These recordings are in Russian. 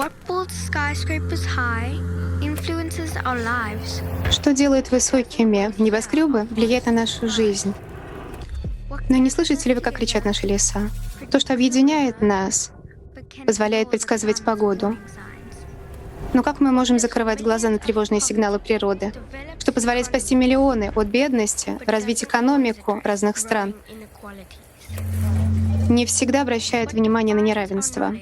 What builds skyscrapers high influences our lives. Что делают высокими небоскребы, влияет на нашу жизнь. Но не слышите ли вы, как кричат наши леса? То, что объединяет нас, позволяет предсказывать погоду. Но как мы можем закрывать глаза на тревожные сигналы природы, что позволяет спасти миллионы от бедности, развить экономику разных стран? Не всегда обращают внимание на неравенство.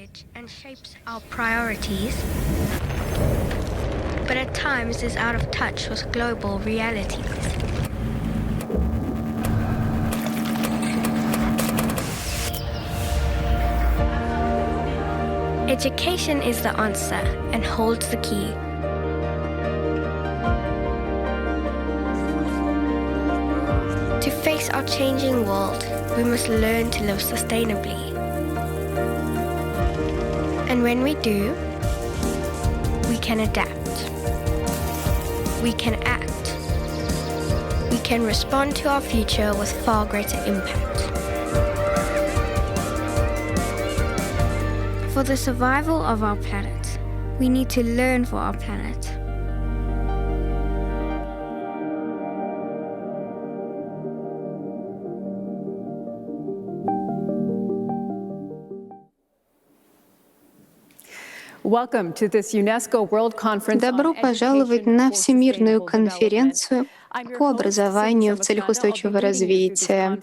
But at times is out of touch with global realities. Education is the answer and holds the key. To face our changing world, we must learn to live sustainably. And when we do, we can adapt. We can act. We can respond to our future with far greater impact. For the survival of our planet, we need to learn for our planet. Добро пожаловать на Всемирную конференцию по образованию в целях устойчивого развития.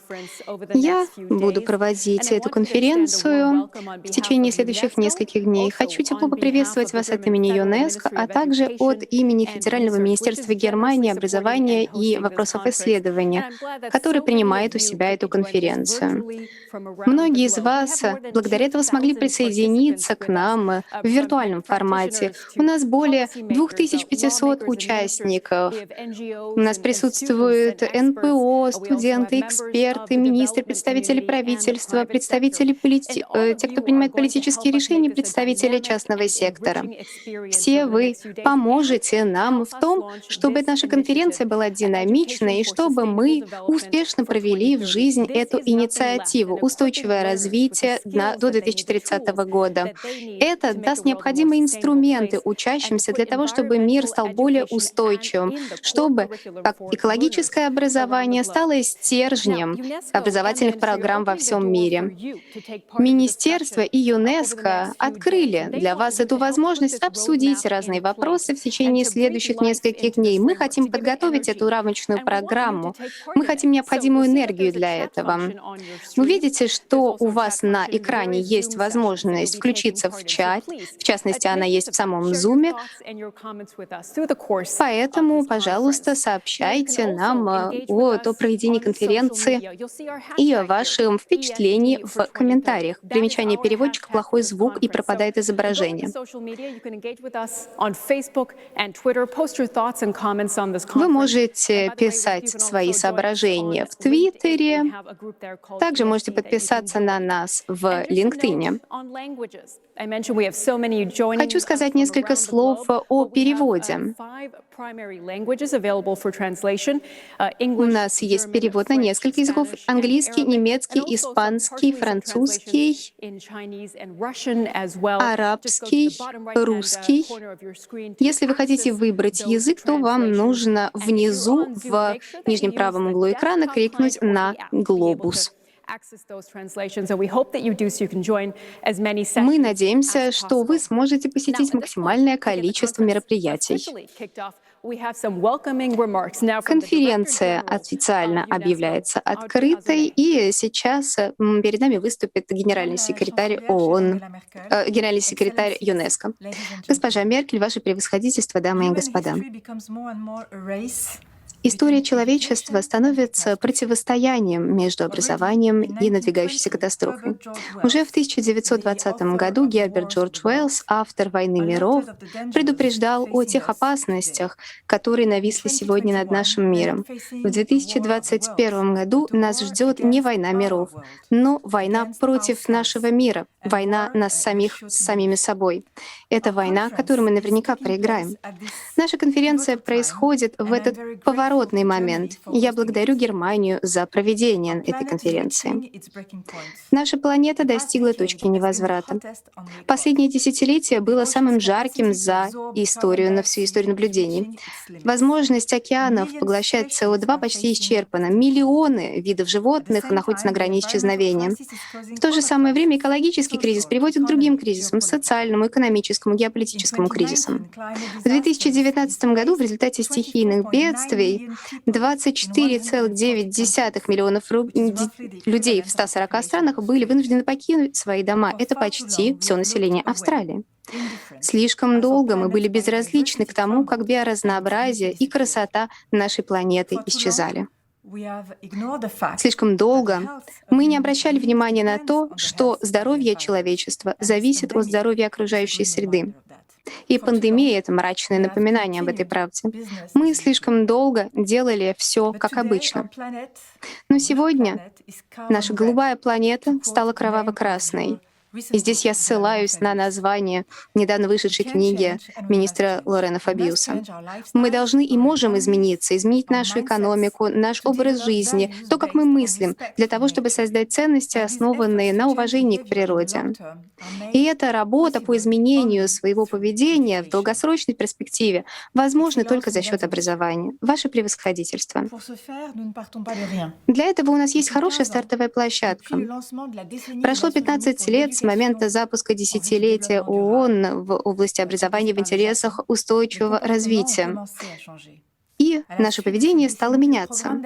Я буду проводить эту конференцию в течение следующих нескольких дней. Хочу тепло поприветствовать вас от имени ЮНЕСКО, а также от имени Федерального министерства Германии образования и вопросов исследования, который принимает у себя эту конференцию. Многие из вас благодаря этому смогли присоединиться к нам в виртуальном формате. У нас более 2500 участников. У нас присутствуют НПО, студенты, эксперты, министры, представители правительства, представители те, кто принимает политические решения, представители частного сектора. Все вы поможете нам в том, чтобы наша конференция была динамичной и чтобы мы успешно провели в жизнь эту инициативу «Устойчивое развитие до 2030 года». Это даст необходимые инструменты учащимся для того, чтобы мир стал более устойчивым, чтобы как экологическое образование стало стержнем образовательных программ во всем мире. Министерство и ЮНЕСКО открыли для вас эту возможность обсудить разные вопросы в течение следующих нескольких дней. Мы хотим подготовить эту рамочную программу. Мы хотим необходимую энергию для этого. Вы видите, что у вас на экране есть возможность включиться в чат. В частности, она есть в самом Zoom. Поэтому, пожалуйста, сообщайте нам о проведении конференции и о вашем впечатлении в комментариях. Примечание переводчика — плохой звук и пропадает изображение. Вы можете писать свои соображения в Твиттере. Также можете подписаться на нас в LinkedIn. Хочу сказать несколько слов о переводе. У нас есть перевод на несколько языков: английский, немецкий, испанский, французский, арабский, русский. Если вы хотите выбрать язык, то вам нужно внизу в нижнем правом углу экрана кликнуть на глобус. Мы надеемся, что вы сможете посетить максимальное количество мероприятий. Конференция официально объявляется открытой, и сейчас перед нами выступит генеральный секретарь ООН, генеральный секретарь ЮНЕСКО. Госпожа Меркель, ваше превосходительство, дамы и господа. История человечества становится противостоянием между образованием и надвигающейся катастрофой. Уже в 1920 году Герберт Джордж Уэллс, автор «Войны миров», предупреждал о тех опасностях, которые нависли сегодня над нашим миром. В 2021 году нас ждет не война миров, но война против нашего мира, война нас самих с самими собой. Это война, которую мы наверняка проиграем. Наша конференция происходит в этот поворот поворотный момент. Я благодарю Германию за проведение этой конференции. Наша планета достигла точки невозврата. Последнее десятилетие было самым жарким за историю, на всю историю наблюдений. Возможность океанов поглощать СО2 почти исчерпана. Миллионы видов животных находятся на грани исчезновения. В то же самое время экологический кризис приводит к другим кризисам — социальному, экономическому, геополитическому кризисам. В 2019 году в результате стихийных бедствий 24,9 миллионов людей в 140 странах были вынуждены покинуть свои дома. Это почти все население Австралии. Слишком долго мы были безразличны к тому, как биоразнообразие и красота нашей планеты исчезали. Слишком долго мы не обращали внимания на то, что здоровье человечества зависит от здоровья окружающей среды. И пандемия — это мрачное напоминание об этой правде. Мы слишком долго делали все как обычно. Но сегодня наша голубая планета стала кроваво-красной. И здесь я ссылаюсь на название недавно вышедшей книги министра Лорена Фабиуса. Мы должны и можем изменить нашу экономику, наш образ жизни, то, как мы мыслим, для того, чтобы создать ценности, основанные на уважении к природе. И эта работа по изменению своего поведения в долгосрочной перспективе возможна только за счет образования. Ваше превосходительство. Для этого у нас есть хорошая стартовая площадка. Прошло 15 лет с момента запуска десятилетия ООН в области образования в интересах устойчивого развития. И наше поведение стало меняться.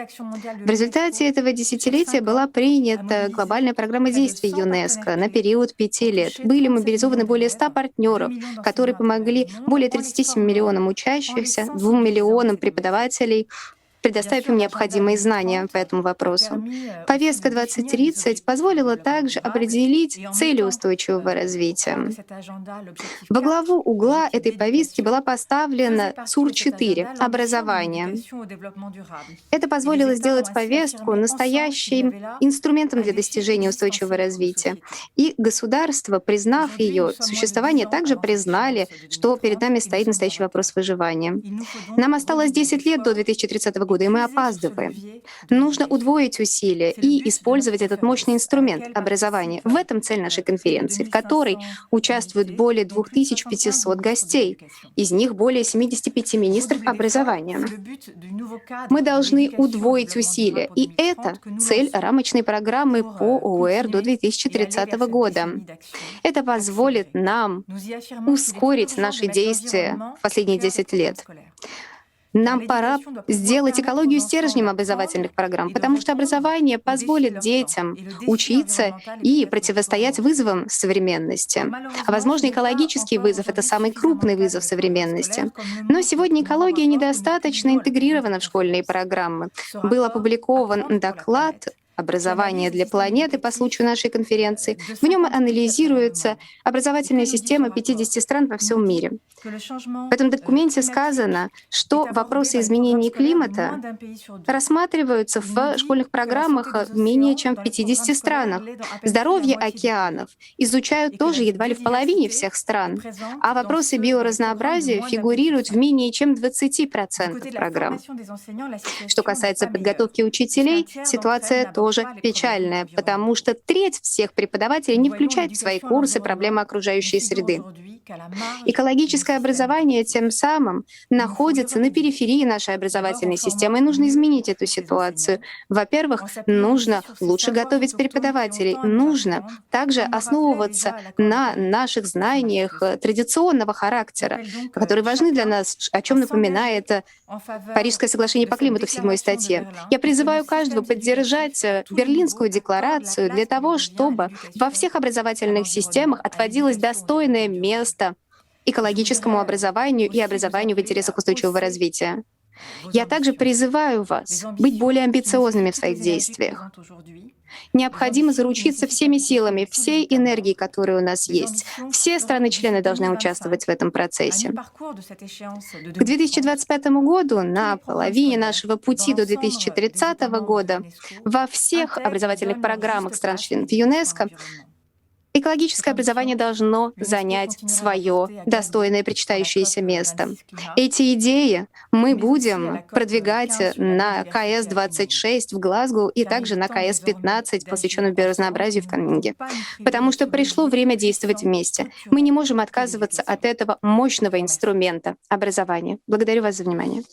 В результате этого десятилетия была принята глобальная программа действий ЮНЕСКО на период 5 лет. Были мобилизованы более 100 партнеров, которые помогли более 37 миллионам учащихся, 2 миллионам преподавателей, предоставив им необходимые знания по этому вопросу. Повестка 2030 позволила также определить цели устойчивого развития. Во главу угла этой повестки была поставлена СУР-4 — образование. Это позволило сделать повестку настоящим инструментом для достижения устойчивого развития. И государства, признав ее существование, также признали, что перед нами стоит настоящий вопрос выживания. Нам осталось 10 лет до 2030 года, и мы опаздываем. Нужно удвоить усилия и использовать этот мощный инструмент — образование. В этом цель нашей конференции, в которой участвуют более 2500 гостей, из них более 75 министров образования. Мы должны удвоить усилия, и это цель рамочной программы по ООР до 2030 года. Это позволит нам ускорить наши действия в последние 10 лет. Нам пора сделать экологию стержнем образовательных программ, потому что образование позволит детям учиться и противостоять вызовам современности. А возможно, экологический вызов — это самый крупный вызов современности. Но сегодня экология недостаточно интегрирована в школьные программы. Был опубликован доклад «Образование для планеты» по случаю нашей конференции. В нем анализируется образовательная система 50 стран во всем мире. В этом документе сказано, что вопросы изменения климата рассматриваются в школьных программах менее чем в 50 странах. Здоровье океанов изучают тоже едва ли в половине всех стран, а вопросы биоразнообразия фигурируют в менее чем 20% программ. Что касается подготовки учителей, ситуация тоже печальная, потому что треть всех преподавателей не включает в свои курсы проблемы окружающей среды. Экологическое образование тем самым находится на периферии нашей образовательной системы, и нужно изменить эту ситуацию. Во-первых, нужно лучше готовить преподавателей, нужно также основываться на наших знаниях традиционного характера, которые важны для нас, о чем напоминает Парижское соглашение по климату в 7 статье. Я призываю каждого поддержать Берлинскую декларацию для того, чтобы во всех образовательных системах отводилось достойное место экологическому образованию и образованию в интересах устойчивого развития. Я также призываю вас быть более амбициозными в своих действиях. Необходимо заручиться всеми силами, всей энергией, которая у нас есть. Все страны-члены должны участвовать в этом процессе. К 2025 году, на половине нашего пути до 2030 года, во всех образовательных программах стран-членов ЮНЕСКО Экологическое образование должно занять свое достойное причитающееся место. Эти идеи мы будем продвигать на КС-26 в Глазго и также на КС-15, посвященном биоразнообразию в Каннинге. Потому что пришло время действовать вместе. Мы не можем отказываться от этого мощного инструмента образования. Благодарю вас за внимание.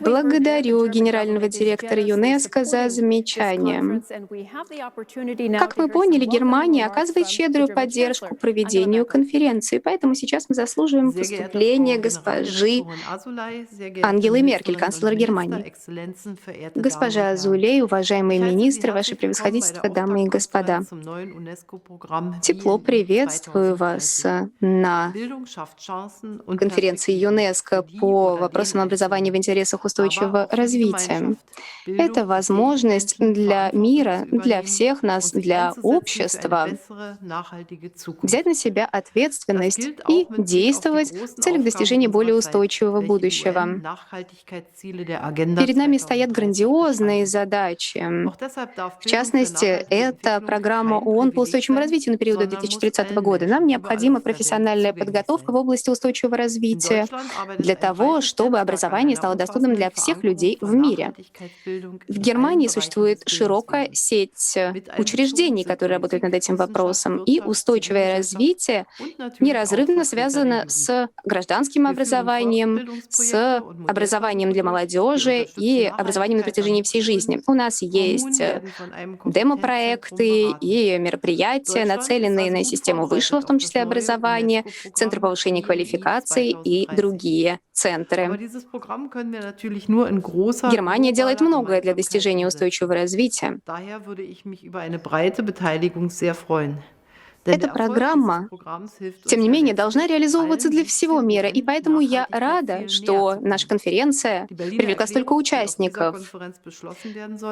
Благодарю генерального директора ЮНЕСКО за замечание. Как мы поняли, Германия оказывает щедрую поддержку проведению конференции, поэтому сейчас мы заслуживаем выступления госпожи Ангелы Меркель, канцлера Германии. Госпожа Азулей, уважаемые министры, ваше превосходительство, дамы и господа, тепло приветствую вас на конференции ЮНЕСКО по вопросам образования в интересах устойчивого развития. Это возможность для мира, для всех нас, для общества взять на себя ответственность и действовать в целях достижения более устойчивого будущего. Перед нами стоят грандиозные задачи. В частности, это программа ООН по устойчивому развитию на период до 2030 года. Нам необходима профессиональная подготовка в области устойчивого развития для того, чтобы образование стало доступным для всех людей в мире. В Германии существует широкая сеть учреждений, которые работают над этим вопросом, и устойчивое развитие неразрывно связано с гражданским образованием, с образованием для молодежи и образованием на протяжении всей жизни. У нас есть демопроекты и мероприятия, нацеленные на систему высшего, в том числе образования, Центр повышения квалификации и другие центры. Германия делает многое для достижения устойчивого развития. Эта программа, тем не менее, должна реализовываться для всего мира, и поэтому я рада, что наша конференция привлекла столько участников.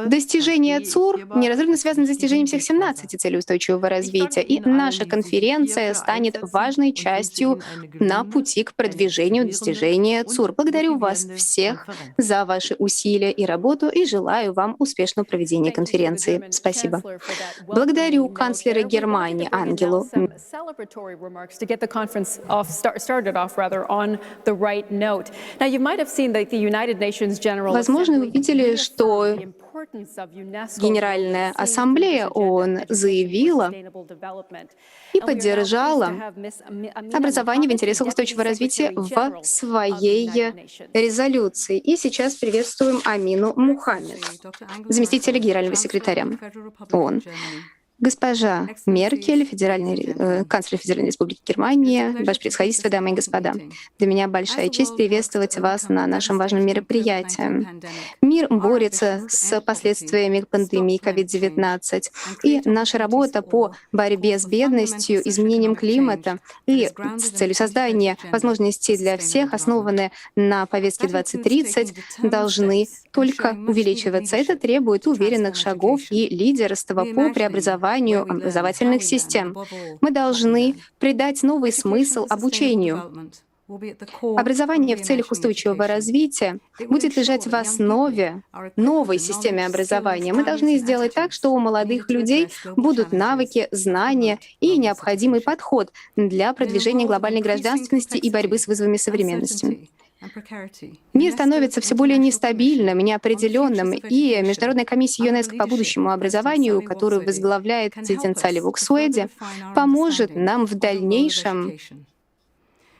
Достижение ЦУР неразрывно связано с достижением всех 17 целей устойчивого развития, и наша конференция станет важной частью на пути к продвижению достижения ЦУР. Благодарю вас всех за ваши усилия и работу и желаю вам успешного проведения конференции. Спасибо. Благодарю канцлера Германии Ангелу. Возможно, вы видели, что Генеральная Ассамблея ООН заявила и поддержала образование в интересах устойчивого развития в своей резолюции. И сейчас приветствуем Амину Мухаммед, заместителя генерального секретаря ООН. Госпожа Меркель, канцлер Федеральной Республики Германия, ваше превосходительство, дамы и господа. Для меня большая честь приветствовать вас на нашем важном мероприятии. Мир борется с последствиями пандемии COVID-19, и наша работа по борьбе с бедностью, изменением климата и с целью создания возможностей для всех, основанные на повестке 2030, должны только увеличиваться. Это требует уверенных шагов и лидерства по преобразованию образовательных систем. Мы должны придать новый смысл обучению. Образование в целях устойчивого развития будет лежать в основе новой системы образования. Мы должны сделать так, что у молодых людей будут навыки, знания и необходимый подход для продвижения глобальной гражданственности и борьбы с вызовами современности. Мир становится все более нестабильным, неопределенным, и Международная комиссия ЮНЕСКО по будущему образованию, которую возглавляет президент Салливук Суэди, поможет нам в дальнейшем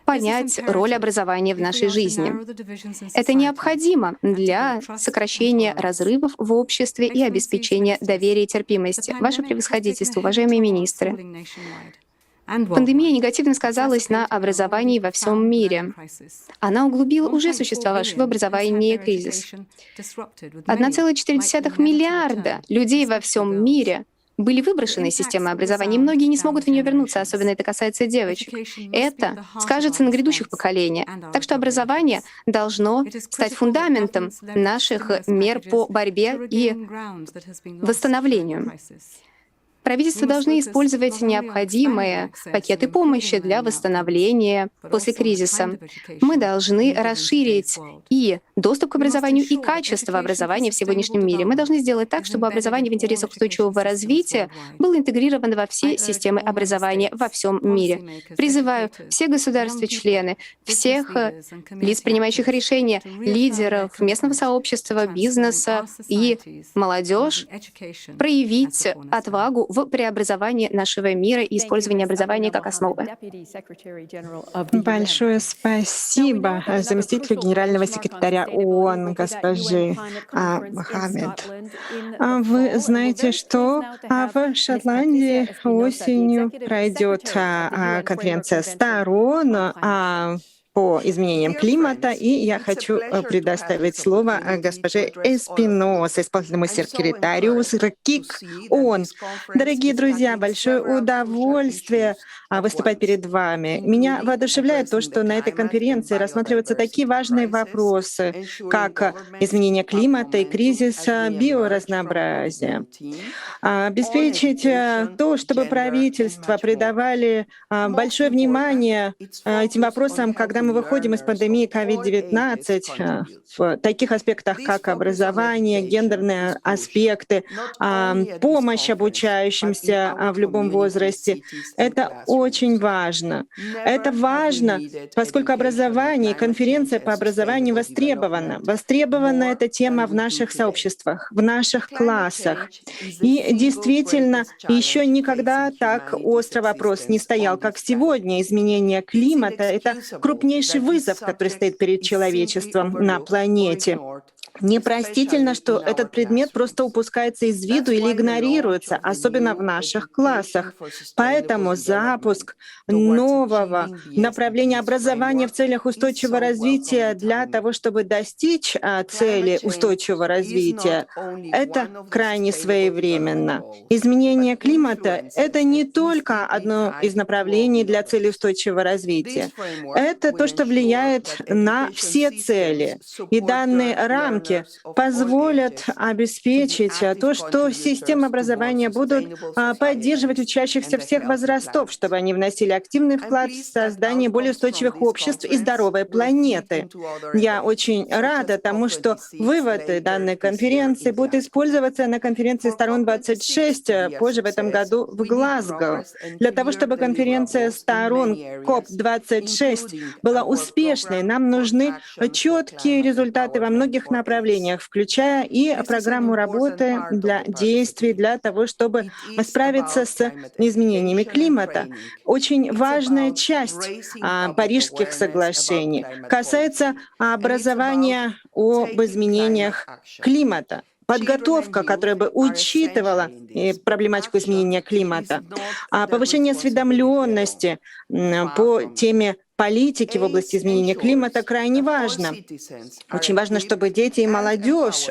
понять роль образования в нашей жизни. Это необходимо для сокращения разрывов в обществе и обеспечения доверия и терпимости. Ваше превосходительство, уважаемые министры, пандемия негативно сказалась на образовании во всем мире. Она углубила уже существовавший в образовании кризис. 1,4 миллиарда людей во всем мире были выброшены из системы образования, и многие не смогут в нее вернуться, особенно это касается девочек. Это скажется на грядущих поколениях. Так что образование должно стать фундаментом наших мер по борьбе и восстановлению. Правительства должны использовать необходимые пакеты помощи для восстановления после кризиса. Мы должны расширить и доступ к образованию, и качество образования в сегодняшнем мире. Мы должны сделать так, чтобы образование в интересах устойчивого развития было интегрировано во все системы образования во всем мире. Призываю все государства-члены, всех лиц, принимающих решения, лидеров местного сообщества, бизнеса и молодежь проявить отвагу в преобразовании нашего мира и использовании образования как основы. Большое спасибо заместителю генерального секретаря ООН госпоже Мохаммед. Вы знаете, что в Шотландии осенью пройдет конференция сторон по изменениям климата, и я хочу предоставить слово госпоже Эспинос, исполнительному секретарю РКИК ООН. Дорогие друзья, большое удовольствие выступать перед вами. Меня воодушевляет то, что на этой конференции рассматриваются такие важные вопросы, как изменение климата и кризис биоразнообразия. Обеспечить то, чтобы правительства придавали большое внимание этим вопросам, когда мы выходим из пандемии COVID-19, в таких аспектах, как образование, гендерные аспекты, помощь обучающимся в любом возрасте. Это очень важно. Это важно, поскольку образование, конференция по образованию востребована. Востребована эта тема в наших сообществах, в наших классах. И действительно, еще никогда так остро вопрос не стоял, как сегодня. Изменение климата — это крупнейший вызов, который стоит перед человечеством на планете. Непростительно, что этот предмет просто упускается из виду или игнорируется, особенно в наших классах. Поэтому запуск нового направления образования в целях устойчивого развития для того, чтобы достичь цели устойчивого развития, это крайне своевременно. Изменение климата — это не только одно из направлений для цели устойчивого развития. Это то, что влияет на все цели. И данные рамки позволят обеспечить то, что системы образования будут поддерживать учащихся всех возрастов, чтобы они вносили активный вклад в создание более устойчивых обществ и здоровой планеты. Я очень рада тому, что выводы данной конференции будут использоваться на конференции сторон 26 позже в этом году в Глазго. Для того, чтобы конференция сторон КОП-26 была успешной, нам нужны четкие результаты во многих направлениях, включая и программу работы для действий, для того, чтобы справиться с изменениями климата. Очень важная часть Парижских соглашений касается образования об изменениях климата. Подготовка, которая бы учитывала проблематику изменения климата, повышение осведомленности по теме политики в области изменения климата крайне важно. Очень важно, чтобы дети и молодежь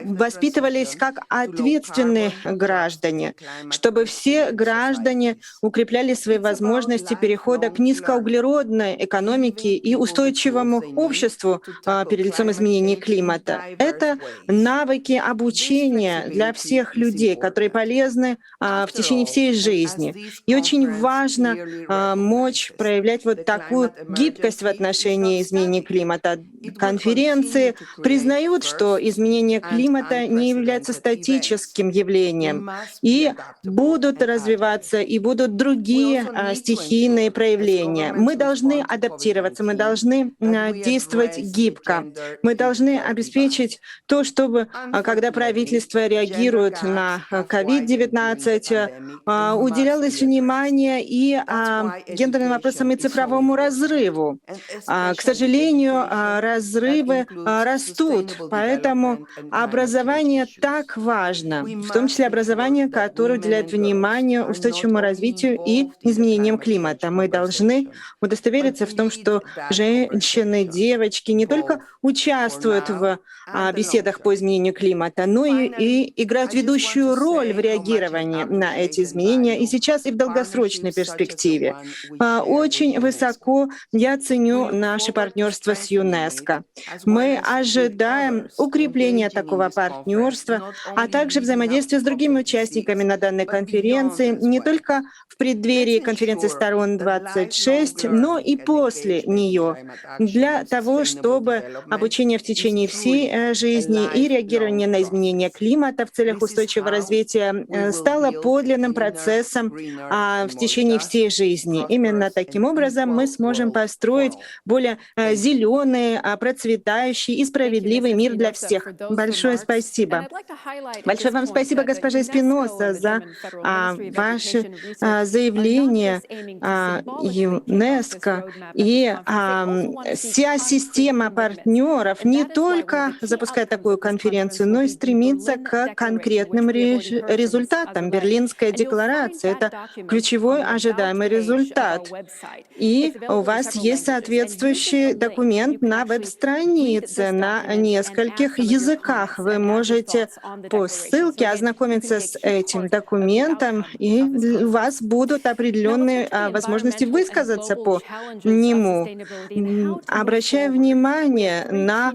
воспитывались как ответственные граждане, чтобы все граждане укрепляли свои возможности перехода к низкоуглеродной экономике и устойчивому обществу перед лицом изменения климата. Это навыки обучения для всех людей, которые полезны в течение всей жизни. И очень важно мочь проявлять вот такую гибкость в отношении изменения климата. Конференции признают, что изменение климата не является статическим явлением, и будут развиваться, и будут другие стихийные проявления. Мы должны адаптироваться, мы должны действовать гибко, мы должны обеспечить то, чтобы, когда правительство реагирует на COVID-19, уделялось внимание и гендерным вопросам и цифровому разрыву. К сожалению, разрывы растут, поэтому образование так важно, в том числе образование, которое уделяет внимание устойчивому развитию и изменениям климата. Мы должны удостовериться в том, что женщины, девочки не только участвуют в беседах по изменению климата, но и играют ведущую роль в реагировании на эти изменения и сейчас, и в долгосрочной перспективе. Очень высоко высоко я ценю наше партнерство с ЮНЕСКО. Мы ожидаем укрепления такого партнерства, а также взаимодействия с другими участниками на данной конференции, не только в преддверии конференции сторон 26, но и после нее, для того, чтобы обучение в течение всей жизни и реагирование на изменения климата в целях устойчивого развития стало подлинным процессом в течение всей жизни. Именно таким образом мы сможем построить более зеленый, процветающий и справедливый мир для всех. Большое спасибо. Большое вам спасибо, госпожа Эспиноса, за ваше заявление ЮНЕСКО. И вся система партнеров не только запускает такую конференцию, но и стремится к конкретным результатам. Берлинская декларация — это ключевой ожидаемый результат. И у вас есть соответствующий документ на веб-странице на нескольких языках. Вы можете по ссылке ознакомиться с этим документом, и у вас будут определенные возможности высказаться по нему. Обращая внимание на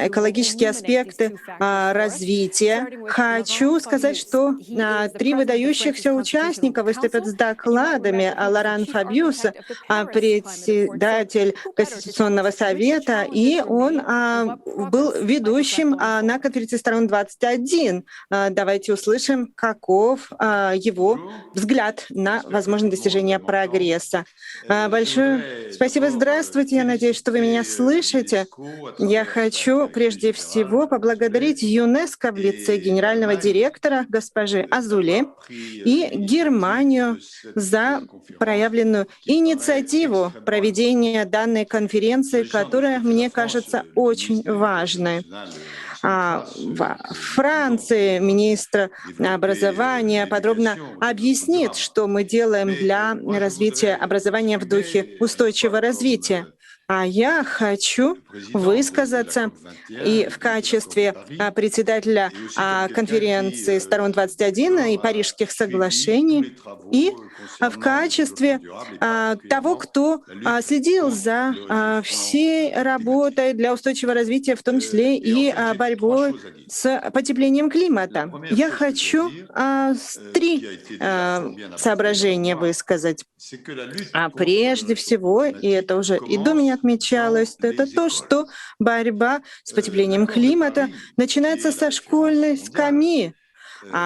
экологические аспекты развития, хочу сказать, что 3 выдающихся участника выступят с докладами. Лоран Фабиус, председатель Конституционного совета, и он был ведущим на конференции сторон 21. Давайте услышим, каков его взгляд на возможное достижение прогресса. Большое спасибо. Здравствуйте. Я надеюсь, что вы меня слышите. Я хочу прежде всего поблагодарить ЮНЕСКО в лице генерального директора госпожи Азуле и Германию за проявленную инициативу проведения данной конференции, которая, мне кажется, очень важной. В Франции министр образования подробно объяснит, что мы делаем для развития образования в духе устойчивого развития. А я хочу высказаться и в качестве председателя конференции сторон 21 и Парижских соглашений, и в качестве того, кто следил за всей работой для устойчивого развития, в том числе и борьбой с потеплением климата. Я хочу 3 соображения высказать. Прежде всего, и это уже и до меня отмечалось, это то, что борьба с потеплением климата начинается со школьной скамьи.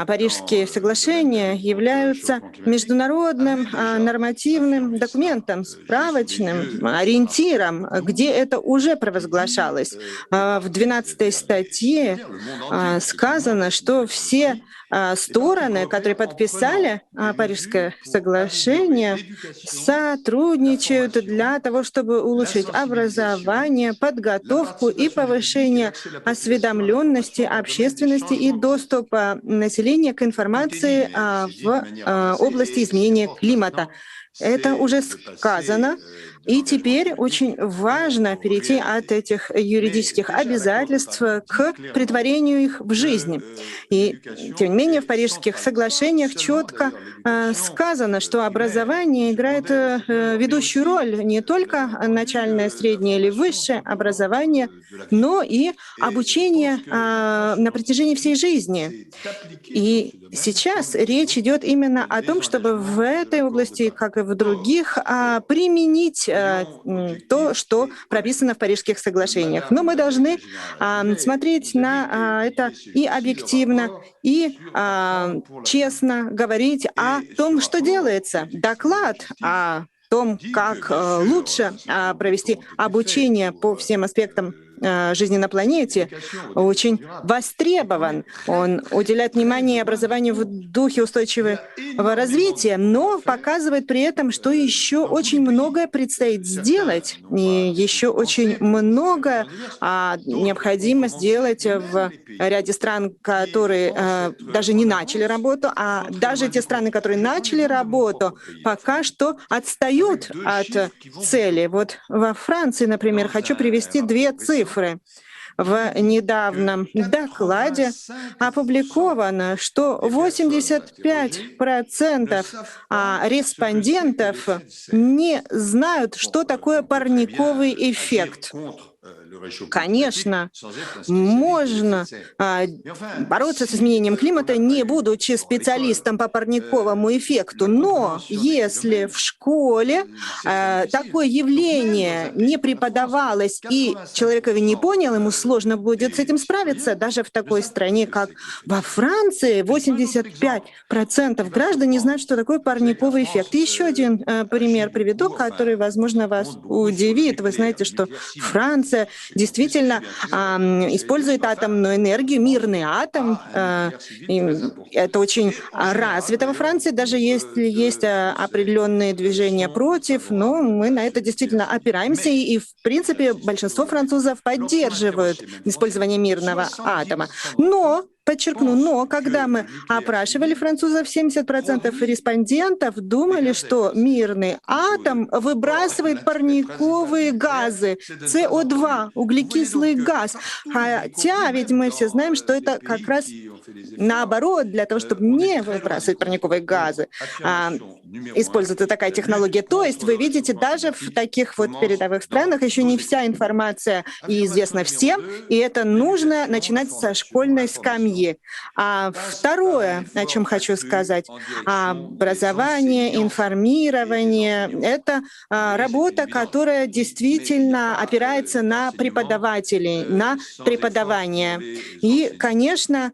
Парижские соглашения являются международным нормативным документом, справочным ориентиром, где это уже провозглашалось. В 12-й статье сказано, что все стороны, которые подписали Парижское соглашение, сотрудничают для того, чтобы улучшить образование, подготовку и повышение осведомленности общественности и доступа населения к информации в области изменения климата. Это уже сказано. И теперь очень важно перейти от этих юридических обязательств к претворению их в жизнь. И тем не менее в Парижских соглашениях четко сказано, что образование играет ведущую роль, не только начальное, среднее или высшее образование, но и обучение на протяжении всей жизни. И сейчас речь идет именно о том, чтобы в этой области, как и в других, применить то, что прописано в Парижских соглашениях. Но мы должны смотреть на это и объективно, и честно говорить о том, что делается. Доклад о том, как лучше провести обучение по всем аспектам жизни на планете, очень востребован. Он уделяет внимание образованию в духе устойчивого развития, но показывает при этом, что еще очень многое предстоит сделать, и еще очень многое необходимо сделать в ряде стран, которые даже не начали работу, а даже те страны, которые начали работу, пока что отстают от цели. Вот во Франции, например, хочу привести 2 цифры. в недавнем докладе опубликовано, что 85% респондентов не знают, что такое парниковый эффект. Конечно, можно бороться с изменением климата, не будучи специалистом по парниковому эффекту, но если в школе такое явление не преподавалось и человек его не понял, ему сложно будет с этим справиться. Даже в такой стране, как во Франции, 85% граждан не знают, что такое парниковый эффект. И еще один пример приведу, который, возможно, вас удивит. Вы знаете, что Франция действительно использует атомную энергию, мирный атом. Это очень развито во Франции, даже если есть определенные движения против, но мы на это действительно опираемся, и в принципе большинство французов поддерживают использование мирного атома. Но подчеркну, но когда мы опрашивали французов, 70% респондентов думали, что мирный атом выбрасывает парниковые газы, СО2, углекислый газ. Хотя ведь мы все знаем, что это как раз наоборот, для того, чтобы не выбрасывать парниковые газы, используется такая технология. То есть вы видите, даже в таких вот передовых странах еще не вся информация известна всем, и это нужно начинать со школьной скамьи. Второе, о чем хочу сказать, образование, информирование — это работа, которая действительно опирается на преподавателей, на преподавание. И, конечно,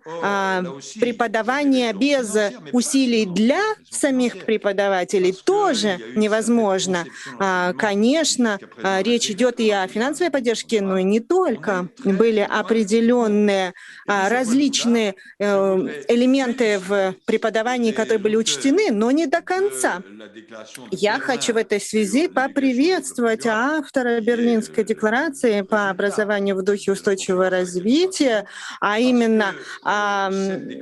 преподавание без усилий для самих преподавателей тоже невозможно. Конечно, речь идет и о финансовой поддержке, но и не только. Были определенные различные элементы в преподавании, которые были учтены, но не до конца. Я хочу в этой связи поприветствовать автора Берлинской декларации по образованию в духе устойчивого развития, а именно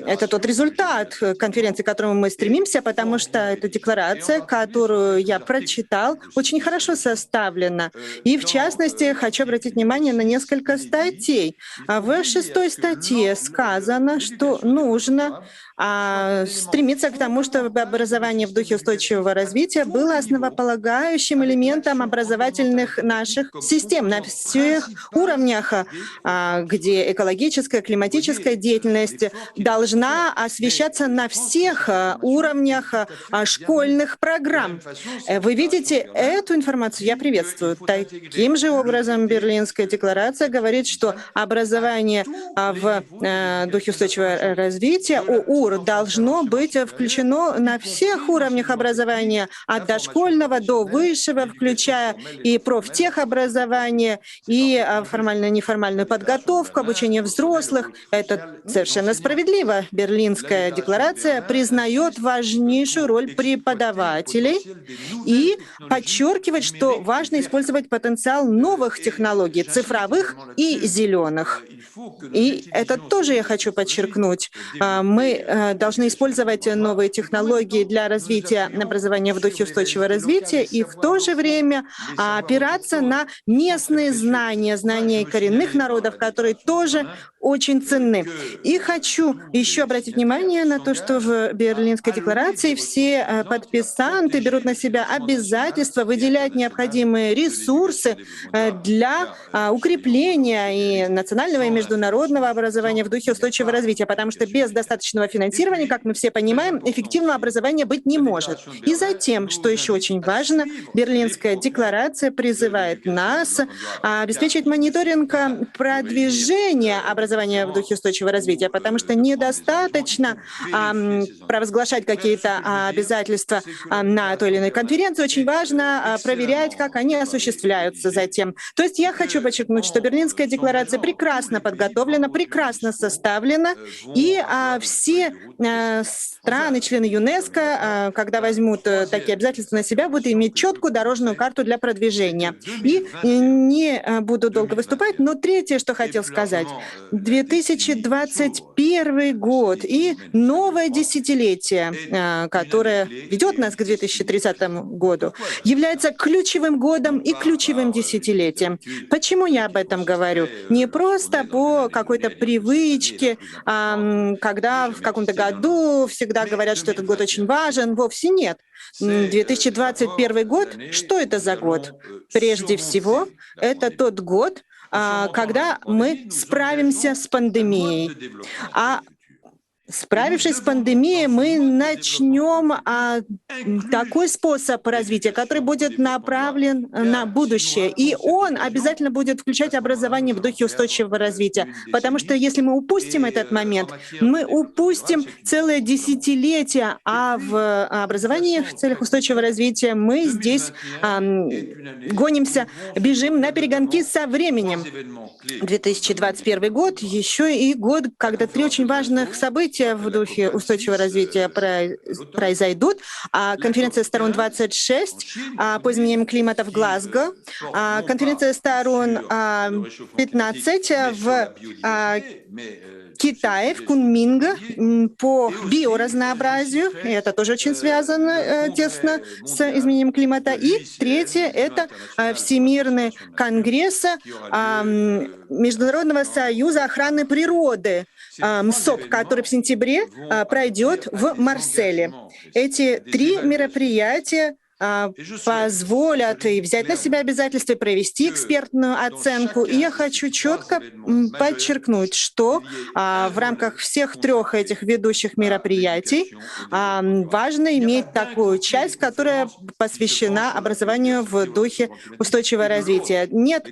это тот результат конференции, к которому мы стремимся, потому что эта декларация, которую я прочитал, очень хорошо составлена. И, в частности, хочу обратить внимание на несколько статей. В 6-й статье сказано, что нужно стремиться к тому, чтобы образование в духе устойчивого развития было основополагающим элементом образовательных наших систем на всех уровнях, где экологическая, климатическая деятельность должна освещаться на всех уровнях школьных программ. Вы видите эту информацию? Я приветствую. Таким же образом Берлинская декларация говорит, что образование в духе устойчивого развития, ОУР, должно быть включено на всех уровнях образования, от дошкольного до высшего, включая и профтехобразование, и формальную и неформальную подготовку, обучение взрослых. Это совершенно справедливо. Берлинская декларация признает важнейшую роль преподавателей и подчеркивает, что важно использовать потенциал новых технологий, цифровых и зеленых. И это тоже я хочу подчеркнуть. Мы должны использовать новые технологии для развития образования в духе устойчивого развития и в то же время опираться на местные знания, знания коренных народов, которые тоже очень ценны. И хочу еще обратить внимание на то, что в Берлинской декларации все подписанты берут на себя обязательство выделять необходимые ресурсы для укрепления и национального, и международного образования в духе устойчивого развития, потому что без достаточного финансирования, как мы все понимаем, эффективного образования быть не может. И затем, что еще очень важно, Берлинская декларация призывает нас обеспечить мониторинг продвижения образования в духе устойчивого развития, потому что недостаточно провозглашать какие-то обязательства на той или иной конференции. Очень важно проверять, как они осуществляются затем. То есть я хочу подчеркнуть, что Берлинская декларация прекрасно подготовлена, прекрасно составлена, и все страны, члены ЮНЕСКО, когда возьмут такие обязательства на себя, будут иметь четкую дорожную карту для продвижения. И не буду долго выступать, но третье, что хотел сказать. 2021 год и новое десятилетие, которое ведет нас к 2030 году, является ключевым годом и ключевым десятилетием. Почему я об этом говорю? Не просто по какой-то привычке, когда в каком-то году всегда говорят, что этот год очень важен. Вовсе нет. 2021 год, что это за год? Прежде всего, это тот год, когда мы справимся с пандемией. А справившись с пандемией, мы начнем такой способ развития, который будет направлен на будущее. И он обязательно будет включать образование в духе устойчивого развития. Потому что если мы упустим этот момент, мы упустим целое десятилетие, а в образовании в целях устойчивого развития мы здесь гонимся, бежим на перегонки со временем. 2021 год еще и год, когда 3 очень важных события в духе устойчивого развития произойдут. Конференция сторон 26 по изменениям климата в Глазго, конференция сторон 15 в Китае, в Кунминго по биоразнообразию, и это тоже очень связано тесно с изменением климата. И третье — это Всемирный конгресс Международного союза охраны природы, МСОП, который в сентябре пройдет в Марселе. Эти 3 мероприятия позволят и взять на себя обязательства, и провести экспертную оценку. И я хочу четко подчеркнуть, что в рамках всех 3 этих ведущих мероприятий важно иметь такую часть, которая посвящена образованию в духе устойчивого развития. Нет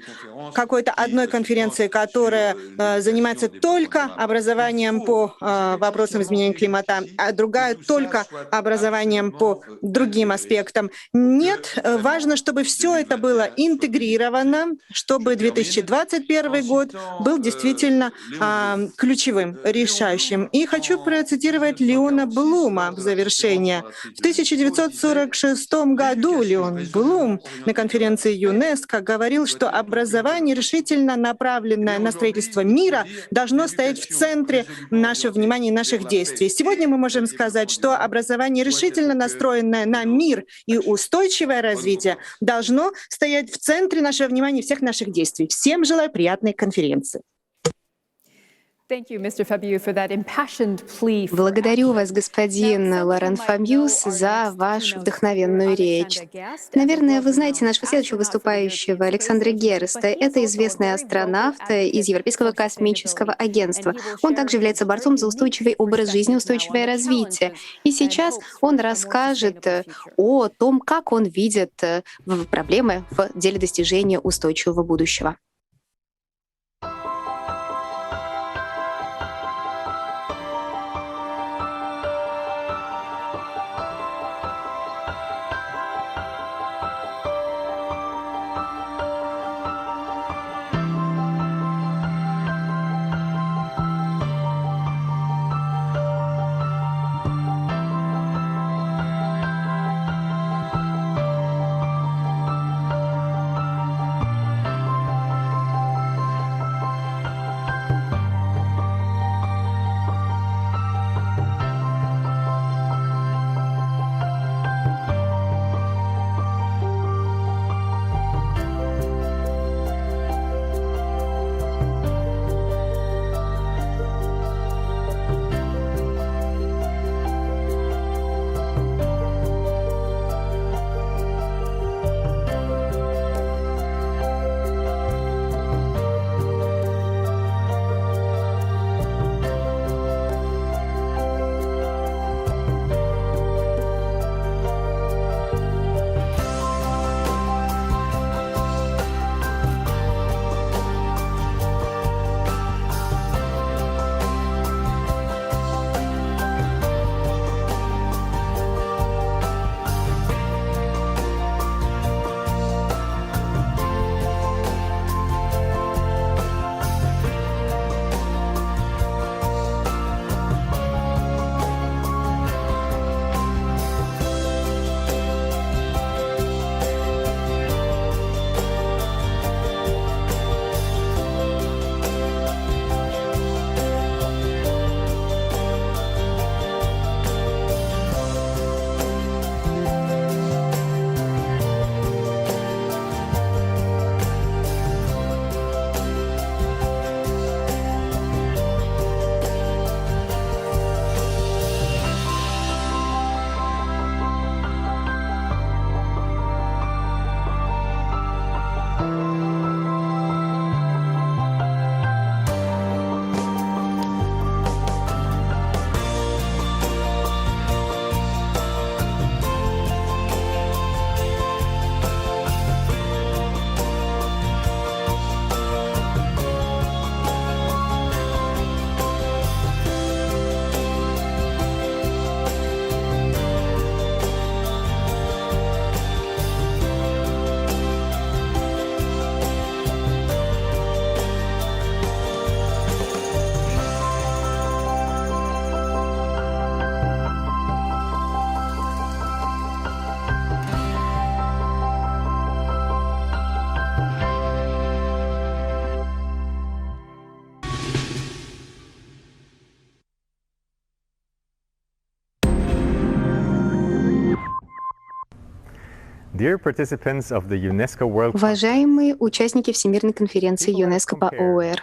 какой-то одной конференции, которая занимается только образованием по вопросам изменения климата, а другая только образованием по другим аспектам. Нет, важно, чтобы все это было интегрировано, чтобы 2021 год был действительно ключевым, решающим. И хочу процитировать Леона Блума в завершение. В 1946 году Леон Блум на конференции ЮНЕСКО говорил, что образование, решительно направленное на строительство мира, должно стоять в центре нашего внимания и наших действий. Сегодня мы можем сказать, что образование, решительно настроенное на мир и устойчивое развитие, должно стоять в центре нашего внимания и всех наших действий. Всем желаю приятной конференции. Благодарю вас, господин Лорен Фабьюс, за вашу вдохновенную речь. Наверное, вы знаете нашего следующего выступающего, Александра Герста. Это известный астронавт из Европейского космического агентства. Он также является борцом за устойчивый образ жизни, устойчивое развитие. И сейчас он расскажет о том, как он видит проблемы в деле достижения устойчивого будущего. Уважаемые участники Всемирной конференции ЮНЕСКО по ООР,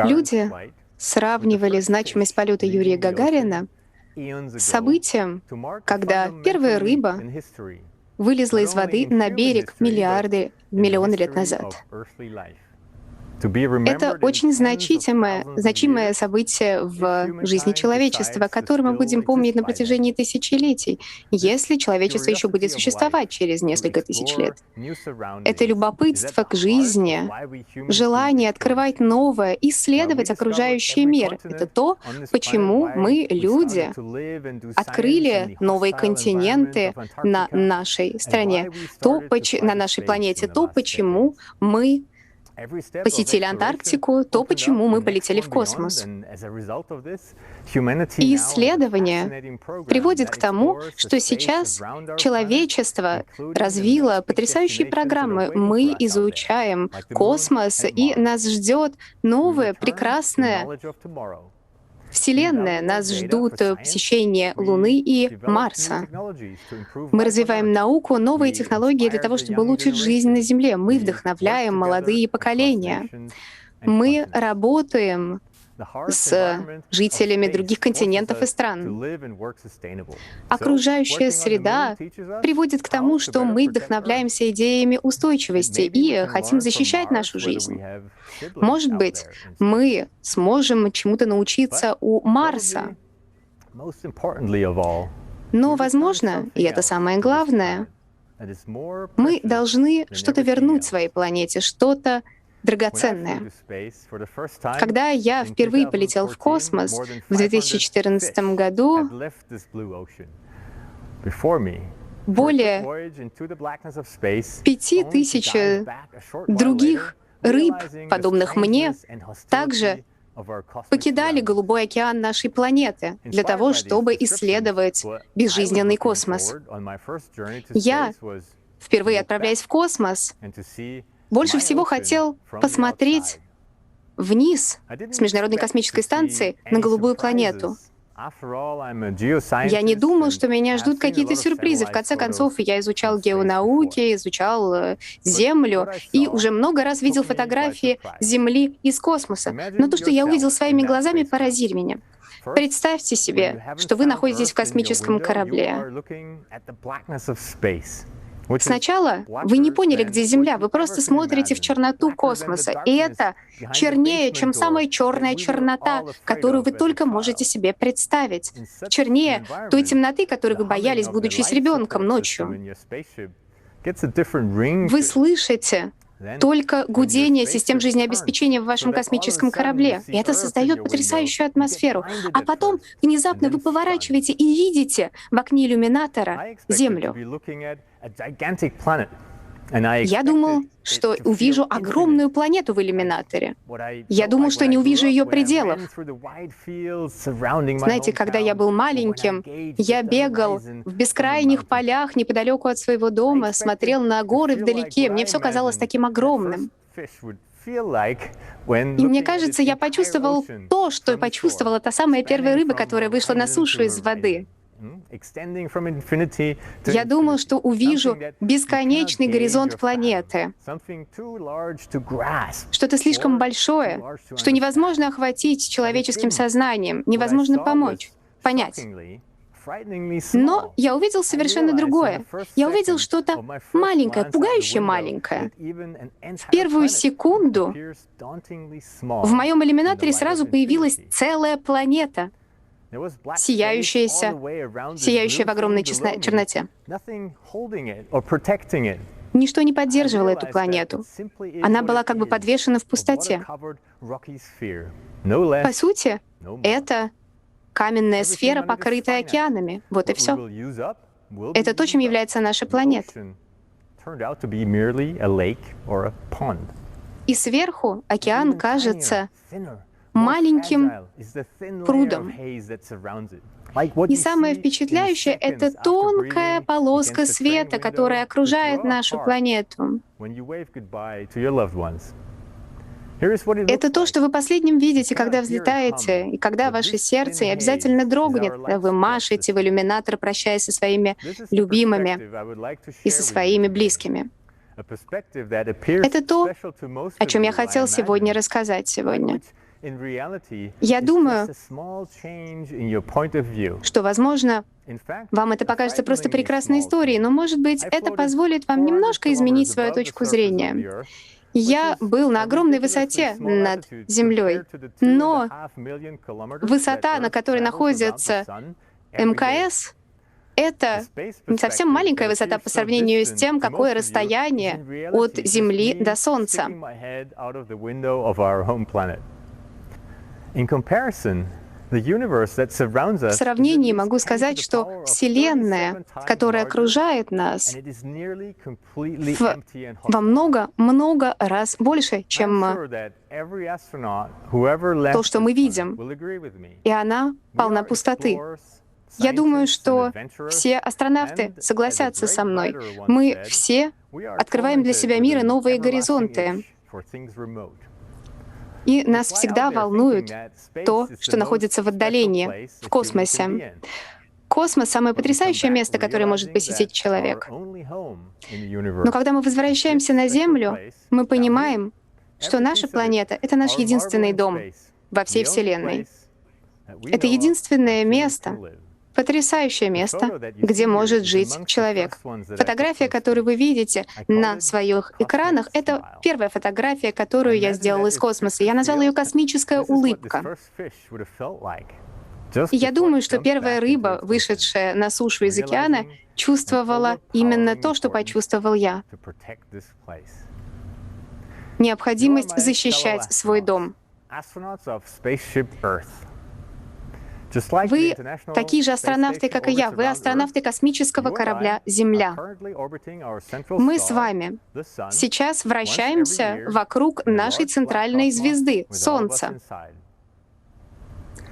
люди сравнивали значимость полета Юрия Гагарина с событием, когда первая рыба вылезла из воды на берег миллионы лет назад. Это очень значимое событие в жизни человечества, которое мы будем помнить на протяжении тысячелетий, если человечество еще будет существовать через несколько тысяч лет. Это любопытство к жизни, желание открывать новое, исследовать окружающий мир. Это то, почему мы, люди, открыли новые континенты на нашей стране, на нашей планете, то, почему мы посетили Антарктику, то, почему мы полетели в космос. И исследование приводит к тому, что сейчас человечество развило потрясающие программы. Мы изучаем космос, и нас ждет новое, прекрасное Вселенная, нас ждут посещения Луны и Марса. Мы развиваем науку, новые технологии для того, чтобы улучшить жизнь на Земле. Мы вдохновляем молодые поколения. Мы работаем с жителями других континентов и стран. Окружающая среда приводит к тому, что мы вдохновляемся идеями устойчивости и хотим защищать нашу жизнь. Может быть, мы сможем чему-то научиться у Марса. Но, возможно, и это самое главное, мы должны что-то вернуть своей планете, что-то драгоценное. Когда я впервые полетел в космос в 2014 году, более 5000 других рыб, подобных мне, также покидали Голубой океан нашей планеты для того, чтобы исследовать безжизненный космос. Я, впервые отправляясь в космос, больше всего хотел посмотреть вниз с Международной космической станции на голубую планету. Я не думал, что меня ждут какие-то сюрпризы. В конце концов, я изучал геонауки, изучал Землю и уже много раз видел фотографии Земли из космоса. Но то, что я увидел своими глазами, поразило меня. Представьте себе, что вы находитесь в космическом корабле. Сначала вы не поняли, где Земля, вы просто смотрите в черноту космоса, и это чернее, чем самая черная чернота, которую вы только можете себе представить. Чернее той темноты, которой вы боялись, будучи с ребенком ночью. Вы слышите только гудение систем жизнеобеспечения в вашем космическом корабле. И это создает потрясающую атмосферу. А потом внезапно вы поворачиваете и видите в окне иллюминатора Землю. Я думал, что увижу огромную планету в иллюминаторе. Я думал, что не увижу ее пределов. Знаете, когда я был маленьким, я бегал в бескрайних полях неподалеку от своего дома, смотрел на горы вдалеке. Мне все казалось таким огромным. И мне кажется, я почувствовал то, что почувствовала та самая первая рыба, которая вышла на сушу из воды. Я думал, что увижу бесконечный горизонт планеты. Что-то слишком большое, что невозможно охватить человеческим сознанием, невозможно понять. Но я увидел совершенно другое. Я увидел что-то маленькое, пугающе маленькое. В первую секунду в моем иллюминаторе сразу появилась целая планета, сияющая в огромной черноте. Ничто не поддерживало эту планету. Она была как бы подвешена в пустоте. По сути, это каменная сфера, покрытая океанами. Вот и все. Это то, чем является наша планета. И сверху океан кажется маленьким прудом. И самое впечатляющее — это тонкая полоска света, которая окружает нашу планету. Это то, что вы последним видите, когда взлетаете, и когда ваше сердце обязательно дрогнет, когда вы машете в иллюминатор, прощаясь со своими любимыми и со своими близкими. Это то, о чем я хотел сегодня рассказать сегодня. Я думаю, что, возможно, вам это покажется просто прекрасной историей, но, может быть, это позволит вам немножко изменить свою точку зрения. Я был на огромной высоте над Землей, но высота, на которой находится МКС, это не совсем маленькая высота по сравнению с тем, какое расстояние от Земли до Солнца. В сравнении могу сказать, что Вселенная, которая окружает нас, во много раз больше, чем то, что мы видим, и она полна пустоты. Я думаю, что все астронавты согласятся со мной. Мы все открываем для себя мир и новые горизонты. И нас всегда волнует то, что находится в отдалении, в космосе. Космос — самое потрясающее место, которое может посетить человек. Но когда мы возвращаемся на Землю, мы понимаем, что наша планета — это наш единственный дом во всей Вселенной. Это единственное место, потрясающее место, где может жить человек. Фотография, которую вы видите на своих экранах, это первая фотография, которую я сделала из космоса. Я назвала ее «Космическая улыбка». И я думаю, что первая рыба, вышедшая на сушу из океана, чувствовала именно то, что почувствовал я. Необходимость защищать свой дом. Вы такие же астронавты, как и я. Вы астронавты космического корабля «Земля». Мы с вами сейчас вращаемся вокруг нашей центральной звезды — Солнца.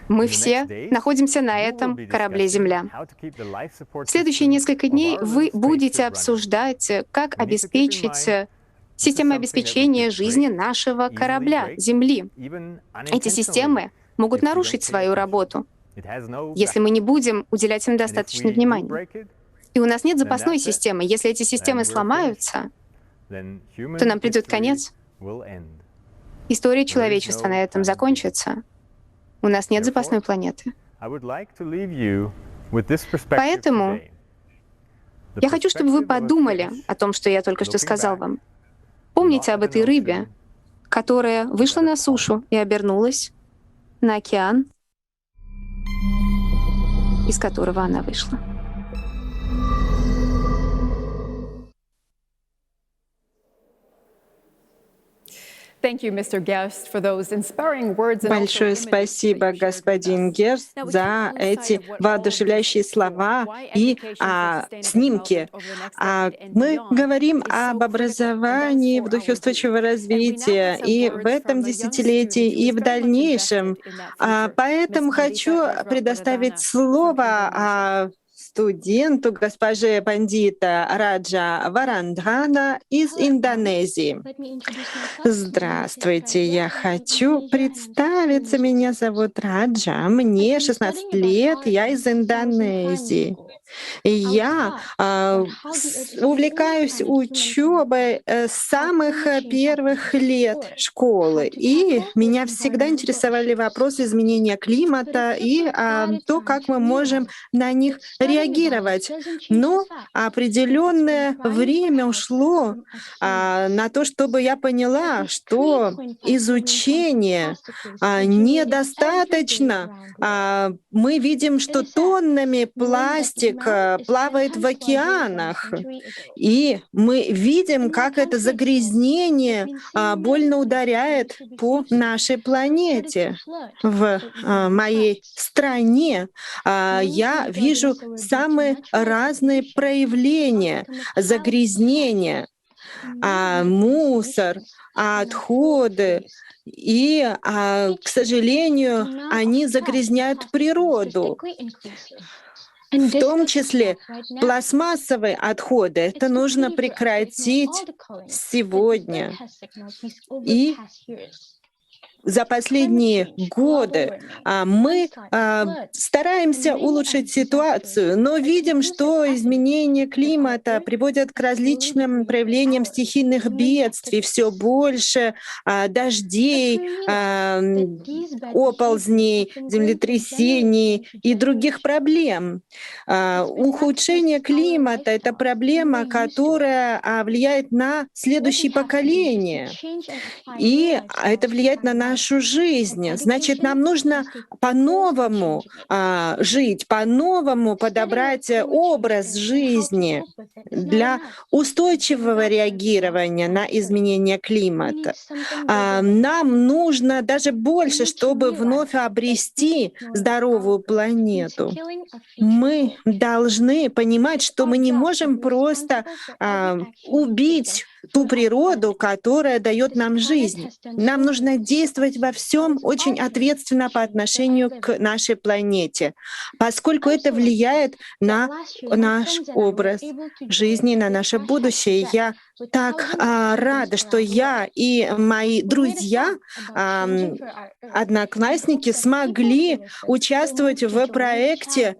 Мы все находимся на этом корабле «Земля». В следующие несколько дней вы будете обсуждать, как обеспечить систему обеспечения жизни нашего корабля «Земли». Эти системы могут нарушить свою работу, если мы не будем уделять им достаточно внимания. И у нас нет запасной системы. Если эти системы сломаются, то нам придет конец. История человечества на этом закончится. У нас нет запасной планеты. Поэтому я хочу, чтобы вы подумали о том, что я только что сказал вам. Помните об этой рыбе, которая вышла на сушу и обернулась на океан, из которого она вышла. Большое спасибо, господин Герст, за эти воодушевляющие слова и снимки. Мы говорим об образовании в духе устойчивого развития и в этом десятилетии, и в дальнейшем. Поэтому хочу предоставить слово студенту госпоже Пандита Раджа Варандрана из Индонезии. Здравствуйте, я хочу представиться. Меня зовут Раджа, мне 16 лет, я из Индонезии. Я увлекаюсь учебой с самых первых лет школы, и меня всегда интересовали вопросы изменения климата и то, как мы можем на них реагировать. Но определенное время ушло на то, чтобы я поняла, что изучение недостаточно. Мы видим, что тоннами пластик плавает в океанах, и мы видим, как это загрязнение больно ударяет по нашей планете. В моей стране я вижу самые разные проявления загрязнения, мусор, отходы. И, к сожалению, они загрязняют природу. в том числе пластмассовые отходы. Это нужно прекратить сегодня. И за последние годы мы стараемся улучшить ситуацию, но видим, что изменение климата приводят к различным проявлениям стихийных бедствий, все больше дождей, оползней, землетрясений и других проблем. Ухудшение климата — это проблема, которая влияет на следующие поколения. И это влияет на нашу жизнь. Значит, нам нужно по-новому жить, по-новому подобрать образ жизни для устойчивого реагирования на изменение климата. Нам нужно даже больше, чтобы вновь обрести здоровую планету. Мы должны понимать, что мы не можем просто убить ту природу, которая дает нам жизнь. Нам нужно действовать во всем очень ответственно по отношению к нашей планете, поскольку это влияет на наш образ жизни, на наше будущее. Я так рада, что я и мои друзья, одноклассники, смогли участвовать в проекте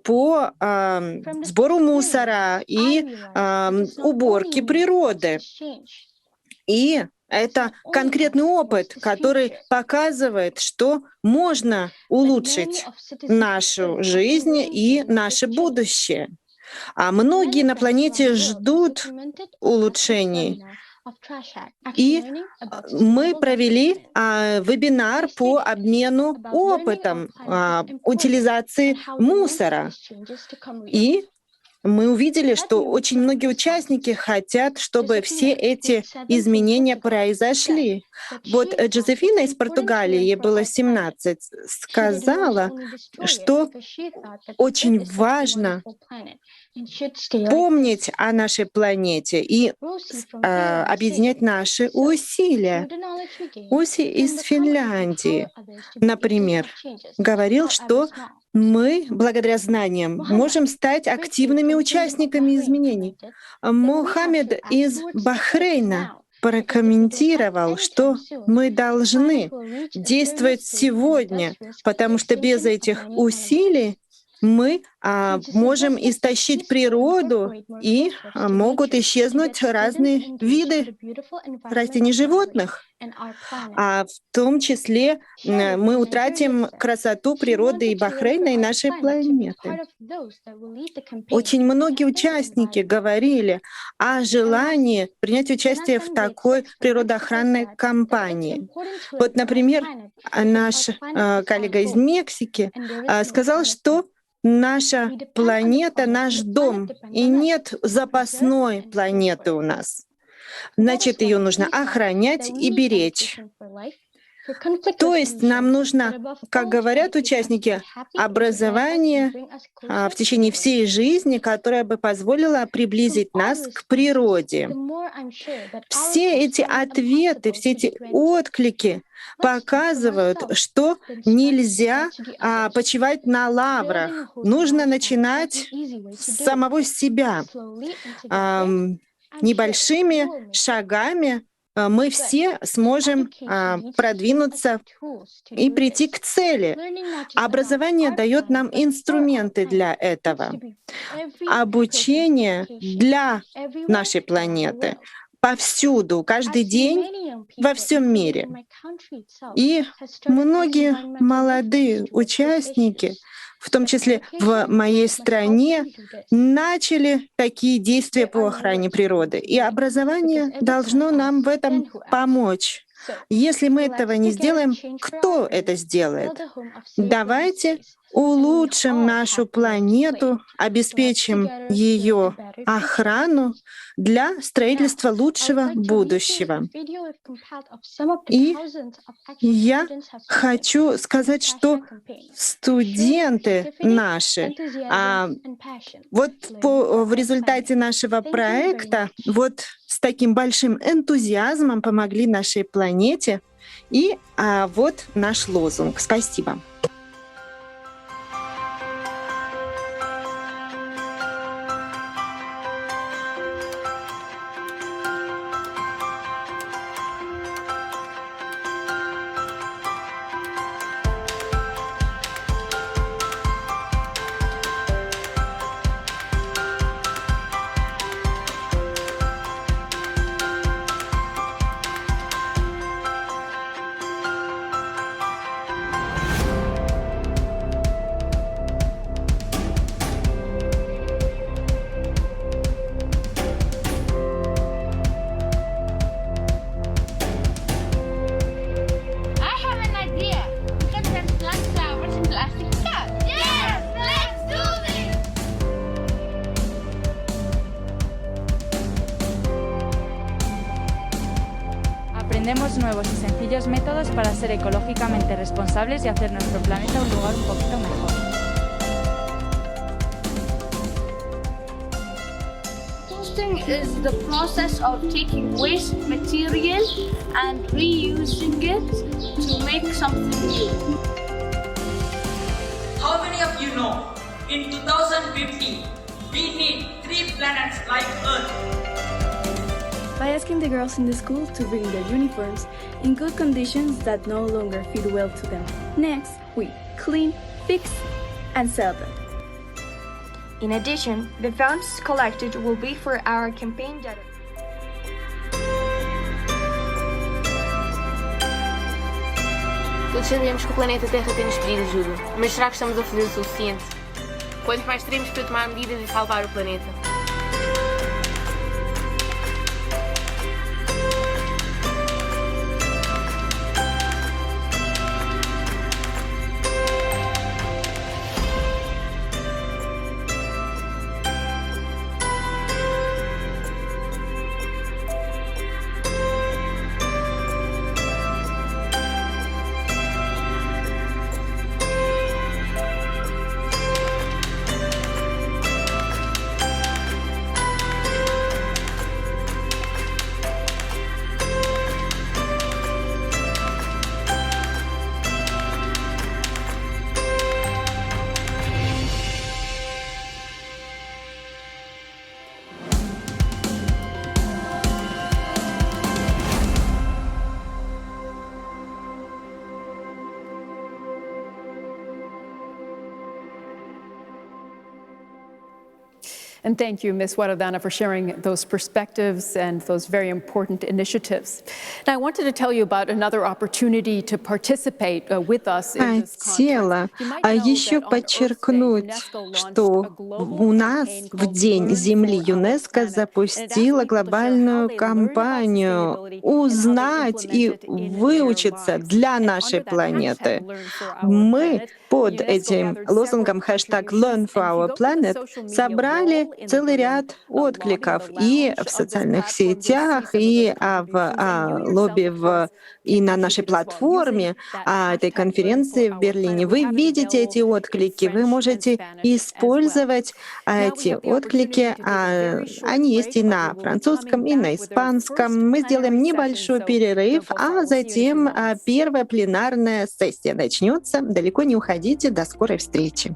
по сбору мусора и уборке природы. И это конкретный опыт, который показывает, что можно улучшить нашу жизнь и наше будущее. А многие на планете ждут улучшений. И мы провели вебинар по обмену опытом утилизации мусора. И мы увидели, что очень многие участники хотят, чтобы все эти изменения произошли. Вот Джозефина из Португалии, ей было 17, сказала, что очень важно помнить о нашей планете и объединять наши усилия. Уси из Финляндии, например, говорил, что мы, благодаря знаниям, можем стать активными участниками изменений. Мохаммед из Бахрейна прокомментировал, что мы должны действовать сегодня, потому что без этих усилий мы можем истощить природу, и могут исчезнуть разные виды растений и животных. А в том числе мы утратим красоту природы и Бахрейна, и нашей планеты. Очень многие участники говорили о желании принять участие в такой природоохранной кампании. Вот, например, наш коллега из Мексики сказал, что наша планета — наш дом, и нет запасной планеты у нас. Значит, ее нужно охранять и беречь. То есть нам нужно, как говорят участники, образование в течение всей жизни, которое бы позволило приблизить нас к природе. Все эти ответы, все эти отклики показывают, что нельзя почивать на лаврах. Нужно начинать с самого себя. Небольшими шагами мы все сможем продвинуться и прийти к цели. Образование дает нам инструменты для этого. Обучение для нашей планеты повсюду, каждый день, во всем мире. И многие молодые участники, в том числе в моей стране, начали такие действия по охране природы. И образование должно нам в этом помочь. Если мы этого не сделаем, кто это сделает? Давайте улучшим нашу планету, обеспечим ее охрану для строительства лучшего будущего. И я хочу сказать, что студенты наши, в результате нашего проекта с таким большим энтузиазмом помогли нашей планете. И вот наш лозунг. Спасибо. nuevos y sencillos métodos para ser ecológicamente responsables y hacer nuestro planeta un lugar un poquito mejor. Composting is the process of taking waste material and reusing it to make something new. How many of you know in 2050 we need 3 planets like Earth? By asking the girls in the school to bring their uniforms in good conditions that no longer fit well to them. Next, we clean, fix, and sell them. In addition, the funds collected will be for our campaign data. Todos sabemos que o planeta Terra tem-nos pedido ajuda, mas será que estamos a fazer o suficiente? Quanto mais teremos para tomar medidas e salvar o planeta? And thank you, Ms. Waradana, for sharing those perspectives and those very important initiatives. Now, I wanted to tell you about another opportunity to participate with us in this Хотела еще подчеркнуть, что у нас в День Земли ЮНЕСКО запустила глобальную кампанию «Узнать и выучиться для нашей планеты». Мы под этим лозунгом хэштег «Learn for our planet» собрали целый ряд откликов и в социальных сетях, и в лобби, и на нашей платформе этой конференции в Берлине. Вы видите эти отклики, вы можете использовать эти отклики. Они есть и на французском, и на испанском. Мы сделаем небольшой перерыв, а затем первая пленарная сессия начнется. Далеко не уходите, до скорой встречи.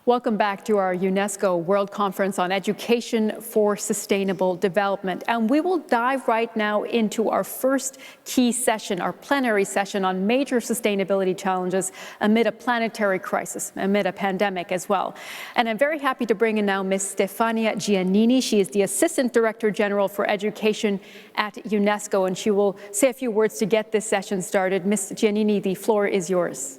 Welcome back to our UNESCO World Conference on Education for Sustainable Development. And we will dive right now into our first key session, our plenary session on major sustainability challenges amid a planetary crisis, amid a pandemic as well. And I'm very happy to bring in now Ms. Stefania Giannini. She is the Assistant Director General for Education at UNESCO, and she will say a few words to get this session started. Ms. Giannini, the floor is yours.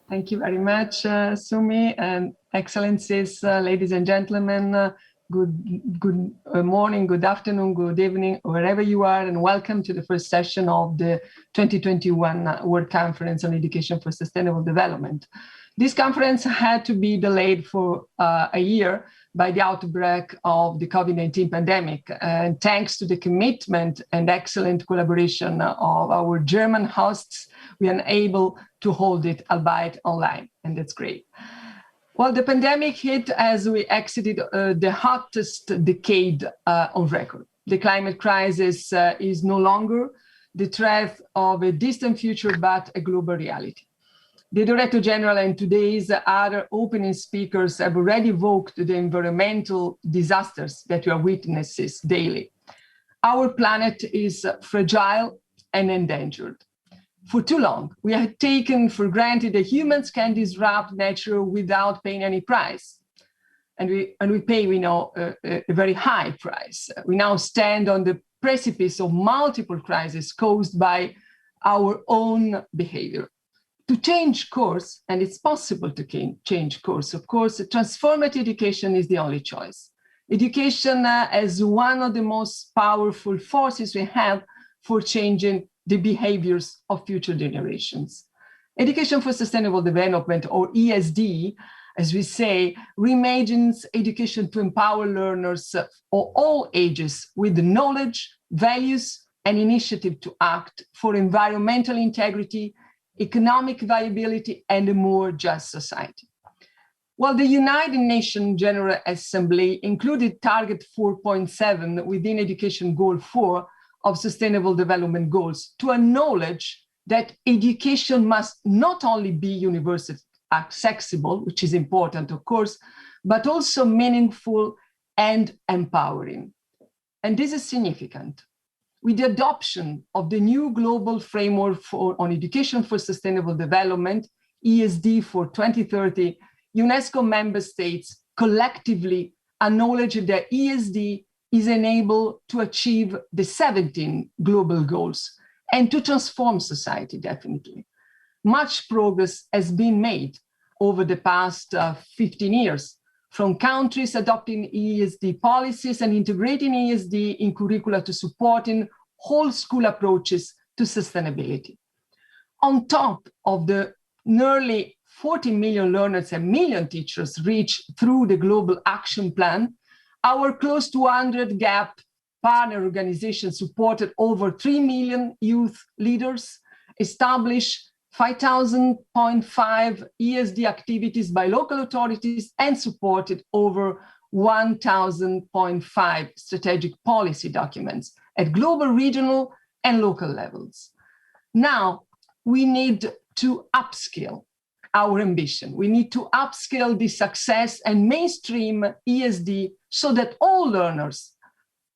Thank you very much, Sumi, and Excellencies, ladies and gentlemen. good morning, good afternoon, good evening, wherever you are, and welcome to the first session of the 2021 World Conference on Education for Sustainable Development. This conference had to be delayed for a year by the outbreak of the COVID-19 pandemic. And thanks to the commitment and excellent collaboration of our German hosts, we are able to hold it, albeit online, and that's great. Well, the pandemic hit as we exited the hottest decade on record. The climate crisis is no longer the threat of a distant future, but a global reality. The Director General and today's other opening speakers have already evoked the environmental disasters that we are witnessing daily. Our planet is fragile and endangered. For too long, we have taken for granted that humans can disrupt nature without paying any price. And we pay, we know, a very high price. We now stand on the precipice of multiple crises caused by our own behavior. To change course, and it's possible to change course, of course, transformative education is the only choice. Education as one of the most powerful forces we have for changing the behaviors of future generations. Education for Sustainable Development, or ESD, as we say, reimagines education to empower learners of all ages with the knowledge, values, and initiative to act for environmental integrity, economic viability, and a more just society. Well, the United Nations General Assembly included Target 4.7 within Education Goal 4 of Sustainable Development Goals to acknowledge that education must not only be universally accessible, which is important, of course, but also meaningful and empowering. And this is significant. With the adoption of the new global framework on education for sustainable development, ESD for 2030, UNESCO member states collectively acknowledge that ESD is enabled to achieve the 17 global goals and to transform society, definitely. Much progress has been made over the past 15 years, from countries adopting ESD policies and integrating ESD in curricula to supporting whole school approaches to sustainability. On top of the nearly 40 million learners and million teachers reached through the Global Action Plan, our close to 100 GAP partner organizations supported over 3 million youth leaders, established 5,000.5 ESD activities by local authorities, and supported over 1,000.5 strategic policy documents at global, regional, and local levels. Now, we need to upskill our ambition. We need to upskill the success and mainstream ESD so that all learners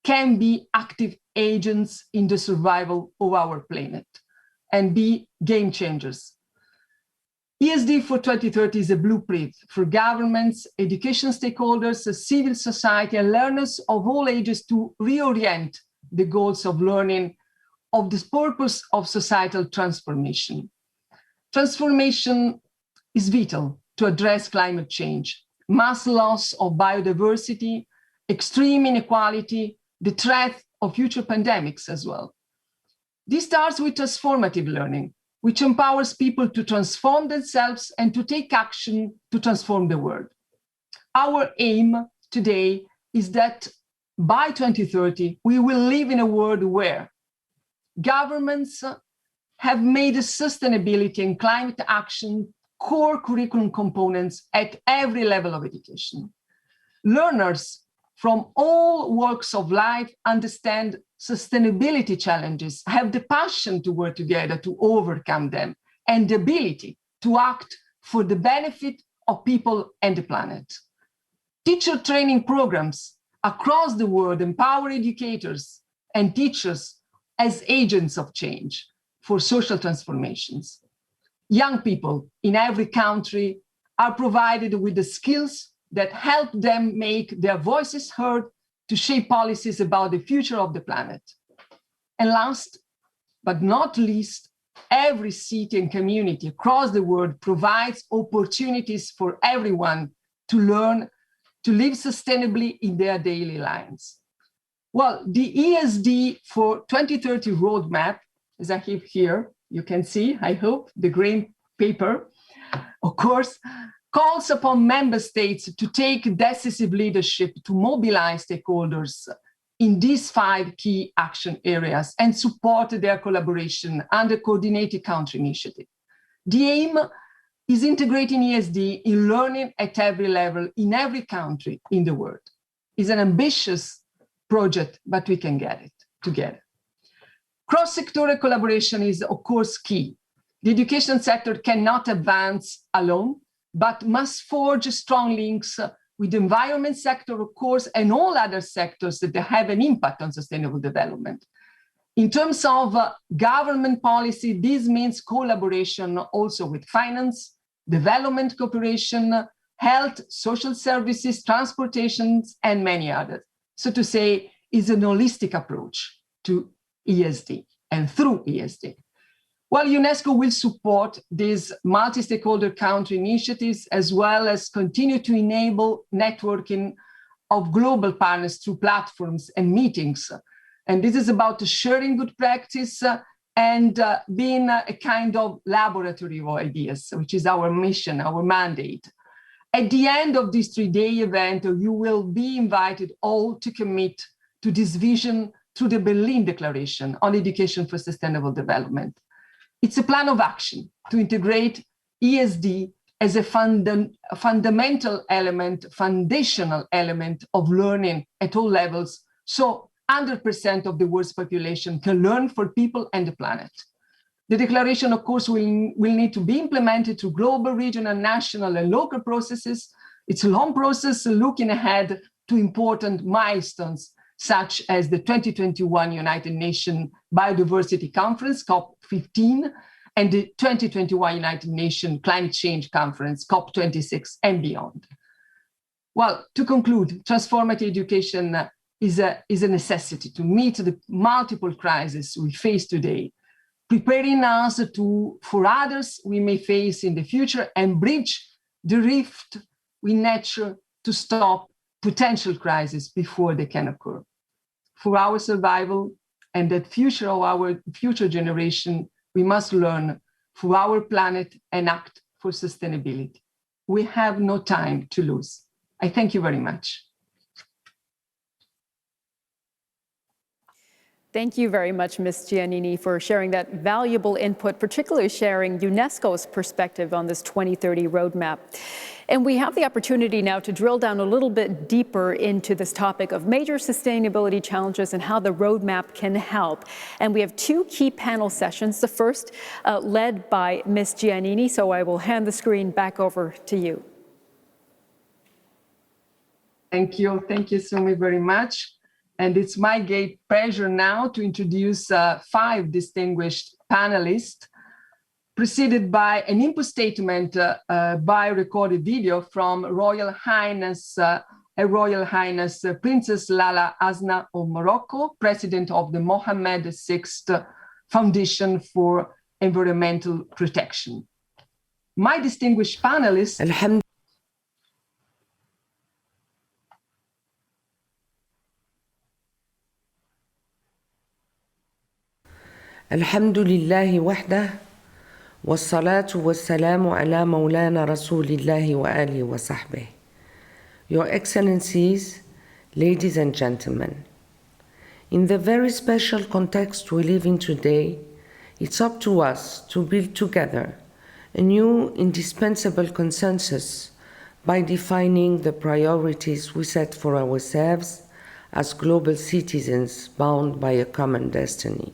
can be active agents in the survival of our planet and be game changers. ESD for 2030 is a blueprint for governments, education stakeholders, civil society, and learners of all ages to reorient the goals of learning of this purpose of societal transformation. Transformation is vital to address climate change, mass loss of biodiversity, extreme inequality, the threat of future pandemics as well. This starts with transformative learning, which empowers people to transform themselves and to take action to transform the world. Our aim today is that by 2030, we will live in a world where governments have made sustainability and climate action core curriculum components at every level of education. Learners from all walks of life understand sustainability challenges, have the passion to work together to overcome them, and the ability to act for the benefit of people and the planet. Teacher training programs across the world empower educators and teachers as agents of change for social transformations. Young people in every country are provided with the skills that help them make their voices heard to shape policies about the future of the planet. And last but not least, every city and community across the world provides opportunities for everyone to learn to live sustainably in their daily lives. Well, the ESD for 2030 roadmap, as I have here, you can see, I hope, the green paper, of course, calls upon member states to take decisive leadership to mobilize stakeholders in these 5 key action areas and support their collaboration under coordinated country initiative. The aim is integrating ESD in learning at every level in every country in the world. It's an ambitious project, but we can get it together. Cross-sectoral collaboration is, of course, key. The education sector cannot advance alone, but must forge strong links with the environment sector, of course, and all other sectors that have an impact on sustainable development. In terms of government policy, this means collaboration also with finance, development cooperation, health, social services, transportation, and many others. So to say, is an holistic approach to ESD and through ESD. While UNESCO will support these multi-stakeholder country initiatives, as well as continue to enable networking of global partners through platforms and meetings. And this is about sharing good practice and being a kind of laboratory of ideas, which is our mission, our mandate. At the end of this 3-day event, you will be invited all to commit to this vision through the Berlin Declaration on Education for Sustainable Development. It's a plan of action to integrate ESD as a fundamental element, foundational element of learning at all levels, so 100% of the world's population can learn for people and the planet. The declaration, of course, will need to be implemented through global, regional, national, and local processes. It's a long process looking ahead to important milestones, such as the 2021 United Nations Biodiversity Conference, COP15, and the 2021 United Nations Climate Change Conference, COP26, and beyond. Well, to conclude, transformative education is a necessity to meet the multiple crises we face today, preparing us for others we may face in the future and bridge the rift with nature to stop potential crises before they can occur. For our survival and the future of our future generation, we must learn for our planet and act for sustainability. We have no time to lose. I thank you very much. Thank you very much, Ms. Giannini, for sharing that valuable input, particularly sharing UNESCO's perspective on this 2030 roadmap. And we have the opportunity now to drill down a little bit deeper into this topic of major sustainability challenges and how the roadmap can help. And we have 2 key panel sessions, the first led by Ms. Giannini, so I will hand the screen back over to you. Thank you so very much. And it's my great pleasure now to introduce 5 distinguished panelists, preceded by an input statement by recorded video from Her Royal Highness Princess Lala Hasna of Morocco, President of the Mohammed VI Foundation for Environmental Protection. My distinguished panelists. الحمد لله وحده والصلاة والسلام على مولانا رسول الله وآله وصحبه. Your Excellencies, ladies and gentlemen, in the very special context we live in today, it's up to us to build together a new indispensable consensus by defining the priorities we set for ourselves as global citizens bound by a common destiny.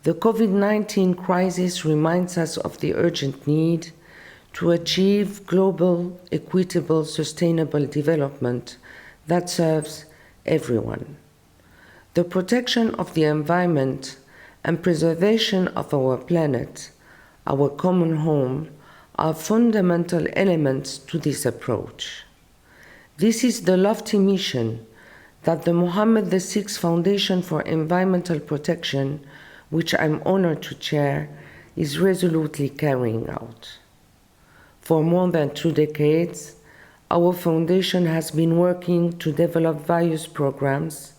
The COVID-19 crisis reminds us of the urgent need to achieve global, equitable, sustainable development that serves everyone. The protection of the environment and preservation of our planet, our common home, are fundamental elements to this approach. This is the lofty mission that the Mohammed VI Foundation for Environmental Protection, which I'm honored to chair, is resolutely carrying out. For more than 2 decades, our foundation has been working to develop various programs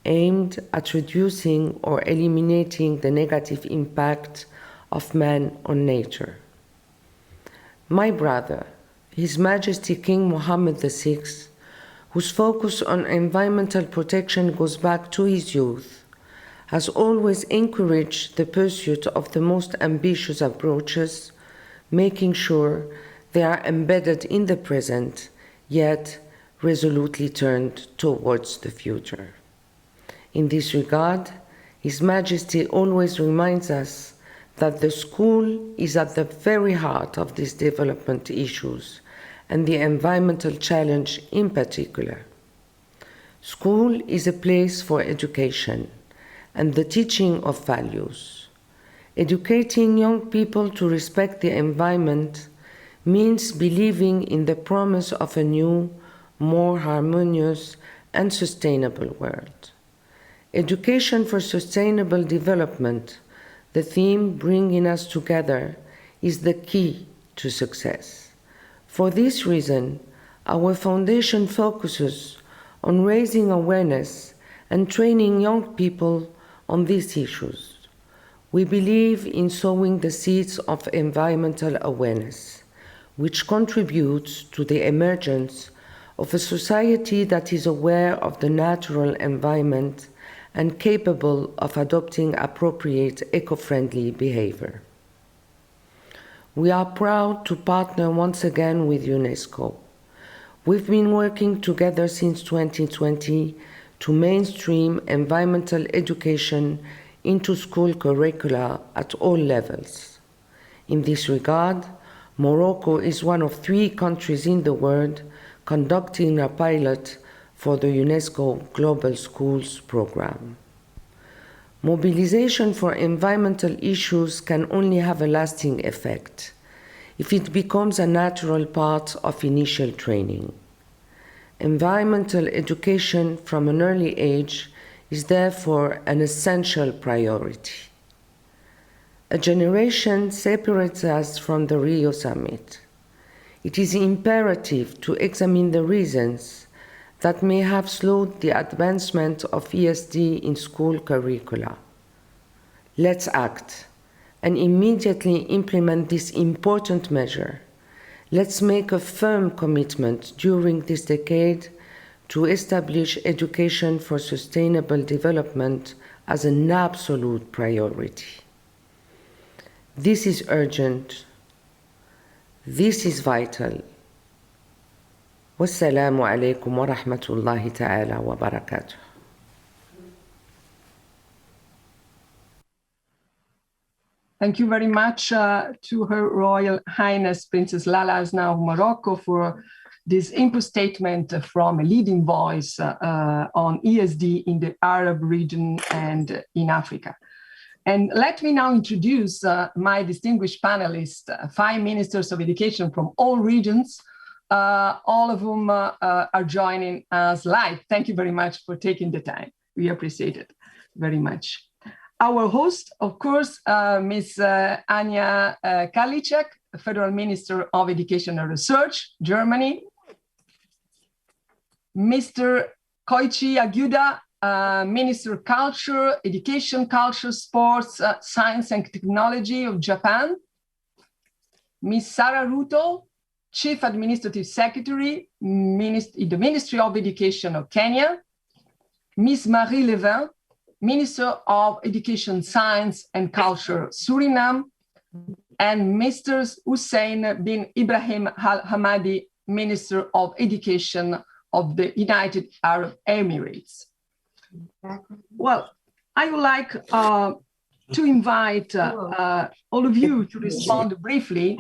aimed at reducing or eliminating the negative impact of man on nature. My brother, His Majesty King Mohammed VI, whose focus on environmental protection goes back to his youth, has always encouraged the pursuit of the most ambitious approaches, making sure they are embedded in the present, yet resolutely turned towards the future. In this regard, His Majesty always reminds us that the school is at the very heart of these development issues, and the environmental challenge in particular. School is a place for education and the teaching of values. Educating young people to respect the environment means believing in the promise of a new, more harmonious and sustainable world. Education for sustainable development, the theme bringing us together, is the key to success. For this reason, our foundation focuses on raising awareness and training young people on these issues. We believe in sowing the seeds of environmental awareness, which contributes to the emergence of a society that is aware of the natural environment and capable of adopting appropriate eco-friendly behavior. We are proud to partner once again with UNESCO. We've been working together since 2020 to mainstream environmental education into school curricula at all levels. In this regard, Morocco is one of 3 countries in the world conducting a pilot for the UNESCO Global Schools program. Mobilization for environmental issues can only have a lasting effect if it becomes a natural part of initial training. Environmental education from an early age is therefore an essential priority. A generation separates us from the Rio Summit. It is imperative to examine the reasons that may have slowed the advancement of ESD in school curricula. Let's act and immediately implement this important measure. Let's make a firm commitment during this decade to establish education for sustainable development as an absolute priority. This is urgent. This is vital. Wassalamu alaikum wa rahmatullahi ta'ala wa barakatuh. Thank you very much to Her Royal Highness Princess Lala Asna of Morocco for this input statement from a leading voice on ESD in the Arab region and in Africa. And let me now introduce my distinguished panelists, 5 ministers of education from all regions, all of whom are joining us live. Thank you very much for taking the time. We appreciate it very much. Our host, of course, Ms. Anja Karliczek, Federal Minister of Education and Research, Germany. Mr. Koichi Aguda, Minister of Culture, Education, Culture, Sports, Science and Technology of Japan. Ms. Sara Ruto, Chief Administrative Secretary in the Ministry of Education of Kenya. Ms. Marie Levin, Minister of Education, Science and Culture, Suriname. And Mr. Hussein bin Ibrahim Al Hamadi, Minister of Education of the United Arab Emirates. Well, I would like to invite all of you to respond briefly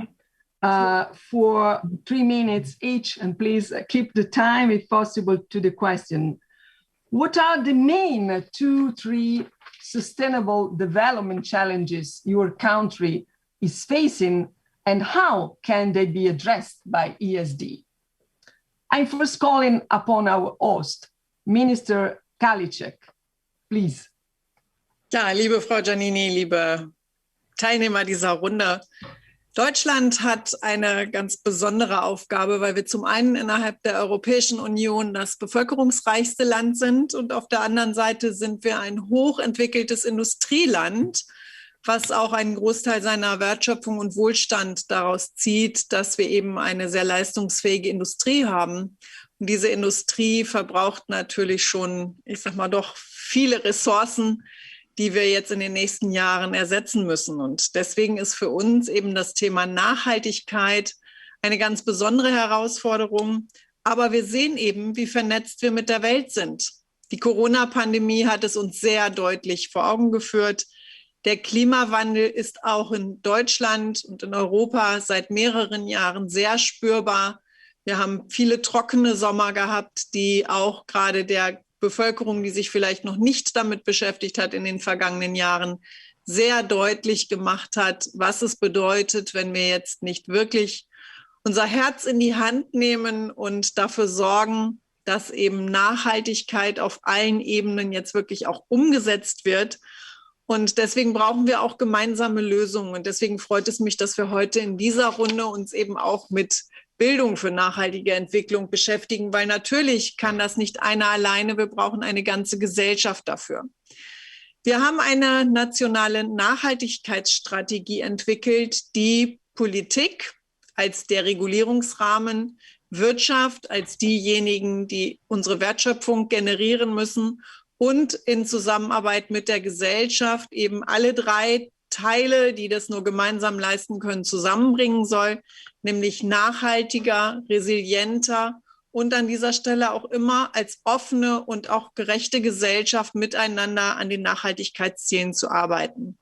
for 3 minutes each, and please keep the time, if possible, to the question. What are the main 2-3 sustainable development challenges your country is facing, and how can they be addressed by ESD? I'm first calling upon our host, Minister Karliczek. Please. Ja, liebe Frau Giannini, liebe Teilnehmer dieser Runde, Deutschland hat eine ganz besondere Aufgabe, weil wir zum einen innerhalb der Europäischen Union das bevölkerungsreichste Land sind und auf der anderen Seite sind wir ein hochentwickeltes Industrieland, was auch einen Großteil seiner Wertschöpfung und Wohlstand daraus zieht, dass wir eben eine sehr leistungsfähige Industrie haben. Und diese Industrie verbraucht natürlich schon, ich sag mal doch, viele Ressourcen, die wir jetzt in den nächsten Jahren ersetzen müssen. Und deswegen ist für uns eben das Thema Nachhaltigkeit eine ganz besondere Herausforderung. Aber wir sehen eben, wie vernetzt wir mit der Welt sind. Die Corona-Pandemie hat es uns sehr deutlich vor Augen geführt. Der Klimawandel ist auch in Deutschland und in Europa seit mehreren Jahren sehr spürbar. Wir haben viele trockene Sommer gehabt, die auch gerade der Bevölkerung, die sich vielleicht noch nicht damit beschäftigt hat in den vergangenen Jahren, sehr deutlich gemacht hat, was es bedeutet, wenn wir jetzt nicht wirklich unser Herz in die Hand nehmen und dafür sorgen, dass eben Nachhaltigkeit auf allen Ebenen jetzt wirklich auch umgesetzt wird. Und deswegen brauchen wir auch gemeinsame Lösungen. Und deswegen freut es mich, dass wir heute in dieser Runde uns eben auch mit Bildung für nachhaltige Entwicklung beschäftigen, weil natürlich kann das nicht einer alleine, wir brauchen eine ganze Gesellschaft dafür. Wir haben eine nationale Nachhaltigkeitsstrategie entwickelt, die Politik als der Regulierungsrahmen, Wirtschaft als diejenigen, die unsere Wertschöpfung generieren müssen und in Zusammenarbeit mit der Gesellschaft eben alle drei Teile, die das nur gemeinsam leisten können, zusammenbringen soll, nämlich nachhaltiger, resilienter und an dieser Stelle auch immer als offene und auch gerechte Gesellschaft miteinander an den Nachhaltigkeitszielen zu arbeiten.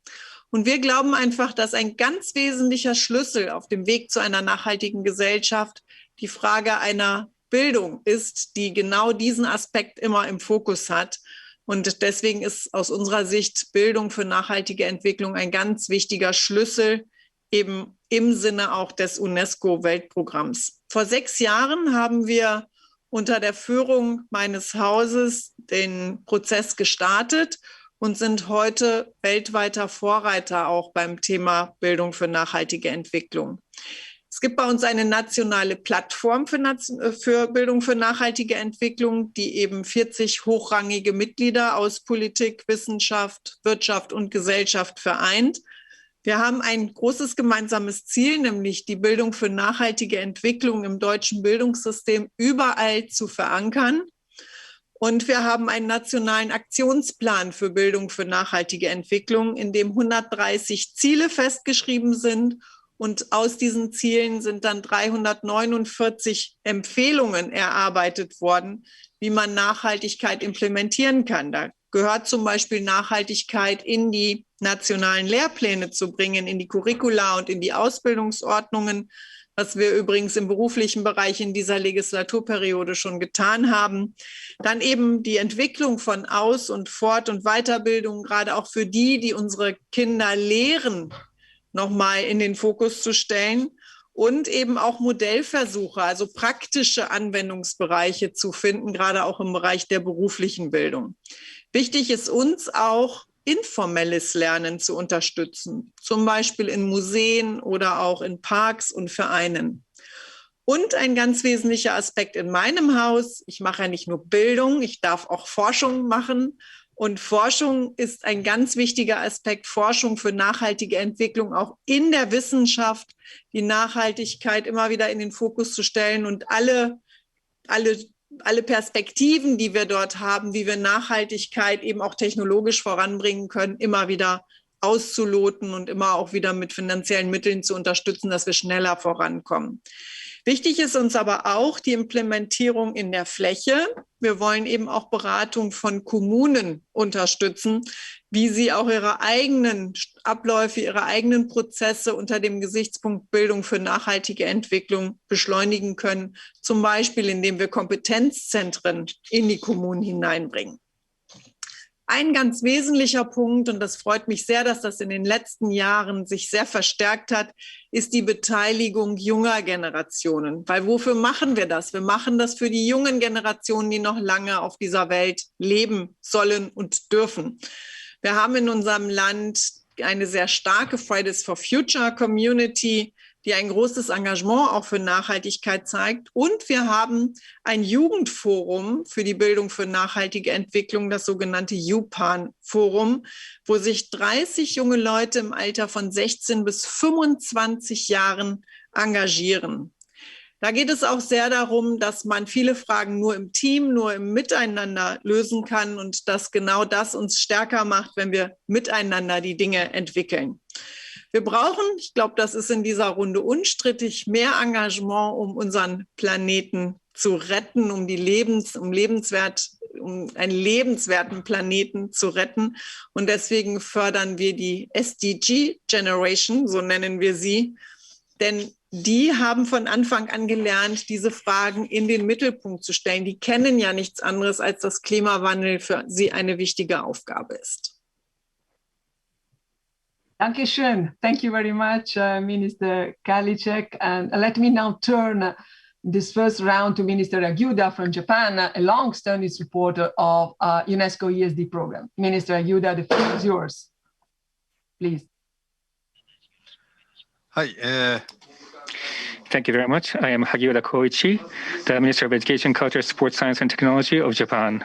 Und wir glauben einfach, dass ein ganz wesentlicher Schlüssel auf dem Weg zu einer nachhaltigen Gesellschaft die Frage einer Bildung ist, die genau diesen Aspekt immer im Fokus hat. Und deswegen ist aus unserer Sicht Bildung für nachhaltige Entwicklung ein ganz wichtiger Schlüssel, eben im Sinne auch des UNESCO-Weltprogramms. Vor 6 Jahren haben wir unter der Führung meines Hauses den Prozess gestartet und sind heute weltweiter Vorreiter auch beim Thema Bildung für nachhaltige Entwicklung. Es gibt bei uns eine nationale Plattform für Bildung für nachhaltige Entwicklung, die eben 40 hochrangige Mitglieder aus Politik, Wissenschaft, Wirtschaft und Gesellschaft vereint. Wir haben ein großes gemeinsames Ziel, nämlich die Bildung für nachhaltige Entwicklung im deutschen Bildungssystem überall zu verankern. Und wir haben einen nationalen Aktionsplan für Bildung für nachhaltige Entwicklung, in dem 130 Ziele festgeschrieben sind. Und aus diesen Zielen sind dann 349 Empfehlungen erarbeitet worden, wie man Nachhaltigkeit implementieren kann. Da gehört zum Beispiel Nachhaltigkeit in die nationalen Lehrpläne zu bringen, in die Curricula und in die Ausbildungsordnungen, was wir übrigens im beruflichen Bereich in dieser Legislaturperiode schon getan haben. Dann eben die Entwicklung von Aus- und Fort- und Weiterbildung, gerade auch für die, die unsere Kinder lehren, nochmal in den Fokus zu stellen und eben auch Modellversuche, also praktische Anwendungsbereiche zu finden, gerade auch im Bereich der beruflichen Bildung. Wichtig ist uns auch, informelles Lernen zu unterstützen, zum Beispiel in Museen oder auch in Parks und Vereinen. Und ein ganz wesentlicher Aspekt in meinem Haus, ich mache ja nicht nur Bildung, ich darf auch Forschung machen. Und Forschung ist ein ganz wichtiger Aspekt, Forschung für nachhaltige Entwicklung auch in der Wissenschaft, die Nachhaltigkeit immer wieder in den Fokus zu stellen und alle Perspektiven, die wir dort haben, wie wir Nachhaltigkeit eben auch technologisch voranbringen können, immer wieder auszuloten und immer auch wieder mit finanziellen Mitteln zu unterstützen, dass wir schneller vorankommen. Wichtig ist uns aber auch die Implementierung in der Fläche. Wir wollen eben auch Beratung von Kommunen unterstützen, wie sie auch ihre eigenen Abläufe, ihre eigenen Prozesse unter dem Gesichtspunkt Bildung für nachhaltige Entwicklung beschleunigen können, zum Beispiel indem wir Kompetenzzentren in die Kommunen hineinbringen. Ein ganz wesentlicher Punkt, und das freut mich sehr, dass das in den letzten Jahren sich sehr verstärkt hat, ist die Beteiligung junger Generationen. Weil wofür machen wir das? Wir machen das für die jungen Generationen, die noch lange auf dieser Welt leben sollen und dürfen. Wir haben in unserem Land eine sehr starke Fridays for Future Community die ein großes Engagement auch für Nachhaltigkeit zeigt. Und wir haben ein Jugendforum für die Bildung für nachhaltige Entwicklung, das sogenannte UPAN-Forum, wo sich 30 junge Leute im Alter von 16 bis 25 Jahren engagieren. Da geht es auch sehr darum, dass man viele Fragen nur im Team, nur im Miteinander lösen kann und dass genau das uns stärker macht, wenn wir miteinander die Dinge entwickeln. Wir brauchen, ich glaube, das ist in dieser Runde unstrittig, mehr Engagement, um unseren Planeten zu retten, um einen lebenswerten Planeten zu retten. Und deswegen fördern wir die SDG Generation, so nennen wir sie, denn die haben von Anfang an gelernt, diese Fragen in den Mittelpunkt zu stellen. Die kennen ja nichts anderes, als dass Klimawandel für sie eine wichtige Aufgabe ist. Dankeschön. Thank you very much, Minister Karliczek. And let me now turn this first round to Minister Aguda from Japan, a long-standing supporter of UNESCO ESD program. Minister Aguda, the floor is yours. Please. Hi. Thank you very much. I am Hagiura Koichi, the Minister of Education, Culture, Sports, Science, and Technology of Japan.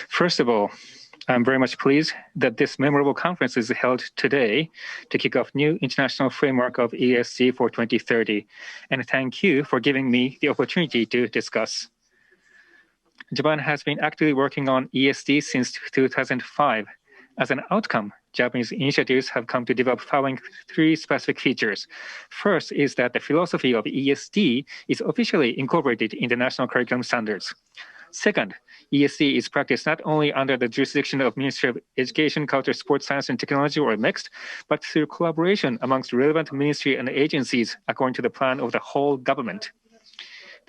First of all, I'm very much pleased that this memorable conference is held today to kick off new international framework of ESG for 2030. And thank you for giving me the opportunity to discuss. Japan has been actively working on ESG since 2005. As an outcome, Japanese initiatives have come to develop following three specific features. First is that the philosophy of ESG is officially incorporated in the national curriculum standards. Second, ESG is practiced not only under the jurisdiction of Ministry of Education, Culture, Sports, Science, and Technology, or MEXT, but through collaboration amongst relevant ministry and agencies according to the plan of the whole government.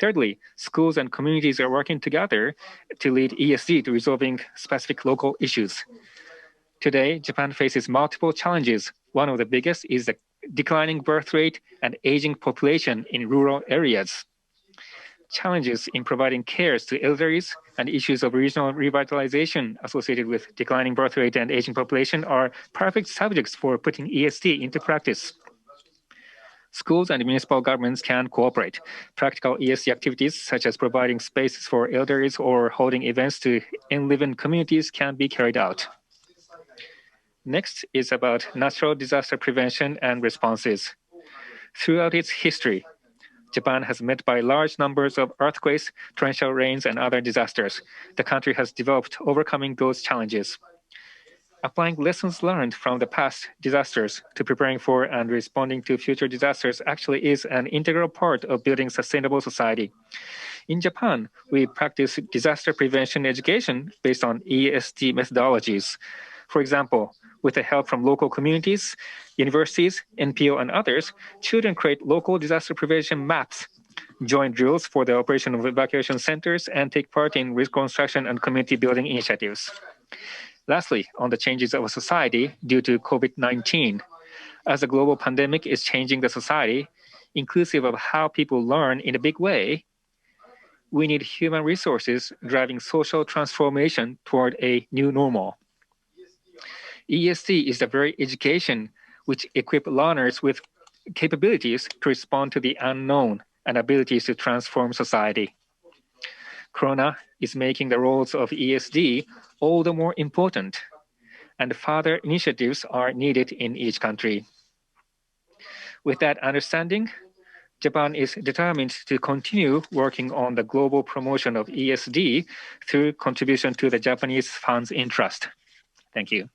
Thirdly, schools and communities are working together to lead ESG to resolving specific local issues. Today, Japan faces multiple challenges. One of the biggest is the declining birth rate and aging population in rural areas. Challenges in providing care to elderly and issues of regional revitalization associated with declining birth rate and aging population are perfect subjects for putting ESG into practice. Schools and municipal governments can cooperate. Practical ESG activities such as providing spaces for elderly or holding events to enliven communities can be carried out. Next is about natural disaster prevention and responses. Throughout its history, Japan has met by large numbers of earthquakes, torrential rains, and other disasters. The country has developed overcoming those challenges. Applying lessons learned from the past disasters to preparing for and responding to future disasters actually is an integral part of building sustainable society. In Japan, we practice disaster prevention education based on ESG methodologies. For example, with the help from local communities, universities, NPO, and others, children create local disaster prevention maps, join drills for the operation of evacuation centers, and take part in reconstruction and community building initiatives. Lastly, on the changes of society due to COVID-19, as the global pandemic is changing the society, inclusive of how people learn in a big way, we need human resources driving social transformation toward a new normal. ESG is the very education which equips learners with capabilities to respond to the unknown and abilities to transform society. Corona is making the roles of ESG all the more important, and further initiatives are needed in each country. With that understanding, Japan is determined to continue working on the global promotion of ESG through contribution to the Japanese funds in trust. Thank you.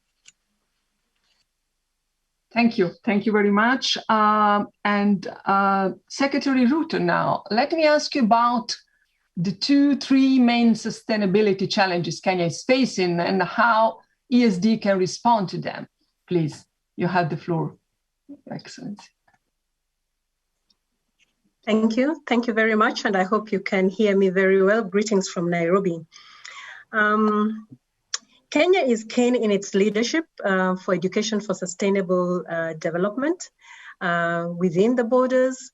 Thank you. Thank you very much. Secretary Rutte now, let me ask you about the three main sustainability challenges Kenya is facing and how ESD can respond to them. Please, you have the floor, Your Excellency. Thank you. Thank you very much. And I hope you can hear me very well. Greetings from Nairobi. Kenya is keen in its leadership for education for sustainable development within the borders,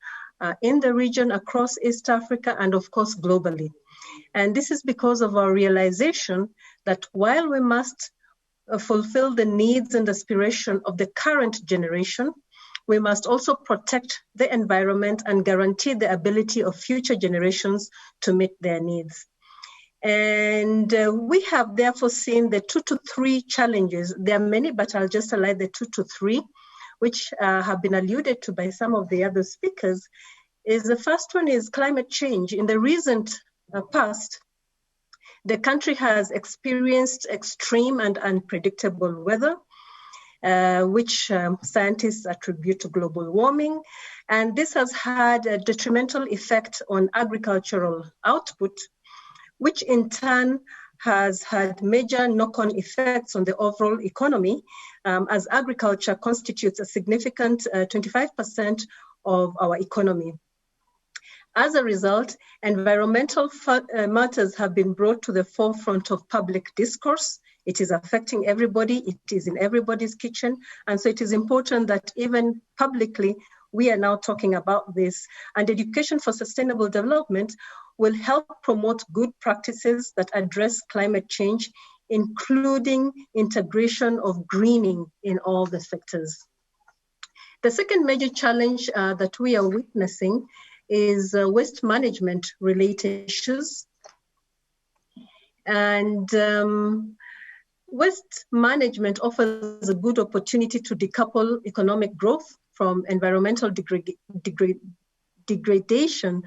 in the region, across East Africa, and of course, globally. And this is because of our realization that while we must fulfill the needs and aspiration of the current generation, we must also protect the environment and guarantee the ability of future generations to meet their needs. And we have therefore seen the 2 to 3 challenges. There are many, but I'll just highlight the 2 to 3, which have been alluded to by some of the other speakers. The first one is climate change. In the recent past, the country has experienced extreme and unpredictable weather, which scientists attribute to global warming. And this has had a detrimental effect on agricultural output, which in turn has had major knock-on effects on the overall economy, as agriculture constitutes a significant 25% of our economy. As a result, environmental matters have been brought to the forefront of public discourse. It is affecting everybody, it is in everybody's kitchen, and so it is important that even publicly, we are now talking about this. And education for sustainable development will help promote good practices that address climate change, including integration of greening in all the sectors. The second major challenge that we are witnessing is waste management related issues. And waste management offers a good opportunity to decouple economic growth from environmental degradation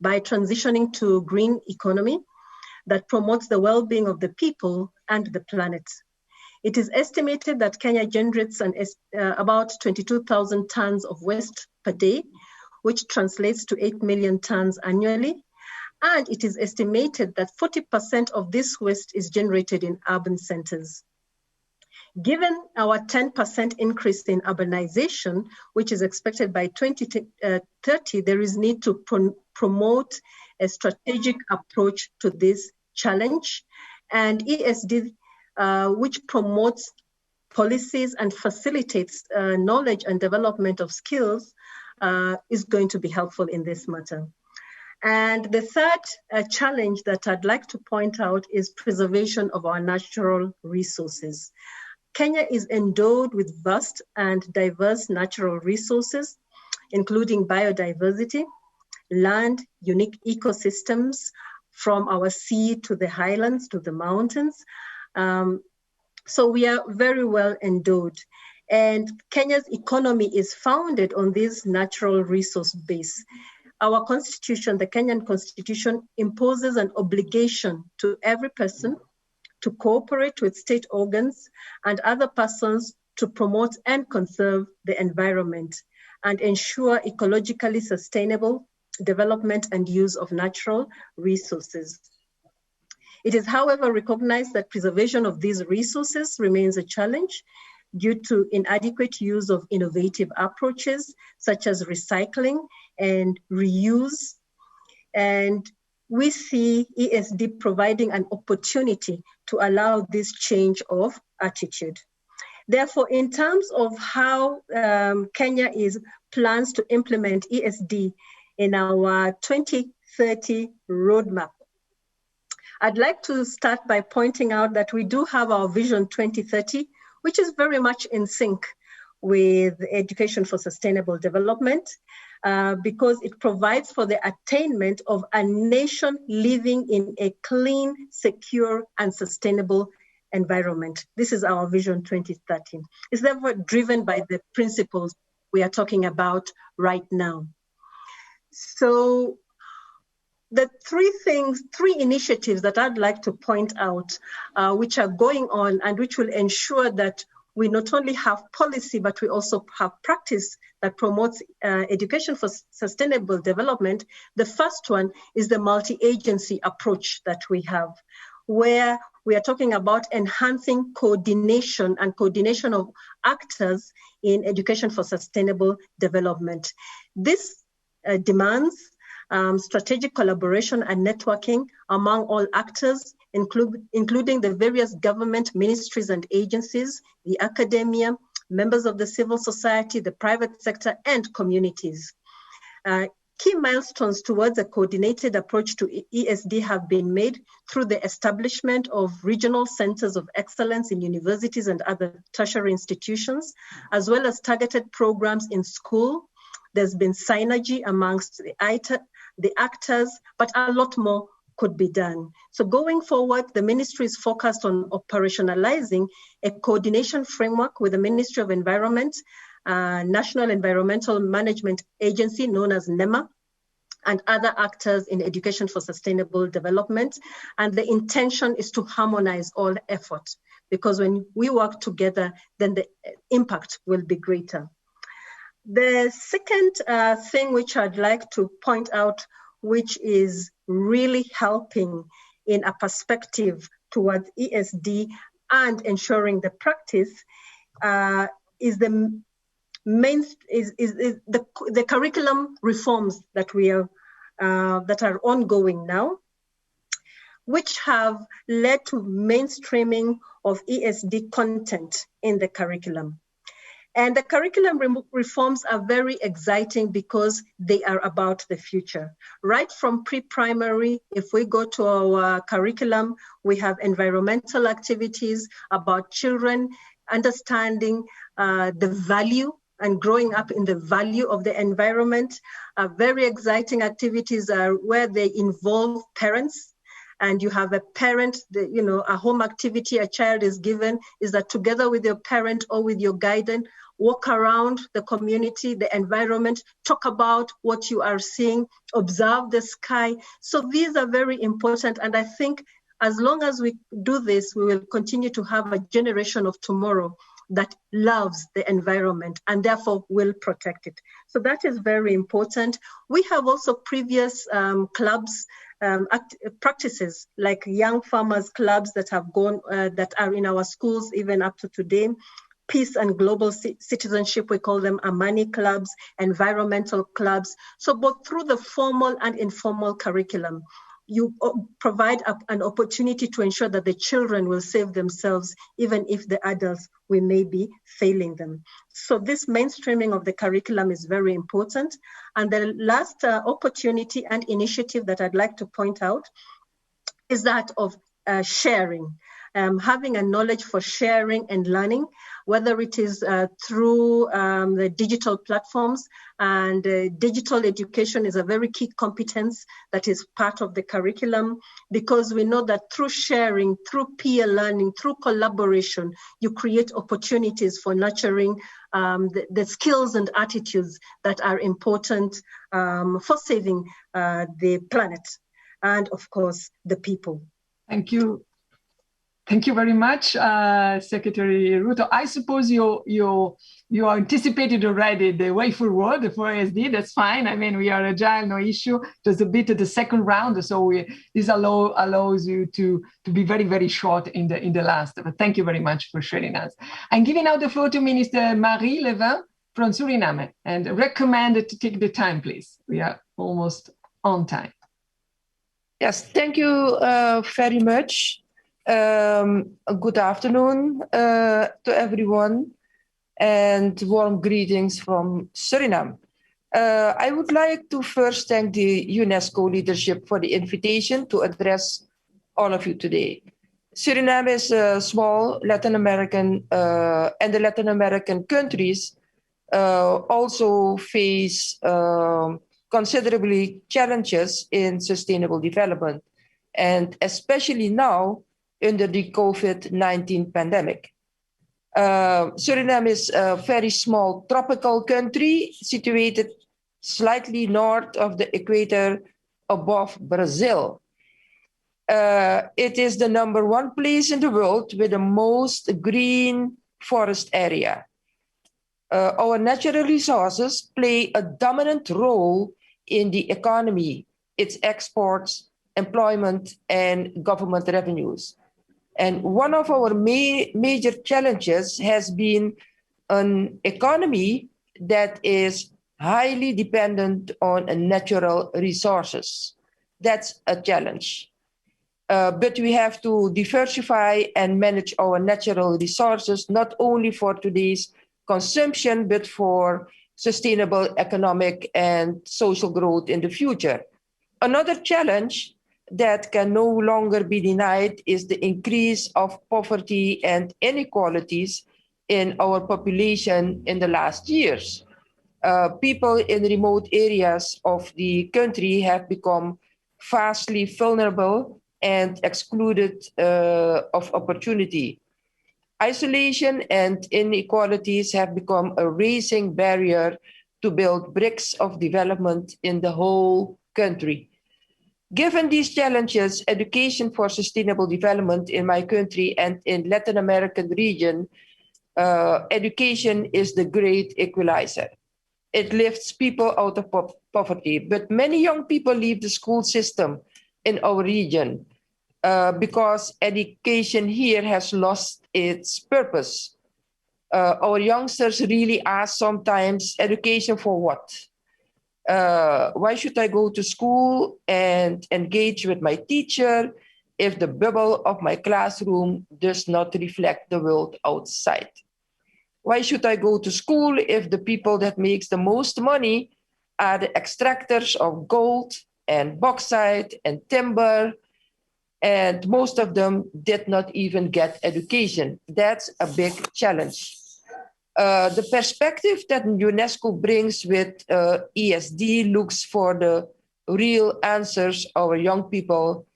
by transitioning to green economy that promotes the well-being of the people and the planet. It is estimated that Kenya generates about 22,000 tons of waste per day, which translates to 8 million tons annually. And it is estimated that 40% of this waste is generated in urban centers. Given our 10% increase in urbanization, which is expected by 2030, there is need to promote a strategic approach to this challenge. And ESD, which promotes policies and facilitates knowledge and development of skills, is going to be helpful in this matter. And the third challenge that I'd like to point out is preservation of our natural resources. Kenya is endowed with vast and diverse natural resources, including biodiversity, land, unique ecosystems, from our sea to the highlands to the mountains. So we are very well endowed. And Kenya's economy is founded on this natural resource base. Our constitution, the Kenyan constitution, imposes an obligation to every person to cooperate with state organs and other persons to promote and conserve the environment and ensure ecologically sustainable development and use of natural resources. It is, however, recognized that preservation of these resources remains a challenge due to inadequate use of innovative approaches such as recycling and reuse. And we see ESD providing an opportunity to allow this change of attitude. Therefore, in terms of how Kenya plans to implement ESD in our 2030 roadmap, I'd like to start by pointing out that we do have our Vision 2030, which is very much in sync with education for sustainable development, because it provides for the attainment of a nation living in a clean, secure, and sustainable environment. This is our Vision 2030. It's therefore driven by the principles we are talking about right now. So the three initiatives that I'd like to point out, which are going on and which will ensure that we not only have policy, but we also have practice that promotes education for sustainable development. The first one is the multi-agency approach that we have, where we are talking about enhancing coordination of actors in education for sustainable development. This demands strategic collaboration and networking among all actors, including the various government ministries and agencies, the academia, members of the civil society, the private sector, and communities. Key milestones towards a coordinated approach to ESD have been made through the establishment of regional centers of excellence in universities and other tertiary institutions, as well as targeted programs in school. There's been synergy amongst the actors, but a lot more could be done. So going forward, the ministry is focused on operationalizing a coordination framework with the Ministry of Environment, National Environmental Management Agency, known as NEMA, and other actors in education for sustainable development. And the intention is to harmonize all efforts, because when we work together, then the impact will be greater. The second thing which I'd like to point out, which is really helping in a perspective towards ESD and ensuring the practice, is the curriculum reforms that that are ongoing now, which have led to mainstreaming of ESD content in the curriculum. And the curriculum reforms are very exciting because they are about the future. Right from pre-primary, if we go to our curriculum, we have environmental activities about children understanding the value and growing up in the value of the environment. Very exciting activities are where they involve parents. And you have a parent, a home activity a child is given is that together with your parent or with your guardian, walk around the community, the environment, talk about what you are seeing, observe the sky. So these are very important. And I think as long as we do this, we will continue to have a generation of tomorrow that loves the environment and therefore will protect it. So that is very important. We have also previous clubs, practices like young farmers clubs that have gone, that are in our schools even up to today. Peace and global citizenship, we call them Amani clubs, environmental clubs. So both through the formal and informal curriculum, you provide an opportunity to ensure that the children will save themselves, even if the adults, we may be failing them. So this mainstreaming of the curriculum is very important. And the last opportunity and initiative that I'd like to point out is that of sharing. Having a knowledge for sharing and learning, whether it is through the digital platforms, and digital education is a very key competence that is part of the curriculum, because we know that through sharing, through peer learning, through collaboration, you create opportunities for nurturing the skills and attitudes that are important for saving the planet and, of course, the people. Thank you. Thank you very much, Secretary Ruto. I suppose you anticipated already the way forward for ESD. That's fine. I mean, we are agile, no issue. Just a bit of the second round, so this allows you to be very, very short in the last. But thank you very much for sharing us. I'm giving now the floor to Minister Marie Levin from Suriname, and recommend to take the time, please. We are almost on time. Yes, thank you very much. Good afternoon to everyone, and warm greetings from Suriname. I would like to first thank the UNESCO leadership for the invitation to address all of you today. Suriname is a small Latin American, and the Latin American countries also face considerably challenges in sustainable development, and especially now under the COVID-19 pandemic. Suriname is a very small tropical country situated slightly north of the equator above Brazil. It is the #1 place in the world with the most green forest area. Our natural resources play a dominant role in the economy, its exports, employment, and government revenues. And one of our major challenges has been an economy that is highly dependent on natural resources. That's a challenge. But we have to diversify and manage our natural resources, not only for today's consumption, but for sustainable economic and social growth in the future. Another challenge that can no longer be denied is the increase of poverty and inequalities in our population in the last years. People in remote areas of the country have become vastly vulnerable and excluded of opportunity. Isolation and inequalities have become a racing barrier to build bricks of development in the whole country. Given these challenges, education for sustainable development in my country and in Latin American region, education is the great equalizer. It lifts people out of poverty, but many young people leave the school system in our region because education here has lost its purpose. Our youngsters really ask sometimes, education for what? Why should I go to school and engage with my teacher if the bubble of my classroom does not reflect the world outside? Why should I go to school if the people that makes the most money are the extractors of gold and bauxite and timber, and most of them did not even get education? That's a big challenge. The perspective that UNESCO brings with ESD looks for the real answers our young people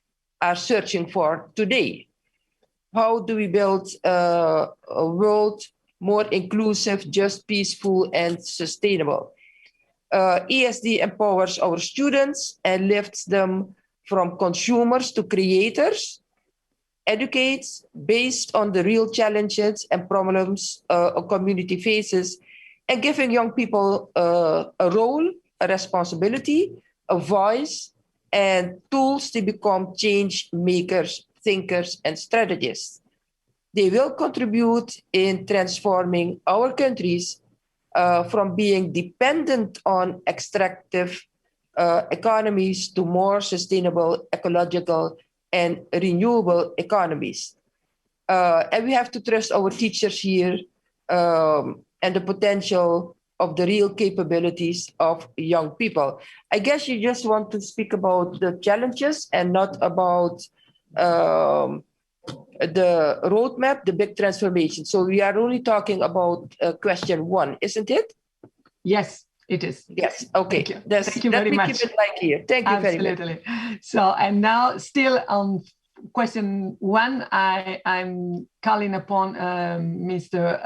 are searching for today. How do we build a world more inclusive, just, peaceful, and sustainable? ESD empowers our students and lifts them from consumers to creators, educates based on the real challenges and problems a community faces, and giving young people a role, a responsibility, a voice, and tools to become change makers, thinkers, and strategists. They will contribute in transforming our countries from being dependent on extractive economies to more sustainable, ecological, and renewable economies. And we have to trust our teachers here and the potential of the real capabilities of young people. I guess you just want to speak about the challenges and not about the roadmap, the big transformation. So we are only talking about question one, isn't it? Yes, it is. Yes. Okay. Thank you very much. Keep it like here. Thank you very much. Absolutely. So, and now still on question one, I'm calling upon Mr.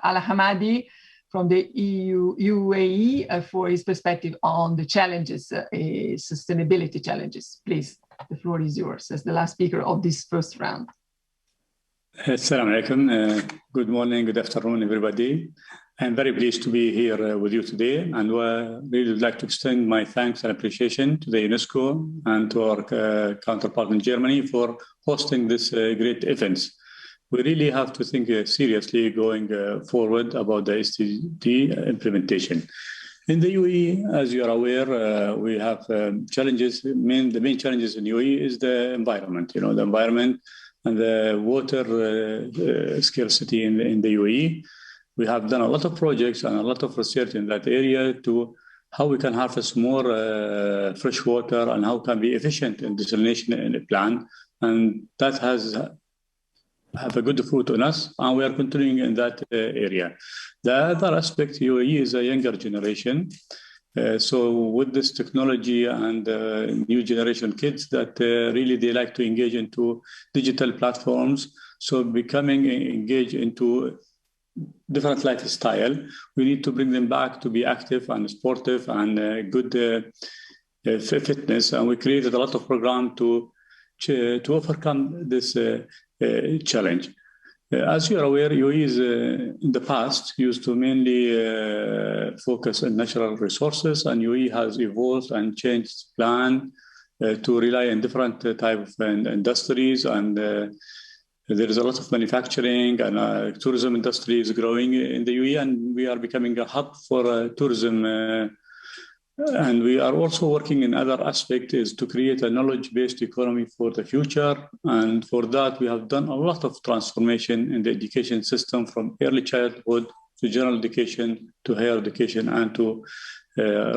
Al Hamadi from the UAE for his perspective on the challenges, sustainability challenges. Please, the floor is yours as the last speaker of this first round. Assalamu alaikum. Good morning, good afternoon, everybody. I'm very pleased to be here with you today, and really would like to extend my thanks and appreciation to the UNESCO and to our counterpart in Germany for hosting this great event. We really have to think seriously going forward about the SDG implementation. In the UAE, as you are aware, we have challenges. The main challenges in UAE is the environment. You know, the environment and the water scarcity in the UAE. We have done a lot of projects and a lot of research in that area to how we can harvest more fresh water and how can be efficient in desalination in a plan. And that has have a good fruit on us, and we are continuing in that area. The other aspect, UAE is a younger generation. So with this technology and new generation kids that really they like to engage into digital platforms. So becoming engaged into different lifestyle, we need to bring them back to be active and sportive and good fitness. And we created a lot of programs to overcome this challenge. As you are aware, UAE is in the past used to mainly focus on natural resources, and UAE has evolved and changed plan to rely on different type of industries, and there is a lot of manufacturing and tourism industry is growing in the UAE, and we are becoming a hub for tourism. And we are also working in other aspects is to create a knowledge-based economy for the future. And for that, we have done a lot of transformation in the education system from early childhood to general education, to higher education, and to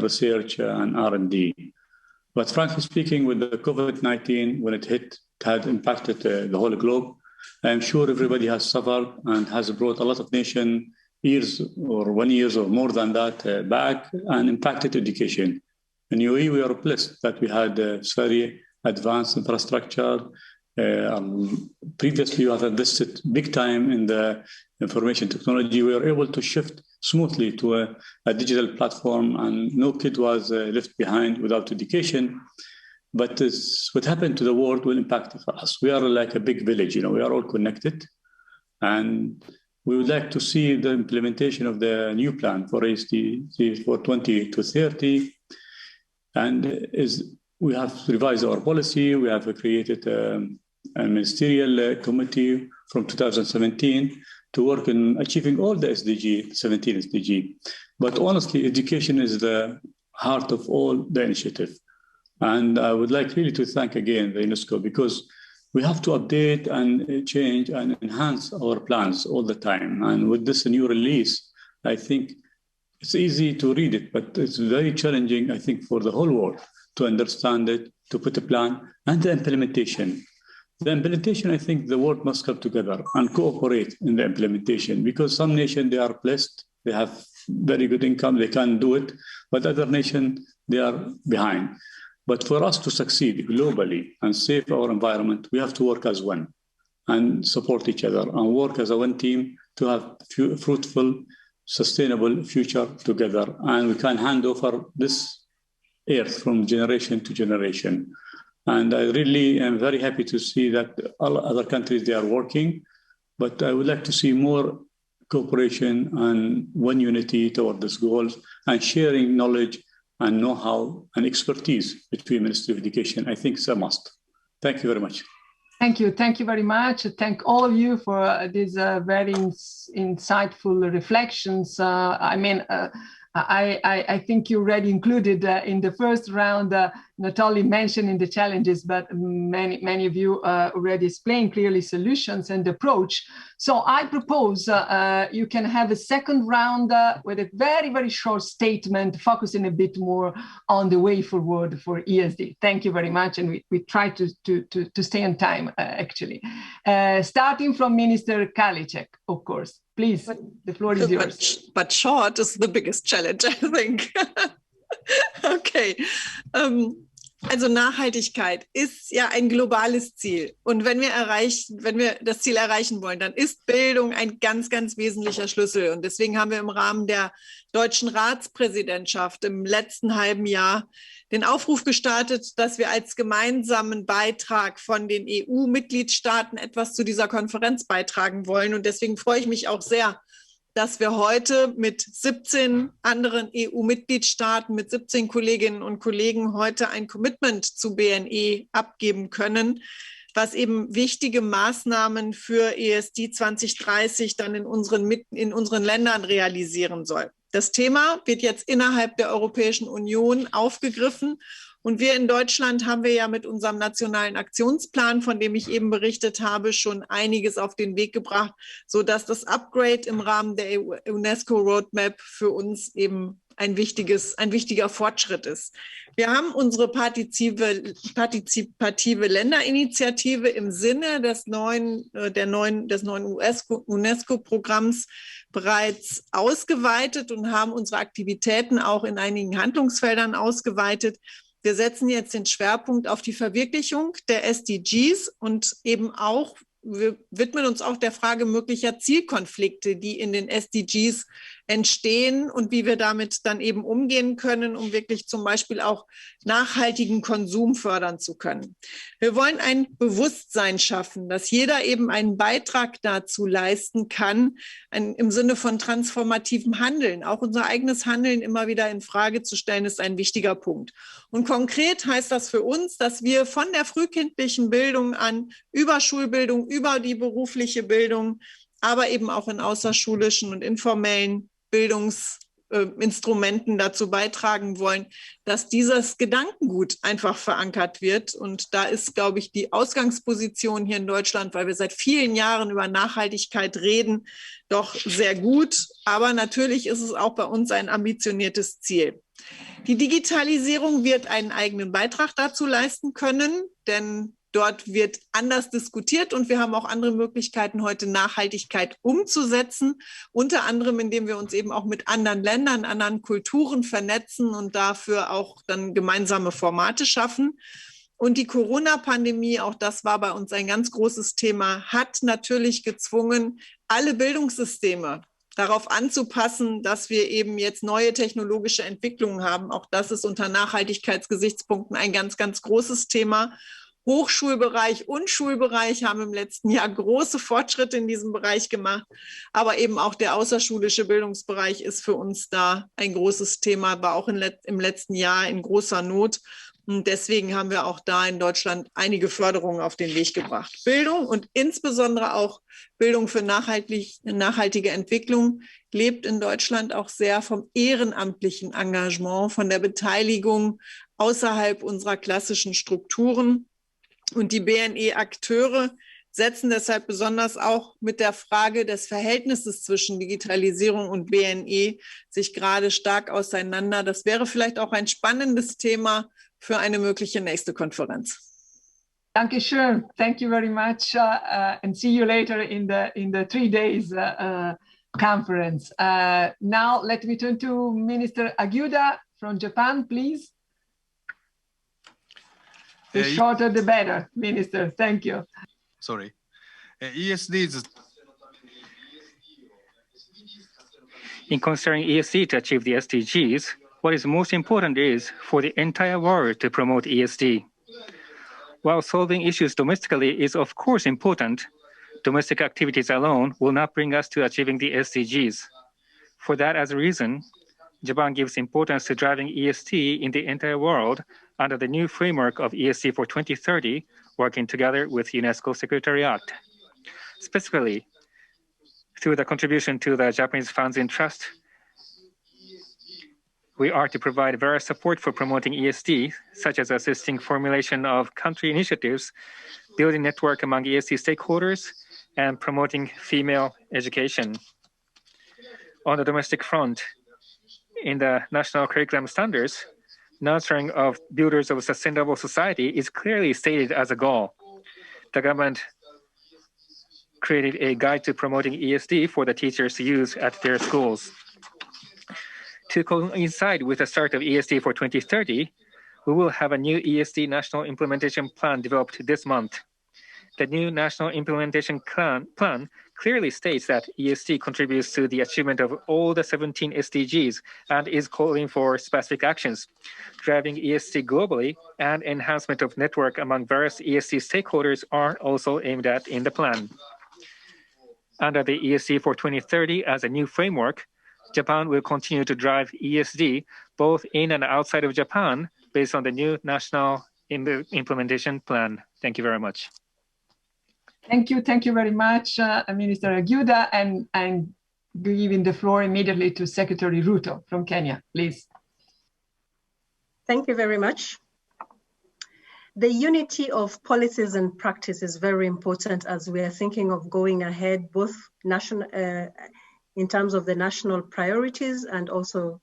research and R&D. But frankly speaking, with the COVID-19, when it hit, it had impacted the whole globe. I'm sure everybody has suffered and has brought a lot of nation years or 1 year or more than that back and impacted education. In UAE, we are blessed that we had very advanced infrastructure. Previously, we had invested big time in the information technology. We were able to shift smoothly to a digital platform, and no kid was left behind without education. But what happened to the world will impact us. We are like a big village, we are all connected. And we would like to see the implementation of the new plan for SDGs for 20 to 30. And we have revised our policy. We have created a ministerial committee from 2017 to work on achieving all the 17 SDG. But honestly, education is the heart of all the initiative. And I would like really to thank again the UNESCO, because we have to update and change and enhance our plans all the time. And with this new release, I think it's easy to read it, but it's very challenging, I think, for the whole world to understand it, to put a plan, and the implementation. The implementation, I think the world must come together and cooperate in the implementation, because some nations, they are blessed, they have very good income, they can do it, but other nations, they are behind. But for us to succeed globally and save our environment, we have to work as one and support each other and work as a one team to have fruitful, sustainable future together. And we can hand over this earth from generation to generation. And I really am very happy to see that all other countries, they are working, but I would like to see more cooperation and one unity toward these goals and sharing knowledge and know-how and expertise between Ministry of Education. I think it's a must. Thank you very much. Thank you. Thank you very much. Thank all of you for these very insightful reflections. I think you already included in the first round, not only mentioning the challenges, but many of you already explained clearly solutions and approach. So I propose you can have a second round with a very, very short statement, focusing a bit more on the way forward for ESD. Thank you very much. And we try to stay on time, actually. Starting from Minister Karliczek, of course. Please, the floor is yours. But short is the biggest challenge, I think. Okay. Also Nachhaltigkeit ist ja ein globales Ziel. Und wenn wir das Ziel erreichen wollen, dann ist Bildung ein ganz, ganz wesentlicher Schlüssel. Und deswegen haben wir im Rahmen der deutschen Ratspräsidentschaft im letzten halben Jahr den Aufruf gestartet, dass wir als gemeinsamen Beitrag von den EU-Mitgliedstaaten etwas zu dieser Konferenz beitragen wollen. Und deswegen freue ich mich auch sehr, dass wir heute mit 17 anderen EU-Mitgliedstaaten, mit 17 Kolleginnen und Kollegen heute ein Commitment zu BNE abgeben können, was eben wichtige Maßnahmen für ESD 2030 dann in unseren Ländern realisieren soll. Das Thema wird jetzt innerhalb der Europäischen Union aufgegriffen. Und wir in Deutschland haben wir ja mit unserem nationalen Aktionsplan, von dem ich eben berichtet habe, schon einiges auf den Weg gebracht, sodass das Upgrade im Rahmen der UNESCO Roadmap für uns eben ein wichtiger Fortschritt ist. Wir haben unsere partizipative Länderinitiative im Sinne des neuen UNESCO-Programms bereits ausgeweitet und haben unsere Aktivitäten auch in einigen Handlungsfeldern ausgeweitet. Wir setzen jetzt den Schwerpunkt auf die Verwirklichung der SDGs und eben auch, wir widmen uns auch der Frage möglicher Zielkonflikte, die in den SDGs entstehen und wie wir damit dann eben umgehen können, um wirklich zum Beispiel auch nachhaltigen Konsum fördern zu können. Wir wollen ein Bewusstsein schaffen, dass jeder eben einen Beitrag dazu leisten kann, im Sinne von transformativem Handeln. Auch unser eigenes Handeln immer wieder in Frage zu stellen, ist ein wichtiger Punkt. Und konkret heißt das für uns, dass wir von der frühkindlichen Bildung an über Schulbildung, über die berufliche Bildung, aber eben auch in außerschulischen und informellen Instrumenten dazu beitragen wollen, dass dieses Gedankengut einfach verankert wird. Und da ist, glaube ich, die Ausgangsposition hier in Deutschland, weil wir seit vielen Jahren über Nachhaltigkeit reden, doch sehr gut. Aber natürlich ist es auch bei uns ein ambitioniertes Ziel. Die Digitalisierung wird einen eigenen Beitrag dazu leisten können, denn dort wird anders diskutiert und wir haben auch andere Möglichkeiten, heute Nachhaltigkeit umzusetzen, unter anderem, indem wir uns eben auch mit anderen Ländern, anderen Kulturen vernetzen und dafür auch dann gemeinsame Formate schaffen. Und die Corona-Pandemie, auch das war bei uns ein ganz großes Thema, hat natürlich gezwungen, alle Bildungssysteme darauf anzupassen, dass wir eben jetzt neue technologische Entwicklungen haben. Auch das ist unter Nachhaltigkeitsgesichtspunkten ein ganz, ganz großes Thema. Hochschulbereich und Schulbereich haben im letzten Jahr große Fortschritte in diesem Bereich gemacht. Aber eben auch der außerschulische Bildungsbereich ist für uns da ein großes Thema, war auch im letzten Jahr in großer Not. Und deswegen haben wir auch da in Deutschland einige Förderungen auf den Weg gebracht. Bildung und insbesondere auch Bildung für nachhaltige Entwicklung lebt in Deutschland auch sehr vom ehrenamtlichen Engagement, von der Beteiligung außerhalb unserer klassischen Strukturen. Und die BNE-Akteure setzen deshalb besonders auch mit der Frage des Verhältnisses zwischen Digitalisierung und BNE sich gerade stark auseinander. Das wäre vielleicht auch ein spannendes Thema für eine mögliche nächste Konferenz. Dankeschön. Thank you very much, and see you later in the 3 days conference. Now let me turn to Minister Aguda from Japan, please. The shorter, the better, Minister. Thank you. Sorry. ESDs. In considering ESD to achieve the SDGs, what is most important is for the entire world to promote ESD. While solving issues domestically is of course important, domestic activities alone will not bring us to achieving the SDGs. For that as a reason, Japan gives importance to driving ESD in the entire world under the new framework of ESD for 2030, working together with UNESCO Secretariat. Specifically, through the contribution to the Japanese Funds in Trust, we are to provide various support for promoting ESD, such as assisting formulation of country initiatives, building network among ESD stakeholders, and promoting female education. On the domestic front, in the national curriculum standards, nurturing of builders of a sustainable society is clearly stated as a goal. The government created a guide to promoting ESD for the teachers to use at their schools. To coincide with the start of ESD for 2030, we will have a new ESD national implementation plan developed this month. The new national implementation plan clearly states that ESD contributes to the achievement of all the 17 SDGs and is calling for specific actions, driving ESD globally, and enhancement of network among various ESD stakeholders are also aimed at in the plan. Under the ESD for 2030 as a new framework, Japan will continue to drive ESD both in and outside of Japan based on the new national implementation plan. Thank you very much. Thank you very much, Minister Aguda, and giving the floor immediately to Secretary Ruto from Kenya, please. Thank you very much. The unity of policies and practice is very important as we are thinking of going ahead, both national, in terms of the national priorities and also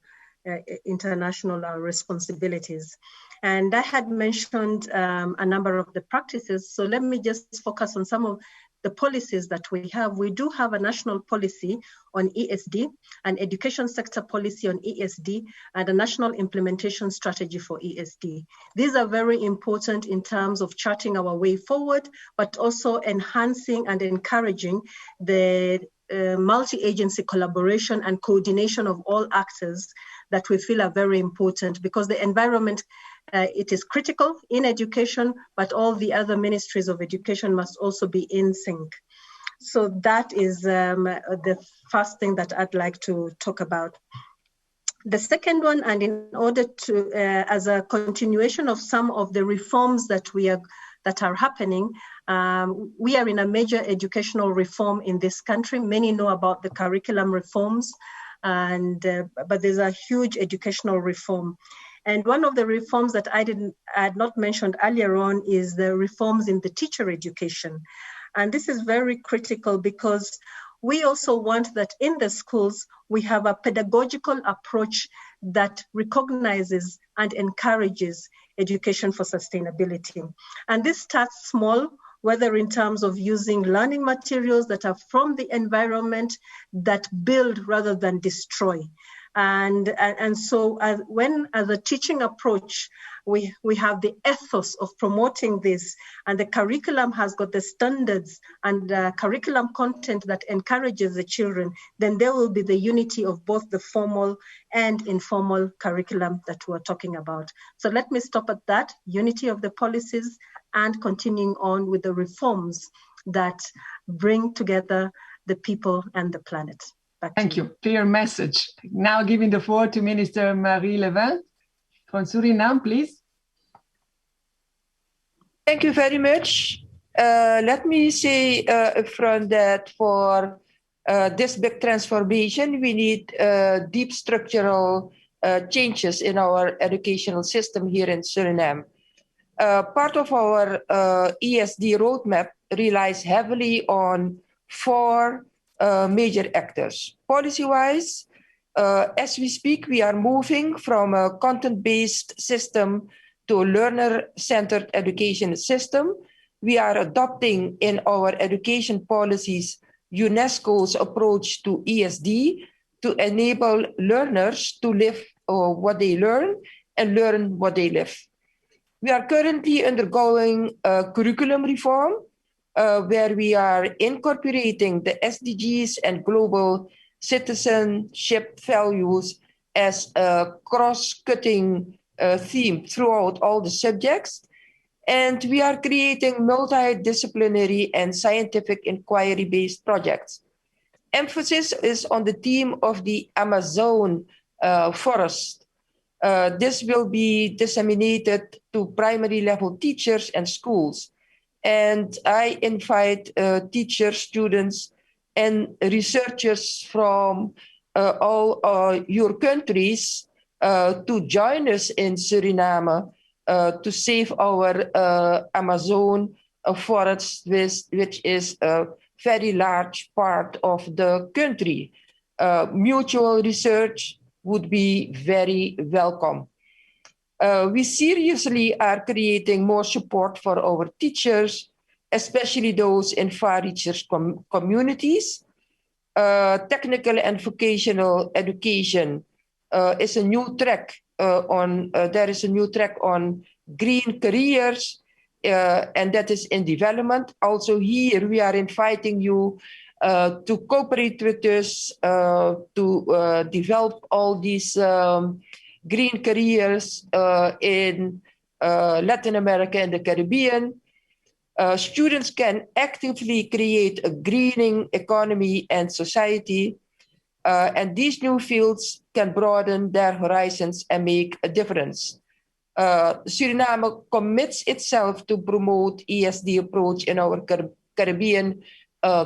international responsibilities. And I had mentioned a number of the practices, so let me just focus on some of the policies that we have. We do have a national policy on ESD, an education sector policy on ESD, and a national implementation strategy for ESD. These are very important in terms of charting our way forward, but also enhancing and encouraging the multi-agency collaboration and coordination of all actors that we feel are very important, because the environment, it is critical in education, but all the other ministries of education must also be in sync. So that is the first thing that I'd like to talk about. The second one, and in order to, as a continuation of some of the reforms that are happening, we are in a major educational reform in this country. Many know about the curriculum reforms. but there's a huge educational reform. And one of the reforms that I had not mentioned earlier on is the reforms in the teacher education. And this is very critical because we also want that in the schools, we have a pedagogical approach that recognizes and encourages education for sustainability. And this starts small, whether in terms of using learning materials that are from the environment that build rather than destroy. And so when as a teaching approach, we have the ethos of promoting this, and the curriculum has got the standards and curriculum content that encourages the children, then there will be the unity of both the formal and informal curriculum that we're talking about. So let me stop at that, unity of the policies, and continuing on with the reforms that bring together the people and the planet. Thank you. Clear message. Now giving the floor to Minister Marie Levin from Suriname, please. Thank you very much. Let me say upfront that for this big transformation, we need deep structural changes in our educational system here in Suriname. Part of our ESD roadmap relies heavily on 4 major actors. Policy-wise, as we speak, we are moving from a content-based system to a learner-centered education system. We are adopting in our education policies UNESCO's approach to ESD to enable learners to live what they learn and learn what they live. We are currently undergoing a curriculum reform where we are incorporating the SDGs and global citizenship values as a cross-cutting theme throughout all the subjects. And we are creating multidisciplinary and scientific inquiry-based projects. Emphasis is on the theme of the Amazon forest. This will be disseminated to primary level teachers and schools. And I invite teachers, students, and researchers from all your countries to join us in Suriname to save our Amazon forest, which is a very large part of the country. Mutual research would be very welcome. We seriously are creating more support for our teachers, especially those in far-reaching communities. Technical and vocational education is a new track there is a new track on green careers, and that is in development. Also here, we are inviting you to cooperate with us to develop all these green careers in Latin America and the Caribbean. Students can actively create a greening economy and society, and these new fields can broaden their horizons and make a difference. Suriname commits itself to promote ESD approach in our Caribbean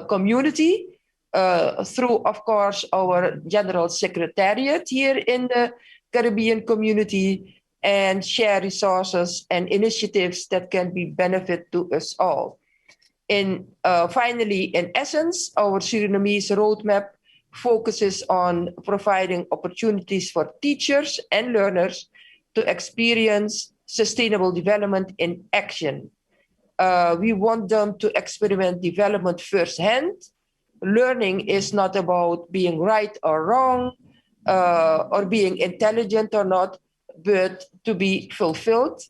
community through, of course, our General Secretariat here in the Caribbean community, and share resources and initiatives that can be benefit to us all. Finally, in essence, our Surinamese roadmap focuses on providing opportunities for teachers and learners to experience sustainable development in action. We want them to experiment development firsthand. Learning is not about being right or wrong, or being intelligent or not, but to be fulfilled,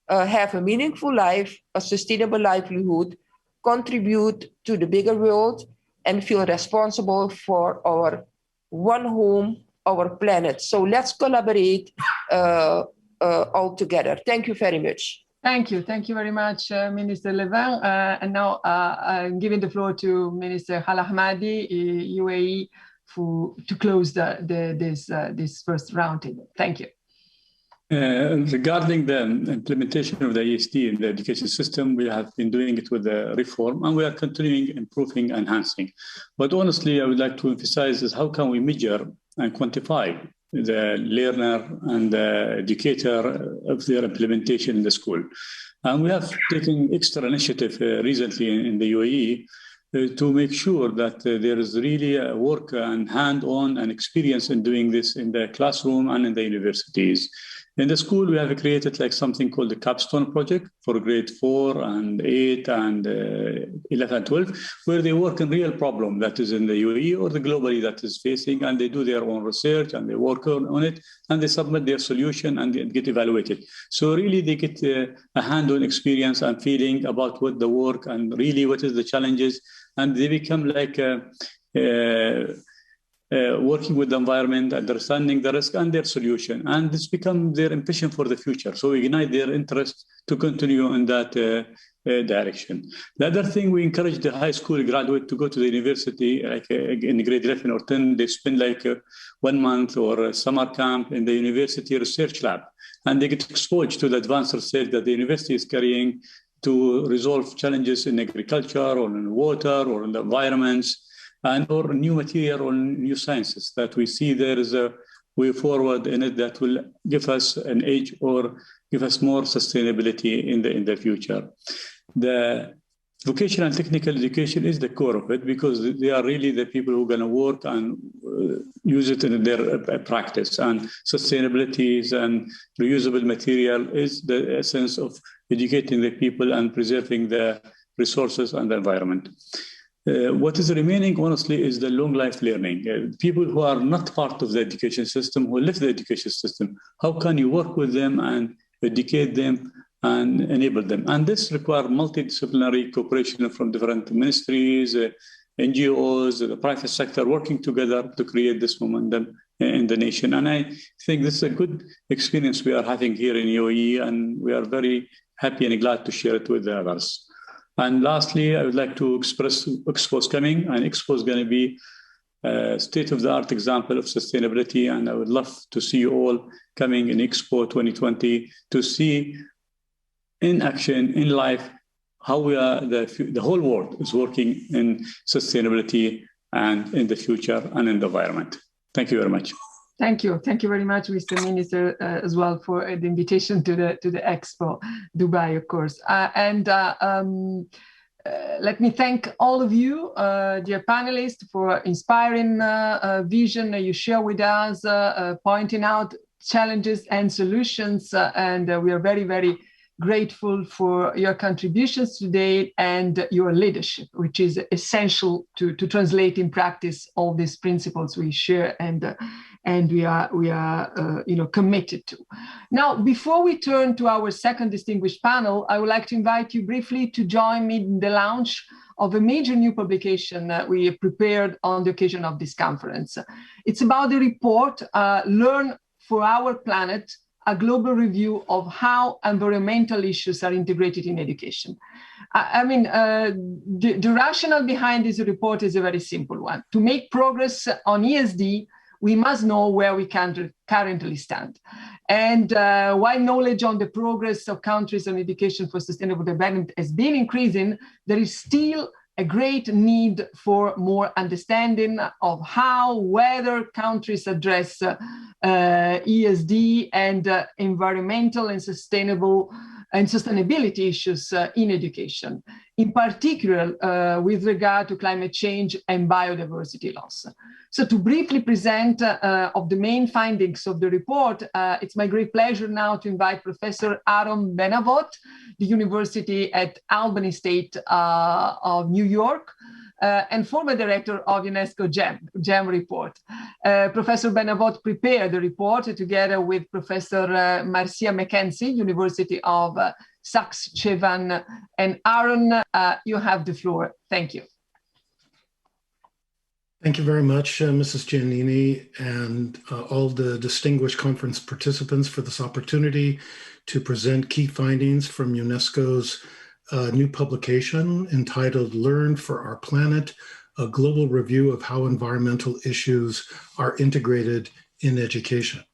have a meaningful life, a sustainable livelihood, contribute to the bigger world, and feel responsible for our one home, our planet. So let's collaborate all together. Thank you very much. Thank you. Thank you very much, Minister Levin. And now I'm giving the floor to Minister Al Ahmadi, UAE, to close this first roundtable. Thank you. Regarding the implementation of the ESD in the education system, we have been doing it with the reform, and we are continuing improving, enhancing. But honestly, I would like to emphasize is how can we measure and quantify the learner and the educator of their implementation in the school. And we have taken extra initiative recently in the UAE to make sure that there is really a work and hand-on and experience in doing this in the classroom and in the universities. In the school, we have created like something called the Capstone Project for grade 4 and 8 and 11 and 12, where they work in real problem that is in the UAE or the globally that is facing, and they do their own research and they work on it, and they submit their solution and get evaluated. So really they get a hand-on experience and feeling about what the work and really what is the challenges, and they become like working with the environment, understanding the risk and their solution. And this becomes their ambition for the future. So we ignite their interest to continue in that direction. The other thing, we encourage the high school graduate to go to the university, like in grade 11 or 10, they spend like 1 month or a summer camp in the university research lab. And they get exposed to the advanced research that the university is carrying to resolve challenges in agriculture or in water or in the environments, and or new material or new sciences that we see there is a way forward in it that will give us an edge or give us more sustainability in the future. The vocational and technical education is the core of it because they are really the people who are going to work and use it in their practice. And sustainability and reusable material is the essence of educating the people and preserving the resources and the environment. What is remaining, honestly, is the long life learning. People who are not part of the education system, who left the education system, how can you work with them and educate them and enable them? And this requires multidisciplinary cooperation from different ministries, NGOs, the private sector working together to create this momentum in the nation. And I think this is a good experience we are having here in UAE, and we are very happy and glad to share it with the others. And lastly, I would like to express Expo is coming, and Expo is going to be a state-of-the-art example of sustainability. And I would love to see you all coming in Expo 2020 to see in action, in life, how we are the whole world is working in sustainability and in the future and in the environment. Thank you very much. Thank you. Thank you very much, Mr. Minister, as well for the invitation to the Expo, Dubai, of course. Let me thank all of you, dear panelists, for inspiring vision you share with us, pointing out challenges and solutions. And we are very, very grateful for your contributions today and your leadership, which is essential to translate in practice all these principles we share and we are committed to. Now, before we turn to our second distinguished panel, I would like to invite you briefly to join me in the launch of a major new publication that we have prepared on the occasion of this conference. It's about the report, Learn for Our Planet, a global review of how environmental issues are integrated in education. The rationale behind this report is a very simple one. To make progress on ESD, we must know where we currently stand. And while knowledge on the progress of countries on education for sustainable development has been increasing, there is still a great need for more understanding of whether countries address ESD and environmental and sustainability issues in education, in particular with regard to climate change and biodiversity loss. So to briefly present of the main findings of the report, it's my great pleasure now to invite Professor Aaron Benavot, the University at Albany State of New York, and former director of UNESCO GEM report. Professor Benavot prepared the report together with Professor Marcia McKenzie, University of Saskatchewan. And Aaron, you have the floor. Thank you. Thank you very much, Mrs. Giannini, and all the distinguished conference participants for this opportunity to present key findings from UNESCO's new publication entitled Learn for Our Planet, a global review of how environmental issues are integrated in education.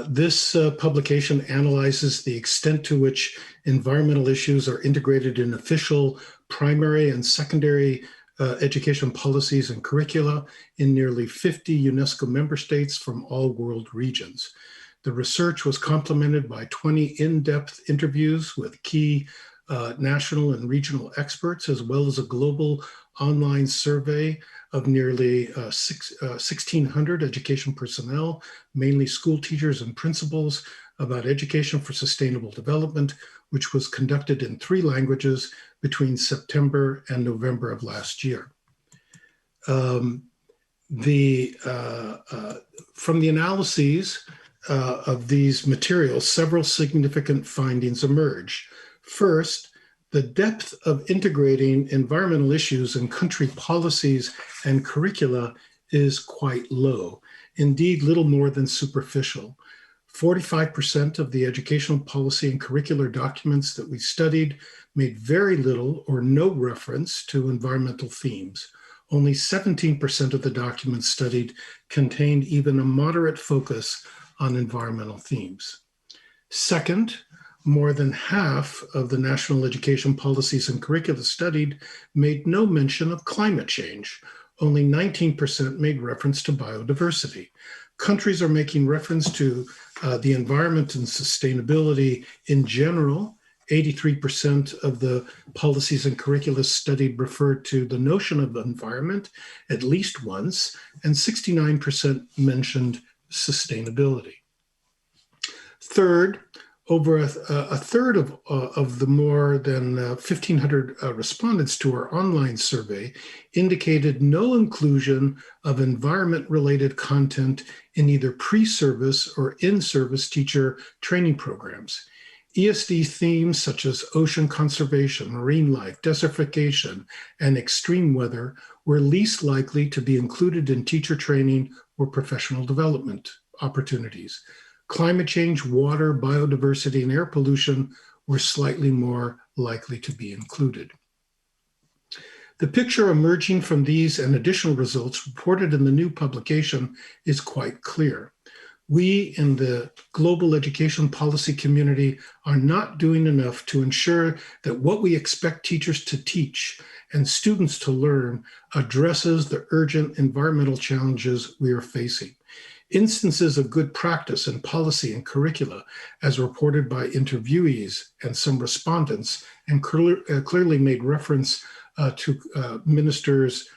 This publication analyzes the extent to which environmental issues are integrated in official, primary, and secondary education policies and curricula in nearly 50 UNESCO member states from all world regions. The research was complemented by 20 in-depth interviews with key national and regional experts, as well as a global online survey of nearly 1,600 education personnel, mainly school teachers and principals, about education for sustainable development, which was conducted in 3 languages between September and November of last year. From the analyses of these materials, several significant findings emerge. First, the depth of integrating environmental issues in country policies and curricula is quite low, indeed little more than superficial. 45% of the educational policy and curricular documents that we studied made very little or no reference to environmental themes. Only 17% of the documents studied contained even a moderate focus on environmental themes. Second, more than half of the national education policies and curricula studied made no mention of climate change. Only 19% made reference to biodiversity. Countries are making reference to the environment and sustainability in general. 83% of the policies and curricula studied referred to the notion of environment at least once, and 69% mentioned sustainability. Third, over a third of the more than 1,500 respondents to our online survey indicated no inclusion of environment-related content in either pre-service or in-service teacher training programs. ESD themes such as ocean conservation, marine life, desertification, and extreme weather were least likely to be included in teacher training or professional development opportunities. Climate change, water, biodiversity, and air pollution were slightly more likely to be included. The picture emerging from these and additional results reported in the new publication is quite clear. We in the global education policy community are not doing enough to ensure that what we expect teachers to teach and students to learn addresses the urgent environmental challenges we are facing. Instances of good practice in policy and curricula, as reported by interviewees and some respondents, and clearly made reference to ministers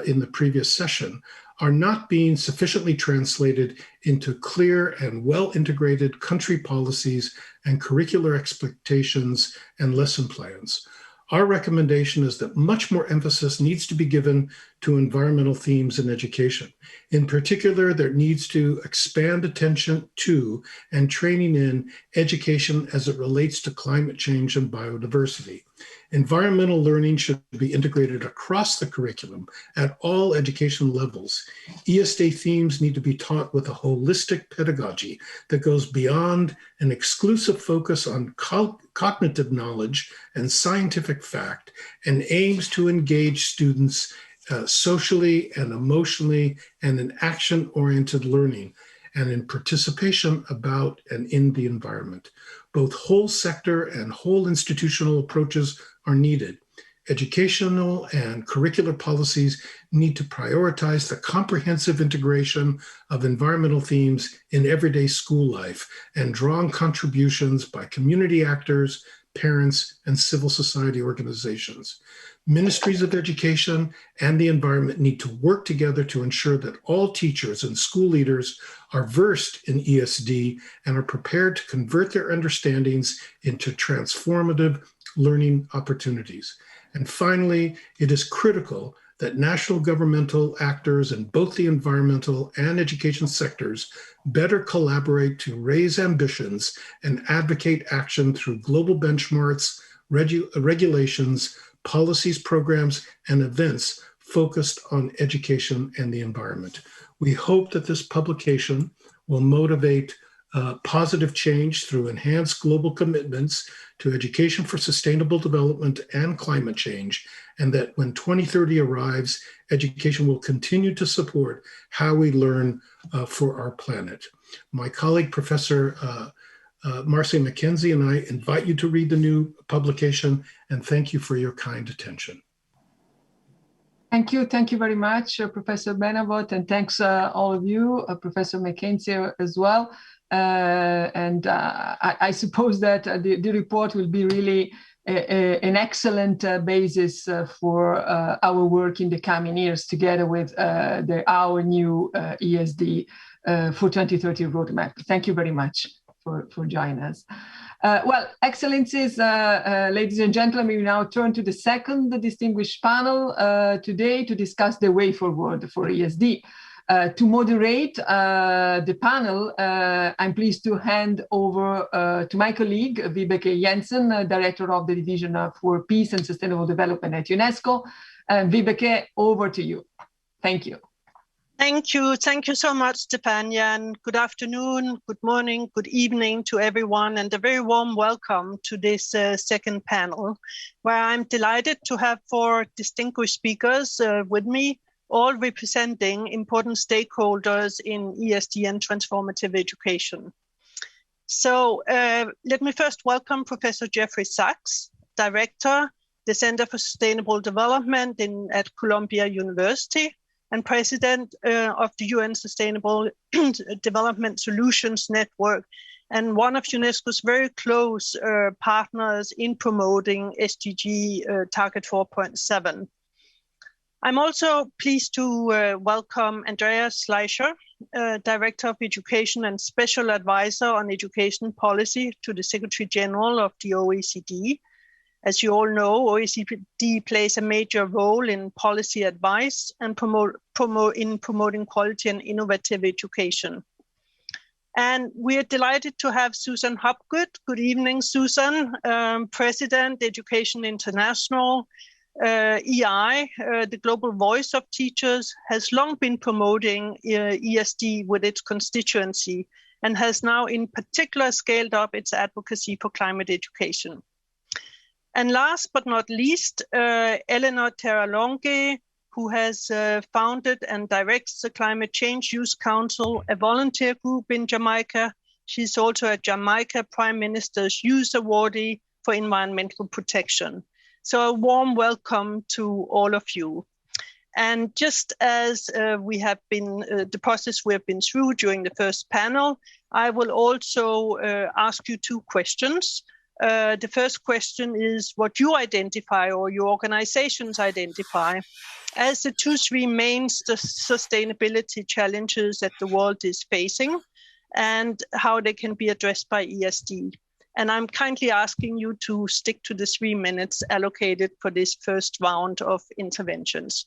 in the previous session, are not being sufficiently translated into clear and well-integrated country policies and curricular expectations and lesson plans. Our recommendation is that much more emphasis needs to be given to environmental themes in education. In particular, there needs to expand attention to and training in education as it relates to climate change and biodiversity. Environmental learning should be integrated across the curriculum at all education levels. ESD themes need to be taught with a holistic pedagogy that goes beyond an exclusive focus on cognitive knowledge and scientific fact and aims to engage students socially and emotionally and in action-oriented learning and in participation about and in the environment. Both whole sector and whole institutional approaches are needed. Educational and curricular policies need to prioritize the comprehensive integration of environmental themes in everyday school life and draw on contributions by community actors, parents, and civil society organizations. Ministries of education and the environment need to work together to ensure that all teachers and school leaders are versed in ESD and are prepared to convert their understandings into transformative learning opportunities. And finally, it is critical that national governmental actors in both the environmental and education sectors better collaborate to raise ambitions and advocate action through global benchmarks, regulations, policies, programs, and events focused on education and the environment. We hope that this publication will motivate positive change through enhanced global commitments to education for sustainable development and climate change, and that when 2030 arrives, education will continue to support how we learn for our planet. My colleague, Professor Marcy McKenzie, and I invite you to read the new publication, and thank you for your kind attention. Thank you very much, Professor Benavot, and thanks all of you, Professor McKenzie as well. I suppose that the report will be really an excellent basis for our work in the coming years, together with our new ESD for 2030 roadmap. Thank you very much for joining us. Well, Excellencies, ladies and gentlemen, we now turn to the second distinguished panel today to discuss the way forward for ESD. To moderate the panel, I'm pleased to hand over to my colleague, Vibeke Jensen, Director of the Division for Peace and Sustainable Development at UNESCO. Vibeke, over to you. Thank you. Thank you. Thank you so much, Stefania, and good afternoon, good morning, good evening to everyone, and a very warm welcome to this second panel, where I'm delighted to have 4 distinguished speakers with me, all representing important stakeholders in ESD and transformative education. So let me first welcome Professor Jeffrey Sachs, Director, the Center for Sustainable Development at Columbia University, and President of the UN Sustainable Development Solutions Network, and one of UNESCO's very close partners in promoting SDG Target 4.7. I'm also pleased to welcome Andreas Schleicher, Director of Education and Special Advisor on Education Policy to the Secretary General of the OECD. As you all know, OECD plays a major role in policy advice and promoting quality and innovative education. And we are delighted to have Susan Hopgood. Good evening, Susan, President, Education International. EI, the global voice of teachers, has long been promoting ESD with its constituency and has now in particular scaled up its advocacy for climate education. And last but not least, Eleanor Terralonge, who has founded and directs the Climate Change Youth Council, a volunteer group in Jamaica. She's also a Jamaica Prime Minister's Youth Awardee for Environmental Protection. So a warm welcome to all of you. And just as we have been, the process we have been through during the first panel, I will also ask you 2 questions. The first question is what you identify or your organizations identify as the 2-3 main sustainability challenges that the world is facing and how they can be addressed by ESD. And I'm kindly asking you to stick to the 3 minutes allocated for this first round of interventions.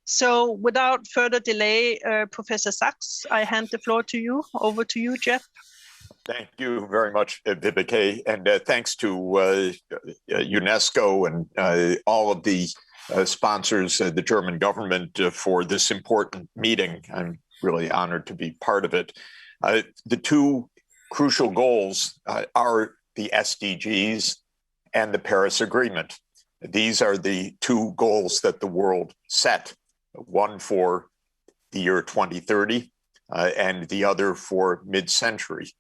So without further delay, Professor Sachs, I hand the floor to you. Over to you, Jeff. Thank you very much, Vibeke, and thanks to UNESCO and all of the sponsors, the German government, for this important meeting. I'm really honored to be part of it. The 2 crucial goals are the SDGs and the Paris Agreement. These are the 2 goals that the world set, one for the year 2030 and the other for mid-century.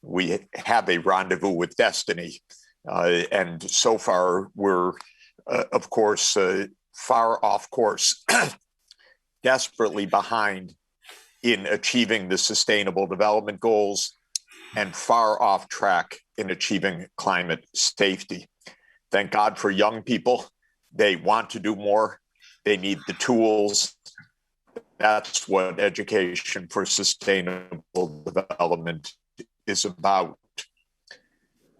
We have a rendezvous with destiny. And so far, we're, of course, far off course, desperately behind in achieving the Sustainable Development Goals and far off track in achieving climate safety. Thank God for young people. They want to do more. They need the tools. That's what education for sustainable development is about.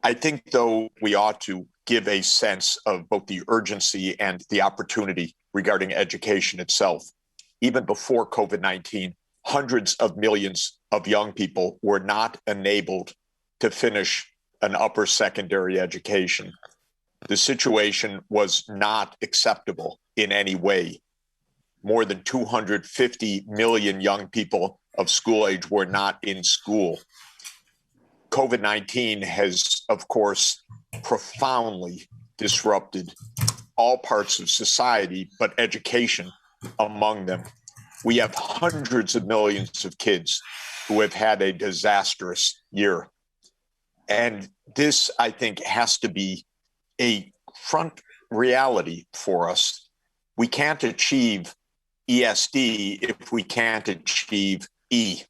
I think, though, we ought to give a sense of both the urgency and the opportunity regarding education itself. Even before COVID-19, hundreds of millions of young people were not enabled to finish an upper secondary education. The situation was not acceptable in any way. More than 250 million young people of school age were not in school. COVID-19 has, of course, profoundly disrupted all parts of society, but education among them. We have hundreds of millions of kids who have had a disastrous year. And this, I think, has to be a front reality for us. We can't achieve ESD if we can't achieve E.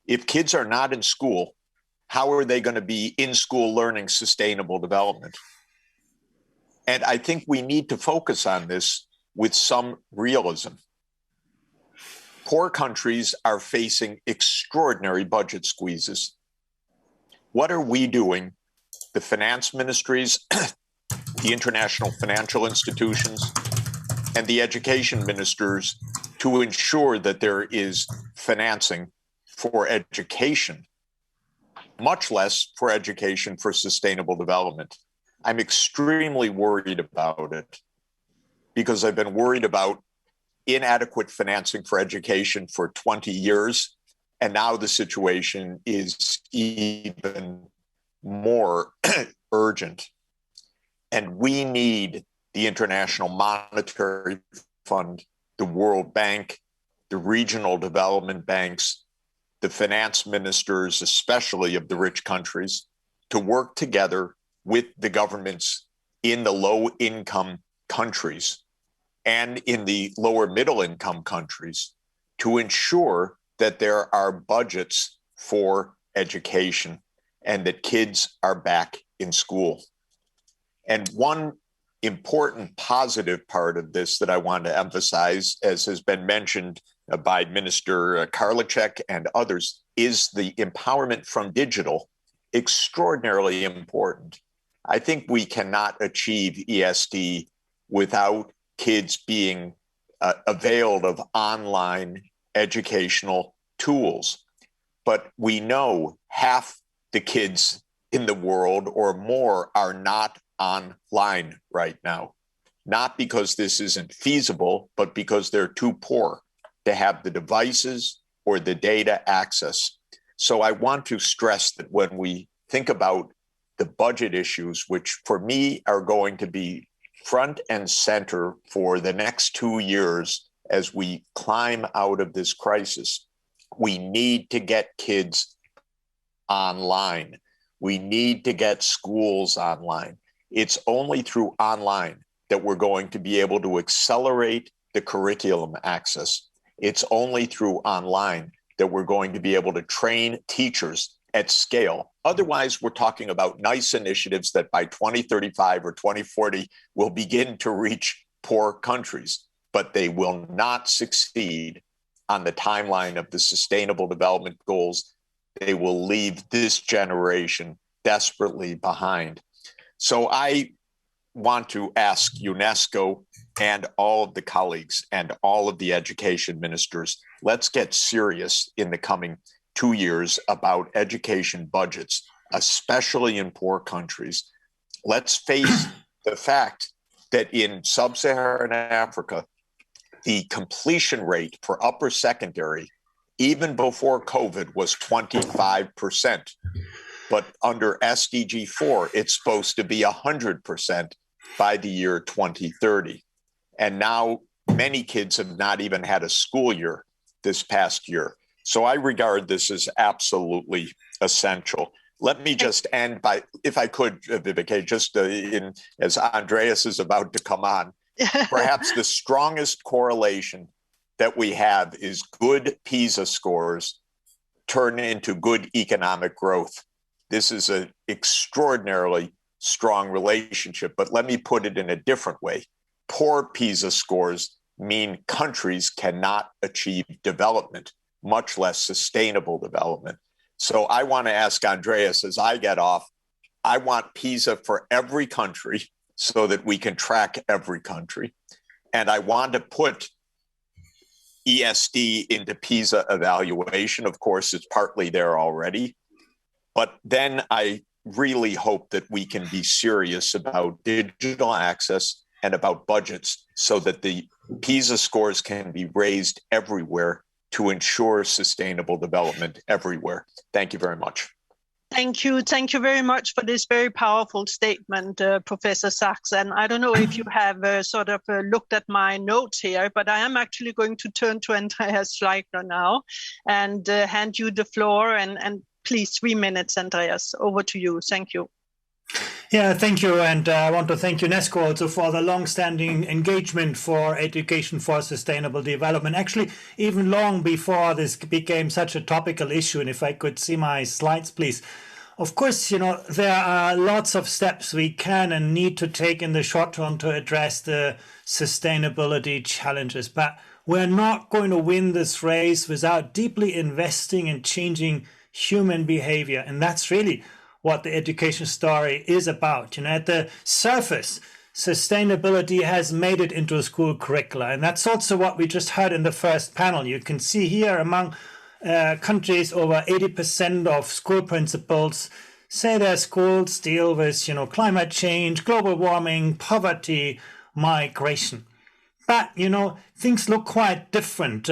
If kids are not in school, how are they going to be in school learning sustainable development? And I think we need to focus on this with some realism. Poor countries are facing extraordinary budget squeezes. What are we doing, the finance ministries, the international financial institutions, and the education ministers, to ensure that there is financing for education, much less for education for sustainable development? I'm extremely worried about it because I've been worried about inadequate financing for education for 20 years. And now the situation is even more urgent. And we need the International Monetary Fund, the World Bank, the regional development banks, the finance ministers, especially of the rich countries, to work together with the governments in the low-income countries and in the lower middle-income countries to ensure that there are budgets for education and that kids are back in school. And one important positive part of this that I want to emphasize, as has been mentioned by Minister Karliczek and others, is the empowerment from digital, extraordinarily important. I think we cannot achieve ESD without kids being availed of online educational tools. But we know half the kids in the world or more are not online right now, not because this isn't feasible, but because they're too poor to have the devices or the data access. So I want to stress that when we think about the budget issues, which for me are going to be front and center for the next 2 years as we climb out of this crisis, we need to get kids online. We need to get schools online. It's only through online that we're going to be able to accelerate the curriculum access. It's only through online that we're going to be able to train teachers at scale. Otherwise, we're talking about nice initiatives that by 2035 or 2040 will begin to reach poor countries, but they will not succeed on the timeline of the Sustainable Development Goals. They will leave this generation desperately behind. So I want to ask UNESCO and all of the colleagues and all of the education ministers, let's get serious in the coming 2 years about education budgets, especially in poor countries. Let's face the fact that in sub-Saharan Africa, the completion rate for upper secondary, even before COVID, was 25%. But under SDG 4, it's supposed to be 100% by the year 2030. And now many kids have not even had a school year this past year. So I regard this as absolutely essential. Let me just end by, if I could, Viveke, just as Andreas is about to come on, perhaps the strongest correlation that we have is good PISA scores turn into good economic growth. This is an extraordinarily strong relationship, but let me put it in a different way. Poor PISA scores mean countries cannot achieve development, much less sustainable development. So I want to ask Andreas, as I get off, I want PISA for every country so that we can track every country. And I want to put ESD into PISA evaluation. Of course, it's partly there already. But then I really hope that we can be serious about digital access and about budgets so that the PISA scores can be raised everywhere to ensure sustainable development everywhere. Thank you very much. Thank you. Thank you very much for this very powerful statement, Professor Sachs. And I don't know if you have looked at my notes here, but I am actually going to turn to Andreas Schleicher now and hand you the floor. And please, 3 minutes, Andreas. Over to you. Thank you. Yeah, thank you. And I want to thank UNESCO also for the long-standing engagement for education for sustainable development, actually, even long before this became such a topical issue. And if I could see my slides, please. Of course, there are lots of steps we can and need to take in the short term to address the sustainability challenges. But we're not going to win this race without deeply investing in changing human behavior. And that's really what the education story is about. At the surface, sustainability has made it into school curricula. And that's also what we just heard in the first panel. You can see here among countries, over 80% of school principals say their schools deal with, climate change, global warming, poverty, migration. But, things look quite different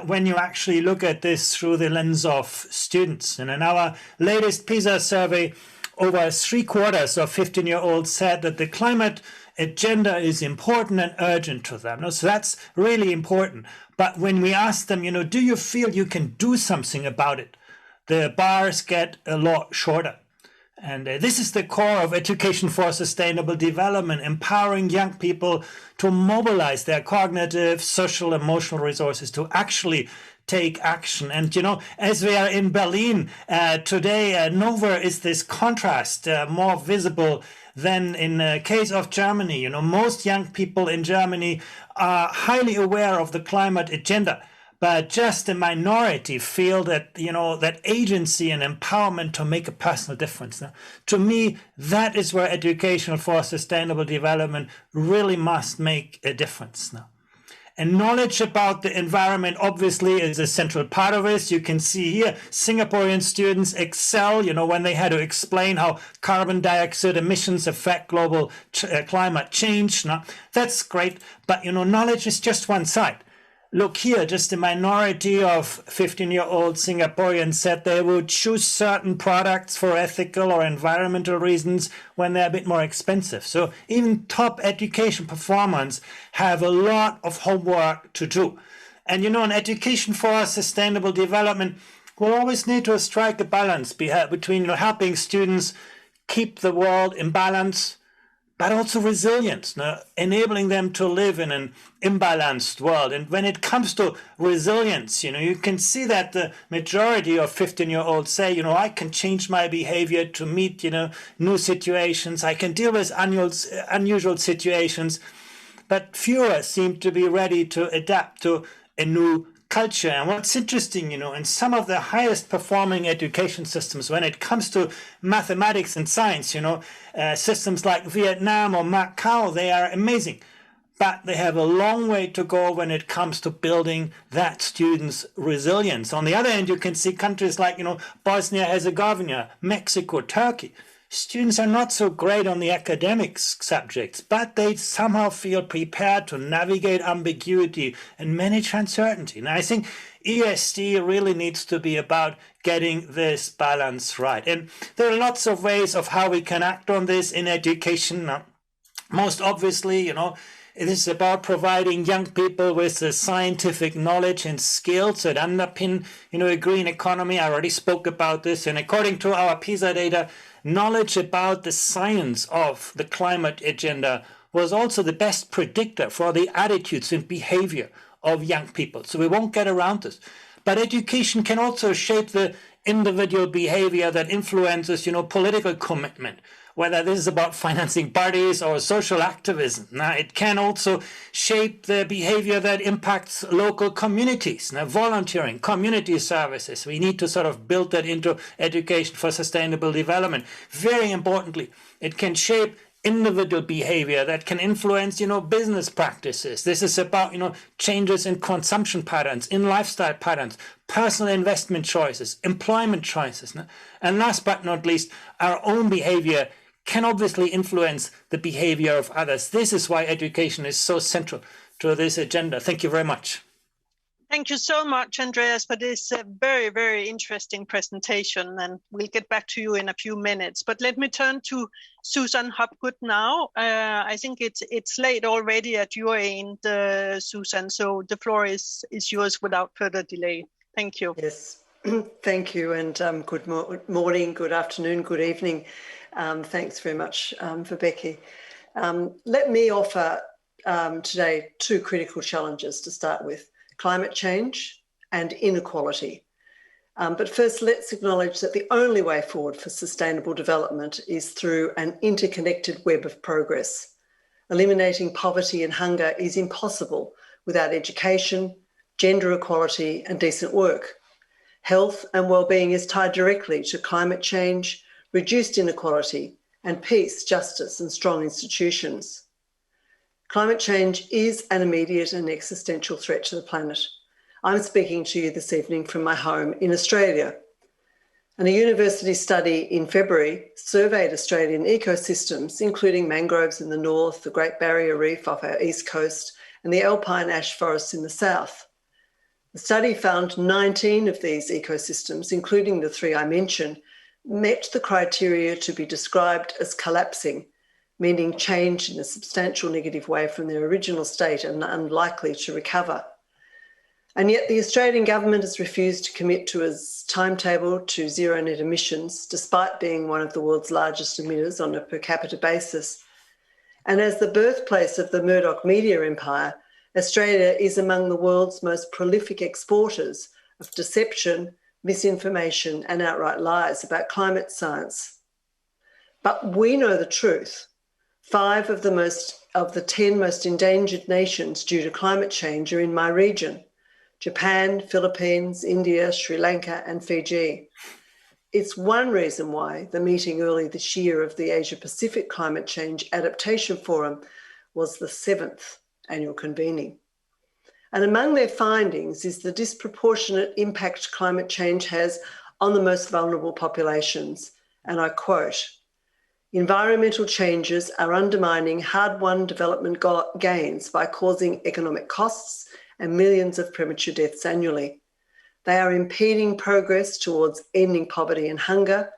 when you actually look at this through the lens of students. And in our latest PISA survey, over 3/4 of 15-year-olds said that the climate agenda is important and urgent to them. So that's really important. But when we ask them, do you feel you can do something about it? The bars get a lot shorter. And this is the core of education for sustainable development, empowering young people to mobilize their cognitive, social, emotional resources to actually take action. And, as we are in Berlin today, nowhere is this contrast more visible than in the case of Germany. Most young people in Germany are highly aware of the climate agenda, but just a minority feel that, that agency and empowerment to make a personal difference. Now, to me, that is where education for sustainable development really must make a difference now. And knowledge about the environment obviously is a central part of this. You can see here, Singaporean students excel, when they had to explain how carbon dioxide emissions affect global climate change. Now, that's great, but, knowledge is just one side. Look here, just a minority of 15-year-old Singaporeans said they would choose certain products for ethical or environmental reasons when they're a bit more expensive. So even top education performers have a lot of homework to do. And in education for sustainable development, we'll always need to strike a balance between helping students keep the world in balance, but also resilience, enabling them to live in an imbalanced world. And when it comes to resilience, you can see that the majority of 15-year-olds say, I can change my behavior to meet, new situations. I can deal with unusual situations. But fewer seem to be ready to adapt to a new culture. And what's interesting, in some of the highest performing education systems, when it comes to mathematics and science, systems like Vietnam or Macau, they are amazing. But they have a long way to go when it comes to building that student's resilience. On the other hand, you can see countries like, Bosnia-Herzegovina, Mexico, Turkey. Students are not so great on the academic subjects, but they somehow feel prepared to navigate ambiguity and manage uncertainty. And I think ESD really needs to be about getting this balance right. And there are lots of ways of how we can act on this in education. Now, most obviously, it is about providing young people with the scientific knowledge and skills that underpin, a green economy. I already spoke about this. And according to our PISA data, knowledge about the science of the climate agenda was also the best predictor for the attitudes and behavior of young people. So we won't get around this. But education can also shape the individual behavior that influences, political commitment, whether this is about financing parties or social activism. Now, it can also shape the behavior that impacts local communities. Now, volunteering, community services, we need to sort of build that into education for sustainable development. Very importantly, it can shape individual behavior that can influence, business practices. This is about, changes in consumption patterns, in lifestyle patterns, personal investment choices, employment choices. And last but not least, our own behavior can obviously influence the behavior of others. This is why education is so central to this agenda. Thank you very much. Thank you so much, Andreas, for this very, very interesting presentation. And we'll get back to you in a few minutes. But let me turn to Susan Hopgood now. I think it's late already at your end, Susan. So the floor is yours without further delay. Thank you. Yes, thank you. And good morning, good afternoon, good evening. Thanks very much for Becky. Let me offer today two critical challenges to start with: climate change and inequality. But first, let's acknowledge that the only way forward for sustainable development is through an interconnected web of progress. Eliminating poverty and hunger is impossible without education, gender equality, and decent work. Health and well-being is tied directly to climate change, reduced inequality, and peace, justice, and strong institutions. Climate change is an immediate and existential threat to the planet. I'm speaking to you this evening from my home in Australia. And a university study in February surveyed Australian ecosystems, including mangroves in the north, the Great Barrier Reef off our east coast, and the alpine ash forests in the south. The study found 19 of these ecosystems, including the three I mentioned, met the criteria to be described as collapsing, meaning change in a substantial negative way from their original state and unlikely to recover. And yet the Australian government has refused to commit to its timetable to zero net emissions, despite being one of the world's largest emitters on a per capita basis. And as the birthplace of the Murdoch media empire, Australia is among the world's most prolific exporters of deception, misinformation, and outright lies about climate science. But we know the truth. 5 of the 10 most endangered nations due to climate change are in my region: Japan, Philippines, India, Sri Lanka, and Fiji. It's one reason why the meeting early this year of the Asia Pacific Climate Change Adaptation Forum was the 7th annual convening. And among their findings is the disproportionate impact climate change has on the most vulnerable populations. And I quote, "Environmental changes are undermining hard-won development gains by causing economic costs and millions of premature deaths annually. They are impeding progress towards ending poverty and hunger,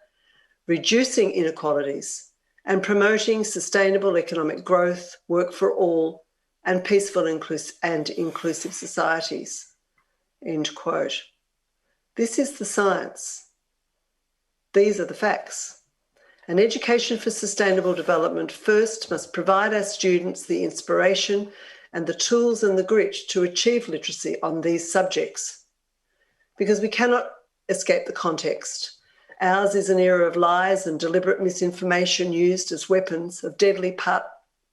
reducing inequalities, and promoting sustainable economic growth, work for all, and peaceful and inclusive societies." End quote. This is the science. These are the facts. And education for sustainable development first must provide our students the inspiration and the tools and the grit to achieve literacy on these subjects. Because we cannot escape the context. Ours is an era of lies and deliberate misinformation used as weapons of deadly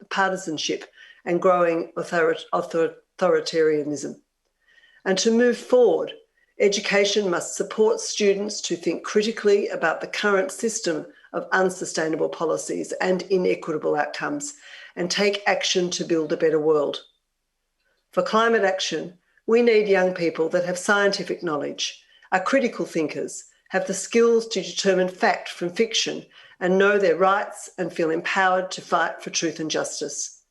partisanship and growing authoritarianism. And to move forward, education must support students to think critically about the current system of unsustainable policies and inequitable outcomes and take action to build a better world. For climate action, we need young people that have scientific knowledge, are critical thinkers, have the skills to determine fact from fiction, and know their rights and feel empowered to fight for truth and justice.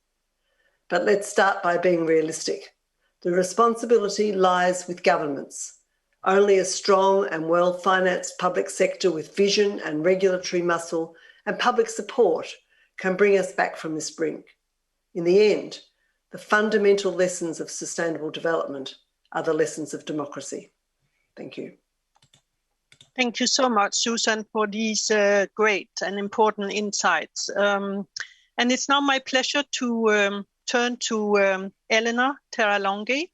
But let's start by being realistic. The responsibility lies with governments. Only a strong and well-financed public sector with vision and regulatory muscle and public support can bring us back from this brink. In the end, the fundamental lessons of sustainable development are the lessons of democracy. Thank you. Thank you so much, Susan, for these great and important insights. And it's now my pleasure to turn to Eleanor Teralongi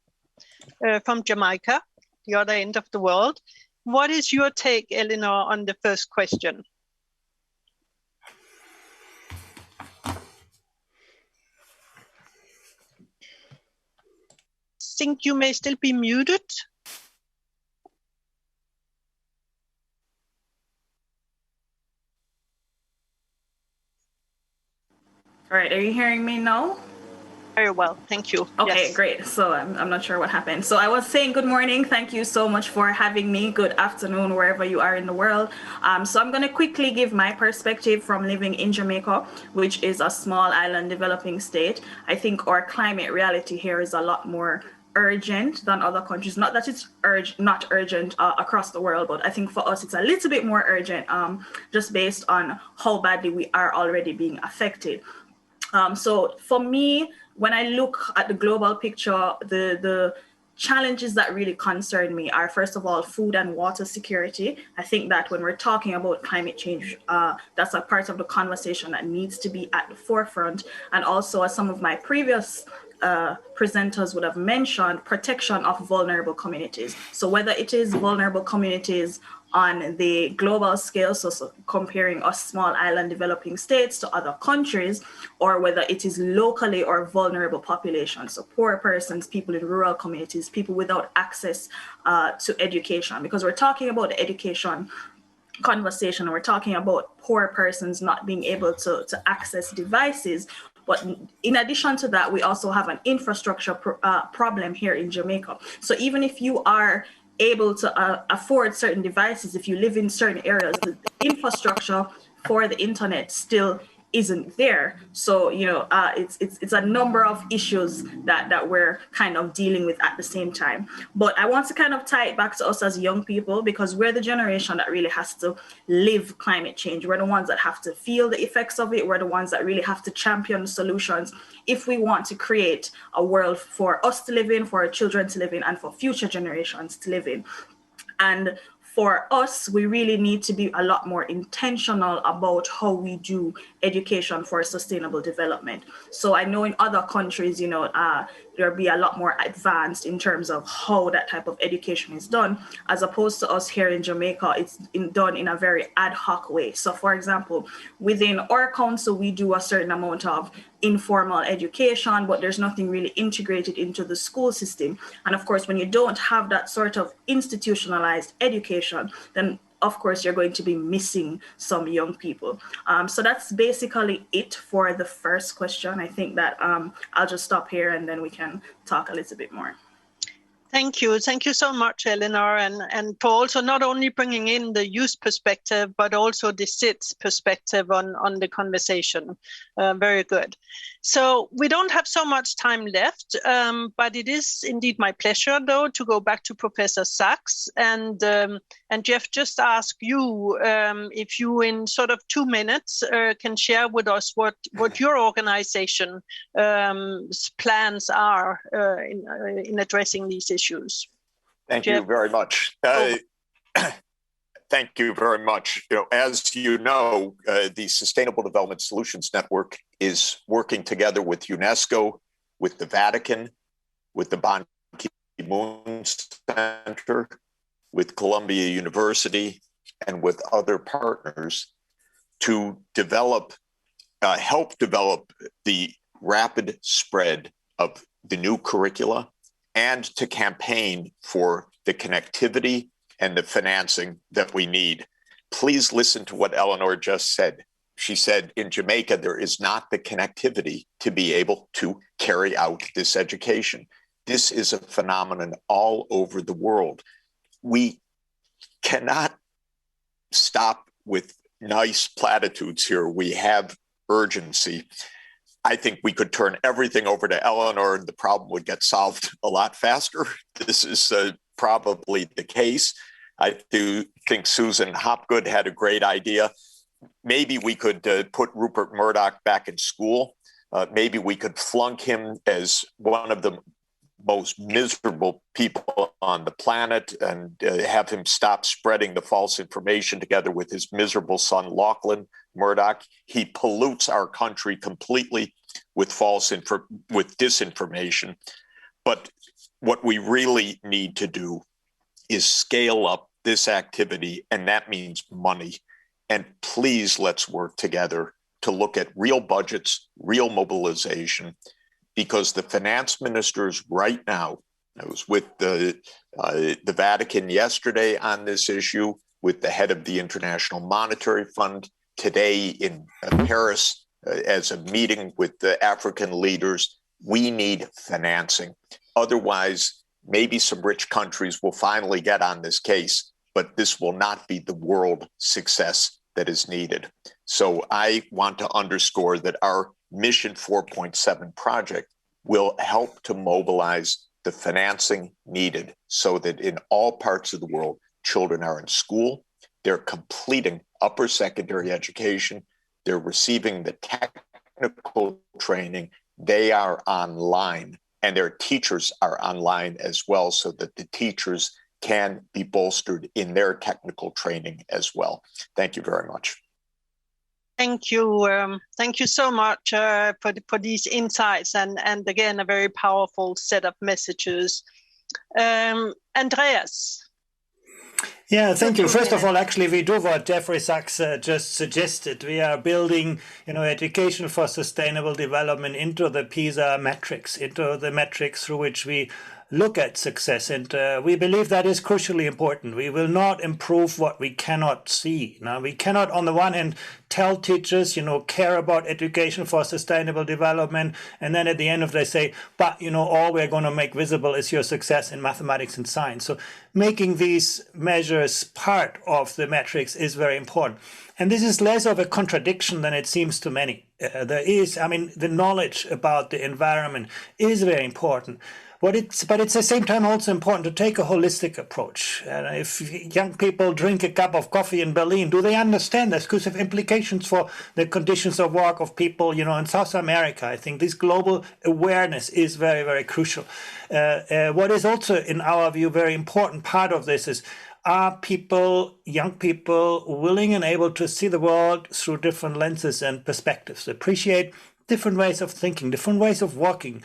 from Jamaica, the other end of the world. What is your take, Eleanor, on the first question? Think you may still be muted. All right, are you hearing me now? Very well, thank you. Okay, yes. Great. So I'm not sure what happened. So I was saying good morning. Thank you so much for having me. Good afternoon, wherever you are in the world. So I'm going to quickly give my perspective from living in Jamaica, which is a small island developing state. I think our climate reality here is a lot more urgent than other countries. Not that it's not urgent across the world, but I think for us it's a little bit more urgent just based on how badly we are already being affected. So for me, when I look at the global picture, the challenges that really concern me are, first of all, food and water security. I think that when we're talking about climate change, that's a part of the conversation that needs to be at the forefront. And also, as some of my previous presenters would have mentioned, protection of vulnerable communities. So whether it is vulnerable communities on the global scale, so comparing us small island developing states to other countries, or whether it is locally or vulnerable populations, so poor persons, people in rural communities, people without access to education. Because we're talking about the education conversation, and we're talking about poor persons not being able to access devices. But in addition to that, we also have an infrastructure problem here in Jamaica. So even if you are able to afford certain devices, if you live in certain areas, the infrastructure for the internet still isn't there. So, you know, it's a number of issues that we're kind of dealing with at the same time. But I want to kind of tie it back to us as young people, because we're the generation that really has to live climate change. We're the ones that have to feel the effects of it. We're the ones that really have to champion solutions if we want to create a world for us to live in, for our children to live in, and for future generations to live in. And for us, we really need to be a lot more intentional about how we do education for sustainable development. So I know in other countries, you know, there'll be a lot more advanced in terms of how that type of education is done, as opposed to us here in Jamaica, it's done in a very ad hoc way. So for example, within our council, we do a certain amount of informal education, but there's nothing really integrated into the school system. And of course, when you don't have that sort of institutionalized education, then of course you're going to be missing some young people. So that's basically it for the first question. I think that I'll just stop here and then we can talk a little bit more. Thank you. Thank you so much, Eleanor, and for also not only bringing in the youth perspective, but also the SIDS perspective on the conversation. Very good. So we don't have so much time left, but it is indeed my pleasure, though, to go back to Professor Sachs. And Jeff, just ask you if you, in sort of 2 minutes, can share with us what your organization plans are in addressing these issues. Thank you very much. Thank you very much. You know, as you know, the Sustainable Development Solutions Network is working together with UNESCO, with the Vatican, with the Ban Ki-moon Center, with Columbia University, and with other partners to develop, help develop the rapid spread of the new curricula, and to campaign for the connectivity and the financing that we need. Please listen to what Eleanor just said. She said in Jamaica, there is not the connectivity to be able to carry out this education. This is a phenomenon all over the world. We cannot stop with nice platitudes here. We have urgency. I think we could turn everything over to Eleanor and the problem would get solved a lot faster. This is probably the case. I do think Susan Hopgood had a great idea. Maybe we could put Rupert Murdoch back in school. Maybe we could flunk him as one of the most miserable people on the planet and have him stop spreading the false information together with his miserable son, Lachlan Murdoch. He pollutes our country completely with with disinformation. But what we really need to do is scale up this activity, and that means money. And please, let's work together to look at real budgets, real mobilization, because the finance ministers right now, I was with the Vatican yesterday on this issue, with the head of the International Monetary Fund today in Paris as a meeting with the African leaders. We need financing. Otherwise, maybe some rich countries will finally get on this case, but this will not be the world success that is needed. So I want to underscore that our Mission 4.7 project will help to mobilize the financing needed so that in all parts of the world, children are in school, they're completing upper secondary education, they're receiving the technical training, they are online, and their teachers are online as well, so that the teachers can be bolstered in their technical training as well. Thank you very much. Thank you. Thank you so much for these insights and again, a very powerful set of messages. Andreas. Yeah, thank you. First of all, actually, we do what Jeffrey Sachs just suggested. We are building, education for sustainable development into the PISA metrics, into the metrics through which we look at success. And we believe that is crucially important. We will not improve what we cannot see. Now, we cannot, on the one hand, tell teachers, care about education for sustainable development. And then at the end of the day say, but, all we're going to make visible is your success in mathematics and science. So making these measures part of the metrics is very important. And this is less of a contradiction than it seems to many. The knowledge about the environment is very important. But it's at the same time also important to take a holistic approach. If young people drink a cup of coffee in Berlin, do they understand this? Because of implications for the conditions of work of people, in South America. I think this global awareness is very, very crucial. What is also, in our view, very important part of this is, are young people, willing and able to see the world through different lenses and perspectives, appreciate different ways of thinking, different ways of working,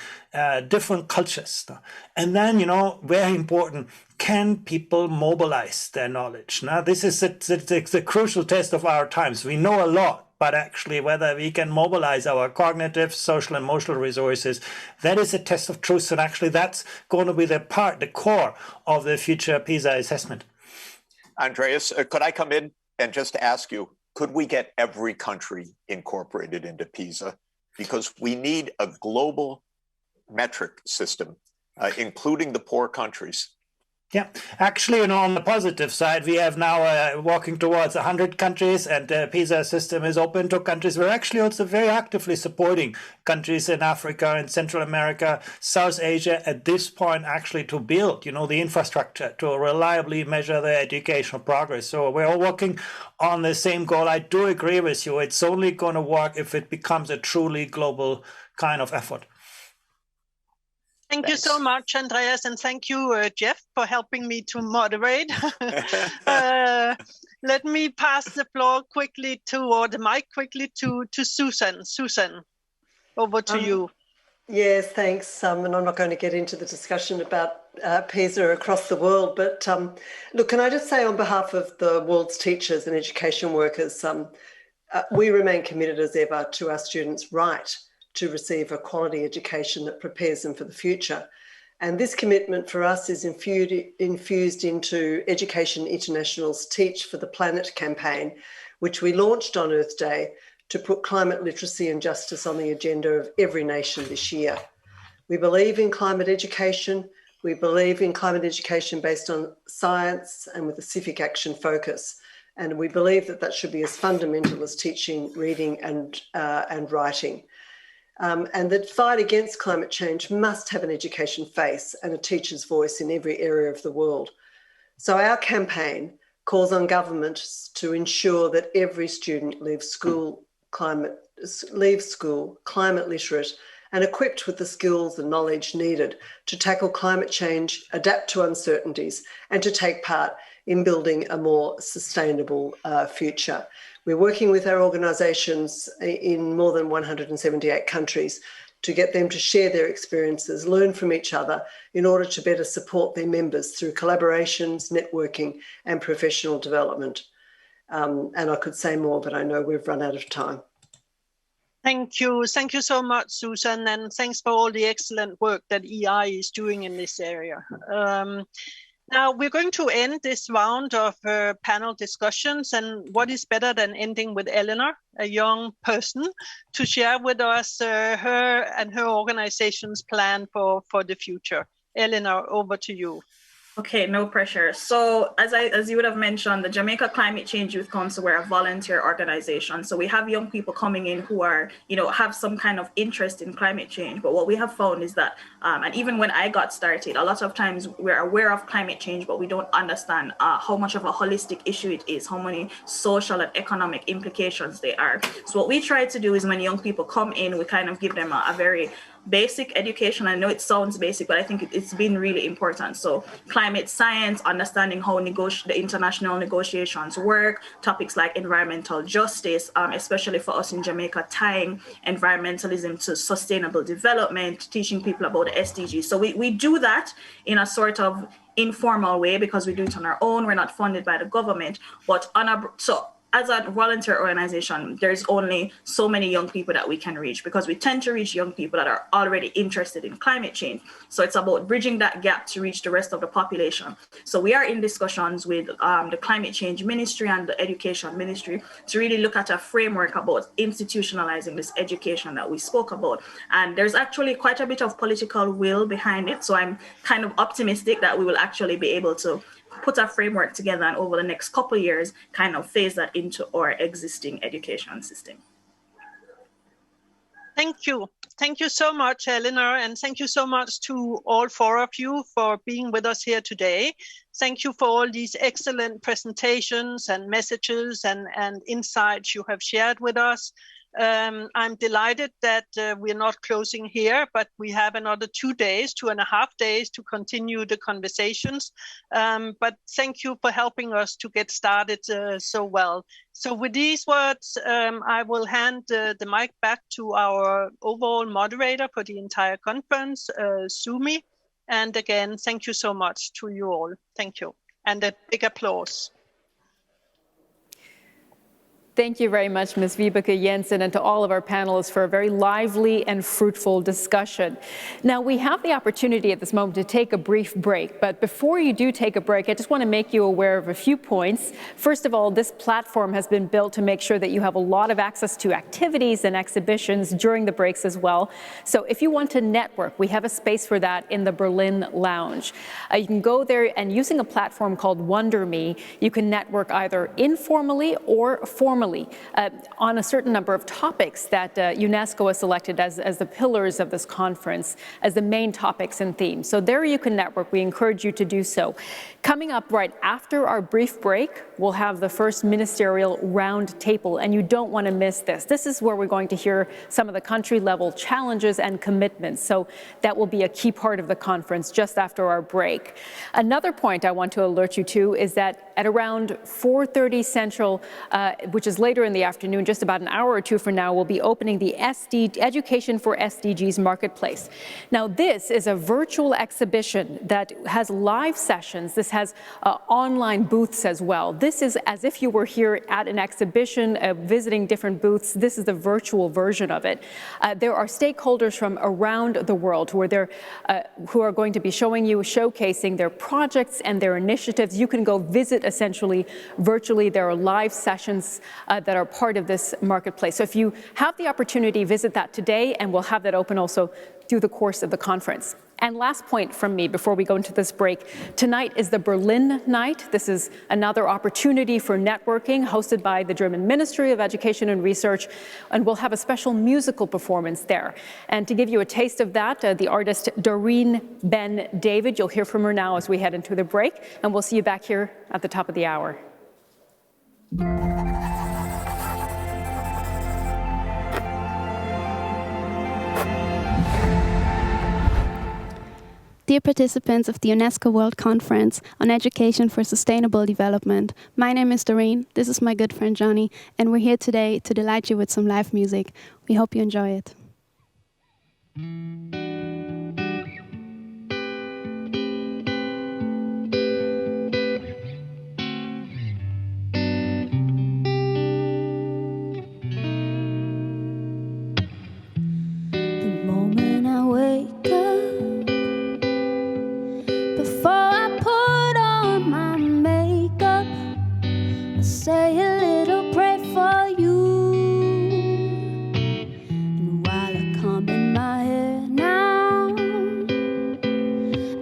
different cultures. And then, very important, can people mobilize their knowledge? Now, this is the crucial test of our times. We know a lot, but actually whether we can mobilize our cognitive, social, and emotional resources, that is a test of truth. And actually that's going to be the core of the future PISA assessment. Andreas, could I come in and just ask you, could we get every country incorporated into PISA? Because we need a global metric system, including the poor countries. Yeah, actually, on the positive side, we have now walking towards 100 countries, and the PISA system is open to countries. We're actually also very actively supporting countries in Africa and Central America, South Asia at this point, actually to build, the infrastructure to reliably measure their educational progress. So we're all working on the same goal. I do agree with you. It's only going to work if it becomes a truly global kind of effort. Thank you so much, Andreas, and thank you, Jeff, for helping me to moderate. Let me pass the floor the mic quickly to Susan. Susan, over to you. Yes, thanks. And I'm not going to get into the discussion about PISA across the world, but look, can I just say on behalf of the world's teachers and education workers, we remain committed as ever to our students' right to receive a quality education that prepares them for the future. And this commitment for us is infused into Education International's Teach for the Planet campaign, which we launched on Earth Day to put climate literacy and justice on the agenda of every nation this year. We believe in climate education. We believe in climate education based on science and with a civic action focus. And we believe that should be as fundamental as teaching, reading, and writing. And the fight against climate change must have an education face and a teacher's voice in every area of the world. So our campaign calls on governments to ensure that every student leaves school climate literate and equipped with the skills and knowledge needed to tackle climate change, adapt to uncertainties, and to take part in building a more sustainable future. We're working with our organisations in more than 178 countries to get them to share their experiences, learn from each other in order to better support their members through collaborations, networking, and professional development. And I could say more, but I know we've run out of time. Thank you. Thank you so much, Susan, and thanks for all the excellent work that EI is doing in this area. Now, we're going to end this round of panel discussions, and what is better than ending with Eleanor, a young person, to share with us her and her organization's plan for the future. Eleanor, over to you. Okay, no pressure. So as you would have mentioned, the Jamaica Climate Change Youth Council, we're a volunteer organization. So we have young people coming in who are, have some kind of interest in climate change. But what we have found is that, and even when I got started, a lot of times we're aware of climate change, but we don't understand how much of a holistic issue it is, how many social and economic implications there are. So what we try to do is when young people come in, we kind of give them a very basic education. I know it sounds basic, but I think it's been really important. So climate science, understanding how the international negotiations work, topics like environmental justice, especially for us in Jamaica, tying environmentalism to sustainable development, teaching people about the SDGs. So we do that in a sort of informal way because we do it on our own. We're not funded by the government, but as a volunteer organization, there's only so many young people that we can reach because we tend to reach young people that are already interested in climate change. So it's about bridging that gap to reach the rest of the population. So we are in discussions with the Climate Change Ministry and the Education Ministry to really look at a framework about institutionalizing this education that we spoke about. And there's actually quite a bit of political will behind it. So I'm kind of optimistic that we will actually be able to put a framework together and over the next couple of years kind of phase that into our existing education system. Thank you. Thank you so much, Eleanor, and thank you so much to all four of you for being with us here today. Thank you for all these excellent presentations and messages and insights you have shared with us. I'm delighted that we're not closing here, but we have another 2.5 days to continue the conversations. But thank you for helping us to get started so well. So with these words, I will hand the mic back to our overall moderator for the entire conference, Sumi. And again, thank you so much to you all. Thank you. And a big applause. Thank you very much, Ms. Vibeke Jensen, and to all of our panelists for a very lively and fruitful discussion. Now, we have the opportunity at this moment to take a brief break, but before you do take a break, I just want to make you aware of a few points. First of all, this platform has been built to make sure that you have a lot of access to activities and exhibitions during the breaks as well. So if you want to network, we have a space for that in the Berlin Lounge. You can go there, and using a platform called WonderMe, you can network either informally or formally on a certain number of topics that UNESCO has selected as the pillars of this conference, as the main topics and themes. So there you can network. We encourage you to do so. Coming up right after our brief break, we'll have the first Ministerial Roundtable, and you don't want to miss this. This is where we're going to hear some of the country-level challenges and commitments. So that will be a key part of the conference just after our break. Another point I want to alert you to is that at around 4:30 Central, which is later in the afternoon, just about an hour or two from now, we'll be opening the Education for SDGs Marketplace. Now, this is a virtual exhibition that has live sessions. This has online booths as well. This is as if you were here at an exhibition, visiting different booths. This is the virtual version of it. There are stakeholders from around the world who are going to be showcasing their projects and their initiatives. You can go visit essentially virtually. There are live sessions that are part of this marketplace. So if you have the opportunity, visit that today, and we'll have that open also through the course of the conference. And last point from me before we go into this break, tonight is the Berlin Night. This is another opportunity for networking hosted by the German Ministry of Education and Research, and we'll have a special musical performance there. And to give you a taste of that, the artist Doreen Ben David, you'll hear from her now as we head into the break, and we'll see you back here at the top of the hour. Dear participants of the UNESCO World Conference on Education for Sustainable Development, my name is Doreen, this is my good friend Johnny, and we're here today to delight you with some live music. We hope you enjoy it. The moment I wake up, before I put on my makeup, I say a little prayer for you. And while I comb in my hair now,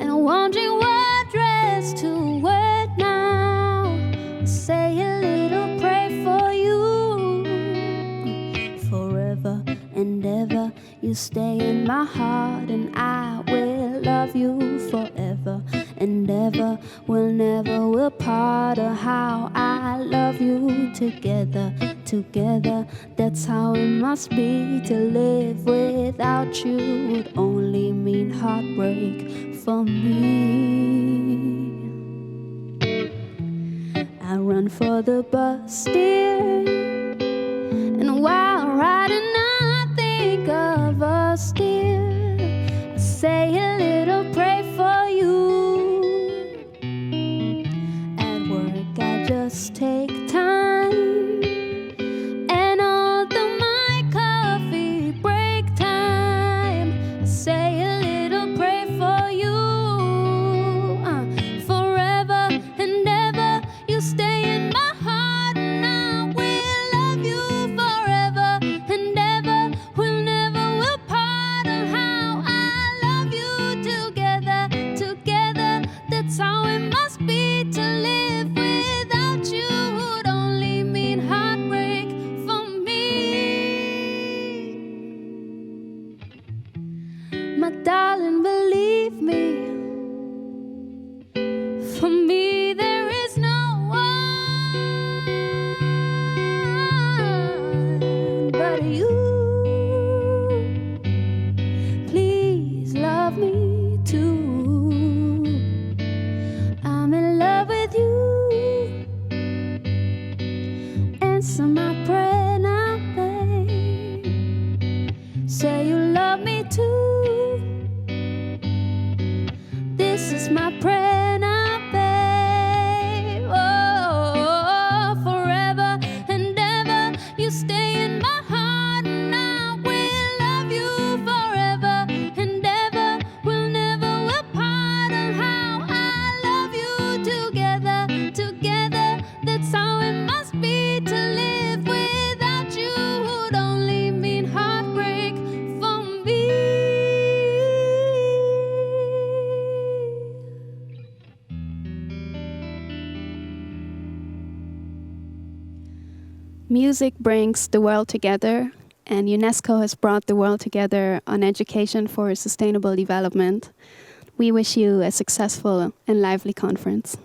and I'm wondering what dress to wear now, I say a little prayer for you. Forever and ever, you stay in my heart, and I will love you forever and ever. We'll never will part, of how I love you together, together. That's how it must be. To live without you would only mean heartbreak for me. I run for the bus, dear, and while riding I think of us, dear. I say a little pray for you. At work I just take time, and although my coffee break time, I say a little pray for you. Forever and ever you stay in my heart, and I will love you forever and ever. We'll never will part. On how I love you together, together. That's how it must be. To live without you would only mean heartbreak for me. My darling, believe me, for me there is no one but you. Please love me too. I'm in love with you. Answer my prayer now, babe. Say you love me too. This is my prayer now, babe. Oh, forever and ever you stay in my heart, and I will love you forever and ever. We'll never will part. On how I love you together, together. That's how it must be. To live without you would only mean heartbreak for me. Music brings the world together, and UNESCO has brought the world together on education for sustainable development. We wish you a successful and lively conference.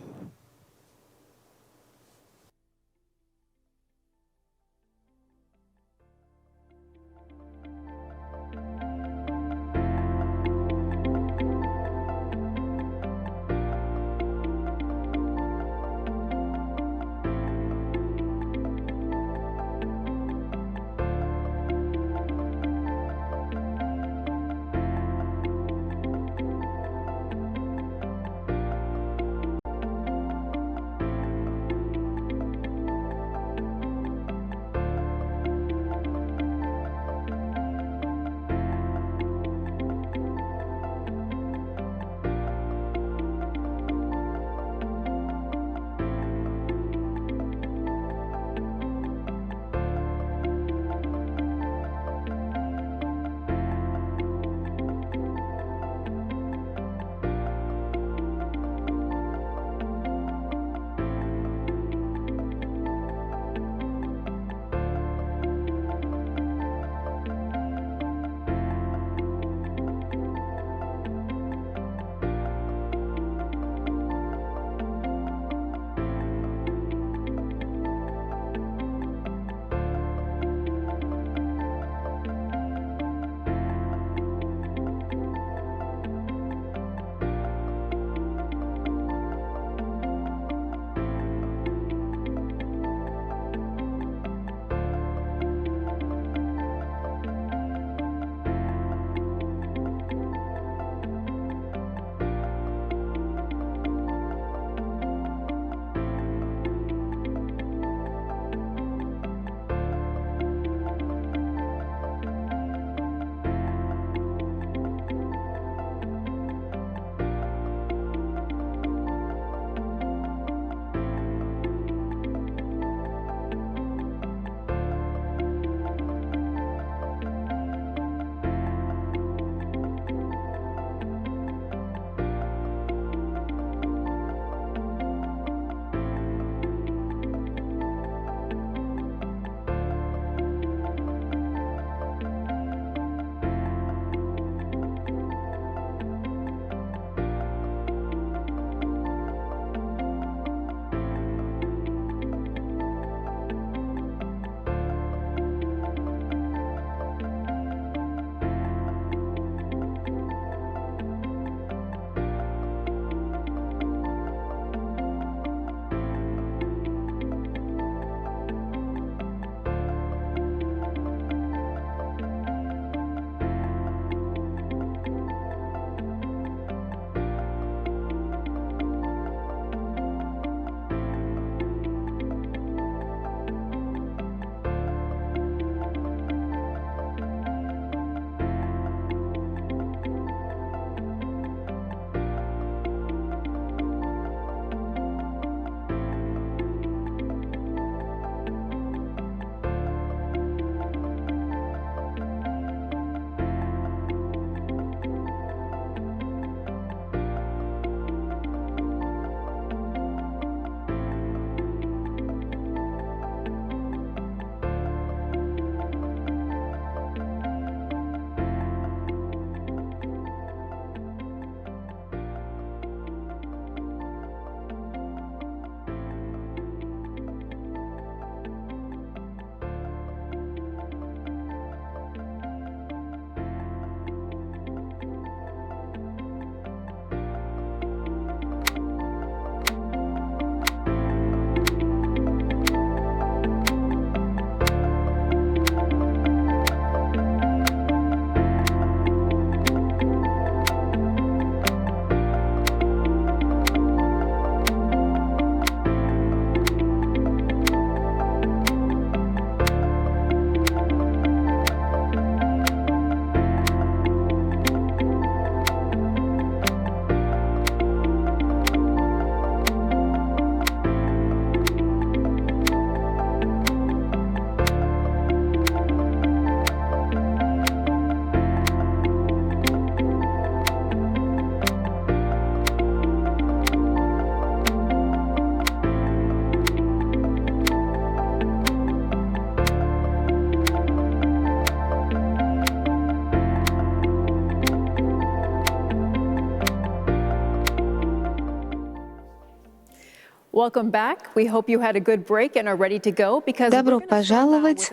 Добро пожаловать.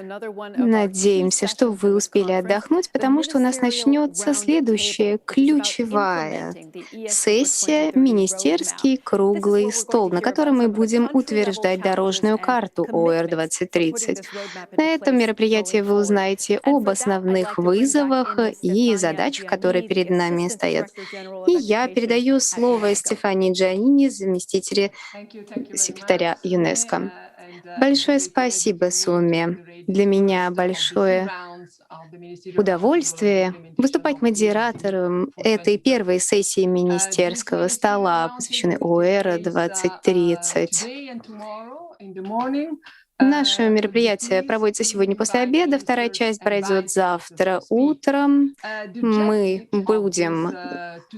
Надеемся, что вы успели отдохнуть, потому что у нас начнется следующая ключевая сессия «Министерский круглый стол», на котором мы будем утверждать дорожную карту ОР 2030. На этом мероприятии вы узнаете об основных вызовах и задачах, которые перед нами стоят. И я передаю слово Стефании Джанини, заместителю секретаря ЮНЕСКО. Большое спасибо, Суми. Для меня большое удовольствие выступать модератором этой первой сессии министерского стола, посвященной ОР 2030. Наше мероприятие проводится сегодня после обеда, вторая часть пройдет завтра утром. Мы будем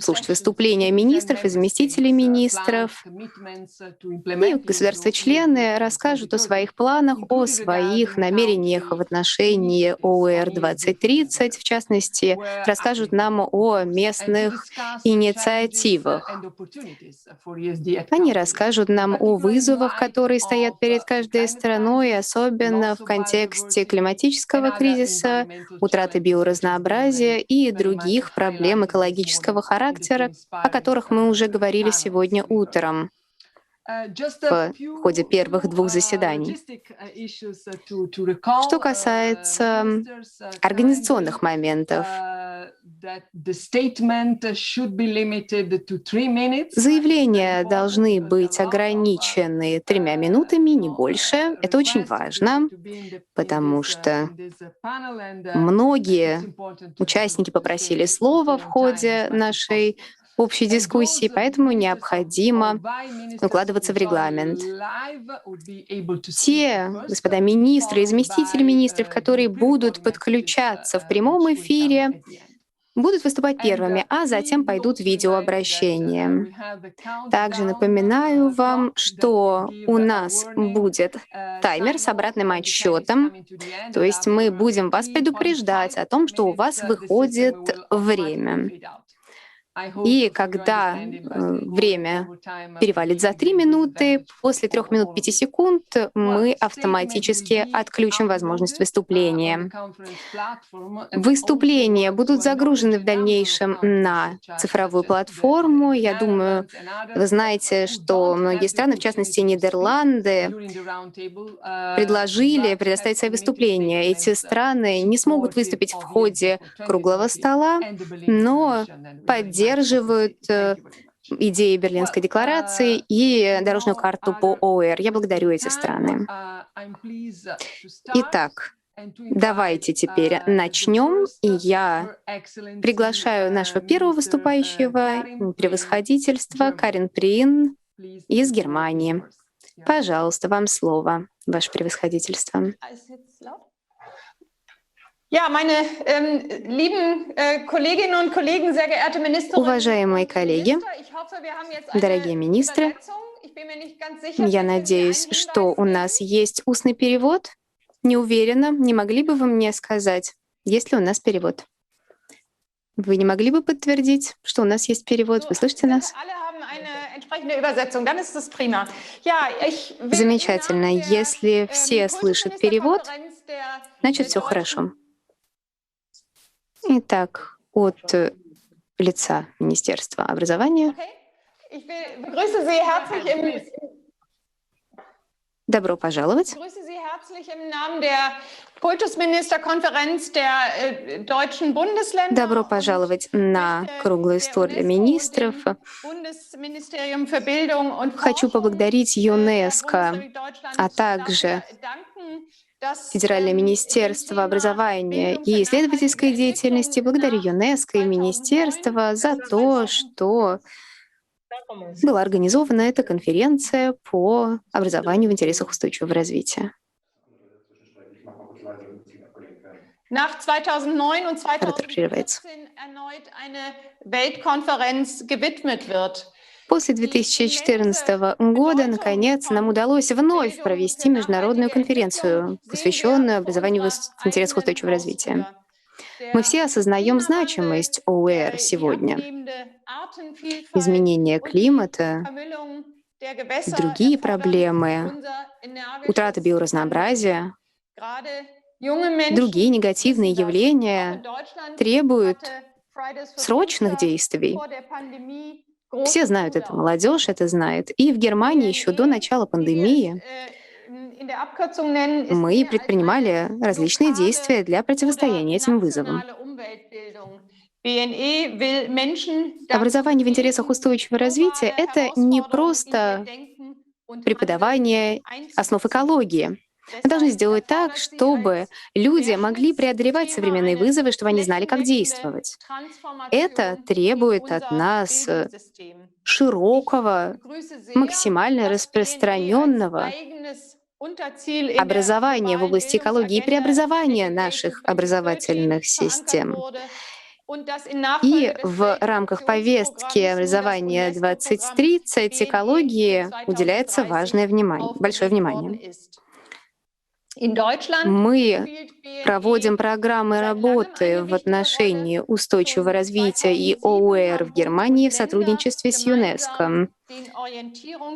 слушать выступления министров и заместителей министров. И государства-члены расскажут о своих планах, о своих намерениях в отношении ОР 2030, в частности, расскажут нам о местных инициативах. Они расскажут нам о вызовах, которые стоят перед каждой страной, особенно в контексте климатического кризиса, утраты биоразнообразия и других проблем экологического характера, о которых мы уже говорили сегодня утром в ходе первых двух заседаний. Что касается организационных моментов, заявления должны быть ограничены 3 минутами, не больше. Это очень важно, потому что многие участники попросили слова в ходе нашей общей дискуссии, поэтому необходимо укладываться в регламент. Те господа министры и заместители министров, которые будут подключаться в прямом эфире, будут выступать первыми, а затем пойдут видеообращения. Также напоминаю вам, что у нас будет таймер с обратным отсчетом, то есть мы будем вас предупреждать о том, что у вас выходит время. И когда время перевалит за 3 минуты, после 3 минут 5 секунд мы автоматически отключим возможность выступления. Выступления будут загружены в дальнейшем на цифровую платформу. Я думаю, вы знаете, что многие страны, в частности Нидерланды, предложили предоставить свои выступления. Эти страны не смогут выступить в ходе круглого стола, но поддерживают идеи Берлинской декларации и дорожную карту по ОР. Я благодарю эти страны. Итак, давайте теперь начнем. И я приглашаю нашего первого выступающего, превосходительство Карен Прин из Германии. Пожалуйста, вам слово, ваше превосходительство. Уважаемые коллеги, дорогие министры, я надеюсь, что у нас есть устный перевод. Не уверена, не могли бы вы мне сказать, есть ли у нас перевод? Вы не могли бы подтвердить, что у нас есть перевод? Вы слышите нас? Замечательно. Если все слышат перевод, значит, все хорошо. Итак, от лица Министерства образования. Добро пожаловать. Добро пожаловать на круглый стол для министров. Хочу поблагодарить ЮНЕСКО, а также Федеральное министерство образования и исследовательской деятельности. Благодарю ЮНЕСКО и министерство за то, что была организована эта конференция по образованию в интересах устойчивого развития. Nach 2009 und 2014 erneut eine Weltkonferenz gewidmet wird. После 2014 года, наконец, нам удалось вновь провести международную конференцию, посвященную образованию в интересах устойчивого развития. Мы все осознаем значимость ОР сегодня. Изменение климата другие проблемы, утрата биоразнообразия, другие негативные явления требуют срочных действий. Все знают это, молодежь это знает. И в Германии еще до начала пандемии мы предпринимали различные действия для противостояния этим вызовам. Образование в интересах устойчивого развития — это не просто преподавание основ экологии. Мы должны сделать так, чтобы люди могли преодолевать современные вызовы, чтобы они знали, как действовать. Это требует от нас широкого, максимально распространенного образования в области экологии и преобразования наших образовательных систем. И в рамках повестки образования 2030 экологии уделяется большое внимание. Мы проводим программы работы в отношении устойчивого развития и ОУР в Германии в сотрудничестве с ЮНЕСКО.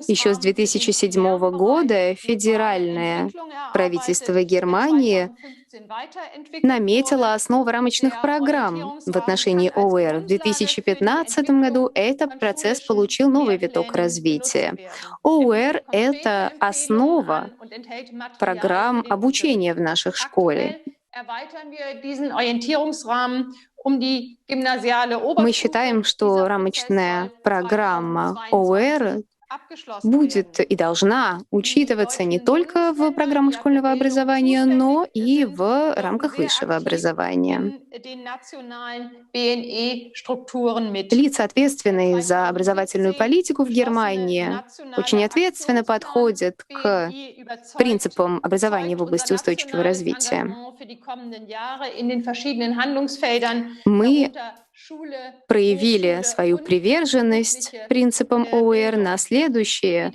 Еще с 2007 года федеральное правительство Германии наметило основы рамочных программ в отношении ОУР. В 2015 году этот процесс получил новый виток развития. ОУР — это основа программ обучения в наших школах. Мы считаем, что рамочная программа ОУР будет и должна учитываться не только в программах школьного образования, но и в рамках высшего образования. Лица, ответственные за образовательную политику в Германии, очень ответственно подходят к принципам образования в области устойчивого развития. Мы проявили свою приверженность принципам ОУР на следующие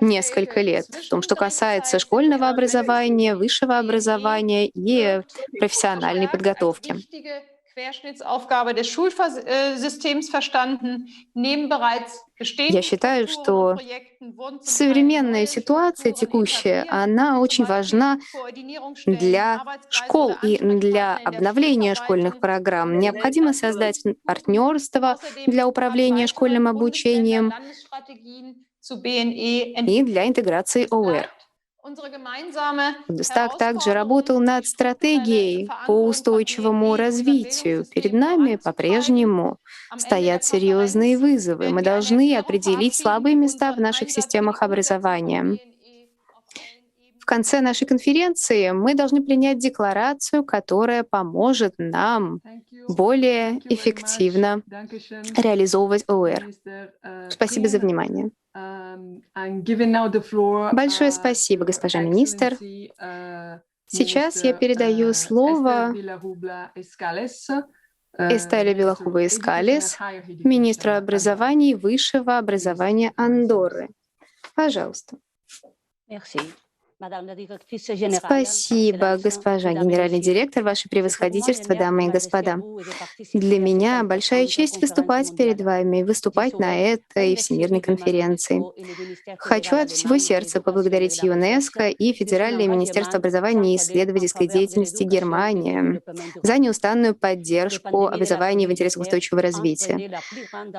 несколько лет, в том, что касается школьного образования, высшего образования и профессиональной подготовки. Я считаю, что современная ситуация текущая, она очень важна для школ и для обновления школьных программ. Необходимо создать партнерство для управления школьным обучением и для интеграции ОУР. Бундестаг также работал над стратегией по устойчивому развитию. Перед нами по-прежнему стоят серьезные вызовы. Мы должны определить слабые места в наших системах образования. В конце нашей конференции мы должны принять декларацию, которая поможет нам более эффективно реализовывать ОУР. Спасибо за внимание. Большое спасибо, госпожа министр. Сейчас я передаю слово Эстеле Вилахува-Эскалес, министру образования и высшего образования Андорры. Пожалуйста. Спасибо, госпожа генеральный директор, ваше превосходительство, дамы и господа. Для меня большая честь выступать перед вами, выступать на этой всемирной конференции. Хочу от всего сердца поблагодарить ЮНЕСКО и Федеральное министерство образования и исследовательской деятельности Германии за неустанную поддержку образования в интересах устойчивого развития.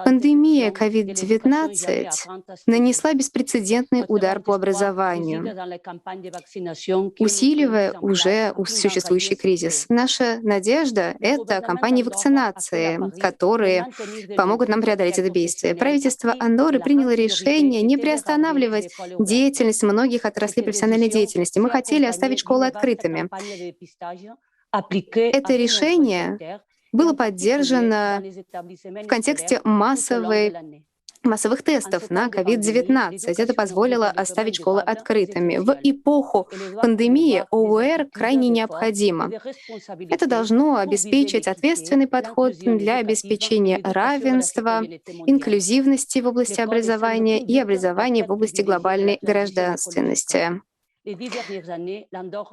Пандемия COVID-19 нанесла беспрецедентный удар по образованию, усиливая уже существующий кризис. Наша надежда — это кампании вакцинации, которые помогут нам преодолеть это бедствие. Правительство Андорры приняло решение не приостанавливать деятельность многих отраслей профессиональной деятельности. Мы хотели оставить школы открытыми. Это решение было поддержано в контексте массовых тестов на COVID-19. Это позволило оставить школы открытыми. В эпоху пандемии ОУР крайне необходимо. Это должно обеспечить ответственный подход для обеспечения равенства, инклюзивности в области образования и образования в области глобальной гражданственности.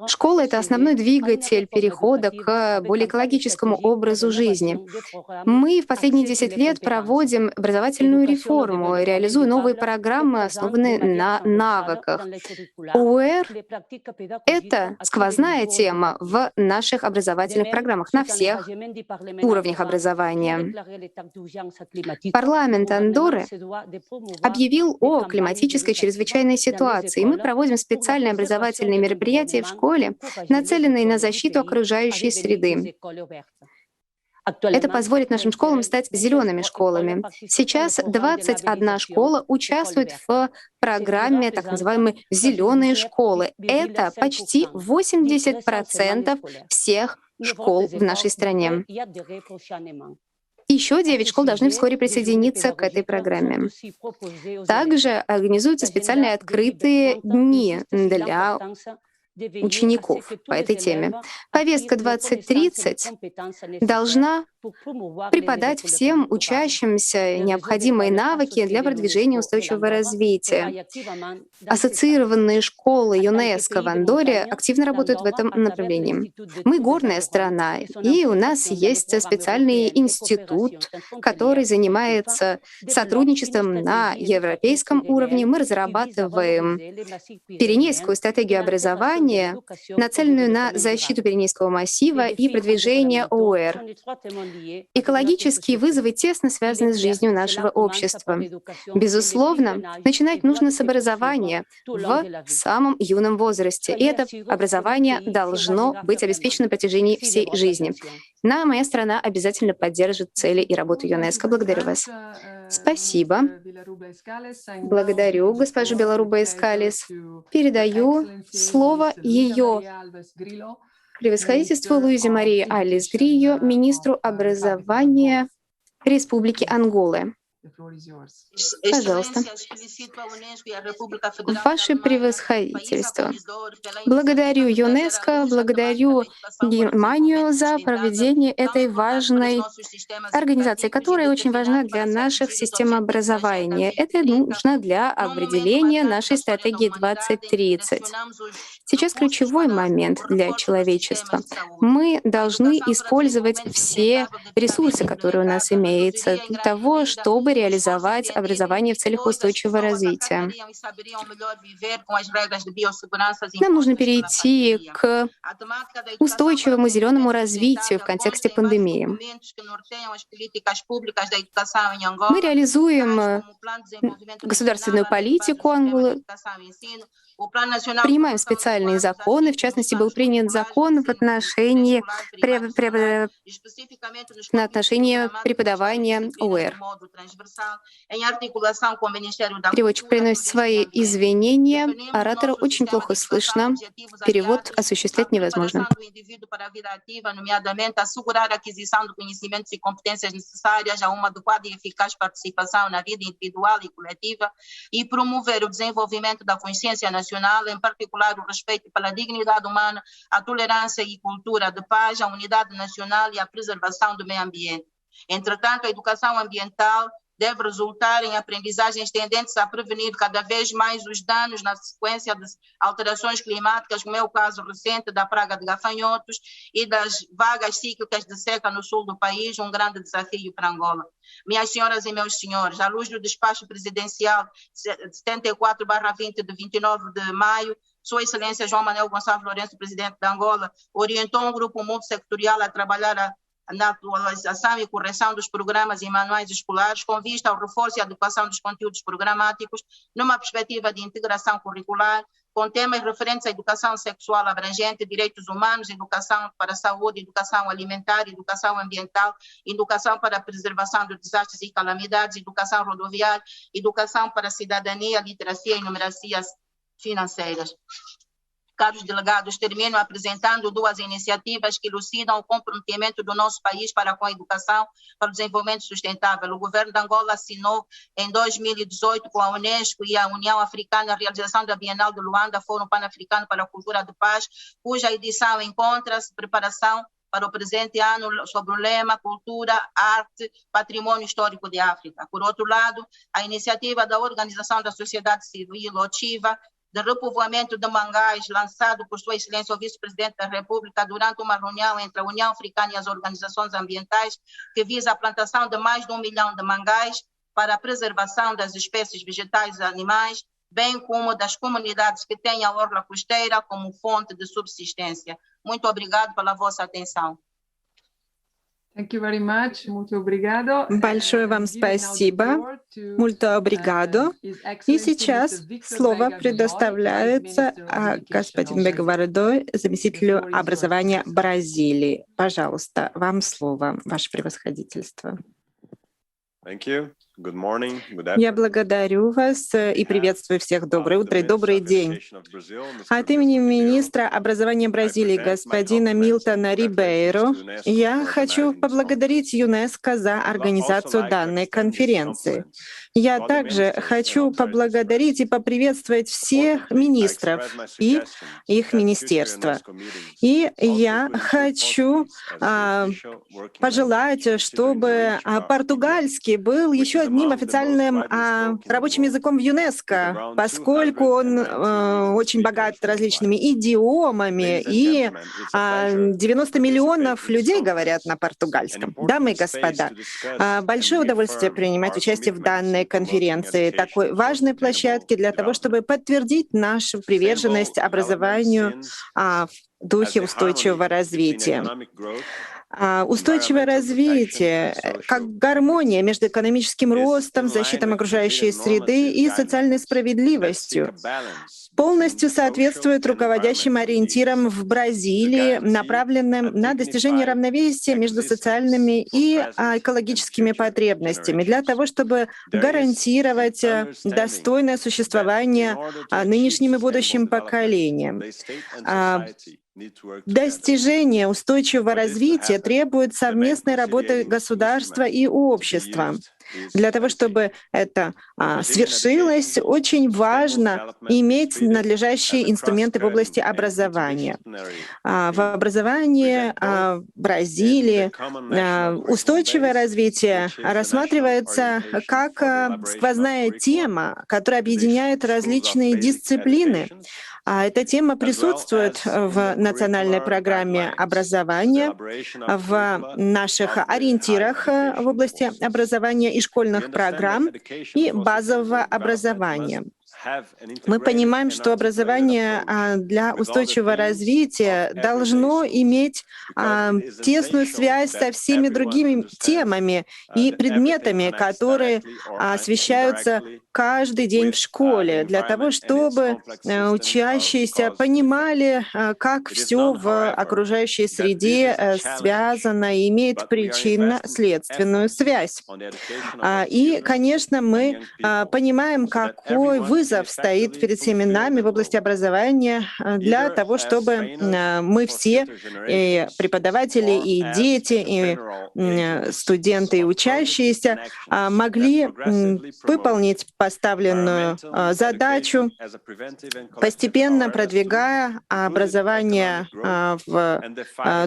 Школа — это основной двигатель перехода к более экологическому образу жизни. Мы в последние 10 лет проводим образовательную реформу, реализуя новые программы, основанные на навыках. ОУР — это сквозная тема в наших образовательных программах на всех уровнях образования. Парламент Андорры объявил о климатической чрезвычайной ситуации. Мы проводим специальные образовательные мероприятия в школе, нацеленные на защиту окружающей среды. Это позволит нашим школам стать зелеными школами. Сейчас 21 школа участвует в программе так называемой «зеленые школы». Это почти 80% всех школ в нашей стране. Еще 9 школ должны вскоре присоединиться к этой программе. Также организуются специальные открытые дни для учеников по этой теме. Повестка 2030 должна преподать всем учащимся необходимые навыки для продвижения устойчивого развития. Ассоциированные школы ЮНЕСКО в Андорре активно работают в этом направлении. Мы горная страна, и у нас есть специальный институт, который занимается сотрудничеством на европейском уровне. Мы разрабатываем Пиренейскую стратегию образования, нацеленную на защиту Пиренейского массива и продвижение ОУР. Экологические вызовы тесно связаны с жизнью нашего общества. Безусловно, начинать нужно с образования в самом юном возрасте, и это образование должно быть обеспечено на протяжении всей жизни. Моя страна обязательно поддержит цели и работу ЮНЕСКО. Благодарю вас. Спасибо. Благодарю госпожу Беларуба Эскалис. Передаю слово ее превосходительству Луизе Марии Алис Грийо, министру образования Республики Анголы. Пожалуйста. Ваше превосходительство. Благодарю ЮНЕСКО, благодарю Германию за проведение этой важной организации, которая очень важна для наших систем образования. Это нужно для определения нашей стратегии 2030. Сейчас ключевой момент для человечества. Мы должны использовать все ресурсы, которые у нас имеются, для того, чтобы реализовать образование в целях устойчивого развития. Нам нужно перейти к устойчивому зеленому развитию в контексте пандемии. Мы реализуем государственную политику Анголы, принимаем специальные законы. В частности, был принят закон в отношении преподавания ОУР. Переводчик приносит свои извинения. Оратора очень плохо слышно. Перевод осуществлять невозможно. E promover o desenvolvimento da consciência nacional, em particular o respeito pela dignidade humana, a tolerância e cultura de paz, a unidade nacional e a preservação do meio ambiente. Entretanto, a educação ambiental deve resultar em aprendizagens tendentes a prevenir cada vez mais os danos na sequência de alterações climáticas, como é o caso recente da praga de gafanhotos e das vagas cíclicas de seca no sul do país, um grande desafio para Angola. Minhas senhoras e meus senhores, à luz do despacho presidencial 74/20 de 29 de maio, Sua Excelência João Manuel Gonçalves Lourenço, presidente de Angola, orientou um grupo multissectorial a trabalhar na atualização e correção dos programas e manuais escolares com vista ao reforço e adequação dos conteúdos programáticos numa perspectiva de integração curricular com temas referentes à educação sexual abrangente, direitos humanos, educação para a saúde, educação alimentar, educação ambiental, educação para a preservação dos desastres e calamidades, educação rodoviária, educação para a cidadania, literacia e numeracias financeiras. Caros delegados, termino apresentando duas iniciativas que elucidam o comprometimento do nosso país para com a educação para o desenvolvimento sustentável. O governo de Angola assinou em 2018 com a UNESCO e a União Africana a realização da Bienal de Luanda, Fórum Pan-Africano para a Cultura de Paz, cuja edição encontra-se preparação para o presente ano sobre o lema Cultura, Arte, Patrimônio Histórico de África. Por outro lado, a iniciativa da Organização da Sociedade Civil, OCHIVA, de repovoamento de mangás, lançado por Sua Excelência o Vice-Presidente da República durante uma reunião entre a União Africana e as organizações ambientais, que visa a plantação de mais de 1 milhão de mangás para a preservação das espécies vegetais e animais, bem como das comunidades que têm a orla costeira como fonte de subsistência. Muito obrigado pela vossa atenção. Thank you very much. Muito obrigado. Большое вам спасибо. Muito obrigado. И сейчас слово предоставляется господину Бегвардо, заместителю образования Бразилии. Пожалуйста, вам слово, ваше превосходительство. Thank you. Good morning. Я благодарю вас и приветствую всех. Доброе утро и добрый день. От имени министра образования Бразилии господина Милтона Рибейро я хочу поблагодарить ЮНЕСКО за организацию данной конференции. Я также хочу поблагодарить и поприветствовать всех министров и их министерства. И я хочу пожелать, чтобы португальский был еще одним официальным рабочим языком в ЮНЕСКО, поскольку он очень богат различными идиомами, и 90 миллионов людей говорят на португальском. Дамы и господа, большое удовольствие принимать участие в данной конференции, такой важной площадке для того, чтобы подтвердить нашу приверженность образованию в духе устойчивого развития. Устойчивое развитие как гармония между экономическим ростом, защитой окружающей среды и социальной справедливостью полностью соответствует руководящим ориентирам в Бразилии, направленным на достижение равновесия между социальными и экологическими потребностями, для того, чтобы гарантировать достойное существование нынешним и будущим поколениям. Достижение устойчивого развития требует совместной работы государства и общества. Для того, чтобы это свершилось, очень важно иметь надлежащие инструменты в области образования. В образовании Бразилии устойчивое развитие рассматривается как сквозная тема, которая объединяет различные дисциплины. Эта тема присутствует в национальной программе образования, в наших ориентирах в области образования и школьных программ и базового образования. Мы понимаем, что образование для устойчивого развития должно иметь тесную связь со всеми другими темами и предметами, которые освещаются каждый день в школе, для того, чтобы учащиеся понимали, как все в окружающей среде связано и имеет причинно-следственную связь. И, конечно, мы понимаем, какой вызов стоит перед всеми нами в области образования для того, чтобы мы все, и преподаватели, и дети, и студенты, и учащиеся, могли выполнить поставленную задачу, постепенно продвигая образование в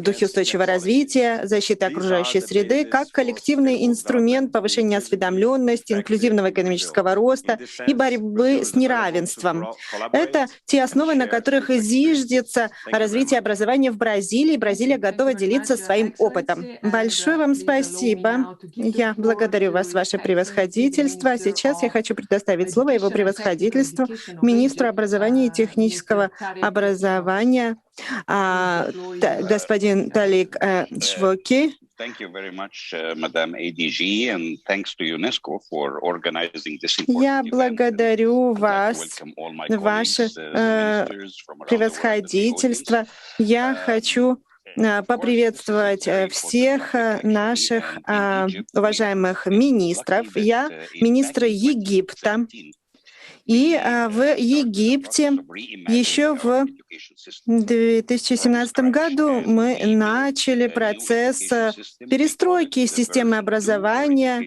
духе устойчивого развития, защиты окружающей среды, как коллективный инструмент повышения осведомленности, инклюзивного экономического роста и борьбы с неравенством. Это те основы, на которых зиждется развитие образования в Бразилии. Бразилия готова делиться своим опытом. Большое вам спасибо. Я благодарю вас, ваше превосходительство. Сейчас я хочу предоставить слово его превосходительству, министру образования и технического образования, господин Талик Швоки. Я благодарю вас, ваше превосходительство. Я хочу поприветствовать всех наших уважаемых министров. Я министр Египта. И в Египте еще в 2017 году мы начали процесс перестройки системы образования,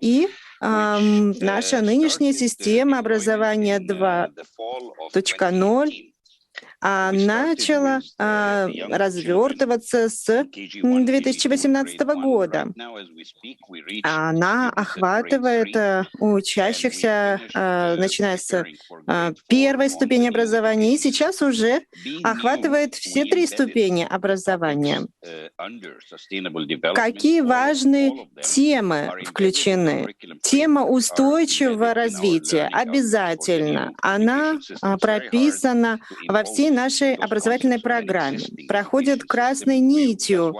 и наша нынешняя система образования 2.0 начало развертываться с 2018 года. Она охватывает учащихся, начиная с первой ступени образования, и сейчас уже охватывает все 3 ступени образования. Какие важные темы включены? Тема устойчивого развития обязательно. Она прописана во всей нашей образовательной программе, проходит красной нитью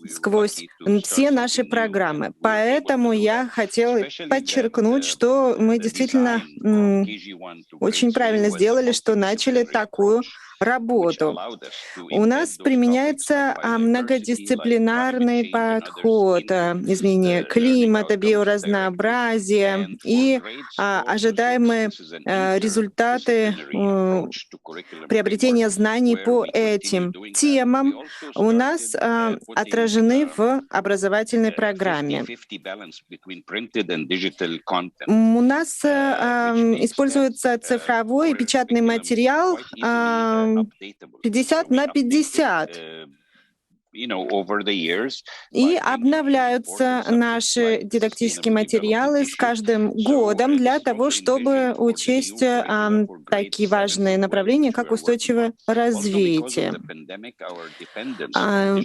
сквозь все наши программы. Поэтому я хотела подчеркнуть, что мы действительно очень правильно сделали, что начали такую работу. У нас применяется многодисциплинарный подход, изменение климата, биоразнообразия и ожидаемые результаты приобретения знаний по этим темам у нас отражены в образовательной программе. У нас используется цифровой и печатный материал 50/50. И обновляются наши дидактические материалы с каждым годом для того, чтобы учесть такие важные направления, как устойчивое развитие.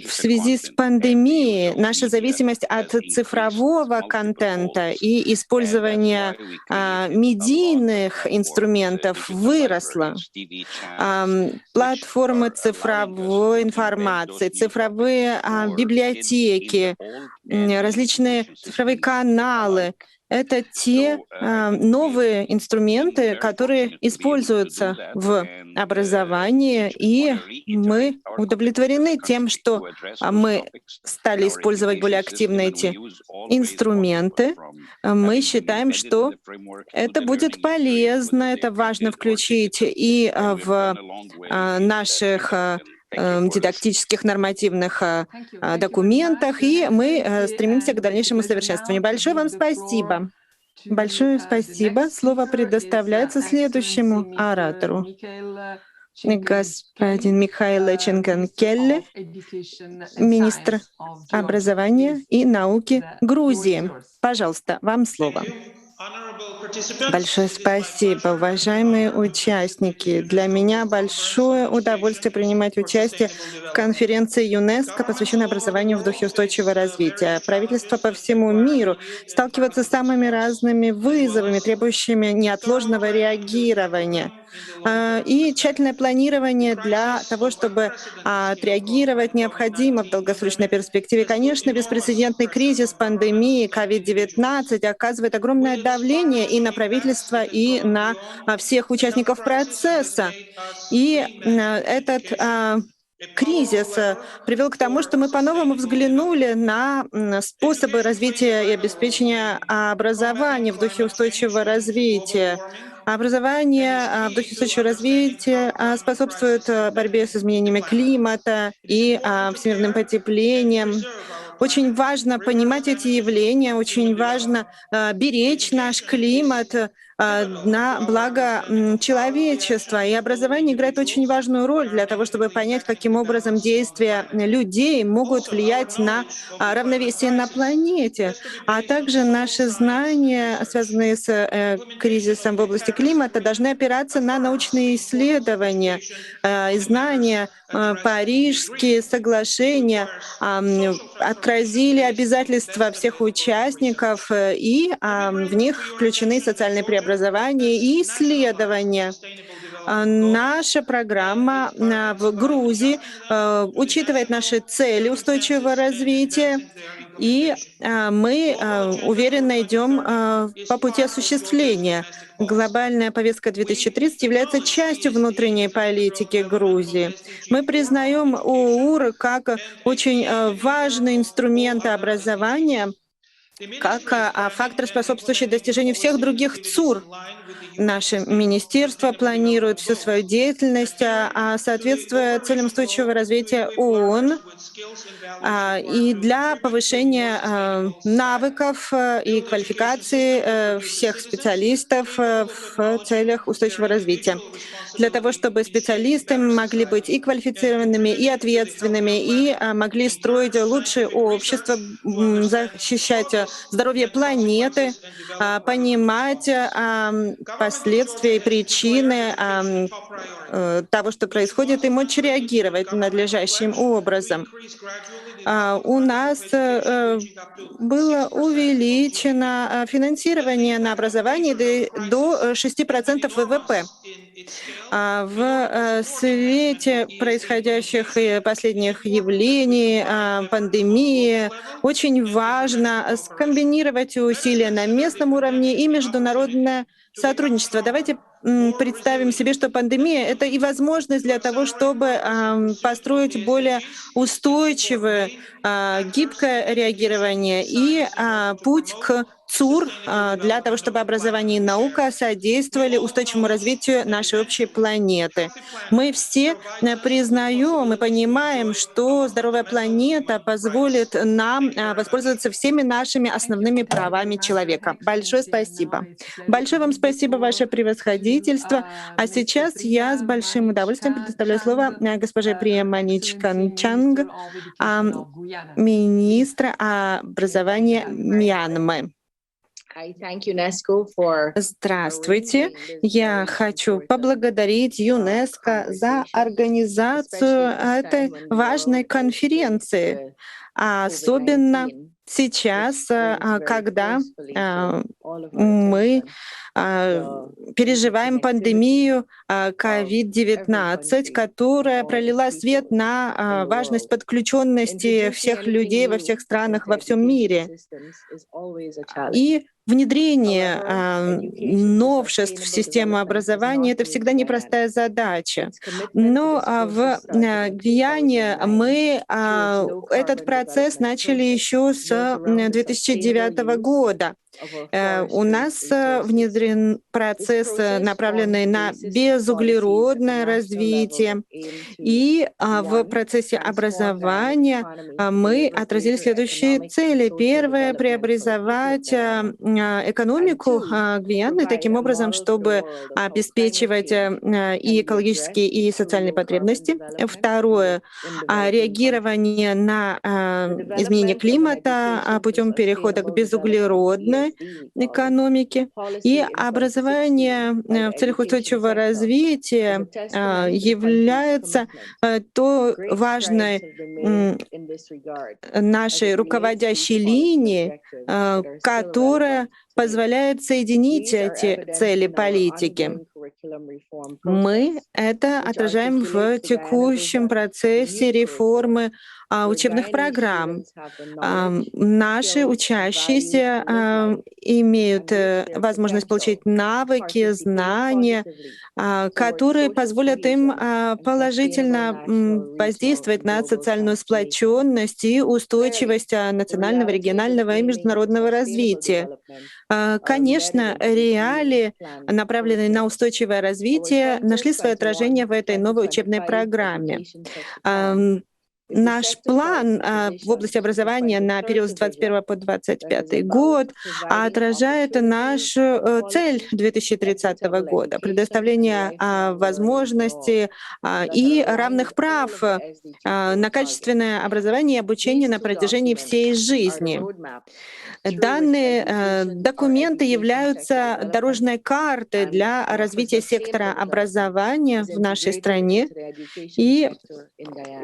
В связи с пандемией наша зависимость от цифрового контента и использования медийных инструментов выросла. Платформы цифровой информации, цифровые библиотеки, различные цифровые каналы — это те новые инструменты, которые используются в образовании, и мы удовлетворены тем, что мы стали использовать более активно эти инструменты. Мы считаем, что это будет полезно, это важно включить и в наших дидактических нормативных документах, и мы стремимся к дальнейшему совершенствованию. Большое вам спасибо. Большое спасибо. Слово предоставляется следующему оратору. Господин Михаил Леченкан-Келли, министр образования и науки Грузии. Пожалуйста, вам слово. Большое спасибо, уважаемые участники. Для меня большое удовольствие принимать участие в конференции ЮНЕСКО, посвященной образованию в духе устойчивого развития. Правительства по всему миру сталкиваются с самыми разными вызовами, требующими неотложного реагирования и тщательное планирование для того, чтобы отреагировать необходимо в долгосрочной перспективе. Конечно, беспрецедентный кризис пандемии COVID-19 оказывает огромное давление и на правительство, и на всех участников процесса. И этот кризис привел к тому, что мы по-новому взглянули на способы развития и обеспечения образования в духе устойчивого развития. Образование в духе устойчивого развития способствует борьбе с изменениями климата и всемирным потеплением. Очень важно понимать эти явления, очень важно беречь наш климат на благо человечества. И образование играет очень важную роль для того, чтобы понять, каким образом действия людей могут влиять на равновесие на планете, а также наши знания, связанные с кризисом в области климата, должны опираться на научные исследования и знания. Парижские соглашения отразили обязательства всех участников, и в них включены социальные преобразования и исследования. Наша программа в Грузии учитывает наши цели устойчивого развития, и мы уверенно идем по пути осуществления. Глобальная повестка 2030 является частью внутренней политики Грузии. Мы признаем ОУР как очень важный инструмент образования, как фактор, способствующий достижению всех других ЦУР. Наше министерство планирует всю свою деятельность, соответствуя целям устойчивого развития ООН, и для повышения навыков и квалификации всех специалистов в целях устойчивого развития. Для того, чтобы специалисты могли быть и квалифицированными, и ответственными, и могли строить лучшее общество, защищать здоровье планеты, понимать последствия и причины того, что происходит, и мочь реагировать надлежащим образом. У нас было увеличено финансирование на образование до 6% ВВП. В свете происходящих последних явлений, пандемии, очень важно скомбинировать усилия на местном уровне и международное сотрудничество. Давайте представим себе, что пандемия — это и возможность для того, чтобы построить более устойчивое, гибкое реагирование и путь к ЦУР для того, чтобы образование и наука содействовали устойчивому развитию нашей общей планеты. Мы все признаем и понимаем, что здоровая планета позволит нам воспользоваться всеми нашими основными правами человека. Большое спасибо. Большое вам спасибо, ваше превосходительство. А сейчас я с большим удовольствием предоставляю слово госпоже Прияманич Канчанг, министра образования Мьянмы. Здравствуйте. Я хочу поблагодарить ЮНЕСКО за организацию этой важной конференции, особенно сейчас, когда мы переживаем пандемию COVID-19, которая пролила свет на важность подключенности всех людей во всех странах, во всем мире. И внедрение новшеств в систему образования — это всегда непростая задача. Но в Гвиане мы этот процесс начали еще с 2009 года. У нас внедрен процесс, направленный на безуглеродное развитие. И в процессе образования мы отразили следующие цели. Первое — преобразовать экономику Гвианы таким образом, чтобы обеспечивать и экологические, и социальные потребности. Второе — реагирование на изменение климата путем перехода к безуглеродной экономике. И образование в целях устойчивого развития является той важной нашей руководящей линией, которая позволяет соединить эти цели политики. Мы это отражаем в текущем процессе реформы учебных программ. Наши учащиеся имеют возможность получить навыки, знания, которые позволят им положительно воздействовать на социальную сплоченность и устойчивость национального, регионального и международного развития. Конечно, реалии, направленные на устойчивое развитие, нашли свое отражение в этой новой учебной программе. Наш план в области образования на период с 2021 по 2025 год отражает нашу цель 2030 года — предоставление возможностей и равных прав на качественное образование и обучение на протяжении всей жизни. Данные документы являются дорожной картой для развития сектора образования в нашей стране, и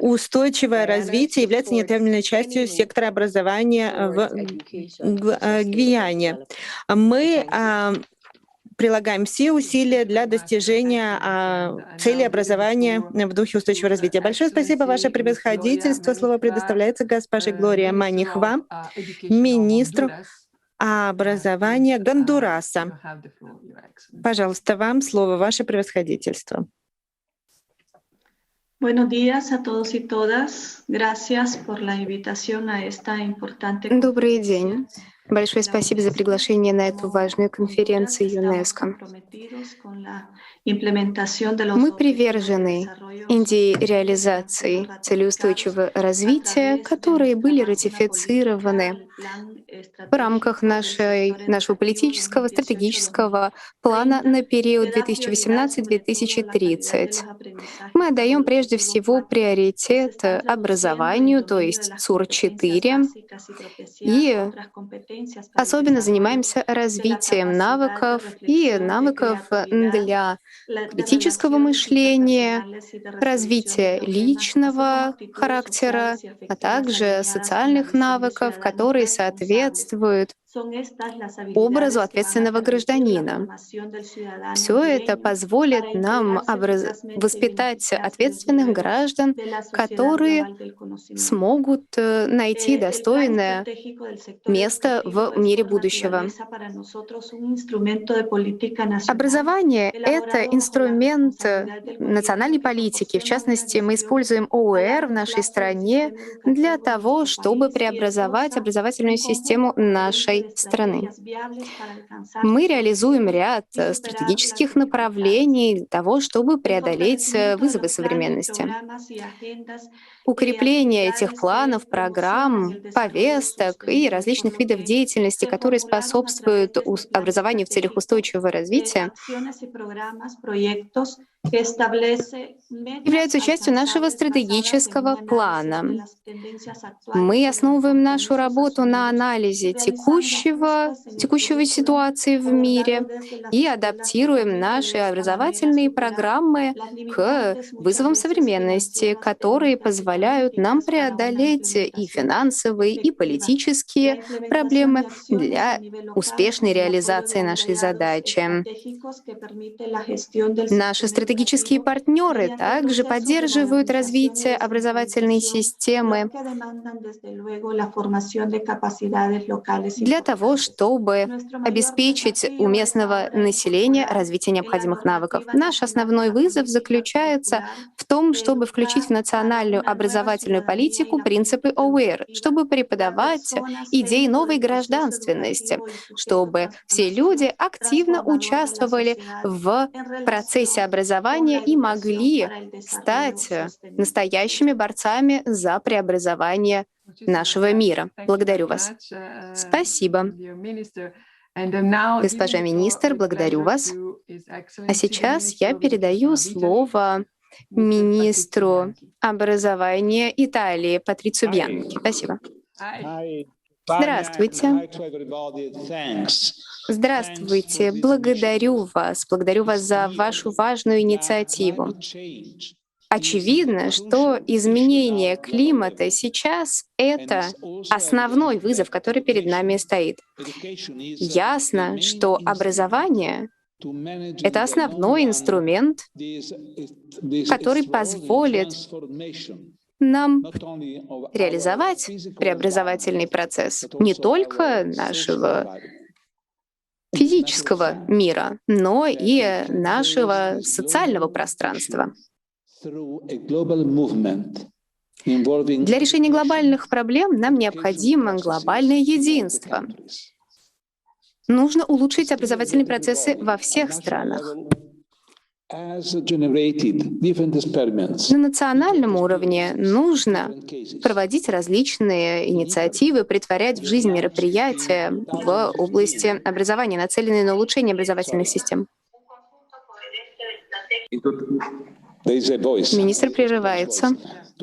устойчивое развитие является неотъемлемой частью сектора образования в Гвиане. Мы прилагаем все усилия для достижения цели образования в духе устойчивого развития. Большое спасибо, ваше превосходительство. Слово предоставляется госпоже Глория Манихва, министру образования Гондураса. Пожалуйста, вам слово, ваше превосходительство. Buenos días a todos y todas. Gracias por la invitación a esta importante Добрый день. Большое спасибо за приглашение на эту важную конференцию ЮНЕСКО. Мы привержены идее реализации целей устойчивого развития, которые были ратифицированы в рамках нашего политического, стратегического плана на период 2018-2030. Мы отдаем прежде всего приоритет образованию, то есть ЦУР-4, и особенно занимаемся развитием навыков и навыков для критического мышления, развития личного характера, а также социальных навыков, которые соответствуют образу ответственного гражданина. Все это позволит нам воспитать ответственных граждан, которые смогут найти достойное место в мире будущего. Образование — это инструмент национальной политики. В частности, мы используем ОУР в нашей стране для того, чтобы преобразовать образовательную систему нашей страны. Мы реализуем ряд стратегических направлений для того, чтобы преодолеть вызовы современности. Укрепление этих планов, программ, повесток и различных видов деятельности, которые способствуют образованию в целях устойчивого развития, являются частью нашего стратегического плана. Мы основываем нашу работу на анализе текущей ситуации в мире и адаптируем наши образовательные программы к вызовам современности, которые позволяют нам преодолеть и финансовые, и политические проблемы для успешной реализации нашей задачи. Наши стратегические партнеры также поддерживают развитие образовательной системы для того, чтобы обеспечить у местного населения развитие необходимых навыков. Наш основной вызов заключается в том, чтобы включить в национальную образовательную политику принципы ОУР, чтобы преподавать идеи новой гражданственности, чтобы все люди активно участвовали в процессе образования и могли стать настоящими борцами за преобразование нашего мира. Благодарю вас. Спасибо. Госпожа министр, благодарю вас. А сейчас я передаю слово министру образования Италии Патрицию Бьянки. Спасибо. Здравствуйте. Здравствуйте. Благодарю вас за вашу важную инициативу. Очевидно, что изменение климата сейчас — это основной вызов, который перед нами стоит. Ясно, что образование — это основной инструмент, который позволит нам реализовать преобразовательный процесс не только нашего физического мира, но и нашего социального пространства. Для решения глобальных проблем нам необходимо глобальное единство. Нужно улучшить образовательные процессы во всех странах. На национальном уровне нужно проводить различные инициативы, претворять в жизнь мероприятия в области образования, нацеленные на улучшение образовательных систем. Министр прерывается. В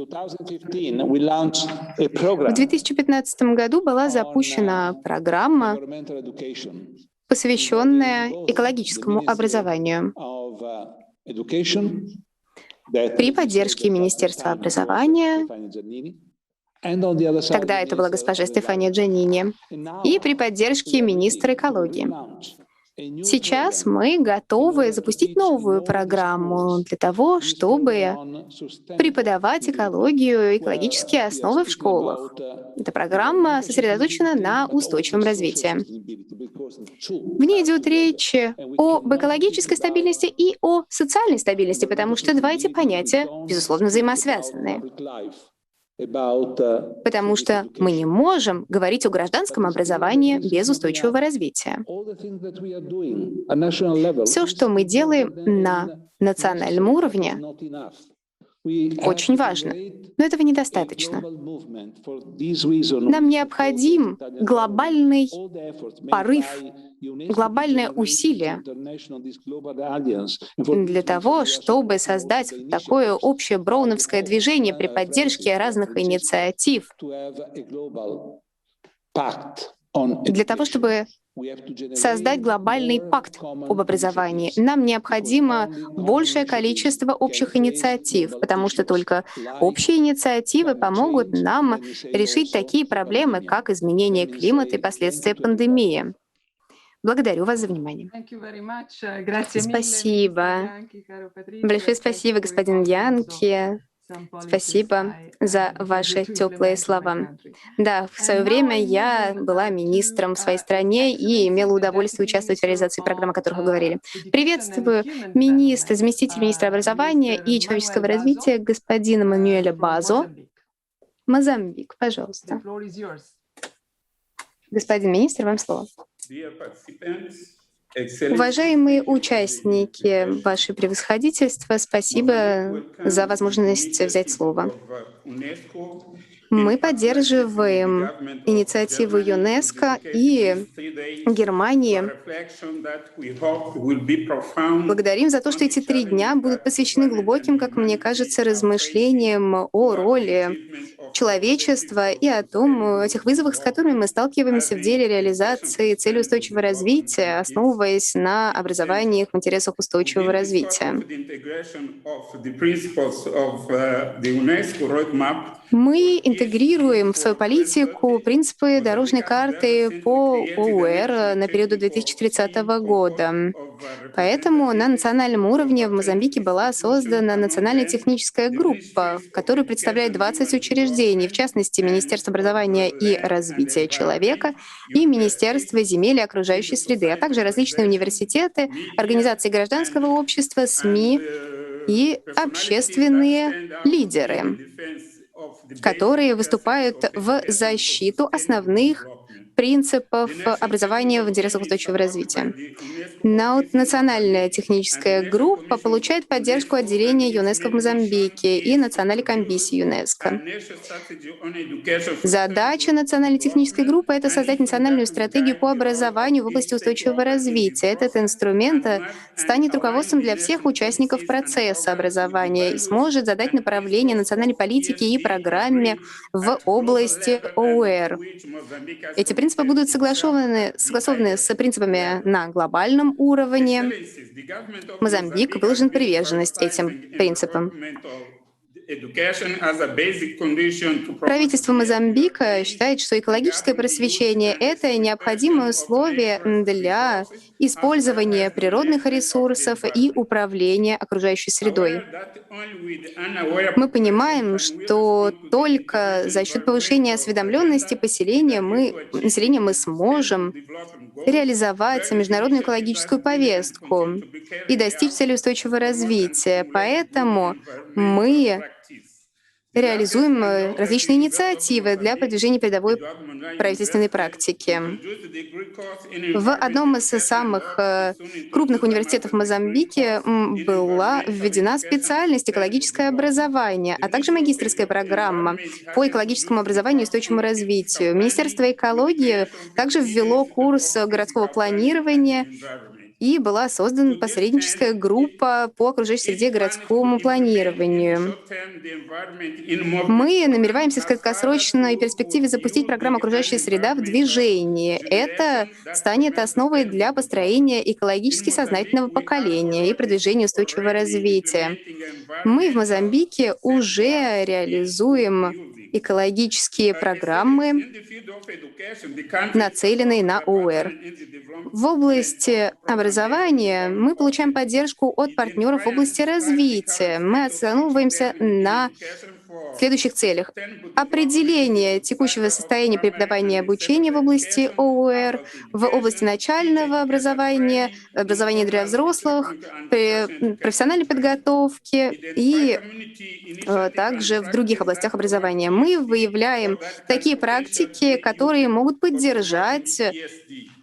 2015 году была запущена программа, посвященная экологическому образованию. При поддержке Министерства образования, тогда это была госпожа Стефания Джанини, и при поддержке министра экологии. Сейчас мы готовы запустить новую программу для того, чтобы преподавать экологию, экологические основы в школах. Эта программа сосредоточена на устойчивом развитии. В ней идет речь об экологической стабильности и о социальной стабильности, потому что два эти понятия, безусловно, взаимосвязаны. потому что мы не можем говорить о гражданском образовании без устойчивого развития. Все, что мы делаем на национальном уровне, очень важно, но этого недостаточно. Нам необходим глобальный порыв, глобальное усилие для того, чтобы создать такое общее броуновское движение при поддержке разных инициатив, для того, чтобы создать глобальный пакт об образовании. Нам необходимо большее количество общих инициатив, потому что только общие инициативы помогут нам решить такие проблемы, как изменение климата и последствия пандемии. Благодарю вас за внимание. Спасибо. Большое спасибо, господин Янки. Спасибо за ваши теплые слова. Да, в свое время я была министром в своей стране и имела удовольствие участвовать в реализации программ, о которых вы говорили. Приветствую заместитель министра образования и человеческого развития господина Мануэля Базо. Мозамбик, пожалуйста. Господин министр, вам слово. Уважаемые участники, ваше превосходительство, спасибо за возможность взять слово. Мы поддерживаем инициативу ЮНЕСКО и Германии. Благодарим за то, что эти 3 дня будут посвящены глубоким, как мне кажется, размышлениям о роли человечества и о тех вызовах, с которыми мы сталкиваемся в деле реализации цели устойчивого развития, основываясь на образовании в интересах устойчивого развития. Мы интегрируем в свою политику принципы дорожной карты по ОУР на период до 2030 года. Поэтому на национальном уровне в Мозамбике была создана национальная техническая группа, которую представляет 20 учреждений, в частности, Министерство образования и развития человека и Министерство земель и окружающей среды, а также различные университеты, организации гражданского общества, СМИ и общественные лидеры, которые выступают в защиту основных принципов образования в интересах устойчивого развития. Национальная техническая группа получает поддержку отделения ЮНЕСКО в Мозамбике и Национальной комиссии ЮНЕСКО. Задача национальной технической группы — это создать национальную стратегию по образованию в области устойчивого развития. Этот инструмент станет руководством для всех участников процесса образования и сможет задать направление национальной политики и программе в области ОУР. Эти принципы будут согласованы с принципами на глобальном уровне. Мозамбик выложен приверженность этим принципам. Правительство Мозамбика считает, что экологическое просвещение — это необходимое условие для использования природных ресурсов и управления окружающей средой. Мы понимаем, что только за счет повышения осведомленности населения мы сможем реализовать международную экологическую повестку и достичь цели устойчивого развития. Поэтому мы реализуем различные инициативы для продвижения передовой правительственной практики. В одном из самых крупных университетов в Мозамбике была введена специальность «Экологическое образование», а также магистерская программа по экологическому образованию и устойчивому развитию. Министерство экологии также ввело курс городского планирования, и была создана посредническая группа по окружающей среде и городскому планированию. Мы намереваемся в краткосрочной перспективе запустить программу «Окружающая среда в движении». Это станет основой для построения экологически сознательного поколения и продвижения устойчивого развития. Мы в Мозамбике уже реализуем экологические программы, нацеленные на ОУР. В области образования мы получаем поддержку от партнеров в области развития. Мы основываемся на следующих целях. Определение текущего состояния преподавания и обучения в области ОУР, в области начального образования, образования для взрослых, профессиональной подготовки и также в других областях образования. Мы выявляем такие практики, которые могут поддержать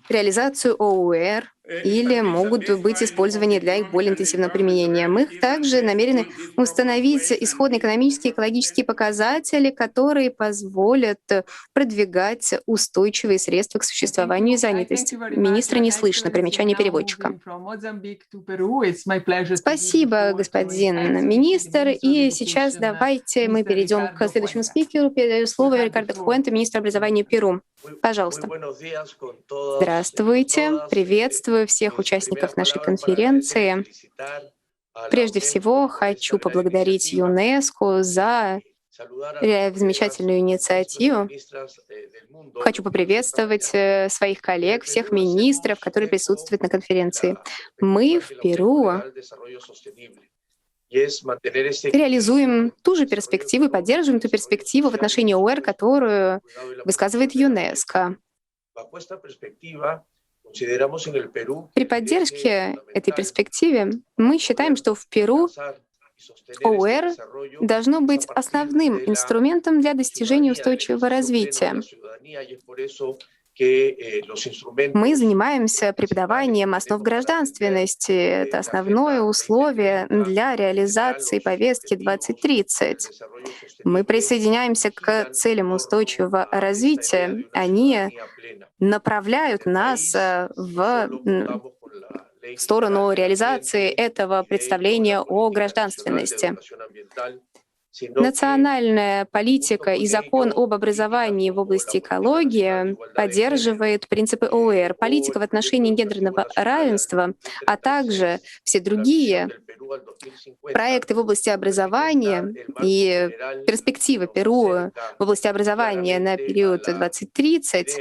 реализацию ОУР или могут быть использованы для их более интенсивного применения. Мы также намерены установить исходные экономические и экологические показатели, которые позволят продвигать устойчивые средства к существованию и занятости. Министра не слышно. Примечание переводчика. Спасибо, господин министр. И сейчас давайте мы перейдем к следующему спикеру. Передаю слово Рикардо Фуэнте, министр образования Перу. Пожалуйста. Здравствуйте. Приветствую всех участников нашей конференции. Прежде всего, хочу поблагодарить ЮНЕСКО за замечательную инициативу. Хочу поприветствовать своих коллег, всех министров, которые присутствуют на конференции. Мы в Перу реализуем ту же перспективу и поддерживаем ту перспективу в отношении ОУР, которую высказывает ЮНЕСКО. При поддержке этой перспективы мы считаем, что в Перу ОУР должно быть основным инструментом для достижения устойчивого развития. Мы занимаемся преподаванием основ гражданственности. Это основное условие для реализации повестки 2030. Мы присоединяемся к целям устойчивого развития. Они направляют нас в сторону реализации этого представления о гражданственности. Национальная политика и закон об образовании в области экологии поддерживает принципы ОУР. Политика в отношении гендерного равенства, а также все другие проекты в области образования и перспективы Перу в области образования на период 2030,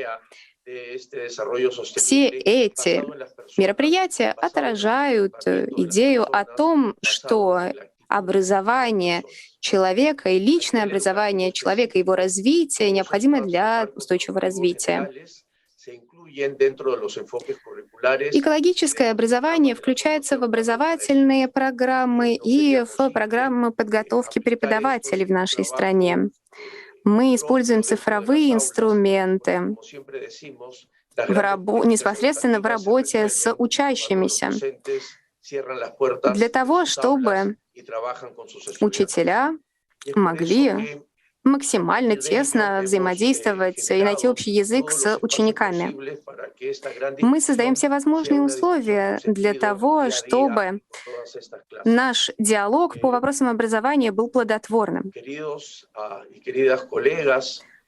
все эти мероприятия отражают идею о том, что образование человека и личное образование человека, его развитие необходимо для устойчивого развития. Экологическое образование включается в образовательные программы и в программы подготовки преподавателей в нашей стране. Мы используем цифровые инструменты непосредственно в работе с учащимися для того, чтобы учителя могли максимально тесно взаимодействовать и найти общий язык с учениками. Мы создаем все возможные условия для того, чтобы наш диалог по вопросам образования был плодотворным.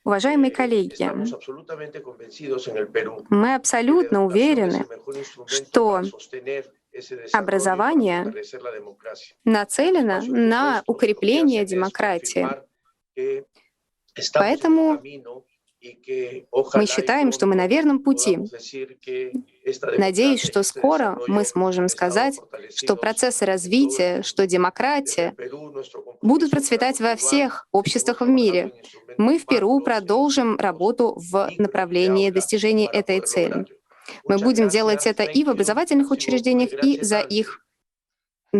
Уважаемые коллеги, мы абсолютно уверены, что образование нацелено на укрепление демократии. Поэтому мы считаем, что мы на верном пути. Надеюсь, что скоро мы сможем сказать, что процессы развития, что демократия будут процветать во всех обществах в мире. Мы в Перу продолжим работу в направлении достижения этой цели. Мы будем делать это и в образовательных учреждениях, и за их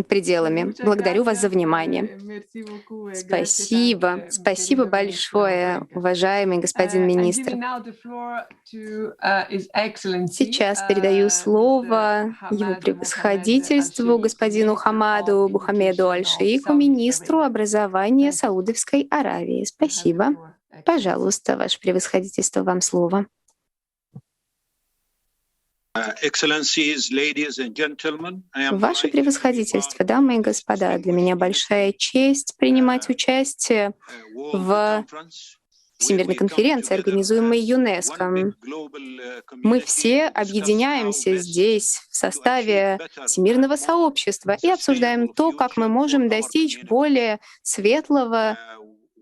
пределами. Благодарю вас за внимание. Спасибо. Спасибо большое, уважаемый господин министр. Сейчас передаю слово его превосходительству господину Хамаду Бухамеду Аль-Шейху, министру образования Саудовской Аравии. Спасибо. Пожалуйста, ваше превосходительство, вам слово. Ваше превосходительство, дамы и господа, для меня большая честь принимать участие в Всемирной конференции, организуемой ЮНЕСКО. Мы все объединяемся здесь в составе всемирного сообщества и обсуждаем то, как мы можем достичь более светлого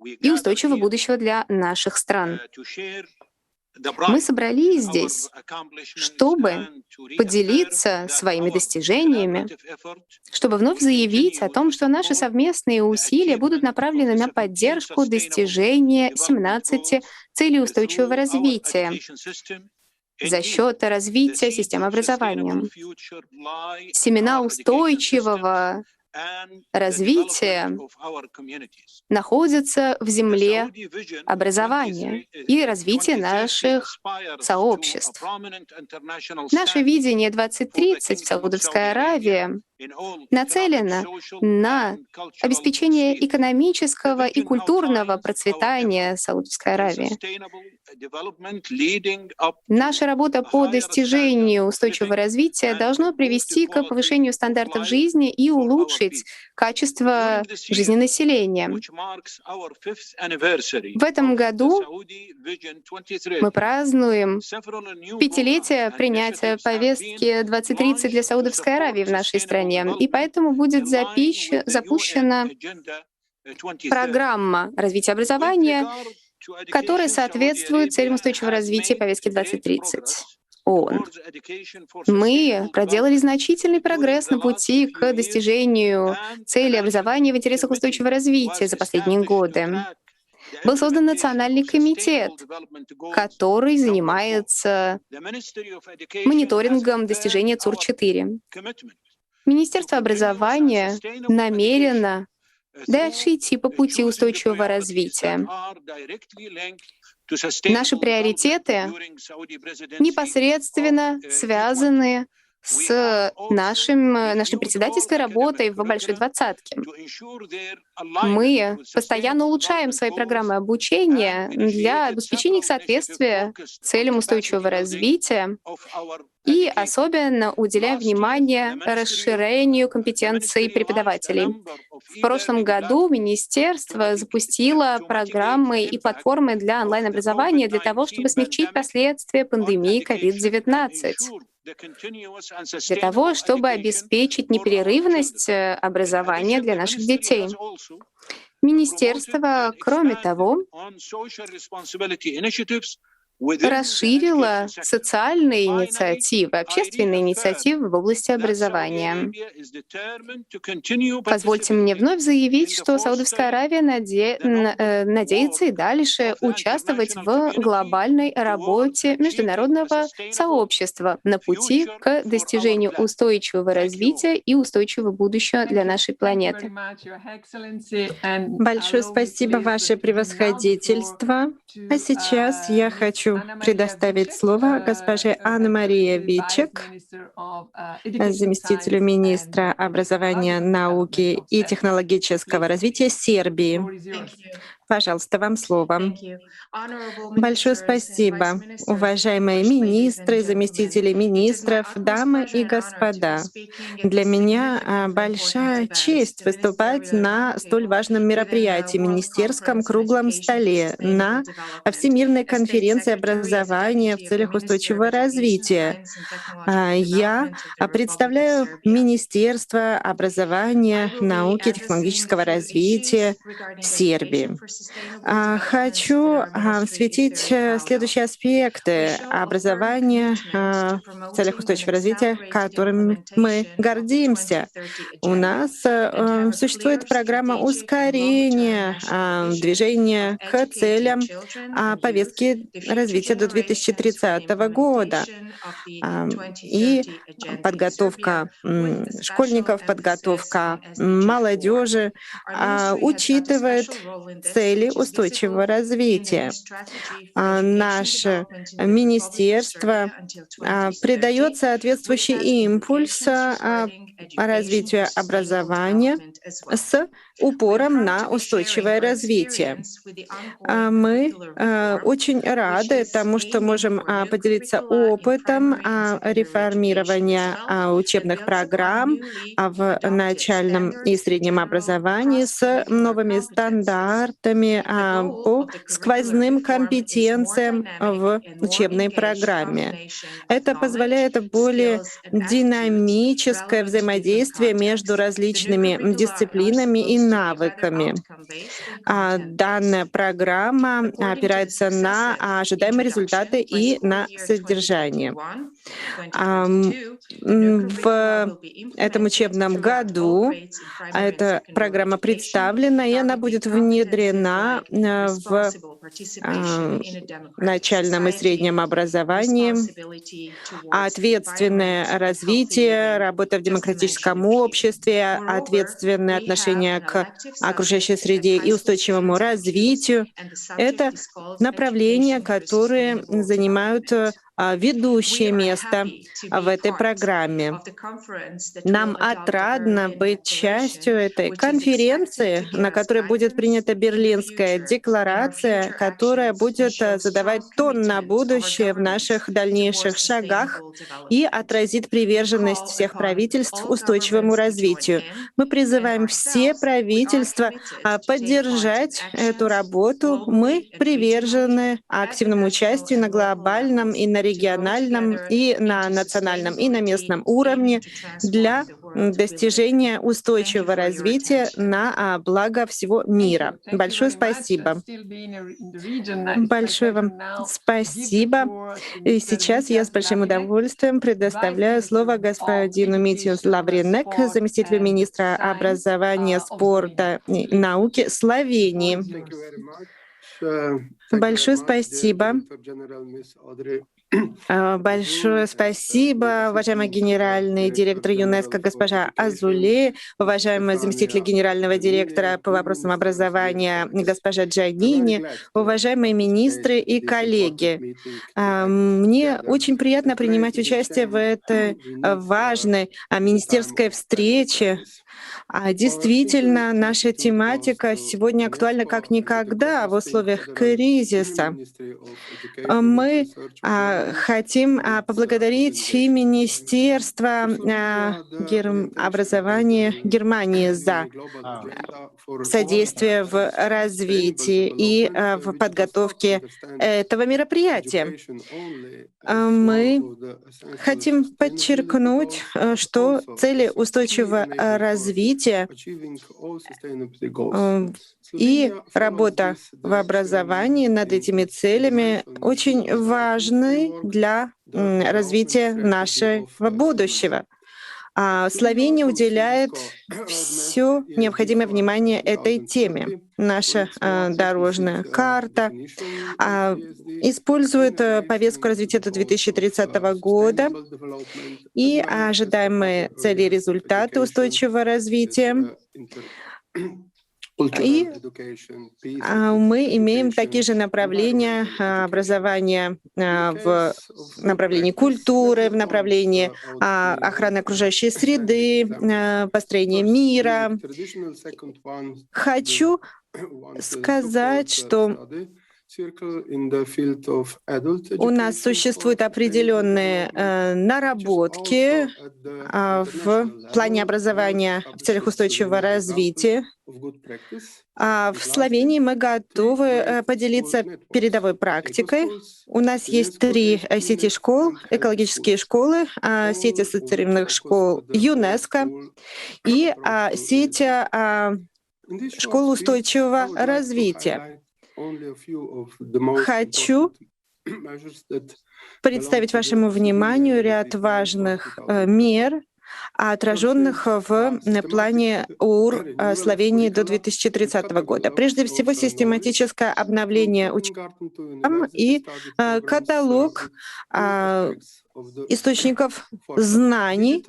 и устойчивого будущего для наших стран. Мы собрались здесь, чтобы поделиться своими достижениями, чтобы вновь заявить о том, что наши совместные усилия будут направлены на поддержку достижения 17 целей устойчивого развития за счет развития системы образования. Семена устойчивого развития находятся в земле образования и развития наших сообществ. Наше видение 2030 в Саудовской Аравии нацелено на обеспечение экономического и культурного процветания Саудовской Аравии. Наша работа по достижению устойчивого развития должна привести к повышению стандартов жизни и улучшить качество жизни населения. В этом году мы празднуем 5-летие принятия повестки 2030 для Саудовской Аравии в нашей стране, и поэтому будет запущена программа развития образования, которая соответствует целям устойчивого развития повестки 2030 ООН. Мы проделали значительный прогресс на пути к достижению цели образования в интересах устойчивого развития за последние годы. Был создан Национальный комитет, который занимается мониторингом достижения ЦУР-4. Министерство образования намерено дальше идти по пути устойчивого развития. Наши приоритеты непосредственно связаны с нашей председательской работой в Большой Двадцатке. Мы постоянно улучшаем свои программы обучения для обеспечения их соответствия целям устойчивого развития и особенно уделяем внимание расширению компетенций преподавателей. В прошлом году министерство запустило программы и платформы для онлайн-образования для того, чтобы смягчить последствия пандемии COVID-19. Для того, чтобы обеспечить непрерывность образования для наших детей. Министерство, кроме того, расширила социальные инициативы, общественные инициативы в области образования. Позвольте мне вновь заявить, что Саудовская Аравия надеется и дальше участвовать в глобальной работе международного сообщества на пути к достижению устойчивого развития и устойчивого будущего для нашей планеты. Большое спасибо, Ваше Превосходительство. А сейчас я хочу предоставить слово госпоже Анна-Мария Вичек, заместителю министра образования, науки и технологического развития Сербии. Пожалуйста, вам слово. Большое спасибо, уважаемые министры, заместители министров, дамы и господа. Для меня большая честь выступать на столь важном мероприятии, министерском круглом столе, на Всемирной конференции образования в целях устойчивого развития. Я представляю Министерство образования, науки и технологического развития Сербии. Хочу осветить следующие аспекты образования в целях устойчивого развития, которыми мы гордимся. У нас существует программа ускорения движения к целям повестки развития до 2030 года. И подготовка школьников, подготовка молодежи учитывает цели устойчивого развития. Наше министерство придает соответствующий импульс развитию образования с упором на устойчивое развитие. Мы очень рады тому, что можем поделиться опытом реформирования учебных программ в начальном и среднем образовании с новыми стандартами работами по сквозным компетенциям в учебной программе. Это позволяет более динамическое взаимодействие между различными дисциплинами и навыками. Данная программа опирается на ожидаемые результаты и на содержание. В этом учебном году эта программа представлена, и она будет внедрена в начальном и среднем образовании. Ответственное развитие, работа в демократическом обществе, ответственное отношение к окружающей среде и устойчивому развитию — это направления, которые занимают ведущее место в этой программе. Нам отрадно быть частью этой конференции, на которой будет принята Берлинская декларация, которая будет задавать тон на будущее в наших дальнейших шагах и отразит приверженность всех правительств устойчивому развитию. Мы призываем все правительства поддержать эту работу. Мы привержены активному участию на глобальном и на региональном, и на национальном, и на местном уровне для достижения устойчивого развития на благо всего мира. Большое спасибо. Большое вам спасибо. И сейчас я с большим удовольствием предоставляю слово господину Митю Лавринек, заместителю министра образования, спорта и науки Словении. Большое спасибо. Большое спасибо, уважаемый генеральный директор ЮНЕСКО госпожа Азуле, уважаемый заместитель генерального директора по вопросам образования госпожа Джанини, уважаемые министры и коллеги. Мне очень приятно принимать участие в этой важной министерской встрече. Действительно, наша тематика сегодня актуальна как никогда в условиях кризиса. Мы хотим поблагодарить и Министерство образования Германии за содействие в развитии и в подготовке этого мероприятия. Мы хотим подчеркнуть, что цели устойчивого развития и работа в образовании над этими целями очень важны для развития нашего будущего. Словения уделяет все необходимое внимание этой теме. Наша дорожная карта использует повестку развития до 2030 года и ожидаемые цели и результаты устойчивого развития. И мы имеем такие же направления образования в направлении культуры, в направлении охраны окружающей среды, построения мира. Хочу сказать, что у нас существуют определенные наработки в плане образования в целях устойчивого развития. В Словении мы готовы поделиться передовой практикой. У нас есть 3 сети школ, экологические школы, сеть ассоциированных школ ЮНЕСКО и сеть школ устойчивого развития. Хочу представить вашему вниманию ряд важных мер, отраженных в плане ОУР Словении до 2030 года. Прежде всего, систематическое обновление учебных и каталог источников знаний,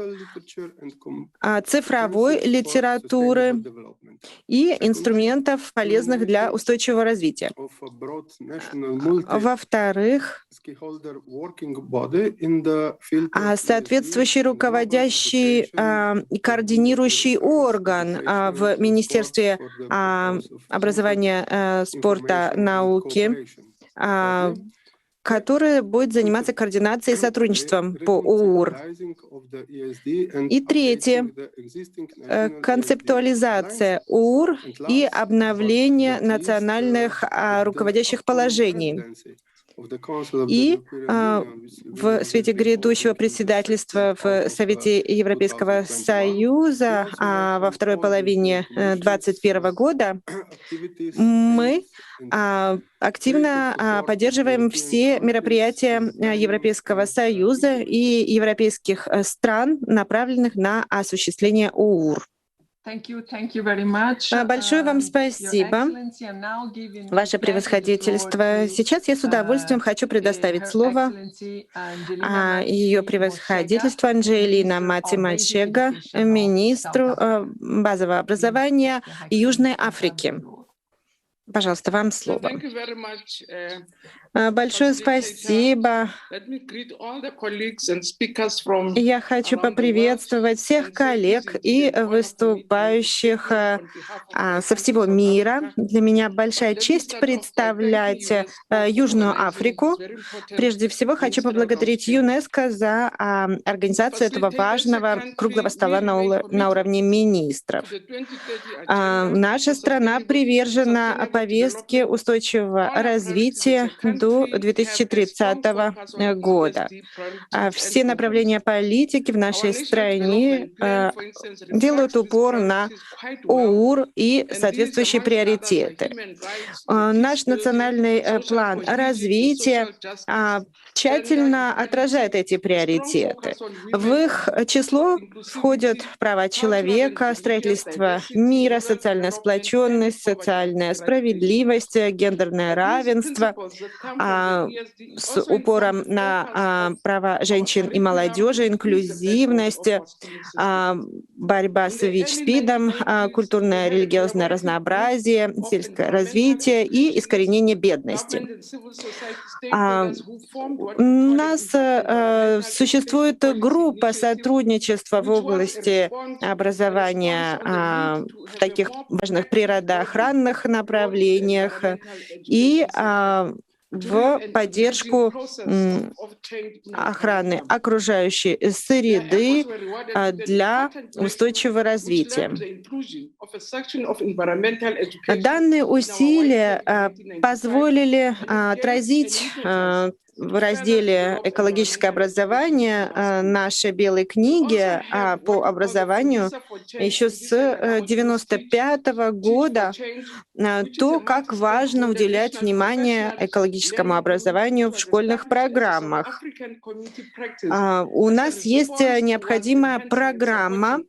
цифровой литературы и инструментов, полезных для устойчивого развития. Во-вторых, соответствующий руководящий и координирующий орган в Министерстве образования, спорта, науки которая будет заниматься координацией и сотрудничеством по ОУР. И третье — концептуализация ОУР и обновление национальных руководящих положений. И в свете грядущего председательства в Совете Европейского Союза во второй половине 2021 года мы активно поддерживаем все мероприятия Европейского Союза и европейских стран, направленных на осуществление ОУР. Большое вам спасибо, Ваше Превосходительство. Сейчас я с удовольствием хочу предоставить слово Ее Превосходительству Анджелина Матимачега, министру базового образования Южной Африки. Пожалуйста, вам слово. Большое спасибо. Я хочу поприветствовать всех коллег и выступающих со всего мира. Для меня большая честь представлять Южную Африку. Прежде всего, хочу поблагодарить ЮНЕСКО за организацию этого важного круглого стола на уровне министров. Наша страна привержена повестке устойчивого развития до 2030 года. Все направления политики в нашей стране делают упор на ОУР и соответствующие приоритеты. Наш национальный план развития тщательно отражает эти приоритеты. В их число входят права человека, строительство мира, социальная сплоченность, социальная справедливость, гендерное равенство, с упором на права женщин и молодежи, инклюзивность, борьба с ВИЧ-СПИДом, культурное религиозное разнообразие, сельское развитие и искоренение бедности. У нас существует группа сотрудничества в области образования в таких важных природоохранных направлениях и в поддержку охраны окружающей среды для устойчивого развития. Данные усилия позволили отразить в разделе «Экологическое образование» нашей белой книги по образованию еще с 1995 года то, как важно уделять внимание экологическому образованию в школьных программах. У нас есть необходимая программа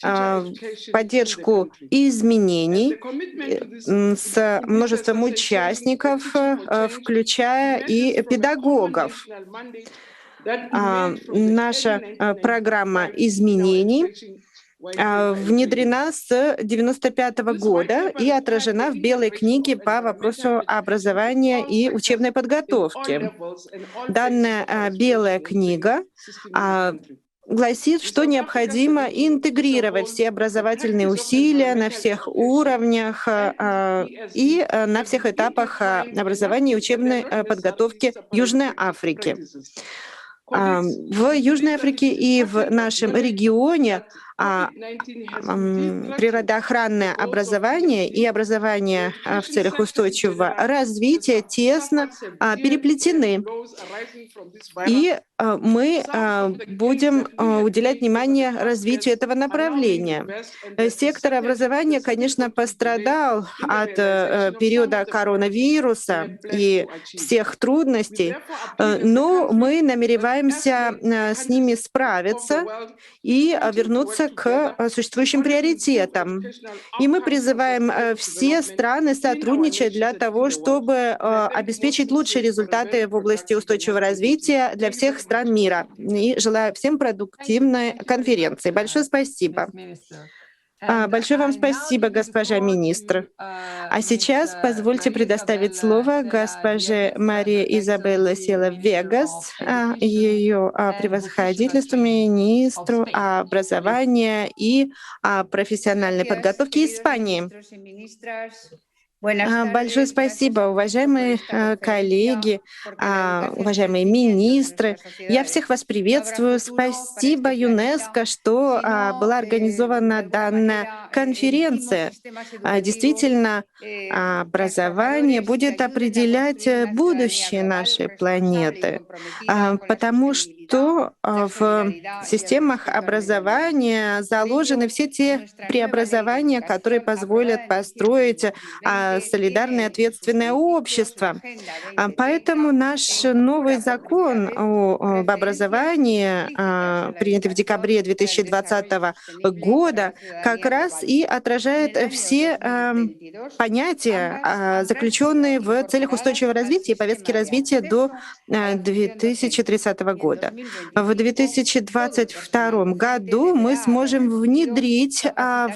в поддержку изменений с множеством участников, включая и педагогов. Наша программа изменений внедрена с 1995 года и отражена в Белой книге по вопросу образования и учебной подготовки. Данная Белая книга гласит, что необходимо интегрировать все образовательные усилия на всех уровнях и на всех этапах образования и учебной подготовки Южной Африки. В Южной Африке и в нашем регионе природоохранное образование и образование в целях устойчивого развития тесно переплетены. И мы будем уделять внимание развитию этого направления. Сектор образования, конечно, пострадал от периода коронавируса и всех трудностей, но мы намереваемся с ними справиться и вернуться к существующим приоритетам. И мы призываем все страны сотрудничать для того, чтобы обеспечить лучшие результаты в области устойчивого развития для всех стран мира. И желаю всем продуктивной конференции. Большое спасибо. Большое вам спасибо, госпожа министр. А сейчас позвольте предоставить слово госпоже Марии Изабелле Сила-Вегас, ее превосходительству, министру образования и профессиональной подготовки Испании. Большое спасибо, уважаемые коллеги, уважаемые министры. Я всех вас приветствую. Спасибо ЮНЕСКО, что была организована данная конференция. Действительно, образование будет определять будущее нашей планеты, потому что в системах образования заложены все те преобразования, которые позволят построить солидарное и ответственное общество. Поэтому наш новый закон об образовании, принятый в декабре 2020 года, как раз и отражает все понятия, заключенные в целях устойчивого развития и повестке развития до 2030 года. В 2022 году мы сможем внедрить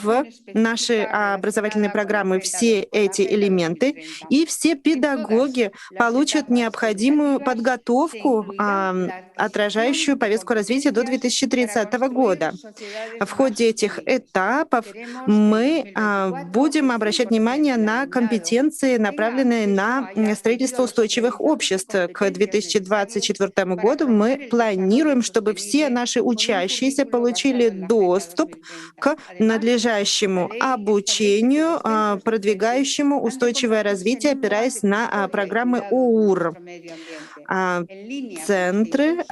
в наши образовательные программы все эти элементы, и все педагоги получат необходимую подготовку, отражающую повестку развития до 2030 года. В ходе этих этапов мы будем обращать внимание на компетенции, направленные на строительство устойчивых обществ. К 2024 году мы планируем, чтобы все наши учащиеся получили доступ к надлежащему обучению, продвигающему устойчивое развитие, опираясь на программы ОУР. Центры,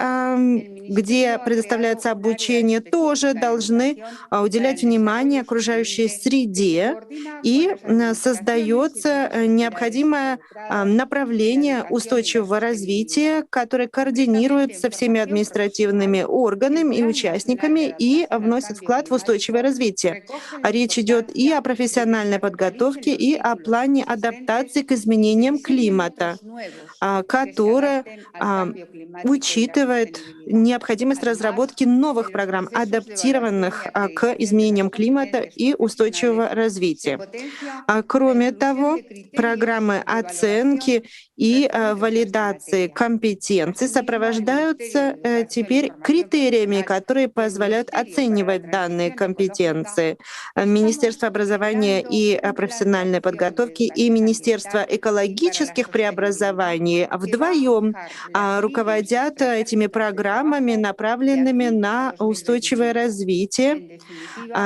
где предоставляется обучение, тоже должны уделять внимание окружающей среде, и создается необходимое направление устойчивого развития, которое координируется всеми административными органами и участниками и вносит вклад в устойчивое развитие. Речь идет и о профессиональной подготовке, и о плане адаптации к изменениям климата, которая учитывает необходимость разработки новых программ, адаптированных к изменениям климата и устойчивого развития. Кроме того, программы оценки и валидации компетенций сопровождаются теперь критериями, которые позволяют оценивать данные компетенции. Министерство образования и профессиональной подготовки и Министерство экологических преобразований вдвоем руководят этими программами, направленными на устойчивое развитие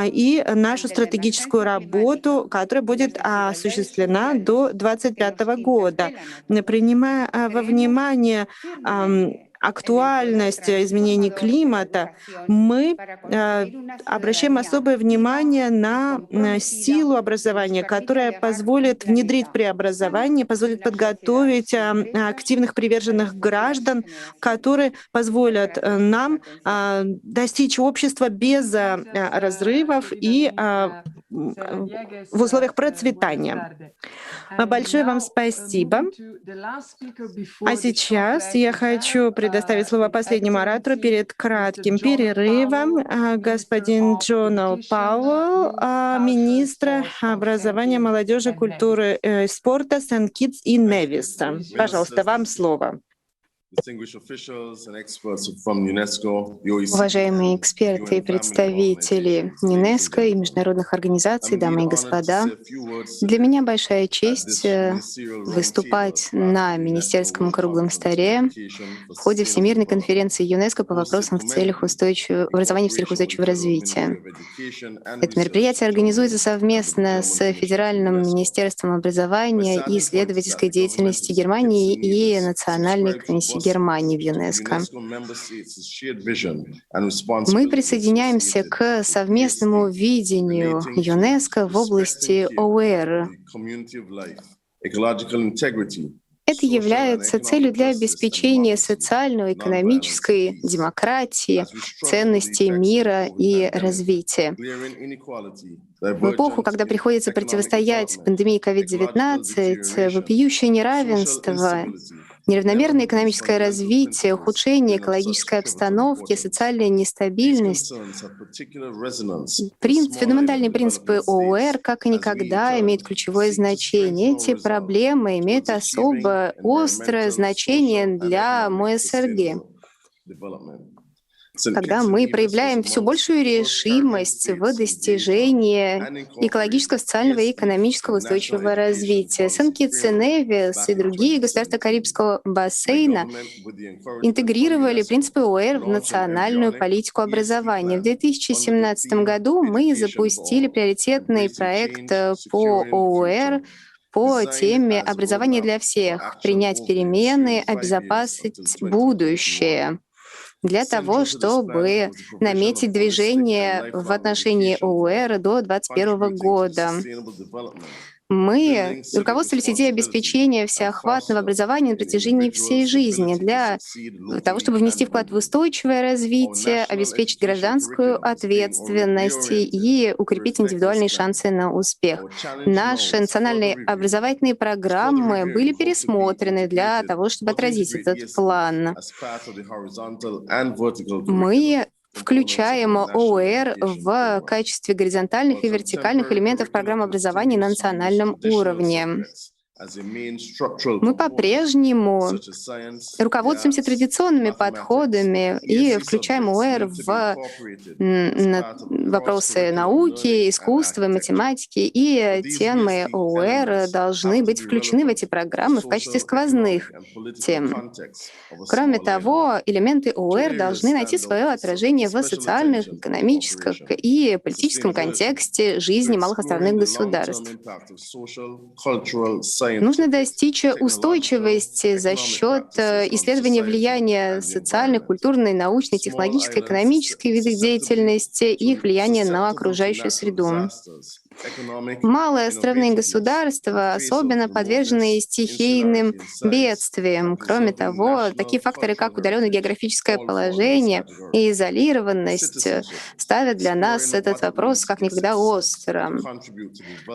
и нашу стратегическую работу, которая будет осуществлена до 2025 года. Принимая во внимание актуальность изменений климата, мы обращаем особое внимание на силу образования, которая позволит внедрить преобразование, позволит подготовить активных приверженных граждан, которые позволят нам достичь общества без разрывов и в условиях процветания. Большое вам спасибо. А сейчас я хочу предоставить слово последнему оратору перед кратким перерывом, господин Джон Пауэлл, министр образования, молодежи, культуры и спорта Сент-Китс и Невиса. Пожалуйста, вам слово. Уважаемые эксперты и представители ЮНЕСКО и международных организаций, дамы и господа, для меня большая честь выступать на министерском круглом столе в ходе Всемирной конференции ЮНЕСКО по вопросам образования в целях устойчивого развития. Это мероприятие организуется совместно с Федеральным министерством образования и исследовательской деятельности Германии и Национальной комиссией Германии в ЮНЕСКО. Мы присоединяемся к совместному видению ЮНЕСКО в области ОУР. Это является целью для обеспечения социальной, экономической демократии, ценностей мира и развития. В эпоху, когда приходится противостоять пандемии COVID-19, вопиющее неравенство, неравномерное экономическое развитие, ухудшение экологической обстановки, социальная нестабильность, фундаментальные принципы ОУР как и никогда имеют ключевое значение. Эти проблемы имеют особо острое значение для МОСРГ. когда мы проявляем все большую решимость в достижении экологического, социального и экономического устойчивого развития. Сент-Китс и Невис и другие государства Карибского бассейна интегрировали принципы ОЭР в национальную политику образования. В 2017 году мы запустили приоритетный проект по ОЭР по теме «Образование для всех. Принять перемены, обезопасить будущее», для того, чтобы наметить движение в отношении ОЭР до 2021 года. Мы руководствовались идеей обеспечения всеохватного образования на протяжении всей жизни для того, чтобы внести вклад в устойчивое развитие, обеспечить гражданскую ответственность и укрепить индивидуальные шансы на успех. Наши национальные образовательные программы были пересмотрены для того, чтобы отразить этот план. Мы включаем ОЭР в качестве горизонтальных и вертикальных элементов программы образования на национальном уровне. Мы по-прежнему руководствуемся традиционными подходами и включаем ОЭР в вопросы науки, искусства, математики, и темы ОЭР должны быть включены в эти программы в качестве сквозных тем. Кроме того, элементы ОЭР должны найти свое отражение в социальных, экономическом и политическом контексте жизни малых островных государств. Нужно достичь устойчивости за счет исследования влияния социальной, культурной, научной, технологической, экономической видов деятельности и их влияния на окружающую среду. Малые островные государства особенно подвержены стихийным бедствиям. Кроме того, такие факторы, как удаленное географическое положение и изолированность, ставят для нас этот вопрос как никогда остро.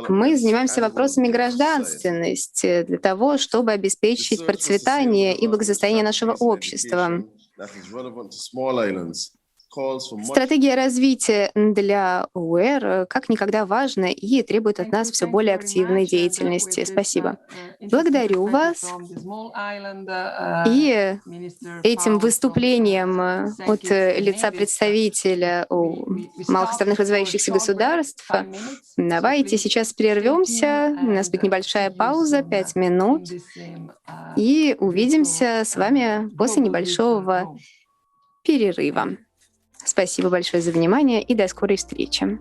Мы занимаемся вопросами гражданственности для того, чтобы обеспечить процветание и благосостояние нашего общества. Стратегия развития для ОЭР как никогда важна и требует от нас все более активной деятельности. Спасибо. Благодарю вас. И этим выступлением от лица представителя малых островных развивающихся государств давайте сейчас прервемся. У нас будет небольшая пауза, 5 минут, и увидимся с вами после небольшого перерыва. Спасибо большое за внимание и до скорой встречи.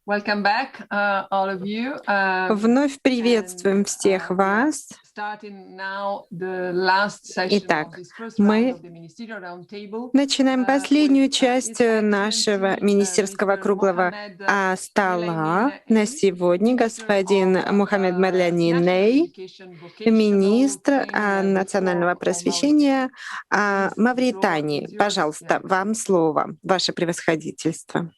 Welcome back, all of you. Вновь приветствуем всех вас. Итак, мы начинаем последнюю часть нашего министерского круглого стола. На сегодня господин Мухаммед Маляни Ней, министр национального просвещения Мавритании. Пожалуйста, вам слово, ваше превосходительство.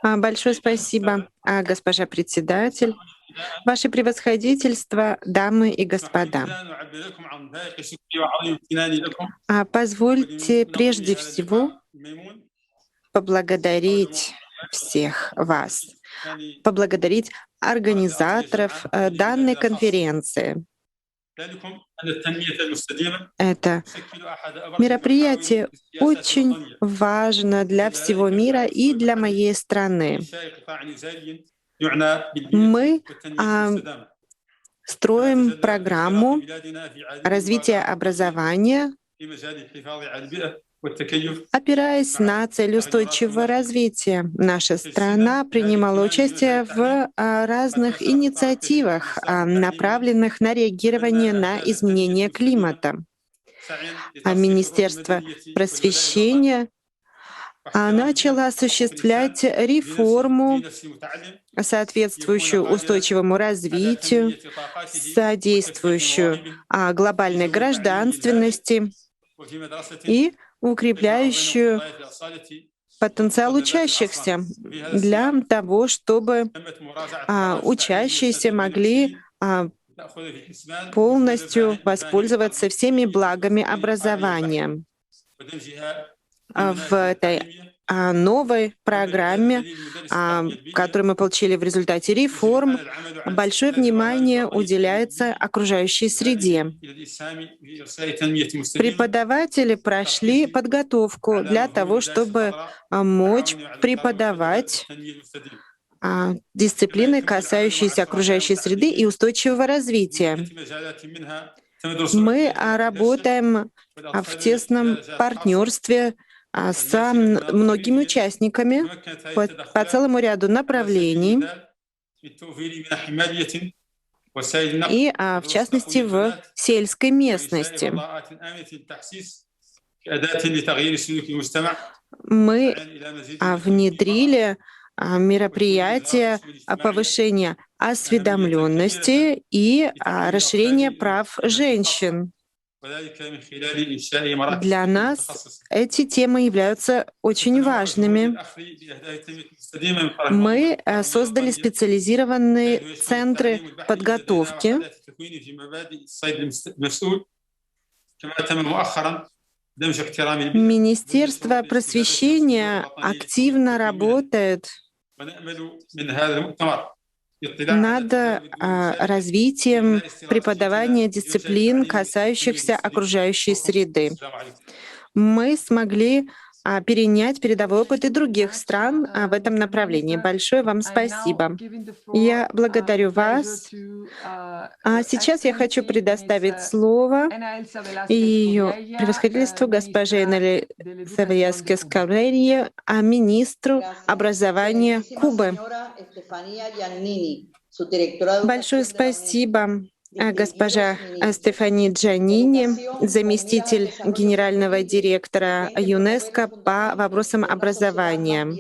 Большое спасибо, госпожа председатель, ваше превосходительство, дамы и господа. Позвольте прежде всего поблагодарить всех вас, поблагодарить организаторов данной конференции. Это мероприятие очень важно для всего мира и для моей страны. Мы строим программу развития образования, опираясь на цель устойчивого развития. Наша страна принимала участие в разных инициативах, направленных на реагирование на изменение климата. Министерство просвещения начало осуществлять реформу, соответствующую устойчивому развитию, содействующую глобальной гражданственности и укрепляющую потенциал учащихся для того, чтобы учащиеся могли полностью воспользоваться всеми благами образования. В этой новой программе, которую мы получили в результате реформ, большое внимание уделяется окружающей среде. Преподаватели прошли подготовку для того, чтобы мочь преподавать дисциплины, касающиеся окружающей среды и устойчивого развития. Мы работаем в тесном партнерстве с многими участниками по целому ряду направлений, и в частности в сельской местности. Мы внедрили мероприятия повышения осведомленности и расширения прав женщин. Для нас эти темы являются очень важными. Мы создали специализированные центры подготовки. Министерство просвещения активно работает над развитием преподавания дисциплин, касающихся окружающей среды. Мы смогли перенять передовой опыт и других стран в этом направлении. Большое вам спасибо. Я благодарю вас. Сейчас я хочу предоставить слово ее превосходительству госпоже Энели Савияскес-Каврерье, министру образования Кубы. Большое спасибо, госпожа Стефани Джанини, заместитель генерального директора ЮНЕСКО по вопросам образования.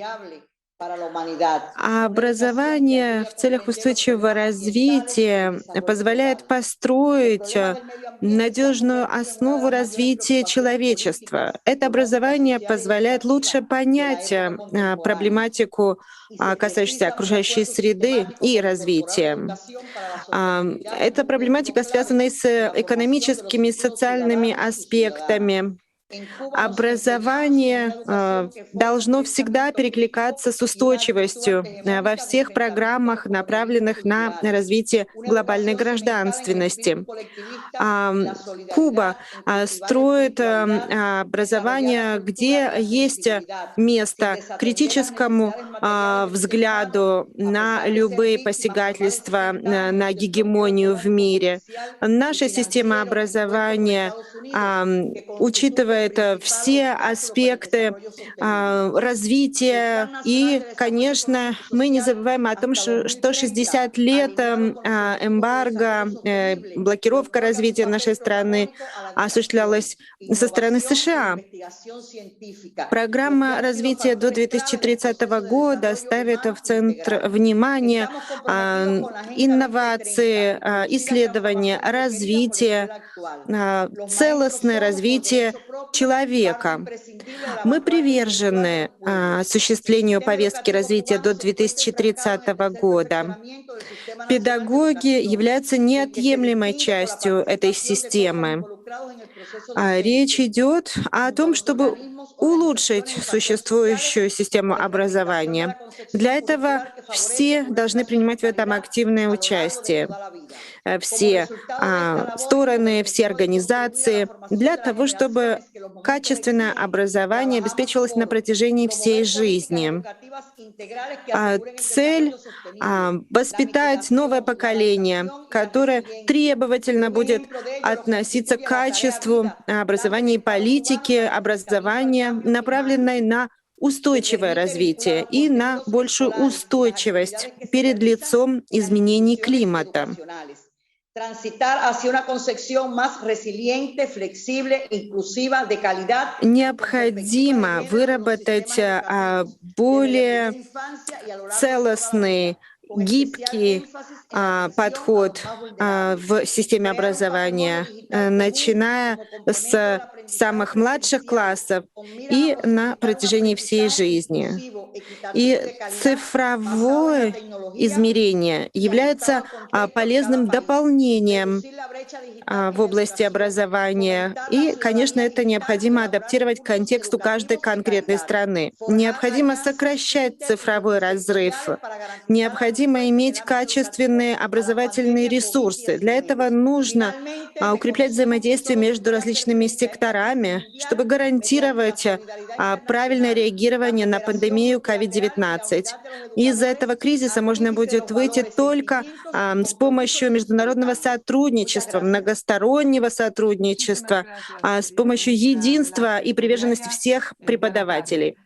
Образование в целях устойчивого развития позволяет построить надежную основу развития человечества. Это образование позволяет лучше понять проблематику, касающуюся окружающей среды и развития. Эта проблематика связана и с экономическими, социальными аспектами. Образование должно всегда перекликаться с устойчивостью во всех программах, направленных на развитие глобальной гражданственности. Куба строит образование, где есть место критическому взгляду на любые посягательства на гегемонию в мире. Наша система образования учитывает учитывает все аспекты развития. И, конечно, мы не забываем о том, что 60 лет эмбарго, блокировка развития нашей страны осуществлялась со стороны США. Программа развития до 2030 года ставит в центр внимания инновации, исследования, развитие, целостное развитие человека. Мы привержены осуществлению повестки развития до 2030 года. Педагоги являются неотъемлемой частью этой системы. Речь идет о том, чтобы улучшить существующую систему образования. Для этого все должны принимать в этом активное участие. Все стороны, все организации, для того, чтобы качественное образование обеспечивалось на протяжении всей жизни. Цель — воспитать новое поколение, которое требовательно будет относиться к качеству образования и политики образования, направленной на устойчивое развитие и на большую устойчивость перед лицом изменений климата. Необходимо выработать более целостный, гибкий подход в системе образования, начиная с самых младших классов и на протяжении всей жизни. И цифровое измерение является полезным дополнением в области образования. И, конечно, это необходимо адаптировать к контексту каждой конкретной страны. Необходимо сокращать цифровой разрыв. Необходимо иметь качественные образовательные ресурсы. Для этого нужно укреплять взаимодействие между различными секторами, чтобы гарантировать правильное реагирование на пандемию COVID-19. Из этого кризиса можно будет выйти только с помощью международного сотрудничества, многостороннего сотрудничества, с помощью единства и приверженности всех преподавателей.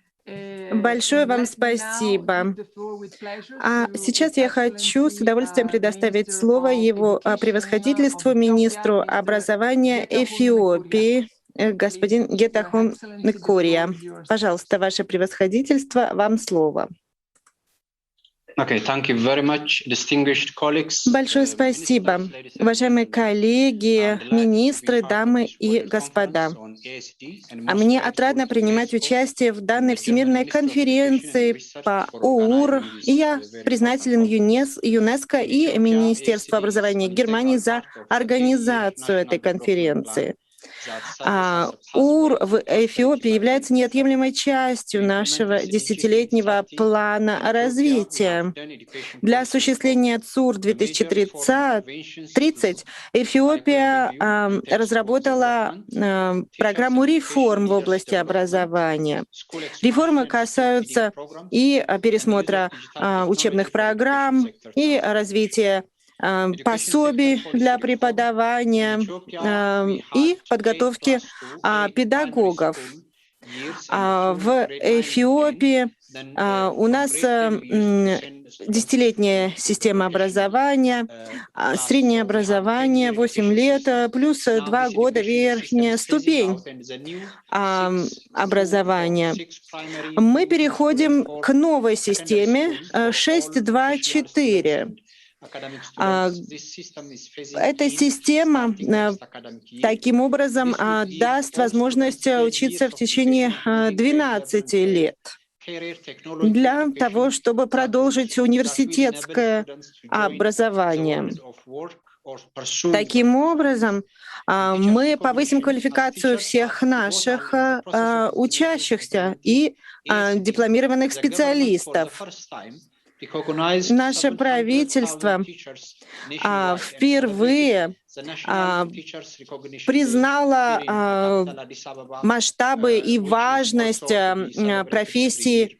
Большое вам спасибо. А сейчас я хочу с удовольствием предоставить слово его превосходительству министру образования Эфиопии, господин Гетахун Курия. Пожалуйста, ваше превосходительство, вам слово. Большое спасибо, уважаемые коллеги, министры, дамы и господа. Мне отрадно принимать участие в данной Всемирной конференции по ОУР, и я признателен ЮНЕСКО и Министерству образования Германии за организацию этой конференции. ОУР в Эфиопии является неотъемлемой частью нашего десятилетнего плана развития. Для осуществления ЦУР 2030 Эфиопия разработала программу реформ в области образования. Реформы касаются и пересмотра учебных программ, и развития пособий для преподавания и подготовки педагогов. В Эфиопии у нас десятилетняя система образования, среднее образование 8 лет, плюс 2 года верхняя ступень образования. Мы переходим к новой системе 6.2.4. Эта система таким образом даст возможность учиться в течение 12 лет для того, чтобы продолжить университетское образование. Таким образом, мы повысим квалификацию всех наших учащихся и дипломированных специалистов. Наше правительство впервые признало масштабы и важность профессии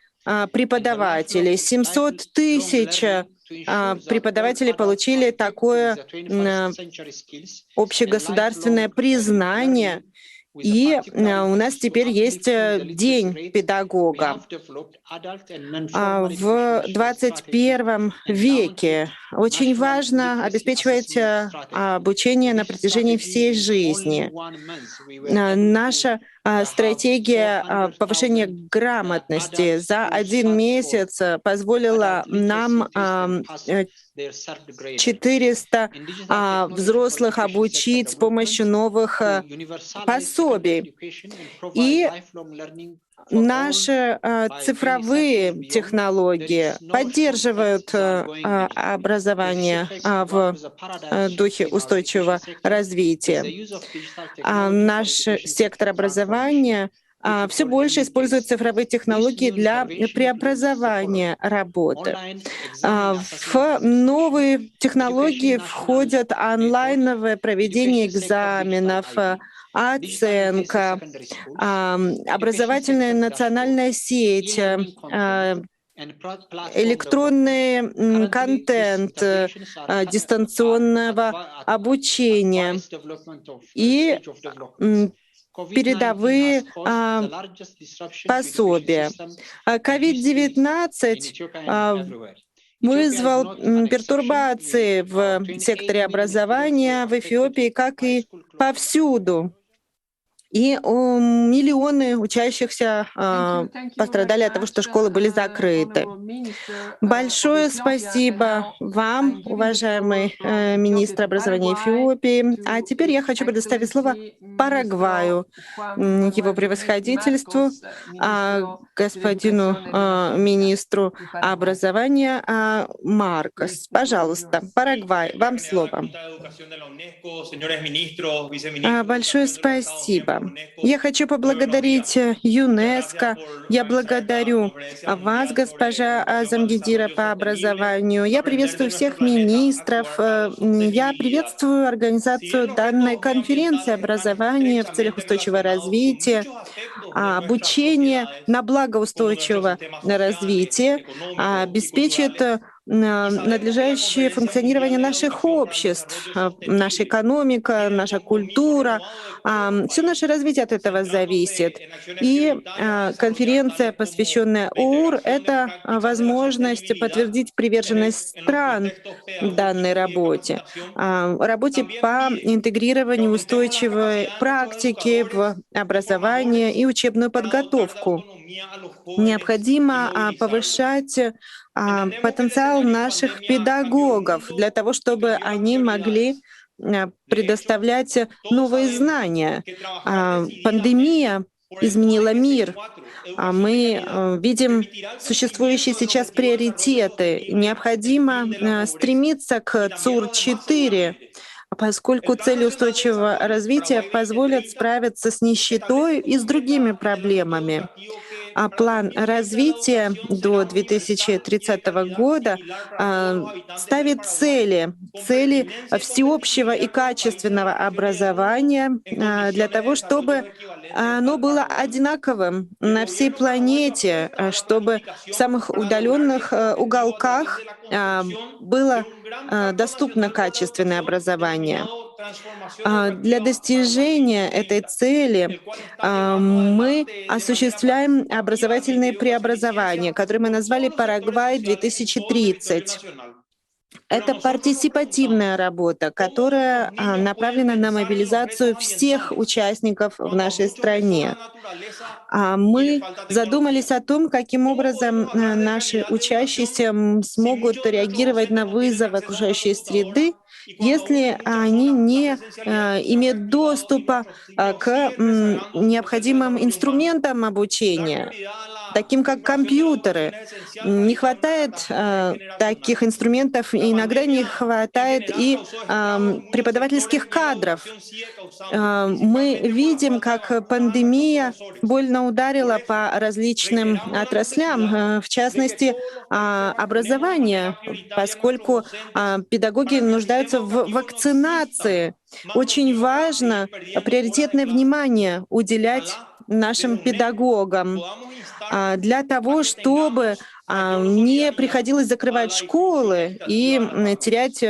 преподавателей. 700 тысяч преподаватели получили такое общегосударственное признание. И у нас теперь есть День педагога. В 21 веке очень важно обеспечивать обучение на протяжении всей жизни. Наша стратегия повышения грамотности за 1 месяц позволила нам 400 взрослых обучить с помощью новых пособий. И наши цифровые технологии поддерживают образование в духе устойчивого развития. Наш сектор образования все больше использует цифровые технологии для преобразования работы. В новые технологии входят онлайновое проведение экзаменов, оценка, образовательная национальная сеть, электронный контент дистанционного обучения и передовые пособия. COVID-19 вызвал пертурбации в секторе образования в Эфиопии, как и повсюду. И миллионы учащихся пострадали от того, что школы были закрыты. Большое спасибо вам, уважаемый министр образования Эфиопии. А теперь я хочу предоставить слово Парагваю, его превосходительству, господину министру образования Маркос. Пожалуйста, Парагвай, вам слово. Большое спасибо. Я хочу поблагодарить ЮНЕСКО. Я благодарю вас, госпожа замгендира по образованию. Я приветствую всех министров. Я приветствую организацию данной конференции образования в целях устойчивого развития, обучение на благо устойчивого развития обеспечит надлежащее функционирование наших обществ, наша экономика, наша культура. Все наше развитие от этого зависит. И конференция, посвященная ОУР, это возможность подтвердить приверженность стран данной работе, работе по интегрированию устойчивой практики в образование и учебную подготовку. Необходимо повышать потенциал наших педагогов для того, чтобы они могли предоставлять новые знания. Пандемия изменила мир. Мы видим существующие сейчас приоритеты. Необходимо стремиться к ЦУР-4, поскольку цели устойчивого развития позволят справиться с нищетой и с другими проблемами. План развития до 2030 года ставит цели всеобщего и качественного образования для того, чтобы оно было одинаковым на всей планете, чтобы в самых удаленных уголках было доступно качественное образование. Для достижения этой цели мы осуществляем образовательные преобразования, которые мы назвали «Парагвай 2030». Это партисипативная работа, которая направлена на мобилизацию всех участников в нашей стране. Мы задумались о том, каким образом наши учащиеся смогут реагировать на вызовы окружающей среды, если они не имеют доступа к необходимым инструментам обучения, таким как компьютеры. Не хватает таких инструментов, и иногда не хватает и преподавательских кадров. Мы видим, как пандемия больно ударила по различным отраслям, в частности, образование, поскольку педагоги нуждаются в вакцинации. Очень важно приоритетное внимание уделять нашим педагогам. для того, чтобы не приходилось закрывать школы и терять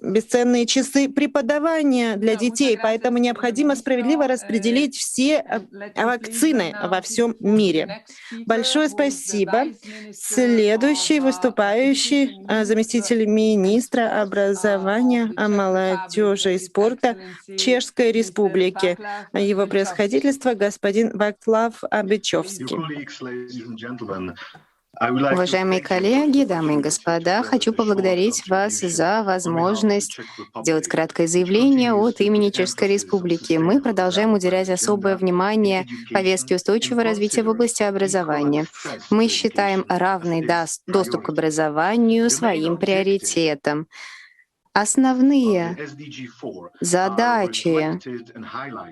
бесценные часы преподавания для детей. Поэтому необходимо справедливо распределить все вакцины во всем мире. Большое спасибо. Следующий выступающий заместитель министра образования, молодежи и спорта Чешской Республики. Его превосходительство господин Ваклав Абичевский. Уважаемые коллеги, дамы и господа, хочу поблагодарить вас за возможность сделать краткое заявление от имени Чешской Республики. Мы продолжаем уделять особое внимание повестке устойчивого развития в области образования. Мы считаем равный доступ к образованию своим приоритетом. Основные задачи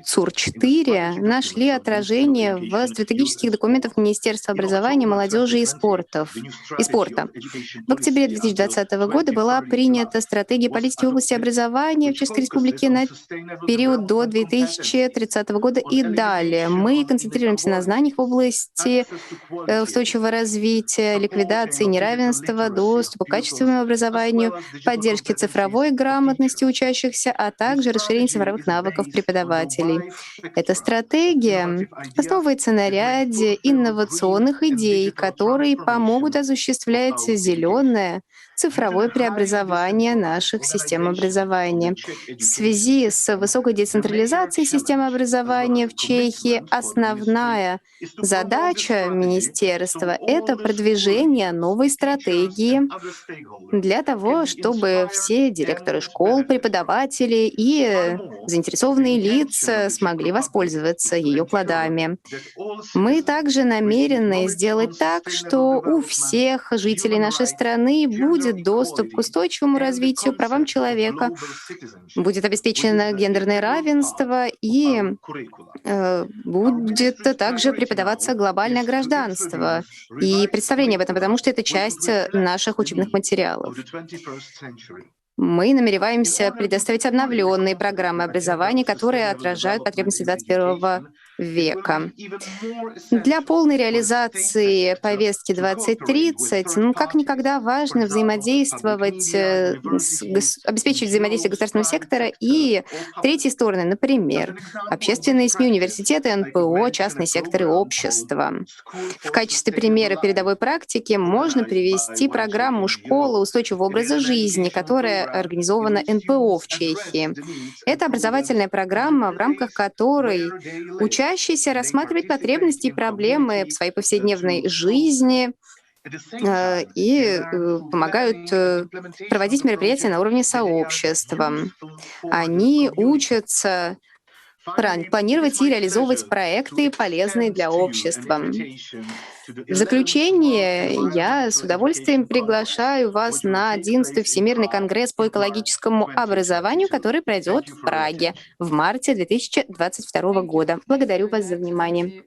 СУР-4 нашли отражение в стратегических документах Министерства образования, молодежи и спорта. В октябре 2020 года была принята стратегия политики в области образования в Чешской Республике на период до 2030 года и далее. Мы концентрируемся на знаниях в области устойчивого развития, ликвидации неравенства, доступа к качественному образованию, поддержки цифровой грамотности учащихся, а также расширение цифровых навыков преподавателей. Эта стратегия основывается на ряде инновационных идей, которые помогут осуществлять зеленое цифровое преобразование наших систем образования. В связи с высокой децентрализацией системы образования в Чехии основная задача министерства — это продвижение новой стратегии для того, чтобы все директоры школ, преподаватели и заинтересованные лица смогли воспользоваться ее плодами. Мы также намерены сделать так, что у всех жителей нашей страны будет доступ к устойчивому развитию, правам человека, будет обеспечено гендерное равенство и будет также преподаваться глобальное гражданство и представление об этом, потому что это часть наших учебных материалов. Мы намереваемся предоставить обновленные программы образования, которые отражают потребности 21 века. Для полной реализации повестки 2030, как никогда важно взаимодействовать, обеспечить взаимодействие государственного сектора и третьей стороны, например, общественные СМИ, университеты, НПО, частный сектор и общество. В качестве примера передовой практики можно привести программу «Школа устойчивого образа жизни», которая организована НПО в Чехии. Это образовательная программа, в рамках которой учащиеся рассматривают потребности и проблемы в своей повседневной жизни и помогают проводить мероприятия на уровне сообщества. Они учатся планировать и реализовывать проекты, полезные для общества. В заключение, я с удовольствием приглашаю вас на 11-й Всемирный конгресс по экологическому образованию, который пройдет в Праге в марте 2022 года. Благодарю вас за внимание.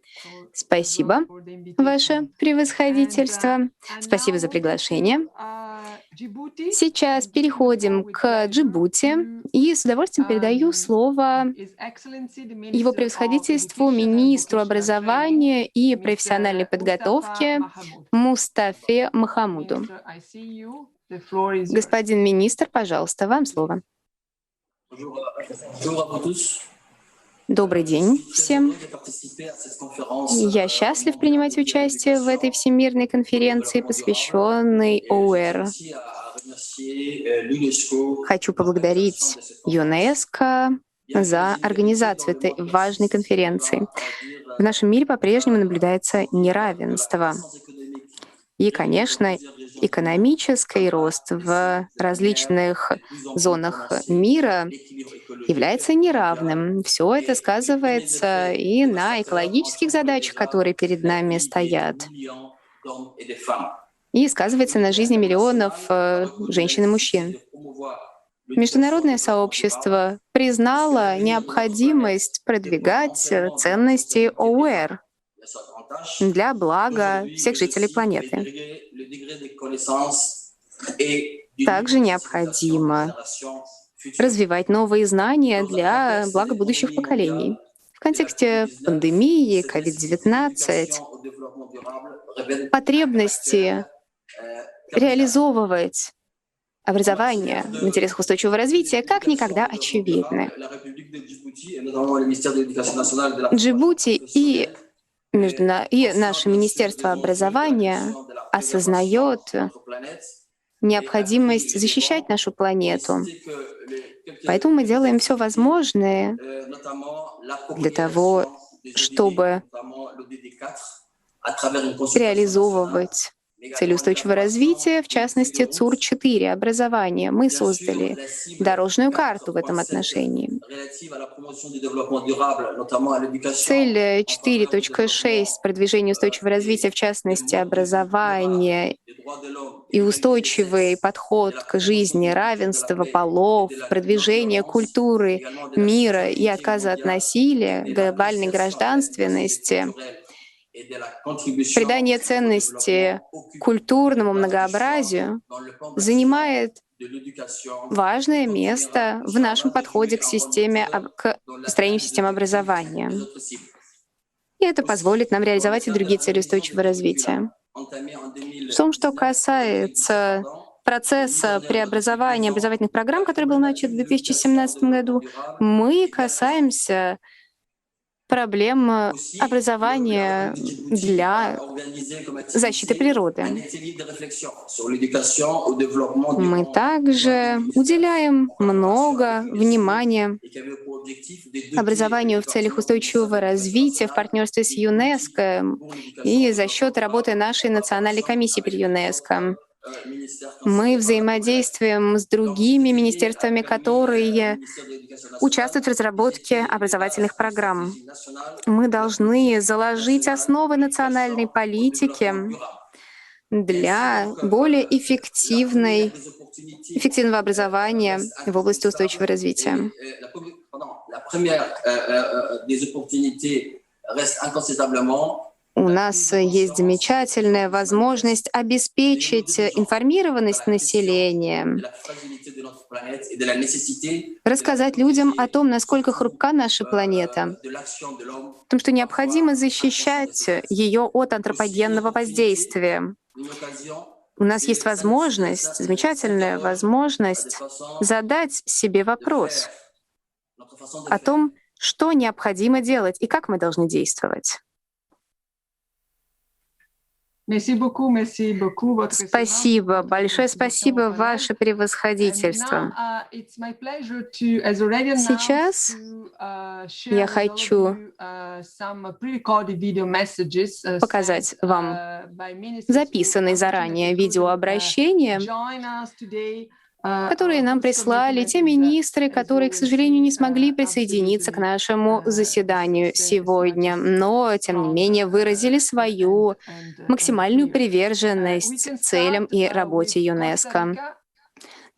Спасибо, Ваше Превосходительство. Спасибо за приглашение. Сейчас переходим к Джибути и с удовольствием передаю слово Его Превосходительству, министру образования и профессиональной подготовки Мустафе Махамуду. Господин министр, пожалуйста, вам слово. Добрый день всем. Я счастлив принимать участие в этой всемирной конференции, посвященной ОУР. Хочу поблагодарить ЮНЕСКО за организацию этой важной конференции. В нашем мире по-прежнему наблюдается неравенство. И, конечно, экономический рост в различных зонах мира является неравным. Все это сказывается и на экологических задачах, которые перед нами стоят, и сказывается на жизни миллионов женщин и мужчин. Международное сообщество признало необходимость продвигать ценности ОУР для блага всех жителей планеты. Также необходимо развивать новые знания для блага будущих поколений. В контексте пандемии COVID-19 потребности реализовывать образование в интересах устойчивого развития как никогда очевидны. Джибути и наше Министерство образования осознает необходимость защищать нашу планету. Поэтому мы делаем все возможное для того, чтобы реализовывать цели устойчивого развития, в частности, ЦУР-4 образование. Мы создали дорожную карту в этом отношении. Цель 4.6 продвижения устойчивого развития, в частности, образование и устойчивый подход к жизни, равенство полов, продвижение культуры, мира и отказа от насилия, глобальной гражданственности, придание ценности культурному многообразию занимает важное место в нашем подходе к построению системы образования. И это позволит нам реализовать и другие цели устойчивого развития. В том, что касается процесса преобразования образовательных программ, который был начат в 2017 году, мы касаемся проблем образования для защиты природы. Мы также уделяем много внимания образованию в целях устойчивого развития в партнерстве с ЮНЕСКО и за счет работы нашей национальной комиссии при ЮНЕСКО. Мы взаимодействуем с другими министерствами, которые участвуют в разработке образовательных программ. Мы должны заложить основы национальной политики для более эффективного образования в области устойчивого развития. У нас есть замечательная возможность обеспечить информированность населения, рассказать людям о том, насколько хрупка наша планета, о том, что необходимо защищать ее от антропогенного воздействия. У нас есть возможность, замечательная возможность задать себе вопрос о том, что необходимо делать и как мы должны действовать. Спасибо, большое спасибо, ваше превосходительство. Сейчас я хочу показать вам записанные заранее видеообращения, которые нам прислали те министры, которые, к сожалению, не смогли присоединиться к нашему заседанию сегодня, но, тем не менее, выразили свою максимальную приверженность целям и работе ЮНЕСКО.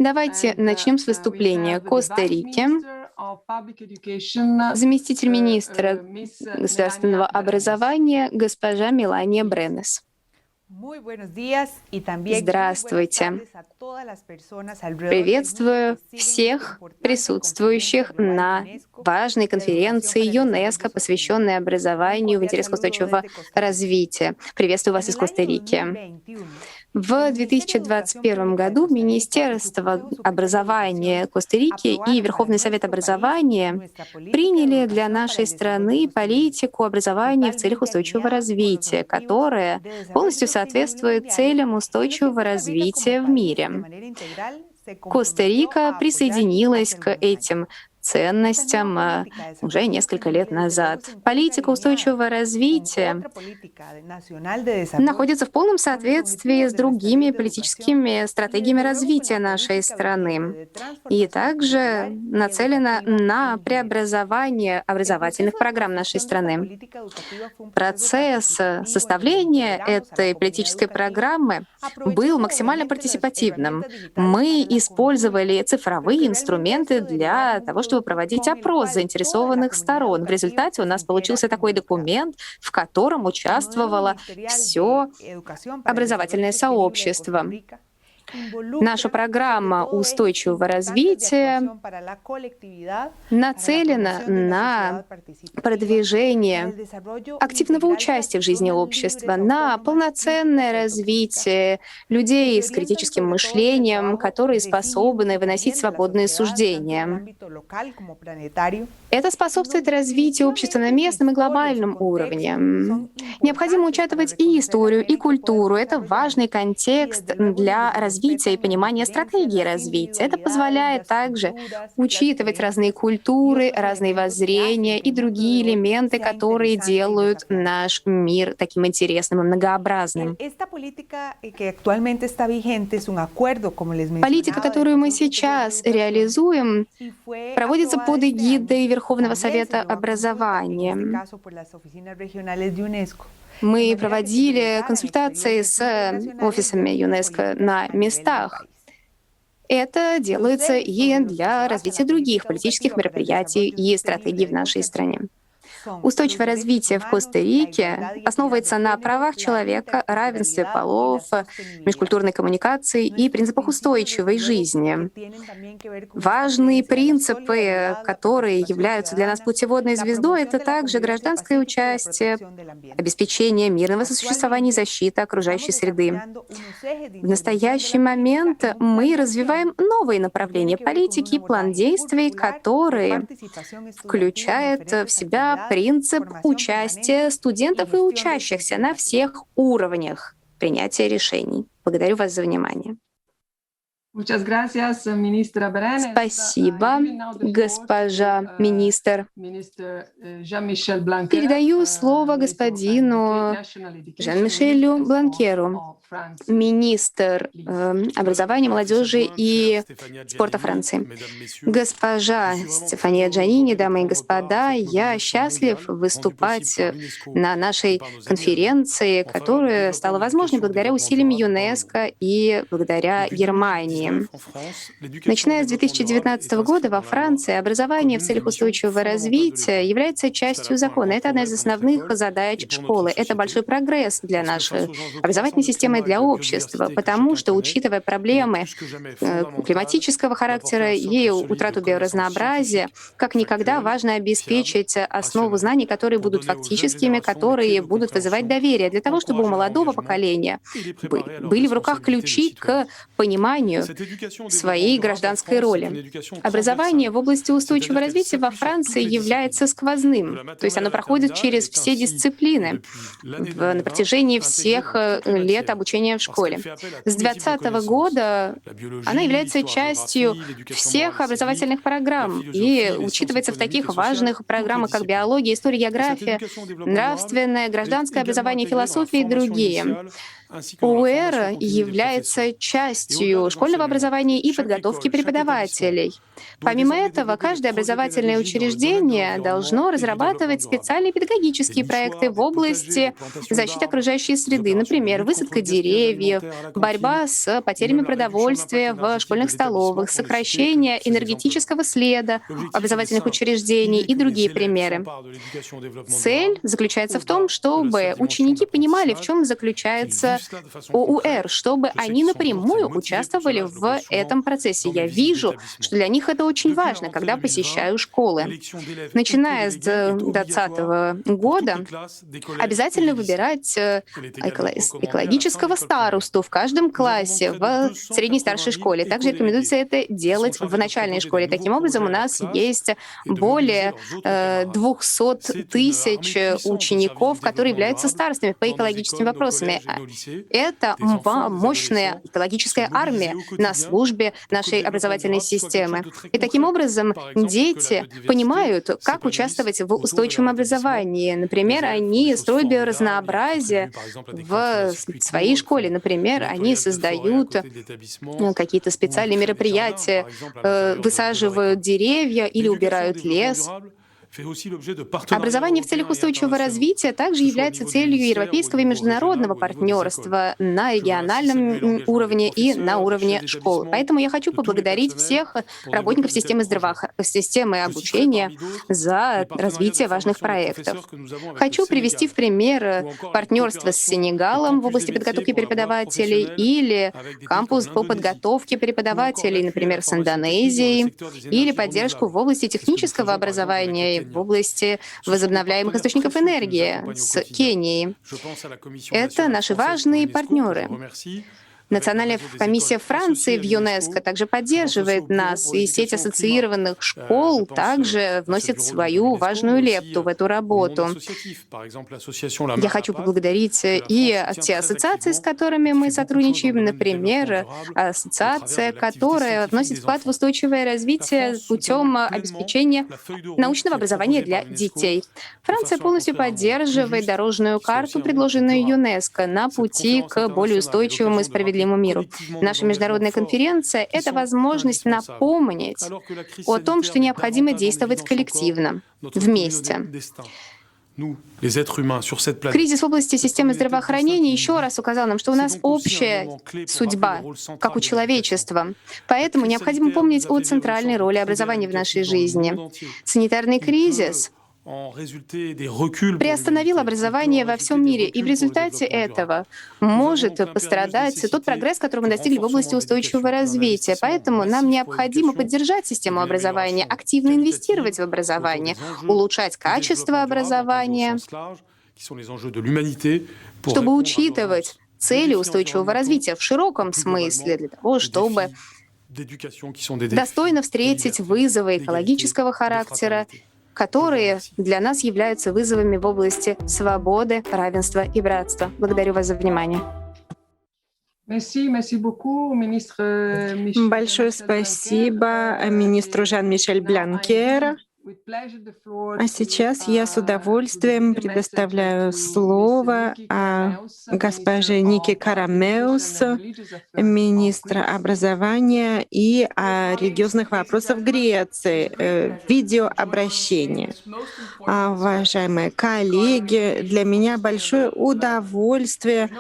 Давайте начнем с выступления Коста-Рики. Заместитель министра государственного образования госпожа Мелания Бренес. Здравствуйте. Приветствую всех присутствующих на важной конференции ЮНЕСКО, посвященной образованию в интересах устойчивого развития. Приветствую вас из Коста-Рики. В 2021 году Министерство образования Коста-Рики и Верховный совет образования приняли для нашей страны политику образования в целях устойчивого развития, которая полностью соответствует целям устойчивого развития в мире. Коста-Рика присоединилась к этим ценностям уже несколько лет назад. Политика устойчивого развития находится в полном соответствии с другими политическими стратегиями развития нашей страны и также нацелена на преобразование образовательных программ нашей страны. Процесс составления этой политической программы был максимально партиципативным. Мы использовали цифровые инструменты для того, чтобы проводить опрос заинтересованных сторон. В результате у нас получился такой документ, в котором участвовало все образовательное сообщество. Наша программа устойчивого развития нацелена на продвижение активного участия в жизни общества, на полноценное развитие людей с критическим мышлением, которые способны выносить свободные суждения. Это способствует развитию общества на местном и глобальном уровне. Необходимо учитывать и историю, и культуру. Это важный контекст для развития и понимания стратегии развития. Это позволяет также учитывать разные культуры, разные воззрения и другие элементы, которые делают наш мир таким интересным и многообразным. Политика, которую мы сейчас реализуем, проводится под эгидой Верховного Совета образования. Мы проводили консультации с офисами ЮНЕСКО на местах. Это делается и для развития других политических мероприятий и стратегий в нашей стране. Устойчивое развитие в Коста-Рике основывается на правах человека, равенстве полов, межкультурной коммуникации и принципах устойчивой жизни. Важные принципы, которые являются для нас путеводной звездой, это также гражданское участие, обеспечение мирного сосуществования и защита окружающей среды. В настоящий момент мы развиваем новые направления политики, план действий, которые включают в себя принцип участия студентов и учащихся на всех уровнях принятия решений. Благодарю вас за внимание. Спасибо, госпожа министр. Передаю слово господину Жан-Мишелю Бланкеру, министр образования, молодежи и спорта Франции. Госпожа Стефания Джанини, дамы и господа, я счастлив выступать на нашей конференции, которая стала возможной благодаря усилиям ЮНЕСКО и благодаря Германии. Начиная с 2019 года во Франции образование в целях устойчивого развития является частью закона. Это одна из основных задач школы. Это большой прогресс для нашей образовательной системы и для общества, потому что, учитывая проблемы климатического характера и утрату биоразнообразия, как никогда важно обеспечить основу знаний, которые будут фактическими, которые будут вызывать доверие, для того, чтобы у молодого поколения были в руках ключи к пониманию своей гражданской роли. Образование в области устойчивого развития во Франции является сквозным, то есть оно проходит через все дисциплины на протяжении всех лет обучения в школе. С 2020 года она является частью всех образовательных программ и учитывается в таких важных программах, как биология, история, география, нравственное, гражданское образование, философия и другие. ОУР является частью школьного образования и подготовки преподавателей. Помимо этого, каждое образовательное учреждение должно разрабатывать специальные педагогические проекты в области защиты окружающей среды, например, высадка деревьев, борьба с потерями продовольствия в школьных столовых, сокращение энергетического следа образовательных учреждений и другие примеры. Цель заключается в том, чтобы ученики понимали, в чем заключается ОУР, чтобы они напрямую участвовали в этом процессе. Я вижу, что для них это очень важно, когда посещаю школы. Начиная с 2020 года обязательно выбирать экологического старосту в каждом классе в средней и старшей школе. Также рекомендуется это делать в начальной школе. Таким образом, у нас есть более 200 тысяч учеников, которые являются старостами по экологическим вопросам. Это мощная экологическая армия на службе нашей образовательной системы. И таким образом дети понимают, как участвовать в устойчивом образовании. Например, они строят биоразнообразие в своей школе. Например, они создают какие-то специальные мероприятия, высаживают деревья или убирают лес. Образование в целях устойчивого развития также является целью европейского и международного партнерства на региональном уровне и на уровне школ. Поэтому я хочу поблагодарить всех работников системы обучения за развитие важных проектов. Хочу привести в пример партнерство с Сенегалом в области подготовки преподавателей или кампус по подготовке преподавателей, например, с Индонезией, или поддержку в области технического образования в области возобновляемых источников энергии с Кенией. Это наши важные партнеры. Национальная комиссия Франции в ЮНЕСКО также поддерживает нас, и сеть ассоциированных школ также вносит свою важную лепту в эту работу. Я хочу поблагодарить и те ассоциации, с которыми мы сотрудничаем, например, ассоциация, которая вносит вклад в устойчивое развитие путем обеспечения научного образования для детей. Франция полностью поддерживает дорожную карту, предложенную ЮНЕСКО, на пути к более устойчивому и справедливому миру. Наша международная конференция — это возможность напомнить о том, что необходимо действовать коллективно, вместе. Кризис в области системы здравоохранения еще раз указал нам, что у нас общая судьба, как у человечества. Поэтому необходимо помнить о центральной роли образования в нашей жизни. Санитарный кризис приостановил образование во всем мире, и в результате этого может пострадать тот прогресс, который мы достигли в области устойчивого развития. Поэтому нам необходимо поддержать систему образования, активно инвестировать в образование, улучшать качество образования, чтобы учитывать цели устойчивого развития в широком смысле, для того, чтобы достойно встретить вызовы экологического характера, которые для нас являются вызовами в области свободы, равенства и братства. Благодарю вас за внимание. Большое спасибо министру Жан-Мишель Бланкер. А сейчас я с удовольствием предоставляю слово госпоже Нике Карамеус, министра образования и религиозных вопросов Греции. Видеообращение. Уважаемые коллеги, для меня большое удовольствие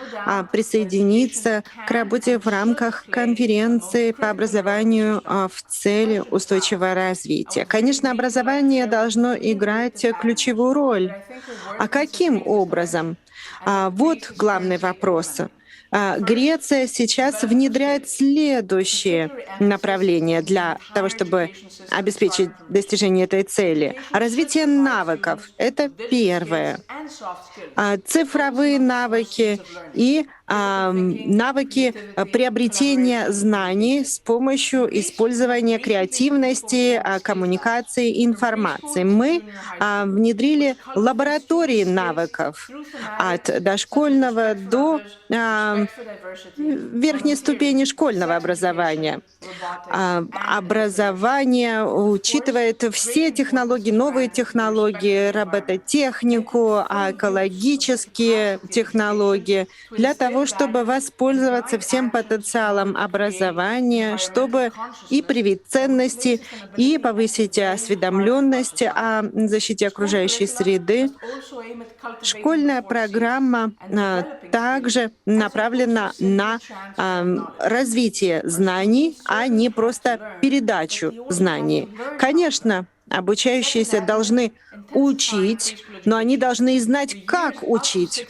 присоединиться к работе в рамках конференции по образованию в цели устойчивого развития. Конечно, образование должно играть ключевую роль. А каким образом? Вот главный вопрос. Греция сейчас внедряет следующее направление для того, чтобы обеспечить достижение этой цели. Развитие навыков — это первое. Цифровые навыки и навыки приобретения знаний с помощью использования креативности, коммуникации и информации. Мы внедрили лаборатории навыков от дошкольного до верхней ступени школьного образования. Образование учитывает все технологии, новые технологии, робототехнику, экологические технологии для того, чтобы воспользоваться всем потенциалом образования, чтобы и привить ценности, и повысить осведомленность о защите окружающей среды. Школьная программа также направлена на развитие знаний, а не просто передачу знаний. Конечно, обучающиеся должны учить, но они должны и знать, как учить.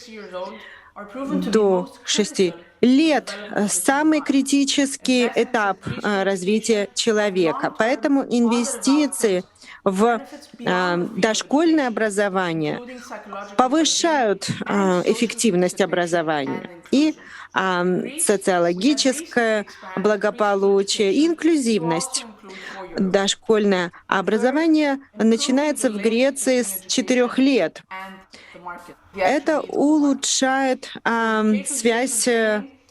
До 6 лет — самый критический этап развития человека. Поэтому инвестиции в дошкольное образование повышают эффективность образования и социологическое благополучие, и инклюзивность. Дошкольное образование начинается в Греции с 4 лет. Это улучшает связь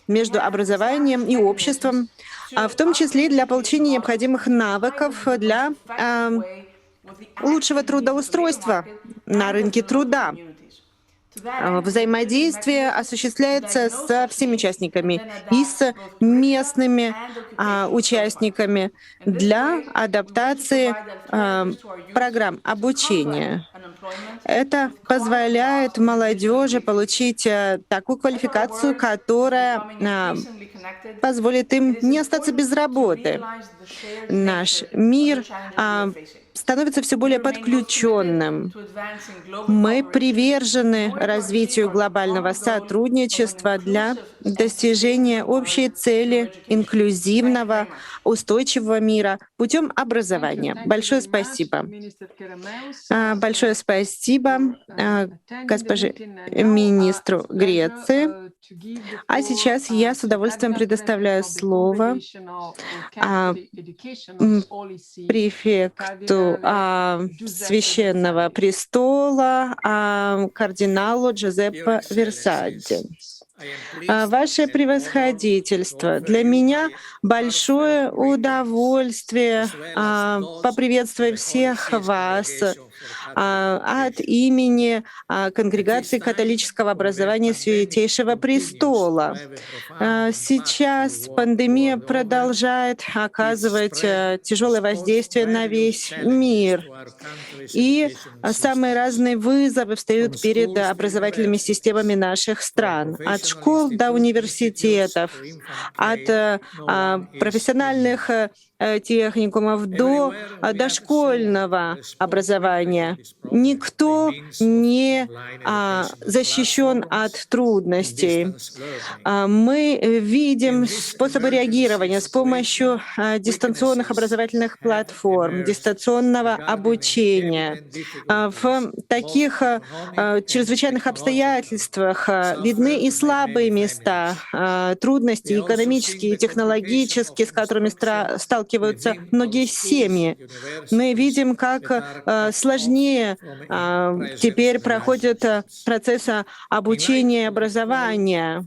между образованием и обществом, в том числе для получения необходимых навыков для лучшего трудоустройства на рынке труда. Взаимодействие осуществляется со всеми участниками и с местными участниками для адаптации программ обучения. Это позволяет молодежи получить такую квалификацию, которая позволит им не остаться без работы. Наш мир становится все более подключенным. Мы привержены развитию глобального сотрудничества для достижения общей цели инклюзивного, устойчивого мира путем образования. Большое спасибо. Большое спасибо госпоже министру Греции. А сейчас я с удовольствием предоставляю слово префекту Священного престола, кардиналу Джузеппе Версади. Ваше превосходительство, для меня большое удовольствие поприветствовать всех вас от имени Конгрегации католического образования Святейшего престола. Сейчас пандемия продолжает оказывать тяжелое воздействие на весь мир. И самые разные вызовы встают перед образовательными системами наших стран. От школ до университетов, от профессиональных техникумов до дошкольного образования. Никто не защищен от трудностей. Мы видим способы реагирования с помощью дистанционных образовательных платформ, дистанционного обучения. В таких чрезвычайных обстоятельствах видны и слабые места, трудности экономические и технологические, с которыми сталкиваются многие семьи. Мы видим, как сложнее теперь проходит процесс обучения и образования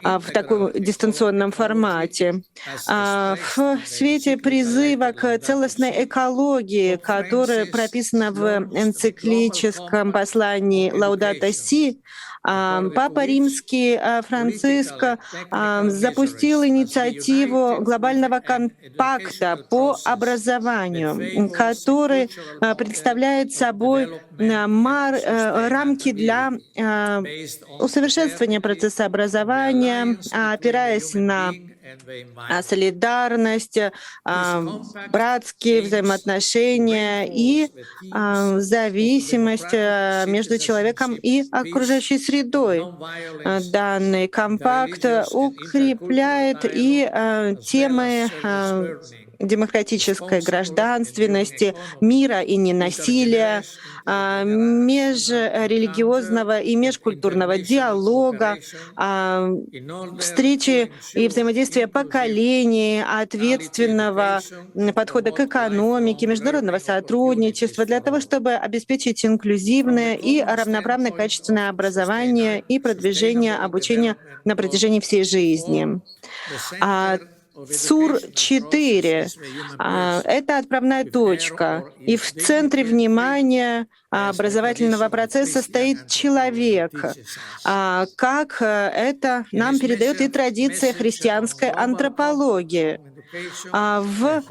в таком дистанционном формате. В свете призыва к целостной экологии, которая прописана в энциклическом послании «Лаудато Си», Папа Римский Франциск запустил инициативу глобального компакта по образованию, который представляет собой рамки для усовершенствования процесса образования, опираясь на солидарность, братские взаимоотношения и зависимость между человеком и окружающей средой. Данный компакт укрепляет и темы демократической гражданственности, мира и ненасилия, межрелигиозного и межкультурного диалога, встречи и взаимодействия поколений, ответственного подхода к экономике, международного сотрудничества для того, чтобы обеспечить инклюзивное и равноправное качественное образование и продвижение обучения на протяжении всей жизни. СУР-4 — это отправная точка, и в центре внимания образовательного процесса стоит человек, как это нам передает и традиция христианской антропологии. В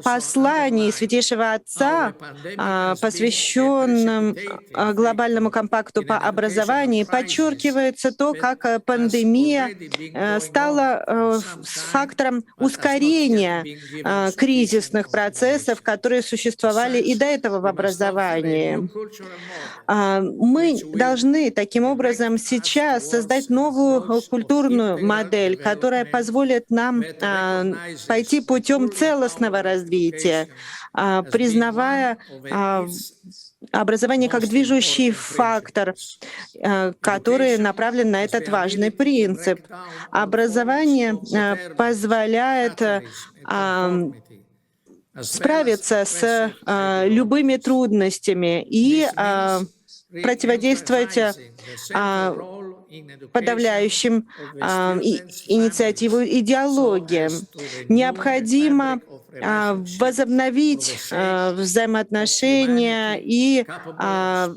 послании Святейшего Отца, посвященном глобальному компакту по образованию, подчеркивается то, как пандемия стала фактором ускорения кризисных процессов, которые существовали и до этого в образовании. Мы должны таким образом сейчас создать новую культурную модель, которая позволит нам пойти путем целостного развития, признавая образование как движущий фактор, который направлен на этот важный принцип. Образование позволяет справиться с любыми трудностями и противодействовать подавляющим инициативу идеологиям. Необходимо возобновить взаимоотношения и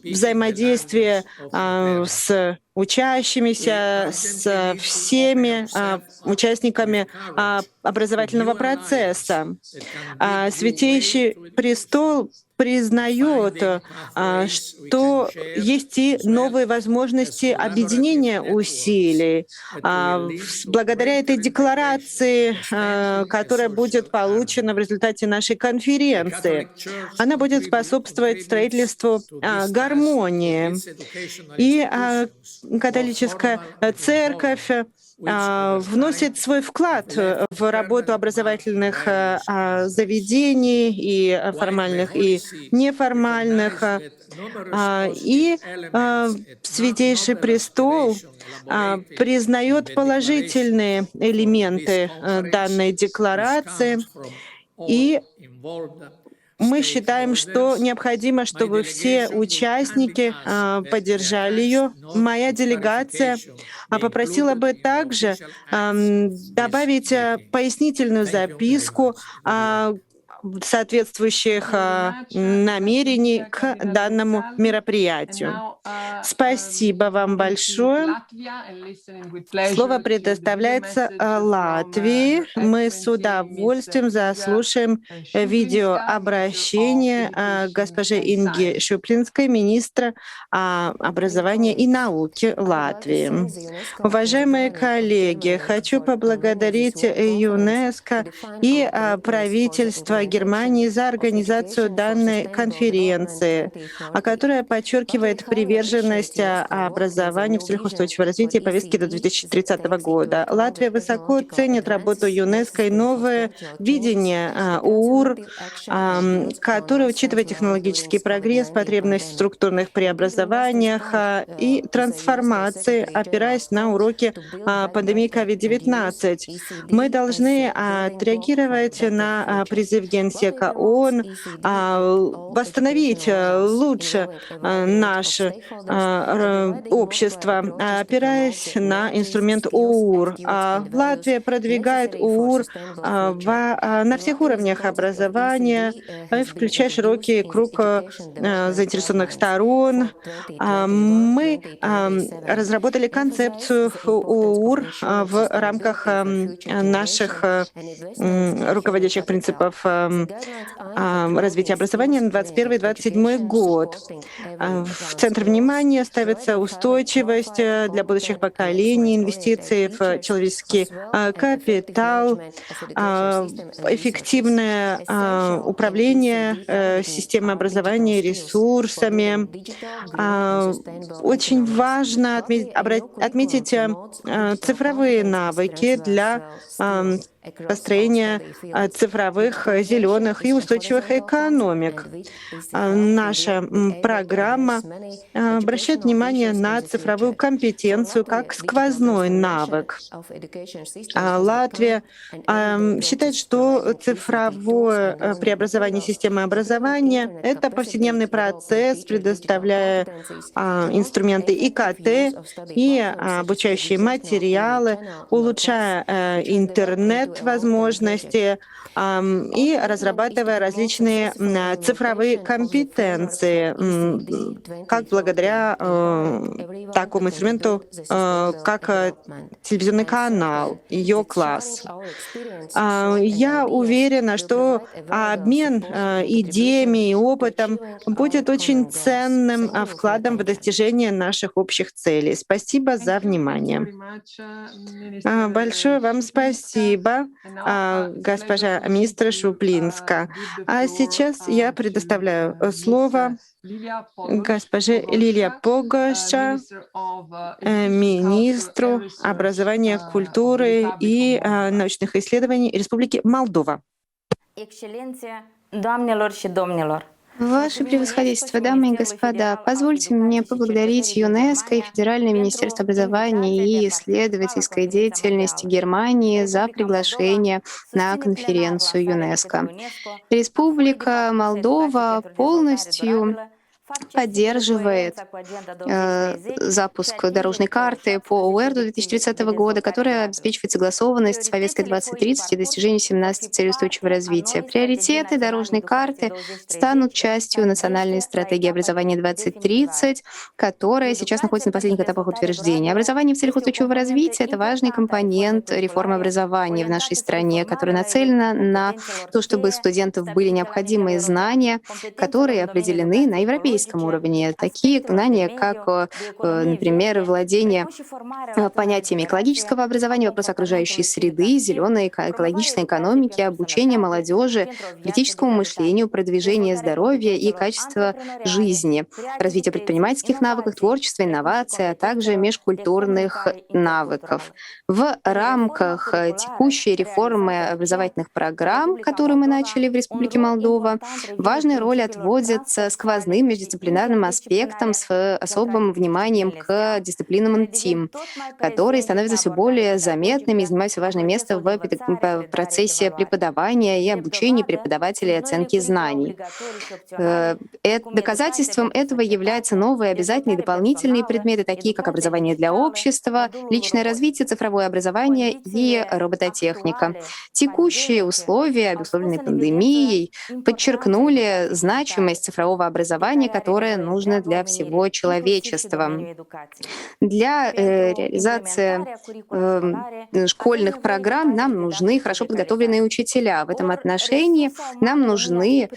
взаимодействие с учащимися, с всеми участниками образовательного процесса. Святейший престол признает, что есть и новые возможности объединения усилий. Благодаря этой декларации, которая будет получена в результате нашей конференции, она будет способствовать строительству гармонии. И католическая церковь вносит свой вклад в работу образовательных заведений, и формальных, и неформальных. И Святейший престол признает положительные элементы данной декларации, и мы считаем, что необходимо, чтобы все участники поддержали ее. Моя делегация попросила бы также добавить пояснительную записку соответствующих намерений к данному мероприятию. Спасибо вам большое. Слово предоставляется Латвии. Мы с удовольствием заслушаем видеообращение госпожи Инги Шуплинской, министра образования и науки Латвии. Уважаемые коллеги, хочу поблагодарить ЮНЕСКО и правительство Германии за организацию данной конференции, которая подчеркивает приверженность образованию в целях устойчивого развития и повестки до 2030 года. Латвия высоко ценит работу ЮНЕСКО и новое видение УУР, которое учитывает технологический прогресс, потребность в структурных преобразованиях и трансформации, опираясь на уроки пандемии COVID-19. Мы должны отреагировать на призыв Генсека ООН восстановить лучше наше общество, опираясь на инструмент ОУР. Латвия продвигает ОУР на всех уровнях образования, включая широкий круг заинтересованных сторон. Мы разработали концепцию ОУР в рамках наших руководящих принципов развития образования на 2021-2027 год. В центр внимания ставится устойчивость для будущих поколений, инвестиции в человеческий капитал, эффективное управление системой образования и ресурсами. Очень важно отметить цифровые навыки для построения цифровых, зеленых и устойчивых экономик. Наша программа обращает внимание на цифровую компетенцию как сквозной навык. Латвия считает, что цифровое преобразование системы образования — это повседневный процесс, предоставляя инструменты ИКТ и обучающие материалы, улучшая интернет-возможности и разрабатывая различные цифровые компетенции, как благодаря такому инструменту, как телевизионный канал, ее класс. Я уверена, что обмен идеями и опытом будет очень ценным вкладом в достижение наших общих целей. Спасибо за внимание. Большое вам спасибо, госпожа министра Шуплинска. А сейчас я предоставляю слово госпоже Лилия Погоша, министру образования, культуры и научных исследований Республики Молдова. Ваше превосходительство, дамы и господа, позвольте мне поблагодарить ЮНЕСКО и Федеральное министерство образования и исследовательской деятельности Германии за приглашение на конференцию ЮНЕСКО. Республика Молдова полностью поддерживает запуск дорожной карты по ОЭР до 2030 года, которая обеспечивает согласованность с повесткой 2030 и достижение 17 целей устойчивого развития. Приоритеты дорожной карты станут частью национальной стратегии образования 2030, которая сейчас находится на последних этапах утверждения. Образование в целях устойчивого развития — это важный компонент реформы образования в нашей стране, которая нацелена на то, чтобы у студентов были необходимые знания, которые определены на европейском уровне. Такие знания, как, например, владение понятиями экологического образования, вопрос окружающей среды, зеленой экологичной экономики, обучение молодежи критическому мышлению, продвижение здоровья и качества жизни, развитие предпринимательских навыков, творчества, инноваций, а также межкультурных навыков. В рамках текущей реформы образовательных программ, которую мы начали в Республике Молдова, важная роль отводится сквозным междисциплинарным аспектам с особым вниманием к дисциплинам НТИМ, которые становятся все более заметными и занимают все важное место в процессе преподавания и обучения преподавателей оценки знаний. Доказательством этого являются новые обязательные дополнительные предметы, такие как образование для общества, личное развитие, цифровое образование и робототехника. Текущие условия, обусловленные пандемией, подчеркнули значимость цифрового образования, которое нужно для всего человечества. Для реализации школьных программ нам нужны хорошо подготовленные учителя. В этом отношении нам нужны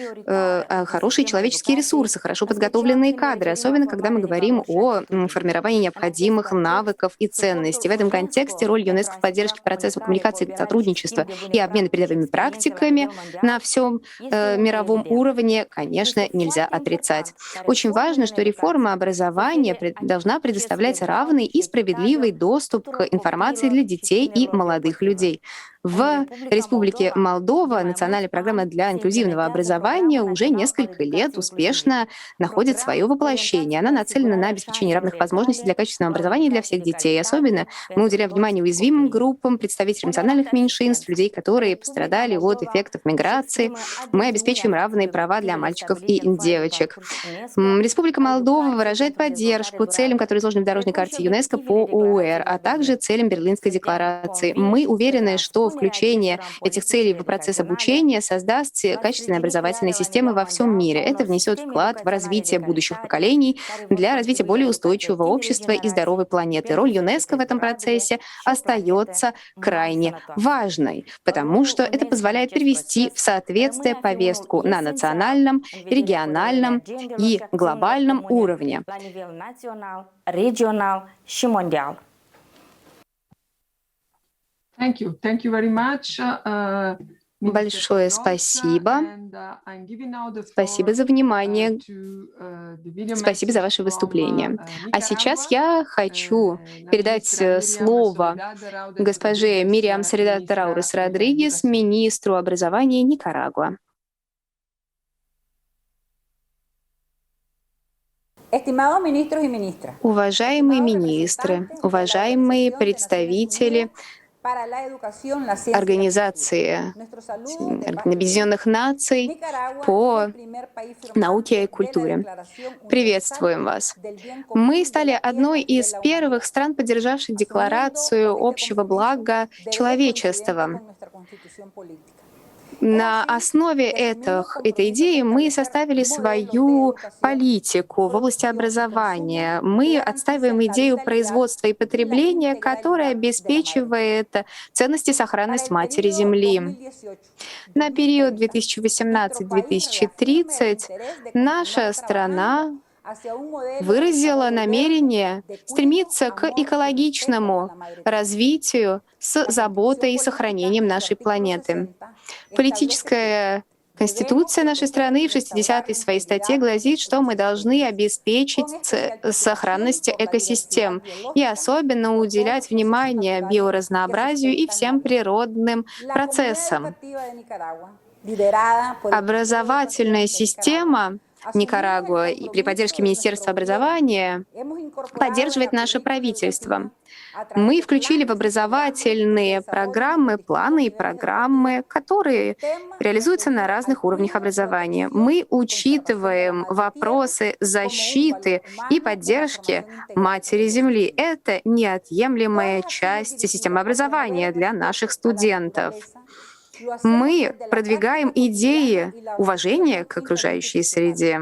хорошие человеческие ресурсы, хорошо подготовленные кадры, особенно когда мы говорим о формировании необходимых навыков и ценностей. В этом контексте роль ЮНЕСКО в поддержке процесса коммуникации, сотрудничества и обмена передовыми практиками на всем мировом уровне, конечно, нельзя отрицать. Очень важно, что реформа образования должна предоставлять равный и справедливый доступ к информации для детей и молодых людей. В Республике Молдова национальная программа для инклюзивного образования уже несколько лет успешно находит свое воплощение. Она нацелена на обеспечение равных возможностей для качественного образования для всех детей. Особенно мы уделяем внимание уязвимым группам, представителям национальных меньшинств, людей, которые пострадали от эффектов миграции. Мы обеспечиваем равные права для мальчиков и девочек. Республика Молдова выражает поддержку целям, которые изложены в дорожной карте ЮНЕСКО по ОУР, а также целям Берлинской декларации. Мы уверены, что включение этих целей в процесс обучения создаст качественные образовательные системы во всем мире. Это внесет вклад в развитие будущих поколений для развития более устойчивого общества и здоровой планеты. Роль ЮНЕСКО в этом процессе остается крайне важной, потому что это позволяет привести в соответствие повестку на национальном, региональном и глобальном уровне. Thank you very much. Большое спасибо. Спасибо за внимание. Спасибо за ваше выступление. А сейчас я хочу передать слово госпоже Мириам Соледад Раурес Родригес, министру образования Никарагуа. Уважаемые министры, уважаемые представители Организации Объединенных Наций по науке и культуре. Приветствуем вас. Мы стали одной из первых стран, поддержавших Декларацию общего блага человечества. На основе этой идеи мы составили свою политику в области образования. Мы отстаиваем идею производства и потребления, которая обеспечивает ценность и сохранность Матери Земли. На период 2018-2030 наша страна выразила намерение стремиться к экологичному развитию с заботой и сохранением нашей планеты. Политическая Конституция нашей страны в 60-й своей статье гласит, что мы должны обеспечить сохранность экосистем и особенно уделять внимание биоразнообразию и всем природным процессам. Образовательная система Никарагуа и при поддержке Министерства образования поддерживает наше правительство. Мы включили в образовательные программы, планы и программы, которые реализуются на разных уровнях образования. Мы учитываем вопросы защиты и поддержки Матери Земли. Это неотъемлемая часть системы образования для наших студентов. Мы продвигаем идеи уважения к окружающей среде.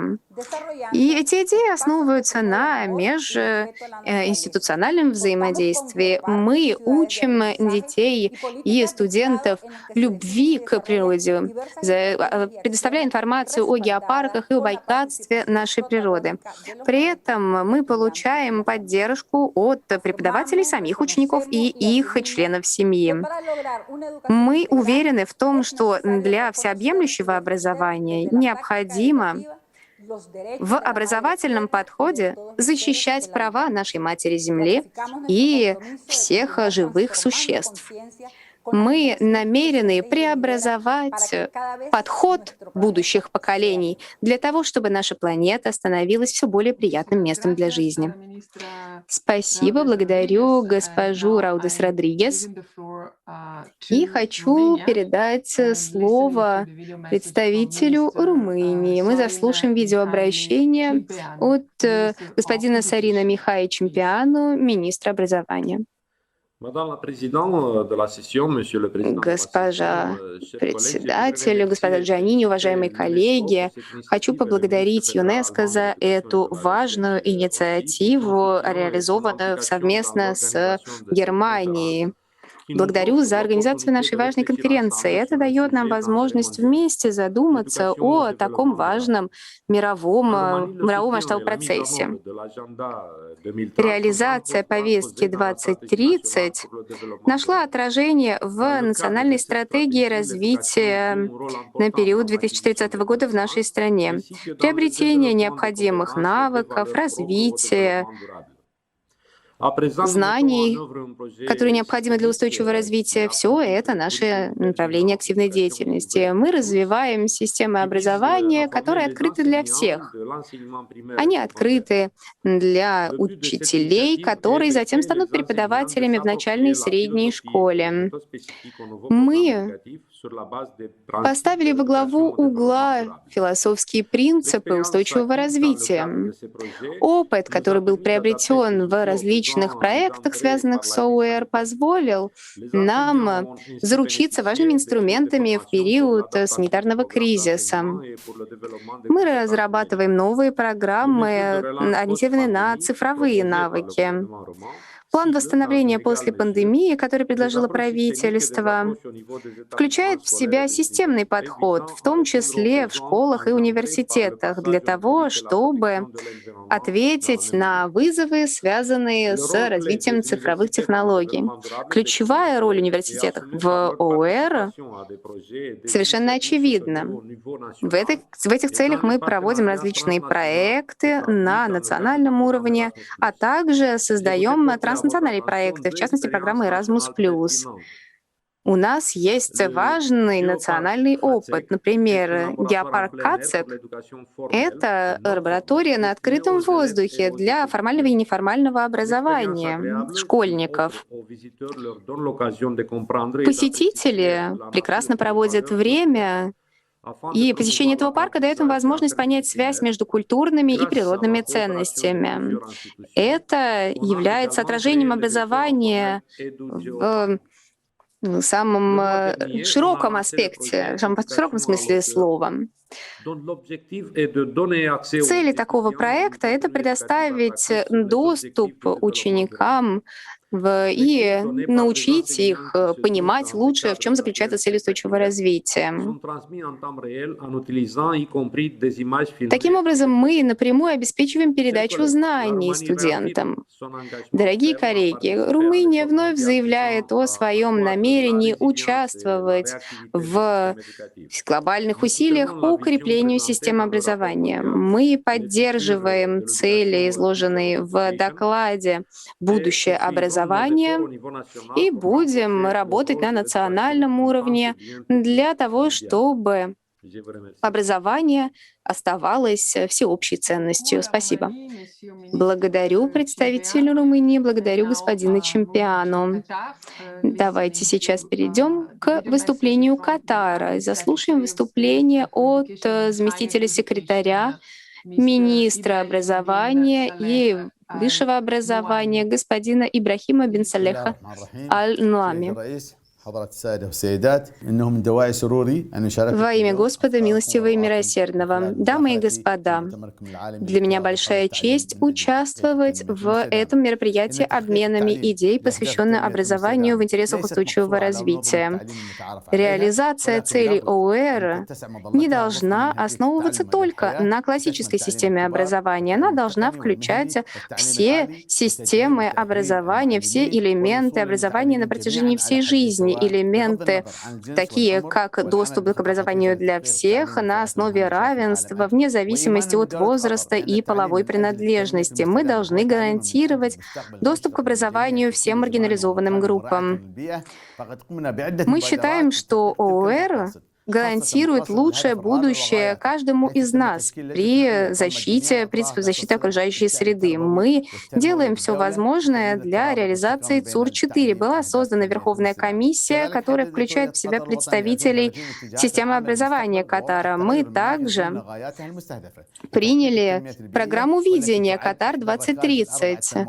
И эти идеи основываются на межинституциональном взаимодействии. Мы учим детей и студентов любви к природе, предоставляя информацию о геопарках и о богатстве нашей природы. При этом мы получаем поддержку от преподавателей, самих учеников и их членов семьи. Мы уверены в том, что для всеобъемлющего образования необходимо в образовательном подходе защищать права нашей Матери Земли и всех живых существ. Мы намерены преобразовать подход будущих поколений для того, чтобы наша планета становилась все более приятным местом для жизни. Спасибо, благодарю госпожу Раудес Родригес. И хочу передать слово представителю Румынии. Мы заслушаем видеообращение от господина Сарина Михаи Чемпиану, министра образования. Госпожа председатель, господа Джанини, уважаемые коллеги, хочу поблагодарить ЮНЕСКО за эту важную инициативу, реализованную совместно с Германией. Благодарю за организацию нашей важной конференции. Это дает нам возможность вместе задуматься о таком важном мировом масштабном процессе. Реализация повестки 2030 нашла отражение в национальной стратегии развития на период 2030 года в нашей стране. Приобретение необходимых навыков, развитие знаний, которые необходимы для устойчивого развития, все это наше направление активной деятельности. Мы развиваем системы образования, которые открыты для всех. Они открыты для учителей, которые затем станут преподавателями в начальной и средней школе. Мы поставили во главу угла философские принципы устойчивого развития. Опыт, который был приобретен в различных проектах, связанных с ОУР, позволил нам заручиться важными инструментами в период санитарного кризиса. Мы разрабатываем новые программы, ориентированные на цифровые навыки. План восстановления после пандемии, который предложило правительство, включает в себя системный подход, в том числе в школах и университетах, для того, чтобы ответить на вызовы, связанные с развитием цифровых технологий. Ключевая роль университетов в ОУР совершенно очевидна. В этих целях мы проводим различные проекты на национальном уровне, а также создаем транснациональные проекты, в частности, программа Erasmus+. У нас есть важный национальный опыт. Например, геопарк Кацек — это лаборатория на открытом воздухе для формального и неформального образования школьников. Посетители прекрасно проводят время, и посещение этого парка дает им возможность понять связь между культурными и природными ценностями. Это является отражением образования в самом широком аспекте, в самом широком смысле слова. Цели такого проекта — это предоставить доступ ученикам и научить их понимать лучше, в чем заключается цель устойчивого развития. Таким образом, мы напрямую обеспечиваем передачу знаний студентам. Дорогие коллеги, Румыния вновь заявляет о своем намерении участвовать в глобальных усилиях по укреплению системы образования. Мы поддерживаем цели, изложенные в докладе «Будущее образования», и будем работать на национальном уровне для того, чтобы образование оставалось всеобщей ценностью. Спасибо. Благодарю представителя Румынии, благодарю господина Чемпиану. Давайте сейчас перейдем к выступлению Катара. Заслушаем выступление от заместителя секретаря, министра образования и высшего образования господина Ибрахима бин Салеха Аль-Нуами. Во имя Господа, милостивого и милосердного. Дамы и господа, для меня большая честь участвовать в этом мероприятии обменами идей, посвященном образованию в интересах устойчивого развития. Реализация целей ОУР не должна основываться только на классической системе образования. Она должна включать все системы образования, все элементы образования на протяжении всей жизни. Элементы, такие как доступ к образованию для всех на основе равенства, вне зависимости от возраста и половой принадлежности. Мы должны гарантировать доступ к образованию всем маргинализованным группам. Мы считаем, что ОУР гарантирует лучшее будущее каждому из нас при защите принципов защиты окружающей среды. Мы делаем все возможное для реализации ЦУР-4. Была создана Верховная комиссия, которая включает в себя представителей системы образования Катара. Мы также приняли программу видения «Катар-2030».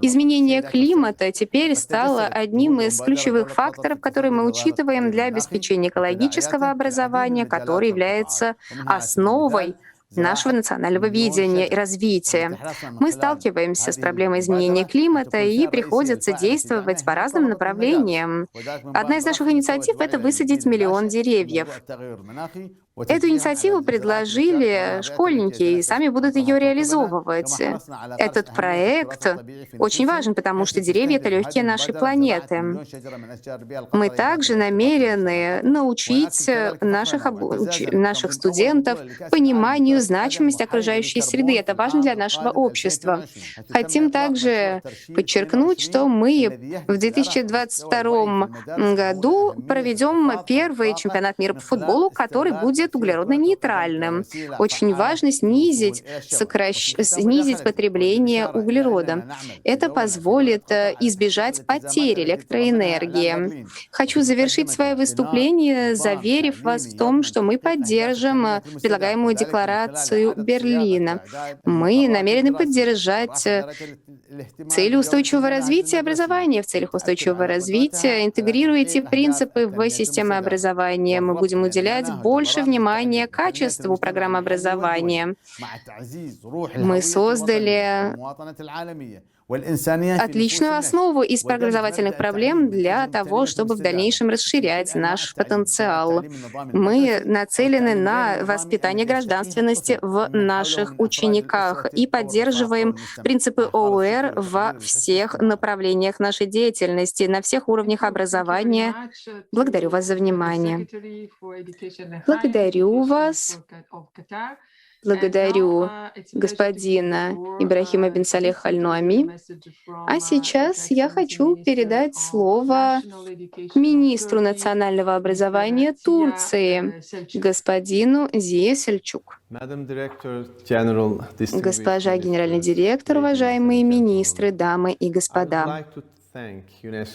Изменение климата теперь стало одним из ключевых факторов, которые мы учитываем для обеспечения экологического образования, которое является основой нашего национального видения и развития. Мы сталкиваемся с проблемой изменения климата и приходится действовать по разным направлениям. Одна из наших инициатив — это высадить 1 миллион деревьев. Эту инициативу предложили школьники и сами будут ее реализовывать. Этот проект очень важен, потому что деревья — это легкие нашей планеты. Мы также намерены научить наших студентов пониманию значимости окружающей среды. Это важно для нашего общества. Хотим также подчеркнуть, что мы в 2022 году проведем первый чемпионат мира по футболу, который будет углеродно-нейтральным. Очень важно снизить потребление углерода. Это позволит избежать потери электроэнергии. Хочу завершить свое выступление, заверив вас в том, что мы поддержим предлагаемую декларацию Берлина. Мы намерены поддержать цели устойчивого развития образования. В целях устойчивого развития интегрируя эти принципы в систему образования. Мы будем уделять больше внимания качеству программы образования. Мы создали отличную основу из образовательных проблем для того, чтобы в дальнейшем расширять наш потенциал. Мы нацелены на воспитание гражданственности в наших учениках и поддерживаем принципы ОУР во всех направлениях нашей деятельности, на всех уровнях образования. Благодарю вас за внимание. Благодарю вас. Благодарю господина Ибрахима бин Салеха Аль-Нуами. А сейчас я хочу передать слово министру национального образования Турции, господину Зие Сельчук. Госпожа генеральный директор, уважаемые министры, дамы и господа.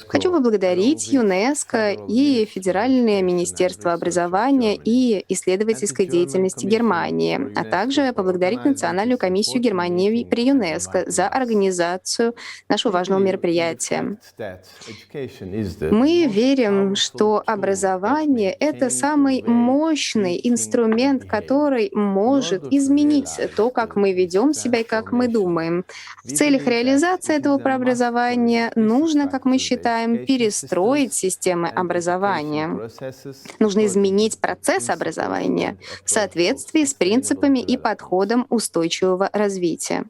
Хочу поблагодарить ЮНЕСКО и Федеральное министерство образования и исследовательской деятельности Германии, а также поблагодарить Национальную комиссию Германии при ЮНЕСКО за организацию нашего важного мероприятия. Мы верим, что образование — это самый мощный инструмент, который может изменить то, как мы ведем себя и как мы думаем. В целях реализации этого образования нужно, как мы считаем, перестроить системы образования. Нужно изменить процесс образования в соответствии с принципами и подходом устойчивого развития.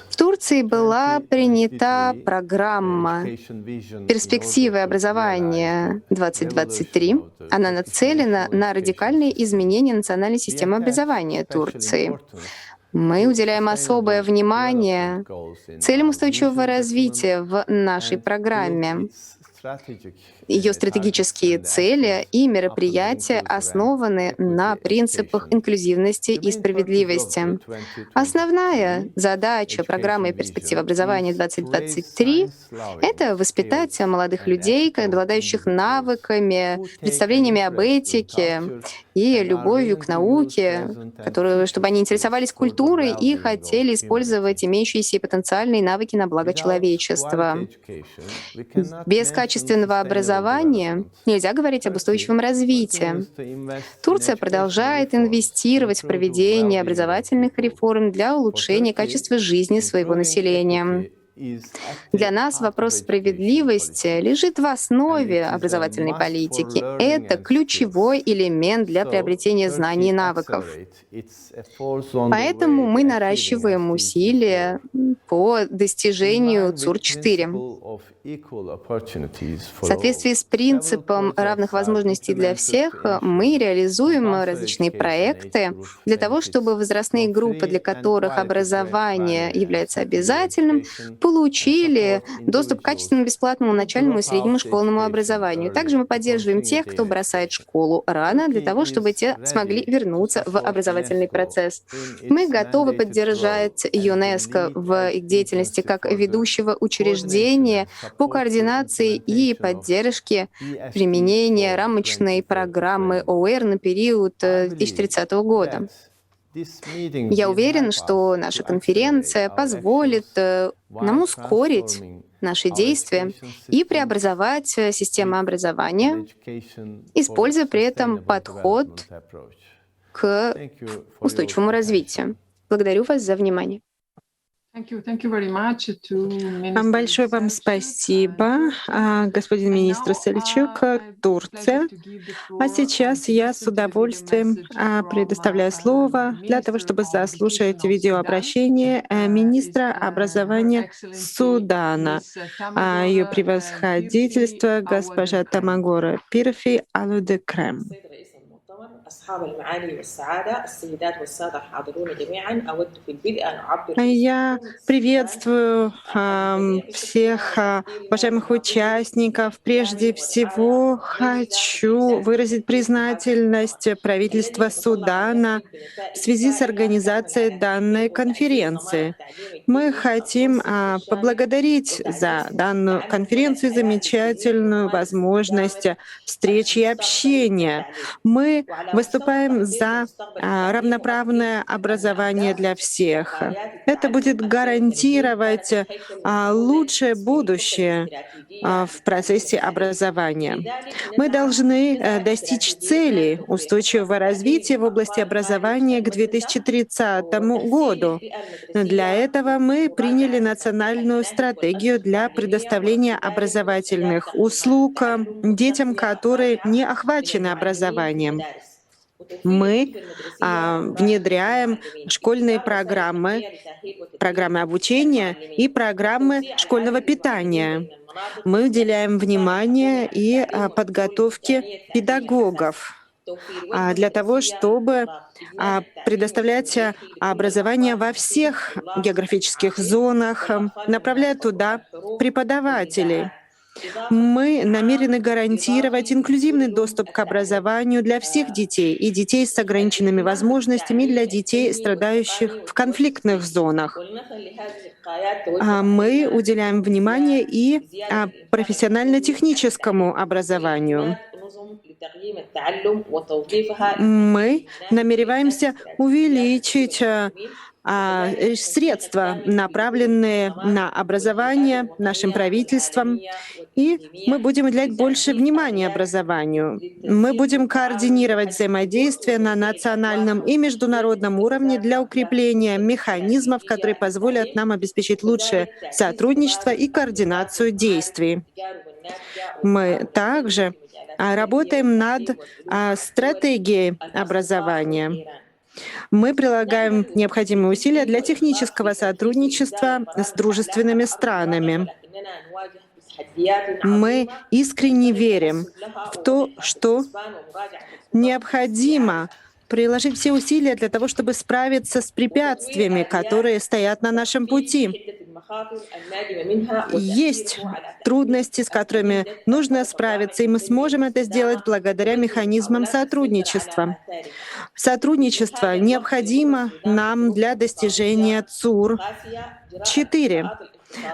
В Турции была принята программа «Перспективы образования 2023». Она нацелена на радикальные изменения национальной системы образования Турции. Мы уделяем особое внимание целям устойчивого развития в нашей программе. Ее стратегические цели и мероприятия основаны на принципах инклюзивности и справедливости. Основная задача программы «Перспектива образования 2023» — это воспитать молодых людей, обладающих навыками, представлениями об этике и любовью к науке, чтобы они интересовались культурой и хотели использовать имеющиеся потенциальные навыки на благо человечества. Без качественного образования нельзя говорить об устойчивом развитии. Турция продолжает инвестировать в проведение образовательных реформ для улучшения качества жизни своего населения. Для нас вопрос справедливости лежит в основе образовательной политики. Это ключевой элемент для приобретения знаний и навыков. Поэтому мы наращиваем усилия по достижению ЦУР-4. В соответствии с принципом равных возможностей для всех, мы реализуем различные проекты для того, чтобы возрастные группы, для которых образование является обязательным, получили доступ к качественному, бесплатному начальному и среднему школьному образованию. Также мы поддерживаем тех, кто бросает школу рано, для того, чтобы те смогли вернуться в образовательный процесс. Мы готовы поддержать ЮНЕСКО в их деятельности как ведущего учреждения по координации и поддержке применения рамочной программы ОЭР на период 2030 года. Я уверен, что наша конференция позволит нам ускорить наши действия и преобразовать систему образования, используя при этом подход к устойчивому развитию. Благодарю вас за внимание. Большое вам спасибо, господин министр Сельчук, Турция. А сейчас я с удовольствием предоставляю слово для того, чтобы заслушать видеообращение министра образования Судана, ее превосходительство госпожа Тамагора Пирфи Алудекрем. Я приветствую всех уважаемых участников. Прежде всего, хочу выразить признательность правительству Судана в связи с организацией данной конференции. Мы хотим поблагодарить за данную конференцию, замечательную возможность встречи и общения. Мы выступаем за равноправное образование для всех. Это будет гарантировать лучшее будущее в процессе образования. Мы должны достичь цели устойчивого развития в области образования к 2030 году. Для этого мы приняли национальную стратегию для предоставления образовательных услуг детям, которые не охвачены образованием. Мы внедряем школьные программы обучения и программы школьного питания. Мы уделяем внимание и подготовке педагогов для того, чтобы предоставлять образование во всех географических зонах, направляя туда преподавателей. Мы намерены гарантировать инклюзивный доступ к образованию для всех детей, и детей с ограниченными возможностями, и для детей, страдающих в конфликтных зонах. Мы уделяем внимание и профессионально-техническому образованию. Мы намереваемся увеличить средства, направленные на образование нашим правительством, и мы будем уделять больше внимания образованию. Мы будем координировать взаимодействие на национальном и международном уровне для укрепления механизмов, которые позволят нам обеспечить лучшее сотрудничество и координацию действий. Мы также работаем над стратегией образования. Мы прилагаем необходимые усилия для технического сотрудничества с дружественными странами. Мы искренне верим в то, что необходимо приложить все усилия для того, чтобы справиться с препятствиями, которые стоят на нашем пути. Есть трудности, с которыми нужно справиться, и мы сможем это сделать благодаря механизмам сотрудничества. Сотрудничество необходимо нам для достижения ЦУР-4.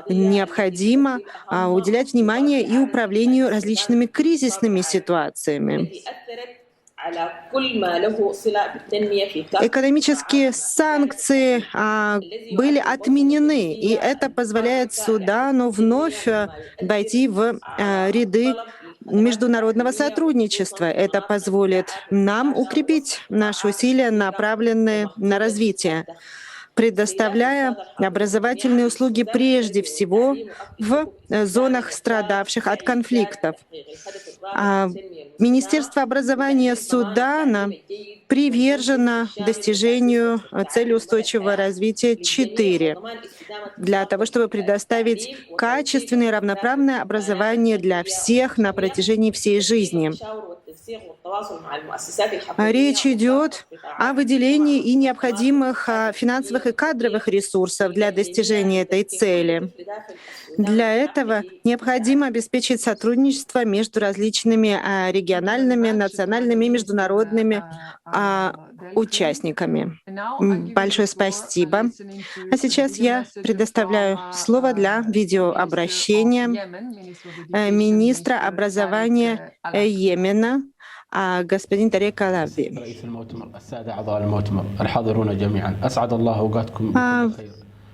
Необходимо уделять внимание и управлению различными кризисными ситуациями. Экономические санкции были отменены, и это позволяет Судану вновь войти в ряды международного сотрудничества. Это позволит нам укрепить наши усилия, направленные на развитие, предоставляя образовательные услуги прежде всего в зонах, страдавших от конфликтов. Министерство образования Судана привержено достижению цели устойчивого развития 4 для того, чтобы предоставить качественное и равноправное образование для всех на протяжении всей жизни. Речь идет о выделении и необходимых финансовых и кадровых ресурсов для достижения этой цели. Для этого необходимо обеспечить сотрудничество между различными региональными, национальными и международными участниками. Большое спасибо. А сейчас я предоставляю слово для видеообращения министра образования Йемена, господин Тарек Алаби.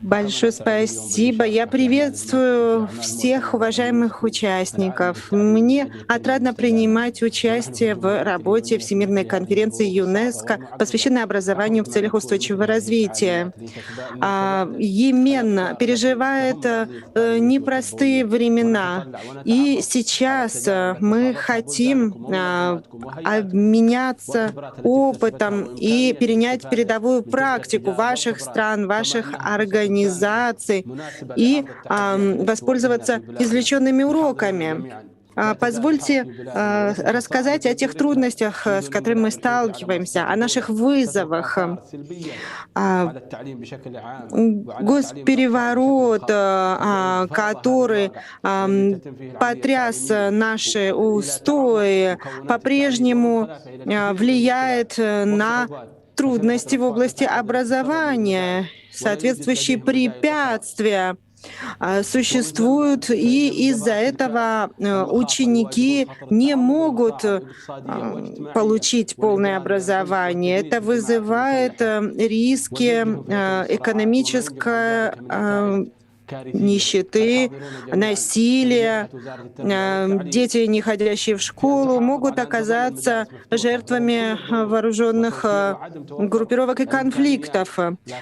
Большое спасибо. Я приветствую всех уважаемых участников. Мне отрадно принимать участие в работе Всемирной конференции ЮНЕСКО, посвященной образованию в целях устойчивого развития. Йемен переживает непростые времена, и сейчас мы хотим обменяться опытом и перенять передовую практику ваших стран, ваших организаций и воспользоваться извлеченными уроками. Позвольте рассказать о тех трудностях, с которыми мы сталкиваемся, о наших вызовах. Госпереворот, который потряс наши устои, по-прежнему влияет на трудности в области образования. Соответствующие препятствия существуют, и из-за этого ученики не могут получить полное образование. Это вызывает риски экономической нищеты, насилия. Дети, не ходящие в школу, могут оказаться жертвами вооруженных группировок и конфликтов.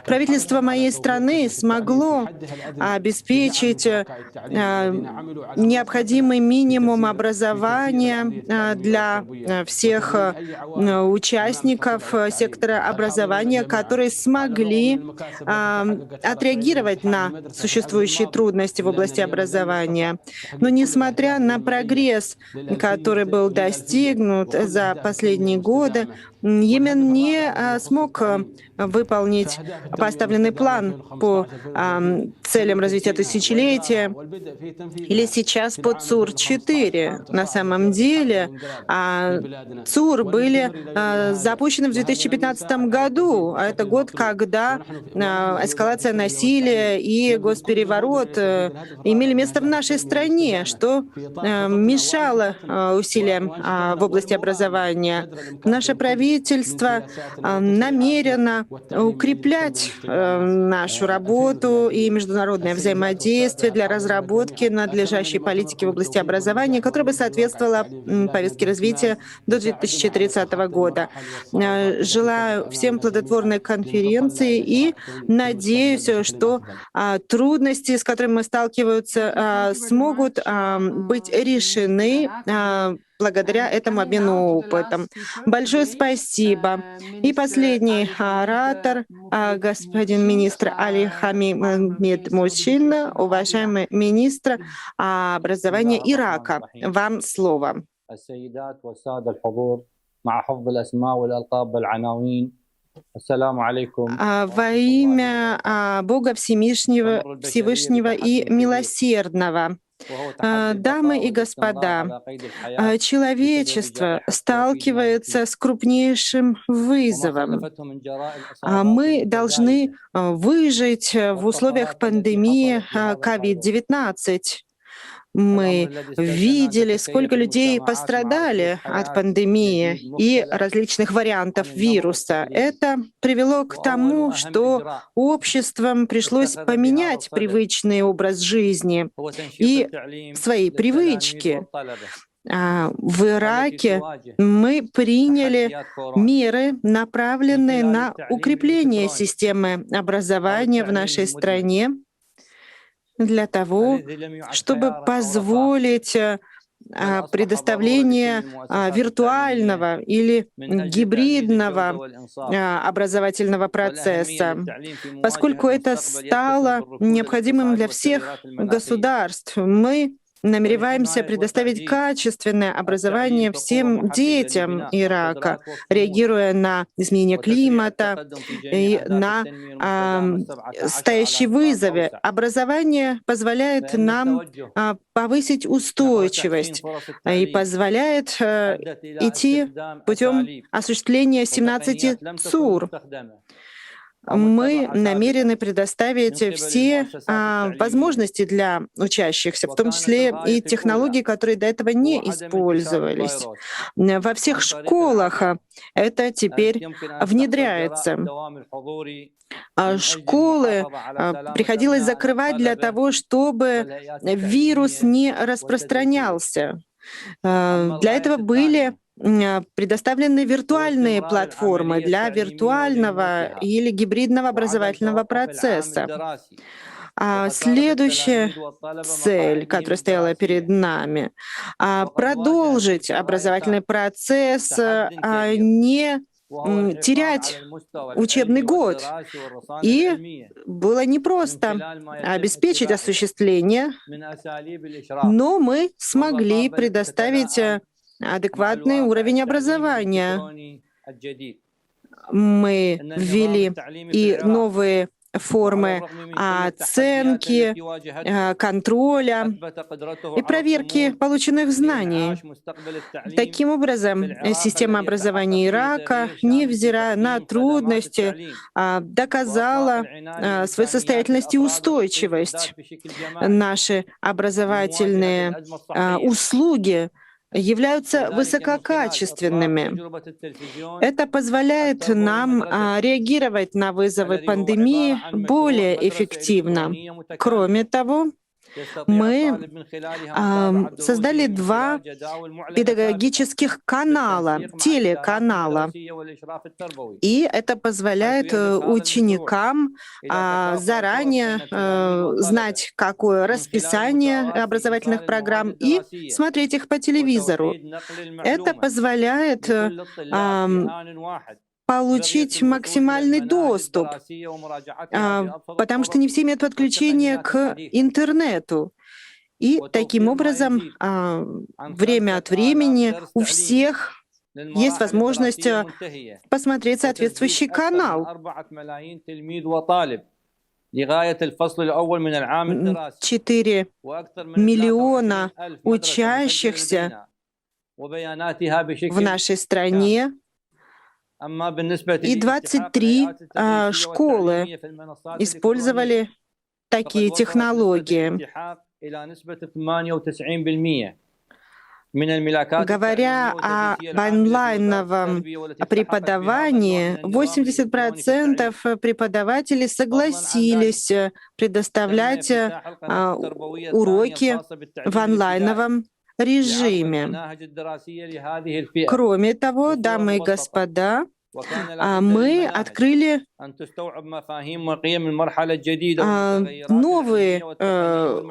Правительство моей страны смогло обеспечить необходимый минимум образования для всех участников сектора образования, которые смогли отреагировать на существующие трудности в области образования. Но несмотря на прогресс, который был достигнут за последние годы, Йемен не смог выполнить поставленный план по целям развития тысячелетия или сейчас по ЦУР-4. На самом деле ЦУР были запущены в 2015 году. Это год, когда эскалация насилия и госпереворот имели место в нашей стране, что мешало усилиям в области образования. Наше правительство намерено укреплять нашу работу и международное взаимодействие для разработки надлежащей политики в области образования, которая бы соответствовала повестке развития до 2030 года. Желаю всем плодотворной конференции и надеюсь, что трудности, с которыми мы сталкиваемся, смогут быть решены благодаря этому обмену опытом. Большое спасибо. И последний оратор, господин министр Али Хамид Мусчин, уважаемый министр образования Ирака. Вам слово. Во имя Бога Всевышнего и Милосердного. Дамы и господа, человечество сталкивается с крупнейшим вызовом. Мы должны выжить в условиях пандемии COVID-19. Мы видели, сколько людей пострадали от пандемии и различных вариантов вируса. Это привело к тому, что обществам пришлось поменять привычный образ жизни и свои привычки. В Ираке мы приняли меры, направленные на укрепление системы образования в нашей стране, для того, чтобы позволить предоставление виртуального или гибридного образовательного процесса, поскольку это стало необходимым для всех государств. Мы намереваемся предоставить качественное образование всем детям Ирака, реагируя на изменение климата и на стоящие вызовы. Образование позволяет нам повысить устойчивость и позволяет идти путем осуществления 17 сур. Мы намерены предоставить все возможности для учащихся, в том числе и технологии, которые до этого не использовались. Во всех школах это теперь внедряется. Школы приходилось закрывать для того, чтобы вирус не распространялся. Для этого были предоставлены виртуальные платформы для виртуального или гибридного образовательного процесса. Следующая цель, которая стояла перед нами, продолжить образовательный процесс, не терять учебный год. И было непросто обеспечить осуществление, но мы смогли предоставить адекватный уровень образования. Мы ввели и новые формы оценки, контроля и проверки полученных знаний. Таким образом, система образования Ирака, невзирая на трудности, доказала свою состоятельность и устойчивость. Наши образовательные услуги являются высококачественными. Это позволяет нам реагировать на вызовы пандемии более эффективно. Кроме того, мы создали 2 педагогических канала, телеканала. И это позволяет ученикам заранее знать, какое расписание образовательных программ, и смотреть их по телевизору. Это позволяет получить максимальный доступ, потому что не все имеют подключение к интернету. И таким образом, время от времени у всех есть возможность посмотреть соответствующий канал. 4 миллиона учащихся в нашей стране и 23 школы использовали такие технологии. Говоря об онлайновом преподавании, 80% преподавателей согласились предоставлять уроки в онлайновом режиме. Кроме того, дамы и господа, мы открыли новый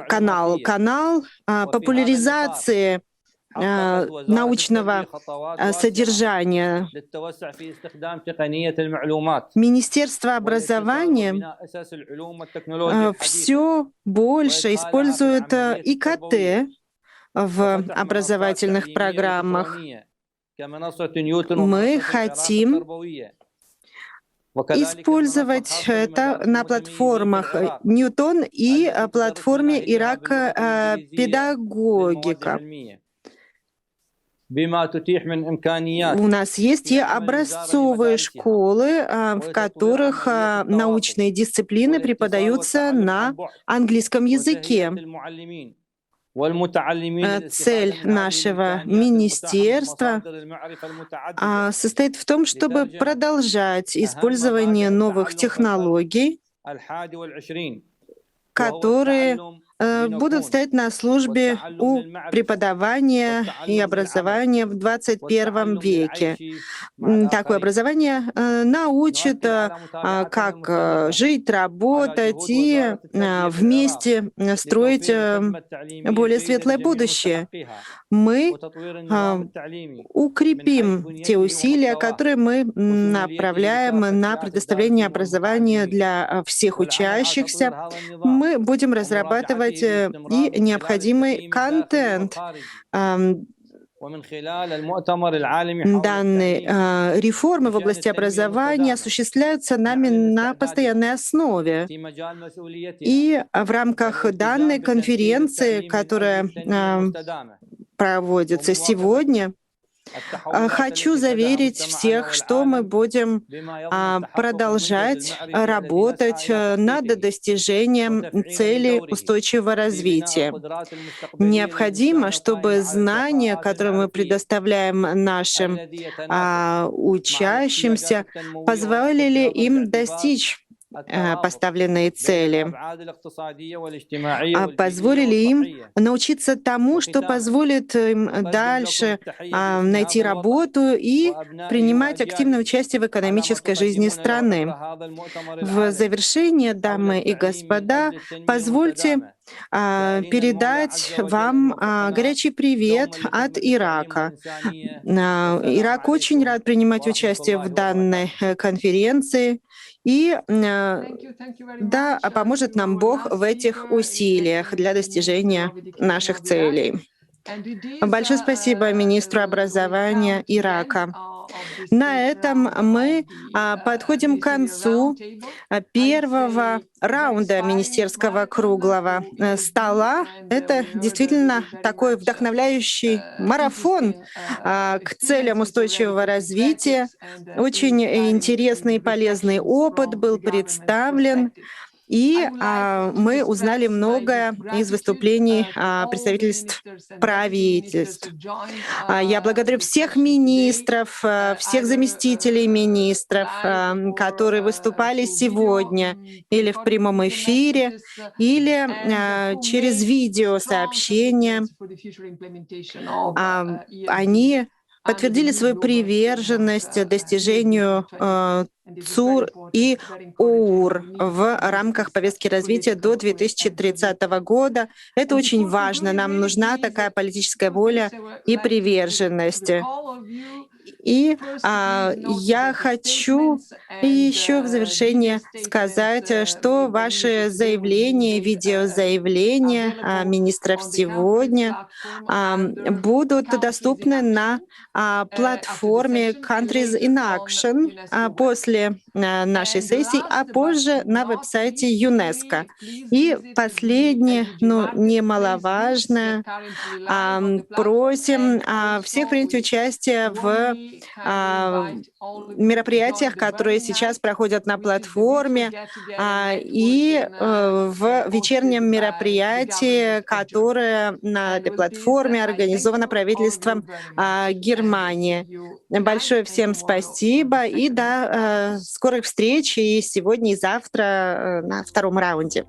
канал популяризации научного содержания. Министерство образования все больше использует ИКТ в образовательных программах. Мы хотим использовать это на платформах Ньютон и платформе Ирака педагогика. У нас есть и образцовые школы, в которых научные дисциплины преподаются на английском языке. Цель нашего министерства состоит в том, чтобы продолжать использование новых технологий, которые будут стоять на службе у преподавания и образования в 21 веке. Такое образование научит, как жить, работать и вместе строить более светлое будущее. Мы укрепим те усилия, которые мы направляем на предоставление образования для всех учащихся. Мы будем разрабатывать и необходимый контент. Данные реформы в области образования осуществляются нами на постоянной основе. И в рамках данной конференции, которая проводится сегодня, хочу заверить всех, что мы будем продолжать работать над достижением целей устойчивого развития. Необходимо, чтобы знания, которые мы предоставляем нашим учащимся, позволили им достичь поставленные цели, позволили им научиться тому, что позволит им дальше найти работу и принимать активное участие в экономической жизни страны. В завершение, дамы и господа, позвольте передать вам горячий привет от Ирака. Ирак очень рад принимать участие в данной конференции. И да, поможет нам Бог в этих усилиях для достижения наших целей. Большое спасибо министру образования Ирака. На этом мы подходим к концу первого раунда министерского круглого стола. Это действительно такой вдохновляющий марафон к целям устойчивого развития. Очень интересный и полезный опыт был представлен. И мы узнали многое из выступлений представительств правительств. Я благодарю всех министров, всех заместителей министров, которые выступали сегодня или в прямом эфире, или через видеосообщение. Они подтвердили свою приверженность достижению ЦУР и ОУР в рамках повестки развития до 2030 года. Это очень важно. Нам нужна такая политическая воля и приверженность. И я хочу еще в завершение сказать, что ваши заявления, видеозаявления министров сегодня будут доступны на платформе Countries in Action после нашей сессии, а позже на веб-сайте ЮНЕСКО. И последнее, но немаловажное, просим всех принять участие в мероприятиях, которые сейчас проходят на платформе, и в вечернем мероприятии, которое на этой платформе организовано правительством Германии. Большое всем спасибо и до скорых встреч и сегодня, и завтра на втором раунде.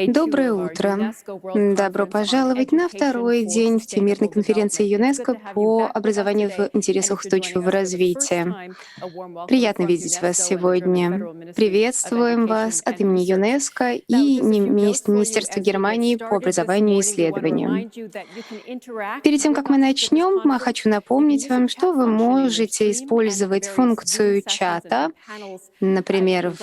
Доброе утро. Добро пожаловать на второй день Всемирной конференции ЮНЕСКО по образованию в интересах устойчивого развития. Приятно видеть вас сегодня. Приветствуем вас от имени ЮНЕСКО и Министерства Германии по образованию и исследованиям. Перед тем, как мы начнем, хочу напомнить вам, что вы можете использовать функцию чата, например,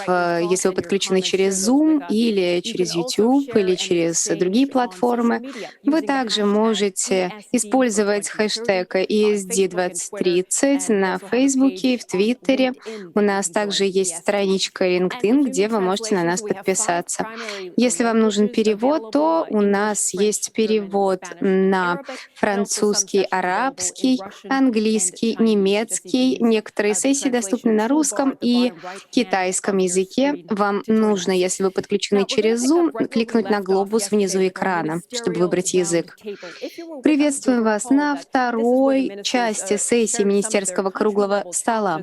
если вы подключены через Zoom или через YouTube или через другие платформы. Вы также можете использовать хэштег ESD2030 на Фейсбуке, в Твиттере. У нас также есть страничка LinkedIn, где вы можете на нас подписаться. Если вам нужен перевод, то у нас есть перевод на французский, арабский, английский, немецкий. Некоторые сессии доступны на русском и китайском языке. Вам нужно, если вы подключены через Zoom, кликнуть на глобус внизу экрана, чтобы выбрать язык. Приветствуем вас на второй части сессии Министерского круглого стола.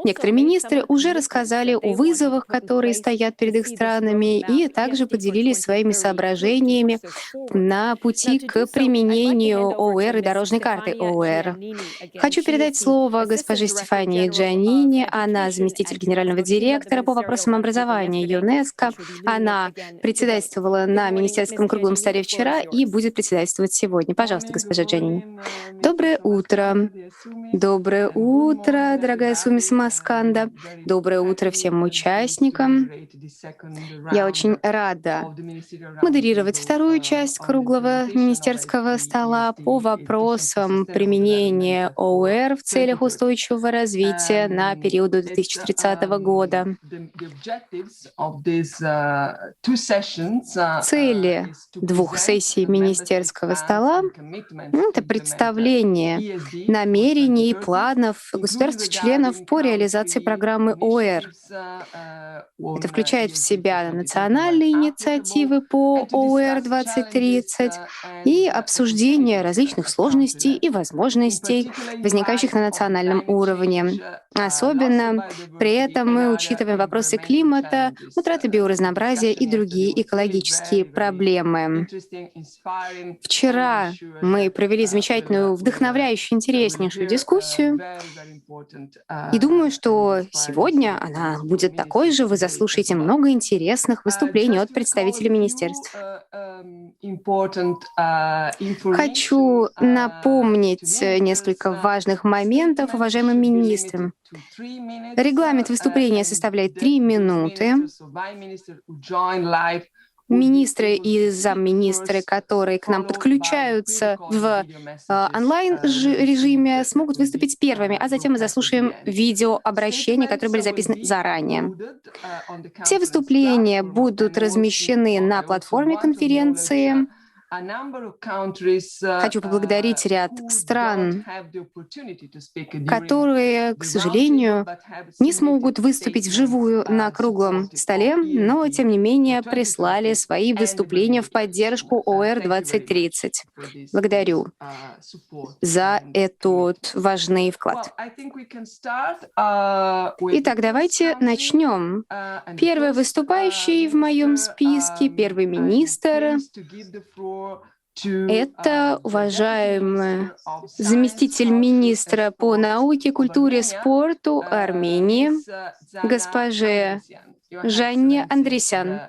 Некоторые министры уже рассказали о вызовах, которые стоят перед их странами, и также поделились своими соображениями на пути к применению ОУР и дорожной карты ОУР. Хочу передать слово госпоже Стефании Джанини. Она заместитель генерального директора по вопросам образования ЮНЕСКО. Она председательствовала на министерском круглом столе вчера и будет председательствовать сегодня. Пожалуйста, госпожа Джанини. Доброе утро. Доброе утро, дорогая Сумис Масканда. Доброе утро всем участникам. Я очень рада модерировать вторую часть круглого министерского стола по вопросам применения ОУР в целях устойчивого развития на период до 2030 года. Цели двух сессий министерского стола — это представление намерений и планов государств-членов по реализации программы ОУР. Это включает в себя национальные инициативы по ОУР 2030 и обсуждение различных сложностей и возможностей, возникающих на национальном уровне. Особенно при этом мы учитываем вопросы климата, утраты биоразнообразия и другие экологические проблемы. Вчера мы провели замечательную, вдохновляющую, интереснейшую дискуссию. И думаю, что сегодня она будет такой же. Вы заслушаете много интересных выступлений от представителей министерств. Хочу напомнить несколько важных моментов уважаемым министрам. Регламент выступления составляет 3 минуты. Министры и замминистры, которые к нам подключаются в онлайн-режиме, смогут выступить первыми, а затем мы заслушаем видеообращения, которые были записаны заранее. Все выступления будут размещены на платформе конференции. Хочу поблагодарить ряд стран, которые, к сожалению, не смогут выступить вживую на круглом столе, но, тем не менее, прислали свои выступления в поддержку ОУР 2030. Благодарю за этот важный вклад. Итак, давайте начнем. Первый выступающий в моем списке, первый министр, это уважаемый заместитель министра по науке, культуре, спорту Армении, госпоже Жанне Андресян.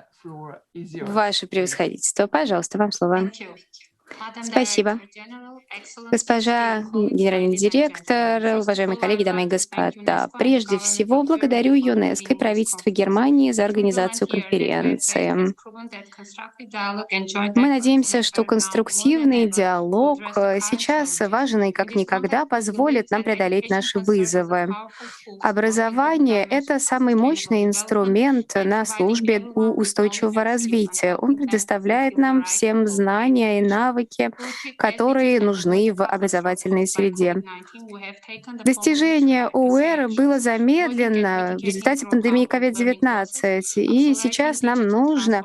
Ваше превосходительство. Пожалуйста, вам слово. Спасибо. Госпожа генеральный директор, уважаемые коллеги, дамы и господа, прежде всего благодарю ЮНЕСКО и правительство Германии за организацию конференции. Мы надеемся, что конструктивный диалог сейчас важен и как никогда позволит нам преодолеть наши вызовы. Образование — это самый мощный инструмент на службе у устойчивого развития. Он предоставляет нам всем знания и навыки, которые нужны в образовательной среде. Достижение ОУР было замедлено в результате пандемии COVID-19, и сейчас нам нужно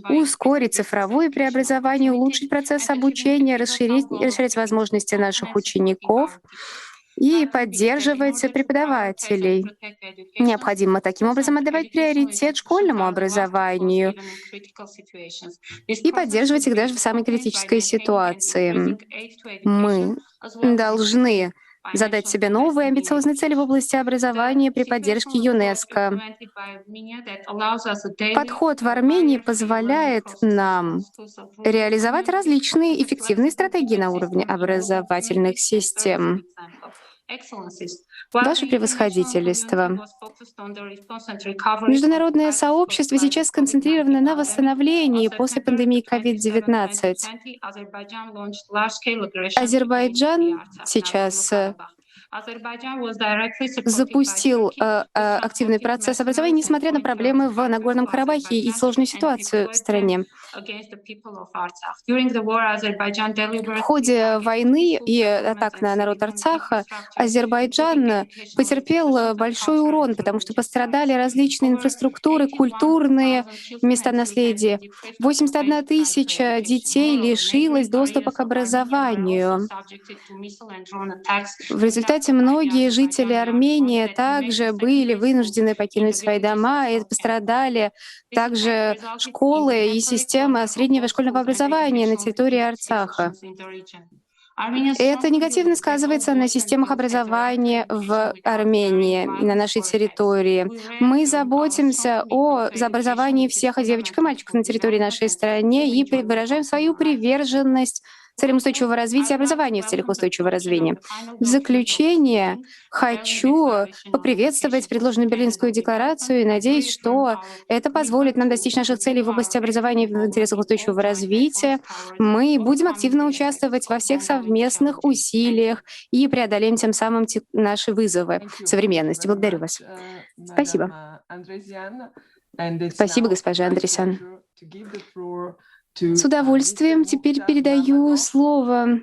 ускорить цифровое преобразование, улучшить процесс обучения, расширять возможности наших учеников и поддерживать преподавателей. Необходимо таким образом отдавать приоритет школьному образованию и поддерживать их даже в самой критической ситуации. Мы должны задать себе новые амбициозные цели в области образования при поддержке ЮНЕСКО. Подход в Армении позволяет нам реализовать различные эффективные стратегии на уровне образовательных систем. Ваше превосходительство, международное сообщество сейчас сконцентрировано на восстановлении после пандемии COVID-19. Азербайджан сейчас запустил активный процесс образования, несмотря на проблемы в Нагорном Карабахе и сложную ситуацию в стране. В ходе войны и атак на народ Арцаха Азербайджан потерпел большой урон, потому что пострадали различные инфраструктуры, культурные места наследия. 81 тысяча детей лишилась доступа к образованию. В результате многие жители Армении также были вынуждены покинуть свои дома, и пострадали также школы и система среднего школьного образования на территории Арцаха. Это негативно сказывается на системах образования в Армении, на нашей территории. Мы заботимся о образовании всех девочек и мальчиков на территории нашей страны и выражаем свою приверженность целям устойчивого развития и образования в целях устойчивого развития. В заключение хочу поприветствовать предложенную Берлинскую декларацию и надеюсь, что это позволит нам достичь наших целей в области образования в интересах устойчивого развития. Мы будем активно участвовать во всех совместных усилиях и преодолеем тем самым наши вызовы современности. Благодарю вас. Спасибо. Спасибо, госпожа Андресян. С удовольствием теперь передаю слово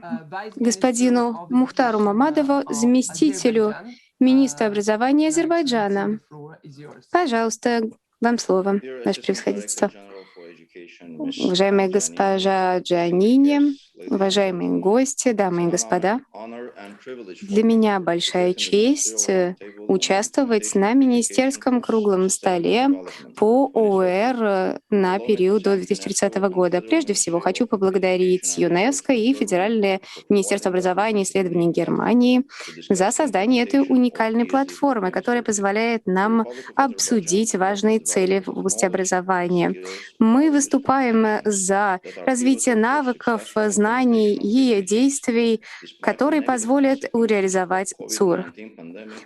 господину Мухтару Мамадову, заместителю министра образования Азербайджана. Пожалуйста, вам слово, ваше превосходительство. Уважаемая госпожа Джанини, уважаемые гости, дамы и господа, для меня большая честь участвовать на министерском круглом столе по ОЭР на период до 2030 года. Прежде всего, хочу поблагодарить ЮНЕСКО и Федеральное министерство образования и исследований Германии за создание этой уникальной платформы, которая позволяет нам обсудить важные цели в области образования. Мы выступаем за развитие навыков, знаний и действий, которые позволят реализовать ЦУР.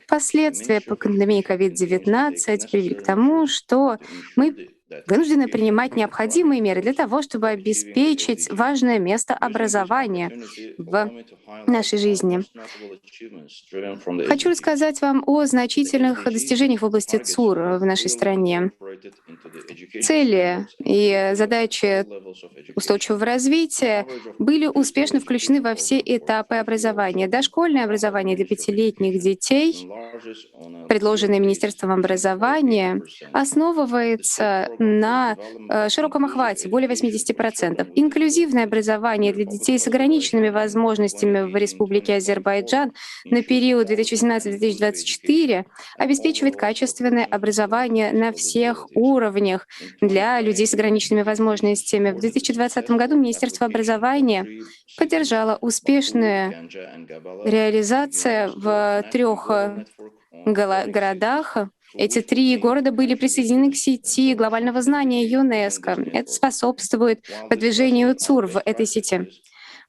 Последствия пандемии COVID-19 привели к тому, что мы вынуждены принимать необходимые меры для того, чтобы обеспечить важное место образования в нашей жизни. Хочу рассказать вам о значительных достижениях в области ЦУР в нашей стране. Цели и задачи устойчивого развития были успешно включены во все этапы образования. Дошкольное образование для 5-летних детей, предложенное Министерством образования, основывается на широком охвате, более 80%. Инклюзивное образование для детей с ограниченными возможностями в Республике Азербайджан на период 2018-2024 обеспечивает качественное образование на всех уровнях для людей с ограниченными возможностями. В 2020 году Министерство образования поддержало успешную реализацию в 3 городах. Эти 3 города были присоединены к сети глобального знания ЮНЕСКО. Это способствует продвижению ЦУР в этой сети.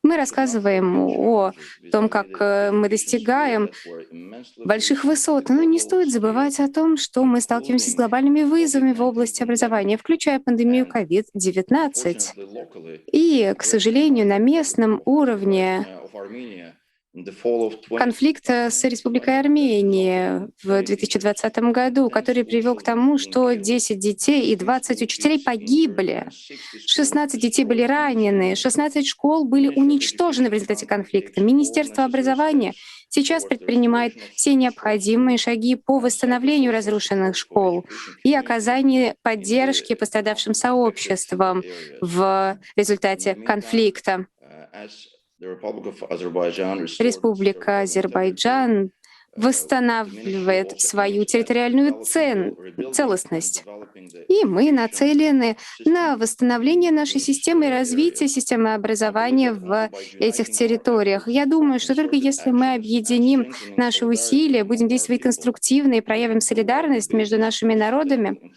Мы рассказываем о том, как мы достигаем больших высот, но не стоит забывать о том, что мы сталкиваемся с глобальными вызовами в области образования, включая пандемию COVID-19. И, к сожалению, на местном уровне конфликт с Республикой Армения в 2020 году, который привел к тому, что 10 детей и 20 учителей погибли, 16 детей были ранены, 16 школ были уничтожены в результате конфликта. Министерство образования сейчас предпринимает все необходимые шаги по восстановлению разрушенных школ и оказанию поддержки пострадавшим сообществам в результате конфликта. Республика Азербайджан восстанавливает свою территориальную целостность. И мы нацелены на восстановление нашей системы и развитие системы образования в этих территориях. Я думаю, что только если мы объединим наши усилия, будем действовать конструктивно и проявим солидарность между нашими народами,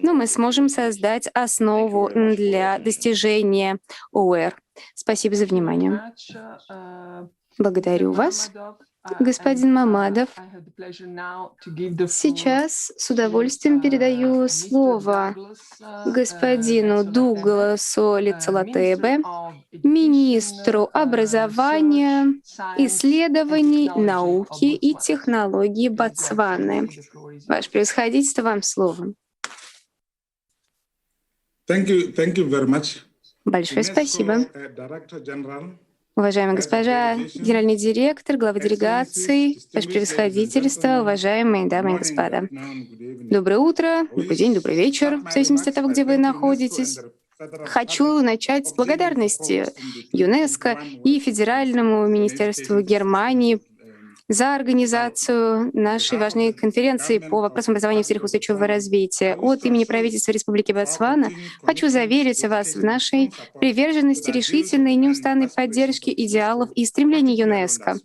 мы сможем создать основу для достижения ОЭР. Спасибо за внимание. Благодарю вас. Господин Мамадов, сейчас с удовольствием передаю слово господину Дугласу Лицалатебе, министру образования, исследований, науки и технологий Ботсваны. Ваше превосходительство, вам слово. Большое спасибо. Уважаемая госпожа генеральный директор, глава делегаций, Ваше превосходительство, уважаемые дамы и господа. Доброе утро, добрый день, добрый вечер, в зависимости от того, где вы находитесь. Хочу начать с благодарности ЮНЕСКО и Федеральному министерству Германии за организацию нашей важной конференции по вопросам образования в целях устойчивого развития. От имени правительства Республики Ботсвана хочу заверить вас в нашей приверженности, решительной и неустанной поддержке идеалов и стремлений ЮНЕСКО.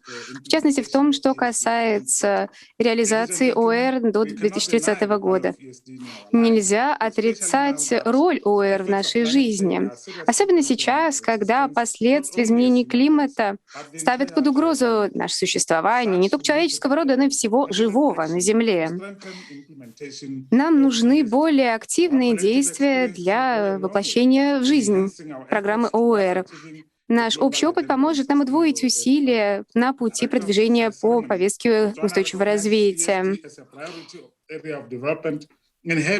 В частности, в том, что касается реализации ОЭР до 2030 года. Нельзя отрицать роль ОЭР в нашей жизни. Особенно сейчас, когда последствия изменений климата ставят под угрозу наше существование, не только человеческого рода, но и всего живого на Земле. Нам нужны более активные действия для воплощения в жизнь программы ОЭР. Наш общий опыт поможет нам удвоить усилия на пути продвижения по повестке устойчивого развития.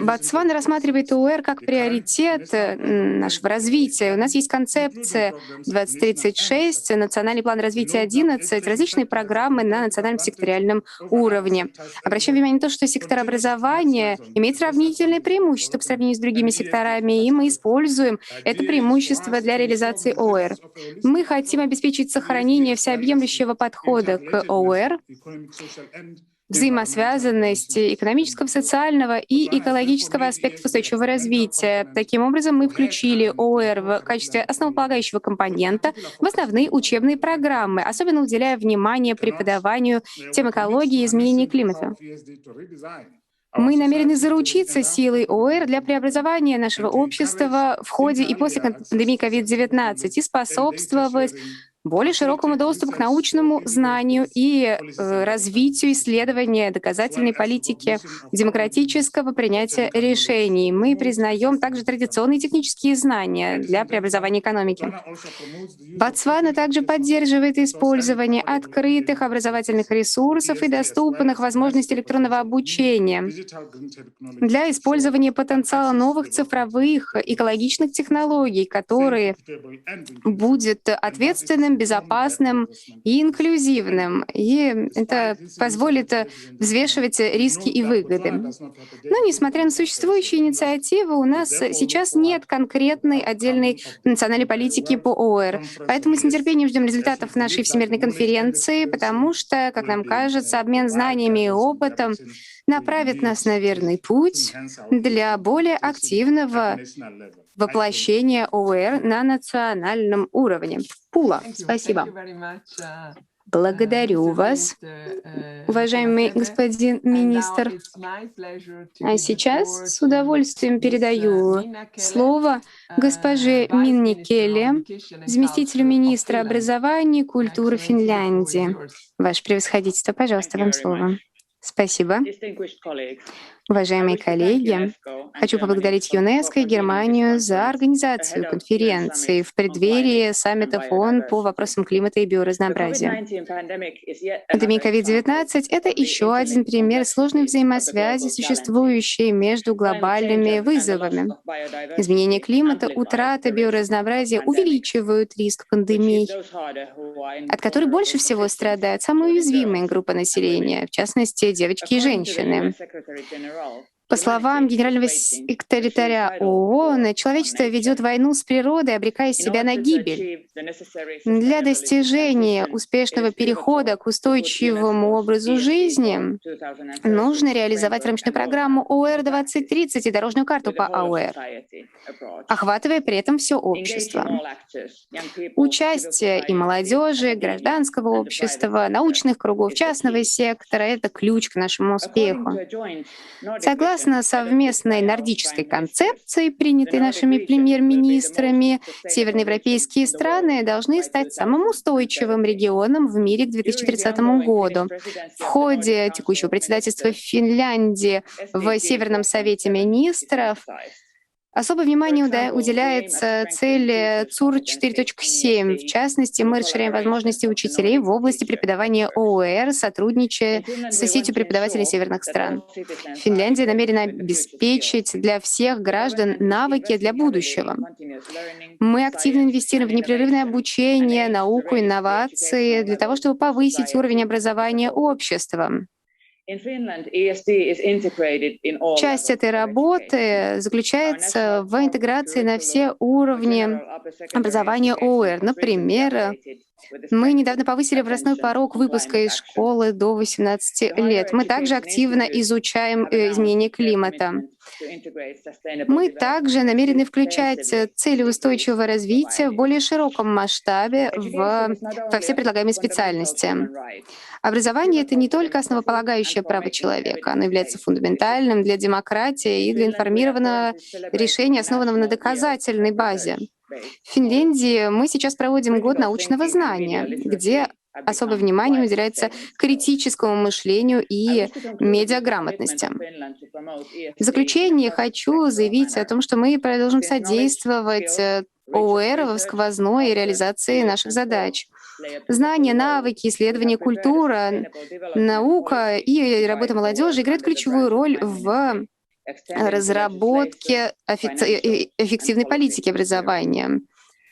Ботсвана рассматривает ОЭР как приоритет нашего развития. У нас есть концепция 2036, национальный план развития 11, различные программы на национальном секториальном уровне. Обращаем внимание на то, что сектор образования имеет сравнительное преимущество по сравнению с другими секторами, и мы используем это преимущество для реализации ОЭР. Мы хотим обеспечить сохранение всеобъемлющего подхода к ОЭР, взаимосвязанности экономического, социального и экологического аспектов устойчивого развития. Таким образом, мы включили ОЭР в качестве основополагающего компонента в основные учебные программы, особенно уделяя внимание преподаванию тем экологии и изменения климата. Мы намерены заручиться силой ОЭР для преобразования нашего общества в ходе и после пандемии COVID-19 и способствовать более широкому доступу к научному знанию и развитию исследования доказательной политики демократического принятия решений. Мы признаем также традиционные технические знания для преобразования экономики. Ботсвана также поддерживает использование открытых образовательных ресурсов и доступных возможностей электронного обучения для использования потенциала новых цифровых экологичных технологий, которые будут ответственным, безопасным и инклюзивным. И это позволит взвешивать риски и выгоды. Но, несмотря на существующие инициативы, у нас сейчас нет конкретной отдельной национальной политики по ОЭР. Поэтому мы с нетерпением ждем результатов нашей Всемирной конференции, потому что, как нам кажется, обмен знаниями и опытом направит нас на верный путь для более активного воплощения ОЭР на национальном уровне. Пула, спасибо. Благодарю вас, уважаемый господин министр. А сейчас с удовольствием передаю слово госпоже Минни Келли, заместителю министра образования и культуры Финляндии. Ваше превосходительство, пожалуйста, вам слово. Спасибо. Уважаемые коллеги, хочу поблагодарить ЮНЕСКО и Германию за организацию конференции в преддверии саммита ООН по вопросам климата и биоразнообразия. Пандемия COVID-19 — это еще один пример сложной взаимосвязи, существующей между глобальными вызовами. Изменение климата, утрата биоразнообразия увеличивают риск пандемий, от которой больше всего страдают самые уязвимые группы населения, в частности, девочки и женщины. По словам генерального секретаря ООН, человечество ведет войну с природой, обрекая себя на гибель. Для достижения успешного перехода к устойчивому образу жизни нужно реализовать рамочную программу ООР 2030 и дорожную карту по ООР, охватывая при этом все общество. Участие и молодежи, гражданского общества, научных кругов, частного сектора — это ключ к нашему успеху. Согласно совместной нордической концепции, принятой нашими премьер-министрами, северноевропейские страны должны стать самым устойчивым регионом в мире к 2030 году. В ходе текущего председательства Финляндии в Северном совете министров особое внимание уделяется цели ЦУР 4.7. В частности, мы расширяем возможности учителей в области преподавания ООР, сотрудничая с сетью преподавателей северных стран. Финляндия намерена обеспечить для всех граждан навыки для будущего. Мы активно инвестируем в непрерывное обучение, науку, инновации для того, чтобы повысить уровень образования общества. Часть этой работы заключается в интеграции на все уровни образования ООР. Например, мы недавно повысили возрастной порог выпуска из школы до 18 лет. Мы также активно изучаем изменения климата. Мы также намерены включать цели устойчивого развития в более широком масштабе во все предлагаемые специальности. Образование — это не только основополагающее право человека, оно является фундаментальным для демократии и для информированного решения, основанного на доказательной базе. В Финляндии мы сейчас проводим год научного знания, где особое внимание уделяется критическому мышлению и медиаграмотности. В заключение хочу заявить о том, что мы продолжим содействовать ООР в сквозной реализации наших задач. Знания, навыки, исследования, культура, наука и работа молодежи играют ключевую роль в разработке эффективной политики образования,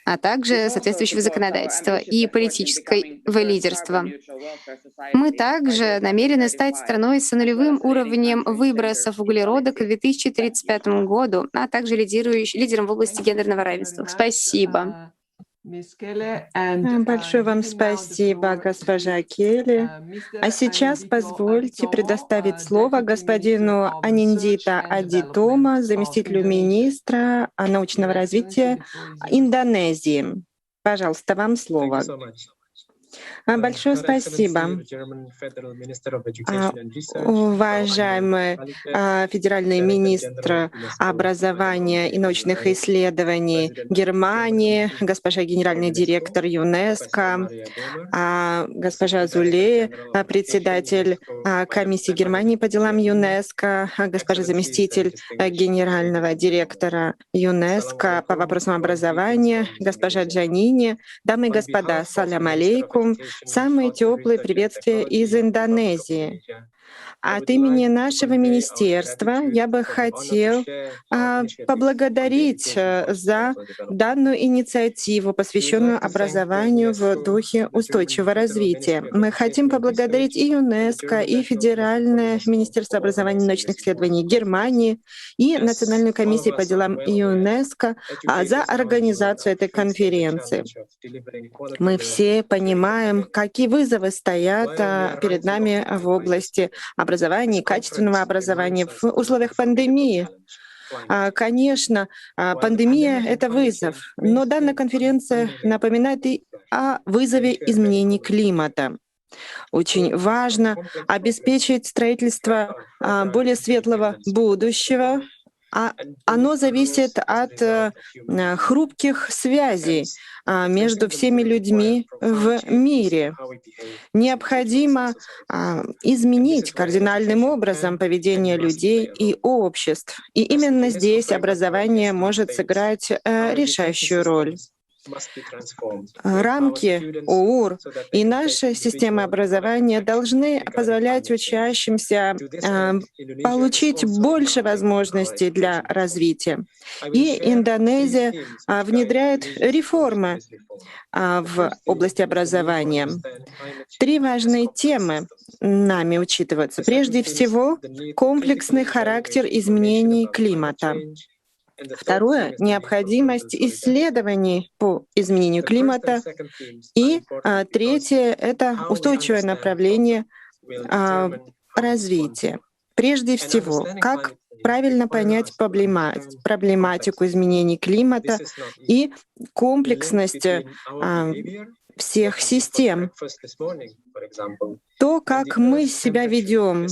а также соответствующего законодательства и политического лидерства. Мы также намерены стать страной с нулевым уровнем выбросов углерода к 2035 году, а также лидером в области гендерного равенства. Спасибо. Большое вам спасибо, госпожа Келли. А сейчас позвольте предоставить слово господину Аниндита Адитома, заместителю министра научного развития Индонезии. Пожалуйста, вам слово. Большое спасибо. Уважаемый федеральный министр образования и научных исследований Германии, госпожа генеральный директор ЮНЕСКО, госпожа Зуле, председатель комиссии Германии по делам ЮНЕСКО, госпожа заместитель генерального директора ЮНЕСКО по вопросам образования, госпожа Джанини, дамы и господа, салям алейкум. Самые теплые приветствия из Индонезии. От имени нашего министерства я бы хотел поблагодарить за данную инициативу, посвященную образованию в духе устойчивого развития. Мы хотим поблагодарить и ЮНЕСКО, и Федеральное министерство образования и научных исследований Германии, и Национальную комиссию по делам ЮНЕСКО за организацию этой конференции. Мы все понимаем, какие вызовы стоят перед нами в области образования и качественного образования в условиях пандемии. Конечно, пандемия — это вызов, но данная конференция напоминает и о вызове изменений климата. Очень важно обеспечить строительство более светлого будущего. Оно зависит от хрупких связей между всеми людьми в мире. Необходимо изменить кардинальным образом поведение людей и обществ. И именно здесь образование может сыграть решающую роль. Рамки ОУР и наша система образования должны позволять учащимся получить больше возможностей для развития. И Индонезия внедряет реформы в области образования. 3 важные темы нами учитываются. Прежде всего, комплексный характер изменений климата. Второе — необходимость исследований по изменению климата. И третье — это устойчивое направление развития. Прежде всего, как правильно понять проблематику изменений климата и комплексность всех систем. То, как мы себя ведем,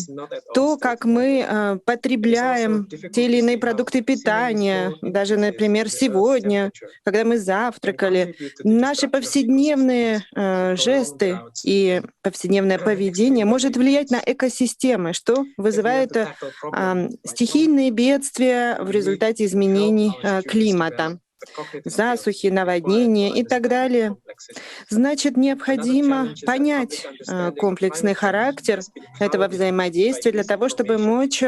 то, как мы потребляем те или иные продукты питания, даже, например, сегодня, когда мы завтракали, наши повседневные жесты и повседневное поведение может влиять на экосистемы, что вызывает стихийные бедствия в результате изменений климата. Засухи, наводнения и так далее. Значит, необходимо понять комплексный характер этого взаимодействия для того, чтобы мочь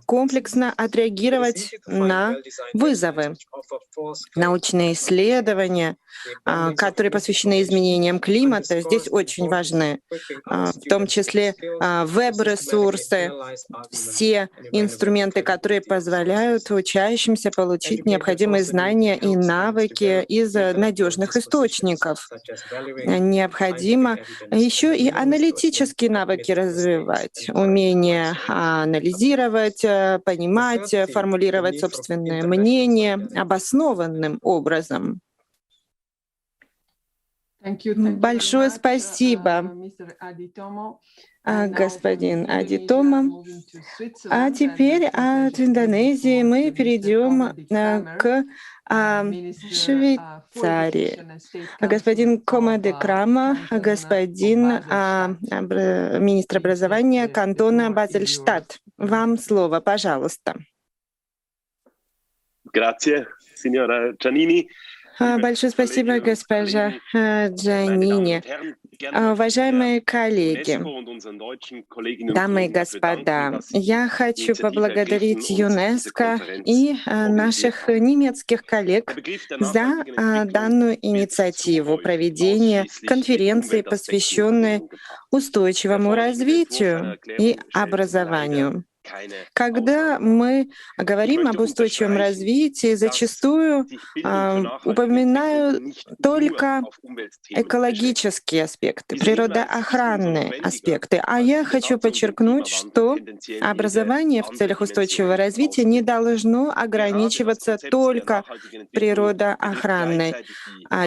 комплексно отреагировать на вызовы. Научные исследования, которые посвящены изменениям климата, здесь очень важны, в том числе веб-ресурсы, все инструменты, которые позволяют учащимся получить необходимые знания и навыки из надежных источников. Необходимо еще и аналитические навыки развивать, умение анализировать, понимать, формулировать собственное мнение обоснованным образом. Большое спасибо, господин Адитомо. А теперь от Индонезии мы перейдем к Швейцарии. Господин Кома де Крама, господин министр образования кантона Базельштадт. Вам слово, пожалуйста. Grazie, signora Giannini. Большое спасибо, госпожа Джанини. Уважаемые коллеги, дамы и господа, я хочу поблагодарить ЮНЕСКО и наших немецких коллег за данную инициативу проведения конференции, посвященной устойчивому развитию и образованию. Когда мы говорим об устойчивом развитии, зачастую упоминаю только экологические аспекты, природоохранные аспекты. А я хочу подчеркнуть, что образование в целях устойчивого развития не должно ограничиваться только природоохранной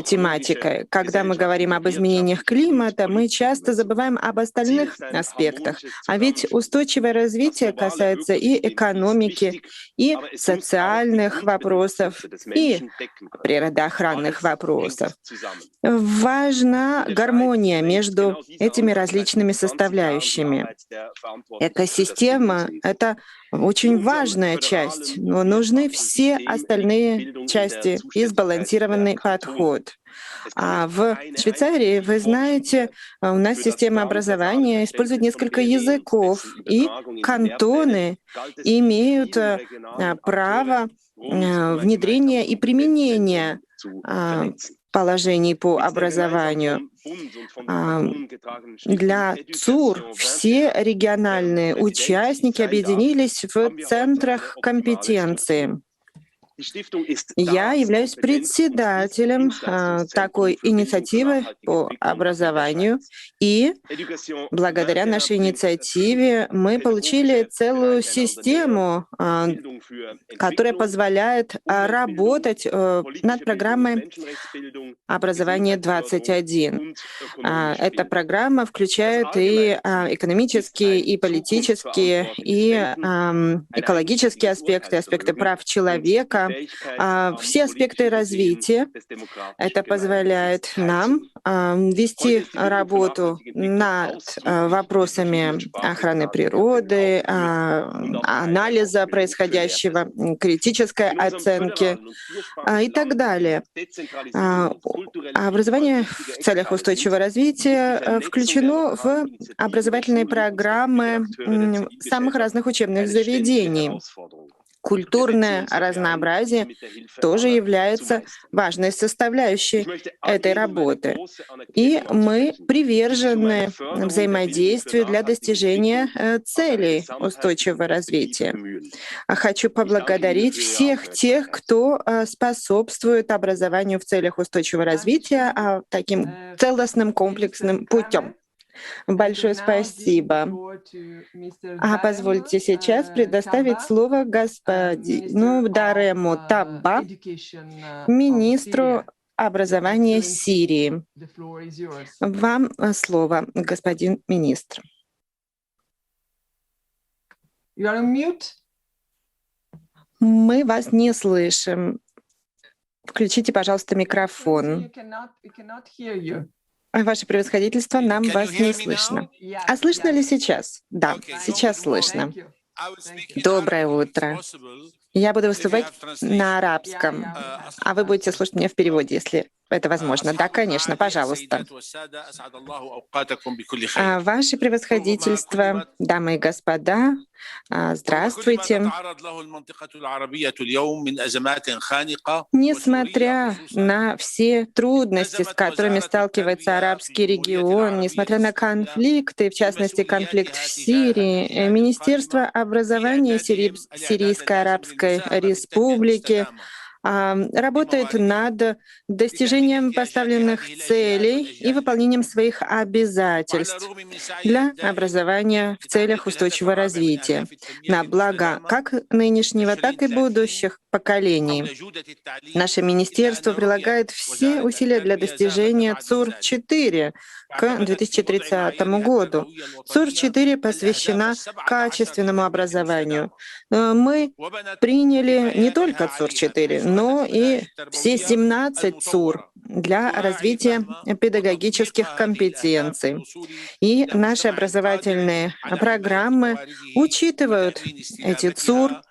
тематикой. Когда мы говорим об изменениях климата, мы часто забываем об остальных аспектах. А ведь устойчивое развитие касается и экономики, и социальных вопросов, и природоохранных вопросов. Важна гармония между этими различными составляющими. Экосистема — это очень важная часть, но нужны все остальные части и сбалансированный подход. А в Швейцарии, вы знаете, у нас система образования использует несколько языков, и кантоны имеют право внедрения и применения положений по образованию. Для ЦУР все региональные участники объединились в центрах компетенции. Я являюсь председателем такой инициативы по образованию, и благодаря нашей инициативе мы получили целую систему, которая позволяет работать над программой «Образование 21». Эта программа включает и экономические, и политические, и экологические аспекты, аспекты прав человека, учитывая все аспекты развития. Это позволяет нам вести работу над вопросами охраны природы, анализа происходящего, критической оценки и так далее. Образование в целях устойчивого развития включено в образовательные программы самых разных учебных заведений. Культурное разнообразие тоже является важной составляющей этой работы. И мы привержены взаимодействию для достижения целей устойчивого развития. Хочу поблагодарить всех тех, кто способствует образованию в целях устойчивого развития таким целостным комплексным путем. Большое спасибо. Позвольте сейчас предоставить слово господину Дарему Табба, министру образования Сирии. Вам слово, господин министр. Мы вас не слышим. Включите, пожалуйста, микрофон. Ваше превосходительство, нам вас не слышно. А слышно ли сейчас? Да, сейчас слышно. Доброе утро. Я буду выступать на арабском, а вы будете слушать меня в переводе, если это возможно. Да, конечно, пожалуйста. Ваше превосходительство, дамы и господа, здравствуйте. Несмотря на все трудности, с которыми сталкивается арабский регион, несмотря на конфликты, в частности, конфликт в Сирии, Министерство образования Сирийской Арабской Республики работает над достижением поставленных целей и выполнением своих обязательств для образования в целях устойчивого развития на благо как нынешнего, так и будущих поколений. Наше министерство прилагает все усилия для достижения ЦУР-4 к 2030 году. ЦУР-4 посвящена качественному образованию. Мы приняли не только ЦУР-4, но и все 17 ЦУР для развития педагогических компетенций. И наши образовательные программы учитывают эти ЦУР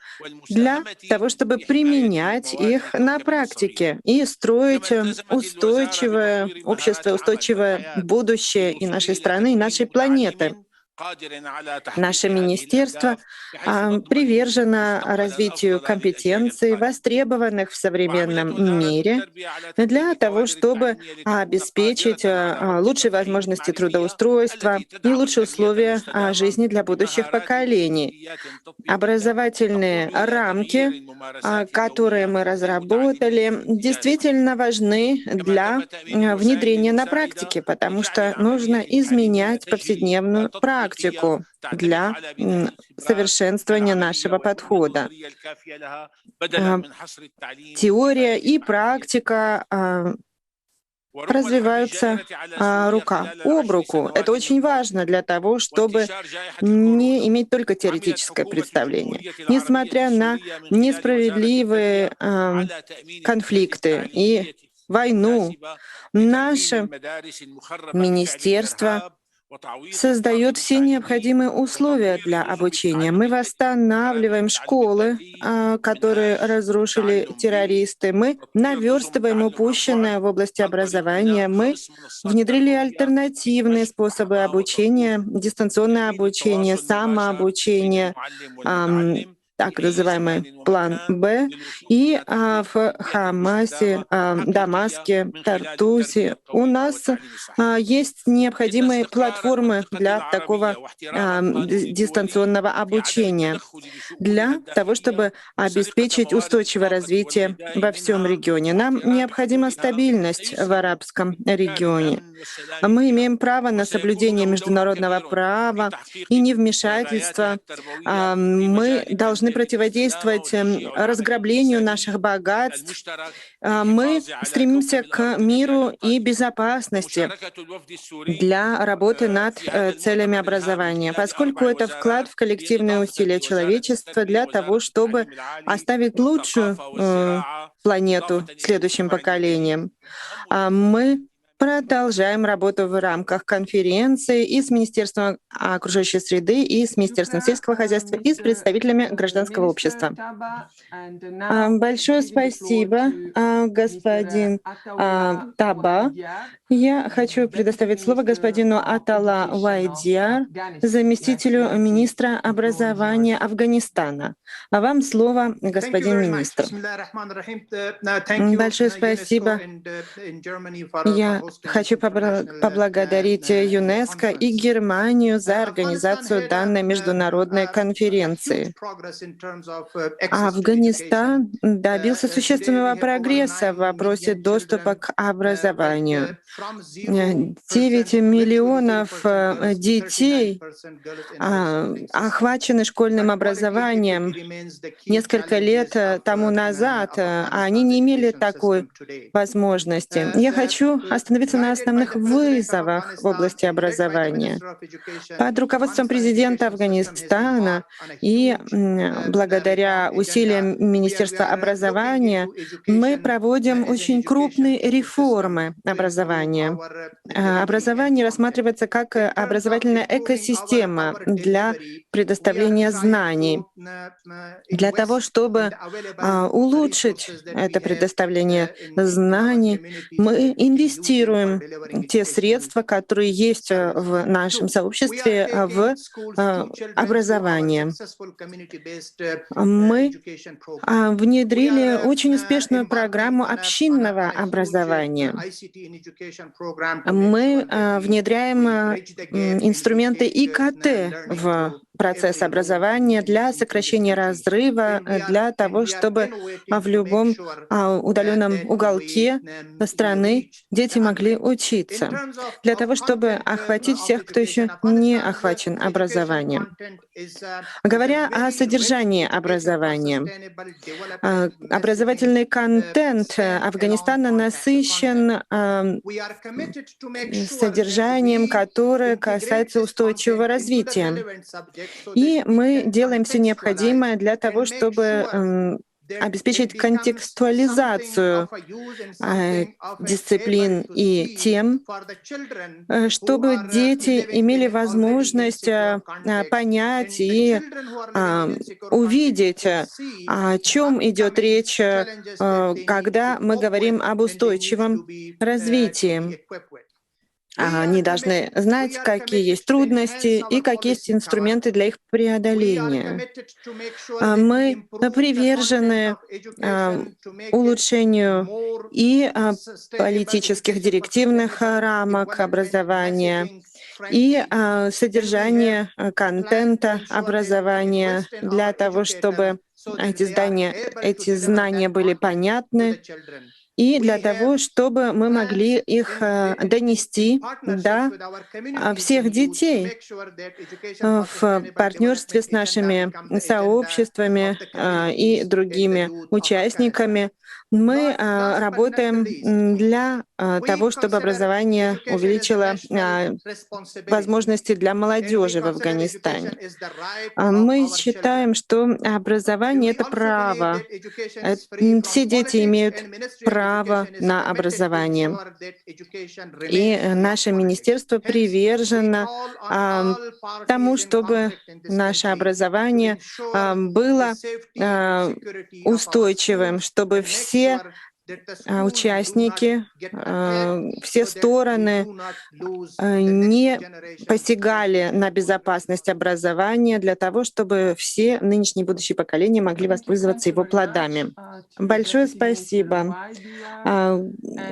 для того, чтобы применять их на практике и строить устойчивое общество, устойчивое будущее и нашей страны, и нашей планеты. Наше министерство привержено развитию компетенций, востребованных в современном мире, для того, чтобы обеспечить лучшие возможности трудоустройства и лучшие условия жизни для будущих поколений. Образовательные рамки, которые мы разработали, действительно важны для внедрения на практике, потому что нужно изменять повседневную практику для совершенствования нашего подхода. Теория и практика развиваются рука об руку. Это очень важно для того, чтобы не иметь только теоретическое представление. Несмотря на несправедливые конфликты и войну, наше министерство создает все необходимые условия для обучения. Мы восстанавливаем школы, которые разрушили террористы. Мы наверстываем упущенное в области образования. Мы внедрили альтернативные способы обучения, дистанционное обучение, самообучение, так называемый план Б, и в Хамасе, Дамаске, Тартусе у нас есть необходимые платформы для такого дистанционного обучения, для того, чтобы обеспечить устойчивое развитие во всем регионе. Нам необходима стабильность в арабском регионе. Мы имеем право на соблюдение международного права и невмешательство. Мы должны должны противодействовать разграблению наших богатств. Мы стремимся к миру и безопасности для работы над целями образования, поскольку это вклад в коллективные усилия человечества для того, чтобы оставить лучшую планету следующим поколениям. Мы продолжаем работу в рамках конференции и с Министерством окружающей среды, и с Министерством сельского хозяйства, и с представителями гражданского общества. Большое спасибо, господин Таба. Я хочу предоставить слово господину Атала Уайдияр, заместителю министра образования Афганистана. А вам слово, господин министр. Большое спасибо. Я хочу поблагодарить ЮНЕСКО и Германию за организацию данной международной конференции. Афганистан добился существенного прогресса в вопросе доступа к образованию. 9 миллионов детей охвачены школьным образованием. Несколько лет тому назад они не имели такой возможности. Я хочу остановиться на основных вызовах в области образования. Под руководством президента Афганистана и благодаря усилиям Министерства образования мы проводим очень крупные реформы образования. Образование рассматривается как образовательная экосистема для предоставления знаний. Для того, чтобы улучшить это предоставление знаний, мы инвестируем те средства, которые есть в нашем сообществе, в образование. Мы внедрили очень успешную программу общинного образования. Мы внедряем инструменты ИКТ в процесс образования для сокращения разрыва, для того, чтобы в любом удаленном уголке страны дети могли учиться, для того, чтобы охватить всех, кто еще не охвачен образованием. Говоря о содержании образования, образовательный контент Афганистана насыщен содержанием, которое касается устойчивого развития. И мы делаем все необходимое для того, чтобы обеспечить контекстуализацию дисциплин и тем, чтобы дети имели возможность понять и увидеть, о чем идет речь, когда мы говорим об устойчивом развитии. Они должны знать, какие есть трудности и какие есть инструменты для их преодоления. Мы привержены улучшению и политических директивных рамок образования, и содержания контента образования для того, чтобы эти знания были понятны, и для того, чтобы мы могли их донести до всех детей в партнерстве с нашими сообществами и другими участниками. Мы работаем для того, чтобы образование увеличило возможности для молодежи в Афганистане. Мы считаем, что образование — это право. Все дети имеют право на образование. И наше министерство привержено тому, чтобы наше образование было устойчивым, чтобы все участники, все стороны не посягали на безопасность образования для того, чтобы все нынешние и будущие поколения могли воспользоваться его плодами. Большое спасибо,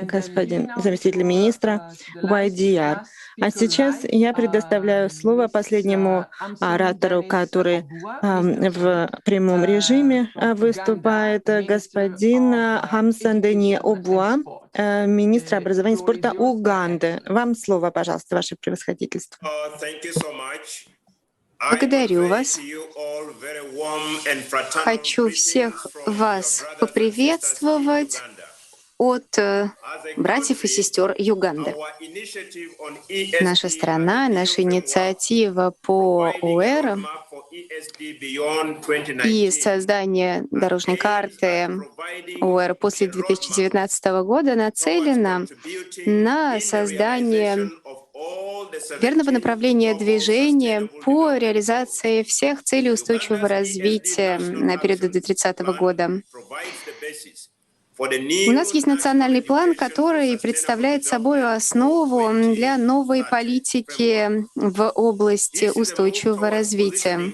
господин заместитель министра Уайдияр. А сейчас я предоставляю слово последнему оратору, который в прямом режиме выступает, господин Хамсандени Обуа, министр образования и спорта Уганды. Вам слово, пожалуйста, ваше превосходительство. Благодарю вас. Хочу всех вас поприветствовать от братьев и сестер Юганды. Наша страна, наша инициатива по ОЭР и создание дорожной карты ОЭР после 2019 года нацелена на создание верного направления движения по реализации всех целей устойчивого развития на период до 2030 года. У нас есть национальный план, который представляет собой основу для новой политики в области устойчивого развития.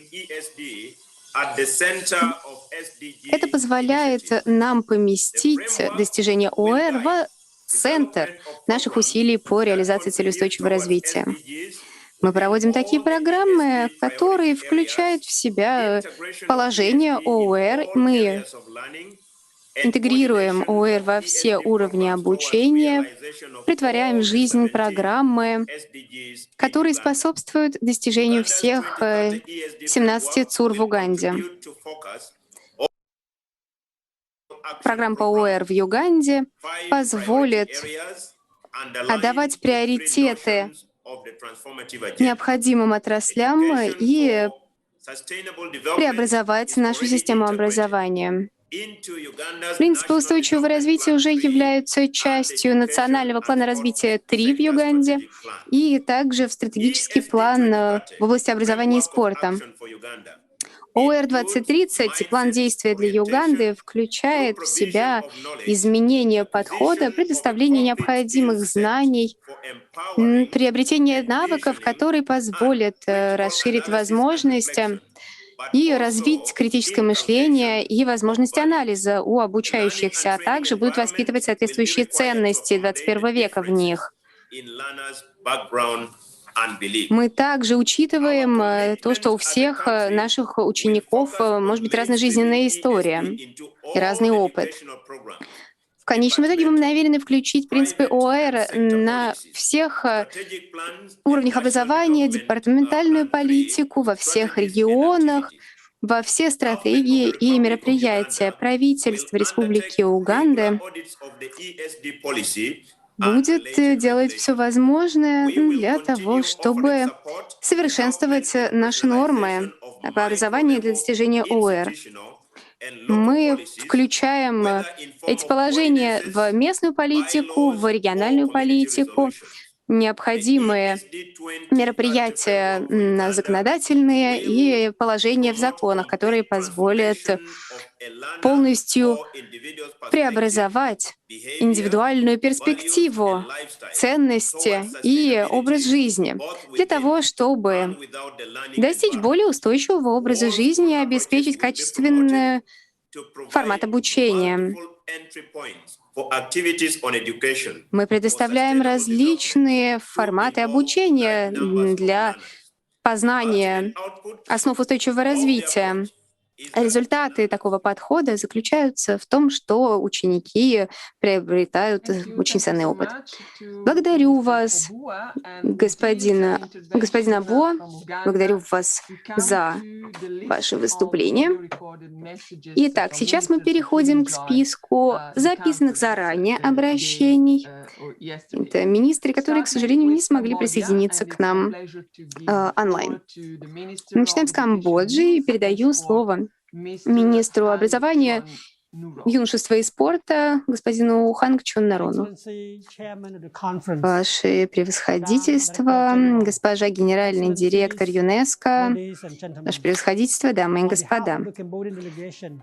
Это позволяет нам поместить достижения ОЭР в центр наших усилий по реализации целей устойчивого развития. Мы проводим такие программы, которые включают в себя положение ОЭР. Мы интегрируем ОЭР во все уровни обучения, претворяем в жизнь программы, которые способствуют достижению всех 17 ЦУР в Уганде. Программа по ОЭР в Юганде позволит отдавать приоритеты необходимым отраслям и преобразовать нашу систему образования. Принципы устойчивого развития уже являются частью национального плана развития 3 в Юганде и также в стратегический план в области образования и спорта. ОЭР 2030, план действия для Юганды, включает в себя изменение подхода, предоставление необходимых знаний, приобретение навыков, которые позволят расширить возможности и развить критическое мышление и возможности анализа у обучающихся, а также будут воспитывать соответствующие ценности 21 века в них. Мы также учитываем то, что у всех наших учеников может быть разная жизненная история и разный опыт. В конечном итоге мы намерены включить принципы ОЭР на всех уровнях образования, департаментальную политику, во всех регионах, во все стратегии и мероприятия. Правительство Республики Уганда будет делать все возможное для того, чтобы совершенствовать наши нормы по образованию для достижения ОЭР. Мы включаем эти положения в местную политику, в региональную политику, необходимые мероприятия законодательные и положения в законах, которые позволят полностью преобразовать индивидуальную перспективу, ценности и образ жизни для того, чтобы достичь более устойчивого образа жизни и обеспечить качественный формат обучения. Мы предоставляем различные форматы обучения для познания основ устойчивого развития. Результаты такого подхода заключаются в том, что ученики приобретают очень ценный опыт. Благодарю вас, господин Або, благодарю вас за ваше выступление. Итак, сейчас мы переходим к списку записанных заранее обращений. Это министры, которые, к сожалению, не смогли присоединиться к нам онлайн. Начинаем с Камбоджи и передаю слово министру образования, юношества и спорта господину Ханг Чоннарону. Ваше превосходительство, госпожа генеральный директор ЮНЕСКО, ваше превосходительство, дамы и господа.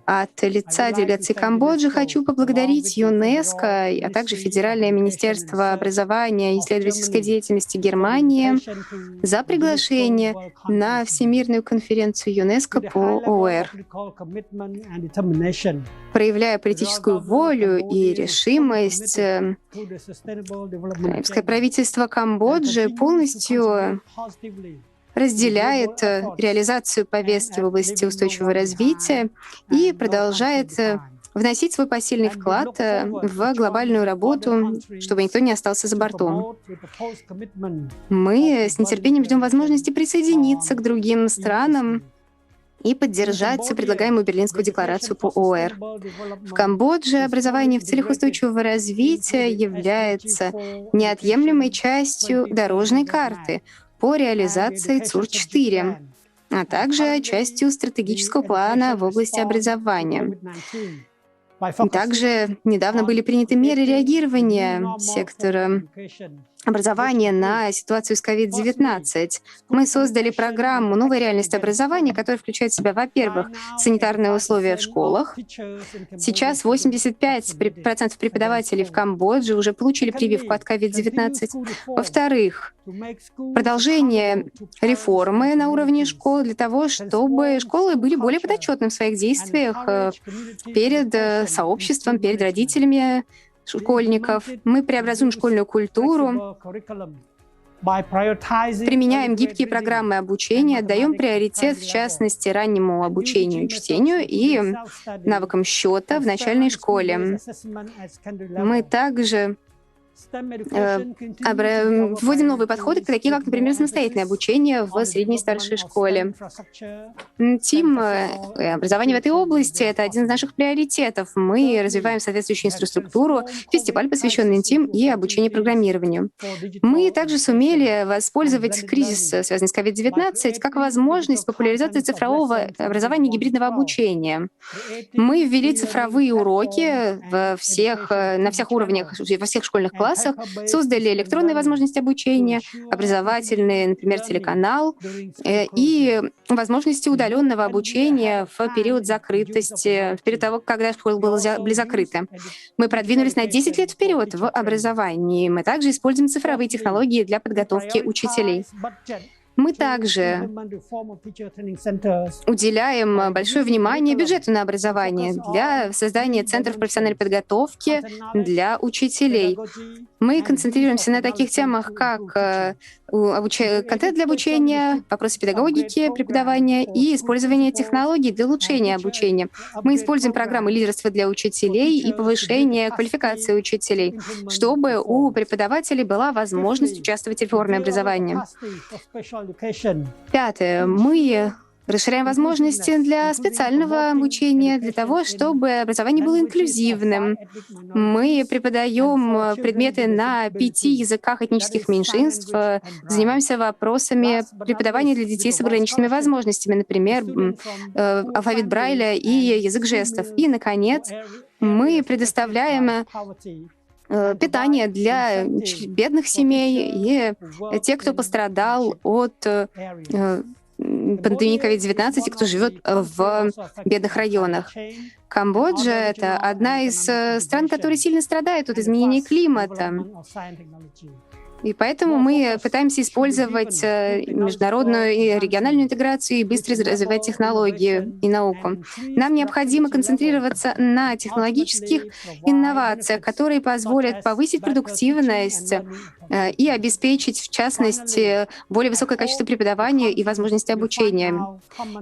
От лица делегации Камбоджи хочу поблагодарить ЮНЕСКО, а также Федеральное министерство образования и исследовательской деятельности Германии за приглашение на Всемирную конференцию ЮНЕСКО по ОЭР. Проявляя политическую волю и решимость, правительство Камбоджи полностью разделяет реализацию повестки в области устойчивого развития и продолжает вносить свой посильный вклад в глобальную работу, чтобы никто не остался за бортом. Мы с нетерпением ждем возможности присоединиться к другим странам и поддержать предлагаемую Берлинскую декларацию по ОЭР. В Камбодже образование в целях устойчивого развития является неотъемлемой частью дорожной карты по реализации ЦУР-4, а также частью стратегического плана в области образования. Также недавно были приняты меры реагирования сектора образования на ситуацию с COVID-19. Мы создали программу «Новая реальность образования», которая включает в себя, во-первых, санитарные условия в школах. Сейчас 85% преподавателей в Камбодже уже получили прививку от COVID-19. Во-вторых, продолжение реформы на уровне школ для того, чтобы школы были более подотчетны в своих действиях перед сообществом, перед родителями школьников. Мы преобразуем школьную культуру, применяем гибкие программы обучения, даем приоритет, в частности, раннему обучению чтению и навыкам счета в начальной школе. Мы также вводим новые подходы, такие как, например, самостоятельное обучение в средней и старшей школе. Образование в этой области — это один из наших приоритетов. Мы развиваем соответствующую инфраструктуру, фестиваль, посвященный ТИМ и обучению программированию. Мы также сумели воспользовать кризис, связанный с COVID-19, как возможность популяризации цифрового образования и гибридного обучения. Мы ввели цифровые уроки на всех уровнях, во всех школьных классах, создали электронные возможности обучения, образовательные, например, телеканал, и возможности удаленного обучения в период закрытости, в период того, когда школы были закрыты. Мы продвинулись на 10 лет вперед в образовании. Мы также используем цифровые технологии для подготовки учителей. Мы также уделяем большое внимание бюджету на образование для создания центров профессиональной подготовки для учителей. Мы концентрируемся на таких темах, как контент для обучения, вопросы педагогики, преподавания и использование технологий для улучшения обучения. Мы используем программы лидерства для учителей и повышения квалификации учителей, чтобы у преподавателей была возможность участвовать в реформе образования. Пятое. Мы расширяем возможности для специального обучения, для того, чтобы образование было инклюзивным. Мы преподаем предметы на 5 языках этнических меньшинств, занимаемся вопросами преподавания для детей с ограниченными возможностями, например, алфавит Брайля и язык жестов. И, наконец, мы предоставляем питание для бедных семей и тех, кто пострадал от пандемии COVID-19 и кто живет в бедных районах. Камбоджа — это одна из стран, которые сильно страдают от изменения климата. И поэтому мы пытаемся использовать международную и региональную интеграцию и быстро развивать технологии и науку. Нам необходимо концентрироваться на технологических инновациях, которые позволят повысить продуктивность и обеспечить, в частности, более высокое качество преподавания и возможности обучения.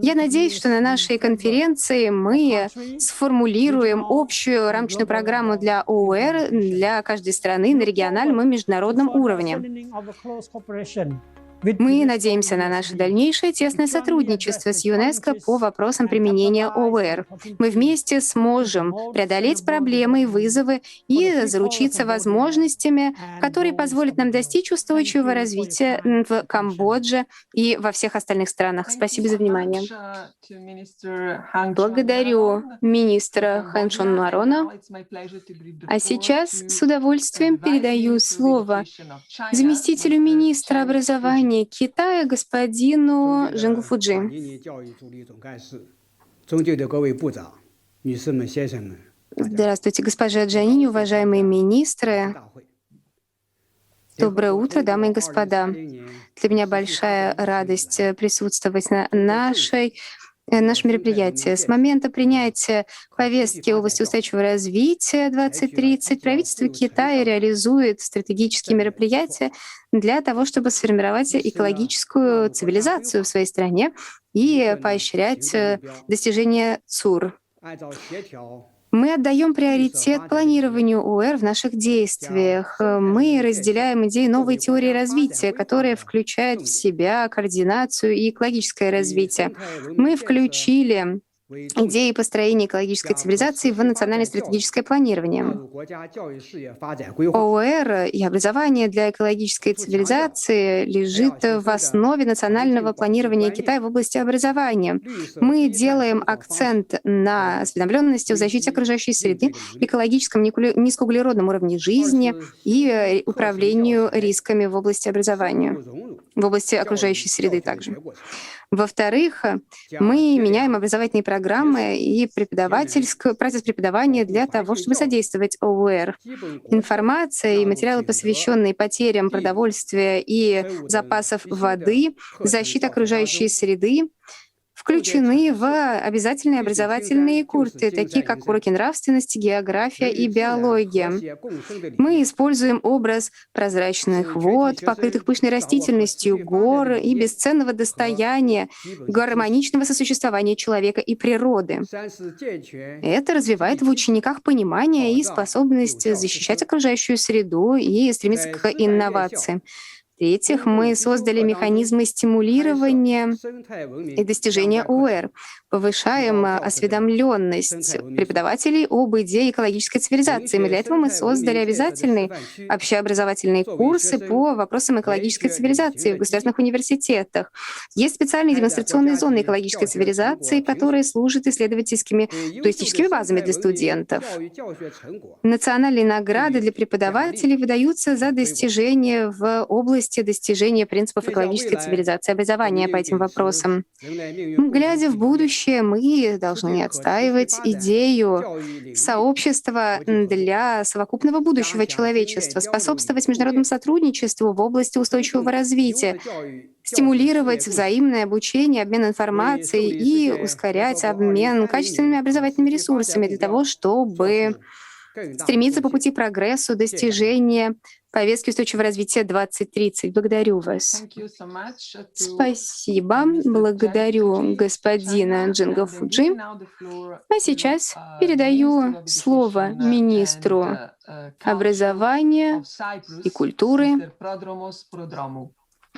Я надеюсь, что на нашей конференции мы сформулируем общую рамочную программу для ОУР для каждой страны на региональном и международном уровне. Мы надеемся на наше дальнейшее тесное сотрудничество с ЮНЕСКО по вопросам применения ОВР. Мы вместе сможем преодолеть проблемы и вызовы и заручиться возможностями, которые позволят нам достичь устойчивого развития в Камбодже и во всех остальных странах. Спасибо за внимание. Благодарю министра Хэншон Нуарона. А сейчас с удовольствием передаю слово заместителю министра образования Китая господину Женгу Фуджи. Здравствуйте, госпожа Джанини, уважаемые министры. Доброе утро, дамы и господа. Для меня большая радость присутствовать на наше мероприятие. С момента принятия повестки в области устойчивого развития 2030 правительство Китая реализует стратегические мероприятия для того, чтобы сформировать экологическую цивилизацию в своей стране и поощрять достижение ЦУР. Мы отдаем приоритет планированию ОЭР в наших действиях. Мы разделяем идеи новой теории развития, которая включает в себя координацию и экологическое развитие. Мы включили идеи построения экологической цивилизации в национальное стратегическое планирование. ОЭР и образование для экологической цивилизации лежит в основе национального планирования Китая в области образования. Мы делаем акцент на осведомленности в защите окружающей среды, экологическом низкоуглеродном уровне жизни и управлению рисками в области образования, в области окружающей среды также. Во-вторых, мы меняем образовательные программы и процесс преподавания для того, чтобы содействовать ОУР. Информация и материалы, посвященные потерям продовольствия и запасов воды, защита окружающей среды, включены в обязательные образовательные курсы, такие как уроки нравственности, география и биология. Мы используем образ прозрачных вод, покрытых пышной растительностью, гор и бесценного достояния, гармоничного сосуществования человека и природы. Это развивает в учениках понимание и способность защищать окружающую среду и стремиться к инновациям. В-третьих, мы создали механизмы стимулирования и достижения ОЭР, повышаем осведомленность преподавателей об идее экологической цивилизации. Для этого мы создали обязательные общеобразовательные курсы по вопросам экологической цивилизации в государственных университетах. Есть специальные демонстрационные зоны экологической цивилизации, которые служат исследовательскими туристическими базами для студентов. Национальные награды для преподавателей выдаются за достижения в области достижения принципов экологической цивилизации и образования по этим вопросам. Глядя в будущее, мы должны отстаивать идею сообщества для совокупного будущего человечества, способствовать международному сотрудничеству в области устойчивого развития, стимулировать взаимное обучение, обмен информацией и ускорять обмен качественными образовательными ресурсами для того, чтобы стремиться по пути прогрессу, достижения повестки устойчивого развития 2030. Благодарю вас. Спасибо. Благодарю господина Джинго Фуджи. А сейчас передаю слово министру образования и культуры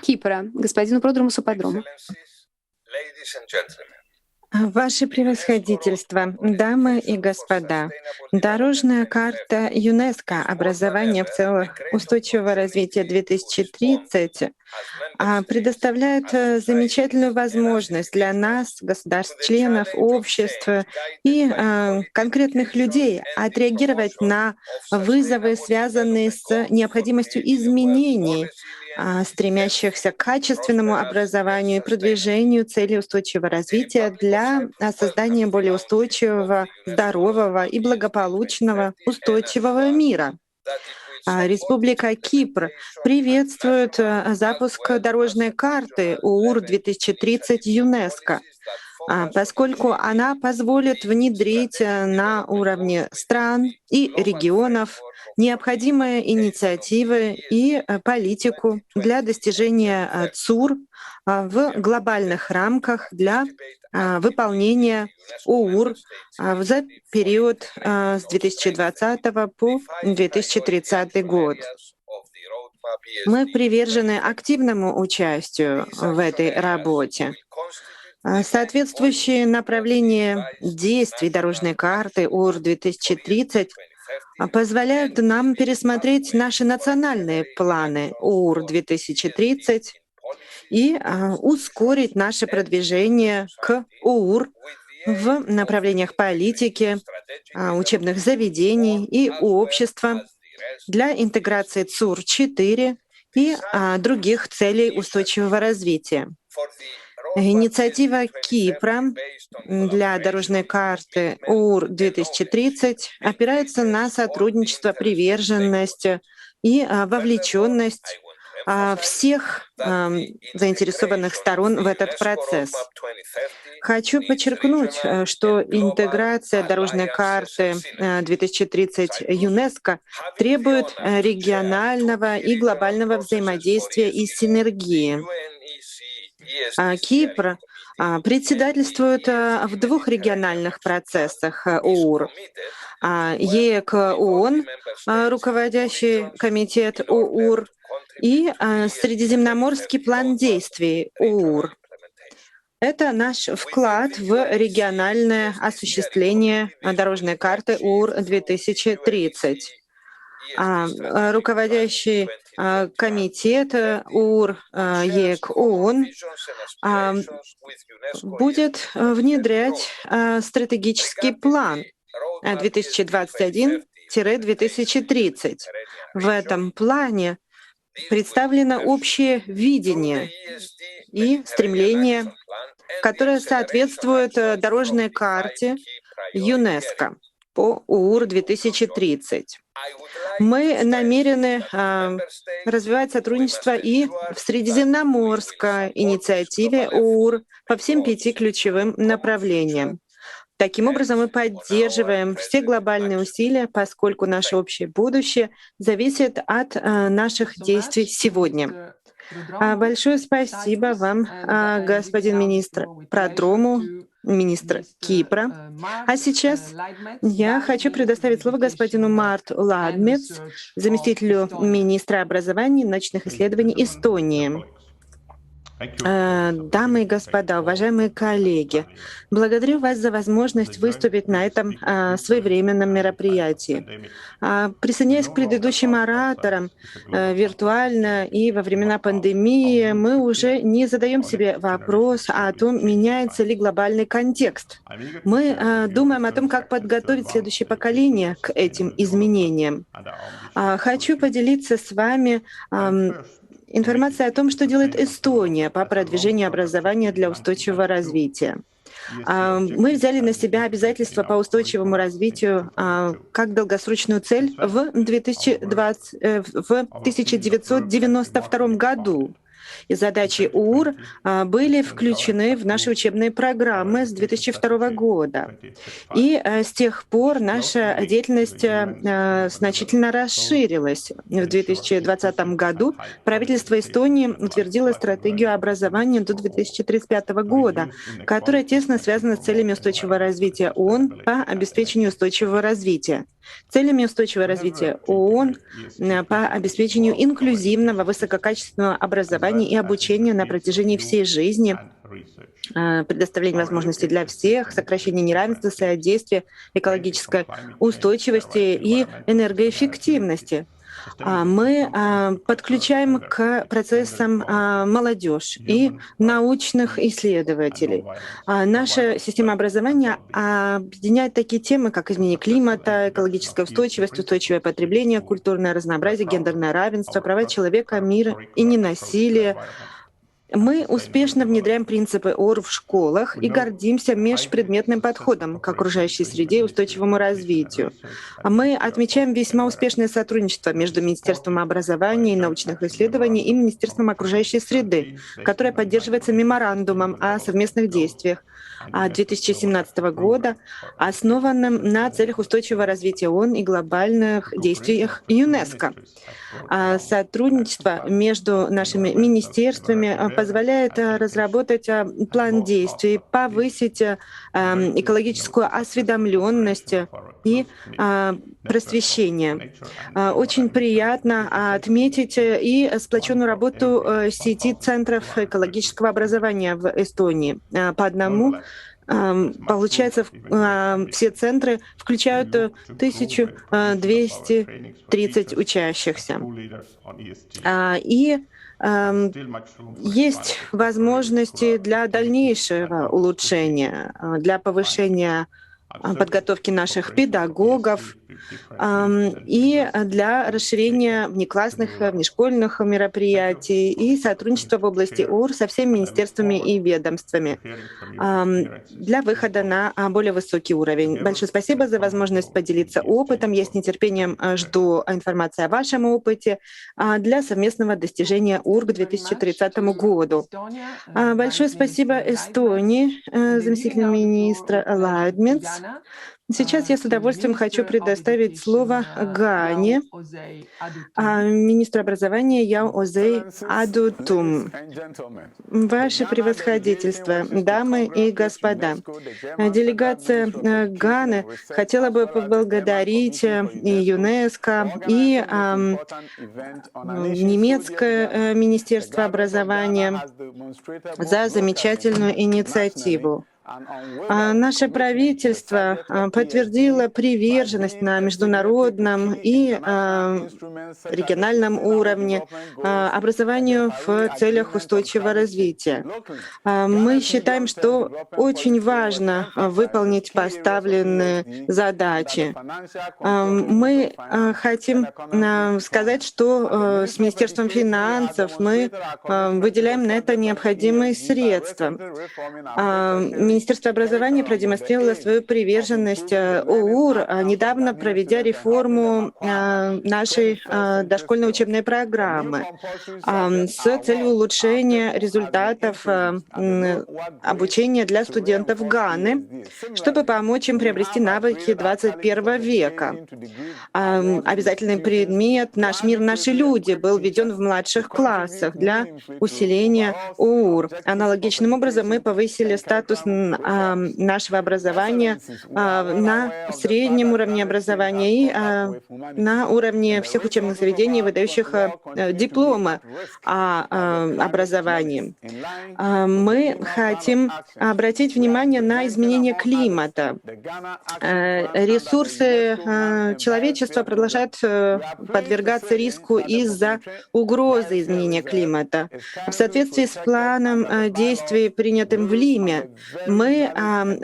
Кипра, господину Продромусу Подрому. Ваше превосходительство, дамы и господа, дорожная карта ЮНЕСКО «Образование в целях устойчивого развития 2030» предоставляет замечательную возможность для нас, государств-членов, общества и конкретных людей отреагировать на вызовы, связанные с необходимостью изменений, стремящихся к качественному образованию и продвижению целей устойчивого развития для создания более устойчивого, здорового и благополучного устойчивого мира. Республика Кипр приветствует запуск дорожной карты УУР-2030 ЮНЕСКО, поскольку она позволит внедрить на уровне стран и регионов необходимые инициативы и политику для достижения ЦУР в глобальных рамках для выполнения УУР за период с 2020 по 2030 год. Мы привержены активному участию в этой работе. Соответствующие направления действий дорожной карты УР-2030 позволяют нам пересмотреть наши национальные планы УР-2030 и ускорить наше продвижение к УР в направлениях политики, учебных заведений и общества для интеграции ЦУР-4 и других целей устойчивого развития. Инициатива Кипра для дорожной карты УР-2030 опирается на сотрудничество, приверженность и вовлеченность всех заинтересованных сторон в этот процесс. Хочу подчеркнуть, что интеграция дорожной карты 2030 ЮНЕСКО требует регионального и глобального взаимодействия и синергии. Кипр председательствует в двух региональных процессах ОУР. ЕЭК ООН, руководящий комитет ОУР, и Средиземноморский план действий ОУР. Это наш вклад в региональное осуществление дорожной карты УР-2030. Руководящий комитет УР-ЕЭК ООН будет внедрять стратегический план 2021-2030. В этом плане представлено общее видение и стремление, которое соответствует дорожной карте ЮНЕСКО по УР-2030. Мы намерены развивать сотрудничество и в Средиземноморской инициативе УР по всем 5 ключевым направлениям. Таким образом, мы поддерживаем все глобальные усилия, поскольку наше общее будущее зависит от наших действий сегодня. Большое спасибо вам, господин министр Продрому, министр Кипра. А сейчас я хочу предоставить слово господину Марту Ладмец, заместителю министра образования и научных исследований Эстонии. Дамы и господа, уважаемые коллеги, благодарю вас за возможность выступить на этом своевременном мероприятии. Присоединяясь к предыдущим ораторам, виртуально и во времена пандемии мы уже не задаем себе вопрос о том, меняется ли глобальный контекст. Мы думаем о том, как подготовить следующее поколение к этим изменениям. Хочу поделиться с вами информация о том, что делает Эстония по продвижению образования для устойчивого развития. Мы взяли на себя обязательства по устойчивому развитию как долгосрочную цель в 1992 году. И задачи УР были включены в наши учебные программы с 2002 года. И с тех пор наша деятельность значительно расширилась. В 2020 году правительство Эстонии утвердило стратегию образования до 2035 года, которая тесно связана с целями устойчивого развития ООН по обеспечению устойчивого развития. Целями устойчивого развития ООН по обеспечению инклюзивного, высококачественного образования и обучения на протяжении всей жизни, предоставление возможностей для всех, сокращение неравенства, содействие экологической устойчивости и энергоэффективности. Мы подключаем к процессам молодежь и научных исследователей. Наша система образования объединяет такие темы, как изменение климата, экологическая устойчивость, устойчивое потребление, культурное разнообразие, гендерное равенство, права человека, мир и ненасилие. Мы успешно внедряем принципы ОР в школах и гордимся межпредметным подходом к окружающей среде и устойчивому развитию. Мы отмечаем весьма успешное сотрудничество между Министерством образования и научных исследований и Министерством окружающей среды, которое поддерживается меморандумом о совместных действиях 2017 года, основанным на целях устойчивого развития ООН и глобальных действиях ЮНЕСКо. Сотрудничество между нашими министерствами позволяет разработать план действий, повысить экологическую осведомленность и просвещение. Очень приятно отметить и сплоченную работу сети центров экологического образования в Эстонии. По одному получается, все центры включают 1230 учащихся. И есть возможности для дальнейшего улучшения, для повышения подготовки наших педагогов и для расширения внеклассных, внешкольных мероприятий и сотрудничества в области ОР со всеми министерствами и ведомствами для выхода на более высокий уровень. Большое спасибо за возможность поделиться опытом. Я с нетерпением жду информации о вашем опыте для совместного достижения УР к 2030 году. Большое спасибо Эстонии, заместитель министра Ладмец. Сейчас я с удовольствием хочу предоставить слово Гане, министру образования Яо Озей Адутум. Ваше превосходительство, дамы и господа, делегация Ганы хотела бы поблагодарить и ЮНЕСКО, и немецкое Министерство образования за замечательную инициативу. Наше правительство подтвердило приверженность на международном и региональном уровне образованию в целях устойчивого развития. Мы считаем, что очень важно выполнить поставленные задачи. Мы хотим сказать, что с Министерством финансов мы выделяем на это необходимые средства. Министерство образования продемонстрировало свою приверженность ОУР, недавно проведя реформу нашей дошкольной учебной программы с целью улучшения результатов обучения для студентов Ганы, чтобы помочь им приобрести навыки 21 века. Обязательный предмет «Наш мир, наши люди» был введен в младших классах для усиления ОУР. Аналогичным образом мы повысили статус нашего образования на среднем уровне образования и на уровне всех учебных заведений, выдающих дипломы о образовании. Мы хотим обратить внимание на изменение климата. Ресурсы человечества продолжают подвергаться риску из-за угрозы изменения климата. В соответствии с планом действий, принятым в Лиме, мы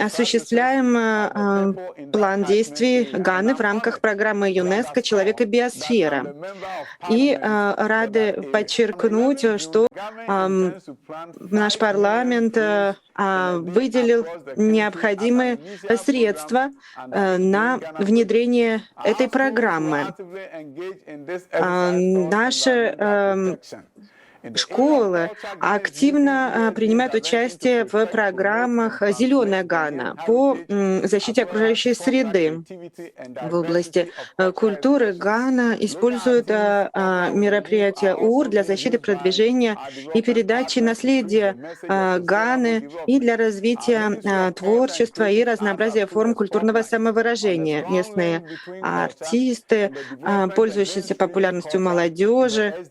осуществляем план действий Ганы в рамках программы ЮНЕСКО «Человек и биосфера». И рады подчеркнуть, что наш парламент выделил необходимые средства на внедрение этой программы. Наши школы активно принимают участие в программах «Зеленая Гана» по защите окружающей среды. В области культуры Гана использует мероприятия ОУР для защиты, продвижения и передачи наследия Ганы и для развития творчества и разнообразия форм культурного самовыражения. Местные артисты, пользующиеся популярностью молодежи,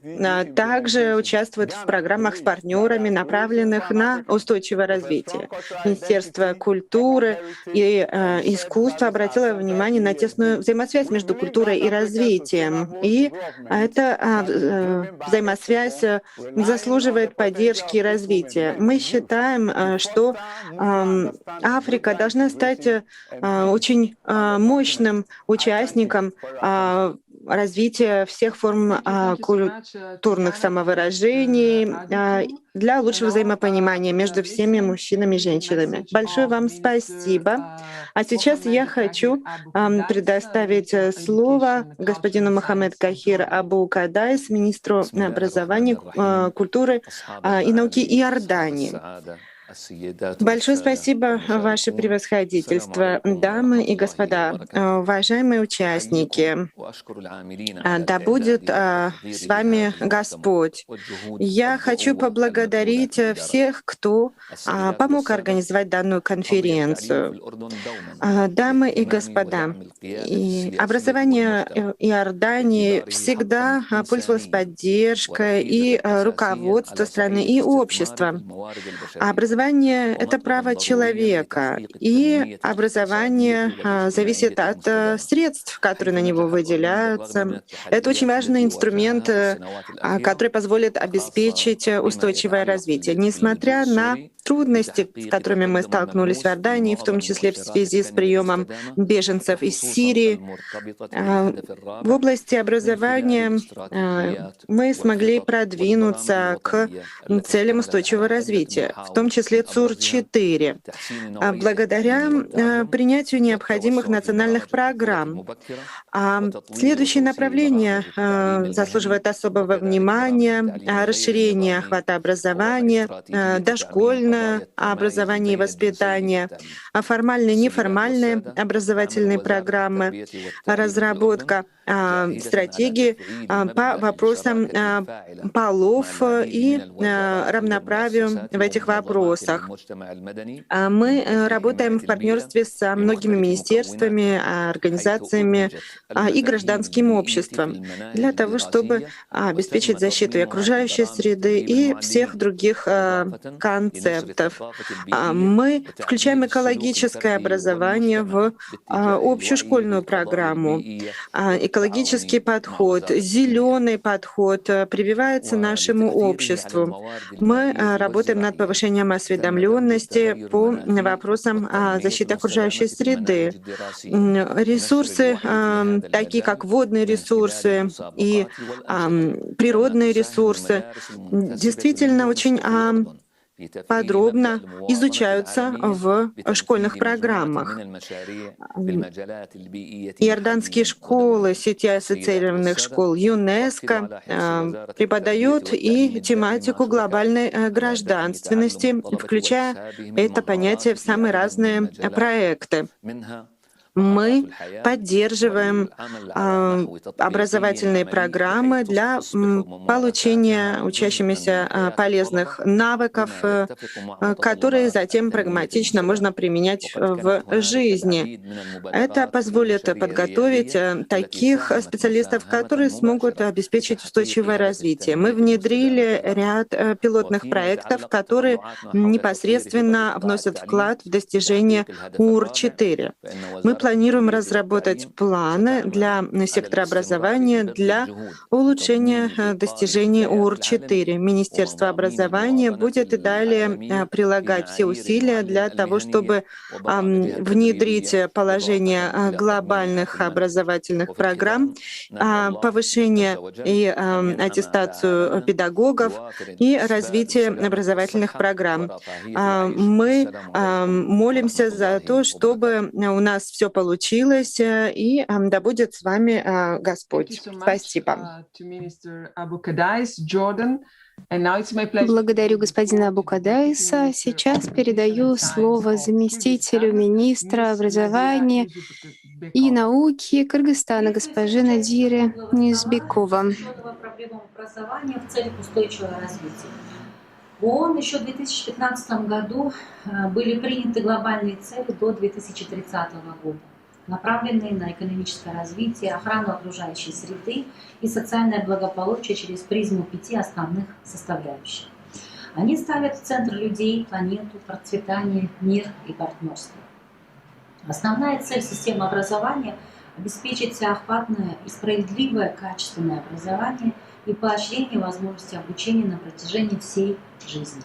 также участвуют в программах с партнерами, направленных на устойчивое развитие. Министерство культуры и искусства обратило внимание на тесную взаимосвязь между культурой и развитием. И эта взаимосвязь заслуживает поддержки и развития. Мы считаем, что Африка должна стать очень мощным участником развития всех форм культурных самовыражений для лучшего взаимопонимания между всеми мужчинами и женщинами. Большое вам спасибо. А сейчас я хочу предоставить слово господину Мохаммед Кахир Абу Кадайс, министру образования, культуры и науки Иордании. Большое спасибо, Ваше превосходительство, дамы и господа, уважаемые участники. Да будет с вами Господь. Я хочу поблагодарить всех, кто помог организовать данную конференцию. Дамы и господа, образование Иордании всегда пользовалось поддержкой и руководства страны, и общества. Образование — это право человека, и образование зависит от средств, которые на него выделяются. Это очень важный инструмент, который позволит обеспечить устойчивое развитие. Несмотря на трудности, с которыми мы столкнулись в Иордании, в том числе в связи с приемом беженцев из Сирии, в области образования мы смогли продвинуться к целям устойчивого развития, в том числе числе ЦУР-4, благодаря принятию необходимых национальных программ. Следующее направление заслуживает особого внимания: расширение охвата образования, дошкольное образование и воспитание, формальные и неформальные образовательные программы, разработка стратегии по вопросам полов и равноправию в этих вопросах. Мы работаем в партнерстве со многими министерствами, организациями и гражданским обществом для того, чтобы обеспечить защиту и окружающей среды, и всех других концептов. Мы включаем экологическое образование в общую школьную программу. Экологический подход, зеленый подход прививается нашему обществу. Мы работаем над повышением осведомленности по вопросам защиты окружающей среды. Ресурсы, такие как водные ресурсы и природные ресурсы, действительно очень подробно изучаются в школьных программах. Иорданские школы сети ассоциированных школ ЮНЕСКО преподают и тематику глобальной гражданственности, включая это понятие в самые разные проекты. Мы поддерживаем образовательные программы для получения учащимися полезных навыков, которые затем прагматично можно применять в жизни. Это позволит подготовить таких специалистов, которые смогут обеспечить устойчивое развитие. Мы внедрили ряд пилотных проектов, которые непосредственно вносят вклад в достижение УР-4. Мы планируем разработать планы для сектора образования для улучшения достижений УР-4. Министерство образования будет и далее прилагать все усилия для того, чтобы внедрить положение глобальных образовательных программ, повышение и аттестацию педагогов и развитие образовательных программ. Мы молимся за то, чтобы у нас все получилось, и да будет с вами Господь. Спасибо. Благодарю господина Абукадайса. Сейчас передаю слово заместителю министра образования и науки Кыргызстана, госпоже Надире Низбекова. Образования в целях устойчивого развития. В ООН еще в 2015 году были приняты глобальные цели до 2030 года, направленные на экономическое развитие, охрану окружающей среды и социальное благополучие через призму 5 основных составляющих. Они ставят в центр людей, планету, процветание, мир и партнерство. Основная цель системы образования – обеспечить всеохватное и справедливое качественное образование и поощрение возможности обучения на протяжении всей жизни.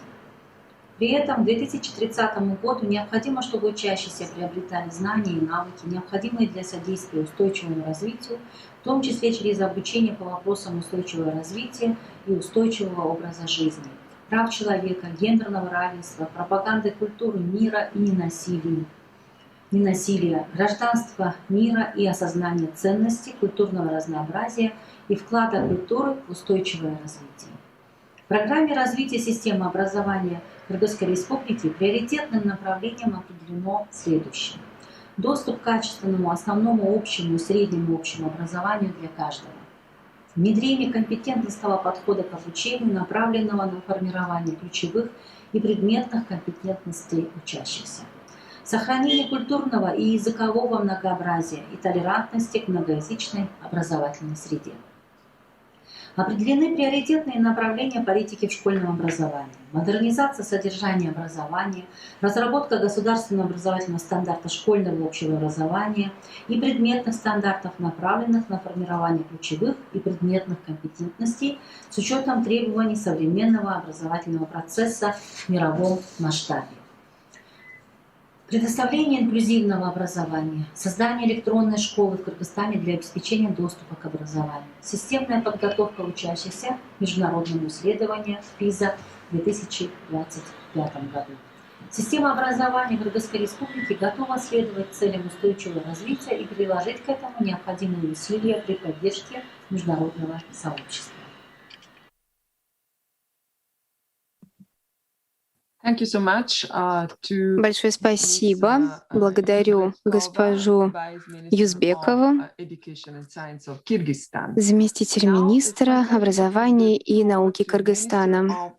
При этом к 2030 году необходимо, чтобы учащиеся приобретали знания и навыки, необходимые для содействия устойчивому развитию, в том числе через обучение по вопросам устойчивого развития и устойчивого образа жизни, прав человека, гендерного равенства, пропаганды культуры мира и ненасилия, гражданства мира и осознания ценностей, культурного разнообразия и вклада культуры в устойчивое развитие. В программе развития системы образования Кыргызской Республики приоритетным направлением определено следующее. Доступ к качественному, основному общему и среднему общему образованию для каждого. Внедрение компетентностного подхода к обучению, направленного на формирование ключевых и предметных компетентностей учащихся. Сохранение культурного и языкового многообразия и толерантности к многоязычной образовательной среде. Определены приоритетные направления политики в школьном образовании. Модернизация содержания образования, разработка государственного образовательного стандарта школьного общего образования и предметных стандартов, направленных на формирование ключевых и предметных компетентностей с учетом требований современного образовательного процесса в мировом масштабе. Предоставление инклюзивного образования, создание электронной школы в Кыргызстане для обеспечения доступа к образованию, системная подготовка учащихся к международному исследованию ПИЗа в 2025 году, Система образования Кыргызской Республики готова следовать целям устойчивого развития и приложить к этому необходимые усилия при поддержке международного сообщества. Большое спасибо. Благодарю госпожу Юзбекову, заместитель министра образования и науки Кыргызстана.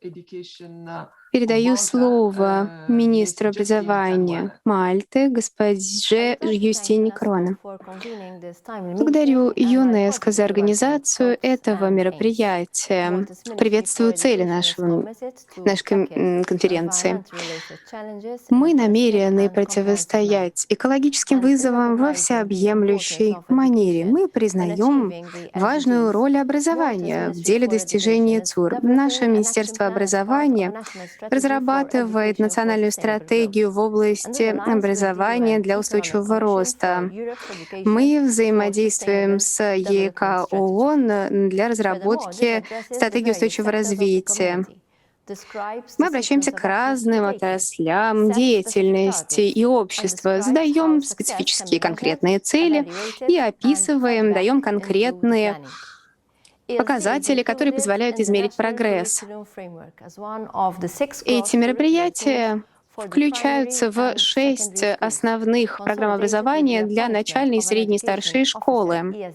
Передаю слово министру образования Мальты, госпоже Юстине Крона. Благодарю ЮНЕСКО за организацию этого мероприятия. Приветствую цели нашей конференции. Мы намерены противостоять экологическим вызовам во всеобъемлющей манере. Мы признаем важную роль образования в деле достижения ЦУР. Наше Министерство образования разрабатывает национальную стратегию в области образования для устойчивого роста. Мы взаимодействуем с ЕК ООН для разработки стратегии устойчивого развития. Мы обращаемся к разным отраслям деятельности и общества, задаем специфические конкретные цели и описываем, даем конкретные показатели, которые позволяют измерить прогресс. Эти мероприятия включаются в 6 основных программ образования для начальной и средней и старшей школы.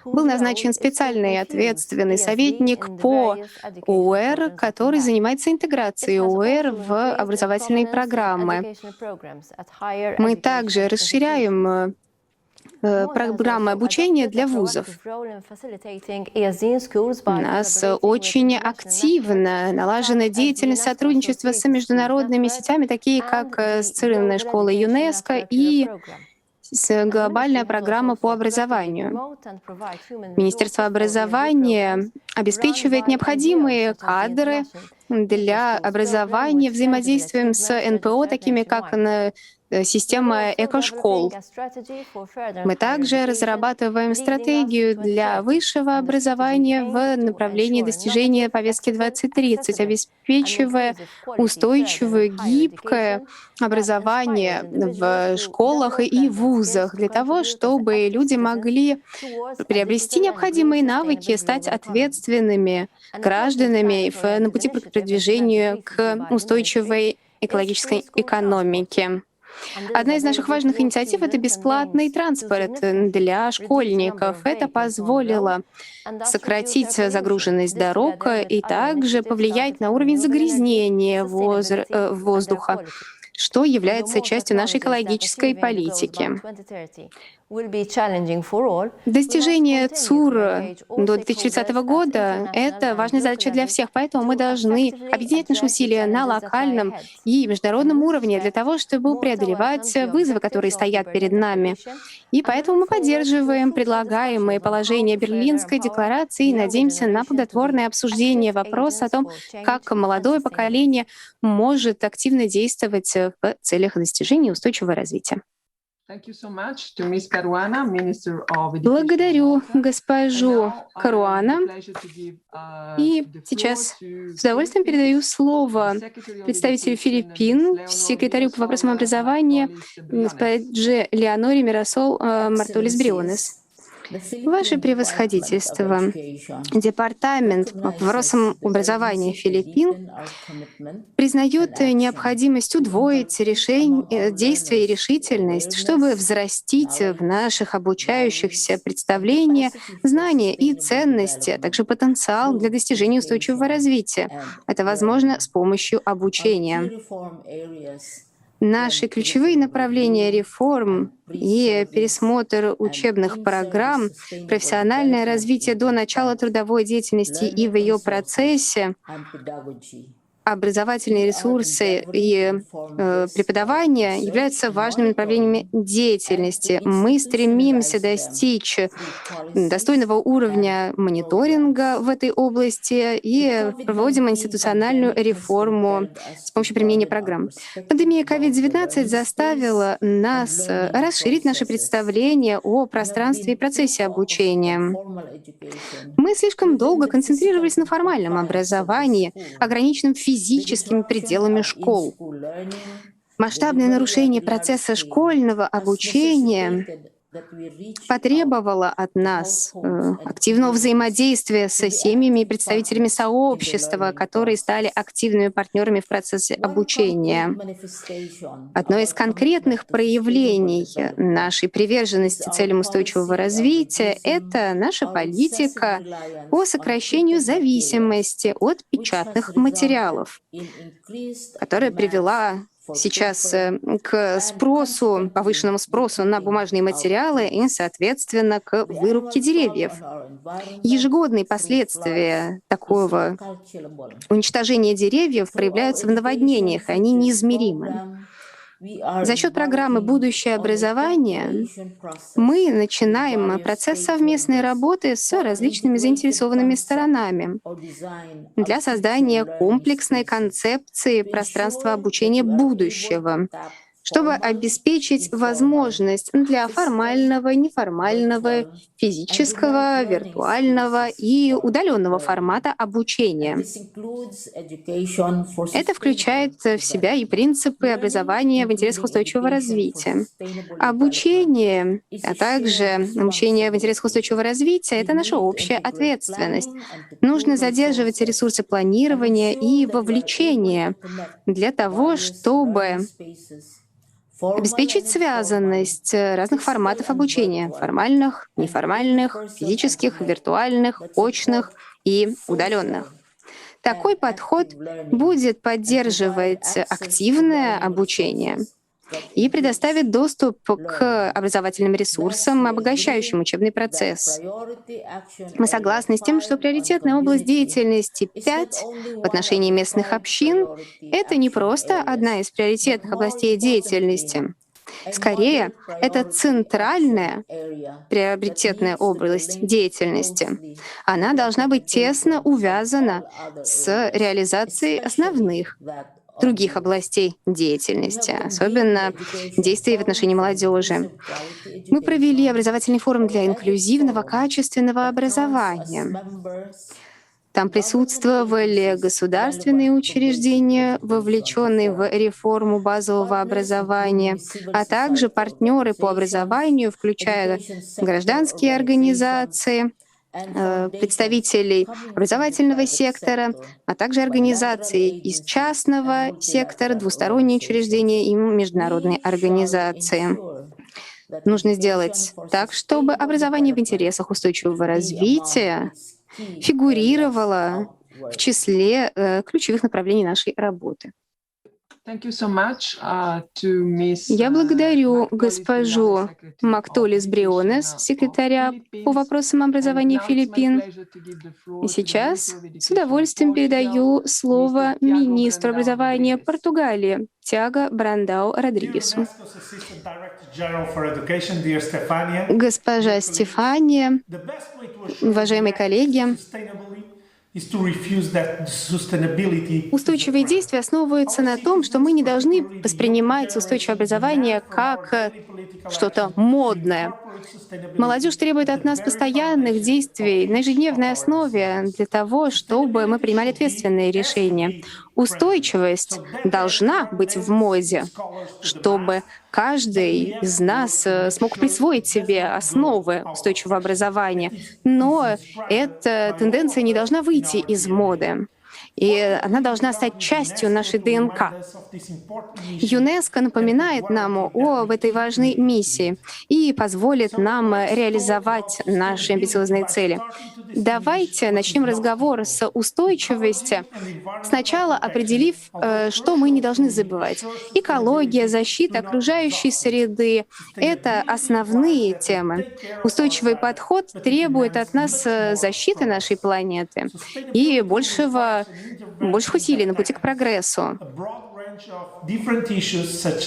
Был назначен специальный ответственный советник по ОУР, который занимается интеграцией ОУР в образовательные программы. Мы также расширяем программы обучения для вузов. У нас очень активно налажена деятельность сотрудничества с международными сетями, такие как Ассоциированная школа ЮНЕСКО и глобальная программа по образованию. Министерство образования обеспечивает необходимые кадры для образования, взаимодействуем с НПО, такими как система экошкол. Мы также разрабатываем стратегию для высшего образования в направлении достижения повестки 2030, обеспечивая устойчивое, гибкое образование в школах и вузах для того, чтобы люди могли приобрести необходимые навыки, стать ответственными гражданами на пути к продвижению к устойчивой экологической экономике. Одна из наших важных инициатив — это бесплатный транспорт для школьников. Это позволило сократить загруженность дорог и также повлиять на уровень загрязнения воздуха, что является частью нашей экологической политики. Достижение ЦУР до 2030 года — это важная задача для всех, поэтому мы должны объединять наши усилия на локальном и международном уровне для того, чтобы преодолевать вызовы, которые стоят перед нами. И поэтому мы поддерживаем предлагаемые положения Берлинской декларации и надеемся на плодотворное обсуждение вопроса о том, как молодое поколение может активно действовать в целях достижения устойчивого развития. Благодарю госпожу Каруана. И сейчас с удовольствием передаю слово представителю Филиппин, секретарю по вопросам образования госпоже Леоноре Мирасол Мартулис Брионес. Ваше превосходительство, Департамент по вопросам образования Филиппин признает необходимость удвоить действия и решительность, чтобы взрастить в наших обучающихся представления, знания и ценности, а также потенциал для достижения устойчивого развития. Это возможно с помощью обучения. Наши ключевые направления реформ и пересмотр учебных программ, профессиональное развитие до начала трудовой деятельности и в ее процессе, образовательные ресурсы и преподавание являются важными направлениями деятельности. Мы стремимся достичь достойного уровня мониторинга в этой области и проводим институциональную реформу с помощью применения программ. Пандемия COVID-19 заставила нас расширить наше представление о пространстве и процессе обучения. Мы слишком долго концентрировались на формальном образовании, ограниченном физическом физическими пределами школ. Масштабное нарушение процесса школьного обучения потребовало от нас активного взаимодействия с семьями и представителями сообщества, которые стали активными партнерами в процессе обучения. Одно из конкретных проявлений нашей приверженности целям устойчивого развития — это наша политика по сокращению зависимости от печатных материалов, которая привела сейчас к спросу, повышенному спросу на бумажные материалы и, соответственно, к вырубке деревьев. Ежегодные последствия такого уничтожения деревьев проявляются в наводнениях, и они неизмеримы. За счет программы «Будущее образование» мы начинаем процесс совместной работы с различными заинтересованными сторонами для создания комплексной концепции пространства обучения будущего, чтобы обеспечить возможность для формального, неформального, физического, виртуального и удаленного формата обучения. Это включает в себя и принципы образования в интересах устойчивого развития. Обучение, а также обучение в интересах устойчивого развития — это наша общая ответственность. Нужно задерживать ресурсы планирования и вовлечения для того, чтобы обеспечить связанность разных форматов обучения — формальных, неформальных, физических, виртуальных, очных и удаленных. Такой подход будет поддерживать активное обучение и предоставит доступ к образовательным ресурсам, обогащающим учебный процесс. Мы согласны с тем, что приоритетная область деятельности 5 в отношении местных общин — это не просто одна из приоритетных областей деятельности. Скорее, это центральная приоритетная область деятельности. Она должна быть тесно увязана с реализацией основных других областей деятельности, особенно действий в отношении молодежи. Мы провели образовательный форум для инклюзивного, качественного образования. Там присутствовали государственные учреждения, вовлеченные в реформу базового образования, а также партнеры по образованию, включая гражданские организации, представителей образовательного сектора, а также организации из частного сектора, двусторонние учреждения и международные организации. Нужно сделать так, чтобы образование в интересах устойчивого развития фигурировало в числе ключевых направлений нашей работы. Я благодарю госпожу Мактолис Брионес, секретаря по вопросам образования Филиппин. И сейчас с удовольствием передаю слово министру образования Португалии Тиаго Брандау Родригесу. Госпожа Стефания, уважаемые коллеги, устойчивые действия основываются на том, что мы не должны воспринимать устойчивое образование как что-то модное. Молодежь требует от нас постоянных действий на ежедневной основе для того, чтобы мы принимали ответственные решения. Устойчивость должна быть в моде, чтобы каждый из нас смог присвоить себе основы устойчивого образования. Но эта тенденция не должна выйти из моды, и она должна стать частью нашей ДНК. ЮНЕСКО напоминает нам об этой важной миссии и позволит нам реализовать наши амбициозные цели. Давайте начнем разговор с устойчивости, сначала определив, что мы не должны забывать. Экология, защита окружающей среды — это основные темы. Устойчивый подход требует от нас защиты нашей планеты и больших усилий на пути к прогрессу.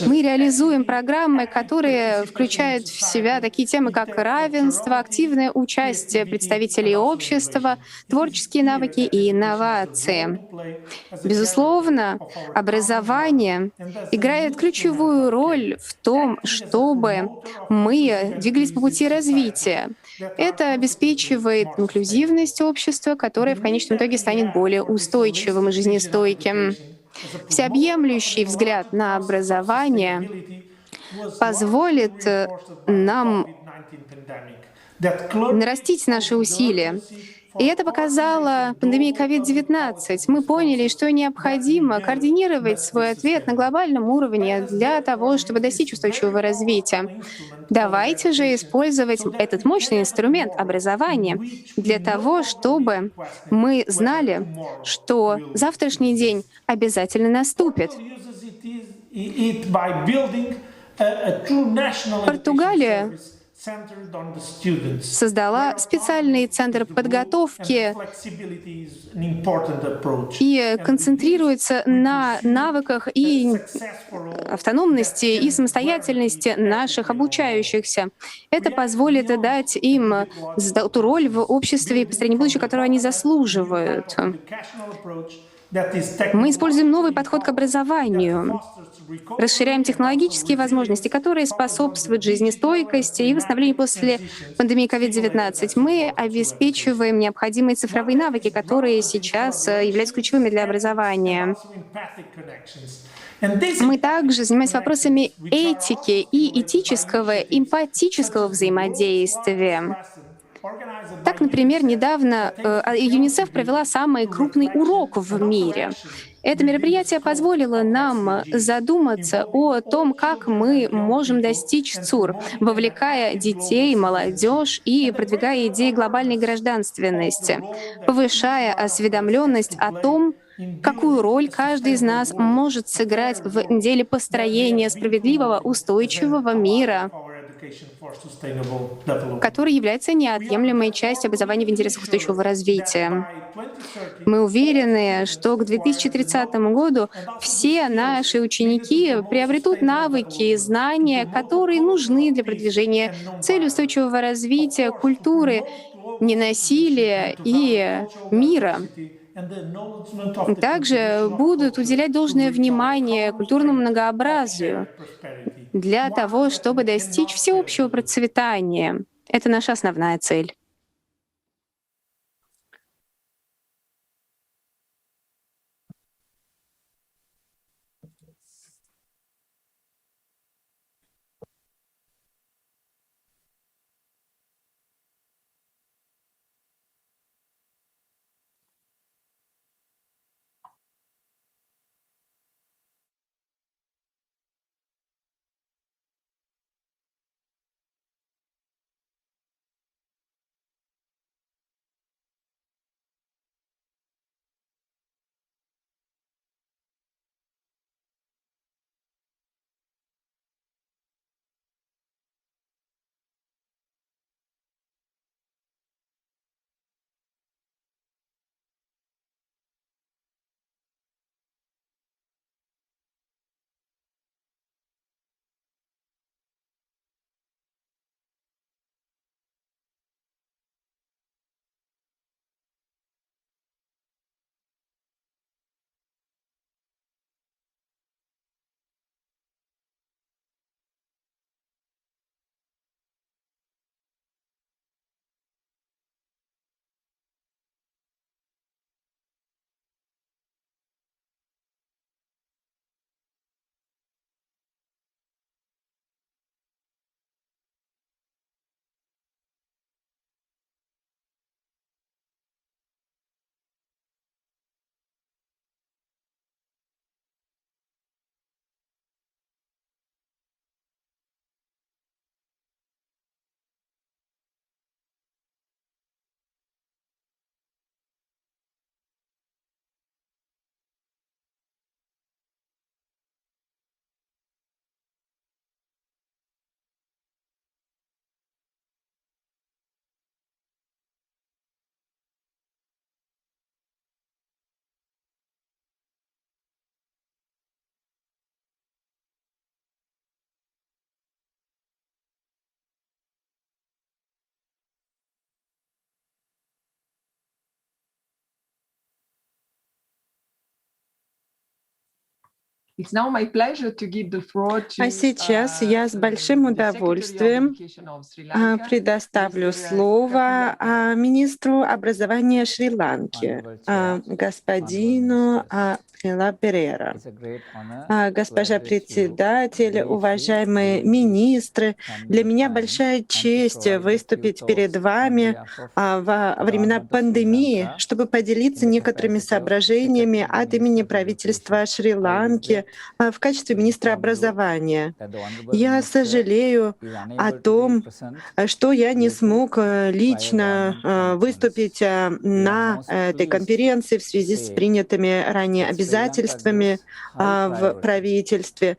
Мы реализуем программы, которые включают в себя такие темы, как равенство, активное участие представителей общества, творческие навыки и инновации. Безусловно, образование играет ключевую роль в том, чтобы мы двигались по пути развития. Это обеспечивает инклюзивность общества, которое в конечном итоге станет более устойчивым и жизнестойким. Всеобъемлющий взгляд на образование позволит нам нарастить наши усилия. И это показала пандемия COVID-19. Мы поняли, что необходимо координировать свой ответ на глобальном уровне для того, чтобы достичь устойчивого развития. Давайте же использовать этот мощный инструмент образования для того, чтобы мы знали, что завтрашний день обязательно наступит. Португалия создала специальный центр подготовки и концентрируется на навыках и автономности и самостоятельности наших обучающихся. Это позволит дать им ту роль в обществе и по стране будущего, которую они заслуживают. Мы используем новый подход к образованию, расширяем технологические возможности, которые способствуют жизнестойкости и восстановлению после пандемии COVID-19. Мы обеспечиваем необходимые цифровые навыки, которые сейчас являются ключевыми для образования. Мы также занимаемся вопросами этики и этического, эмпатического взаимодействия. Так, например, недавно ЮНИСЕФ провела самый крупный урок в мире. Это мероприятие позволило нам задуматься о том, как мы можем достичь ЦУР, вовлекая детей, молодежь и продвигая идеи глобальной гражданственности, повышая осведомленность о том, какую роль каждый из нас может сыграть в деле построения справедливого, устойчивого мира, который является неотъемлемой частью образования в интересах устойчивого развития. Мы уверены, что к 2030 году все наши ученики приобретут навыки и знания, которые нужны для продвижения цели устойчивого развития, культуры, ненасилия и мира. Также будут уделять должное внимание культурному многообразию для того, чтобы достичь всеобщего процветания. Это наша основная цель. А сейчас я с большим удовольствием предоставлю слово министру образования Шри-Ланки, господину Хила Перера. Госпожа председатель, уважаемые министры, для меня большая честь выступить перед вами во времена пандемии, чтобы поделиться некоторыми соображениями от имени правительства Шри-Ланки в качестве министра образования. Я сожалею о том, что я не смог лично выступить на этой конференции в связи с принятыми ранее обязательствами в правительстве.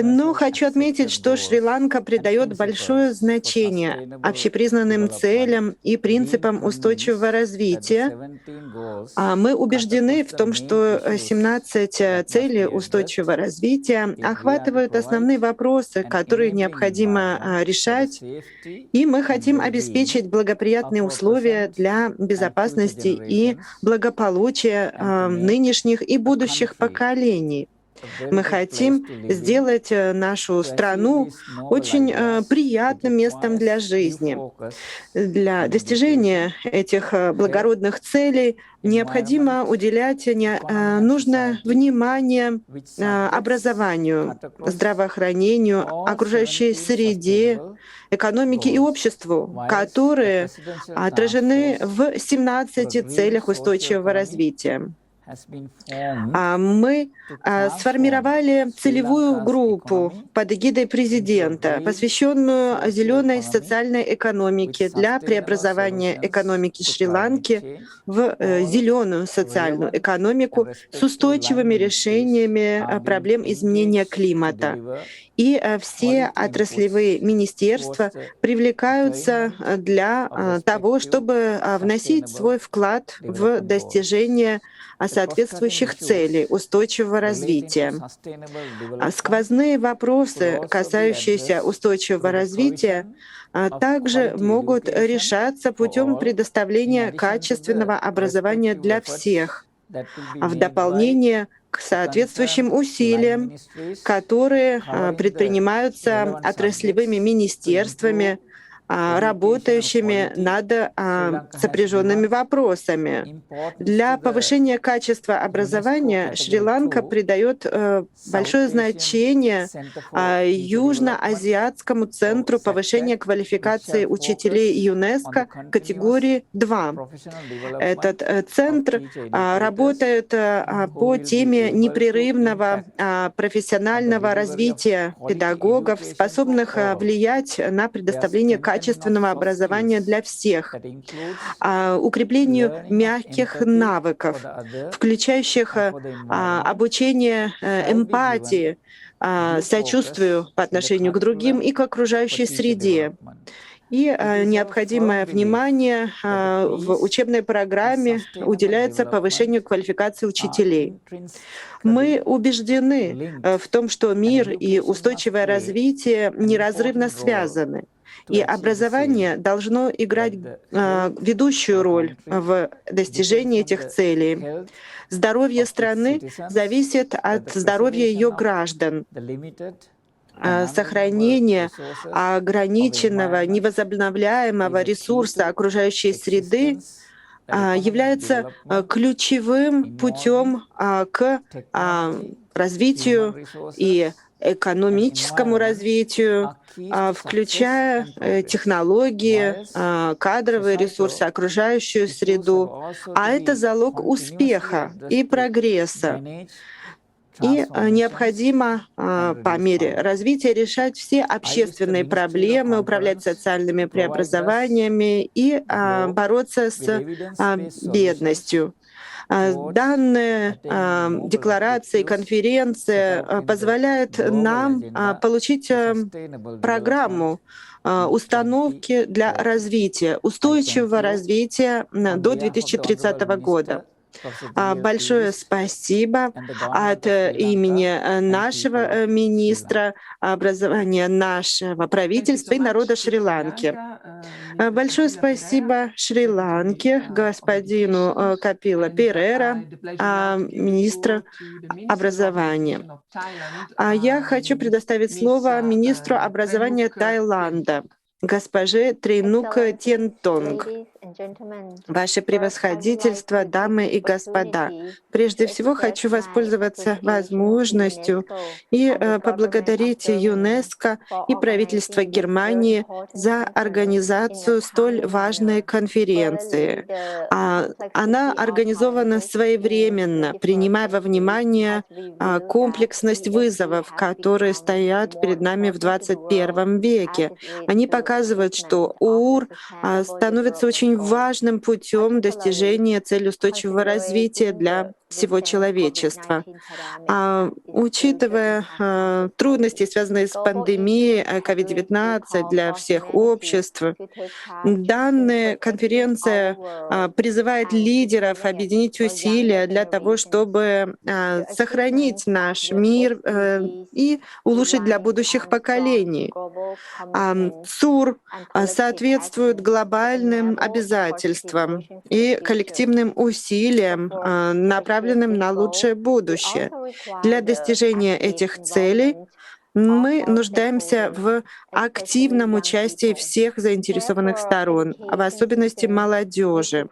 Но хочу отметить, что Шри-Ланка придает большое значение общепризнанным целям и принципам устойчивого развития. Мы убеждены в том, что 17 целей устойчивого развития охватывают основные вопросы, которые необходимо решать, и мы хотим обеспечить благоприятные условия для безопасности и благополучия нынешних и будущих поколений. Мы хотим сделать нашу страну очень приятным местом для жизни. Для достижения этих благородных целей необходимо уделять нужное внимание образованию, здравоохранению, окружающей среде, экономике и обществу, которые отражены в 17 целях устойчивого развития. Мы сформировали целевую группу под эгидой президента, посвященную зеленой социальной экономике для преобразования экономики Шри-Ланки в зеленую социальную экономику с устойчивыми решениями проблем изменения климата. И все отраслевые министерства привлекаются для того, чтобы вносить свой вклад в достижение соответствующих целей устойчивого развития. Сквозные вопросы, касающиеся устойчивого развития, также могут решаться путем предоставления качественного образования для всех, в дополнение к соответствующим усилиям, которые предпринимаются отраслевыми министерствами, работающими над сопряженными вопросами. Для повышения качества образования Шри-Ланка придает большое значение Южно-Азиатскому центру повышения квалификации учителей ЮНЕСКО категории 2. Этот центр работает по теме непрерывного профессионального развития педагогов, способных влиять на предоставление качественного образования для всех, укреплению мягких навыков, включающих обучение эмпатии, сочувствию по отношению к другим и к окружающей среде. И необходимое внимание в учебной программе уделяется повышению квалификации учителей. Мы убеждены в том, что мир и устойчивое развитие неразрывно связаны. И образование должно играть ведущую роль в достижении этих целей. Здоровье страны зависит от здоровья ее граждан. Сохранение ограниченного, невозобновляемого ресурса окружающей среды является ключевым путем к развитию и экономическому развитию, включая технологии, кадровые ресурсы, окружающую среду. А это залог успеха и прогресса. И необходимо по мере развития решать все общественные проблемы, управлять социальными преобразованиями и бороться с бедностью. Данные декларации, конференции позволяют нам получить программу установки для развития, устойчивого развития до 2030 года. Большое спасибо от имени нашего министра образования, нашего правительства и народа Шри-Ланки. Большое спасибо Шри-Ланке, господину Капила Перера, министру образования. Я хочу предоставить слово министру образования Таиланда, госпоже Тринук Тентонг. Ваше превосходительство, дамы и господа, прежде всего хочу воспользоваться возможностью и поблагодарить ЮНЕСКО и правительство Германии за организацию столь важной конференции. Она организована своевременно, принимая во внимание комплексность вызовов, которые стоят перед нами в 21 веке. Они показывают, что ОУР становится очень важным путем достижения цели устойчивого развития для всего человечества. Учитывая трудности, связанные с пандемией COVID-19 для всех обществ, данная конференция призывает лидеров объединить усилия для того, чтобы сохранить наш мир и улучшить для будущих поколений. ЦУР соответствует глобальным обязательствам и коллективным усилиям, направленным на лучшее будущее. Для достижения этих целей мы нуждаемся в активном участии всех заинтересованных сторон, в особенности молодежи.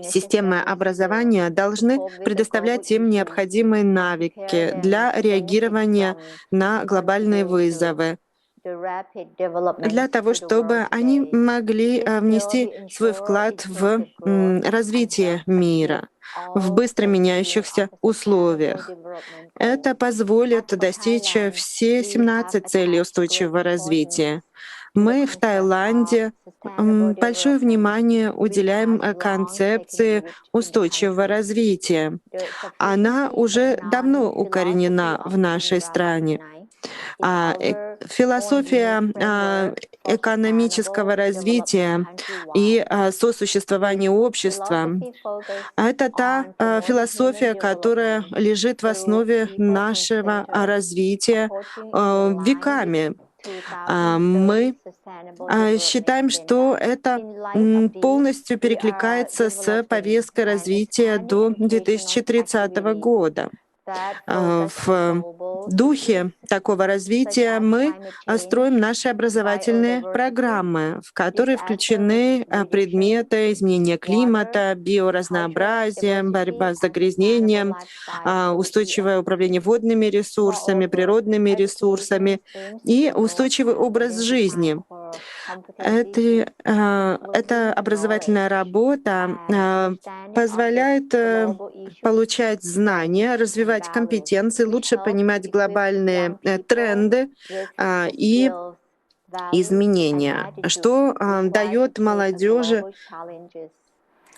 Системы образования должны предоставлять им необходимые навыки для реагирования на глобальные вызовы, для того, чтобы они могли внести свой вклад в развитие мира в быстро меняющихся условиях. Это позволит достичь все 17 целей устойчивого развития. Мы в Таиланде большое внимание уделяем концепции устойчивого развития. Она уже давно укоренена в нашей стране. Философия экономического развития и сосуществования общества — это та философия, которая лежит в основе нашего развития веками. Мы считаем, что это полностью перекликается с повесткой развития до 2030 года. В духе такого развития мы строим наши образовательные программы, в которые включены предметы изменения климата, биоразнообразие, борьба с загрязнением, устойчивое управление водными ресурсами, природными ресурсами и устойчивый образ жизни. Эта образовательная работа позволяет получать знания, развивать компетенции, лучше понимать глобальные тренды и изменения, что дает молодежи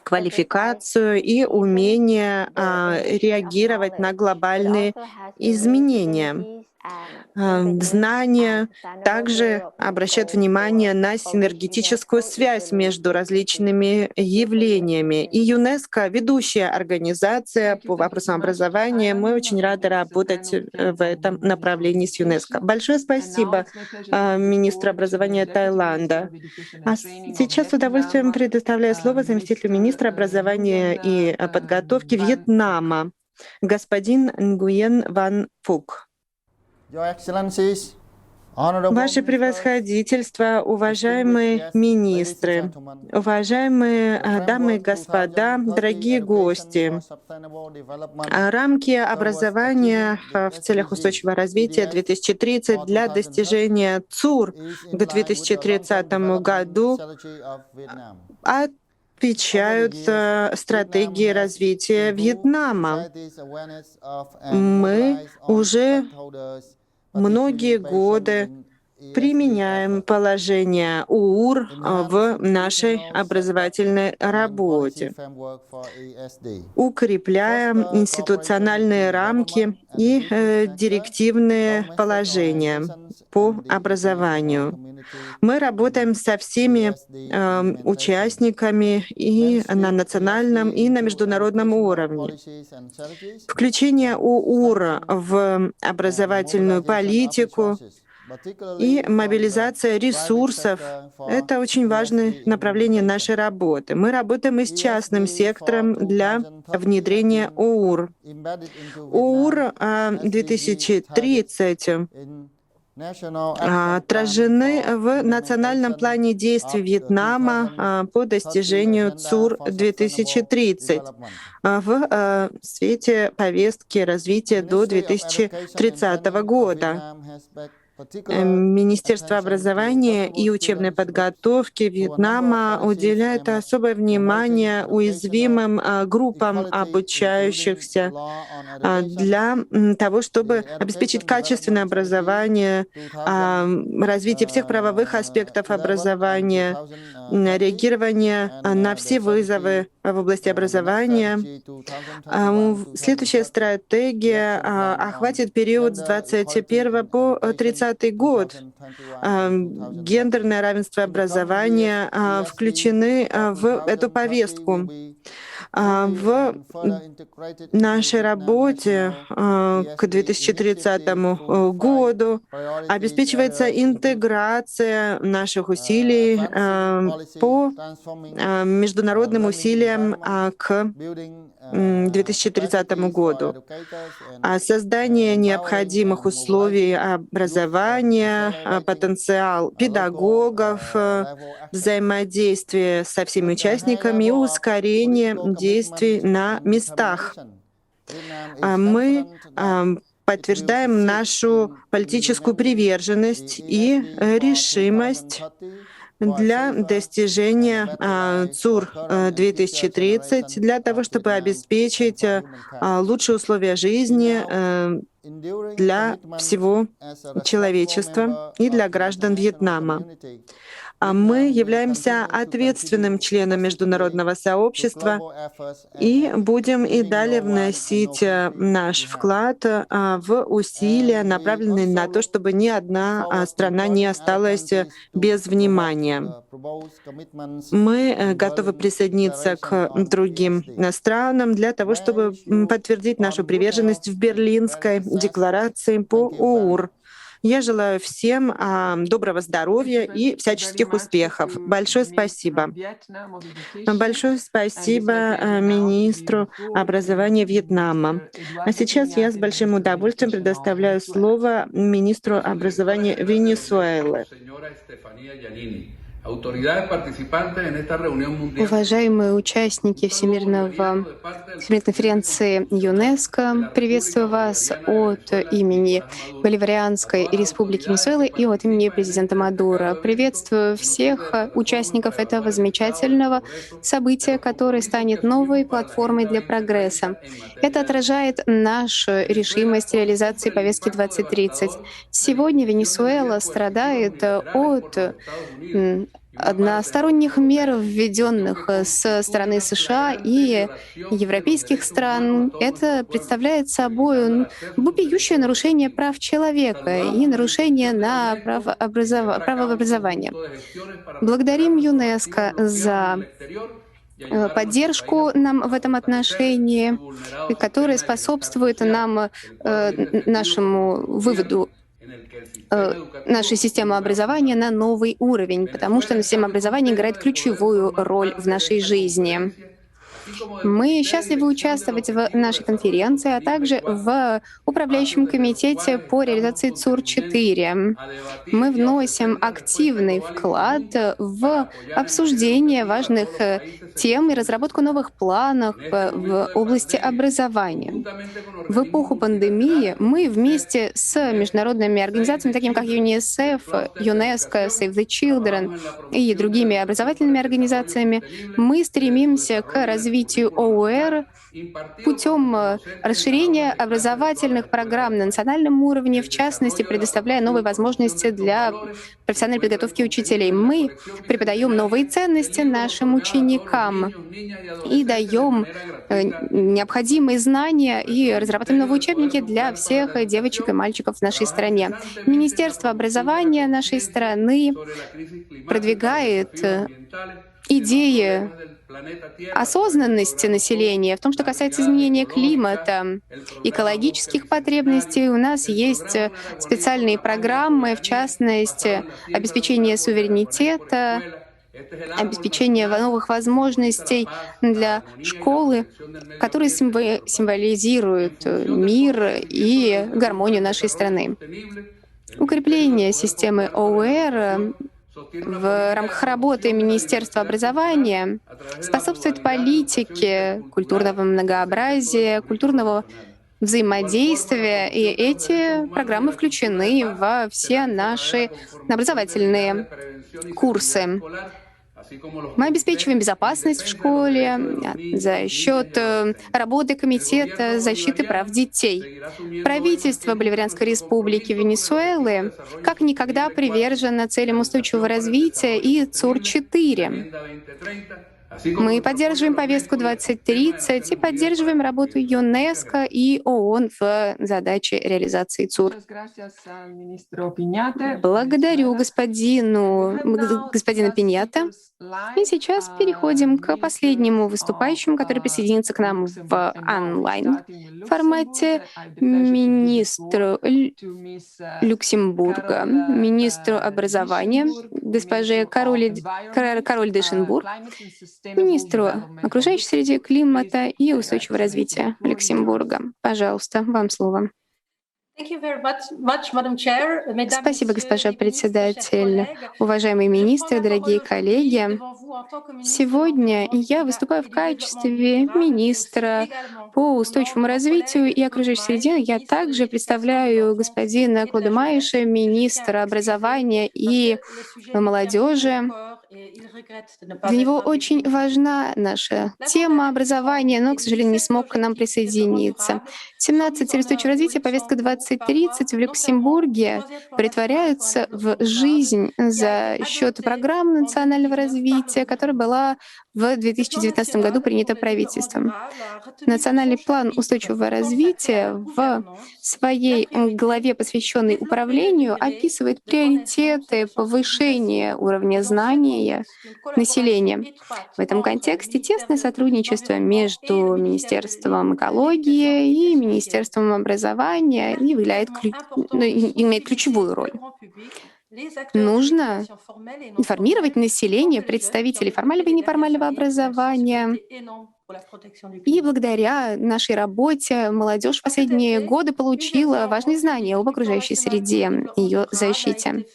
квалификацию и умение реагировать на глобальные изменения. Знания также обращают внимание на синергетическую связь между различными явлениями. И ЮНЕСКО — ведущая организация по вопросам образования. Мы очень рады работать в этом направлении с ЮНЕСКО. Большое спасибо министру образования Таиланда. А сейчас с удовольствием предоставляю слово заместителю министра образования и подготовки Вьетнама, господин Нгуен Ван Фук. Ваше превосходительство, уважаемые министры, уважаемые дамы и господа, дорогие гости, рамки образования в целях устойчивого развития 2030 для достижения ЦУР к 2030 году отвечают стратегии развития Вьетнама. Мы уже многие годы применяем положение УУР в нашей образовательной работе, укрепляя институциональные рамки и директивные положения по образованию. Мы работаем со всеми участниками и на национальном, и на международном уровне. Включение УУР в образовательную политику и мобилизация ресурсов. Это очень важное направление нашей работы. Мы работаем и с частным сектором для внедрения ОУР. ОУР 2030 отражены в национальном плане действий Вьетнама по достижению ЦУР 2030 в свете повестки развития до 2030 года. Министерство образования и учебной подготовки Вьетнама уделяет особое внимание уязвимым группам обучающихся для того, чтобы обеспечить качественное образование, развитие всех правовых аспектов образования, реагирование на все вызовы в области образования. Следующая стратегия охватит период с 21 по 30 год. Гендерное равенство образования включены в эту повестку. В нашей работе к 2030 году обеспечивается интеграция наших усилий по международным усилиям к 2030 году. Создание необходимых условий образования, потенциал педагогов, взаимодействие со всеми участниками и ускорение действий на местах. Мы подтверждаем нашу политическую приверженность и решимость для достижения ЦУР 2030, для того, чтобы обеспечить лучшие условия жизни для всего человечества и для граждан Вьетнама. Мы являемся ответственным членом международного сообщества и будем и далее вносить наш вклад в усилия, направленные на то, чтобы ни одна страна не осталась без внимания. Мы готовы присоединиться к другим странам для того, чтобы подтвердить нашу приверженность в Берлинской декларации по ОУР. Я желаю всем доброго здоровья и всяческих успехов. Большое спасибо. Большое спасибо министру образования Вьетнама. А сейчас я с большим удовольствием предоставляю слово министру образования Венесуэлы. Уважаемые участники Всемирной конференции ЮНЕСКО, приветствую вас от имени Боливарианской Республики Венесуэла и от имени президента Мадуро. Приветствую всех участников этого замечательного события, которое станет новой платформой для прогресса. Это отражает нашу решимость реализации повестки 2030. Сегодня Венесуэла страдает от односторонних мер, введенных со стороны США и европейских стран. Это представляет собой вопиющее нарушение прав человека и нарушение на право образования. Благодарим ЮНЕСКО за поддержку нам в этом отношении, которая способствует нам, нашему выводу нашей системы образования на новый уровень, потому что система образования играет ключевую роль в нашей жизни. Мы счастливы участвовать в нашей конференции, а также в управляющем комитете по реализации ЦУР-4. Мы вносим активный вклад в обсуждение важных тем и разработку новых планов в области образования. В эпоху пандемии мы вместе с международными организациями, такими как ЮНИСЕФ, ЮНЕСКО, Save the Children и другими образовательными организациями, мы стремимся к развитию ОУР путем расширения образовательных программ на национальном уровне, в частности, предоставляя новые возможности для профессиональной подготовки учителей. Мы преподаем новые ценности нашим ученикам и даем необходимые знания и разрабатываем новые учебники для всех девочек и мальчиков в нашей стране. Министерство образования нашей страны продвигает идеи осознанность населения в том, что касается изменения климата, экологических потребностей. У нас есть специальные программы, в частности, обеспечение суверенитета, обеспечение новых возможностей для школы, которые символизируют мир и гармонию нашей страны. Укрепление системы ОУР в рамках работы Министерства образования способствует политике культурного многообразия, культурного взаимодействия, и эти программы включены во все наши образовательные курсы. Мы обеспечиваем безопасность в школе за счет работы Комитета защиты прав детей. Правительство Боливарианской республики Венесуэлы как никогда привержено целям устойчивого развития и ЦУР-4. Мы поддерживаем повестку 2030 и поддерживаем работу ЮНЕСКО и ООН в задаче реализации ЦУР. Благодарю господина Пиньята. И сейчас переходим к последнему выступающему, который присоединится к нам в онлайн-формате, министру Люксембурга, министру образования, госпоже Кароль Дешенбург, министру окружающей среды, климата и устойчивого развития Люксембурга. Пожалуйста, вам слово. Спасибо, госпожа председатель. Уважаемые министры, дорогие коллеги, сегодня я выступаю в качестве министра по устойчивому развитию и окружающей среде. Я также представляю господина Клода Маиша, министра образования и молодежи. Для него очень важна наша тема образования, но, к сожалению, не смог к нам присоединиться. 17 целей устойчивого развития, повестка 2030 в Люксембурге претворяются в жизнь за счет программы национального развития, которая была в 2019 году принята правительством. Национальный план устойчивого развития в своей главе, посвященной управлению, описывает приоритеты повышения уровня знания населения. В этом контексте тесное сотрудничество между Министерством экологии и Министерством образования имеет ключевую роль. Нужно информировать население, представителей формального и неформального образования. И благодаря нашей работе молодежь в последние годы получила важные знания об окружающей среде и ее защите.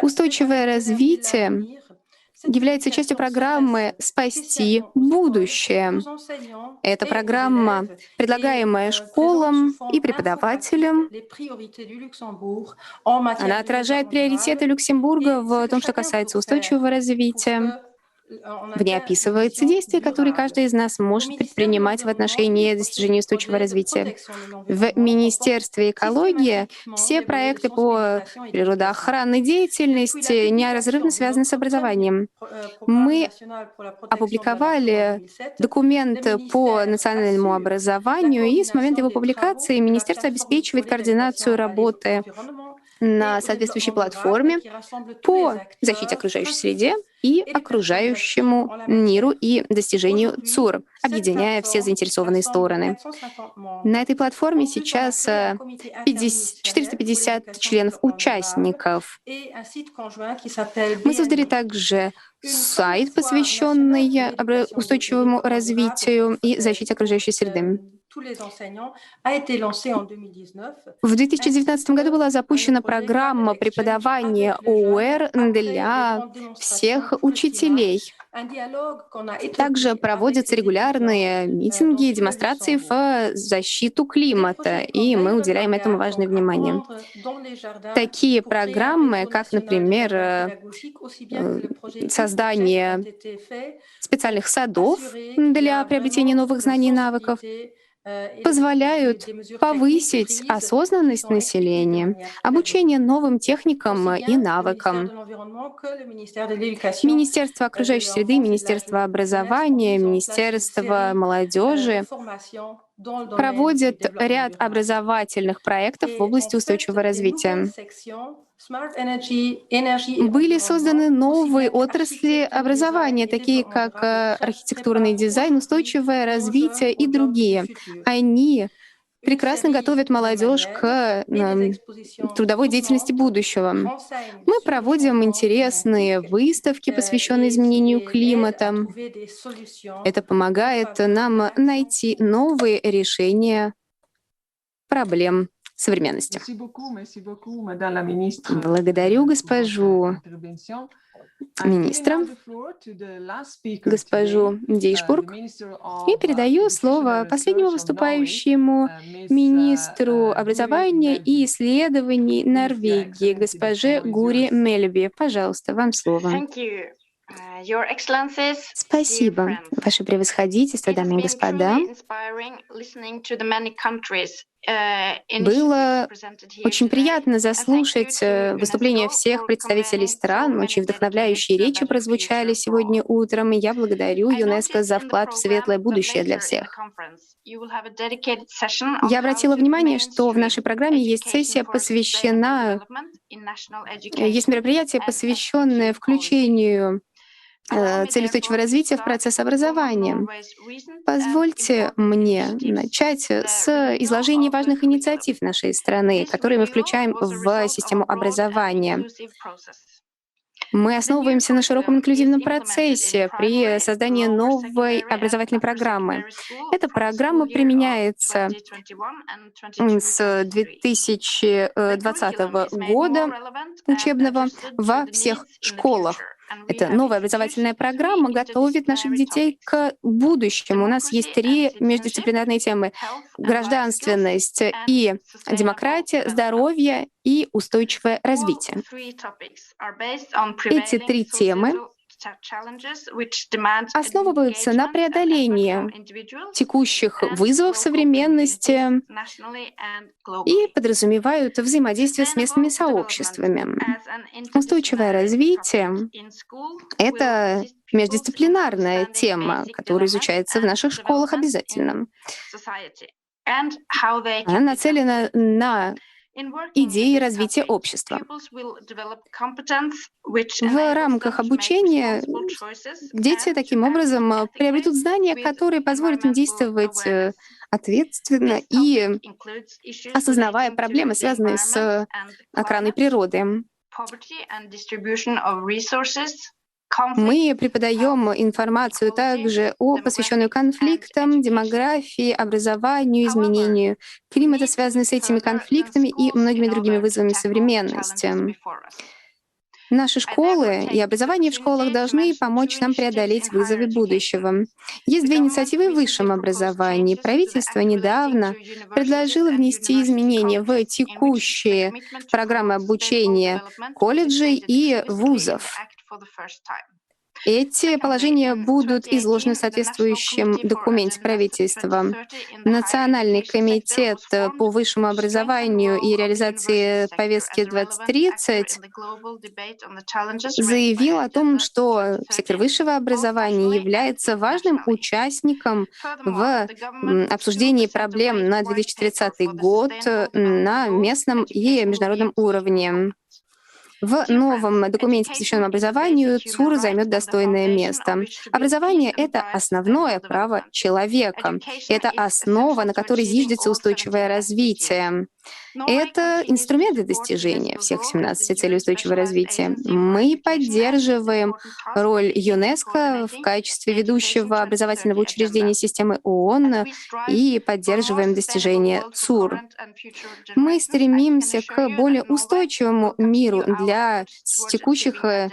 Устойчивое развитие является частью программы «Спасти будущее». Это программа, предлагаемая школам и преподавателям. Она отражает приоритеты Люксембурга в том, что касается устойчивого развития. В ней описываются действия, которые каждый из нас может предпринимать в отношении достижения устойчивого развития. В Министерстве экологии все проекты по природоохранной деятельности неразрывно связаны с образованием. Мы опубликовали документ по национальному образованию, и с момента его публикации Министерство обеспечивает координацию работы на соответствующей платформе по защите окружающей среде и окружающему миру и достижению ЦУР, объединяя все заинтересованные стороны. На этой платформе сейчас 450 членов-участников. Мы создали также сайт, посвященный устойчивому развитию и защите окружающей среды. В 2019 году была запущена программа преподавания ОУР для всех учителей. Также проводятся регулярные митинги и демонстрации в защиту климата, и мы уделяем этому важное внимание. Такие программы, как, например, создание специальных садов для приобретения новых знаний и навыков, позволяют повысить осознанность населения, обучение новым техникам и навыкам. Министерство окружающей среды, Министерство образования, Министерство молодежи проводит ряд образовательных проектов в области устойчивого развития. Были созданы новые отрасли образования, такие как архитектурный дизайн, устойчивое развитие и другие. Они прекрасно готовят молодежь к трудовой деятельности будущего. Мы проводим интересные выставки, посвященные изменению климата. Это помогает нам найти новые решения проблем современности. Благодарю госпожу министра, госпожу Дейшбург, и передаю слово последнему выступающему министру образования и исследований Норвегии, госпоже Гури Мельби. Пожалуйста, вам слово. Спасибо, Ваше Превосходительство, дамы и господа. Было очень приятно заслушать выступления всех представителей стран. Очень вдохновляющие речи прозвучали сегодня утром, и я благодарю ЮНЕСКО за вклад в светлое будущее для всех. Я обратила внимание, что в нашей программе есть сессия, есть мероприятие, посвященное включению цели устойчивого развития в процесс образования. Позвольте мне начать с изложения важных инициатив нашей страны, которые мы включаем в систему образования. Мы основываемся на широком инклюзивном процессе при создании новой образовательной программы. Эта программа применяется с 2020 года учебного во всех школах. Эта новая образовательная программа готовит наших детей к будущему. У нас есть 3 междисциплинарные темы: гражданственность и демократия, здоровье и устойчивое развитие. Эти 3 темы основываются на преодолении текущих вызовов современности и подразумевают взаимодействие с местными сообществами. Устойчивое развитие — это междисциплинарная тема, которая изучается в наших школах обязательно. Она нацелена на идеи развития общества. В рамках обучения дети таким образом приобретут знания, которые позволят им действовать ответственно и осознавая проблемы, связанные с охраной природы. Мы преподаем информацию также посвященную конфликтам, демографии, образованию, изменению климата, связанные с этими конфликтами и многими другими вызовами современности. Наши школы и образование в школах должны помочь нам преодолеть вызовы будущего. Есть 2 инициативы в высшем образовании. Правительство недавно предложило внести изменения в текущие программы обучения колледжей и вузов. Эти положения будут изложены в соответствующем документе правительства. Национальный комитет по высшему образованию и реализации повестки 2030 заявил о том, что сектор высшего образования является важным участником в обсуждении проблем на 2030 год на местном и международном уровне. В новом документе, посвященном образованию, ЦУР займет достойное место. Образование — это основное право человека. Это основа, на которой зиждется устойчивое развитие. Это инструмент для достижения всех 17 целей устойчивого развития. Мы поддерживаем роль ЮНЕСКО в качестве ведущего образовательного учреждения системы ООН и поддерживаем достижения ЦУР. Мы стремимся к более устойчивому миру для текущих и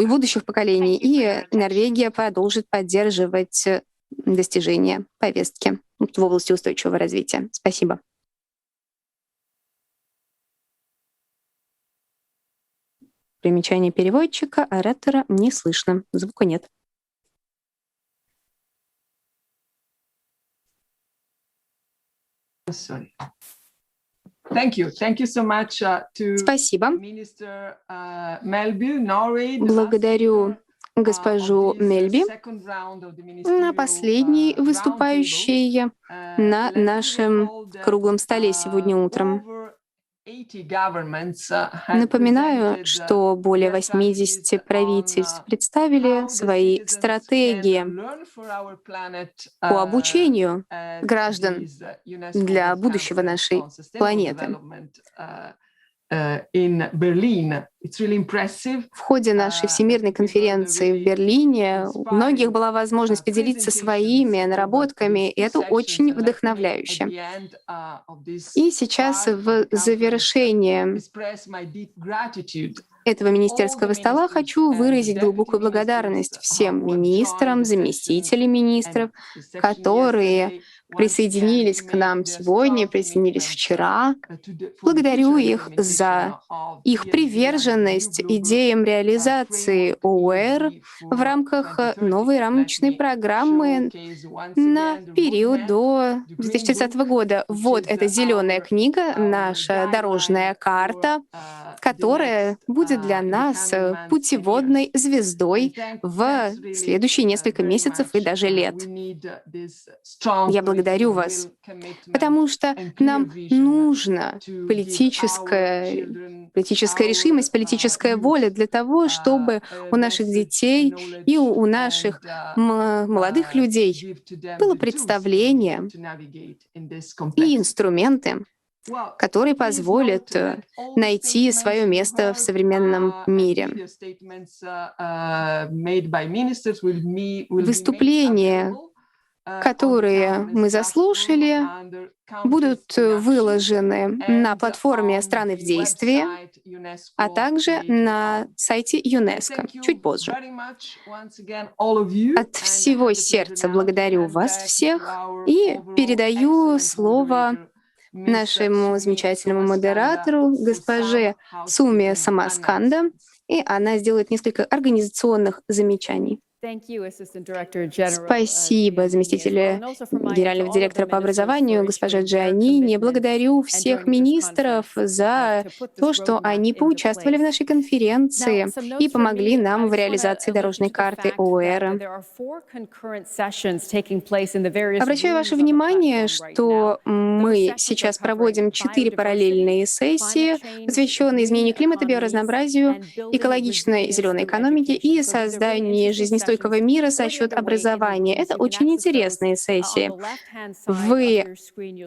будущих поколений, и Норвегия продолжит поддерживать достижения повестки в области устойчивого развития. Спасибо. Примечание переводчика: оратора не слышно, звука нет. Спасибо. Благодарю госпожу Мельби, последний выступающий на нашем круглом столе сегодня утром. Напоминаю, что более 80 правительств представили свои стратегии по обучению граждан для будущего нашей планеты. В ходе нашей всемирной конференции в Берлине у многих была возможность поделиться своими наработками, и это очень вдохновляюще. И сейчас в завершение этого министерского стола хочу выразить глубокую благодарность всем министрам, заместителям министров, которые присоединились к нам сегодня, присоединились вчера. Благодарю их за их приверженность идеям реализации ОУР в рамках новой рамочной программы на период до 2030 года. Вот эта зеленая книга, наша дорожная карта, которая будет для нас путеводной звездой в следующие несколько месяцев и даже лет. Я благодарю вас, потому что нам нужна политическая решимость, политическая воля для того, чтобы у наших детей и у наших молодых людей было представление и инструменты, которые позволят найти свое место в современном мире. Выступления, которые мы заслушали, будут выложены на платформе «Страны в действии», а также на сайте ЮНЕСКО чуть позже. От всего сердца благодарю вас всех и передаю слово нашему замечательному модератору, госпоже Суме Самасканда, и она сделает несколько организационных замечаний. Спасибо, заместитель генерального директора по образованию, госпожа Джианини. Благодарю всех министров за то, что они поучаствовали в нашей конференции и помогли нам в реализации дорожной карты ОУР. Обращаю ваше внимание, что мы сейчас проводим 4 параллельные сессии, посвященные изменению климата, биоразнообразию, экологичной зеленой экономике и созданию жизнестойкого мира за счет образования. Это очень интересные сессии. Вы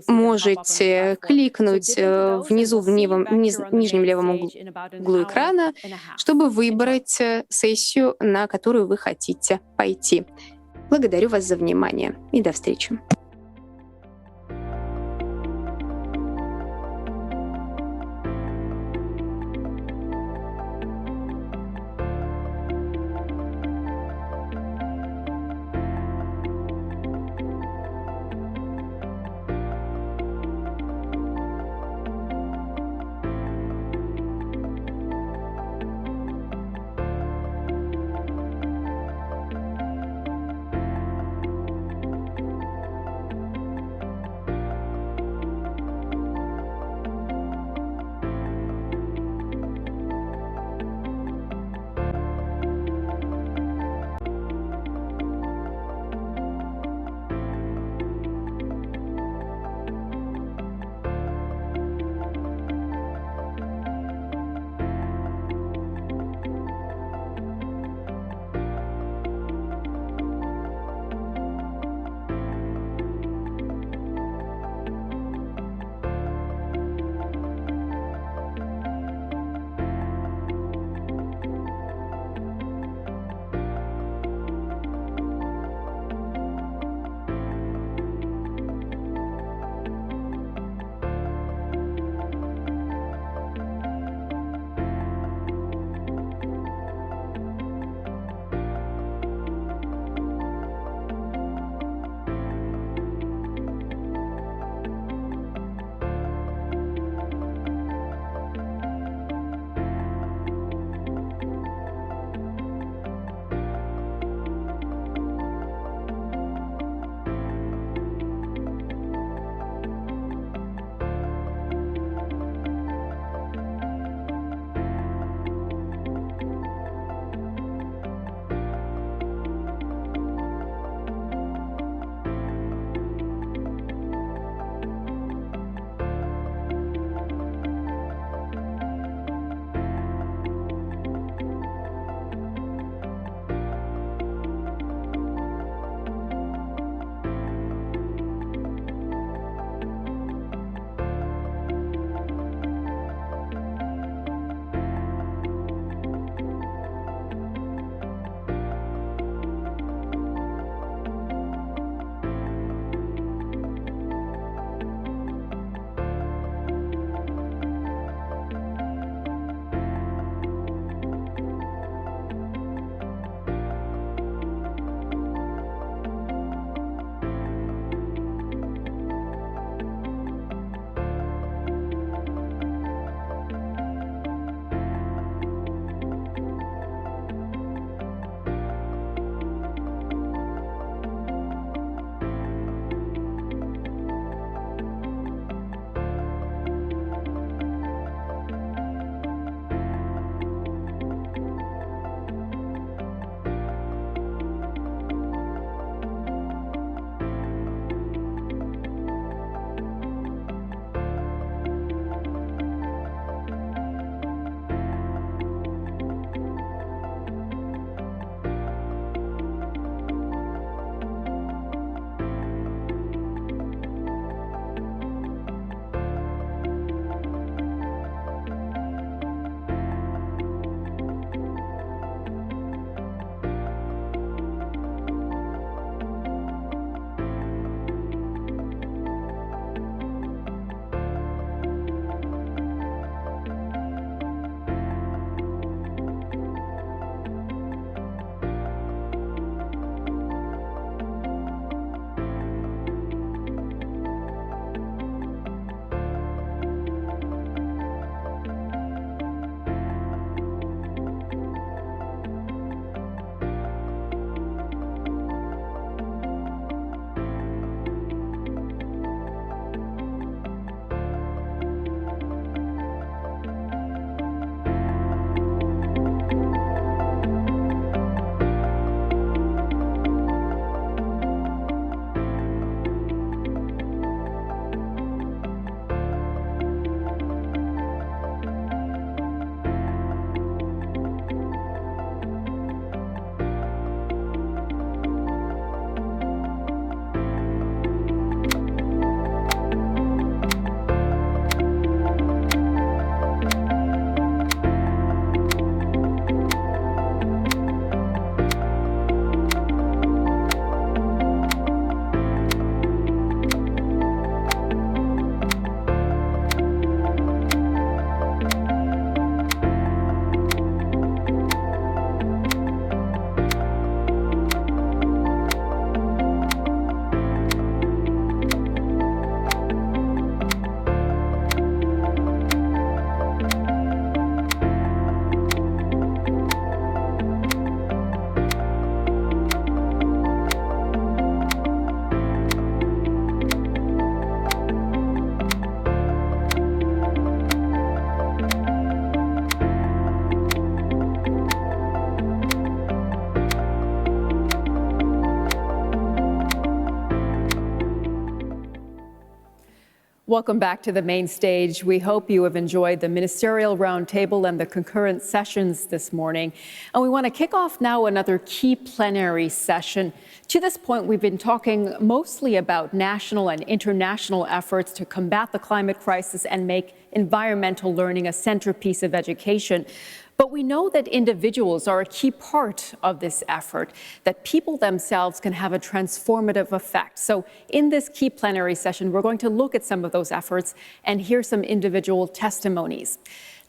можете кликнуть внизу в нижнем левом углу экрана, чтобы выбрать сессию, на которую вы хотите пойти. Благодарю вас за внимание и до встречи. Welcome back to the main stage. We hope you have enjoyed the Ministerial Roundtable and the concurrent sessions this morning. And we want to kick off now another key plenary session. To this point, we've been talking mostly about national and international efforts to combat the climate crisis and make environmental learning a centerpiece of education. But we know that individuals are a key part of this effort, that people themselves can have a transformative effect. So in this key plenary session, we're going to look at some of those efforts and hear some individual testimonies.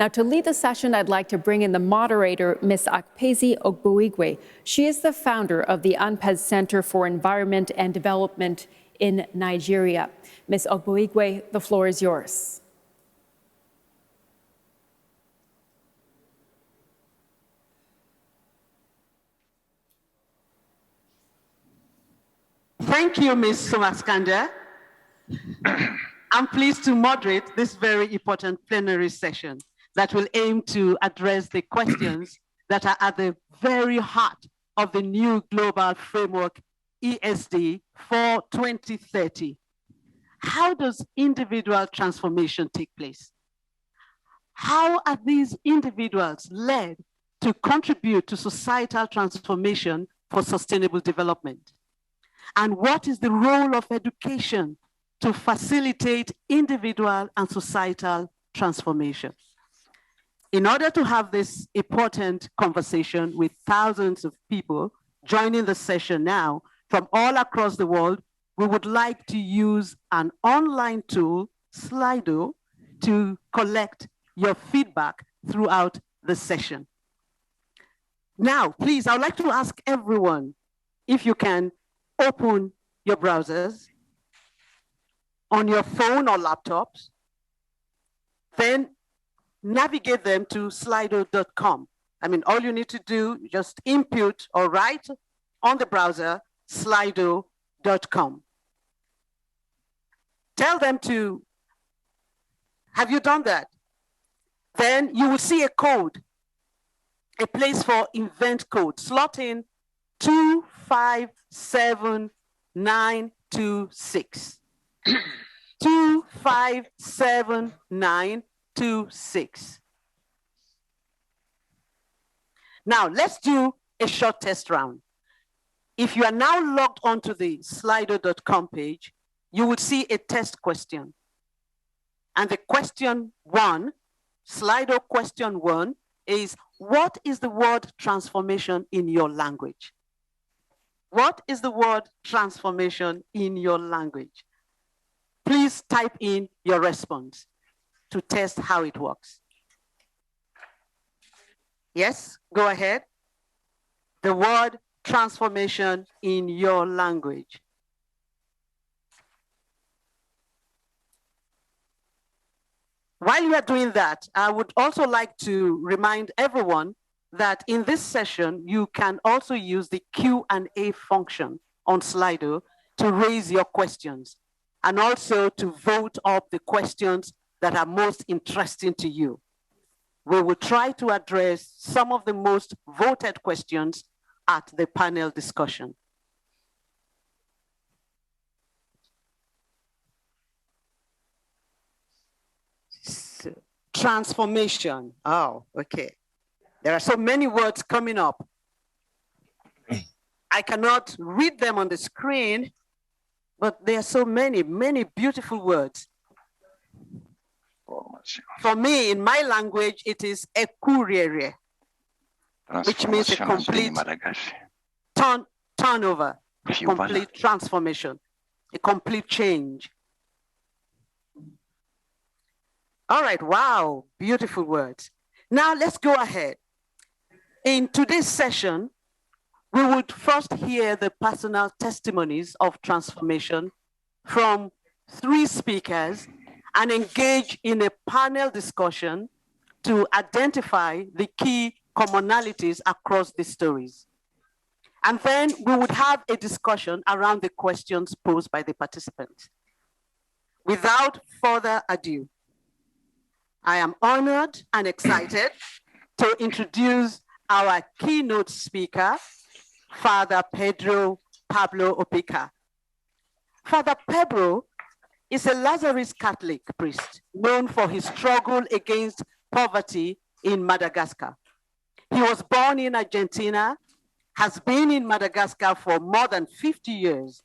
Now, to lead the session, I'd like to bring in the moderator, Ms. Akpezi Ogbuigwe. She is the founder of the UNPEZ Center for Environment and Development in Nigeria. Ms. Ogbuigwe, the floor is yours. Thank you, Ms. Sumaskanda. I'm pleased to moderate this very important plenary session that will aim to address the questions that are at the very heart of the new global framework ESD for 2030. How does individual transformation take place? How are these individuals led to contribute to societal transformation for sustainable development? And what is the role of education to facilitate individual and societal transformation? In order to have this important conversation with thousands of people joining the session now from all across the world, we would like to use an online tool, Slido, to collect your feedback throughout the session. Now, please, I would like to ask everyone if you can open your browsers on your phone or laptops, then navigate them to slido.com. I mean, all you need to do, just input or write on the browser, slido.com. Tell them to, have you done that? Then you will see a code, a place for event code. Slot in 257926. 257926. Now, let's do a short test round. If you are now logged onto the slido.com page, you would see a test question. And the question one, Slido question one, is what is the word transformation in your language? What is the word transformation in your language? Please type in your response to test how it works. Yes, go ahead. The word transformation in your language. While you are doing that, I would also like to remind everyone that in this session, you can also use the Q&A function on Slido to raise your questions and also to vote up the questions that are most interesting to you. We will try to address some of the most voted questions at the panel discussion. So, transformation. Oh, okay. There are so many words coming up. I cannot read them on the screen, but there are so many beautiful words. For me, in my language, it is ekurere, which means a complete turnover, a complete transformation, a complete change. All right, wow, beautiful words. Now let's go ahead. In today's session, we would first hear the personal testimonies of transformation from 3 speakers and engage in a panel discussion to identify the key commonalities across the stories. And then we would have a discussion around the questions posed by the participants. Without further ado, I am honored and excited to introduce our keynote speaker, Father Pedro Pablo Opeka. Father Pedro is a Lazarus Catholic priest known for his struggle against poverty in Madagascar. He was born in Argentina, has been in Madagascar for more than 50 years,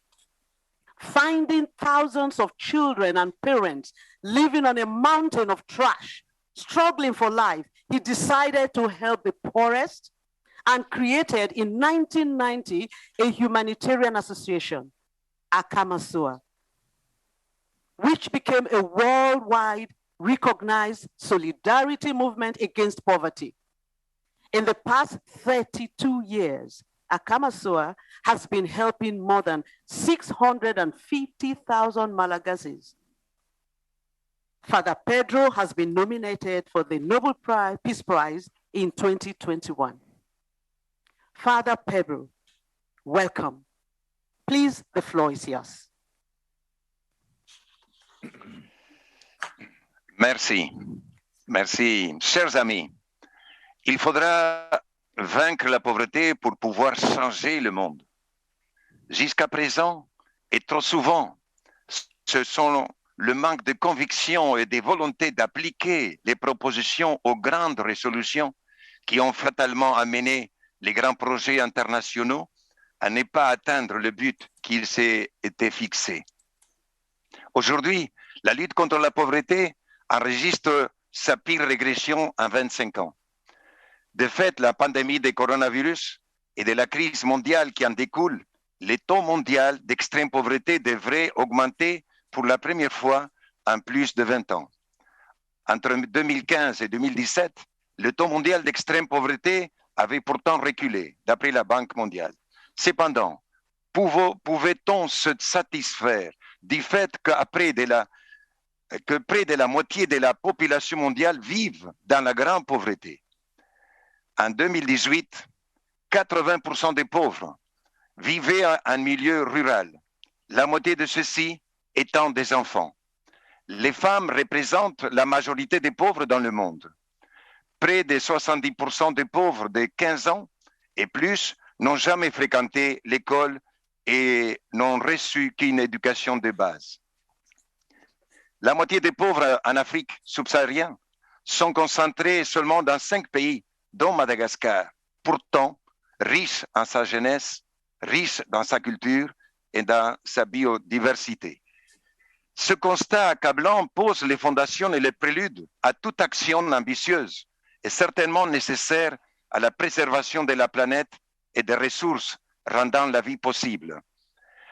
finding thousands of children and parents living on a mountain of trash, struggling for life. He decided to help the poorest and created in 1990 a humanitarian association, Akamasua, which became a worldwide recognized solidarity movement against poverty. In the past 32 years, Akamasua has been helping more than 650,000 Malagasies. Father Pedro has been nominated for the Nobel Peace Prize in 2021. Father Pedro, welcome. Please, the floor is yours. Merci. Merci. Chers amis, il faudra vaincre la pauvreté pour pouvoir changer le monde. Jusqu'à présent, et trop souvent, ce sont le manque de conviction et de volonté d'appliquer les propositions aux grandes résolutions qui ont fatalement amené les grands projets internationaux à ne pas atteindre le but qu'ils s'étaient fixés. Aujourd'hui, la lutte contre la pauvreté enregistre sa pire régression en 25 ans. De fait, la pandémie du coronavirus et de la crise mondiale qui en découle, le taux mondial d'extrême pauvreté devrait augmenter pour la première fois en plus de 20 ans. Entre 2015 et 2017, le taux mondial d'extrême pauvreté avait pourtant reculé, d'après la Banque mondiale. Cependant, pouvait-on se satisfaire du fait que près de la moitié de la population mondiale vive dans la grande pauvreté? En 2018, 80% des pauvres vivaient en milieu rural, la moitié de ceux-ci étant des enfants. Les femmes représentent la majorité des pauvres dans le monde. Près de 70% des pauvres de 15 ans et plus n'ont jamais fréquenté l'école et n'ont reçu qu'une éducation de base. La moitié des pauvres en Afrique subsaharienne sont concentrés seulement dans 5 pays, dont Madagascar, pourtant riche en sa jeunesse, riche dans sa culture et dans sa biodiversité. Ce constat accablant pose les fondations et les préludes à toute action ambitieuse et certainement nécessaire à la préservation de la planète et des ressources rendant la vie possible.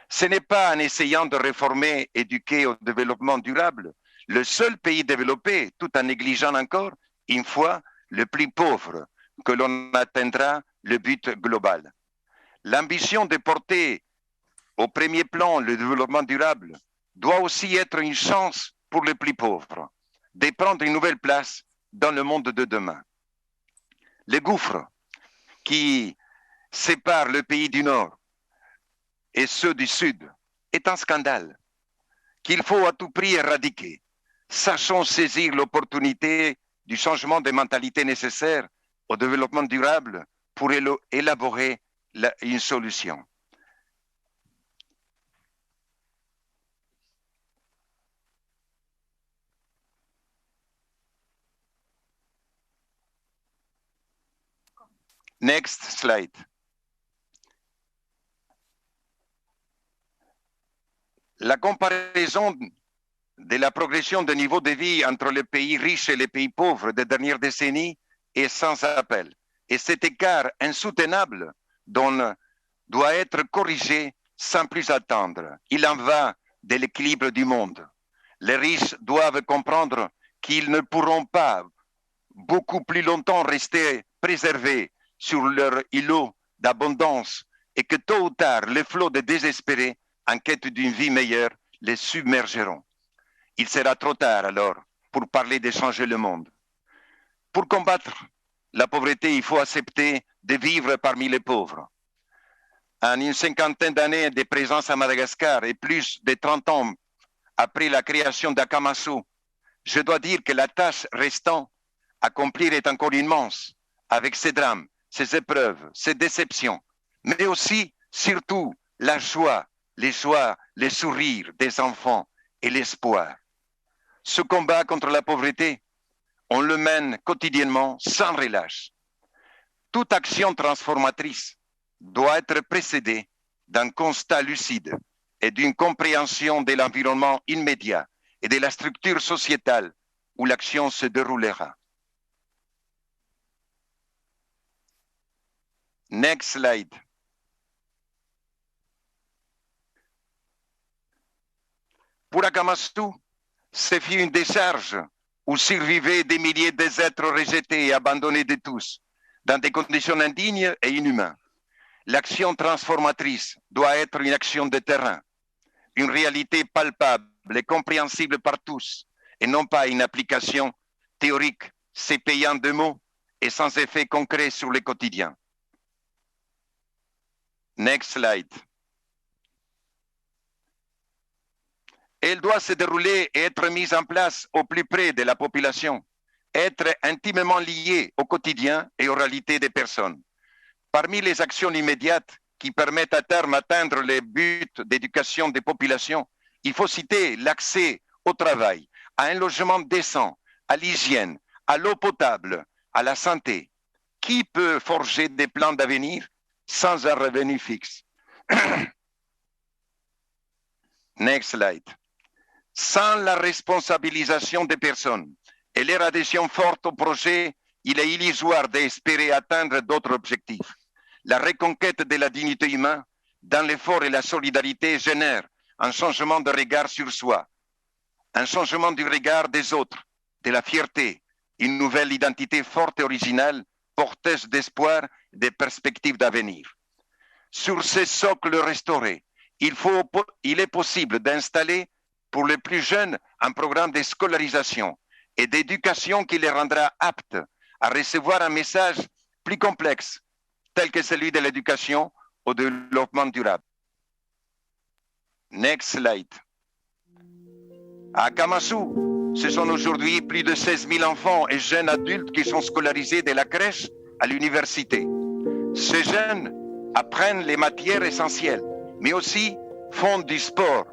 Ce n'est pas en essayant de réformer, éduquer au développement durable, le seul pays développé, tout en négligeant encore, une fois, le plus pauvre, que l'on atteindra le but global. L'ambition de porter au premier plan le développement durable doit aussi être une chance pour les plus pauvres, de prendre une nouvelle place dans le monde de demain. Le gouffre qui sépare le pays du Nord et ceux du Sud est un scandale qu'il faut à tout prix éradiquer. Sachons saisir l'opportunité du changement de mentalité nécessaire au développement durable pour élaborer une solution. Next slide. La comparaison de la progression de niveau de vie entre les pays riches et les pays pauvres des dernières décennies est sans appel. Et cet écart insoutenable doit être corrigé sans plus attendre. Il en va de l'équilibre du monde. Les riches doivent comprendre qu'ils ne pourront pas beaucoup plus longtemps rester préservés sur leur îlot d'abondance et que tôt ou tard, les flots de désespérés en quête d'une vie meilleure les submergeront. Il sera trop tard alors pour parler de changer le monde. Pour combattre la pauvreté, il faut accepter de vivre parmi les pauvres. En une cinquantaine d'années de présence à Madagascar et plus de 30 ans après la création d'Akamasu, je dois dire que la tâche restant à accomplir est encore immense, avec ces drames, ces épreuves, ces déceptions, mais aussi, surtout, la joie, les sourires des enfants et l'espoir. Ce combat contre la pauvreté, on le mène quotidiennement sans relâche. Toute action transformatrice doit être précédée d'un constat lucide et d'une compréhension de l'environnement immédiat et de la structure sociétale où l'action se déroulera. Next slide. Pour Akamasou, ce fut une décharge où survivaient des milliers d'êtres rejetés et abandonnés de tous, dans des conditions indignes et inhumaines. L'action transformatrice doit être une action de terrain, une réalité palpable et compréhensible par tous, et non pas une application théorique, s'épayant de mots et sans effet concret sur le quotidien. Next slide. Elle doit se dérouler et être mise en place au plus près de la population, être intimement liée au quotidien et aux réalités des personnes. Parmi les actions immédiates qui permettent à terme d'atteindre les buts d'éducation des populations, il faut citer l'accès au travail, à un logement décent, à l'hygiène, à l'eau potable, à la santé. Qui peut forger des plans d'avenir sans un revenu fixe? Next slide. Sans la responsabilisation des personnes et leur adhésion forte au projet, il est illusoire d'espérer atteindre d'autres objectifs. La reconquête de la dignité humaine dans l'effort et la solidarité génère un changement de regard sur soi, un changement du regard des autres, de la fierté, une nouvelle identité forte et originale, porteuse d'espoir et de perspectives d'avenir. Sur ces socles restaurés, il est possible d'installer pour les plus jeunes un programme de scolarisation et d'éducation qui les rendra aptes à recevoir un message plus complexe, tel que celui de l'éducation au développement durable. Next slide. À Akamasou, ce sont aujourd'hui plus de 16 000 enfants et jeunes adultes qui sont scolarisés de la crèche à l'université. Ces jeunes apprennent les matières essentielles, mais aussi font du sport,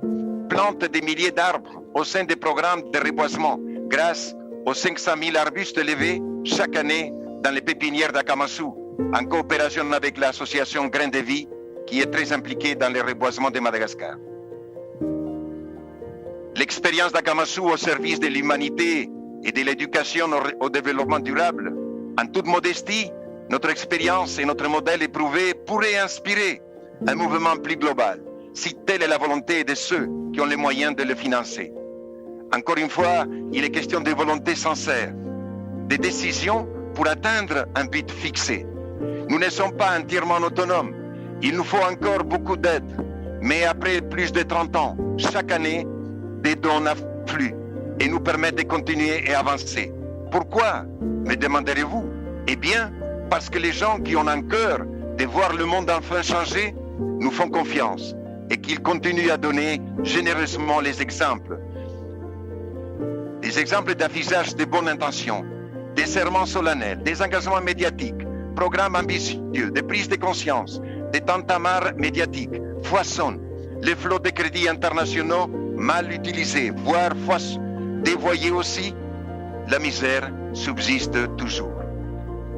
plantent des milliers d'arbres au sein des programmes de reboisement grâce aux 500 000 arbustes élevés chaque année dans les pépinières d'Akamasou, en coopération avec l'association Grains de Vie qui est très impliquée dans le reboisement de Madagascar. L'expérience d'Akamasou au service de l'humanité et de l'éducation au développement durable, en toute modestie, notre expérience et notre modèle éprouvé pourraient inspirer un mouvement plus global, si telle est la volonté de ceux qui ont les moyens de le financer. Encore une fois, il est question de volonté sincère, de décisions pour atteindre un but fixé. Nous ne sommes pas entièrement autonomes. Il nous faut encore beaucoup d'aide. Mais après plus de 30 ans, chaque année, des dons affluent et nous permettent de continuer et avancer. Pourquoi, me demanderez-vous? Eh bien, parce que les gens qui ont un cœur de voir le monde enfin changer nous font confiance et qu'ils continuent à donner généreusement les exemples d'affichage de bonnes intentions, des serments solennels, des engagements médiatiques, programmes ambitieux, des prises de conscience, des tintamars médiatiques foisonnent, les flots de crédits internationaux mal utilisés, voire dévoyés aussi, la misère subsiste toujours.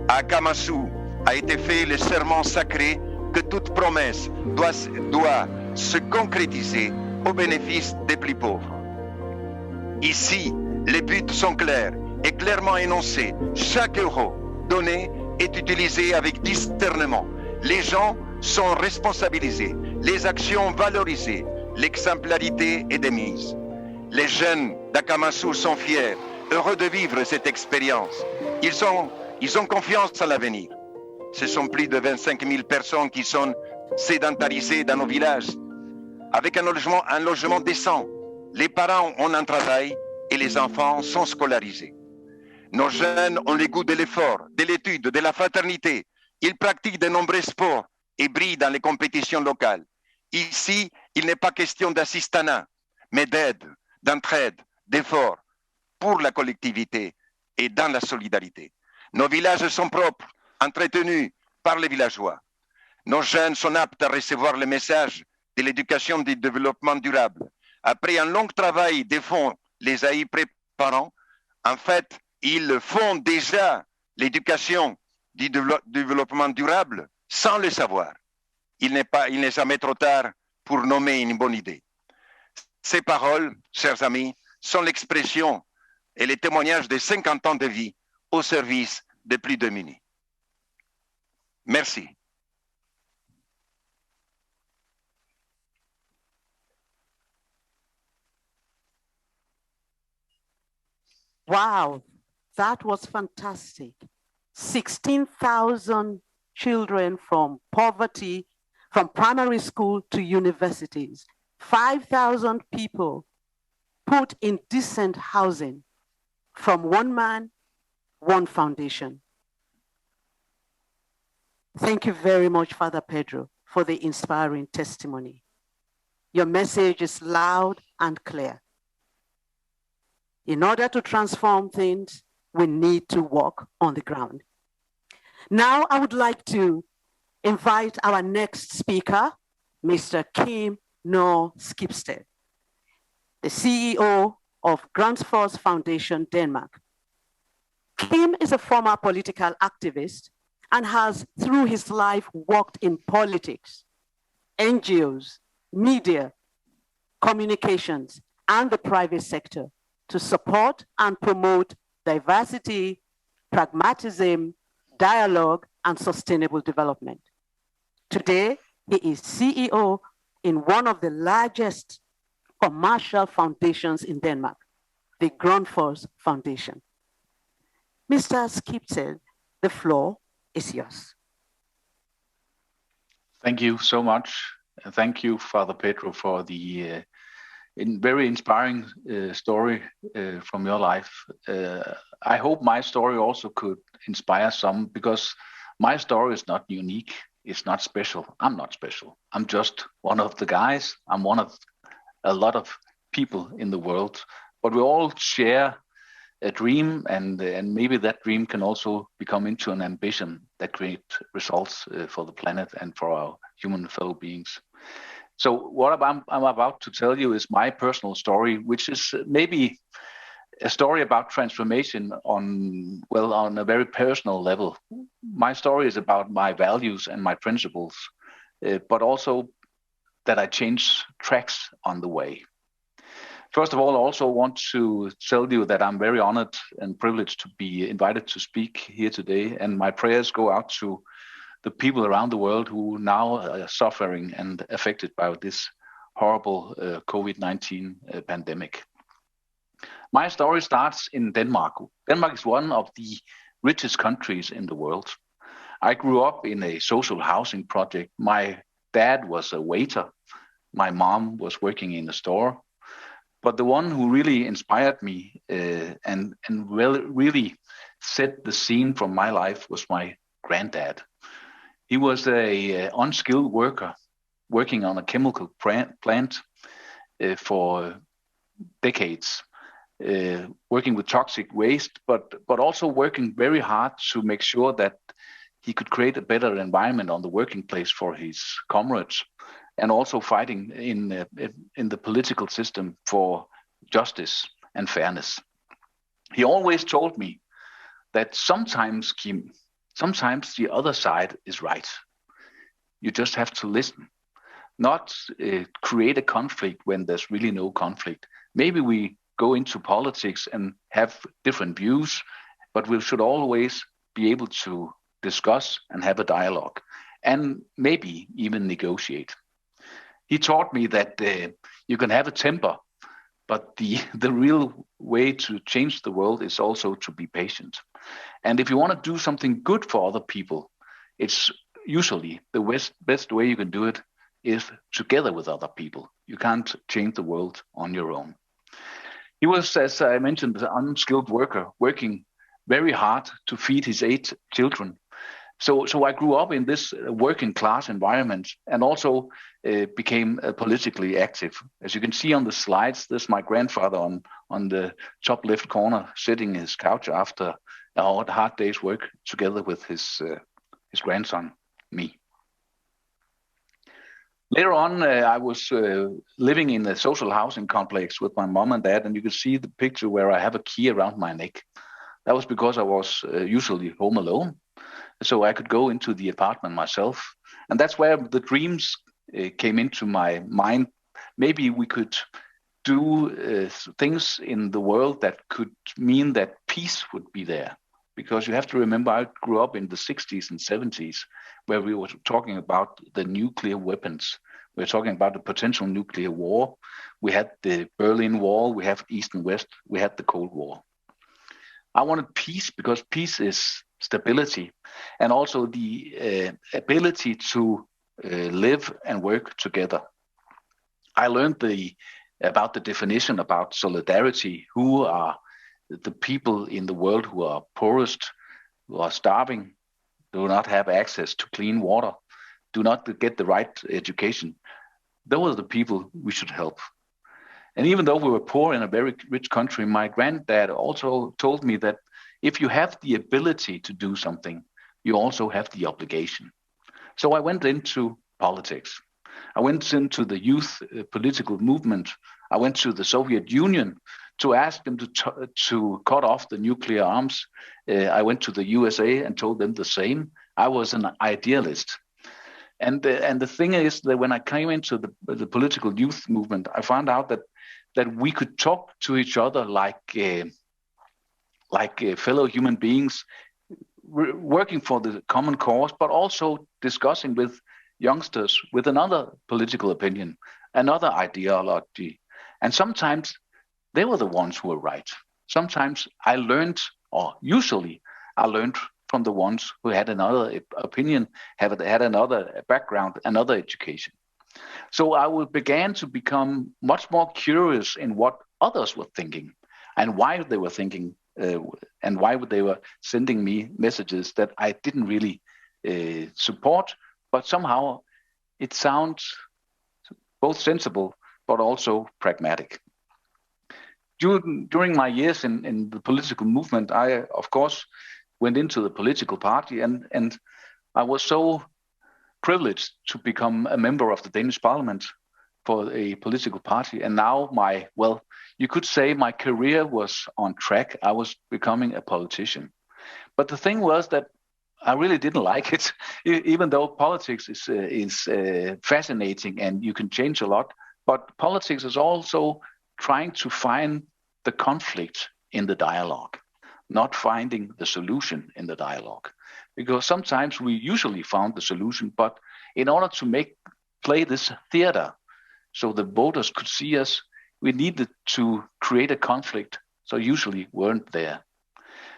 À Akamasou a été fait le serment sacré que toute promesse doit se concrétiser au bénéfice des plus pauvres. Ici, les buts sont clairs et clairement énoncés. Chaque euro donné est utilisé avec discernement. Les gens sont responsabilisés, les actions valorisées, l'exemplarité est démise. Les jeunes d'Akamasou sont fiers, heureux de vivre cette expérience. Ils ont confiance en l'avenir. Ce sont plus de 25 000 personnes qui sont sédentarisées dans nos villages, avec un logement décent. Les parents ont un travail et les enfants sont scolarisés. Nos jeunes ont le goût de l'effort, de l'étude, de la fraternité. Ils pratiquent de nombreux sports et brillent dans les compétitions locales. Ici, il n'est pas question d'assistanat, mais d'aide, d'entraide, d'effort pour la collectivité et dans la solidarité. Nos villages sont propres, entretenus par les villageois. Nos jeunes sont aptes à recevoir le message de l'éducation du développement durable, après un long travail des fonds, les a y préparant, en fait, ils font déjà l'éducation du développement durable sans le savoir. Il n'est jamais trop tard pour nommer une bonne idée. Ces paroles, chers amis, sont l'expression et les témoignages de 50 ans de vie au service des plus démunis. Merci. Wow, that was fantastic. 16,000 children from poverty, from primary school to universities, 5,000 people put in decent housing from one man, one foundation. Thank you very much, Father Pedro, for the inspiring testimony. Your message is loud and clear. In order to transform things, we need to walk on the ground. Now, I would like to invite our next speaker, Mr. Kim Nor Skibsted, the CEO of Grantfors Foundation, Denmark. Kim is a former political activist and has, through his life, worked in politics, NGOs, media, communications, and the private sector to support and promote diversity, pragmatism, dialogue, and sustainable development. Today, he is CEO in one of the largest commercial foundations in Denmark, the Grantfors Foundation. Mr. Skibsted, the floor is yours. Thank you so much. And thank you, Father Pedro, for the very inspiring story from your life. I hope my story also could inspire some, because my story is not unique. It's not special. I'm not special. I'm just one of the guys. I'm one of a lot of people in the world. But we all share a dream, and maybe that dream can also become into an ambition that creates results for the planet and for our human fellow beings. So what I'm about to tell you is my personal story, which is maybe a story about transformation on a very personal level. My story is about my values and my principles, but also that I change tracks on the way. First of all, I also want to tell you that I'm very honored and privileged to be invited to speak here today, and my prayers go out to the people around the world who now are suffering and affected by this horrible COVID-19 pandemic. My story starts in Denmark. Denmark is one of the richest countries in the world. I grew up in a social housing project. My dad was a waiter. My mom was working in a store. But the one who really inspired me and really set the scene from my life was my granddad. He was an unskilled worker working on a chemical plant for decades, working with toxic waste, but also working very hard to make sure that he could create a better environment on the working place for his comrades, and also fighting in the political system for justice and fairness. He always told me that sometimes, Kim, sometimes the other side is right. You just have to listen, not create a conflict when there's really no conflict. Maybe we go into politics and have different views, but we should always be able to discuss and have a dialogue, and maybe even negotiate. He taught me that you can have a temper, but the real way to change the world is also to be patient. And if you want to do something good for other people, it's usually the best way you can do it is together with other people. You can't change the world on your own. He was, as I mentioned, an unskilled worker, working very hard to feed his 8 children. So I grew up in this working class environment, and also became politically active. As you can see on the slides, this is my grandfather on the top left corner, sitting in his couch after a hard day's work, together with his grandson, me. Later on, I was living in a social housing complex with my mom and dad, and you could see the picture where I have a key around my neck. That was because I was usually home alone, so I could go into the apartment myself. And that's where the dreams came into my mind. Maybe we could do things in the world that could mean that peace would be there. Because you have to remember, I grew up in the 60s and 70s, where we were talking about the nuclear weapons. We were talking about the potential nuclear war. We had the Berlin Wall, we have East and West, we had the Cold War. I wanted peace because peace is stability and also the ability to live and work together. I learned about the definition about solidarity, who are the people in the world who are poorest, who are starving, do not have access to clean water, do not get the right education. Those are the people we should help. And even though we were poor in a very rich country, my granddad also told me that if you have the ability to do something, you also have the obligation. So I went into politics. I went into the youth political movement. I went to the Soviet Union to ask them to cut off the nuclear arms. I went to the USA and told them the same. I was an idealist. And the thing is that when I came into the political youth movement, I found out that we could talk to each other like fellow human beings, working for the common cause, but also discussing with youngsters with another political opinion, another ideology. And sometimes they were the ones who were right. Sometimes I learned, or usually I learned from the ones who had another opinion, had another background, another education. So I began to become much more curious in what others were thinking and why they were thinking and why they were sending me messages that I didn't really support, but somehow it sounds both sensible but also pragmatic. During my years in the political movement, I, of course, went into the political party, and I was so privileged to become a member of the Danish Parliament for a political party. And now you could say my career was on track. I was becoming a politician. But the thing was that I really didn't like it, even though politics is fascinating and you can change a lot. But politics is also trying to find the conflict in the dialogue, not finding the solution in the dialogue. Because sometimes we usually found the solution, but in order to play this theater so the voters could see us, we needed to create a conflict, so usually weren't there.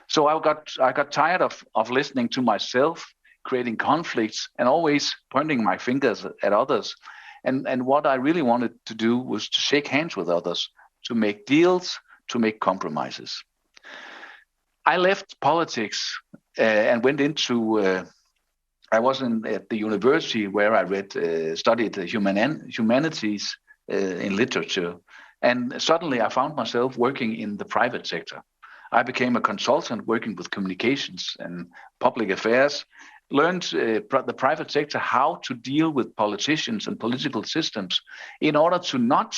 So I got tired of listening to myself, creating conflicts, and always pointing my fingers at others. And what I really wanted to do was to shake hands with others, to make deals, to make compromises. I left politics and went into, I was at the university where I studied humanities in literature. And suddenly I found myself working in the private sector. I became a consultant working with communications and public affairs, learned the private sector how to deal with politicians and political systems in order to not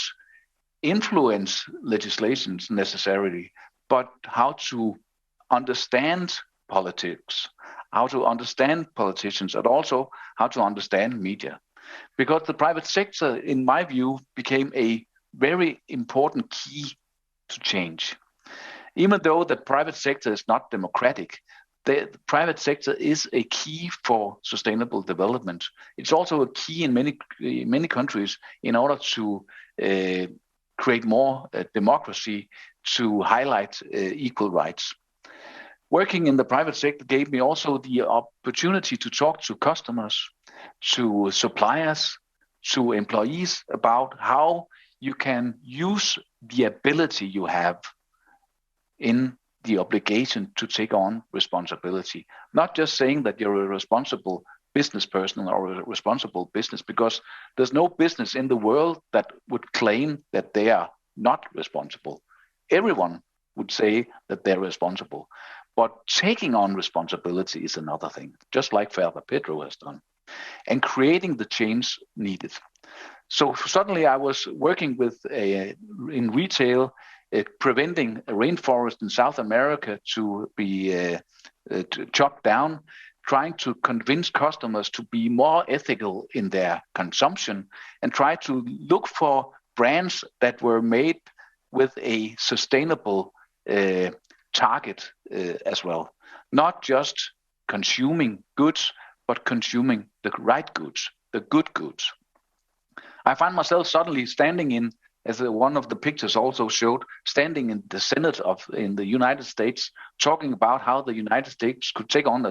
influence legislations necessarily, but how to understand politics, how to understand politicians, and also how to understand media. Because the private sector, in my view, became a very important key to change. Even though the private sector is not democratic, the private sector is a key for sustainable development. It's also a key in many countries in order to create more democracy, to highlight equal rights. Working in the private sector gave me also the opportunity to talk to customers, to suppliers, to employees about how you can use the ability you have in the obligation to take on responsibility. Not just saying that you're a responsible business person or a responsible business, because there's no business in the world that would claim that they are not responsible. Everyone would say that they're responsible. But taking on responsibility is another thing, just like Father Pedro has done. and creating the change needed. So suddenly I was working in retail, preventing a rainforest in South America to be chopped down, trying to convince customers to be more ethical in their consumption and try to look for brands that were made with a sustainable target as well. Not just consuming goods, but consuming the right goods, the good goods. I find myself suddenly standing in, as one of the pictures also showed, standing in the Senate in the United States, talking about how the United States could take on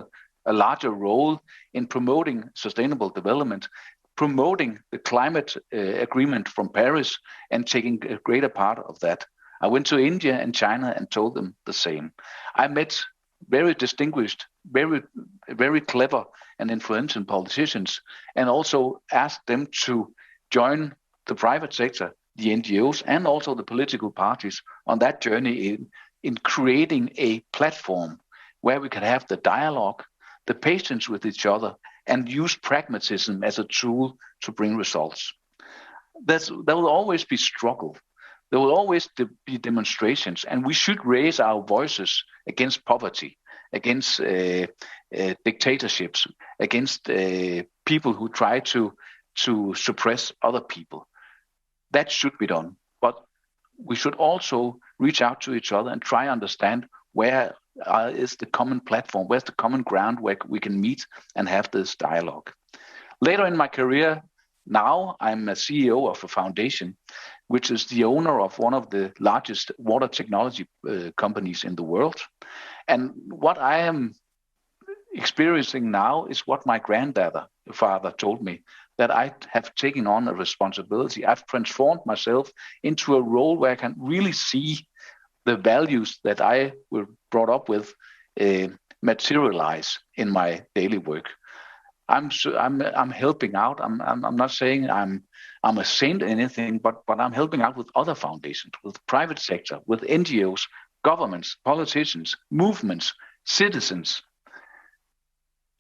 a larger role in promoting sustainable development, promoting the climate agreement from Paris, and taking a greater part of that. I went to India and China and told them the same. I met very distinguished, very, very clever and influential politicians, and also asked them to join the private sector, the NGOs, and also the political parties on that journey in creating a platform where we can have the dialogue, the patience with each other, and use pragmatism as a tool to bring results. There will always be struggle. There will always be demonstrations, and we should raise our voices against poverty, against dictatorships, against people who try to suppress other people. That should be done. But we should also reach out to each other and try to understand where is the common platform, where's the common ground where we can meet and have this dialogue. Later in my career, now I'm a CEO of a foundation, which is the owner of one of the largest water technology companies in the world. And what I am experiencing now is what my father told me, that I have taken on a responsibility. I've transformed myself into a role where I can really see the values that I were brought up with materialize in my daily work. I'm helping out. I'm not saying I'm a saint or anything, but I'm helping out with other foundations, with private sector, with NGOs, governments, politicians, movements, citizens,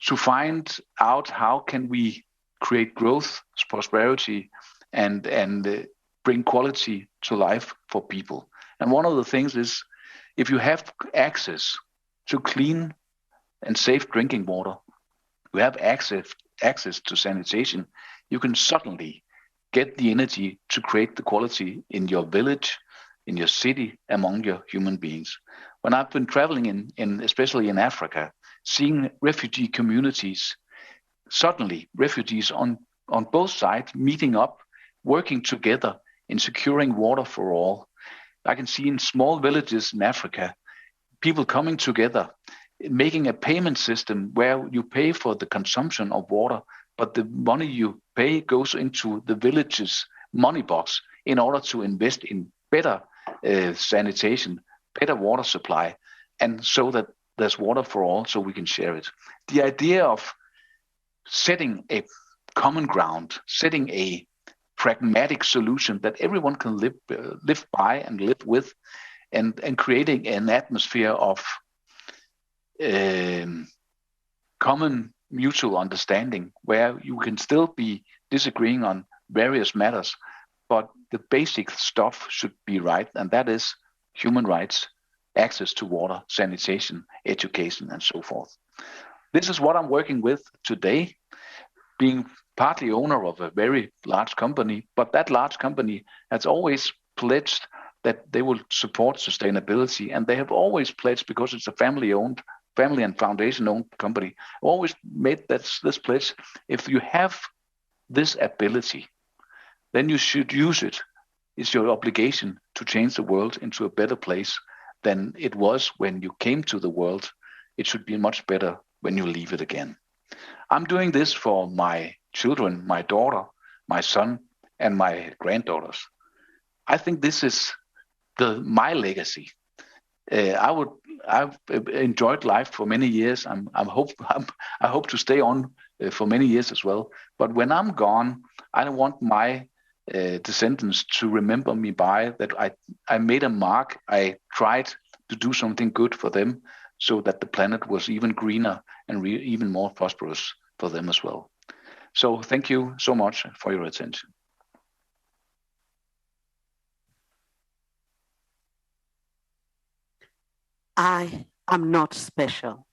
to find out how can we create growth, prosperity, and bring quality to life for people. And one of the things is, if you have access to clean and safe drinking water, you have access to sanitation, you can suddenly get the energy to create the quality in your village, in your city, among your human beings. When I've been traveling especially in Africa, seeing refugee communities, suddenly refugees on both sides meeting up, working together in securing water for all. I can see in small villages in Africa, people coming together, making a payment system where you pay for the consumption of water, but the money you pay goes into the village's money box in order to invest in better sanitation, better water supply, and so that there's water for all so we can share it. The idea of setting a common ground, setting a pragmatic solution that everyone can live by and live with, and creating an atmosphere of common mutual understanding where you can still be disagreeing on various matters, but the basic stuff should be right, and that is human rights, access to water, sanitation, education, and so forth. This is what I'm working with today, being partly owner of a very large company, but that large company has always pledged that they will support sustainability, and they have always pledged, because it's a family and foundation-owned company, always made this pledge: if you have this ability, then you should use it. It's your obligation to change the world into a better place than it was when you came to the world. It should be much better when you leave it again. I'm doing this for my children, my daughter, my son, and my granddaughters. I think this is my legacy. I've enjoyed life for many years. I hope to stay on for many years as well. But when I'm gone, I don't want my descendants to remember me by that I made a mark. I tried to do something good for them, so that the planet was even greener and even more prosperous for them as well. So thank you so much for your attention. I am not special.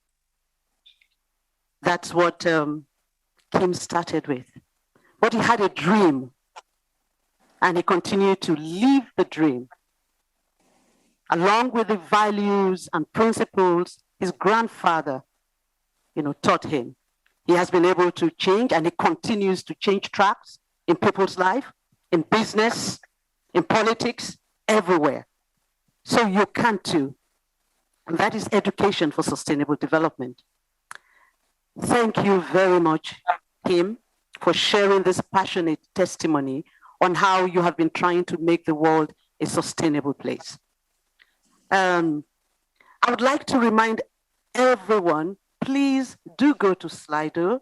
That's what Kim started with. But he had a dream, and he continued to live the dream. Along with the values and principles his grandfather, taught him. He has been able to change, and he continues to change tracks in people's life, in business, in politics, everywhere. So you can too. And that is education for sustainable development. Thank you very much, Kim, for sharing this passionate testimony on how you have been trying to make the world a sustainable place. I would like to remind everyone, please do go to Slido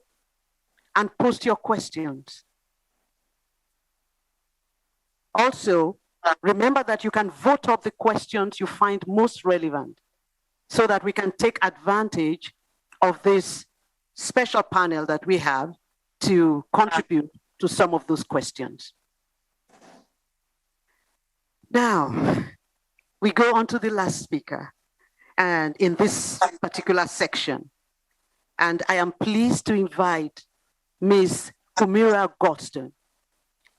and post your questions. Also, remember that you can vote up the questions you find most relevant so that we can take advantage of this special panel that we have to contribute to some of those questions. Now, we go on to the last speaker, and in this particular section, and I am pleased to invite Ms. Kumira Goldstone,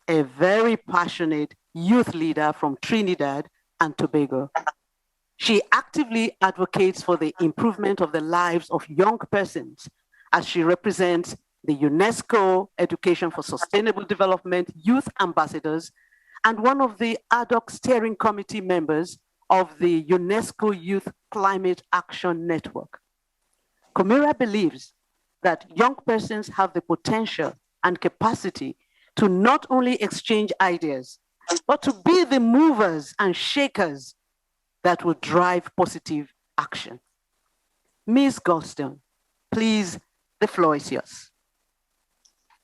a very passionate youth leader from Trinidad and Tobago. She actively advocates for the improvement of the lives of young persons as she represents the UNESCO Education for Sustainable Development Youth Ambassadors and one of the ad hoc steering committee members of the UNESCO Youth Climate Action Network. Kumira believes that young persons have the potential and capacity to not only exchange ideas, but to be the movers and shakers that will drive positive action. Ms. Goldstone, please, the floor is yours.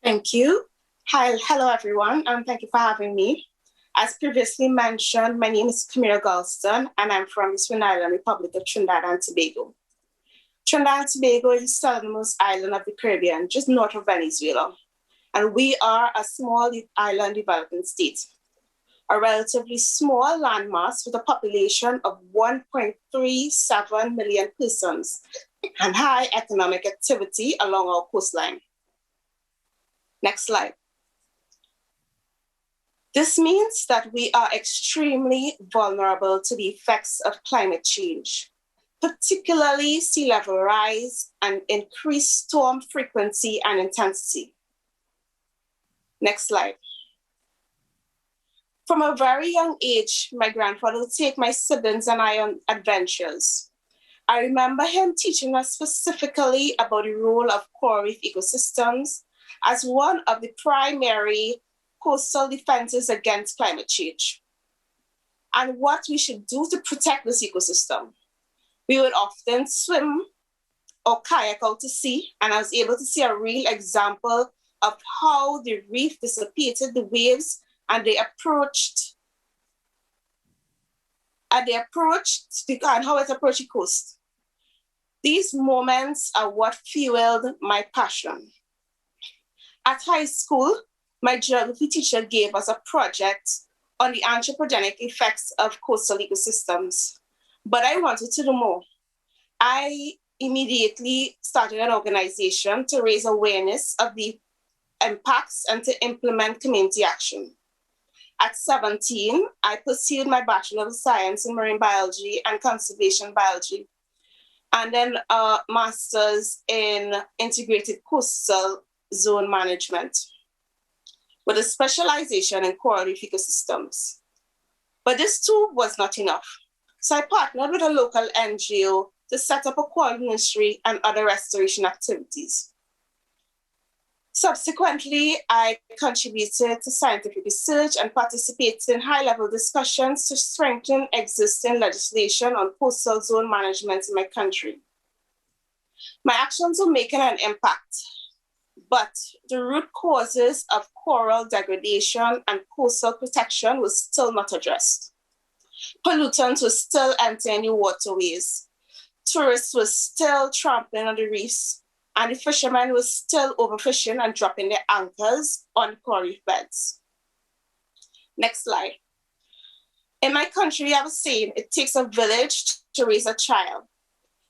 Thank you. Hi, hello everyone, and thank you for having me. As previously mentioned, my name is Kumira Goldstone, and I'm from the Swin Island Republic of Trinidad and Tobago. Trinidad and Tobago is the southernmost island of the Caribbean, just north of Venezuela. And we are a small island developing state, a relatively small landmass with a population of 1.37 million persons and high economic activity along our coastline. Next slide. This means that we are extremely vulnerable to the effects of climate change, particularly sea level rise and increased storm frequency and intensity. Next slide. From a very young age, my grandfather would take my siblings and I on adventures. I remember him teaching us specifically about the role of coral reef ecosystems as one of the primary coastal defenses against climate change, and what we should do to protect this ecosystem. We would often swim or kayak out to sea, and I was able to see a real example of how the reef dissipated the waves and they approached and how it approached the coast. These moments are what fueled my passion. At high school, my geography teacher gave us a project on the anthropogenic effects of coastal ecosystems, but I wanted to do more. I immediately started an organization to raise awareness of the impacts and to implement community action. At 17, I pursued my Bachelor of Science in Marine Biology and Conservation Biology, and then a Master's in Integrated Coastal Zone Management, with a specialization in coral reef ecosystems. But this too was not enough. So I partnered with a local NGO to set up a coral ministry and other restoration activities. Subsequently, I contributed to scientific research and participated in high-level discussions to strengthen existing legislation on coastal zone management in my country. My actions were making an impact, but the root causes of coral degradation and coastal protection was still not addressed. Pollutants were still entering the waterways. Tourists were still trampling on the reefs, and the fishermen were still overfishing and dropping their anchors on coral reef beds. Next slide. In my country, we have a saying, it takes a village to raise a child.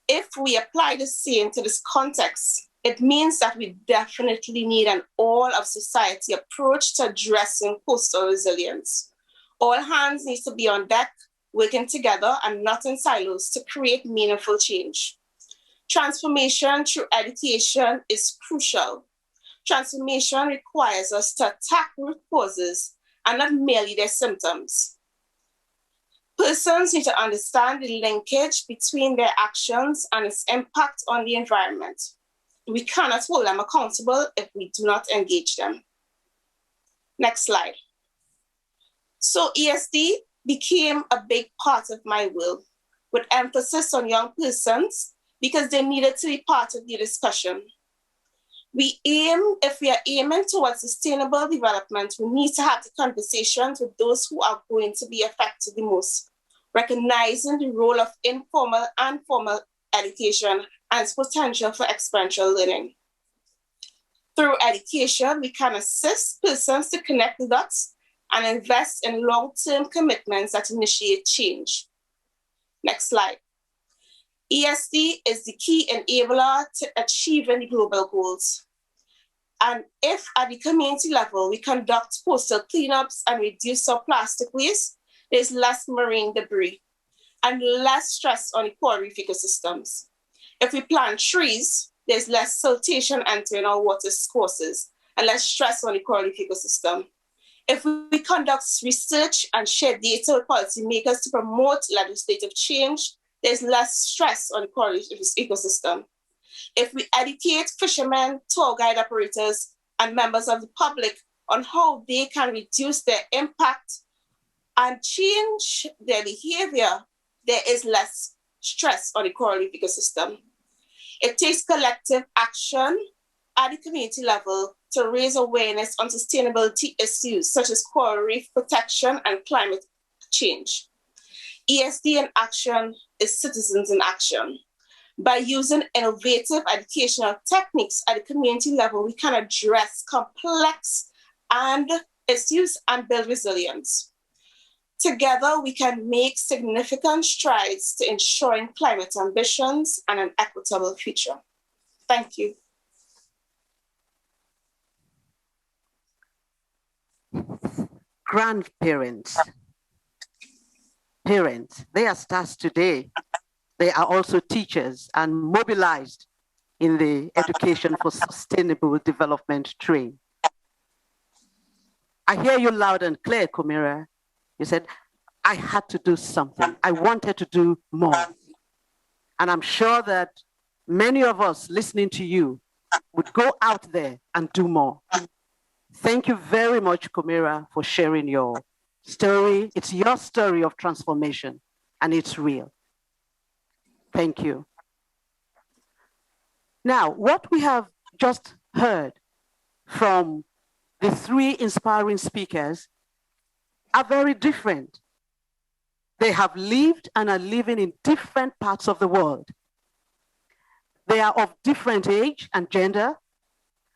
If we apply the saying to this context, it means that we definitely need an all-of-society approach to addressing coastal resilience. All hands need to be on deck, working together and not in silos to create meaningful change. Transformation through education is crucial. Transformation requires us to attack root causes and not merely their symptoms. Persons need to understand the linkage between their actions and its impact on the environment. We cannot hold them accountable if we do not engage them. Next slide. So ESD became a big part of my world, with emphasis on young persons because they needed to be part of the discussion. If we are aiming towards sustainable development, we need to have the conversations with those who are going to be affected the most, recognizing the role of informal and formal education and its potential for experiential learning. Through education, we can assist persons to connect the dots and invest in long-term commitments that initiate change. Next slide. ESD is the key enabler to achieving the global goals. And if at the community level, we conduct coastal cleanups and reduce our plastic waste, there's less marine debris and less stress on the coral reef ecosystems. If we plant trees, there's less siltation entering our water courses and less stress on the coral reef ecosystem. If we conduct research and share data with policymakers to promote legislative change, there's less stress on the coral reef ecosystem. If we educate fishermen, tour guide operators, and members of the public on how they can reduce their impact and change their behavior, there is less stress on the coral reef ecosystem. It takes collective action at the community level to raise awareness on sustainability issues such as coral reef protection and climate change. ESD in action is citizens in action. By using innovative educational techniques at the community level, we can address complex issues and build resilience. Together, we can make significant strides to ensuring climate ambitions and an equitable future. Thank you. Grandparents, parents, they are stars today. They are also teachers and mobilized in the Education for Sustainable Development train. I hear you loud and clear, Komira. You said, I had to do something. I wanted to do more. And I'm sure that many of us listening to you would go out there and do more. Thank you very much, Komira, for sharing your story. It's your story of transformation, and it's real. Thank you. Now, what we have just heard from the three inspiring speakers are very different. They have lived and are living in different parts of the world. They are of different age and gender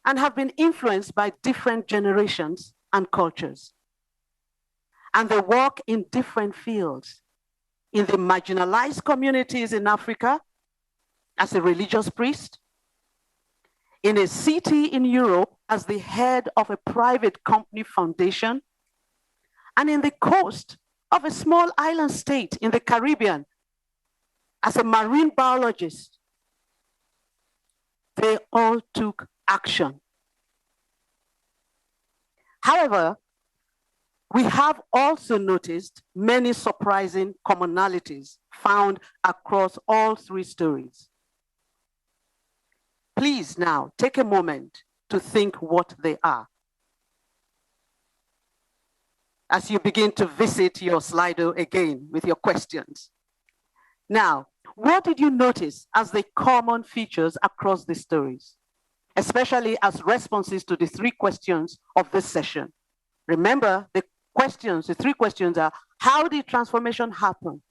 and have been influenced by different generations and cultures. And they work in different fields. In the marginalized communities in Africa as a religious priest, in a city in Europe as the head of a private company foundation, and in the coast of a small island state in the Caribbean as a marine biologist. They all took action. However, we have also noticed many surprising commonalities found across all three stories. Please now take a moment to think what they are. As you begin to visit your Slido again with your questions. Now, what did you notice as the common features across the stories, especially as responses to the three questions of this session? Remember, the three questions are, how did transformation happen?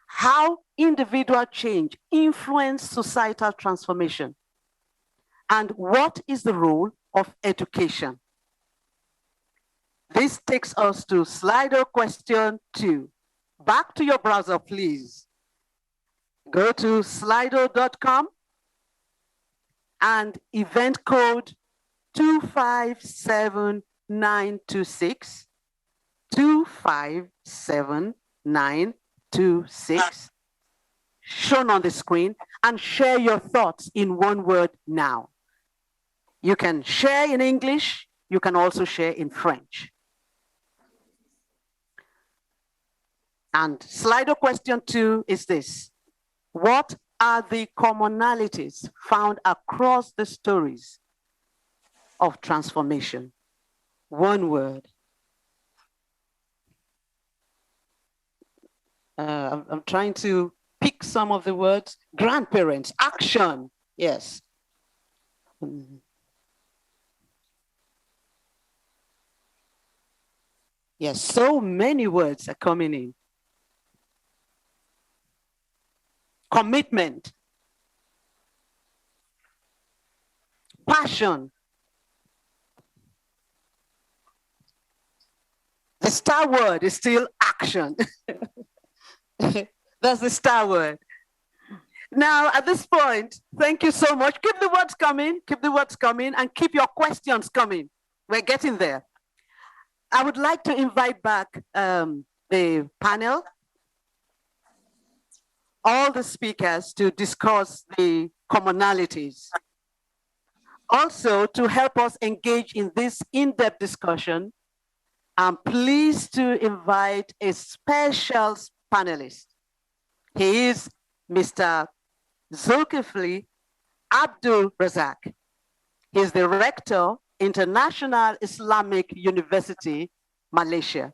How individual change influenced societal transformation? And what is the role of education? This takes us to Slido question 2. Back to your browser, please. Go to slido.com and event code 257926, 257926, shown on the screen, and share your thoughts in one word now. You can share in English, you can also share in French. And Slido question 2 is this: what are the commonalities found across the stories of transformation? One word. I'm trying to pick some of the words. Grandparents, action, yes. Yes, so many words are coming in. Commitment, passion. The star word is still action. That's the star word. Now, at this point, thank you so much. Keep the words coming, and keep your questions coming. We're getting there. I would like to invite back the panel, all the speakers, to discuss the commonalities. Also, to help us engage in this in-depth discussion, I'm pleased to invite a special panelist. He is Mr. Zulkifli Abdul Razak. He is the Rector, International Islamic University, Malaysia.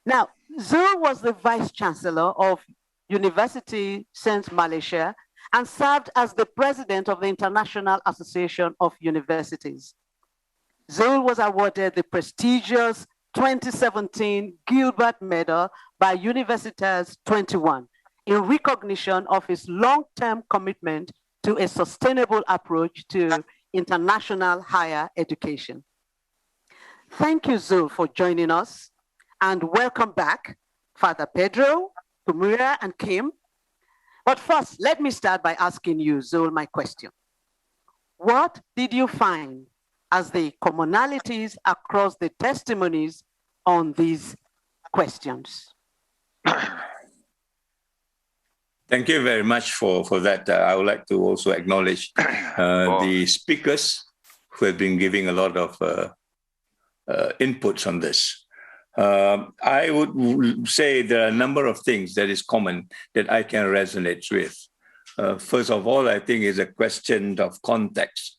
Now, Zul was the Vice Chancellor of University Saint Malaysia and served as the President of the International Association of Universities. Zul was awarded the prestigious 2017 Gilbert Medal by Universitas 21 in recognition of his long-term commitment to a sustainable approach to international higher education. Thank you, Zul, for joining us, and welcome back, Father Pedro, Kumura, and Kim. But first, let me start by asking you, Zul, my question. What did you find as the commonalities across the testimonies on these questions? Thank you very much for that. I would like to also acknowledge the speakers who have been giving a lot of inputs on this. I would say there are a number of things that is common that I can resonate with. First of all, I think is a question of context.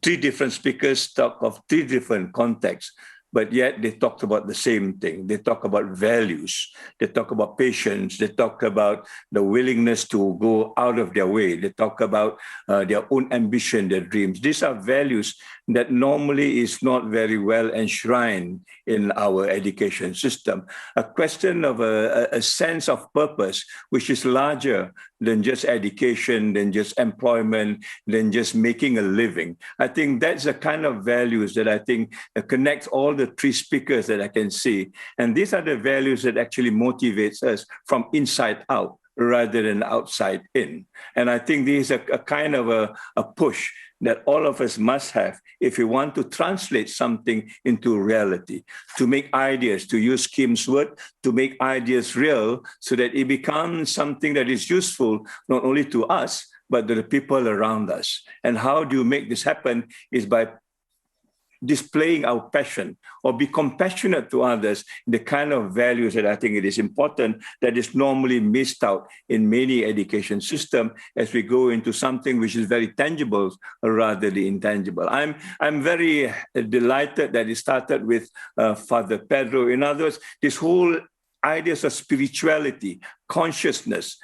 3 different speakers talk of 3 different contexts, but yet they talked about the same thing. They talk about values. They talk about patience. They talk about the willingness to go out of their way. They talk about their own ambition, their dreams. These are values that normally is not very well enshrined in our education system. A question of a sense of purpose, which is larger than just education, than just employment, than just making a living. I think that's the kind of values that I think connects all the 3 speakers that I can see. And these are the values that actually motivates us from inside out rather than outside in. And I think this is a kind of a push that all of us must have if we want to translate something into reality, to make ideas, to use Kim's word, to make ideas real so that it becomes something that is useful not only to us, but to the people around us. And how do you make this happen is by displaying our passion or be compassionate to others, the kind of values that I think it is important that is normally missed out in many education systems as we go into something which is very tangible rather than intangible. I'm very delighted that it started with Father Pedro. In other words, this whole ideas of spirituality, consciousness,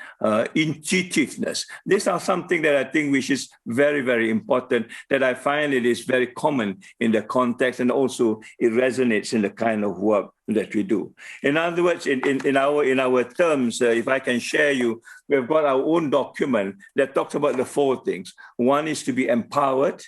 intuitiveness. These are something that I think which is very, very important, that I find it is very common in the context, and also it resonates in the kind of work that we do. In other words, in our terms, if I can share you, we've got our own document that talks about the 4 things. One is to be empowered.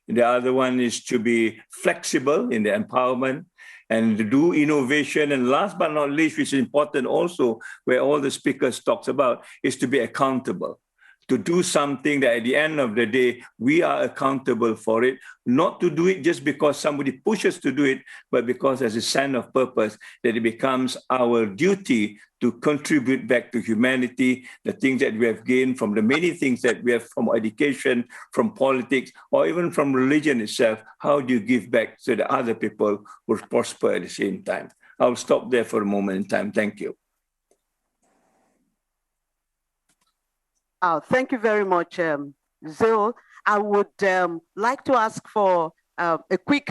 The other one is to be flexible in the empowerment and to do innovation. And last but not least, which is important also, where all the speakers talks about, is to be accountable, to do something that at the end of the day, we are accountable for it, not to do it just because somebody pushes to do it, but because there's a sense of purpose that it becomes our duty to contribute back to humanity, the things that we have gained from the many things that we have from education, from politics, or even from religion itself. How do you give back so that other people will prosper at the same time? I'll stop there for a moment in time. Thank you. Thank you very much, Zil. I would like to ask for a quick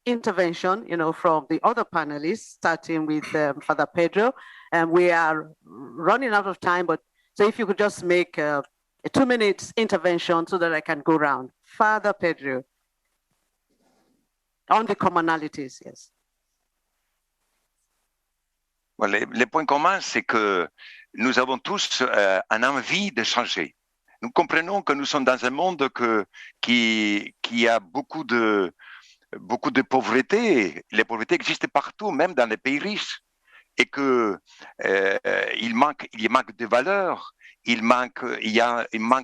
intervention, from the other panelists, starting with Father Pedro. We are running out of time, but so if you could just make a 2-minute intervention so that I can go round. Father Pedro, on the commonalities, yes. Well, les points communs, c'est que nous avons tous une envie de changer. Nous comprenons que nous sommes dans un monde qui a beaucoup de pauvreté. Les pauvretés existent partout, même dans les pays riches. Et que il manque de valeurs, il manque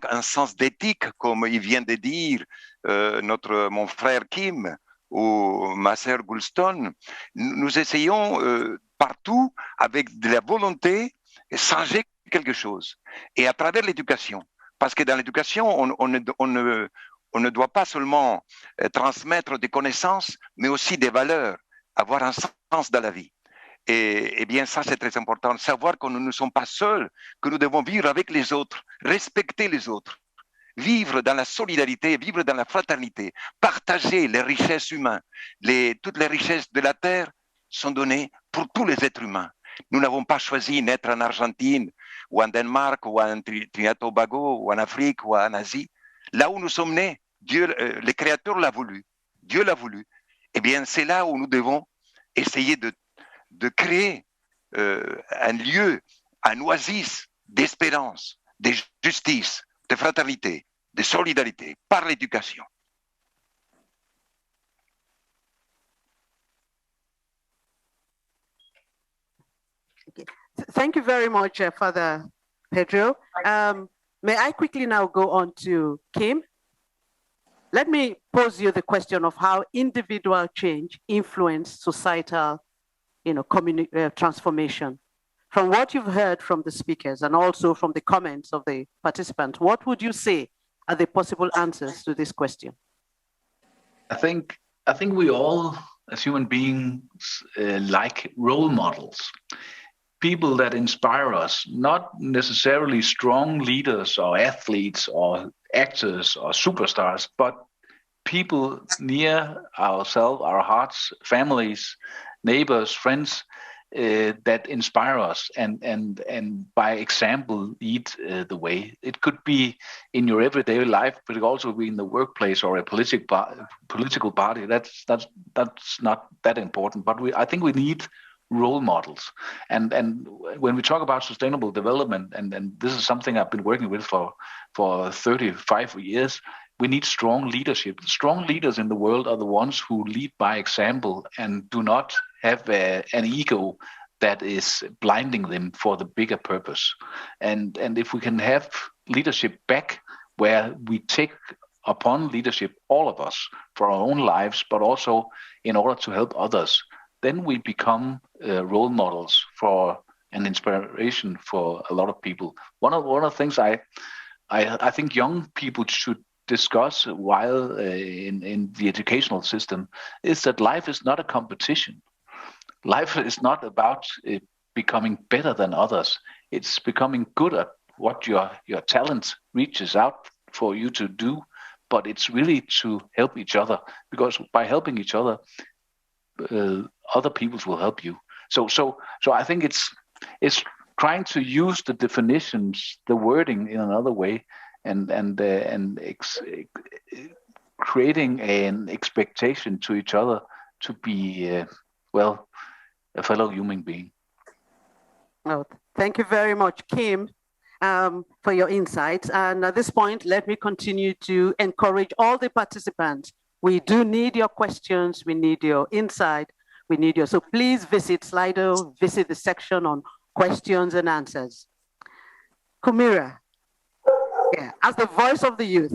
un sens d'éthique, comme il vient de dire mon frère Kim ou ma sœur Goulstone. Nous essayons partout, avec de la volonté, de changer quelque chose. Et à travers l'éducation. Parce que dans l'éducation, on ne doit pas seulement transmettre des connaissances, mais aussi des valeurs, avoir un sens dans la vie. Et bien ça, c'est très important, de savoir que nous ne sommes pas seuls, que nous devons vivre avec les autres, respecter les autres, vivre dans la solidarité, vivre dans la fraternité, partager les richesses humaines. Toutes les richesses de la Terre sont données pour tous les êtres humains. Nous n'avons pas choisi naître en Argentine, ou en Danemark, ou en Trinidad et Tobago, ou en Afrique, ou en Asie. Là où nous sommes nés, Dieu, le Créateur l'a voulu, Dieu l'a voulu. Eh bien, c'est là où nous devons essayer de créer un lieu, un oasis d'espérance, de justice, de fraternité, de solidarité par l'éducation. Okay. Thank you very much, Father Pedro. May I quickly now go on to Kim? Let me pose you the question of how individual change influenced societal transformation. From what you've heard from the speakers and also from the comments of the participants, what would you say are the possible answers to this question? I think we all, as human beings, like role models. People that inspire us, not necessarily strong leaders or athletes or actors or superstars, but people near ourselves, our hearts, families, neighbors, friends that inspire us and by example lead the way. It could be in your everyday life, but it could also be in the workplace or a political party. That's not that important. But I think we need role models. And when we talk about sustainable development, and this is something I've been working with for 35 years, we need strong leadership. Strong leaders in the world are the ones who lead by example and do not have an ego that is blinding them for the bigger purpose. And if we can have leadership back where we take upon leadership, all of us, for our own lives, but also in order to help others, then we become role models for an inspiration for a lot of people. One of the things I think young people should discuss while in the educational system is that life is not a competition. Life is not about becoming better than others. It's becoming good at what your talent reaches out for you to do, but it's really to help each other, because by helping each other, other people will help you. So I think it's It's trying to use the definitions, the wording in another way, and creating an expectation to each other to be, a fellow human being. Well, thank you very much, Kim, for your insights. And at this point, let me continue to encourage all the participants. We do need your questions. We need your insight. We need your, so please visit Slido, visit the section on questions and answers. Kumira, as the voice of the youth,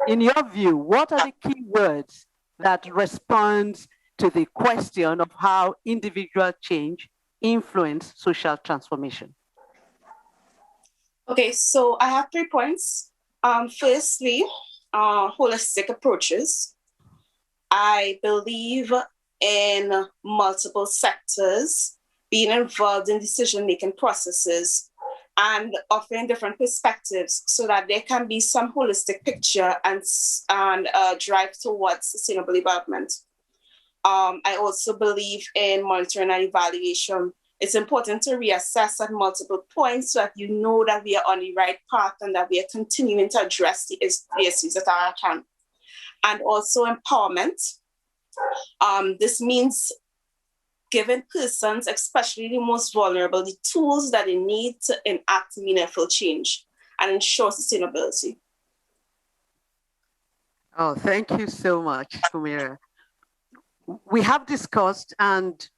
in your view, what are the key words that respond to the question of how individual change influence social transformation? Okay, so I have 3 points. Firstly, holistic approaches. I believe in multiple sectors being involved in decision-making processes and offering different perspectives so that there can be some holistic picture and drive towards sustainable development. I also believe in monitoring and evaluation. It's important to reassess at multiple points so that you know that we are on the right path and that we are continuing to address the issues that are at hand. And also empowerment. This means giving persons, especially the most vulnerable, the tools that they need to enact meaningful change and ensure sustainability. Oh, thank you so much, Kumira. We have discussed and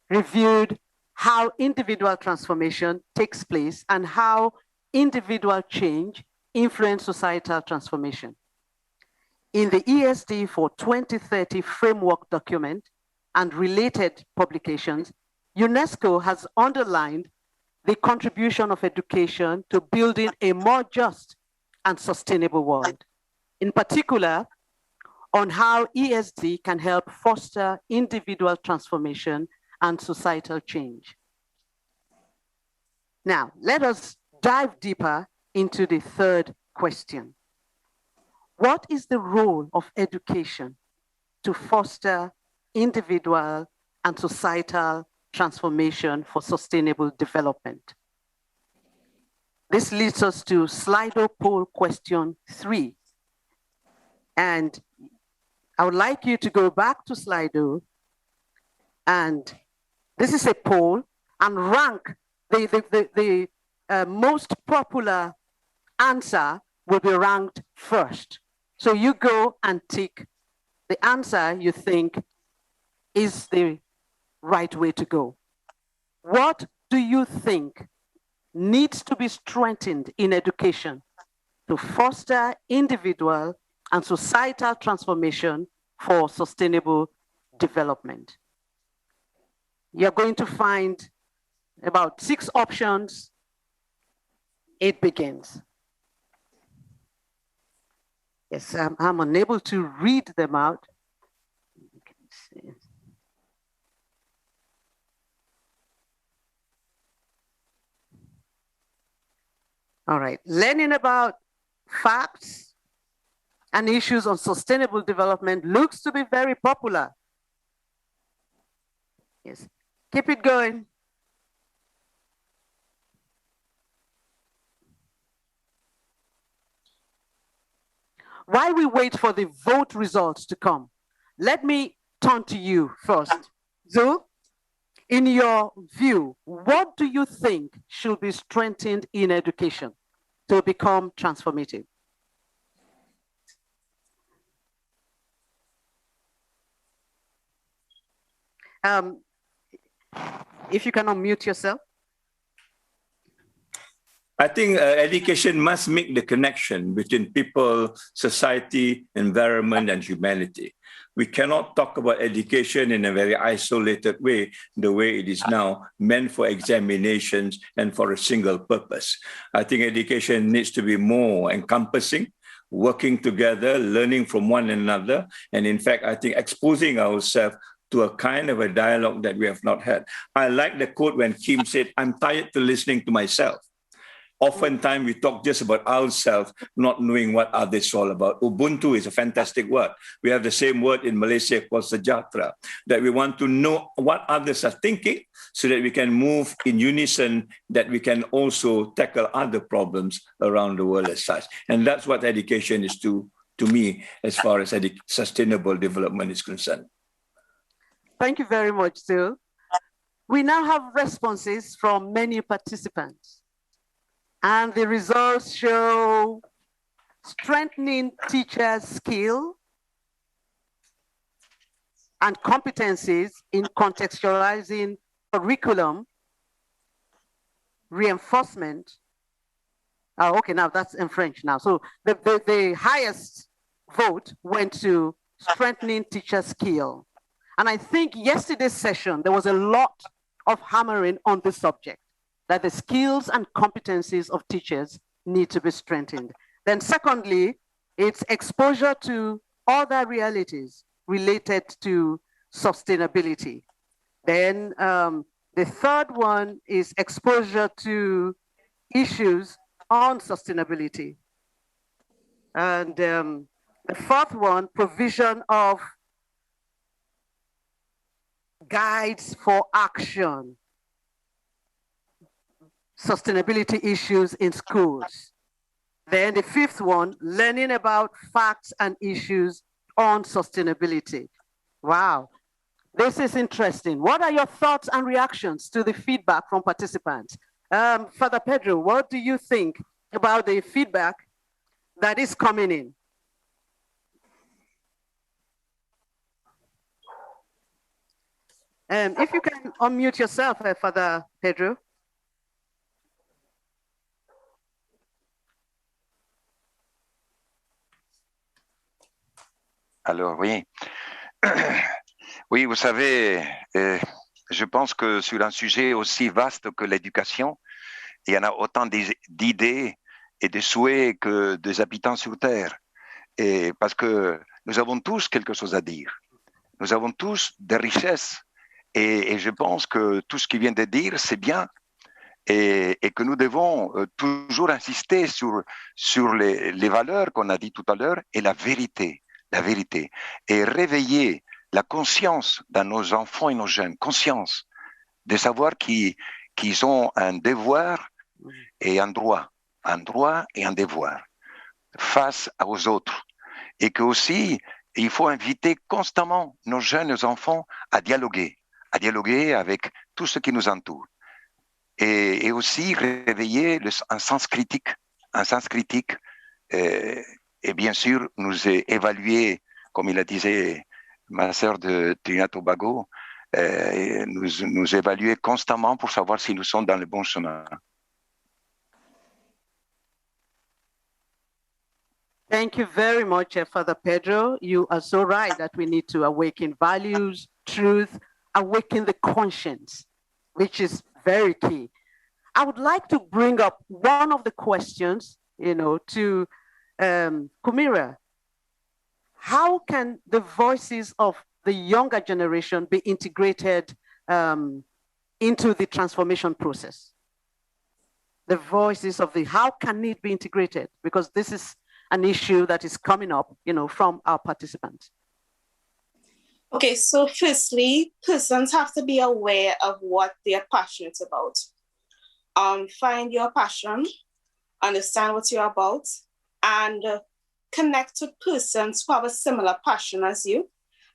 reviewed how individual transformation takes place and how individual change influences societal transformation. In the ESD for 2030 framework document and related publications, UNESCO has underlined the contribution of education to building a more just and sustainable world. In particular, on how ESD can help foster individual transformation and societal change. Now, let us dive deeper into the third question. What is the role of education to foster individual and societal transformation for sustainable development? This leads us to Slido poll question 3. And I would like you to go back to Slido, and this is a poll, and rank the most popular answer will be ranked first. So you go and tick the answer you think is the right way to go. What do you think needs to be strengthened in education to foster individual and societal transformation for sustainable development? You're going to find about 6 options. It begins. Yes, I'm unable to read them out. You can see. All right, learning about facts and issues on sustainable development looks to be very popular. Yes, keep it going. While we wait for the vote results to come, let me turn to you first. Zul, in your view, what do you think should be strengthened in education to become transformative? If you can unmute yourself. I think education must make the connection between people, society, environment, and humanity. We cannot talk about education in a very isolated way, the way it is now, meant for examinations and for a single purpose. I think education needs to be more encompassing, working together, learning from one another, and in fact, I think exposing ourselves to a kind of a dialogue that we have not had. I like the quote when Kim said, "I'm tired to listening to myself." Oftentimes we talk just about ourselves, not knowing what others are all about. Ubuntu is a fantastic word. We have the same word in Malaysia called sejahtera, that we want to know what others are thinking so that we can move in unison, that we can also tackle other problems around the world as such. And that's what education is to me, as far as sustainable development is concerned. Thank you very much, Sil. We now have responses from many participants. And the results show strengthening teachers' skill and competencies in contextualizing curriculum, reinforcement. Oh, okay, now that's in French now. So the highest vote went to strengthening teacher skill. And I think yesterday's session, there was a lot of hammering on this subject, that the skills and competencies of teachers need to be strengthened. Then secondly, it's exposure to other realities related to sustainability. Then the third one is exposure to issues on sustainability. And the fourth one, provision of guides for action, sustainability issues in schools. Then the fifth one, learning about facts and issues on sustainability. Wow, this is interesting. What are your thoughts and reactions to the feedback from participants? Father Pedro, what do you think about the feedback that is coming in? If you can unmute yourself, Father Pedro. Alors oui, oui, vous savez, je pense que sur un sujet aussi vaste que l'éducation, il y en a autant d'idées et de souhaits que des habitants sur Terre. Et parce que nous avons tous quelque chose à dire. Nous avons tous des richesses. Et je pense que tout ce qui vient de dire, c'est bien. Et que nous devons toujours insister sur les valeurs qu'on a dit tout à l'heure et la vérité, et réveiller la conscience dans nos enfants et nos jeunes, conscience de savoir qu'ils ont un devoir et un droit et un devoir face aux autres. Et que aussi, il faut inviter constamment nos jeunes, nos enfants à dialoguer avec tout ce qui nous entoure. Et aussi réveiller un sens critique, et bien sûr nous évaluer, comme il a disait ma sœur de Trinidad et Tobago, nous évaluer constamment pour savoir si nous sommes dans le bon chemin. Thank you very much, Father Pedro. You are so right that we need to awaken values, truth, awaken the conscience, which is very key. I would like to bring up one of the questions, to Kumira. How can the voices of the younger generation be integrated into the transformation process? The voices of how can it be integrated? Because this is an issue that is coming up, from our participants. Okay, so firstly, persons have to be aware of what they're passionate about. Find your passion, understand what you're about, and connect with persons who have a similar passion as you,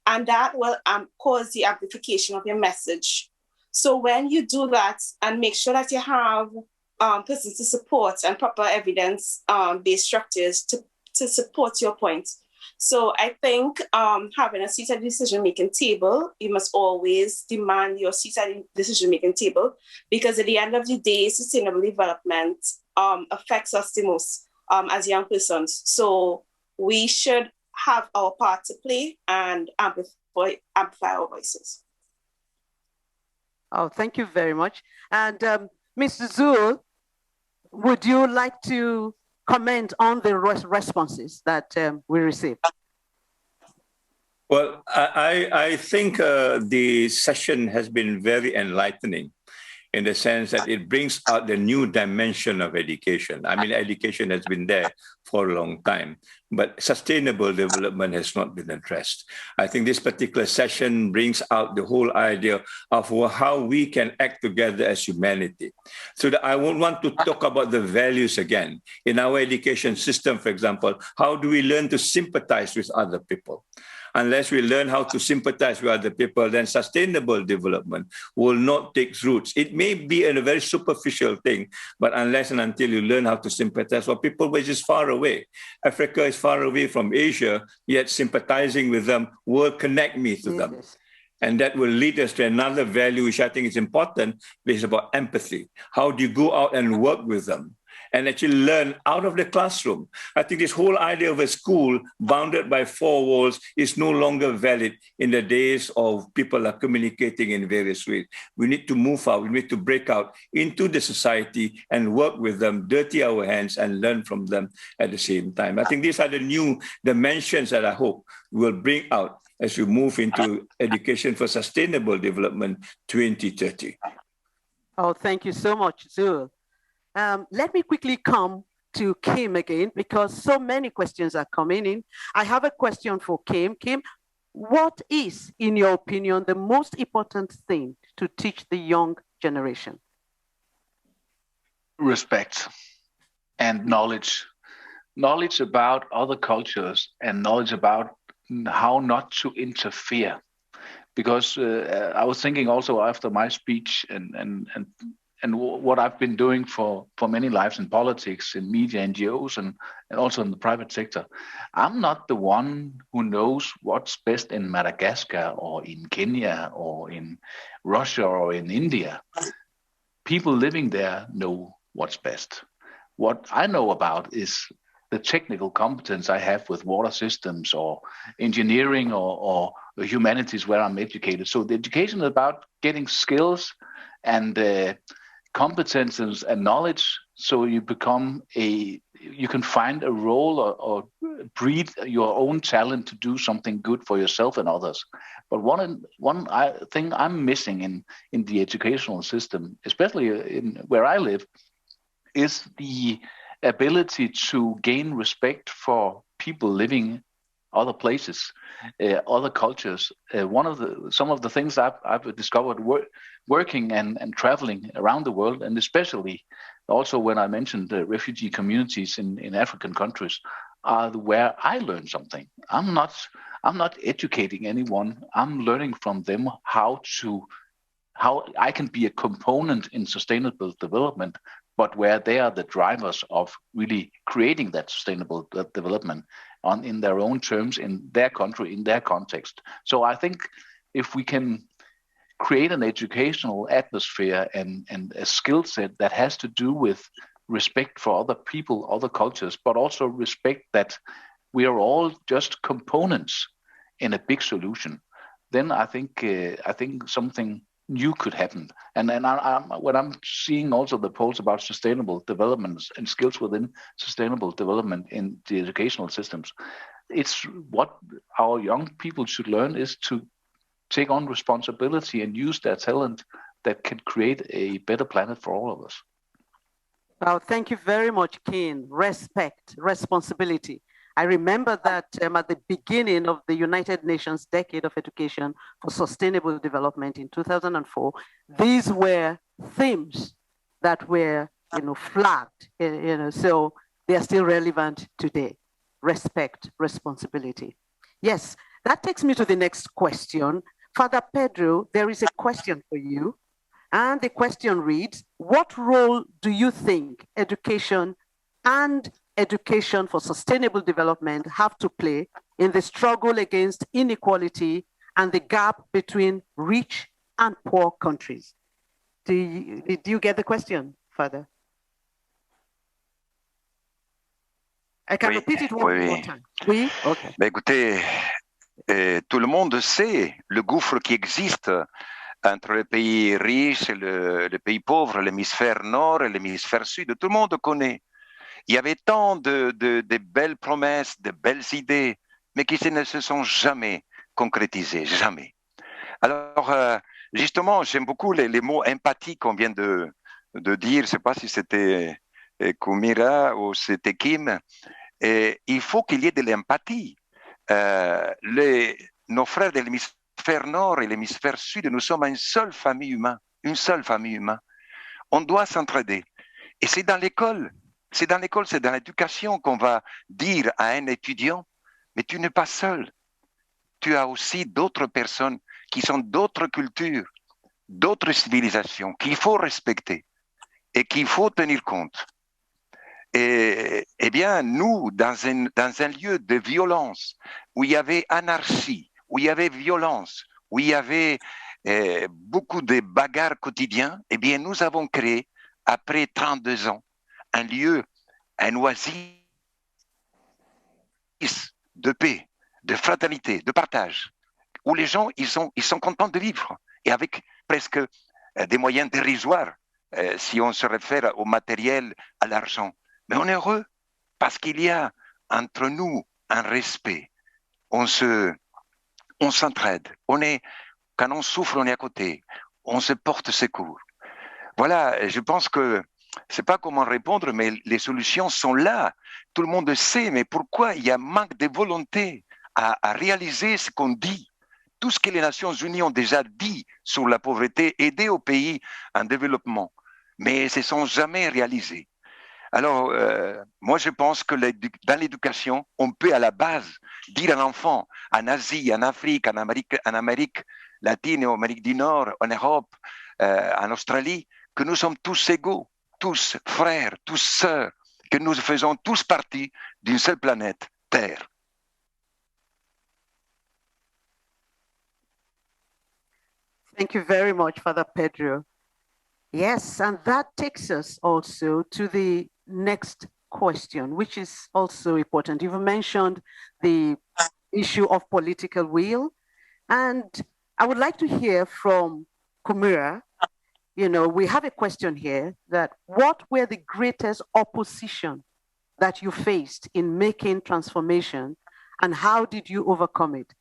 and that will cause the amplification of your message. So when you do that, and make sure that you have persons to support and proper evidence-based structures to support your point. So I think having a seat at the decision-making table, you must always demand your seat at the decision-making table, because at the end of the day, sustainable development affects us the most as young persons. So we should have our part to play and amplify our voices. Oh, thank you very much. And Mr. Zul, would you like to comment on the responses that we received? Well, I think the session has been very enlightening. in the sense that it brings out the new dimension of education. I mean, education has been there for a long time, but sustainable development has not been addressed. I think this particular session brings out the whole idea of how we can act together as humanity. So that I would want to talk about the values again. In our education system, for example, how do we learn to sympathize with other people? Unless we learn how to sympathize with other people, then sustainable development will not take roots. It may be a very superficial thing, but unless and until you learn how to sympathize with people which is far away. Africa is far away from Asia, yet sympathizing with them will connect me to them. And that will lead us to another value, which I think is important, which is about empathy. How do you go out and work with them and actually learn out of the classroom? I think this whole idea of a school bounded by four walls is no longer valid in the days of people are communicating in various ways. We need to move out, we need to break out into the society and work with them, dirty our hands and learn from them at the same time. I think these are the new dimensions that I hope will bring out as we move into Education for Sustainable Development 2030. Oh, thank you so much, Zul. Let me quickly come to Kim again, because so many questions are coming in. I have a question for Kim. Kim, what is, in your opinion, the most important thing to teach the young generation? Respect and knowledge. Knowledge about other cultures and knowledge about how not to interfere. Because I was thinking also after my speech and what I've been doing for many lives in politics, in media, NGOs, and also in the private sector, I'm not the one who knows what's best in Madagascar or in Kenya or in Russia or in India. People living there know what's best. What I know about is the technical competence I have with water systems or engineering or humanities where I'm educated. So the education is about getting skills and competences and knowledge, so you you can find a role or breed your own talent to do something good for yourself and others. But one thing I'm missing in the educational system, especially in where I live, is the ability to gain respect for people living other places, other cultures. Some of the things I've discovered working and traveling around the world, and especially also when I mentioned the refugee communities in African countries, are where I learned something. I'm not educating anyone. I'm learning from them how I can be a component in sustainable development, but where they are the drivers of really creating that sustainable development in their own terms, in their country, in their context. So I think if we can create an educational atmosphere and a skill set that has to do with respect for other people, other cultures, but also respect that we are all just components in a big solution, then I think something new could happen. And when I'm seeing also the polls about sustainable development and skills within sustainable development in the educational systems, it's what our young people should learn is to take on responsibility and use their talent that can create a better planet for all of us. Well, thank you very much, Keen. Respect, responsibility. I remember that at the beginning of the United Nations Decade of Education for Sustainable Development in 2004, these were themes that were, flagged, so they are still relevant today. Respect, responsibility. Yes, that takes me to the next question. Father Pedro, there is a question for you. And the question reads, what role do you think education and education for sustainable development have to play in the struggle against inequality and the gap between rich and poor countries? Did you get the question, Father? I can repeat it one more time. Oui? Okay. Écoutez, tout le monde sait le gouffre qui existe entre le pays riche et le pays pauvre, l'hémisphère nord et l'hémisphère sud. Tout le monde connaît. Il y avait tant de belles promesses, de belles idées, mais qui ne se sont jamais concrétisées, jamais. Alors, Justement, j'aime beaucoup les mots empathie qu'on vient de dire. Je ne sais pas si c'était Kumira ou c'était Kim. Et il faut qu'il y ait de l'empathie. Nos frères de l'hémisphère nord et l'hémisphère sud, nous sommes une seule famille humaine. Une seule famille humaine. On doit s'entraider. Et c'est dans l'école. C'est dans l'école, c'est dans l'éducation qu'on va dire à un étudiant, mais tu n'es pas seul. Tu as aussi d'autres personnes qui sont d'autres cultures, d'autres civilisations qu'il faut respecter et qu'il faut tenir compte. Et eh bien, nous, dans un lieu de violence, où il y avait anarchie, où il y avait violence, où il y avait beaucoup de bagarres quotidiennes, eh bien, nous avons créé, après 32 ans, un lieu, un oasis de paix, de fraternité, de partage, où les gens, ils sont contents de vivre, et avec presque des moyens dérisoires, si on se réfère au matériel, à l'argent. Mais on est heureux, parce qu'il y a entre nous un respect. On s'entraide. Quand on souffre, on est à côté. On se porte secours. Voilà, je pense que je ne sais pas comment répondre, mais les solutions sont là. Tout le monde sait, mais pourquoi il y a un manque de volonté à réaliser ce qu'on dit? Tout ce que les Nations Unies ont déjà dit sur la pauvreté, aider aux pays en développement, mais ce ne sont jamais réalisés. Alors, moi, je pense que dans l'éducation, on peut à la base dire à l'enfant, en Asie, en Afrique, en Amérique latine, en Amérique du Nord, en Europe, en Australie, que nous sommes tous égaux, tous frères, tous sœurs, que nous faisons tous partie d'une seule planète, Terre. Thank you very much, Father Pedro. Yes, and that takes us also to the next question, which is also important. You've mentioned the issue of political will, and I would like to hear from Kumira. You know, we have a question here that what were the greatest opposition that you faced in making transformation, and how did you overcome it?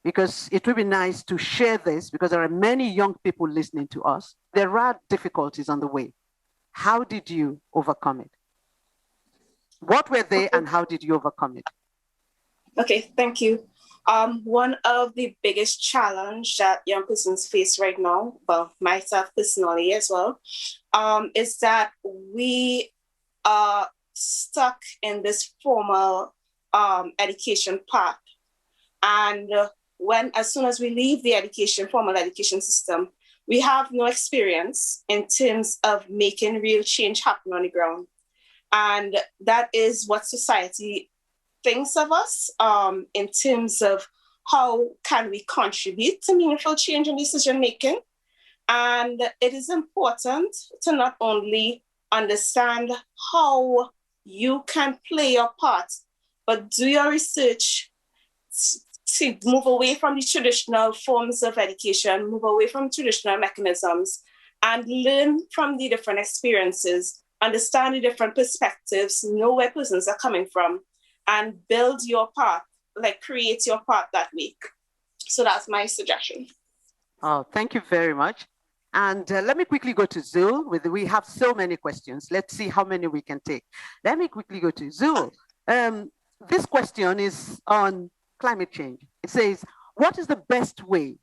Because it would be nice to share this, because there are many young people listening to us. There are difficulties on the way. How did you overcome it? What were they, and how did you overcome it? Okay, thank you. One of the biggest challenge that young persons face right now, well, myself personally as well, is that we are stuck in this formal education path. And as soon as we leave the formal education system, we have no experience in terms of making real change happen on the ground. And that is what society thinks of us in terms of how can we contribute to meaningful change in decision making. And it is important to not only understand how you can play your part, but do your research to move away from the traditional forms of education, move away from traditional mechanisms, and learn from the different experiences, understand the different perspectives, know where persons are coming from, and build your path, like create your path that week. So that's my suggestion. Oh, thank you very much. And let me quickly go to Zul. We have so many questions. Let's see how many we can take. Let me quickly go to Zul. This question is on climate change. It says, what is the best way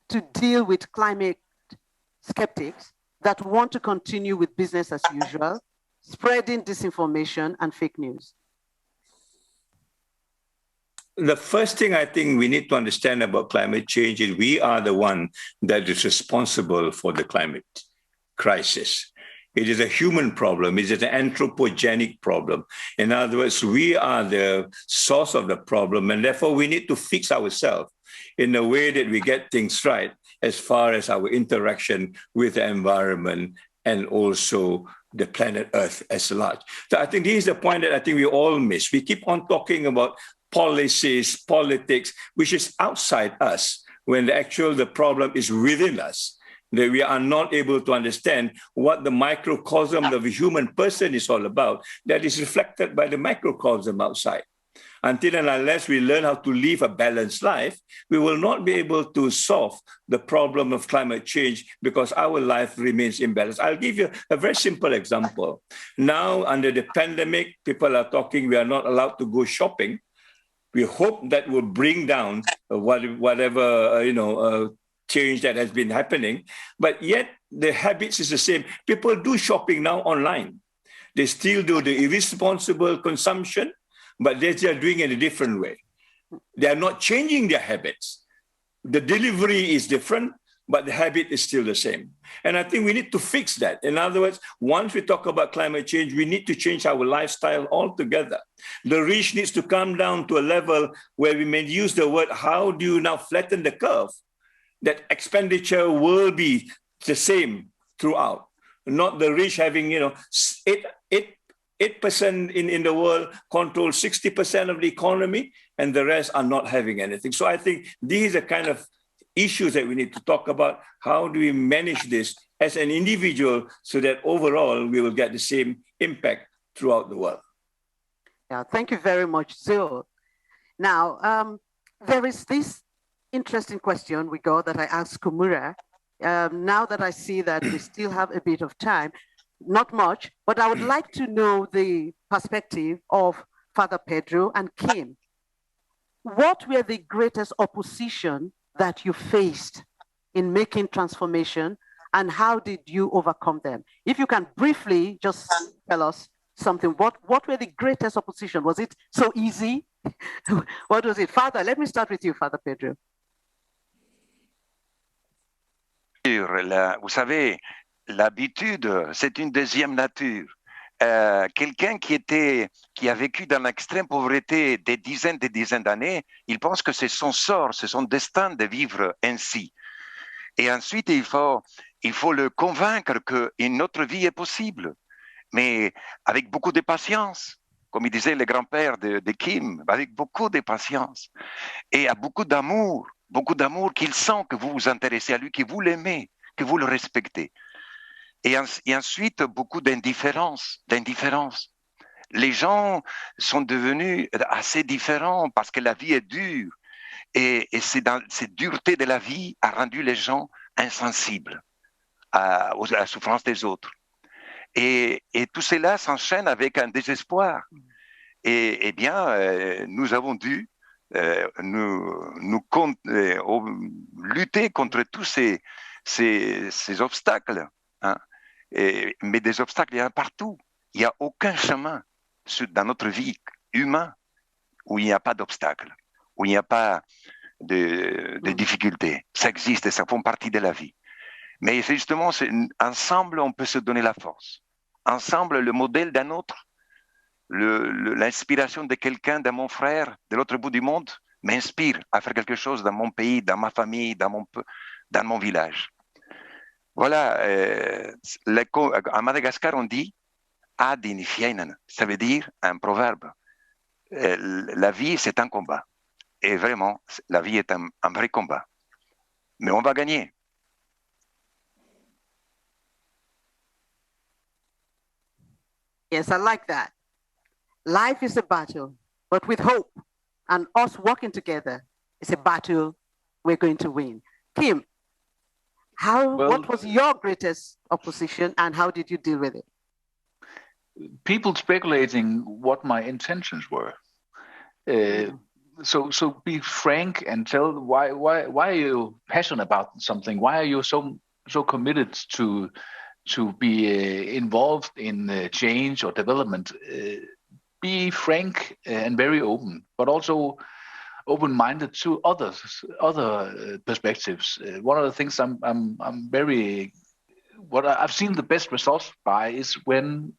to deal with climate skeptics that want to continue with business as usual, spreading disinformation and fake news? The first thing I think we need to understand about climate change is we are the one that is responsible for the climate crisis. It is a human problem. It is an anthropogenic problem. In other words, we are the source of the problem, and therefore we need to fix ourselves in a way that we get things right as far as our interaction with the environment and also the planet Earth as large. So I think this is the point that I think we all miss. We keep on talking about policies, politics, which is outside us, when the problem is within us. That we are not able to understand what the microcosm of a human person is all about, that is reflected by the microcosm outside. Until and unless we learn how to live a balanced life, we will not be able to solve the problem of climate change because our life remains imbalanced. I'll give you a very simple example. Now, under the pandemic, people are talking we are not allowed to go shopping. We hope that will bring down whatever change that has been happening. But yet, the habits is the same. People do shopping now online. They still do the irresponsible consumption, but they are doing it a different way. They are not changing their habits. The delivery is different, but the habit is still the same. And I think we need to fix that. In other words, once we talk about climate change, we need to change our lifestyle altogether. The reach needs to come down to a level where we may use the word, how do you now flatten the curve? That expenditure will be the same throughout. Not the rich having, 8% in the world control 60% of the economy, and the rest are not having anything. So I think these are kind of issues that we need to talk about. How do we manage this as an individual so that overall we will get the same impact throughout the world? Yeah, thank you very much, Zil. Now, there is this interesting question we got that I asked Kumura. Now that I see that we still have a bit of time, not much, but I would like to know the perspective of Father Pedro and Kim. What were the greatest opposition that you faced in making transformation, and how did you overcome them? If you can briefly just tell us something, what were the greatest opposition? Was it so easy? What was it? Father, let me start with you, Father Pedro. Vous savez, l'habitude, c'est une deuxième nature. Quelqu'un qui a vécu dans l'extrême pauvreté des dizaines d'années, il pense que c'est son sort, c'est son destin de vivre ainsi. Et ensuite, il faut le convaincre qu'une autre vie est possible, mais avec beaucoup de patience, comme il disait le grand-père de Kim, avec beaucoup de patience et beaucoup d'amour qu'il sent que vous vous intéressez à lui, que vous l'aimez, que vous le respectez. Et ensuite, beaucoup d'indifférence. Les gens sont devenus assez différents parce que la vie est dure. Et cette dureté de la vie a rendu les gens insensibles à la souffrance des autres. Et tout cela s'enchaîne avec un désespoir. Et bien, nous avons dû lutter contre tous ces obstacles. Hein. Mais des obstacles, il y en a partout. Il n'y a aucun chemin dans notre vie humaine où il n'y a pas d'obstacles, où il n'y a pas de difficultés. Ça existe et ça fait partie de la vie. Mais justement, ensemble, on peut se donner la force. Ensemble, le modèle d'un autre, l'inspiration de quelqu'un, de mon frère, de l'autre bout du monde, m'inspire à faire quelque chose dans mon pays, dans ma famille, dans mon village. Voilà, à Madagascar, on dit « Adin fienen », ça veut dire un proverbe. La vie, c'est un combat. Et vraiment, la vie est un vrai combat. Mais on va gagner. Yes, I like that. Life is a battle, but with hope and us working together, it's a battle we're going to win. Kim, what was your greatest opposition and how did you deal with it? People speculating what my intentions were. So be frank and tell why are you passionate about something? Why are you so committed to be involved in change or development? Be frank and very open, but also open-minded to other perspectives. One of the things what I've seen the best results by is when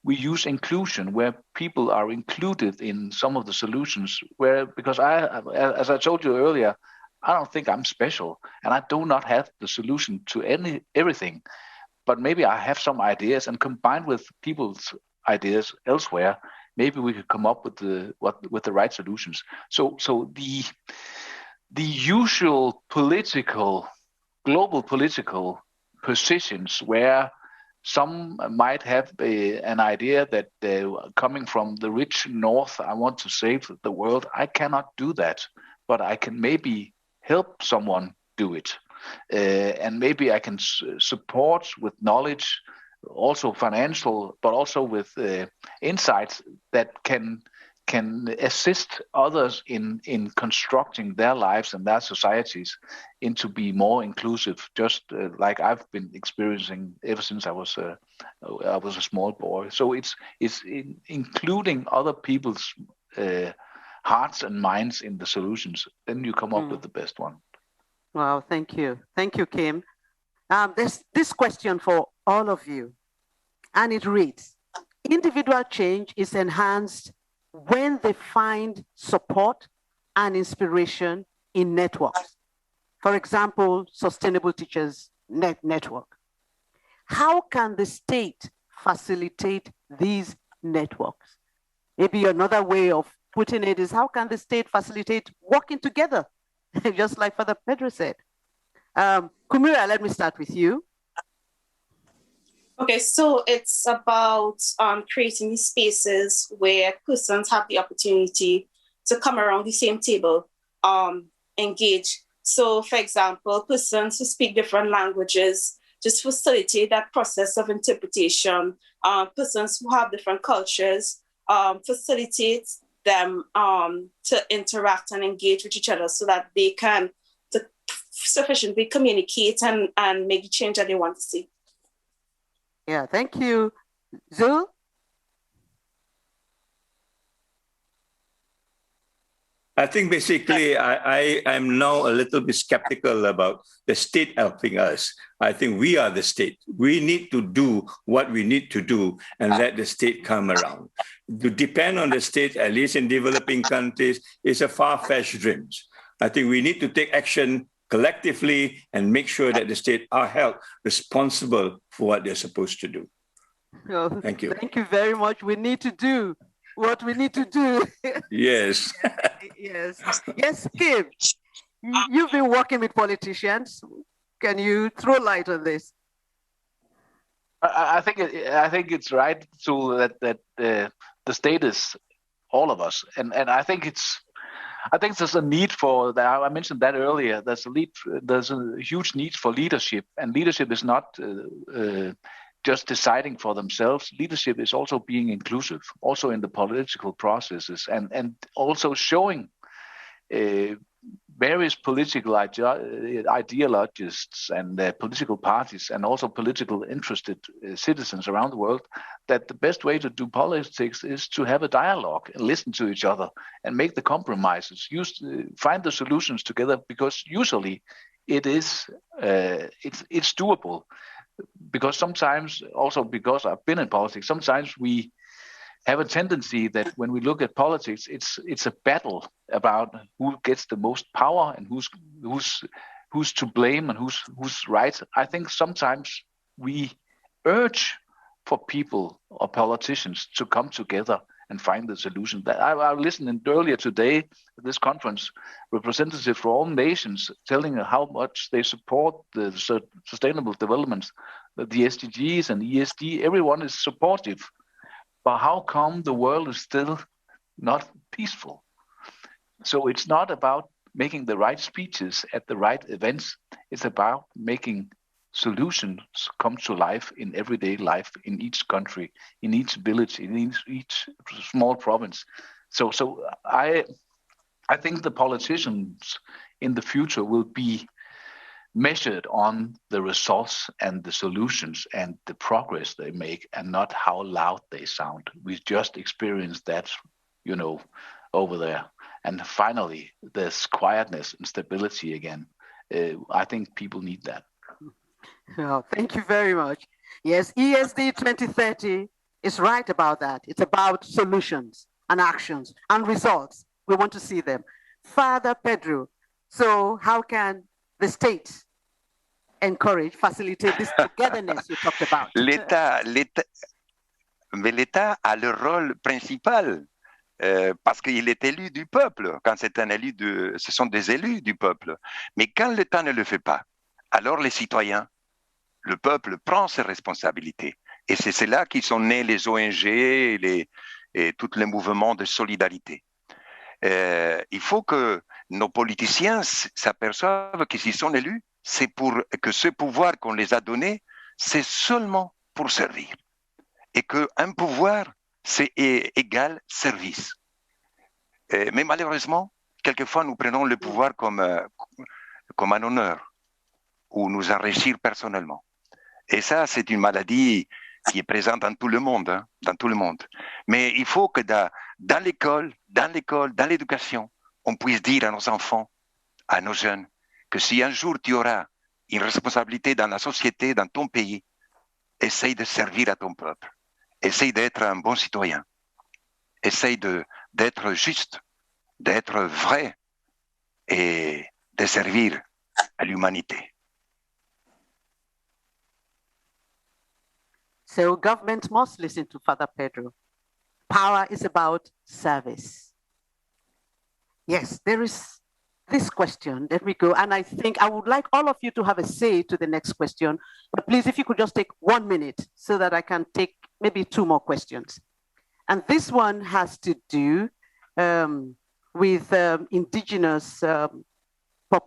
we use inclusion, where people are included in some of the solutions. Because as I told you earlier, I don't think I'm special, and I do not have the solution to everything. But maybe I have some ideas, and combined with people's ideas elsewhere, maybe we could come up with the right solutions. So the usual global political positions where some might have an idea that coming from the rich north, I want to save the world. I cannot do that, but I can maybe help someone do it. And maybe I can support with knowledge, also financial, but also with insights that can assist others in constructing their lives and their societies into be more inclusive, just like I've been experiencing ever since I was a small boy. So it's including other people's hearts and minds in the solutions. Then you come up with the best one. Wow, thank you. Thank you, Kim. There's this question for all of you, and it reads, individual change is enhanced when they find support and inspiration in networks. For example, Sustainable Teachers Network. How can the state facilitate these networks? Maybe another way of putting it is, how can the state facilitate working together? Just like Father Pedro said. Kumira, let me start with you. Okay, so it's about creating these spaces where persons have the opportunity to come around the same table, engage. So, for example, persons who speak different languages, just facilitate that process of interpretation. Persons who have different cultures, facilitate them to interact and engage with each other so that they can sufficiently communicate and make the change that they want to see. Yeah, thank you. Zul? I think basically I'm now a little bit skeptical about the state helping us. I think we are the state. We need to do what we need to do and let the state come around. To depend on the state, at least in developing countries, is a far-fetched dream. I think we need to take action collectively and make sure that the state are held responsible for what they're supposed to do. Oh, thank you. Thank you very much. We need to do what we need to do. Yes. Yes, Kim. You've been working with politicians. Can you throw light on this? I think it's right to that the state is all of us, and I think there's a need for that. I mentioned that earlier. There's a huge need for leadership, and leadership is not just deciding for themselves. Leadership is also being inclusive, also in the political processes, and also showing various political ideologists and political parties, and also political interested citizens around the world, that the best way to do politics is to have a dialogue and listen to each other and make the compromises, find the solutions together, because usually it's doable. Because sometimes, also because I've been in politics, sometimes we have a tendency that when we look at politics, it's a battle about who gets the most power and who's to blame and who's right. I think sometimes we urge for people or politicians to come together and find the solution. That I listened earlier today at this conference, representatives from all nations telling how much they support the sustainable developments, the SDGs and ESG. Everyone is supportive. But how come the world is still not peaceful? So it's not about making the right speeches at the right events. It's about making solutions come to life in everyday life, in each country, in each village, in each small province. So I think the politicians in the future will be measured on the results and the solutions and the progress they make, and not how loud they sound. We just experienced that, over there. And finally, there's quietness and stability again. I think people need that. Oh, thank you very much. Yes, ESD 2030 is right about that. It's about solutions and actions and results. We want to see them. Father Pedro, so how can the state encourage, facilitate this togetherness you talked about? Mais l'État a le rôle principal parce qu'il est élu du peuple. Quand c'est ce sont des élus du peuple. Mais quand l'État ne le fait pas, alors les citoyens Le peuple prend ses responsabilités. Et c'est là qu'ils sont nés les ONG et tous les mouvements de solidarité. Il faut que nos politiciens s'aperçoivent que s'ils sont élus, c'est pour que ce pouvoir qu'on les a donné, c'est seulement pour servir. Et qu'un pouvoir, c'est égal service. Mais malheureusement, quelquefois, nous prenons le pouvoir comme un honneur ou nous enrichir personnellement. Et ça, c'est une maladie qui est présente dans tout le monde, hein, dans tout le monde. Mais il faut que dans l'école, dans l'éducation, on puisse dire à nos enfants, à nos jeunes, que si un jour tu auras une responsabilité dans la société, dans ton pays, essaye de servir à ton peuple. Essaye d'être un bon citoyen. Essaye d'être juste, d'être vrai et de servir à l'humanité. So government must listen to Father Pedro. Power is about service. Yes, there is this question. Let me go. And I think I would like all of you to have a say to the next question. But please, if you could just take 1 minute so that I can take maybe 2 more questions. And this one has to do with indigenous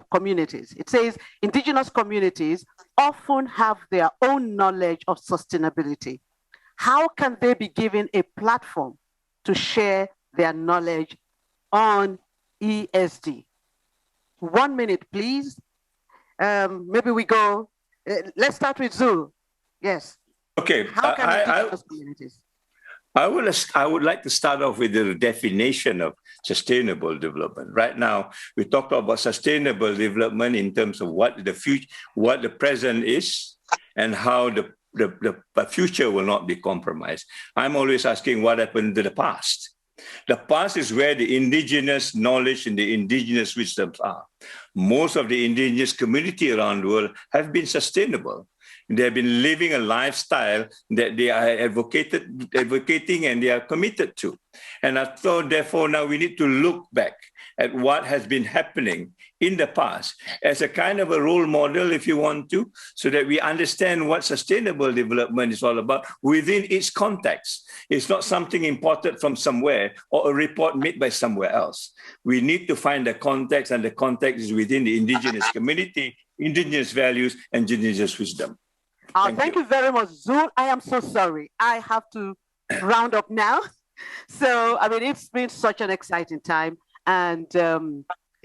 communities. It says indigenous communities often have their own knowledge of sustainability. How can they be given a platform to share their knowledge on ESD? 1 minute, please. Maybe we go, let's start with Zul. Yes. Okay. How can indigenous communities? I would like to start off with the definition of sustainable development. Right now, we talk about sustainable development in terms of what the future, what the present is, and how the future will not be compromised. I'm always asking what happened to the past. The past is where the indigenous knowledge and the indigenous wisdoms are. Most of the indigenous community around the world have been sustainable. They have been living a lifestyle that they are advocating and they are committed to. And I thought, therefore, now we need to look back at what has been happening in the past as a kind of a role model, if you want to, so that we understand what sustainable development is all about within its context. It's not something imported from somewhere or a report made by somewhere else. We need to find the context, and the context is within the indigenous community, indigenous values, and indigenous wisdom. Thank you very much, Zul. I am so sorry. I have to round up now. So, I mean, it's been such an exciting time. And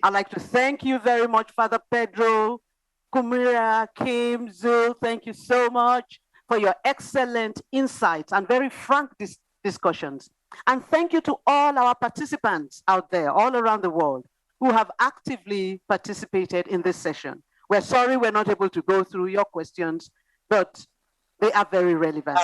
I'd like to thank you very much, Father Pedro, Kumira, Kim, Zul. Thank you so much for your excellent insights and very frank discussions. And thank you to all our participants out there, all around the world, who have actively participated in this session. We're sorry we're not able to go through your questions, but they are very relevant.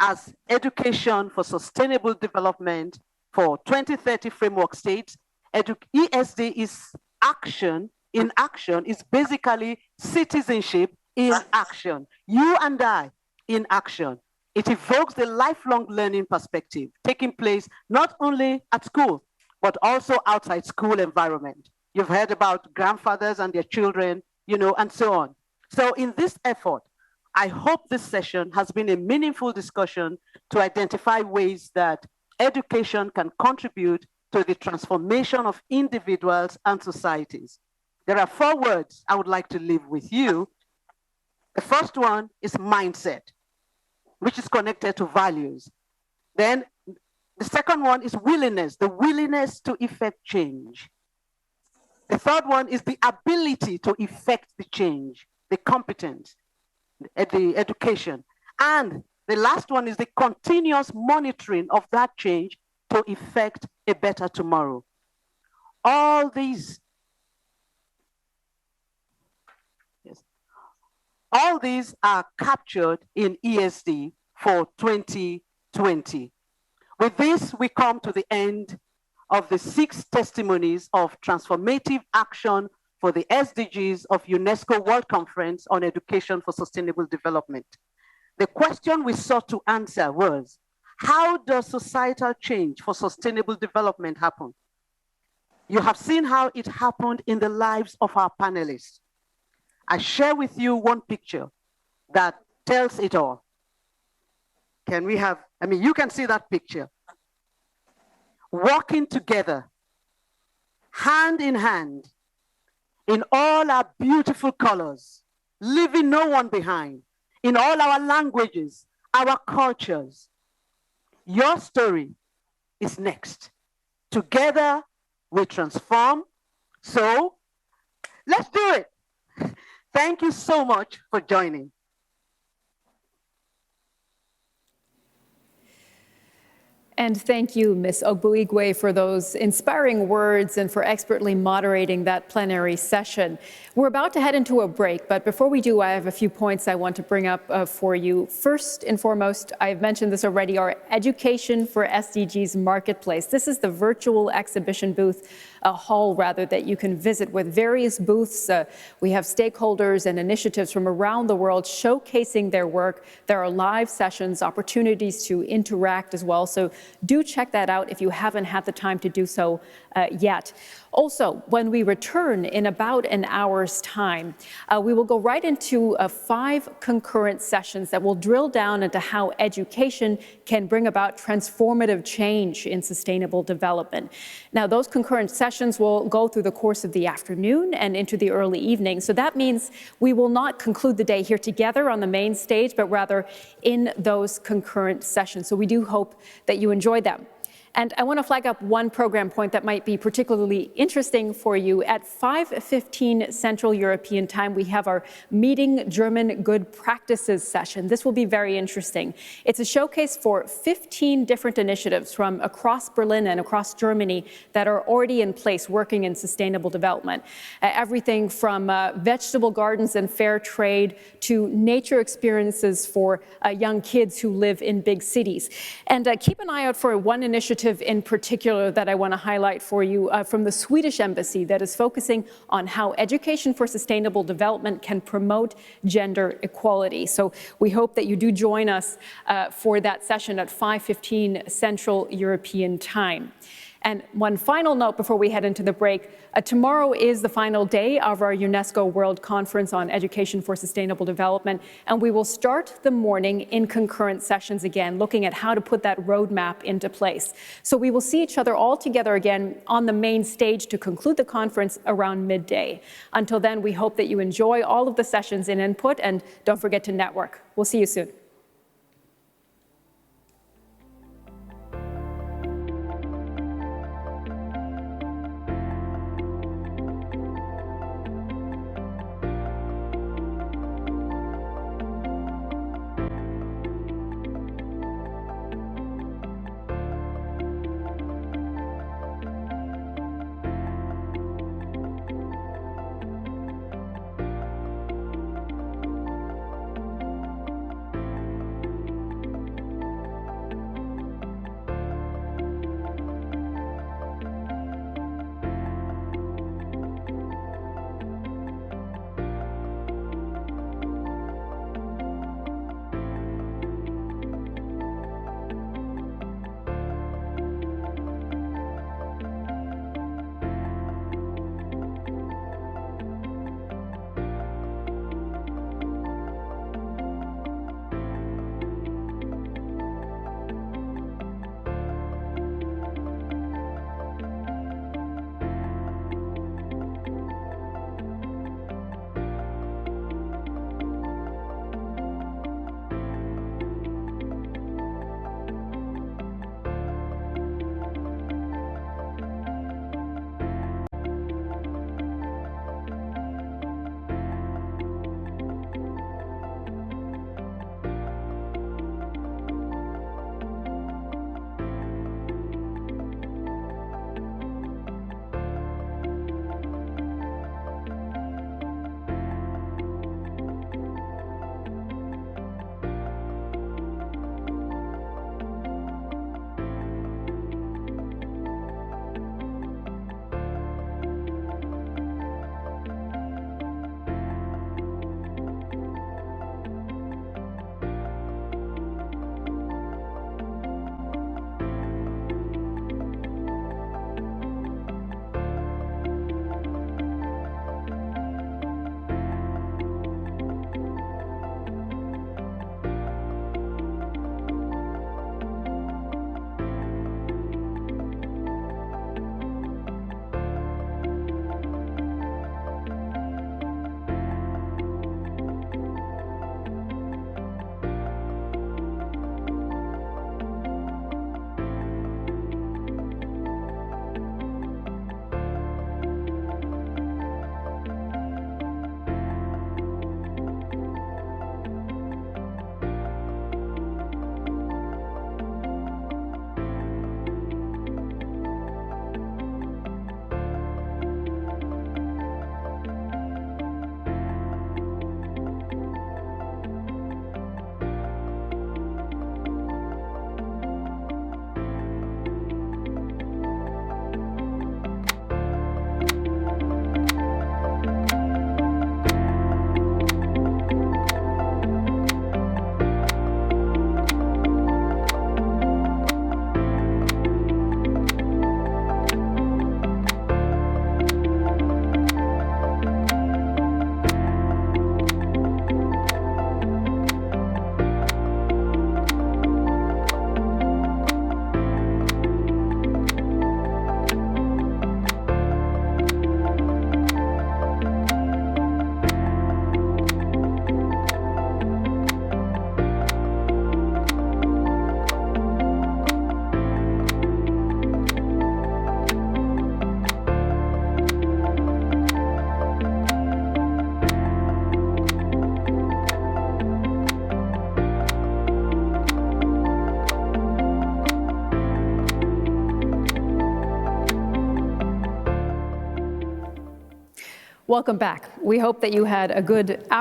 As education for sustainable development for 2030 framework states, ESD is action in action, is basically citizenship in action. You and I in action. It evokes the lifelong learning perspective taking place not only at school, but also outside school environment. You've heard about grandfathers and their children, you know, and so on. So in this effort, I hope this session has been a meaningful discussion to identify ways that education can contribute to the transformation of individuals and societies. There are 4 words I would like to leave with you. The first one is mindset, which is connected to values. Then the second one is willingness, the willingness to effect change. The third one is the ability to effect the change, the competence, the education. And the last one is the continuous monitoring of that change to effect a better tomorrow. All these are captured in ESD for 2020. With this, we come to the end of the 6 testimonies of transformative action for the SDGs of UNESCO World Conference on Education for Sustainable Development. The question we sought to answer was, how does societal change for sustainable development happen? You have seen how it happened in the lives of our panelists. I share with you one picture that tells it all. Can we have, I mean, you can see that picture. Walking together, hand in hand, in all our beautiful colors, leaving no one behind, in all our languages, our cultures. Your story is next. Together, we transform. So, let's do it. Thank you so much for joining. And thank you, Ms. Ogbuigwe, for those inspiring words and for expertly moderating that plenary session. We're about to head into a break, but before we do, I have a few points I want to bring up for you. First and foremost, I've mentioned this already, our Education for SDGs Marketplace. This is the virtual exhibition booth, a hall rather, that you can visit with various booths. We have stakeholders and initiatives from around the world showcasing their work. There are live sessions, opportunities to interact as well. So do check that out if you haven't had the time to do so yet. Also, when we return in about an hour's time, we will go right into 5 concurrent sessions that will drill down into how education can bring about transformative change in sustainable development. Now, those concurrent sessions will go through the course of the afternoon and into the early evening. So that means we will not conclude the day here together on the main stage, but rather in those concurrent sessions. So we do hope that you enjoy them. And I want to flag up one program point that might be particularly interesting for you. At 5:15 Central European Time, we have our Meeting German Good Practices session. This will be very interesting. It's a showcase for 15 different initiatives from across Berlin and across Germany that are already in place working in sustainable development. Everything from vegetable gardens and fair trade to nature experiences for young kids who live in big cities. And keep an eye out for one initiative in particular that I want to highlight for you from the Swedish Embassy that is focusing on how education for sustainable development can promote gender equality. So we hope that you do join us for that session at 5:15 Central European Time. And one final note before we head into the break, tomorrow is the final day of our UNESCO World Conference on Education for Sustainable Development, and we will start the morning in concurrent sessions again, looking at how to put that roadmap into place. So we will see each other all together again on the main stage to conclude the conference around midday. Until then, we hope that you enjoy all of the sessions and input, and don't forget to network. We'll see you soon.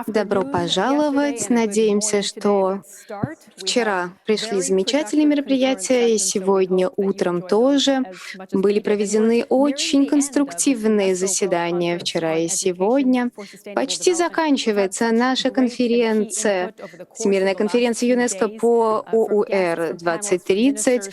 Добро пожаловать. Надеемся, что вчера пришли замечательные мероприятия, и сегодня утром тоже были проведены очень конструктивные заседания вчера и сегодня. Почти заканчивается наша конференция, Всемирная конференция ЮНЕСКО по ОУР 2030.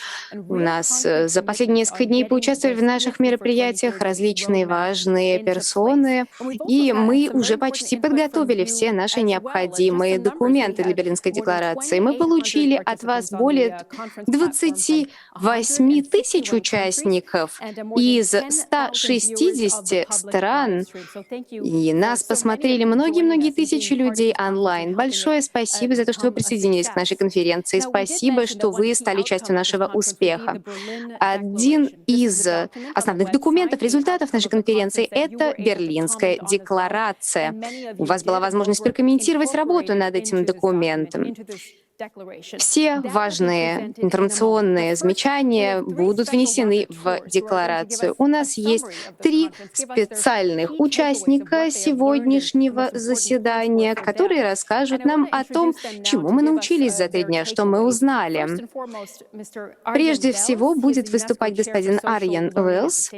У нас за последние несколько дней поучаствовали в наших мероприятиях различные важные персоны, и мы уже почти подготовили все наши необходимые документы для Берлинской декларации. Мы получили от вас более 28 тысяч участников из 160 стран, и нас посмотрели многие-многие тысячи людей онлайн. Большое спасибо за то, что вы присоединились к нашей конференции. Спасибо, что вы стали частью нашего успеха. Один из основных документов, результатов нашей конференции — это Берлинская декларация. У вас была возможность прокомментировать работу над этим документом. Все важные информационные замечания будут внесены в декларацию. У нас есть 3 специальных участника сегодняшнего заседания, которые расскажут нам о том, чему мы научились за 3 дня, что мы узнали. Прежде всего будет выступать господин Арьен Уэллс.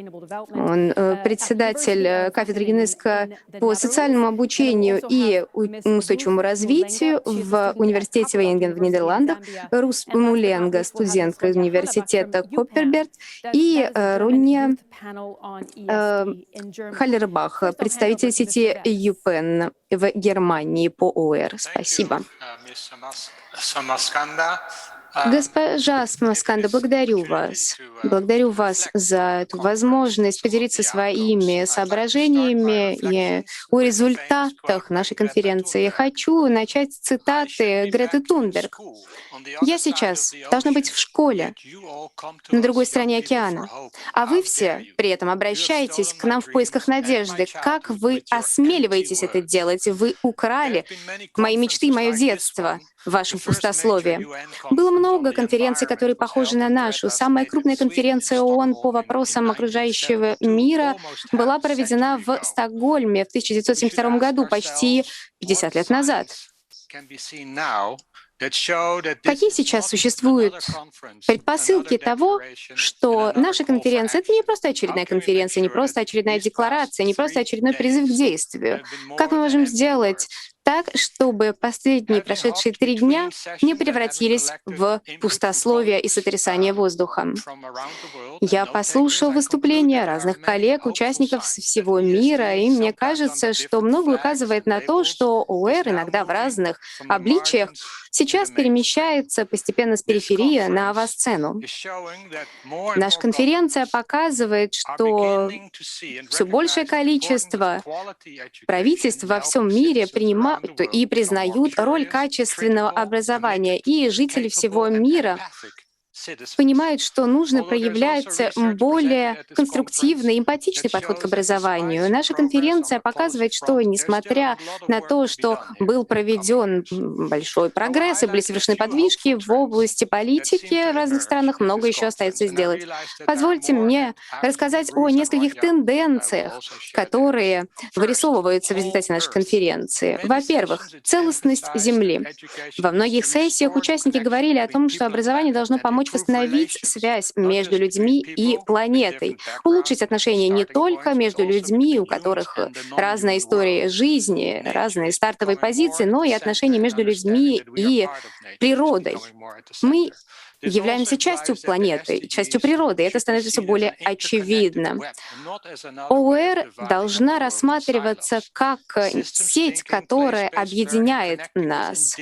Он председатель кафедры ЮНЕСКО по социальному обучению и устойчивому развитию в университете Вейнген в Нидерландах, Рус Муленга, студентка из университета Копперберт, и Ронja Халлербах, представитель сети ЮПЕН в Германии по ОР. Спасибо. Госпожа Смасканда, благодарю вас. Благодарю вас за эту возможность поделиться своими соображениями о результатах нашей конференции. Я хочу начать с цитаты Греты Тунберг. «Я сейчас должна быть в школе на другой стороне океана, а вы все при этом обращаетесь к нам в поисках надежды. Как вы осмеливаетесь это делать? Вы украли мои мечты и мое детство вашим пустословием». Было много конференций, которые похожи на нашу. Самая крупная конференция ООН по вопросам окружающего мира была проведена в Стокгольме в 1972 году, почти 50 лет назад. Какие сейчас существуют предпосылки того, что наша конференция — это не просто очередная конференция, не просто очередная декларация, не просто очередной призыв к действию? Как мы можем сделать так, чтобы последние прошедшие 3 дня не превратились в пустословие и сотрясание воздуха? Я послушал выступления разных коллег, участников со всего мира, и мне кажется, что многое указывает на то, что ОР иногда в разных обличиях сейчас перемещается постепенно с периферии на авансцену. Наша конференция показывает, что все большее количество правительств во всем мире принимают и признают роль качественного образования, и жители всего мира понимают, что нужно проявлять более конструктивный, эмпатичный подход к образованию. Наша конференция показывает, что, несмотря на то, что был проведен большой прогресс и были совершены подвижки в области политики в разных странах, много еще остается сделать. Позвольте мне рассказать о нескольких тенденциях, которые вырисовываются в результате нашей конференции. Во-первых, целостность Земли. Во многих сессиях участники говорили о том, что образование должно помочь восстановить связь между людьми и планетой, улучшить отношения не только между людьми, у которых разная история жизни, разные стартовые позиции, но и отношения между людьми и природой. Мы являемся частью планеты, частью природы, и это становится все более очевидно. ОУР должна рассматриваться как сеть, которая объединяет нас.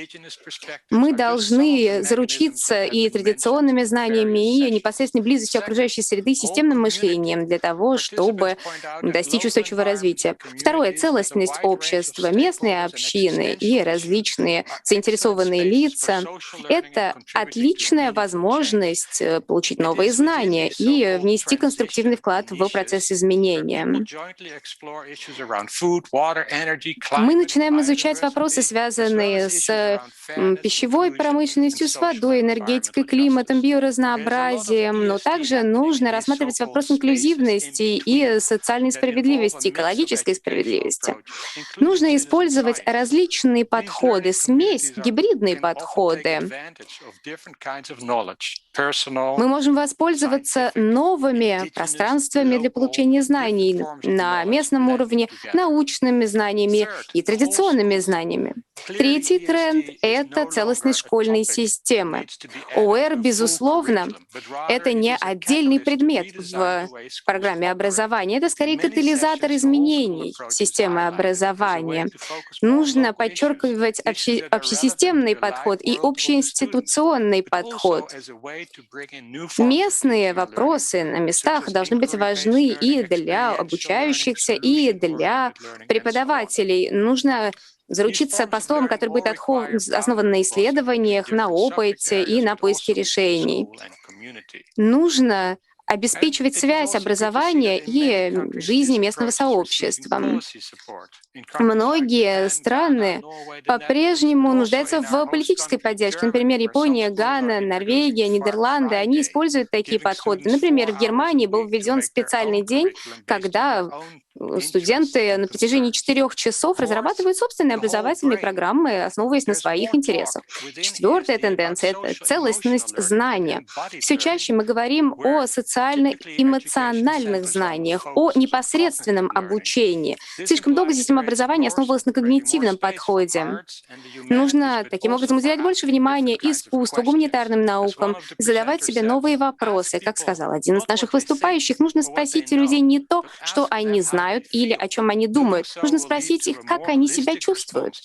Мы должны заручиться и традиционными знаниями, и непосредственной близостью окружающей среды, системным мышлением для того, чтобы достичь устойчивого развития. Второе — целостность общества. Местные общины и различные заинтересованные лица — это отличная возможность возможность получить новые знания и внести конструктивный вклад в процесс изменения. Мы начинаем изучать вопросы, связанные с пищевой промышленностью, с водой, энергетикой, климатом, биоразнообразием, но также нужно рассматривать вопрос инклюзивности и социальной справедливости, экологической справедливости. Нужно использовать различные подходы, смесь, гибридные подходы. Мы можем воспользоваться новыми пространствами для получения знаний на местном уровне, научными знаниями и традиционными знаниями. Третий тренд — это целостность школьной системы. ОЭР, безусловно, это не отдельный предмет в программе образования, это скорее катализатор изменений системы образования. Нужно подчеркивать общесистемный подход и общеинституционный подход. Местные вопросы на местах должны быть важны и для обучающихся, и для преподавателей. Нужно заручиться пособием, который будет основан на исследованиях, на опыте и на поиске решений. Нужно обеспечивать связь образования и жизни местного сообщества. Многие страны по-прежнему нуждаются в политической поддержке. Например, Япония, Гана, Норвегия, Нидерланды, они используют такие подходы. Например, в Германии был введен специальный день, когда студенты на протяжении 4 часов разрабатывают собственные образовательные программы, основываясь на своих интересах. Четвертая тенденция — это целостность знания. Все чаще мы говорим о социально-эмоциональных знаниях, о непосредственном обучении. Слишком долго система образования основывалась на когнитивном подходе. Нужно таким образом уделять больше внимания искусству, гуманитарным наукам, задавать себе новые вопросы. Как сказал один из наших выступающих, нужно спросить у людей не то, что они знают или о чем они думают. Нужно спросить их, как они себя чувствуют.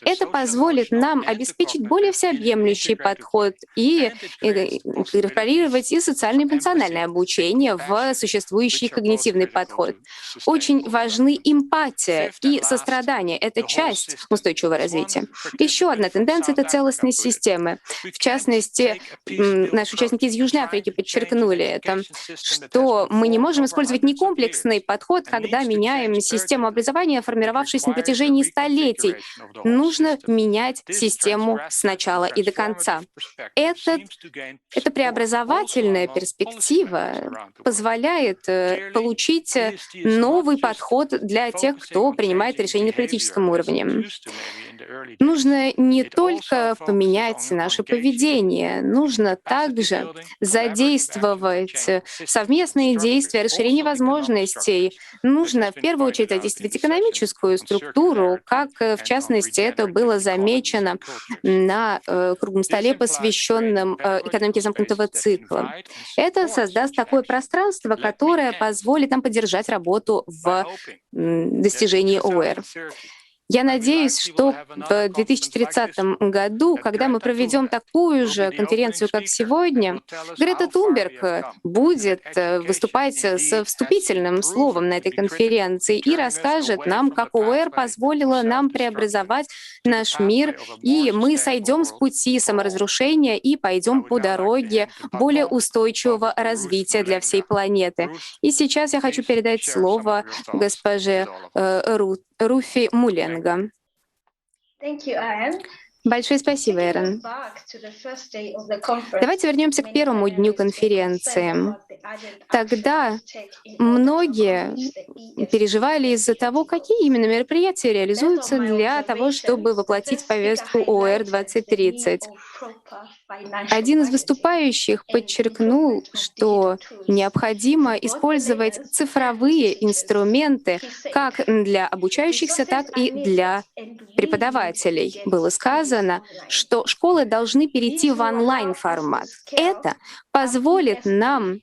Это позволит нам обеспечить более всеобъемлющий подход и инкорпорировать и социально-эмоциональное обучение в существующий когнитивный подход. Очень важны эмпатия и сострадание. Это часть устойчивого развития. Еще одна тенденция — это целостность системы. В частности, наши участники из Южной Африки подчеркнули это, что мы не можем использовать некомплексный подход, когда меняем систему образования, формировавшуюся на протяжении столетий. Нужно менять систему с начала и до конца. Эта преобразовательная перспектива позволяет получить новый подход для тех, кто принимает решения на политическом уровне. Нужно не только поменять наше поведение, нужно также задействовать совместные действия, расширение возможностей. Нужно в первую очередь задействовать экономическую структуру, как в частности это было замечено на круглом столе, посвященном экономике замкнутого цикла. Это создаст такое пространство, которое позволит нам поддержать работу в достижении ОЭР. Я надеюсь, что в 2030 году, когда мы проведем такую же конференцию, как сегодня, Грета Тунберг будет выступать с вступительным словом на этой конференции и расскажет нам, как ОЭР позволила нам преобразовать наш мир, и мы сойдем с пути саморазрушения и пойдем по дороге более устойчивого развития для всей планеты. И сейчас я хочу передать слово госпоже Руфи Муленга. Большое спасибо, Эрен. Давайте вернемся к первому дню конференции. Тогда многие переживали из-за того, какие именно мероприятия реализуются для того, чтобы воплотить повестку ОЭР 2030. Один из выступающих подчеркнул, что необходимо использовать цифровые инструменты как для обучающихся, так и для преподавателей. Было сказано, что школы должны перейти в онлайн-формат. Это позволит нам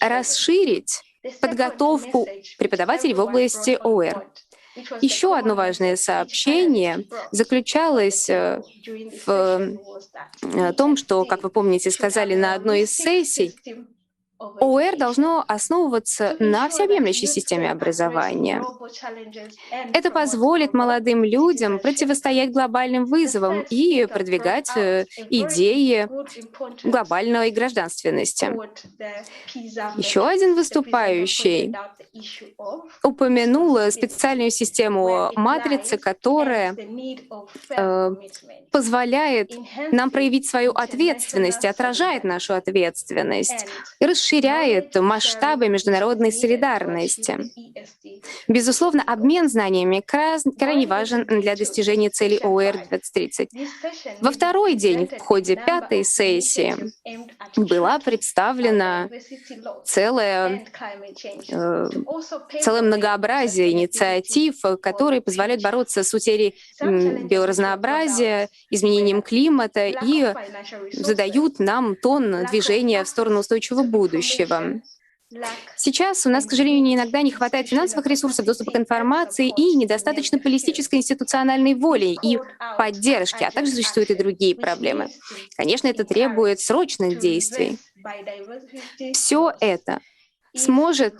расширить подготовку преподавателей в области ОЭР. Еще одно важное сообщение заключалось в том, что, как вы помните, сказали на одной из сессий, ОЭР должно основываться на всеобъемлющей системе образования. Это позволит молодым людям противостоять глобальным вызовам и продвигать идеи глобальной гражданственности. Еще один выступающий упомянул специальную систему матрицы, которая позволяет нам проявить свою ответственность, отражает нашу ответственность и расширяет масштабы международной солидарности. Безусловно, обмен знаниями крайне важен для достижения целей ОЭР 2030. Во второй день, в ходе 5-й сессии, была представлена целое многообразие инициатив, которые позволяют бороться с утерей биоразнообразия, изменением климата и задают нам тон движения в сторону устойчивого будущего. Сейчас у нас, к сожалению, иногда не хватает финансовых ресурсов, доступа к информации и недостаточно политической институциональной воли и поддержки, а также существуют и другие проблемы. Конечно, это требует срочных действий. Все это сможет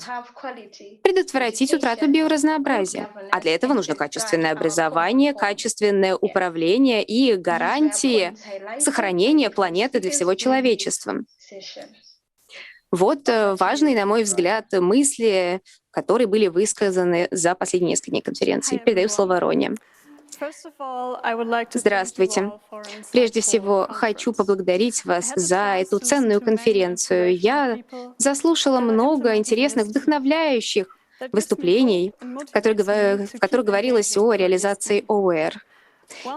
предотвратить утрату биоразнообразия. А для этого нужно качественное образование, качественное управление и гарантии сохранения планеты для всего человечества. Вот важные, на мой взгляд, мысли, которые были высказаны за последние несколько дней конференции. Передаю слово Роне. Здравствуйте. Прежде всего, хочу поблагодарить вас за эту ценную конференцию. Я заслушала много интересных, вдохновляющих выступлений, в которых говорилось о реализации ОЭР.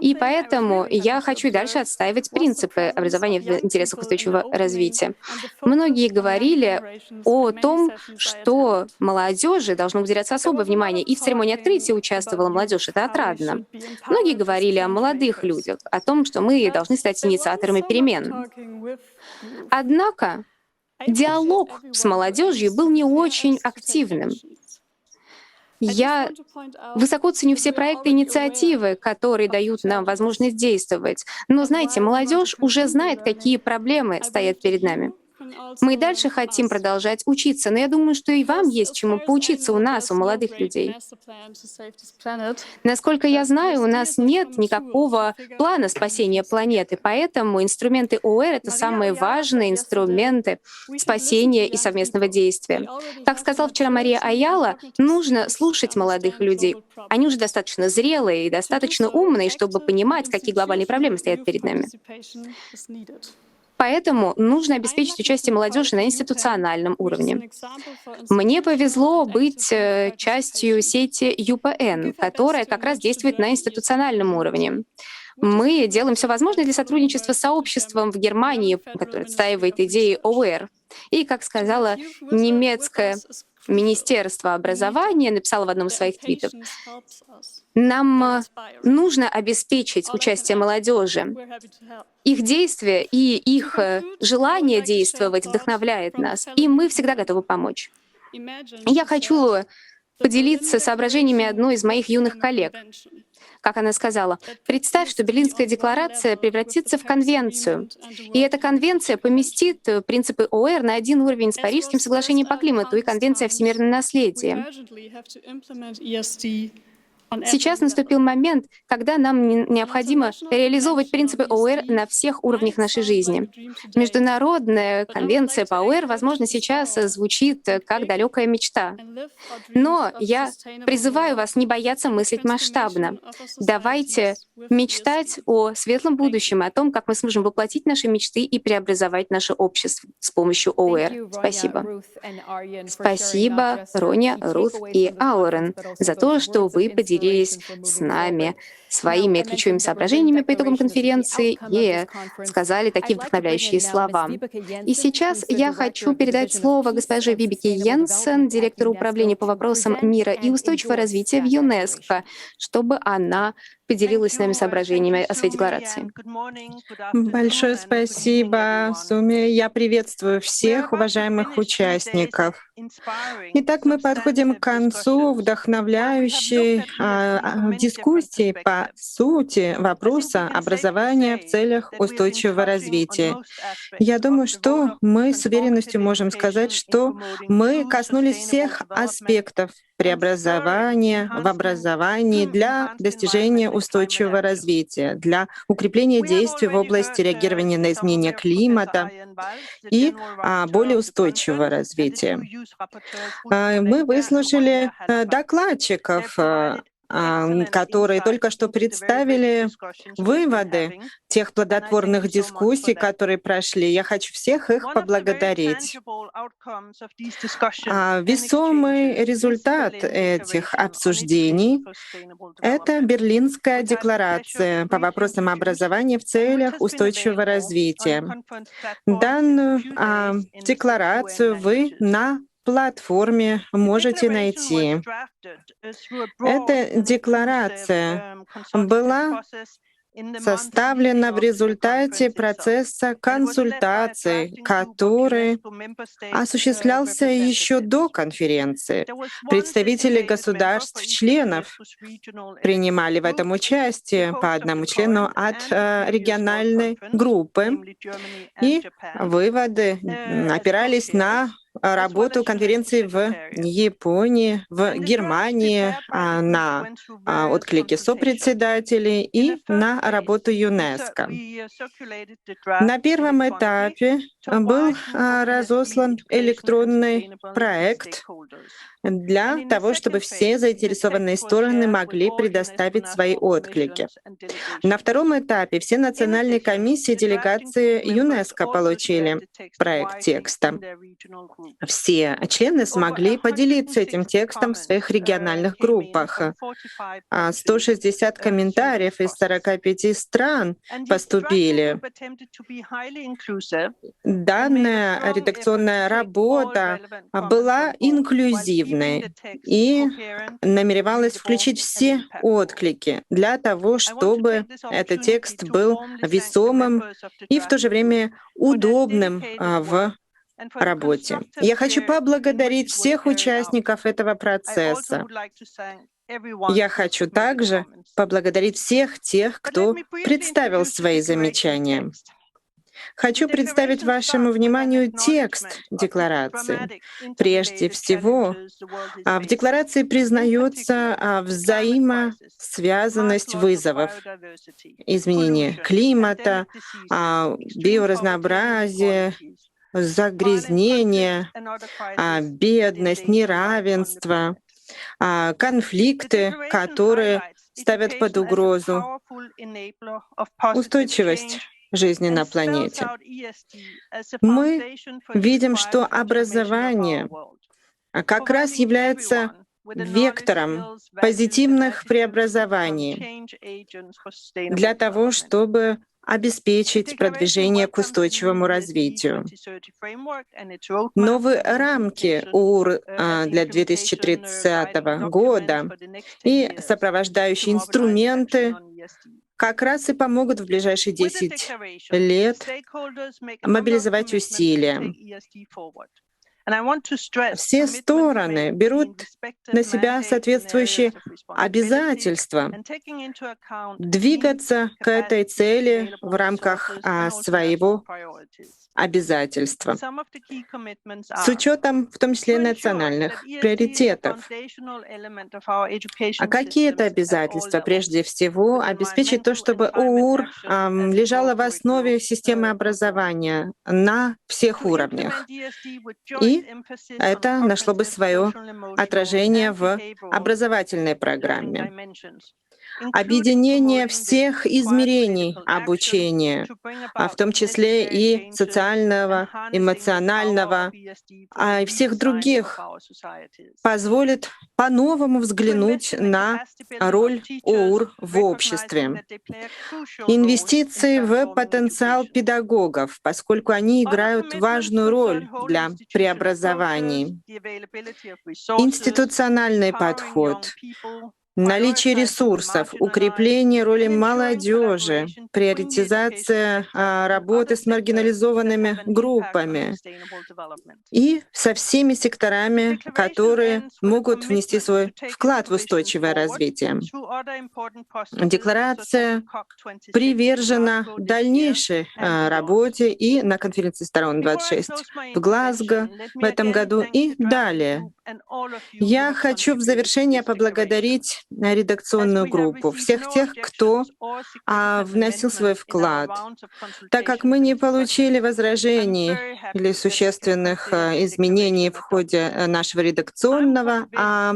И поэтому я хочу и дальше отстаивать принципы образования в интересах устойчивого развития. Многие говорили о том, что молодежи должно уделяться особое внимание, и в церемонии открытия участвовала молодежь, это отрадно. Многие говорили о молодых людях, о том, что мы должны стать инициаторами перемен. Однако диалог с молодежью был не очень активным. Я высоко ценю все проекты и инициативы, которые дают нам возможность действовать. Но, знаете, молодежь уже знает, какие проблемы стоят перед нами. Мы и дальше хотим продолжать учиться, но я думаю, что и вам есть чему поучиться у нас, у молодых людей. Насколько я знаю, у нас нет никакого плана спасения планеты, поэтому инструменты ОЭР — это самые важные инструменты спасения и совместного действия. Как сказала вчера Мария Аяла, нужно слушать молодых людей. Они уже достаточно зрелые и достаточно умные, чтобы понимать, какие глобальные проблемы стоят перед нами. Поэтому нужно обеспечить участие молодежи на институциональном уровне. Мне повезло быть частью сети ЮПН, которая как раз действует на институциональном уровне. Мы делаем все возможное для сотрудничества с сообществом в Германии, которое отстаивает идеи ОЭР. И, как сказала немецкое Министерство образования, написало в одном из своих твитов, нам нужно обеспечить участие молодежи. Их действия и их желание действовать вдохновляет нас, и мы всегда готовы помочь. Я хочу поделиться соображениями одной из моих юных коллег. Как она сказала, представь, что Берлинская декларация превратится в конвенцию, и эта конвенция поместит принципы ОЭР на один уровень с Парижским соглашением по климату и Конвенцией о всемирном наследии. Сейчас наступил момент, когда нам необходимо реализовывать принципы ОЭР на всех уровнях нашей жизни. Международная конвенция по ОЭР, возможно, сейчас звучит как далекая мечта. Но я призываю вас не бояться мыслить масштабно. Давайте мечтать о светлом будущем, о том, как мы сможем воплотить наши мечты и преобразовать наше общество с помощью ОЭР. Спасибо. Спасибо, Роня, Рут и Аурен, за то, что вы поделились с нами своими ключевыми соображениями по итогам конференции и сказали такие вдохновляющие слова. И сейчас я хочу передать слово госпоже Вибеке Йенсен, директору управления по вопросам мира и устойчивого развития в ЮНЕСКО, чтобы она поделилась с нами соображениями о своей декларации. Большое спасибо, Суми. Я приветствую всех уважаемых участников. Итак, мы подходим к концу вдохновляющей дискуссии по сути вопроса образования в целях устойчивого развития. Я думаю, что мы с уверенностью можем сказать, что мы коснулись всех аспектов преобразования в образовании для достижения устойчивого развития, для укрепления действий в области реагирования на изменения климата и более устойчивого развития. Мы выслушали докладчиков, которые только что представили выводы тех плодотворных дискуссий, которые прошли. Я хочу всех их поблагодарить. Весомый результат этих обсуждений — это Берлинская декларация по вопросам образования в целях устойчивого развития. Данную декларацию вы на платформе можете найти. Эта декларация была составлена в результате процесса консультаций, который осуществлялся еще до конференции. Представители государств-членов принимали в этом участие по одному члену от региональной группы, и выводы опирались на работу конференции в Японии, в Германии, на отклики сопредседателей и на работу ЮНЕСКО. На первом этапе был разослан электронный проект для того, чтобы все заинтересованные стороны могли предоставить свои отклики. На втором этапе все национальные комиссии и делегации ЮНЕСКО получили проект текста. Все члены смогли поделиться этим текстом в своих региональных группах. 160 комментариев из 45 стран поступили. Данная редакционная работа была инклюзивной и намеревалась включить все отклики для того, чтобы этот текст был весомым и в то же время удобным в работе. Я хочу поблагодарить всех участников этого процесса. Я хочу также поблагодарить всех тех, кто представил свои замечания. Хочу представить вашему вниманию текст декларации. Прежде всего, в декларации признается взаимосвязанность вызовов: изменение климата, биоразнообразие, загрязнение, бедность, неравенство, конфликты, которые ставят под угрозу устойчивость жизни на планете. Мы видим, что образование как раз является вектором позитивных преобразований для того, чтобы обеспечить продвижение к устойчивому развитию. Новые рамки ОУР для 2030 года и сопровождающие инструменты как раз и помогут в ближайшие 10 лет мобилизовать усилия. Все стороны берут на себя соответствующие обязательства двигаться к этой цели в рамках своего обязательства, с учетом в том числе национальных приоритетов. А какие это обязательства? Прежде всего, обеспечить то, чтобы ОУР лежала в основе системы образования на всех уровнях. И это нашло бы свое отражение в образовательной программе. Объединение всех измерений обучения, в том числе и социального, эмоционального, и всех других, позволит по-новому взглянуть на роль ОУР в обществе. Инвестиции в потенциал педагогов, поскольку они играют важную роль для преобразований. Институциональный подход, наличие ресурсов, укрепление роли молодежи, приоритизация работы с маргинализованными группами и со всеми секторами, которые могут внести свой вклад в устойчивое развитие. Декларация привержена дальнейшей работе и на конференции сторон 26 в Глазго в этом году и далее. Я хочу в завершение поблагодарить редакционную группу, всех тех, кто вносил свой вклад. Так как мы не получили возражений или существенных изменений в ходе нашего редакционного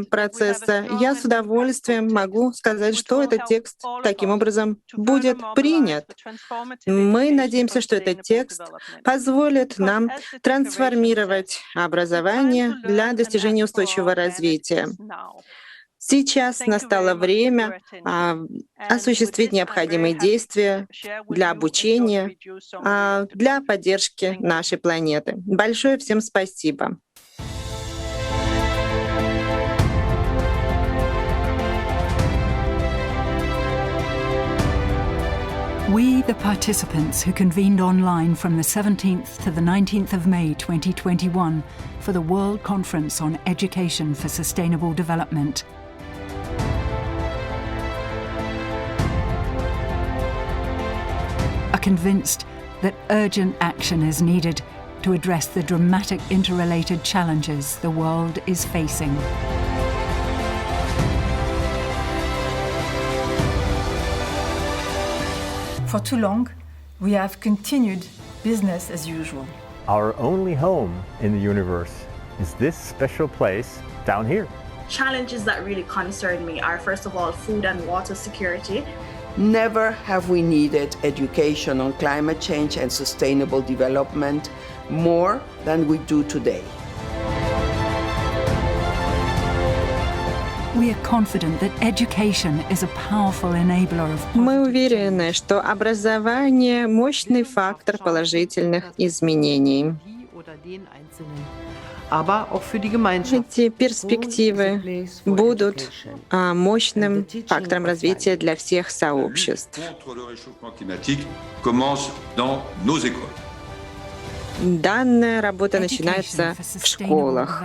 процесса, я с удовольствием могу сказать, что этот текст таким образом будет принят. Мы надеемся, что этот текст позволит нам трансформировать образование для достижения устойчивого развития. Сейчас настало время осуществить необходимые действия для обучения, для поддержки нашей планеты. Большое всем спасибо. We, the participants who convened online from the 17th to the 19th of May 2021 for the World Conference on Education for Sustainable Development, are convinced that urgent action is needed to address the dramatic interrelated challenges the world is facing. For too long, we have continued business as usual. Our only home in the universe is this special place down here. Challenges that really concern me are, first of all, food and water security. Never have we needed education on climate change and sustainable development more than we do today. We are confident that education is a powerful enabler of Мы уверены, что образование — мощный фактор положительных изменений. Эти перспективы будут мощным фактором развития для всех сообществ. Данная работа начинается в школах.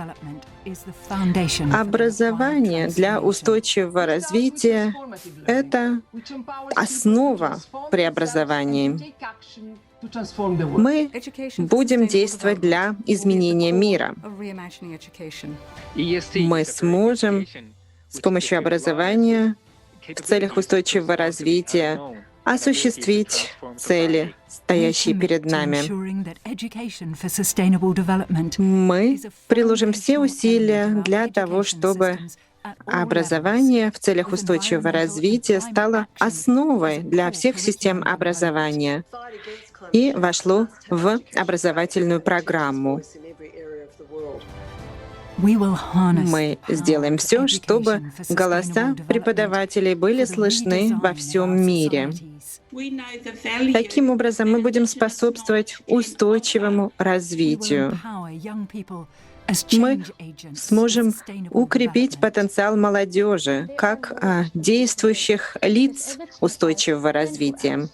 Образование для устойчивого развития — это основа преобразований. Мы будем действовать для изменения мира. Мы сможем с помощью образования в целях устойчивого развития осуществить цели, стоящие перед нами. Мы приложим все усилия для того, чтобы образование в целях устойчивого развития стало основой для всех систем образования и вошло в образовательную программу. Мы сделаем все, чтобы голоса преподавателей были слышны во всем мире. Таким образом, мы будем способствовать устойчивому развитию. Мы сможем укрепить потенциал молодежи как действующих лиц устойчивого развития.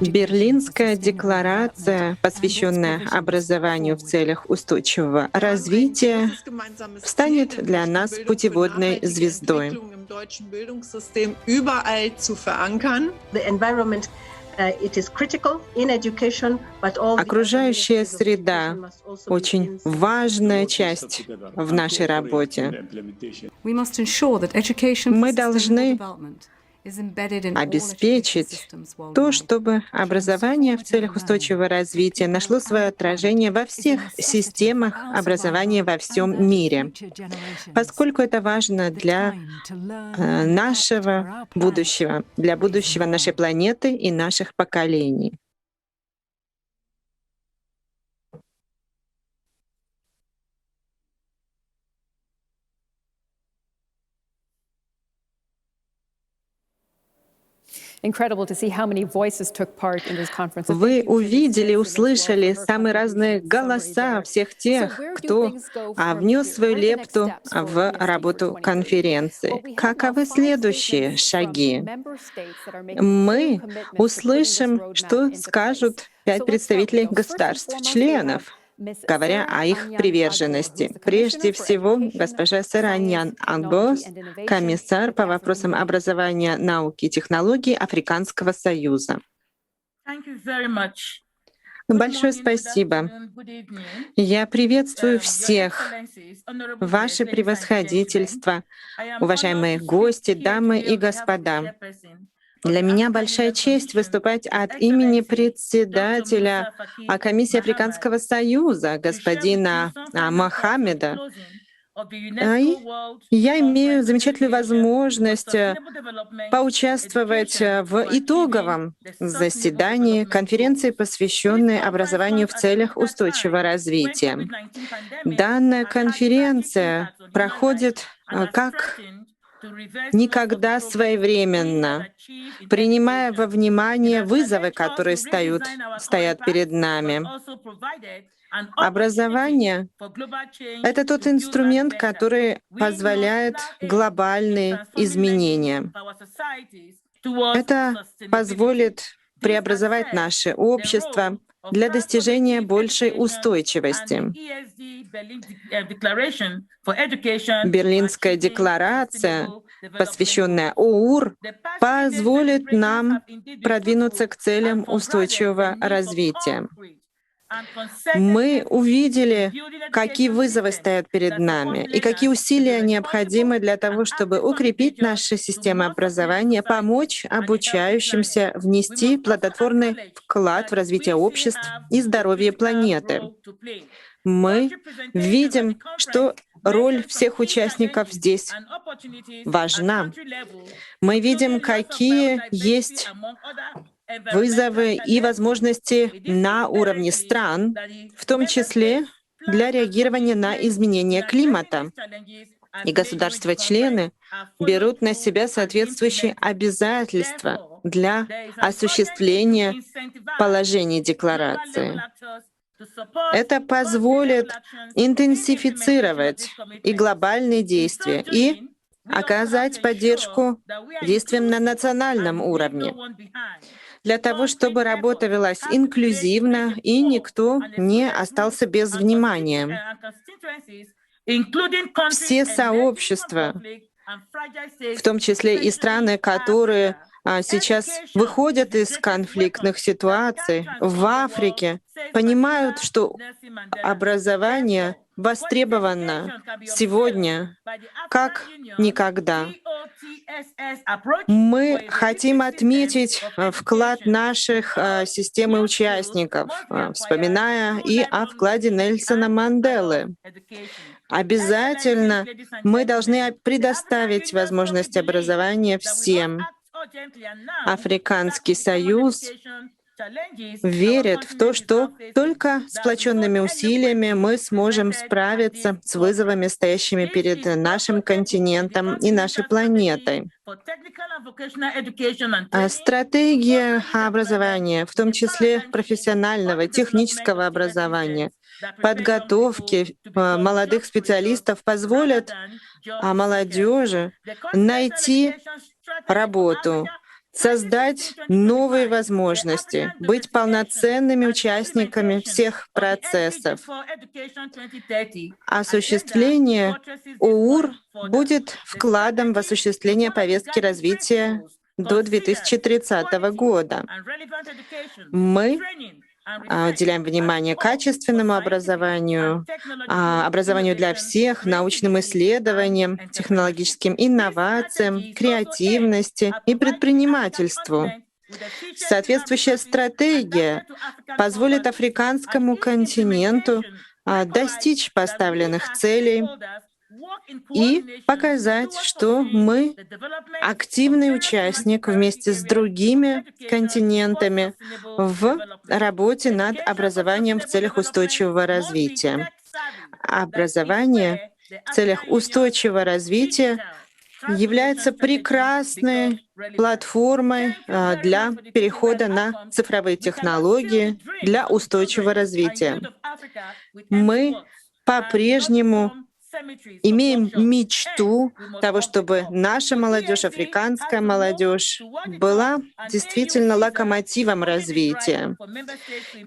Берлинская декларация, посвященная образованию в целях устойчивого развития, станет для нас путеводной звездой. Окружающая среда — очень важная часть в нашей работе. Мы должны обеспечить то, чтобы образование в целях устойчивого развития нашло свое отражение во всех системах образования во всем мире, поскольку это важно для нашего будущего, для будущего нашей планеты и наших поколений. Вы увидели, услышали самые разные голоса всех тех, кто внес свою лепту в работу конференции. Каковы следующие шаги? Мы услышим, что скажут 5 представителей государств-членов, говоря о их приверженности. Прежде всего, госпожа Сераньян Ангбос, комиссар по вопросам образования, науки и технологий Африканского союза. Большое спасибо. Я приветствую всех, Ваше превосходительство, уважаемые гости, дамы и господа. Для меня большая честь выступать от имени председателя Комиссии Африканского союза, господина Мохаммеда. И я имею замечательную возможность поучаствовать в итоговом заседании конференции, посвященной образованию в целях устойчивого развития. Данная конференция проходит как никогда своевременно, принимая во внимание вызовы, которые стоят перед нами. Образование — это тот инструмент, который позволяет глобальные изменения. Это позволит преобразовать наше общество для достижения большей устойчивости. Берлинская декларация, посвященная ОУР, позволит нам продвинуться к целям устойчивого развития. Мы увидели, какие вызовы стоят перед нами и какие усилия необходимы для того, чтобы укрепить нашу систему образования, помочь обучающимся внести плодотворный вклад в развитие обществ и здоровье планеты. Мы видим, что роль всех участников здесь важна. Мы видим, какие есть вызовы и возможности на уровне стран, в том числе для реагирования на изменения климата. И государства-члены берут на себя соответствующие обязательства для осуществления положений декларации. Это позволит интенсифицировать и глобальные действия, и оказать поддержку действиям на национальном уровне, для того, чтобы работа велась инклюзивно и никто не остался без внимания. Все сообщества, в том числе и страны, которые сейчас выходят из конфликтных ситуаций в Африке, понимают, что образование востребовано сегодня как никогда. Мы хотим отметить вклад наших систем и участников, вспоминая и о вкладе Нельсона Манделы. Обязательно мы должны предоставить возможность образования всем. Африканский союз верит в то, что только сплоченными усилиями мы сможем справиться с вызовами, стоящими перед нашим континентом и нашей планетой. Стратегия образования, в том числе профессионального, технического образования, подготовки молодых специалистов позволят молодежи найти работу, создать новые возможности, быть полноценными участниками всех процессов. Осуществление ОУР будет вкладом в осуществление повестки развития до 2030 года. Мы уделяем внимание качественному образованию, образованию для всех, научным исследованиям, технологическим инновациям, креативности и предпринимательству. Соответствующая стратегия позволит африканскому континенту достичь поставленных целей и показать, что мы активный участник вместе с другими континентами в работе над образованием в целях устойчивого развития. Образование в целях устойчивого развития является прекрасной платформой для перехода на цифровые технологии для устойчивого развития. Мы по-прежнему имеем мечту того, чтобы наша молодежь, африканская молодежь, была действительно локомотивом развития.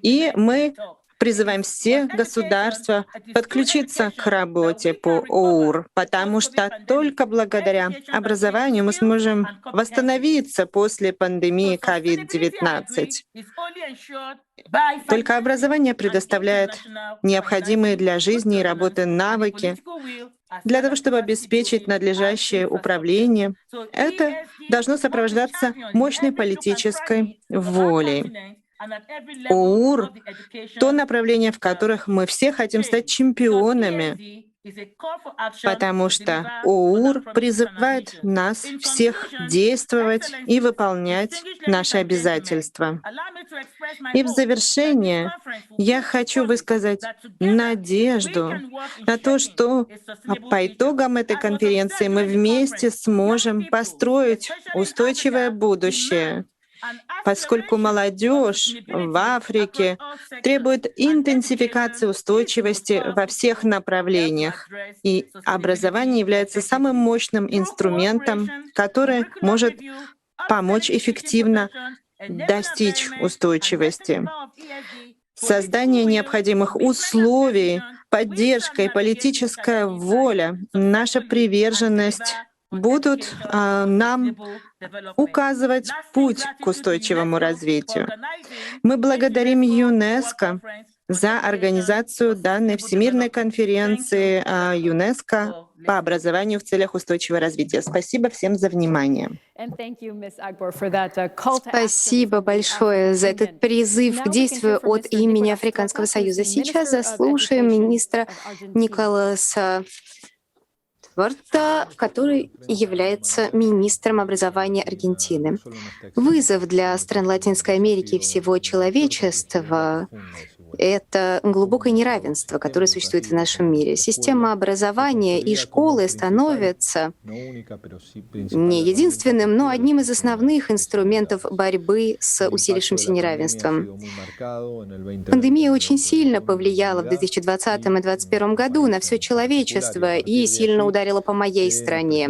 И мы призываем все государства подключиться к работе по ОУР, потому что только благодаря образованию мы сможем восстановиться после пандемии COVID-19. Только образование предоставляет необходимые для жизни и работы навыки для того, чтобы обеспечить надлежащее управление. Это должно сопровождаться мощной политической волей. ОУР — то направление, в которых мы все хотим стать чемпионами, потому что ОУР призывает нас всех действовать и выполнять наши обязательства. И в завершение я хочу высказать надежду на то, что по итогам этой конференции мы вместе сможем построить устойчивое будущее, поскольку молодежь в Африке требует интенсификации устойчивости во всех направлениях. И образование является самым мощным инструментом, который может помочь эффективно достичь устойчивости. Создание необходимых условий, поддержка и политическая воля, наша приверженность будут нам указывать путь к устойчивому развитию. Мы благодарим ЮНЕСКО за организацию данной Всемирной конференции ЮНЕСКО по образованию в целях устойчивого развития. Спасибо всем за внимание. Спасибо большое за этот призыв к действию от имени Африканского союза. Сейчас заслушаем министра Николаса, который является министром образования Аргентины. Вызов для стран Латинской Америки и всего человечества — это глубокое неравенство, которое существует в нашем мире. Система образования и школы становятся не единственным, но одним из основных инструментов борьбы с усилившимся неравенством. Пандемия очень сильно повлияла в 2020 и 2021 году на все человечество и сильно ударила по моей стране.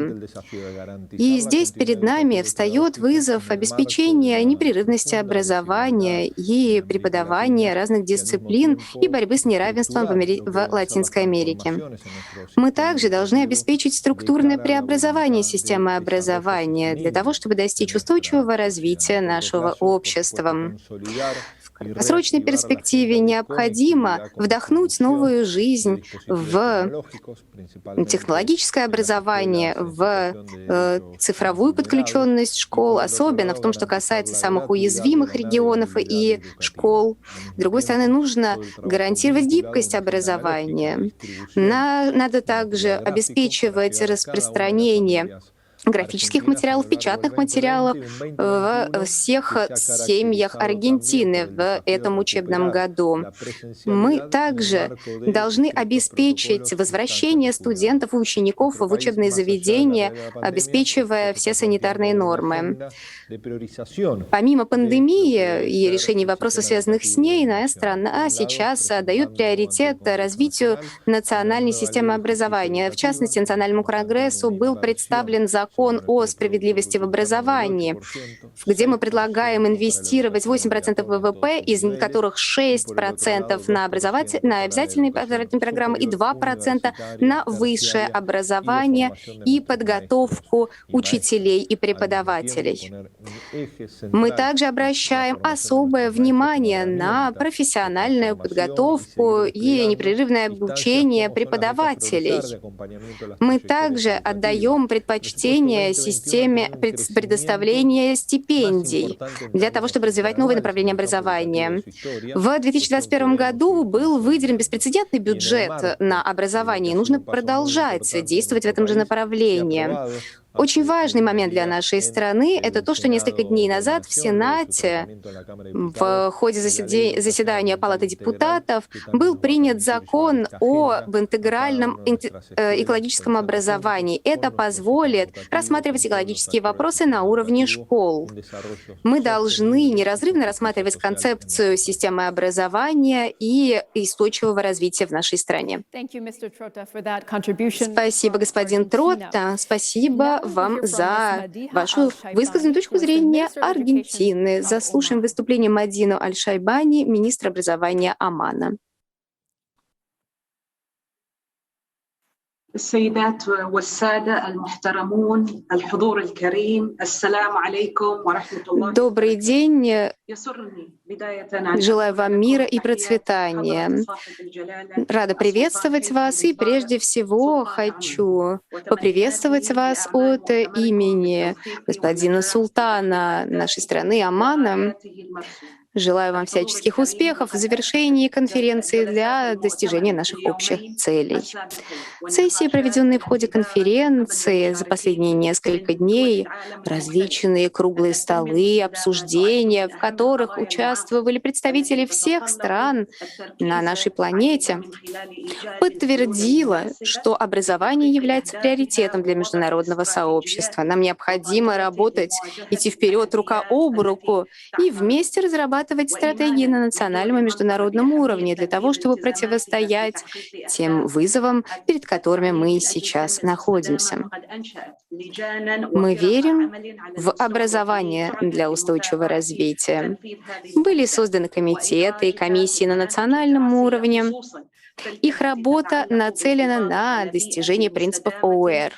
И здесь перед нами встает вызов обеспечения непрерывности образования и преподавания разных дисциплин и борьбы с неравенством в Латинской Америке. Мы также должны обеспечить структурное преобразование системы образования для того, чтобы достичь устойчивого развития нашего общества. В краткосрочной перспективе необходимо вдохнуть новую жизнь в технологическое образование, в цифровую подключенность школ, особенно в том, что касается самых уязвимых регионов и школ. С другой стороны, нужно гарантировать гибкость образования. Надо также обеспечивать распространение графических материалов, печатных материалов во всех семьях Аргентины в этом учебном году. Мы также должны обеспечить возвращение студентов и учеников в учебные заведения, обеспечивая все санитарные нормы. Помимо пандемии и решений вопросов, связанных с ней, наша страна сейчас дает приоритет развитию национальной системы образования. В частности, Национальному конгрессу был представлен закон о справедливости в образовании, где мы предлагаем инвестировать 8% ВВП, из которых 6% на обязательные образовательные программы и 2% на высшее образование и подготовку учителей и преподавателей. Мы также обращаем особое внимание на профессиональную подготовку и непрерывное обучение преподавателей. Мы также отдаем предпочтение системе предоставления стипендий для того, чтобы развивать новые направления образования. В 2021 году был выделен беспрецедентный бюджет на образование, и нужно продолжать действовать в этом же направлении. Очень важный момент для нашей страны — это то, что несколько дней назад в Сенате в ходе заседания Палаты депутатов был принят закон об интегральном экологическом образовании. Это позволит рассматривать экологические вопросы на уровне школ. Мы должны неразрывно рассматривать концепцию системы образования и устойчивого развития в нашей стране. Спасибо, господин Тротта. Спасибо вам за вашу высказанную точку зрения Аргентины. Заслушаем выступление Мадину Аль-Шайбани, министра образования Омана. السيدات والسادة المحترمون الحضور الكريم السلام عليكم ورحمة الله. Добрый день. Желаю вам мира и процветания. Рада приветствовать вас, и прежде всего хочу поприветствовать вас от имени господина султана нашей страны Омана. Желаю вам всяческих успехов в завершении конференции для достижения наших общих целей. Сессии, проведенные в ходе конференции за последние несколько дней, различные круглые столы, обсуждения, в которых участвовали представители всех стран на нашей планете, подтвердила, что образование является приоритетом для международного сообщества. Нам необходимо работать, идти вперед рука об руку и вместе разрабатывать стратегии на национальном и международном уровне для того, чтобы противостоять тем вызовам, перед которыми мы сейчас находимся. Мы верим в образование для устойчивого развития. Были созданы комитеты и комиссии на национальном уровне. Их работа нацелена на достижение принципов ОУР.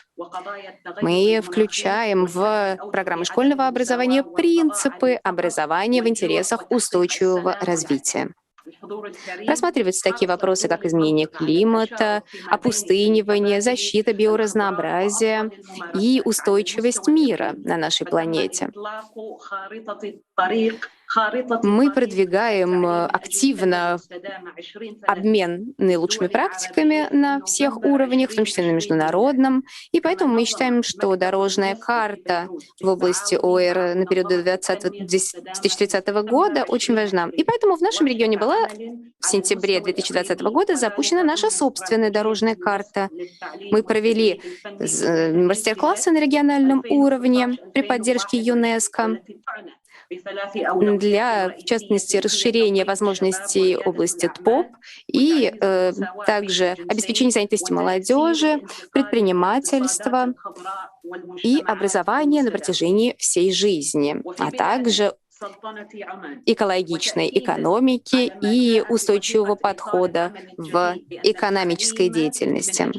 Мы включаем в программы школьного образования принципы образования в интересах устойчивого развития. Рассматриваются такие вопросы, как изменение климата, опустынивание, защита биоразнообразия и устойчивость мира на нашей планете. Мы продвигаем активно обмен наилучшими практиками на всех уровнях, в том числе на международном. И поэтому мы считаем, что дорожная карта в области ОР на период до 2030 года очень важна. И поэтому в нашем регионе была в сентябре 2020 года запущена наша собственная дорожная карта. Мы провели мастер-классы на региональном уровне при поддержке ЮНЕСКО для, в частности, расширения возможностей области ТПОП и также обеспечения занятости молодежи, предпринимательства и образования на протяжении всей жизни, а также экологичной экономики и устойчивого подхода в экономической деятельности.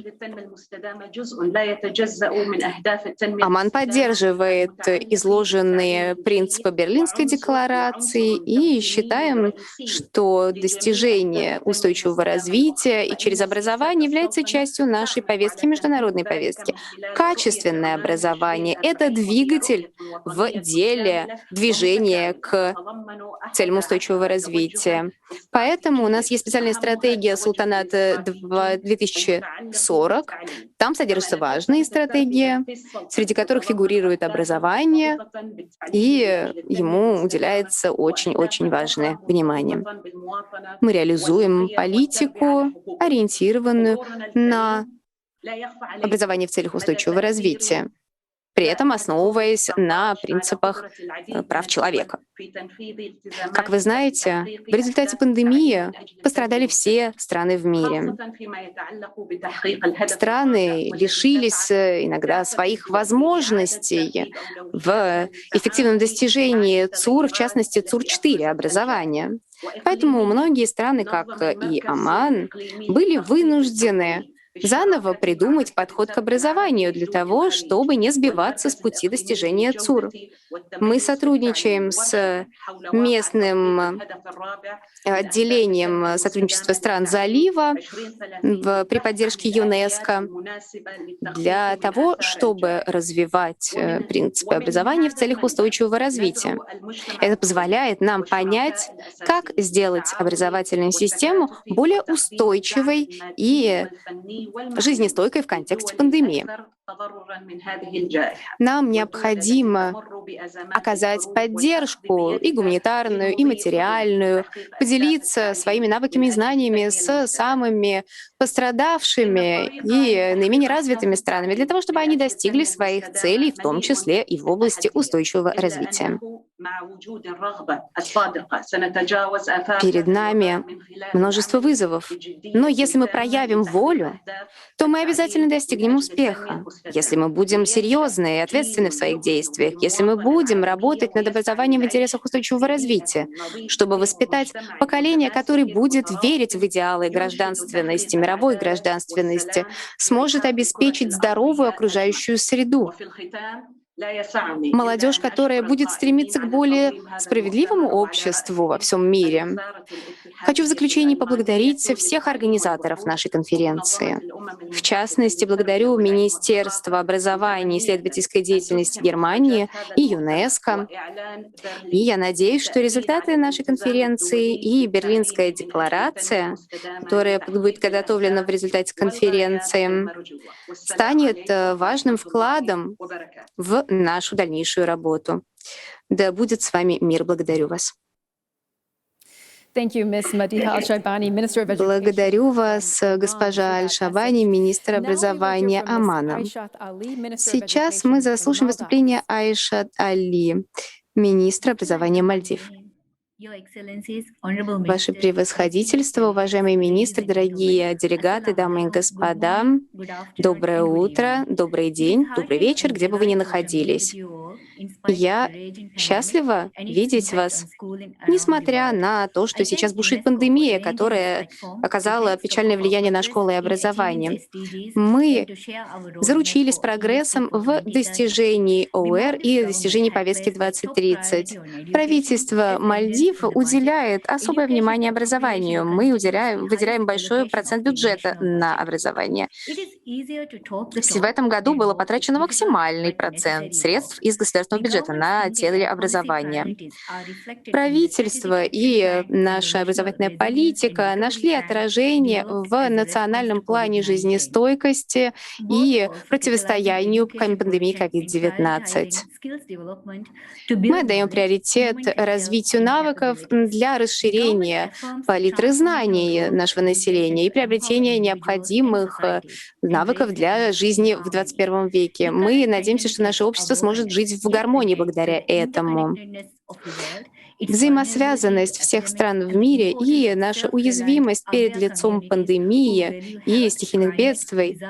Оман поддерживает изложенные принципы Берлинской декларации и считаем, что достижение устойчивого развития и через образование является частью нашей повестки, международной повестки. Качественное образование — это двигатель в деле движения к целям устойчивого развития. Поэтому у нас есть специальная стратегия Султаната 2040. Там содержатся важные стратегии, среди которых фигурирует образование, и ему уделяется очень-очень важное внимание. Мы реализуем политику, ориентированную на образование в целях устойчивого развития, при этом основываясь на принципах прав человека. Как вы знаете, в результате пандемии пострадали все страны в мире. Страны лишились иногда своих возможностей в эффективном достижении ЦУР, в частности ЦУР-4 образования. Поэтому многие страны, как и Оман, были вынуждены заново придумать подход к образованию для того, чтобы не сбиваться с пути достижения ЦУР. Мы сотрудничаем с местным отделением сотрудничества стран Залива при поддержке ЮНЕСКО для того, чтобы развивать принципы образования в целях устойчивого развития. Это позволяет нам понять, как сделать образовательную систему более устойчивой и жизнестойкой в контексте пандемии. Нам необходимо оказать поддержку и гуманитарную, и материальную, поделиться своими навыками и знаниями с самыми пострадавшими и наименее развитыми странами для того, чтобы они достигли своих целей, в том числе и в области устойчивого развития. Перед нами множество вызовов, но если мы проявим волю, то мы обязательно достигнем успеха. Если мы будем серьезны и ответственны в своих действиях, если мы будем работать над образованием в интересах устойчивого развития, чтобы воспитать поколение, которое будет верить в идеалы гражданственности, мировой гражданственности, сможет обеспечить здоровую окружающую среду. Молодежь, которая будет стремиться к более справедливому обществу во всем мире. Хочу в заключение поблагодарить всех организаторов нашей конференции. В частности, благодарю Министерство образования и исследовательской деятельности Германии и ЮНЕСКО. И я надеюсь, что результаты нашей конференции и Берлинская декларация, которая будет подготовлена в результате конференции, станет важным вкладом в нашу дальнейшую работу. Да будет с вами мир. Благодарю вас. Благодарю вас, госпожа Аль-Шабани, министр образования Омана. Сейчас мы заслушаем выступление Айшат Али, министра образования Мальдив. Ваше превосходительство, уважаемые министры, дорогие делегаты, дамы и господа, доброе утро, добрый день, добрый вечер, где бы вы ни находились. Я счастлива видеть вас, несмотря на то, что сейчас бушует пандемия, которая оказала печальное влияние на школы и образование. Мы заручились прогрессом в достижении ОУР и достижении повестки 2030. Правительство Мальдив уделяет особое внимание образованию. Мы выделяем большой процент бюджета на образование. В этом году было потрачено максимальный процент средств из государственного бюджета на цели образования. Правительство и наша образовательная политика нашли отражение в национальном плане жизнестойкости и противостоянию пандемии COVID-19. Мы отдаем приоритет развитию навыков для расширения палитры знаний нашего населения и приобретения необходимых навыков для жизни в 21 веке. Мы надеемся, что наше общество сможет жить в гармонии благодаря этому. Взаимосвязанность всех стран в мире и наша уязвимость перед лицом пандемии и стихийных бедствий,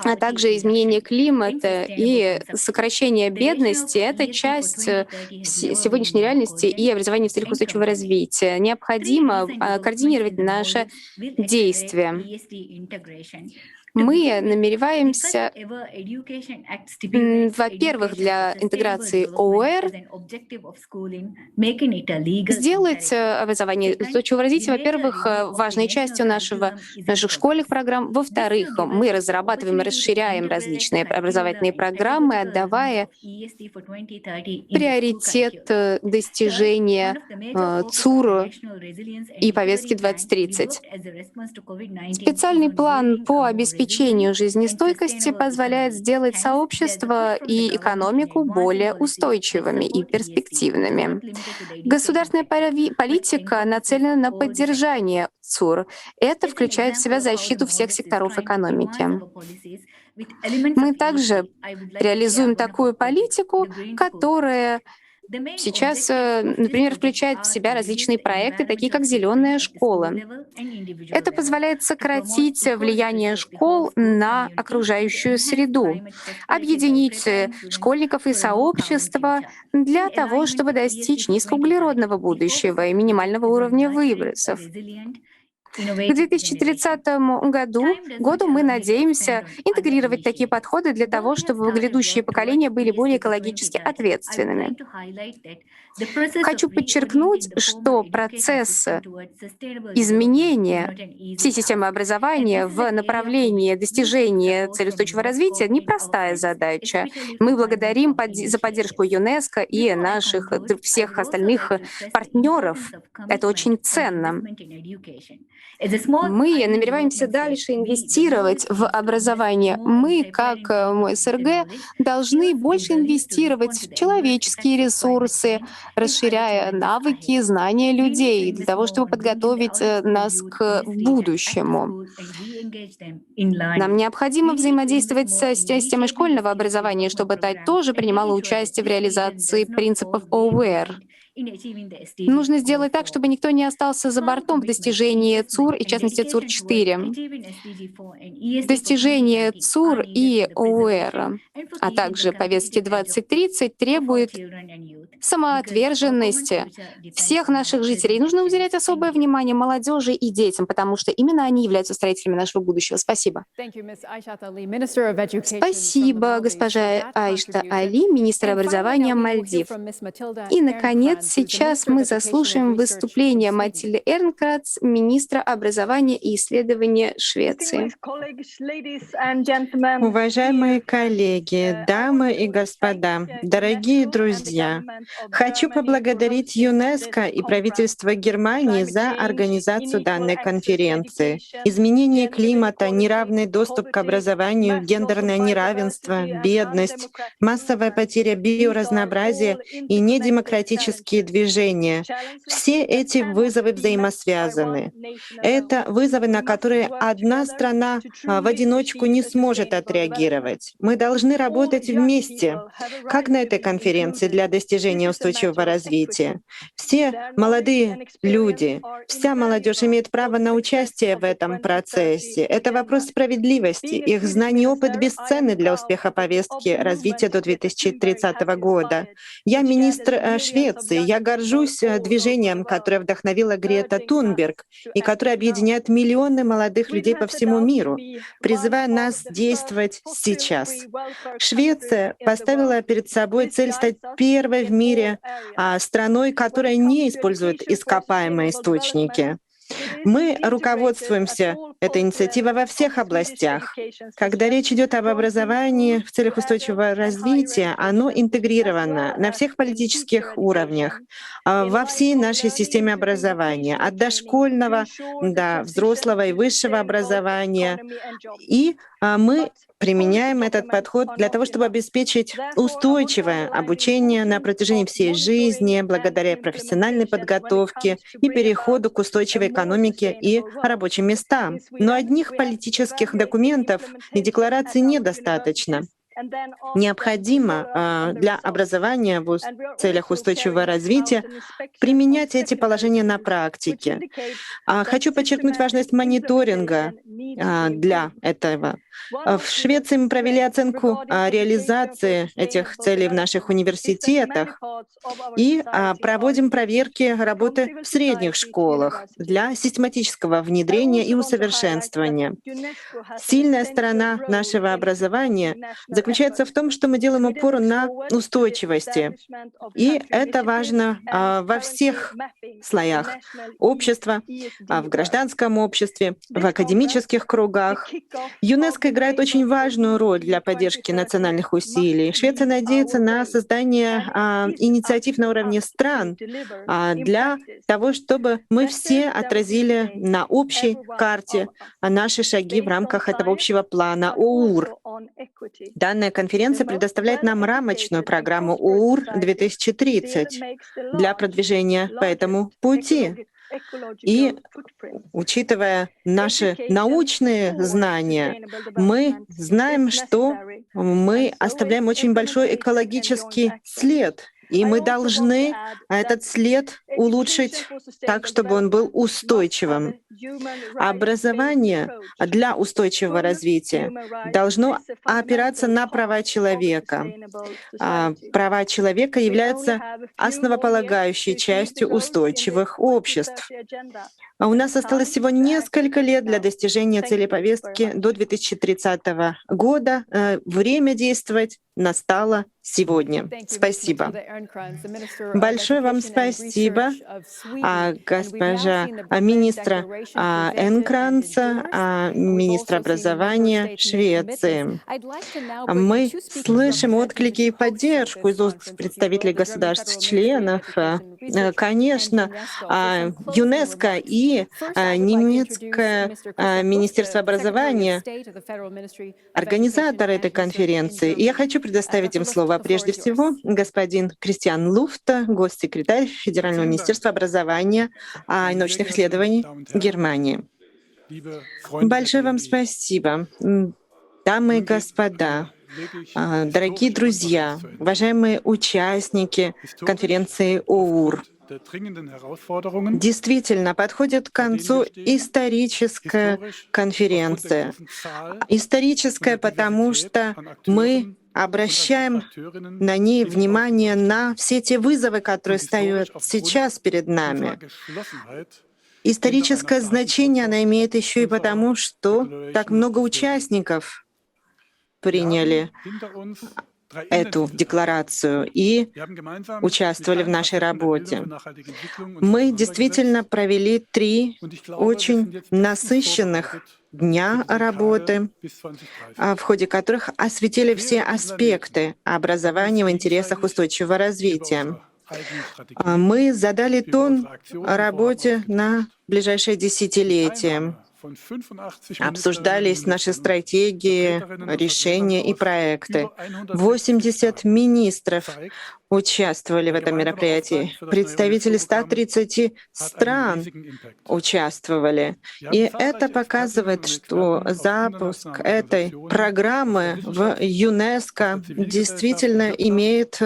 а также изменение климата и сокращение бедности — это часть сегодняшней реальности и образования в целях устойчивого развития. Необходимо координировать наши действия. Мы намереваемся, во-первых, для интеграции ОУР сделать образование устойчивого развития, во-первых, важной частью наших школьных программ. Во-вторых, мы разрабатываем и расширяем различные образовательные программы, отдавая приоритет достижения ЦУР и повестки 2030. Специальный план по обеспечению жизнестойкости позволяет сделать сообщество и экономику более устойчивыми и перспективными. Государственная политика нацелена на поддержание ЦУР. Это включает в себя защиту всех секторов экономики. Мы также реализуем такую политику, которая сейчас, например, включает в себя различные проекты, такие как «Зеленая школа». Это позволяет сократить влияние школ на окружающую среду, объединить школьников и сообщества для того, чтобы достичь низкоуглеродного будущего и минимального уровня выбросов. К 2030 году мы надеемся интегрировать такие подходы для того, чтобы грядущие поколения были более экологически ответственными. Хочу подчеркнуть, что процесс изменения всей системы образования в направлении достижения цели устойчивого развития — непростая задача. Мы благодарим за поддержку ЮНЕСКО и наших всех остальных партнеров. Это очень ценно. Мы намереваемся дальше инвестировать в образование. Мы, как СРГ, должны больше инвестировать в человеческие ресурсы, расширяя навыки, знания людей для того, чтобы подготовить нас к будущему. Нам необходимо взаимодействовать с системой школьного образования, чтобы та тоже принимала участие в реализации принципов OER. Нужно сделать так, чтобы никто не остался за бортом в достижении ЦУР, и в частности ЦУР-4. Достижение ЦУР и ОУР, а также повестки 2030 требует самоотверженности всех наших жителей. Нужно уделять особое внимание молодежи и детям, потому что именно они являются строителями нашего будущего. Спасибо. Спасибо, госпожа Айшта Али, министр образования Мальдив. И, наконец, сейчас мы заслушаем выступление Матильды Эрнкратц, министра образования и исследования Швеции. Уважаемые коллеги, дамы и господа, дорогие друзья, хочу поблагодарить ЮНЕСКО и правительство Германии за организацию данной конференции. Изменение климата, неравный доступ к образованию, гендерное неравенство, бедность, массовая потеря биоразнообразия и недемократические движения — все эти вызовы взаимосвязаны. Это вызовы, на которые одна страна в одиночку не сможет отреагировать. Мы должны работать вместе, как на этой конференции, для достижения устойчивого развития. Все молодые люди, вся молодежь имеет право на участие в этом процессе. Это вопрос справедливости. Их знания и опыт бесценны для успеха повестки развития до 2030 года. Я министр Швеции. Я горжусь движением, которое вдохновила Грета Тунберг и которое объединяет миллионы молодых людей по всему миру, призывая нас действовать сейчас. Швеция поставила перед собой цель стать первой в мире страной, которая не использует ископаемые источники. Мы руководствуемся этой инициативой во всех областях. Когда речь идет об образовании в целях устойчивого развития, оно интегрировано на всех политических уровнях, во всей нашей системе образования, от дошкольного до взрослого и высшего образования. И мы применяем этот подход для того, чтобы обеспечить устойчивое обучение на протяжении всей жизни, благодаря профессиональной подготовке и переходу к устойчивой экономике и рабочим местам. Но одних политических документов и деклараций недостаточно. Необходимо для образования в целях устойчивого развития применять эти положения на практике. Хочу подчеркнуть важность мониторинга для этого. В Швеции мы провели оценку реализации этих целей в наших университетах и проводим проверки работы в средних школах для систематического внедрения и усовершенствования. Сильная сторона нашего образования заключается в том, что мы делаем упор на устойчивости. И это важно во всех слоях общества, в гражданском обществе, в академических кругах. ЮНЕСКО играет очень важную роль для поддержки национальных усилий. Швеция надеется на создание инициатив на уровне стран для того, чтобы мы все отразили на общей карте наши шаги в рамках этого общего плана ОУР. Данная конференция предоставляет нам рамочную программу ОУР-2030 для продвижения по этому пути. И, учитывая наши научные знания, мы знаем, что мы оставляем очень большой экологический след. И мы должны этот след улучшить так, чтобы он был устойчивым. Образование для устойчивого развития должно опираться на права человека. Права человека являются основополагающей частью устойчивых обществ. У нас осталось всего несколько лет для достижения цели повестки до 2030 года. Время действовать настало сегодня. Спасибо. Большое вам спасибо, госпожа министра Эрнкратца, министра образования Швеции. Мы слышим отклики и поддержку из уст представителей государств-членов. Конечно, ЮНЕСКО и и немецкое Министерство образования, организатор этой конференции. И я хочу предоставить им слово. Прежде всего, господин Кристиан Луфта, госсекретарь Федерального министерства образования и научных исследований Германии. Большое вам спасибо. Дамы и господа, дорогие друзья, уважаемые участники конференции ОУР, действительно подходит к концу историческая конференция. Историческая, потому что мы обращаем на ней внимание на все те вызовы, которые стоят сейчас перед нами. Историческое значение она имеет еще и потому, что так много участников приняли эту декларацию и участвовали в нашей работе. Мы действительно провели 3 очень насыщенных дня работы, в ходе которых осветили все аспекты образования в интересах устойчивого развития. Мы задали тон работе на ближайшее десятилетие. Обсуждались наши стратегии, решения и проекты. 80 министров участвовали в этом мероприятии. Представители 130 стран участвовали. И это показывает, что запуск этой программы в ЮНЕСКО действительно имеет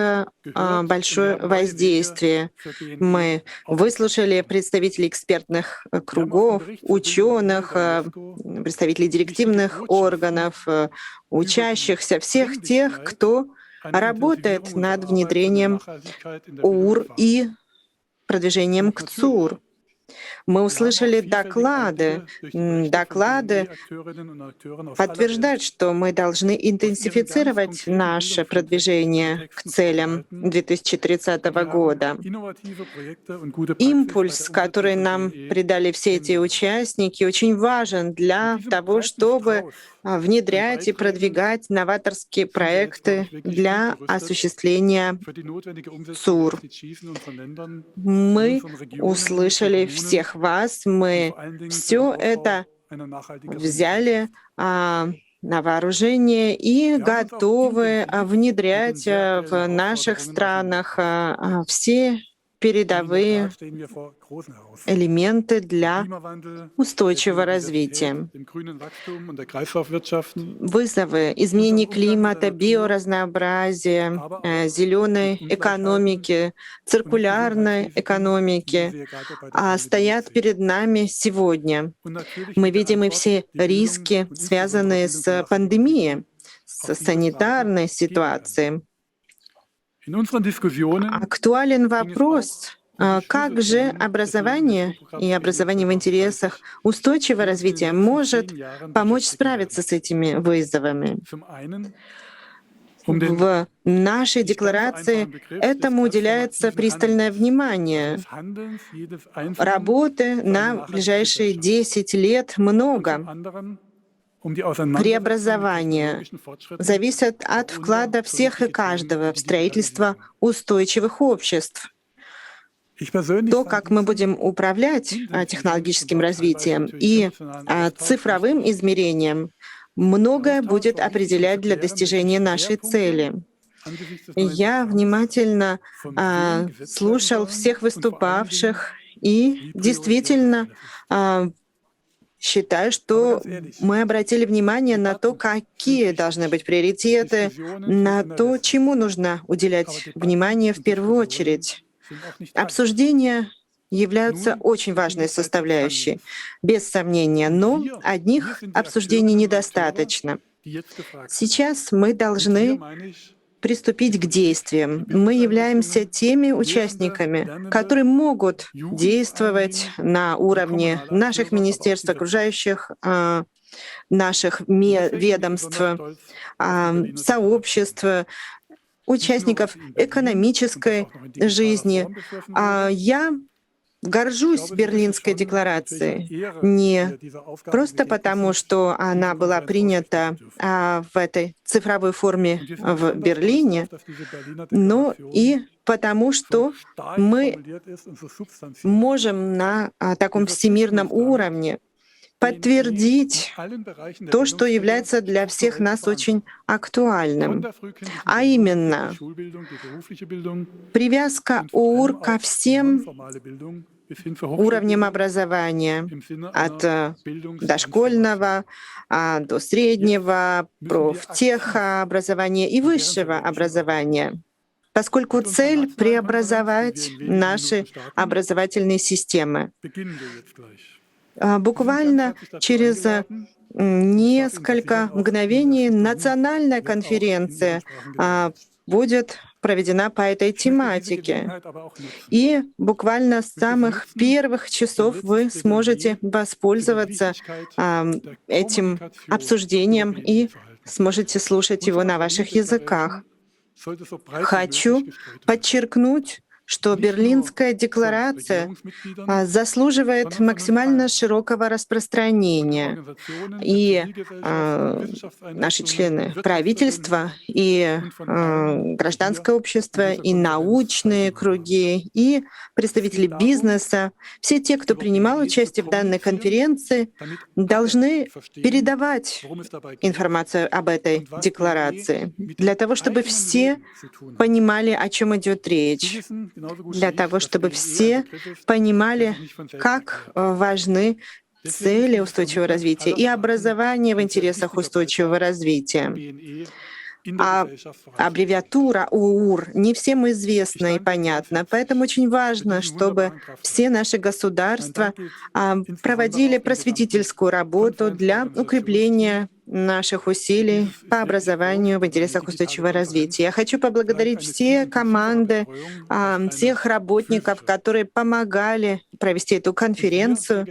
большое воздействие. Мы выслушали представителей экспертных кругов, ученых, представителей директивных органов, учащихся, всех тех, кто работает над внедрением ОУР и продвижением к ЦУР. Мы услышали доклады. Доклады подтверждают, что мы должны интенсифицировать наше продвижение к целям 2030 года. Импульс, который нам придали все эти участники, очень важен для того, чтобы внедрять и продвигать новаторские проекты для осуществления ЦУР. Мы услышали всех вас, мы все это взяли на вооружение и готовы внедрять в наших странах все передовые элементы для устойчивого развития. Вызовы изменения климата, биоразнообразия, зеленой экономики, циркулярной экономики стоят перед нами сегодня. Мы видим и все риски, связанные с пандемией, с санитарной ситуацией. Актуален вопрос, как же образование и образование в интересах устойчивого развития может помочь справиться с этими вызовами. В нашей декларации этому уделяется пристальное внимание. Работы на ближайшие 10 лет много. Преобразование зависит от вклада всех и каждого в строительство устойчивых обществ. То, как мы будем управлять технологическим развитием и цифровым измерением, многое будет определять для достижения нашей цели. Я внимательно слушал всех выступавших и действительно считаю, что мы обратили внимание на то, какие должны быть приоритеты, на то, чему нужно уделять внимание в первую очередь. Обсуждения являются очень важной составляющей, без сомнения, но одних обсуждений недостаточно. Сейчас мы должны приступить к действиям. Мы являемся теми участниками, которые могут действовать на уровне наших министерств, окружающих наших ведомств, сообществ, участников экономической жизни. Я горжусь Берлинской декларацией не просто потому, что она была принята в этой цифровой форме в Берлине, но и потому, что мы можем на таком всемирном уровне подтвердить то, что является для всех нас очень актуальным, а именно привязка ОУР ко всем уровням образования, от дошкольного до среднего, профтехобразования и высшего образования, поскольку цель — преобразовать наши образовательные системы. Буквально через несколько мгновений национальная конференция будет проведена по этой тематике. И буквально с самых первых часов вы сможете воспользоваться этим обсуждением и сможете слушать его на ваших языках. Хочу подчеркнуть, что Берлинская декларация заслуживает максимально широкого распространения. И наши члены правительства, и гражданское общество, и научные круги, и представители бизнеса, все те, кто принимал участие в данной конференции, должны передавать информацию об этой декларации, для того, чтобы все понимали, о чем идет речь, для того, чтобы все понимали, как важны цели устойчивого развития и образование в интересах устойчивого развития. Аббревиатура ОУР не всем известна и понятна, поэтому очень важно, чтобы все наши государства проводили просветительскую работу для укрепления наших усилий по образованию в интересах устойчивого развития. Я хочу поблагодарить все команды, всех работников, которые помогали провести эту конференцию.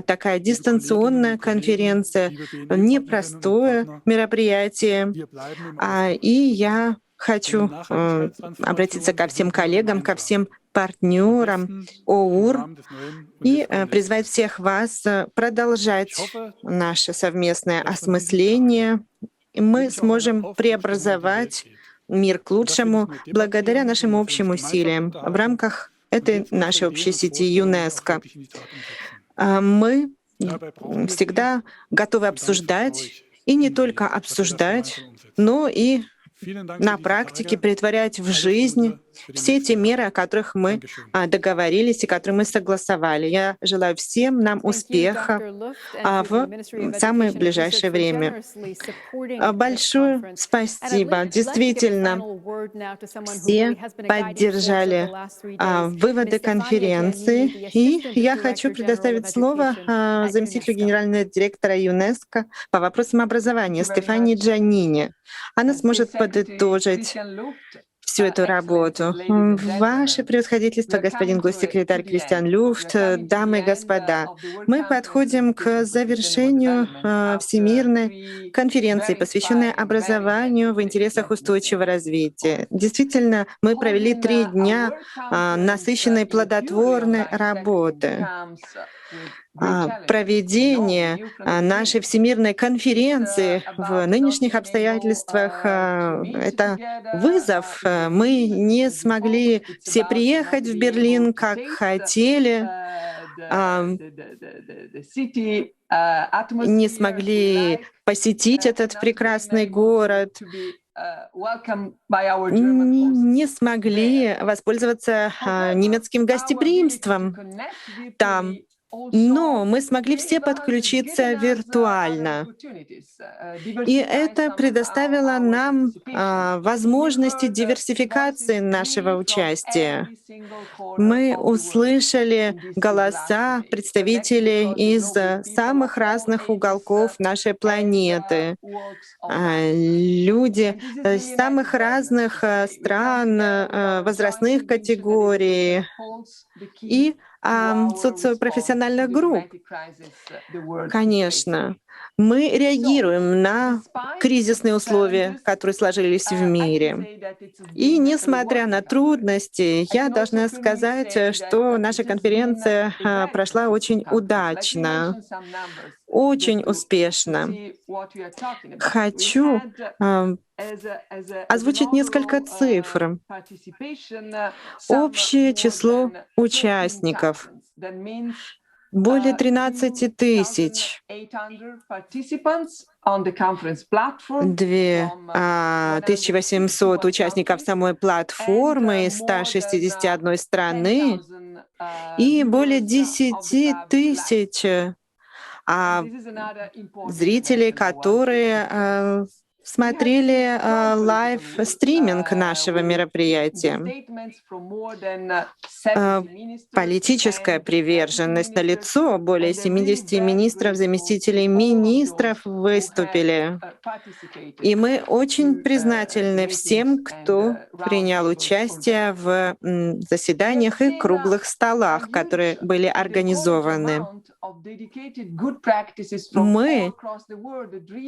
Такая дистанционная конференция, непростое мероприятие. И я хочу обратиться ко всем коллегам, ко всем партнерам ОУР и призвать всех вас продолжать наше совместное осмысление. Мы сможем преобразовать мир к лучшему благодаря нашим общим усилиям в рамках этой нашей общей сети ЮНЕСКО. Мы всегда готовы обсуждать, и не только обсуждать, но и на практике претворять в жизнь все те меры, о которых мы договорились и которые мы согласовали. Я желаю всем нам успеха в самое ближайшее время. Большое спасибо. Действительно, все поддержали выводы конференции. И я хочу предоставить слово заместителю генерального директора ЮНЕСКО по вопросам образования Стефании Джанини. Она сможет подытожить всю эту работу. Ваше превосходительство, господин госсекретарь Кристиан Люфт, дамы и господа, мы подходим к завершению Всемирной конференции, посвященной образованию в интересах устойчивого развития. Действительно, мы провели 3 дня насыщенной плодотворной работы. Проведение нашей Всемирной конференции в нынешних обстоятельствах — это вызов. Мы не смогли все приехать в Берлин, как хотели, не смогли посетить этот прекрасный город, не смогли воспользоваться немецким гостеприимством там. Но мы смогли все подключиться виртуально. И это предоставило нам возможности диверсификации нашего участия. Мы услышали голоса представителей из самых разных уголков нашей планеты. Люди из самых разных стран, возрастных категорий и социопрофессиональных групп. Конечно, Мы реагируем на кризисные условия, которые сложились в мире. И несмотря на трудности, я должна сказать, что наша конференция прошла очень удачно, очень успешно. Хочу озвучить несколько цифр. Общее число участников более 13 тысяч. 2800 участников самой платформы из 161 страны и более 10 тысяч зрителей, которые смотрели лайв-стриминг нашего мероприятия. Политическая приверженность налицо. Более 70 министров, заместителей министров выступили. И мы очень признательны всем, кто принял участие в заседаниях и круглых столах, которые были организованы. Мы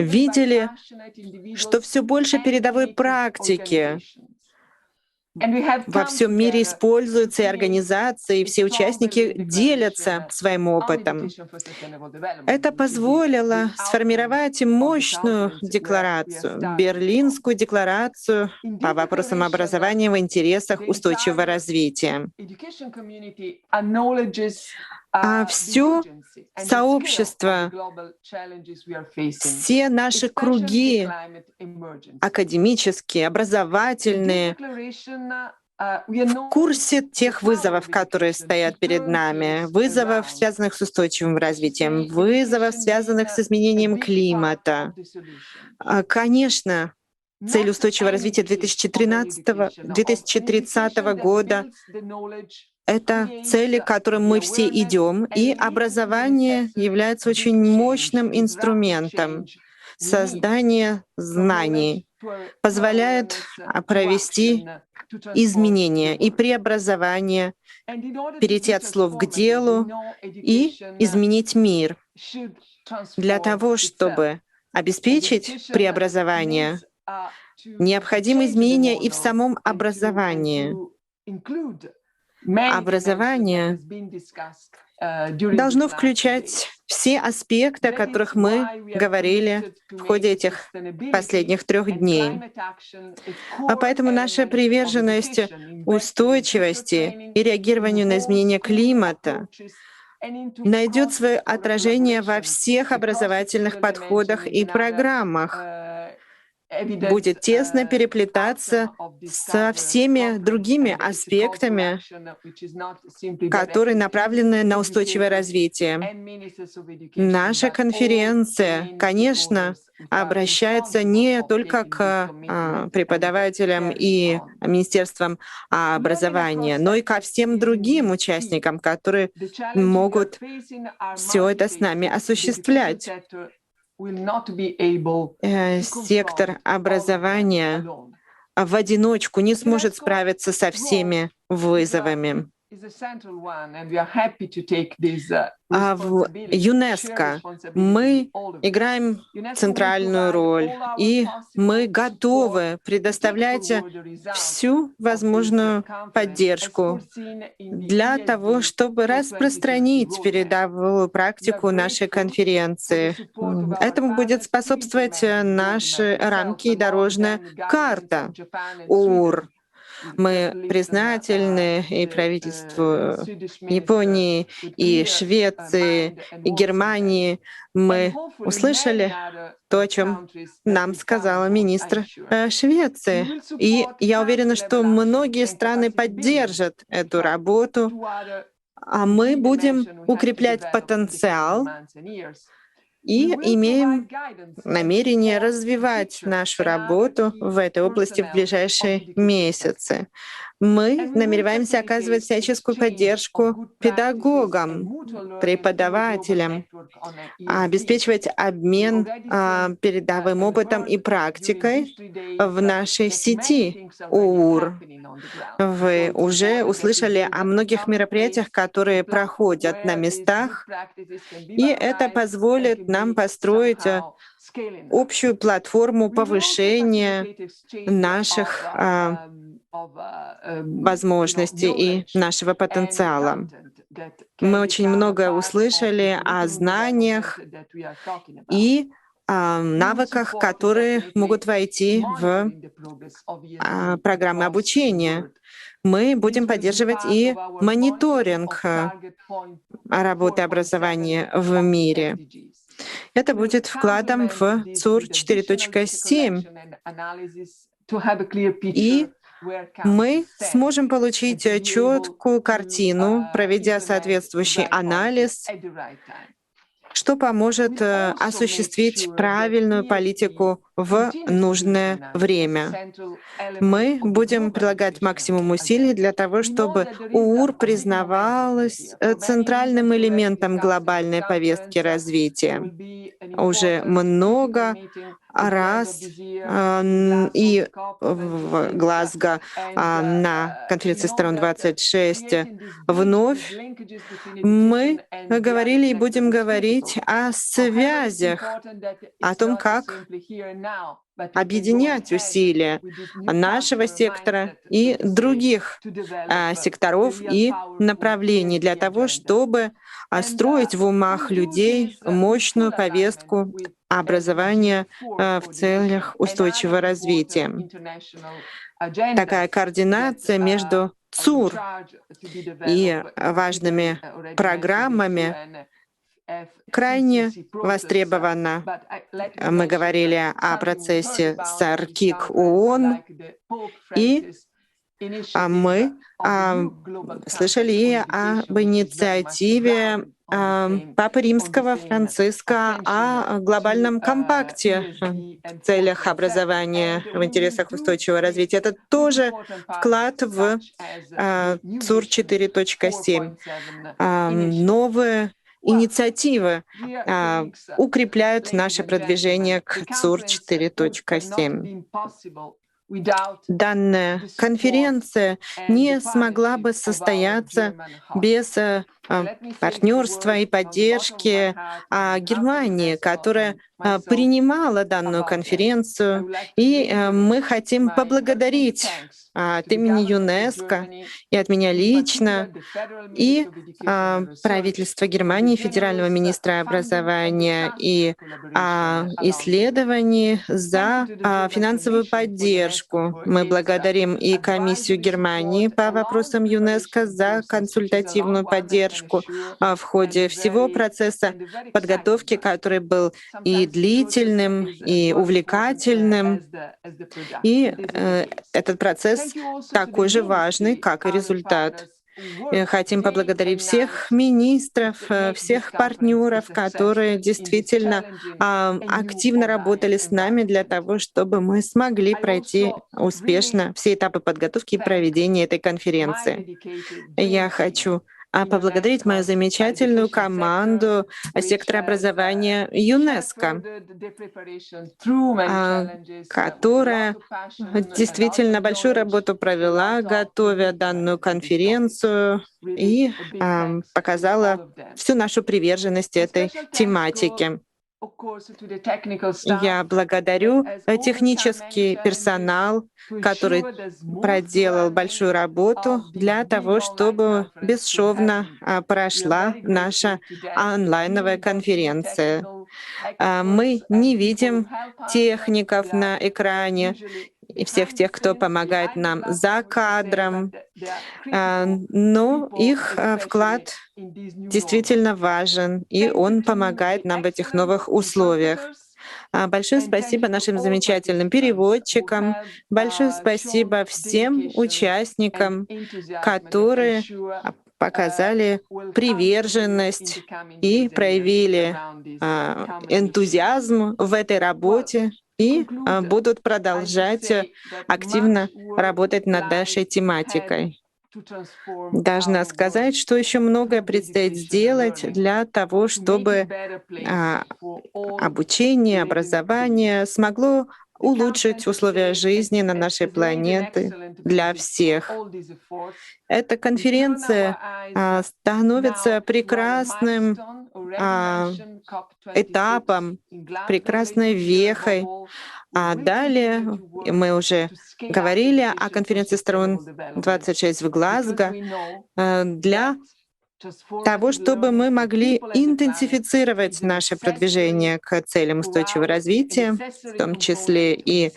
видели, что все больше передовой практики во всем мире используются, и организации, и все участники делятся своим опытом. Это позволило сформировать мощную декларацию, Берлинскую декларацию по вопросам образования в интересах устойчивого развития. А все сообщество, все наши круги академические, образовательные, в курсе тех вызовов, которые стоят перед нами, вызовов, связанных с устойчивым развитием, вызовов, связанных с изменением климата. Конечно, цель устойчивого развития 2030 года — это цели, к которым мы все идем, и образование является очень мощным инструментом. Создание знаний позволяет провести изменения и преобразования, перейти от слов к делу и изменить мир. Для того, чтобы обеспечить преобразование, необходимы изменения и в самом образовании. Образование должно включать все аспекты, о которых мы говорили в ходе этих последних 3 дней. А поэтому наша приверженность устойчивости и реагированию на изменение климата найдет свое отражение во всех образовательных подходах и программах, будет тесно переплетаться со всеми другими аспектами, которые направлены на устойчивое развитие. Наша конференция, конечно, обращается не только к преподавателям и министерствам образования, но и ко всем другим участникам, которые могут все это с нами осуществлять. Сектор образования в одиночку не сможет справиться со всеми вызовами. А в ЮНЕСКО мы играем центральную роль, и мы готовы предоставлять всю возможную поддержку для того, чтобы распространить передовую практику нашей конференции. Этому будет способствовать наши рамки и дорожная карта ОУР. Мы признательны и правительству Японии, и Швеции, и Германии. Мы услышали то, о чем нам сказала министр Швеции. И я уверена, что многие страны поддержат эту работу, а мы будем укреплять потенциал и имеем намерение развивать нашу работу в этой области в ближайшие месяцы. Мы намереваемся оказывать всяческую поддержку педагогам, преподавателям, обеспечивать обмен передовым опытом и практикой в нашей сети ОУР. Вы уже услышали о многих мероприятиях, которые проходят на местах, и это позволит нам построить общую платформу повышения наших возможностей и нашего потенциала. Мы очень много услышали о знаниях и навыках, которые могут войти в программы обучения. Мы будем поддерживать и мониторинг работы образования в мире. Это будет вкладом в ЦУР 4.7. И мы сможем получить четкую картину, проведя соответствующий анализ, что поможет осуществить правильную политику в нужное время. Мы будем прилагать максимум усилий для того, чтобы УУР признавалась центральным элементом глобальной повестки развития. Уже много раз и в Глазго на конференции сторон 26 вновь мы говорили и будем говорить о связях, о том, как объединять усилия нашего сектора и других секторов и направлений для того, чтобы строить в умах людей мощную повестку образования в целях устойчивого развития. Такая координация между ЦУР и важными программами крайне востребована. Мы говорили о процессе САРКИК ООН, и мы слышали и об инициативе Папы Римского Франциска о глобальном компакте в целях образования в интересах устойчивого развития. Это тоже вклад в ЦУР 4.7. Новые инициативы укрепляют наше продвижение к ЦУР 4.7. Данная конференция не смогла бы состояться без партнерства и поддержки Германии, которая принимала данную конференцию. И мы хотим поблагодарить от имени ЮНЕСКО и от меня лично и правительства Германии, федерального министра образования и исследований за финансовую поддержку. Мы благодарим и комиссию Германии по вопросам ЮНЕСКО за консультативную поддержку в ходе всего процесса подготовки, который был и длительным, и увлекательным. И этот процесс такой же важный, как и результат. Хотим поблагодарить всех министров, всех партнеров, которые действительно активно работали с нами для того, чтобы мы смогли пройти успешно все этапы подготовки и проведения этой конференции. Я хочу поблагодарить мою замечательную команду сектора образования ЮНЕСКО, которая действительно большую работу провела, готовя данную конференцию, и показала всю нашу приверженность этой тематике. Я благодарю технический персонал, который проделал большую работу для того, чтобы бесшовно прошла наша онлайновая конференция. Мы не видим техников на экране и всех тех, кто помогает нам за кадром, но их вклад действительно важен, и он помогает нам в этих новых условиях. Большое спасибо нашим замечательным переводчикам, большое спасибо всем участникам, которые показали приверженность и проявили энтузиазм в этой работе и будут продолжать активно работать над нашей тематикой. Должна сказать, что еще многое предстоит сделать для того, чтобы обучение, образование смогло улучшить условия жизни на нашей планете для всех. Эта конференция становится прекрасным этапом, прекрасной вехой. А далее мы уже говорили о конференции сторон 26 в Глазго для того, чтобы мы могли интенсифицировать наше продвижение к целям устойчивого развития, в том числе и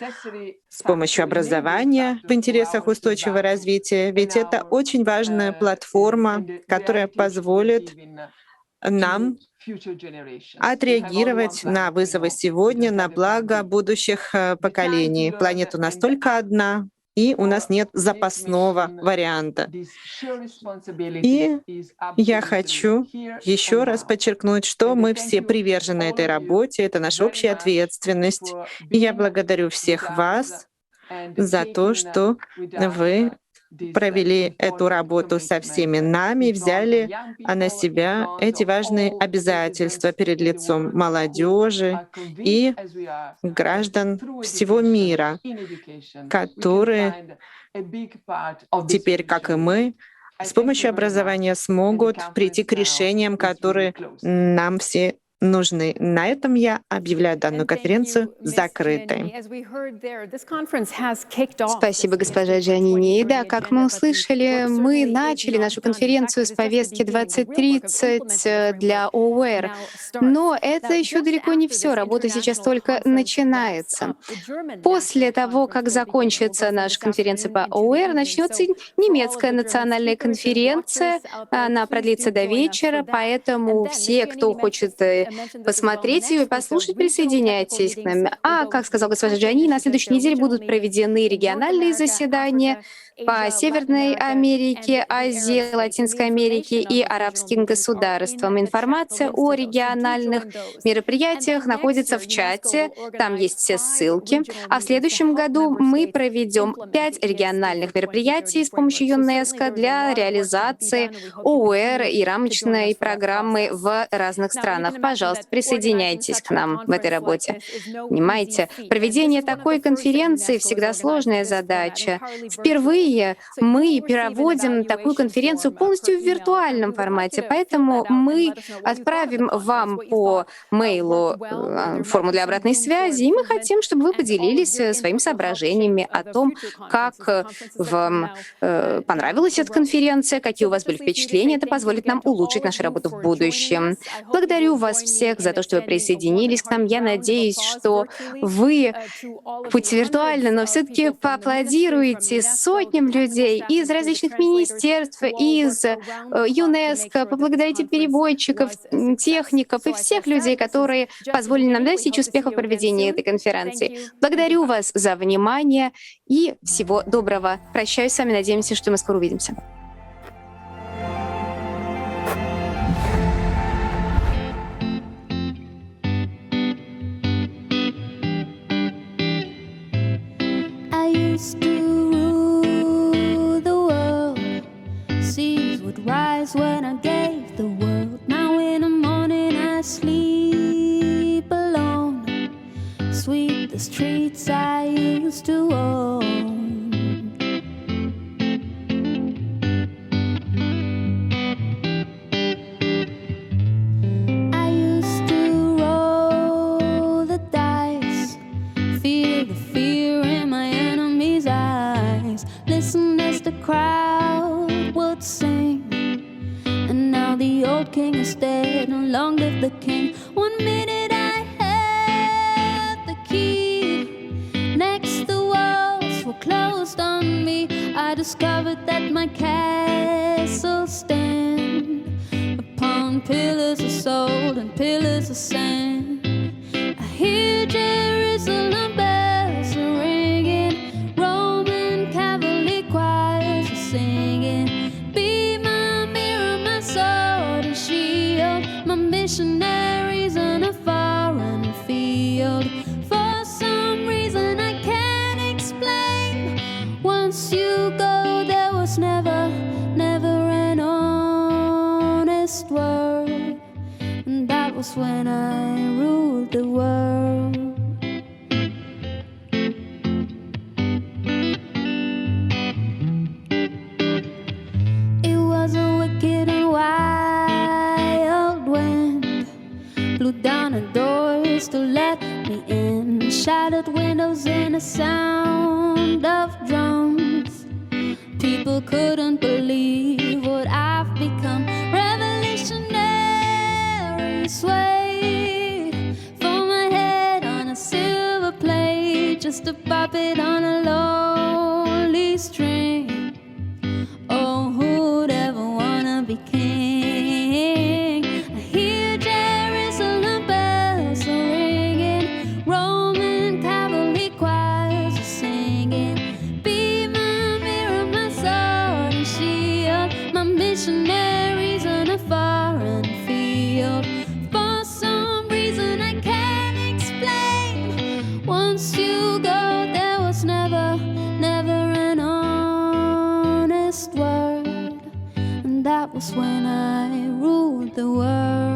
с помощью образования в интересах устойчивого развития. Ведь это очень важная платформа, которая позволит нам отреагировать на вызовы сегодня на благо будущих поколений. Планета у нас только одна, и у нас нет запасного варианта. И я хочу еще раз подчеркнуть, что мы все привержены этой работе, это наша общая ответственность. И я благодарю всех вас за то, что вы провели эту работу со всеми нами, взяли на себя эти важные обязательства перед лицом молодежи и граждан всего мира, которые теперь, как и мы, с помощью образования смогут прийти к решениям, которые нам все нужны. На этом я объявляю данную конференцию закрытой. Спасибо, госпожа Джанини. И да, как мы услышали, мы начали нашу конференцию с повестки 2030 для ОУР. Но это еще далеко не все. Работа сейчас только начинается. После того, как закончится наша конференция по ОУР, начнется немецкая национальная конференция. Она продлится до вечера, поэтому все, кто хочет посмотреть ее и послушать, присоединяйтесь к нам. А, как сказал госпожа Джани, на следующей неделе будут проведены региональные заседания по Северной Америке, Азии, Латинской Америке и арабским государствам. Информация о региональных мероприятиях находится в чате, там есть все ссылки. А в следующем году мы проведем 5 региональных мероприятий с помощью ЮНЕСКО для реализации ОУР и рамочной программы в разных странах. Пожалуйста, присоединяйтесь к нам в этой работе. Понимаете, проведение такой конференции всегда сложная задача. Впервые мы проводим такую конференцию полностью в виртуальном формате, поэтому мы отправим вам по мейлу форму для обратной связи, и мы хотим, чтобы вы поделились своими соображениями о том, как вам понравилась эта конференция, какие у вас были впечатления. Это позволит нам улучшить нашу работу в будущем. Благодарю вас всех за то, что вы присоединились к нам. Я надеюсь, что вы, хоть виртуально, но все-таки поаплодируете сотням людей из различных министерств, из ЮНЕСКО, поблагодарите переводчиков, техников и всех людей, которые позволили нам достичь успеха в проведении этой конференции. Благодарю вас за внимание и всего доброго. Прощаюсь с вами, надеемся, что мы скоро увидимся. Rise when I gave the world. Now in the morning I sleep alone. Sweep the streets I used to own. I used to roll the dice, feel the fear in my enemy's eyes, listen as the crowd would sing. The old king is dead, and long live the king. 1 minute I had the key. Next the walls were closed on me. I discovered that my castle stand upon pillars of salt and pillars of sand. I hear Jerusalem bells are ringing, Roman cavalry choirs are singing. My missionaries in a foreign field. For some reason I can't explain. Once you go, there was never an honest word. And that was when I ruled the world. It was a wicked and wild wind the sound of drums. People couldn't believe what I've become. Revolutionary swayed for my head on a silver plate, just a puppet on a lonely string. Oh, who'd ever wanna be king? I hear Jerusalem bells are ringing, Roman cavalry choirs are singing. Be my mirror, my sword and shield, my missionaries on a foreign field. For some reason I can't explain, once you go there was never an honest word. And that was when I ruled the world.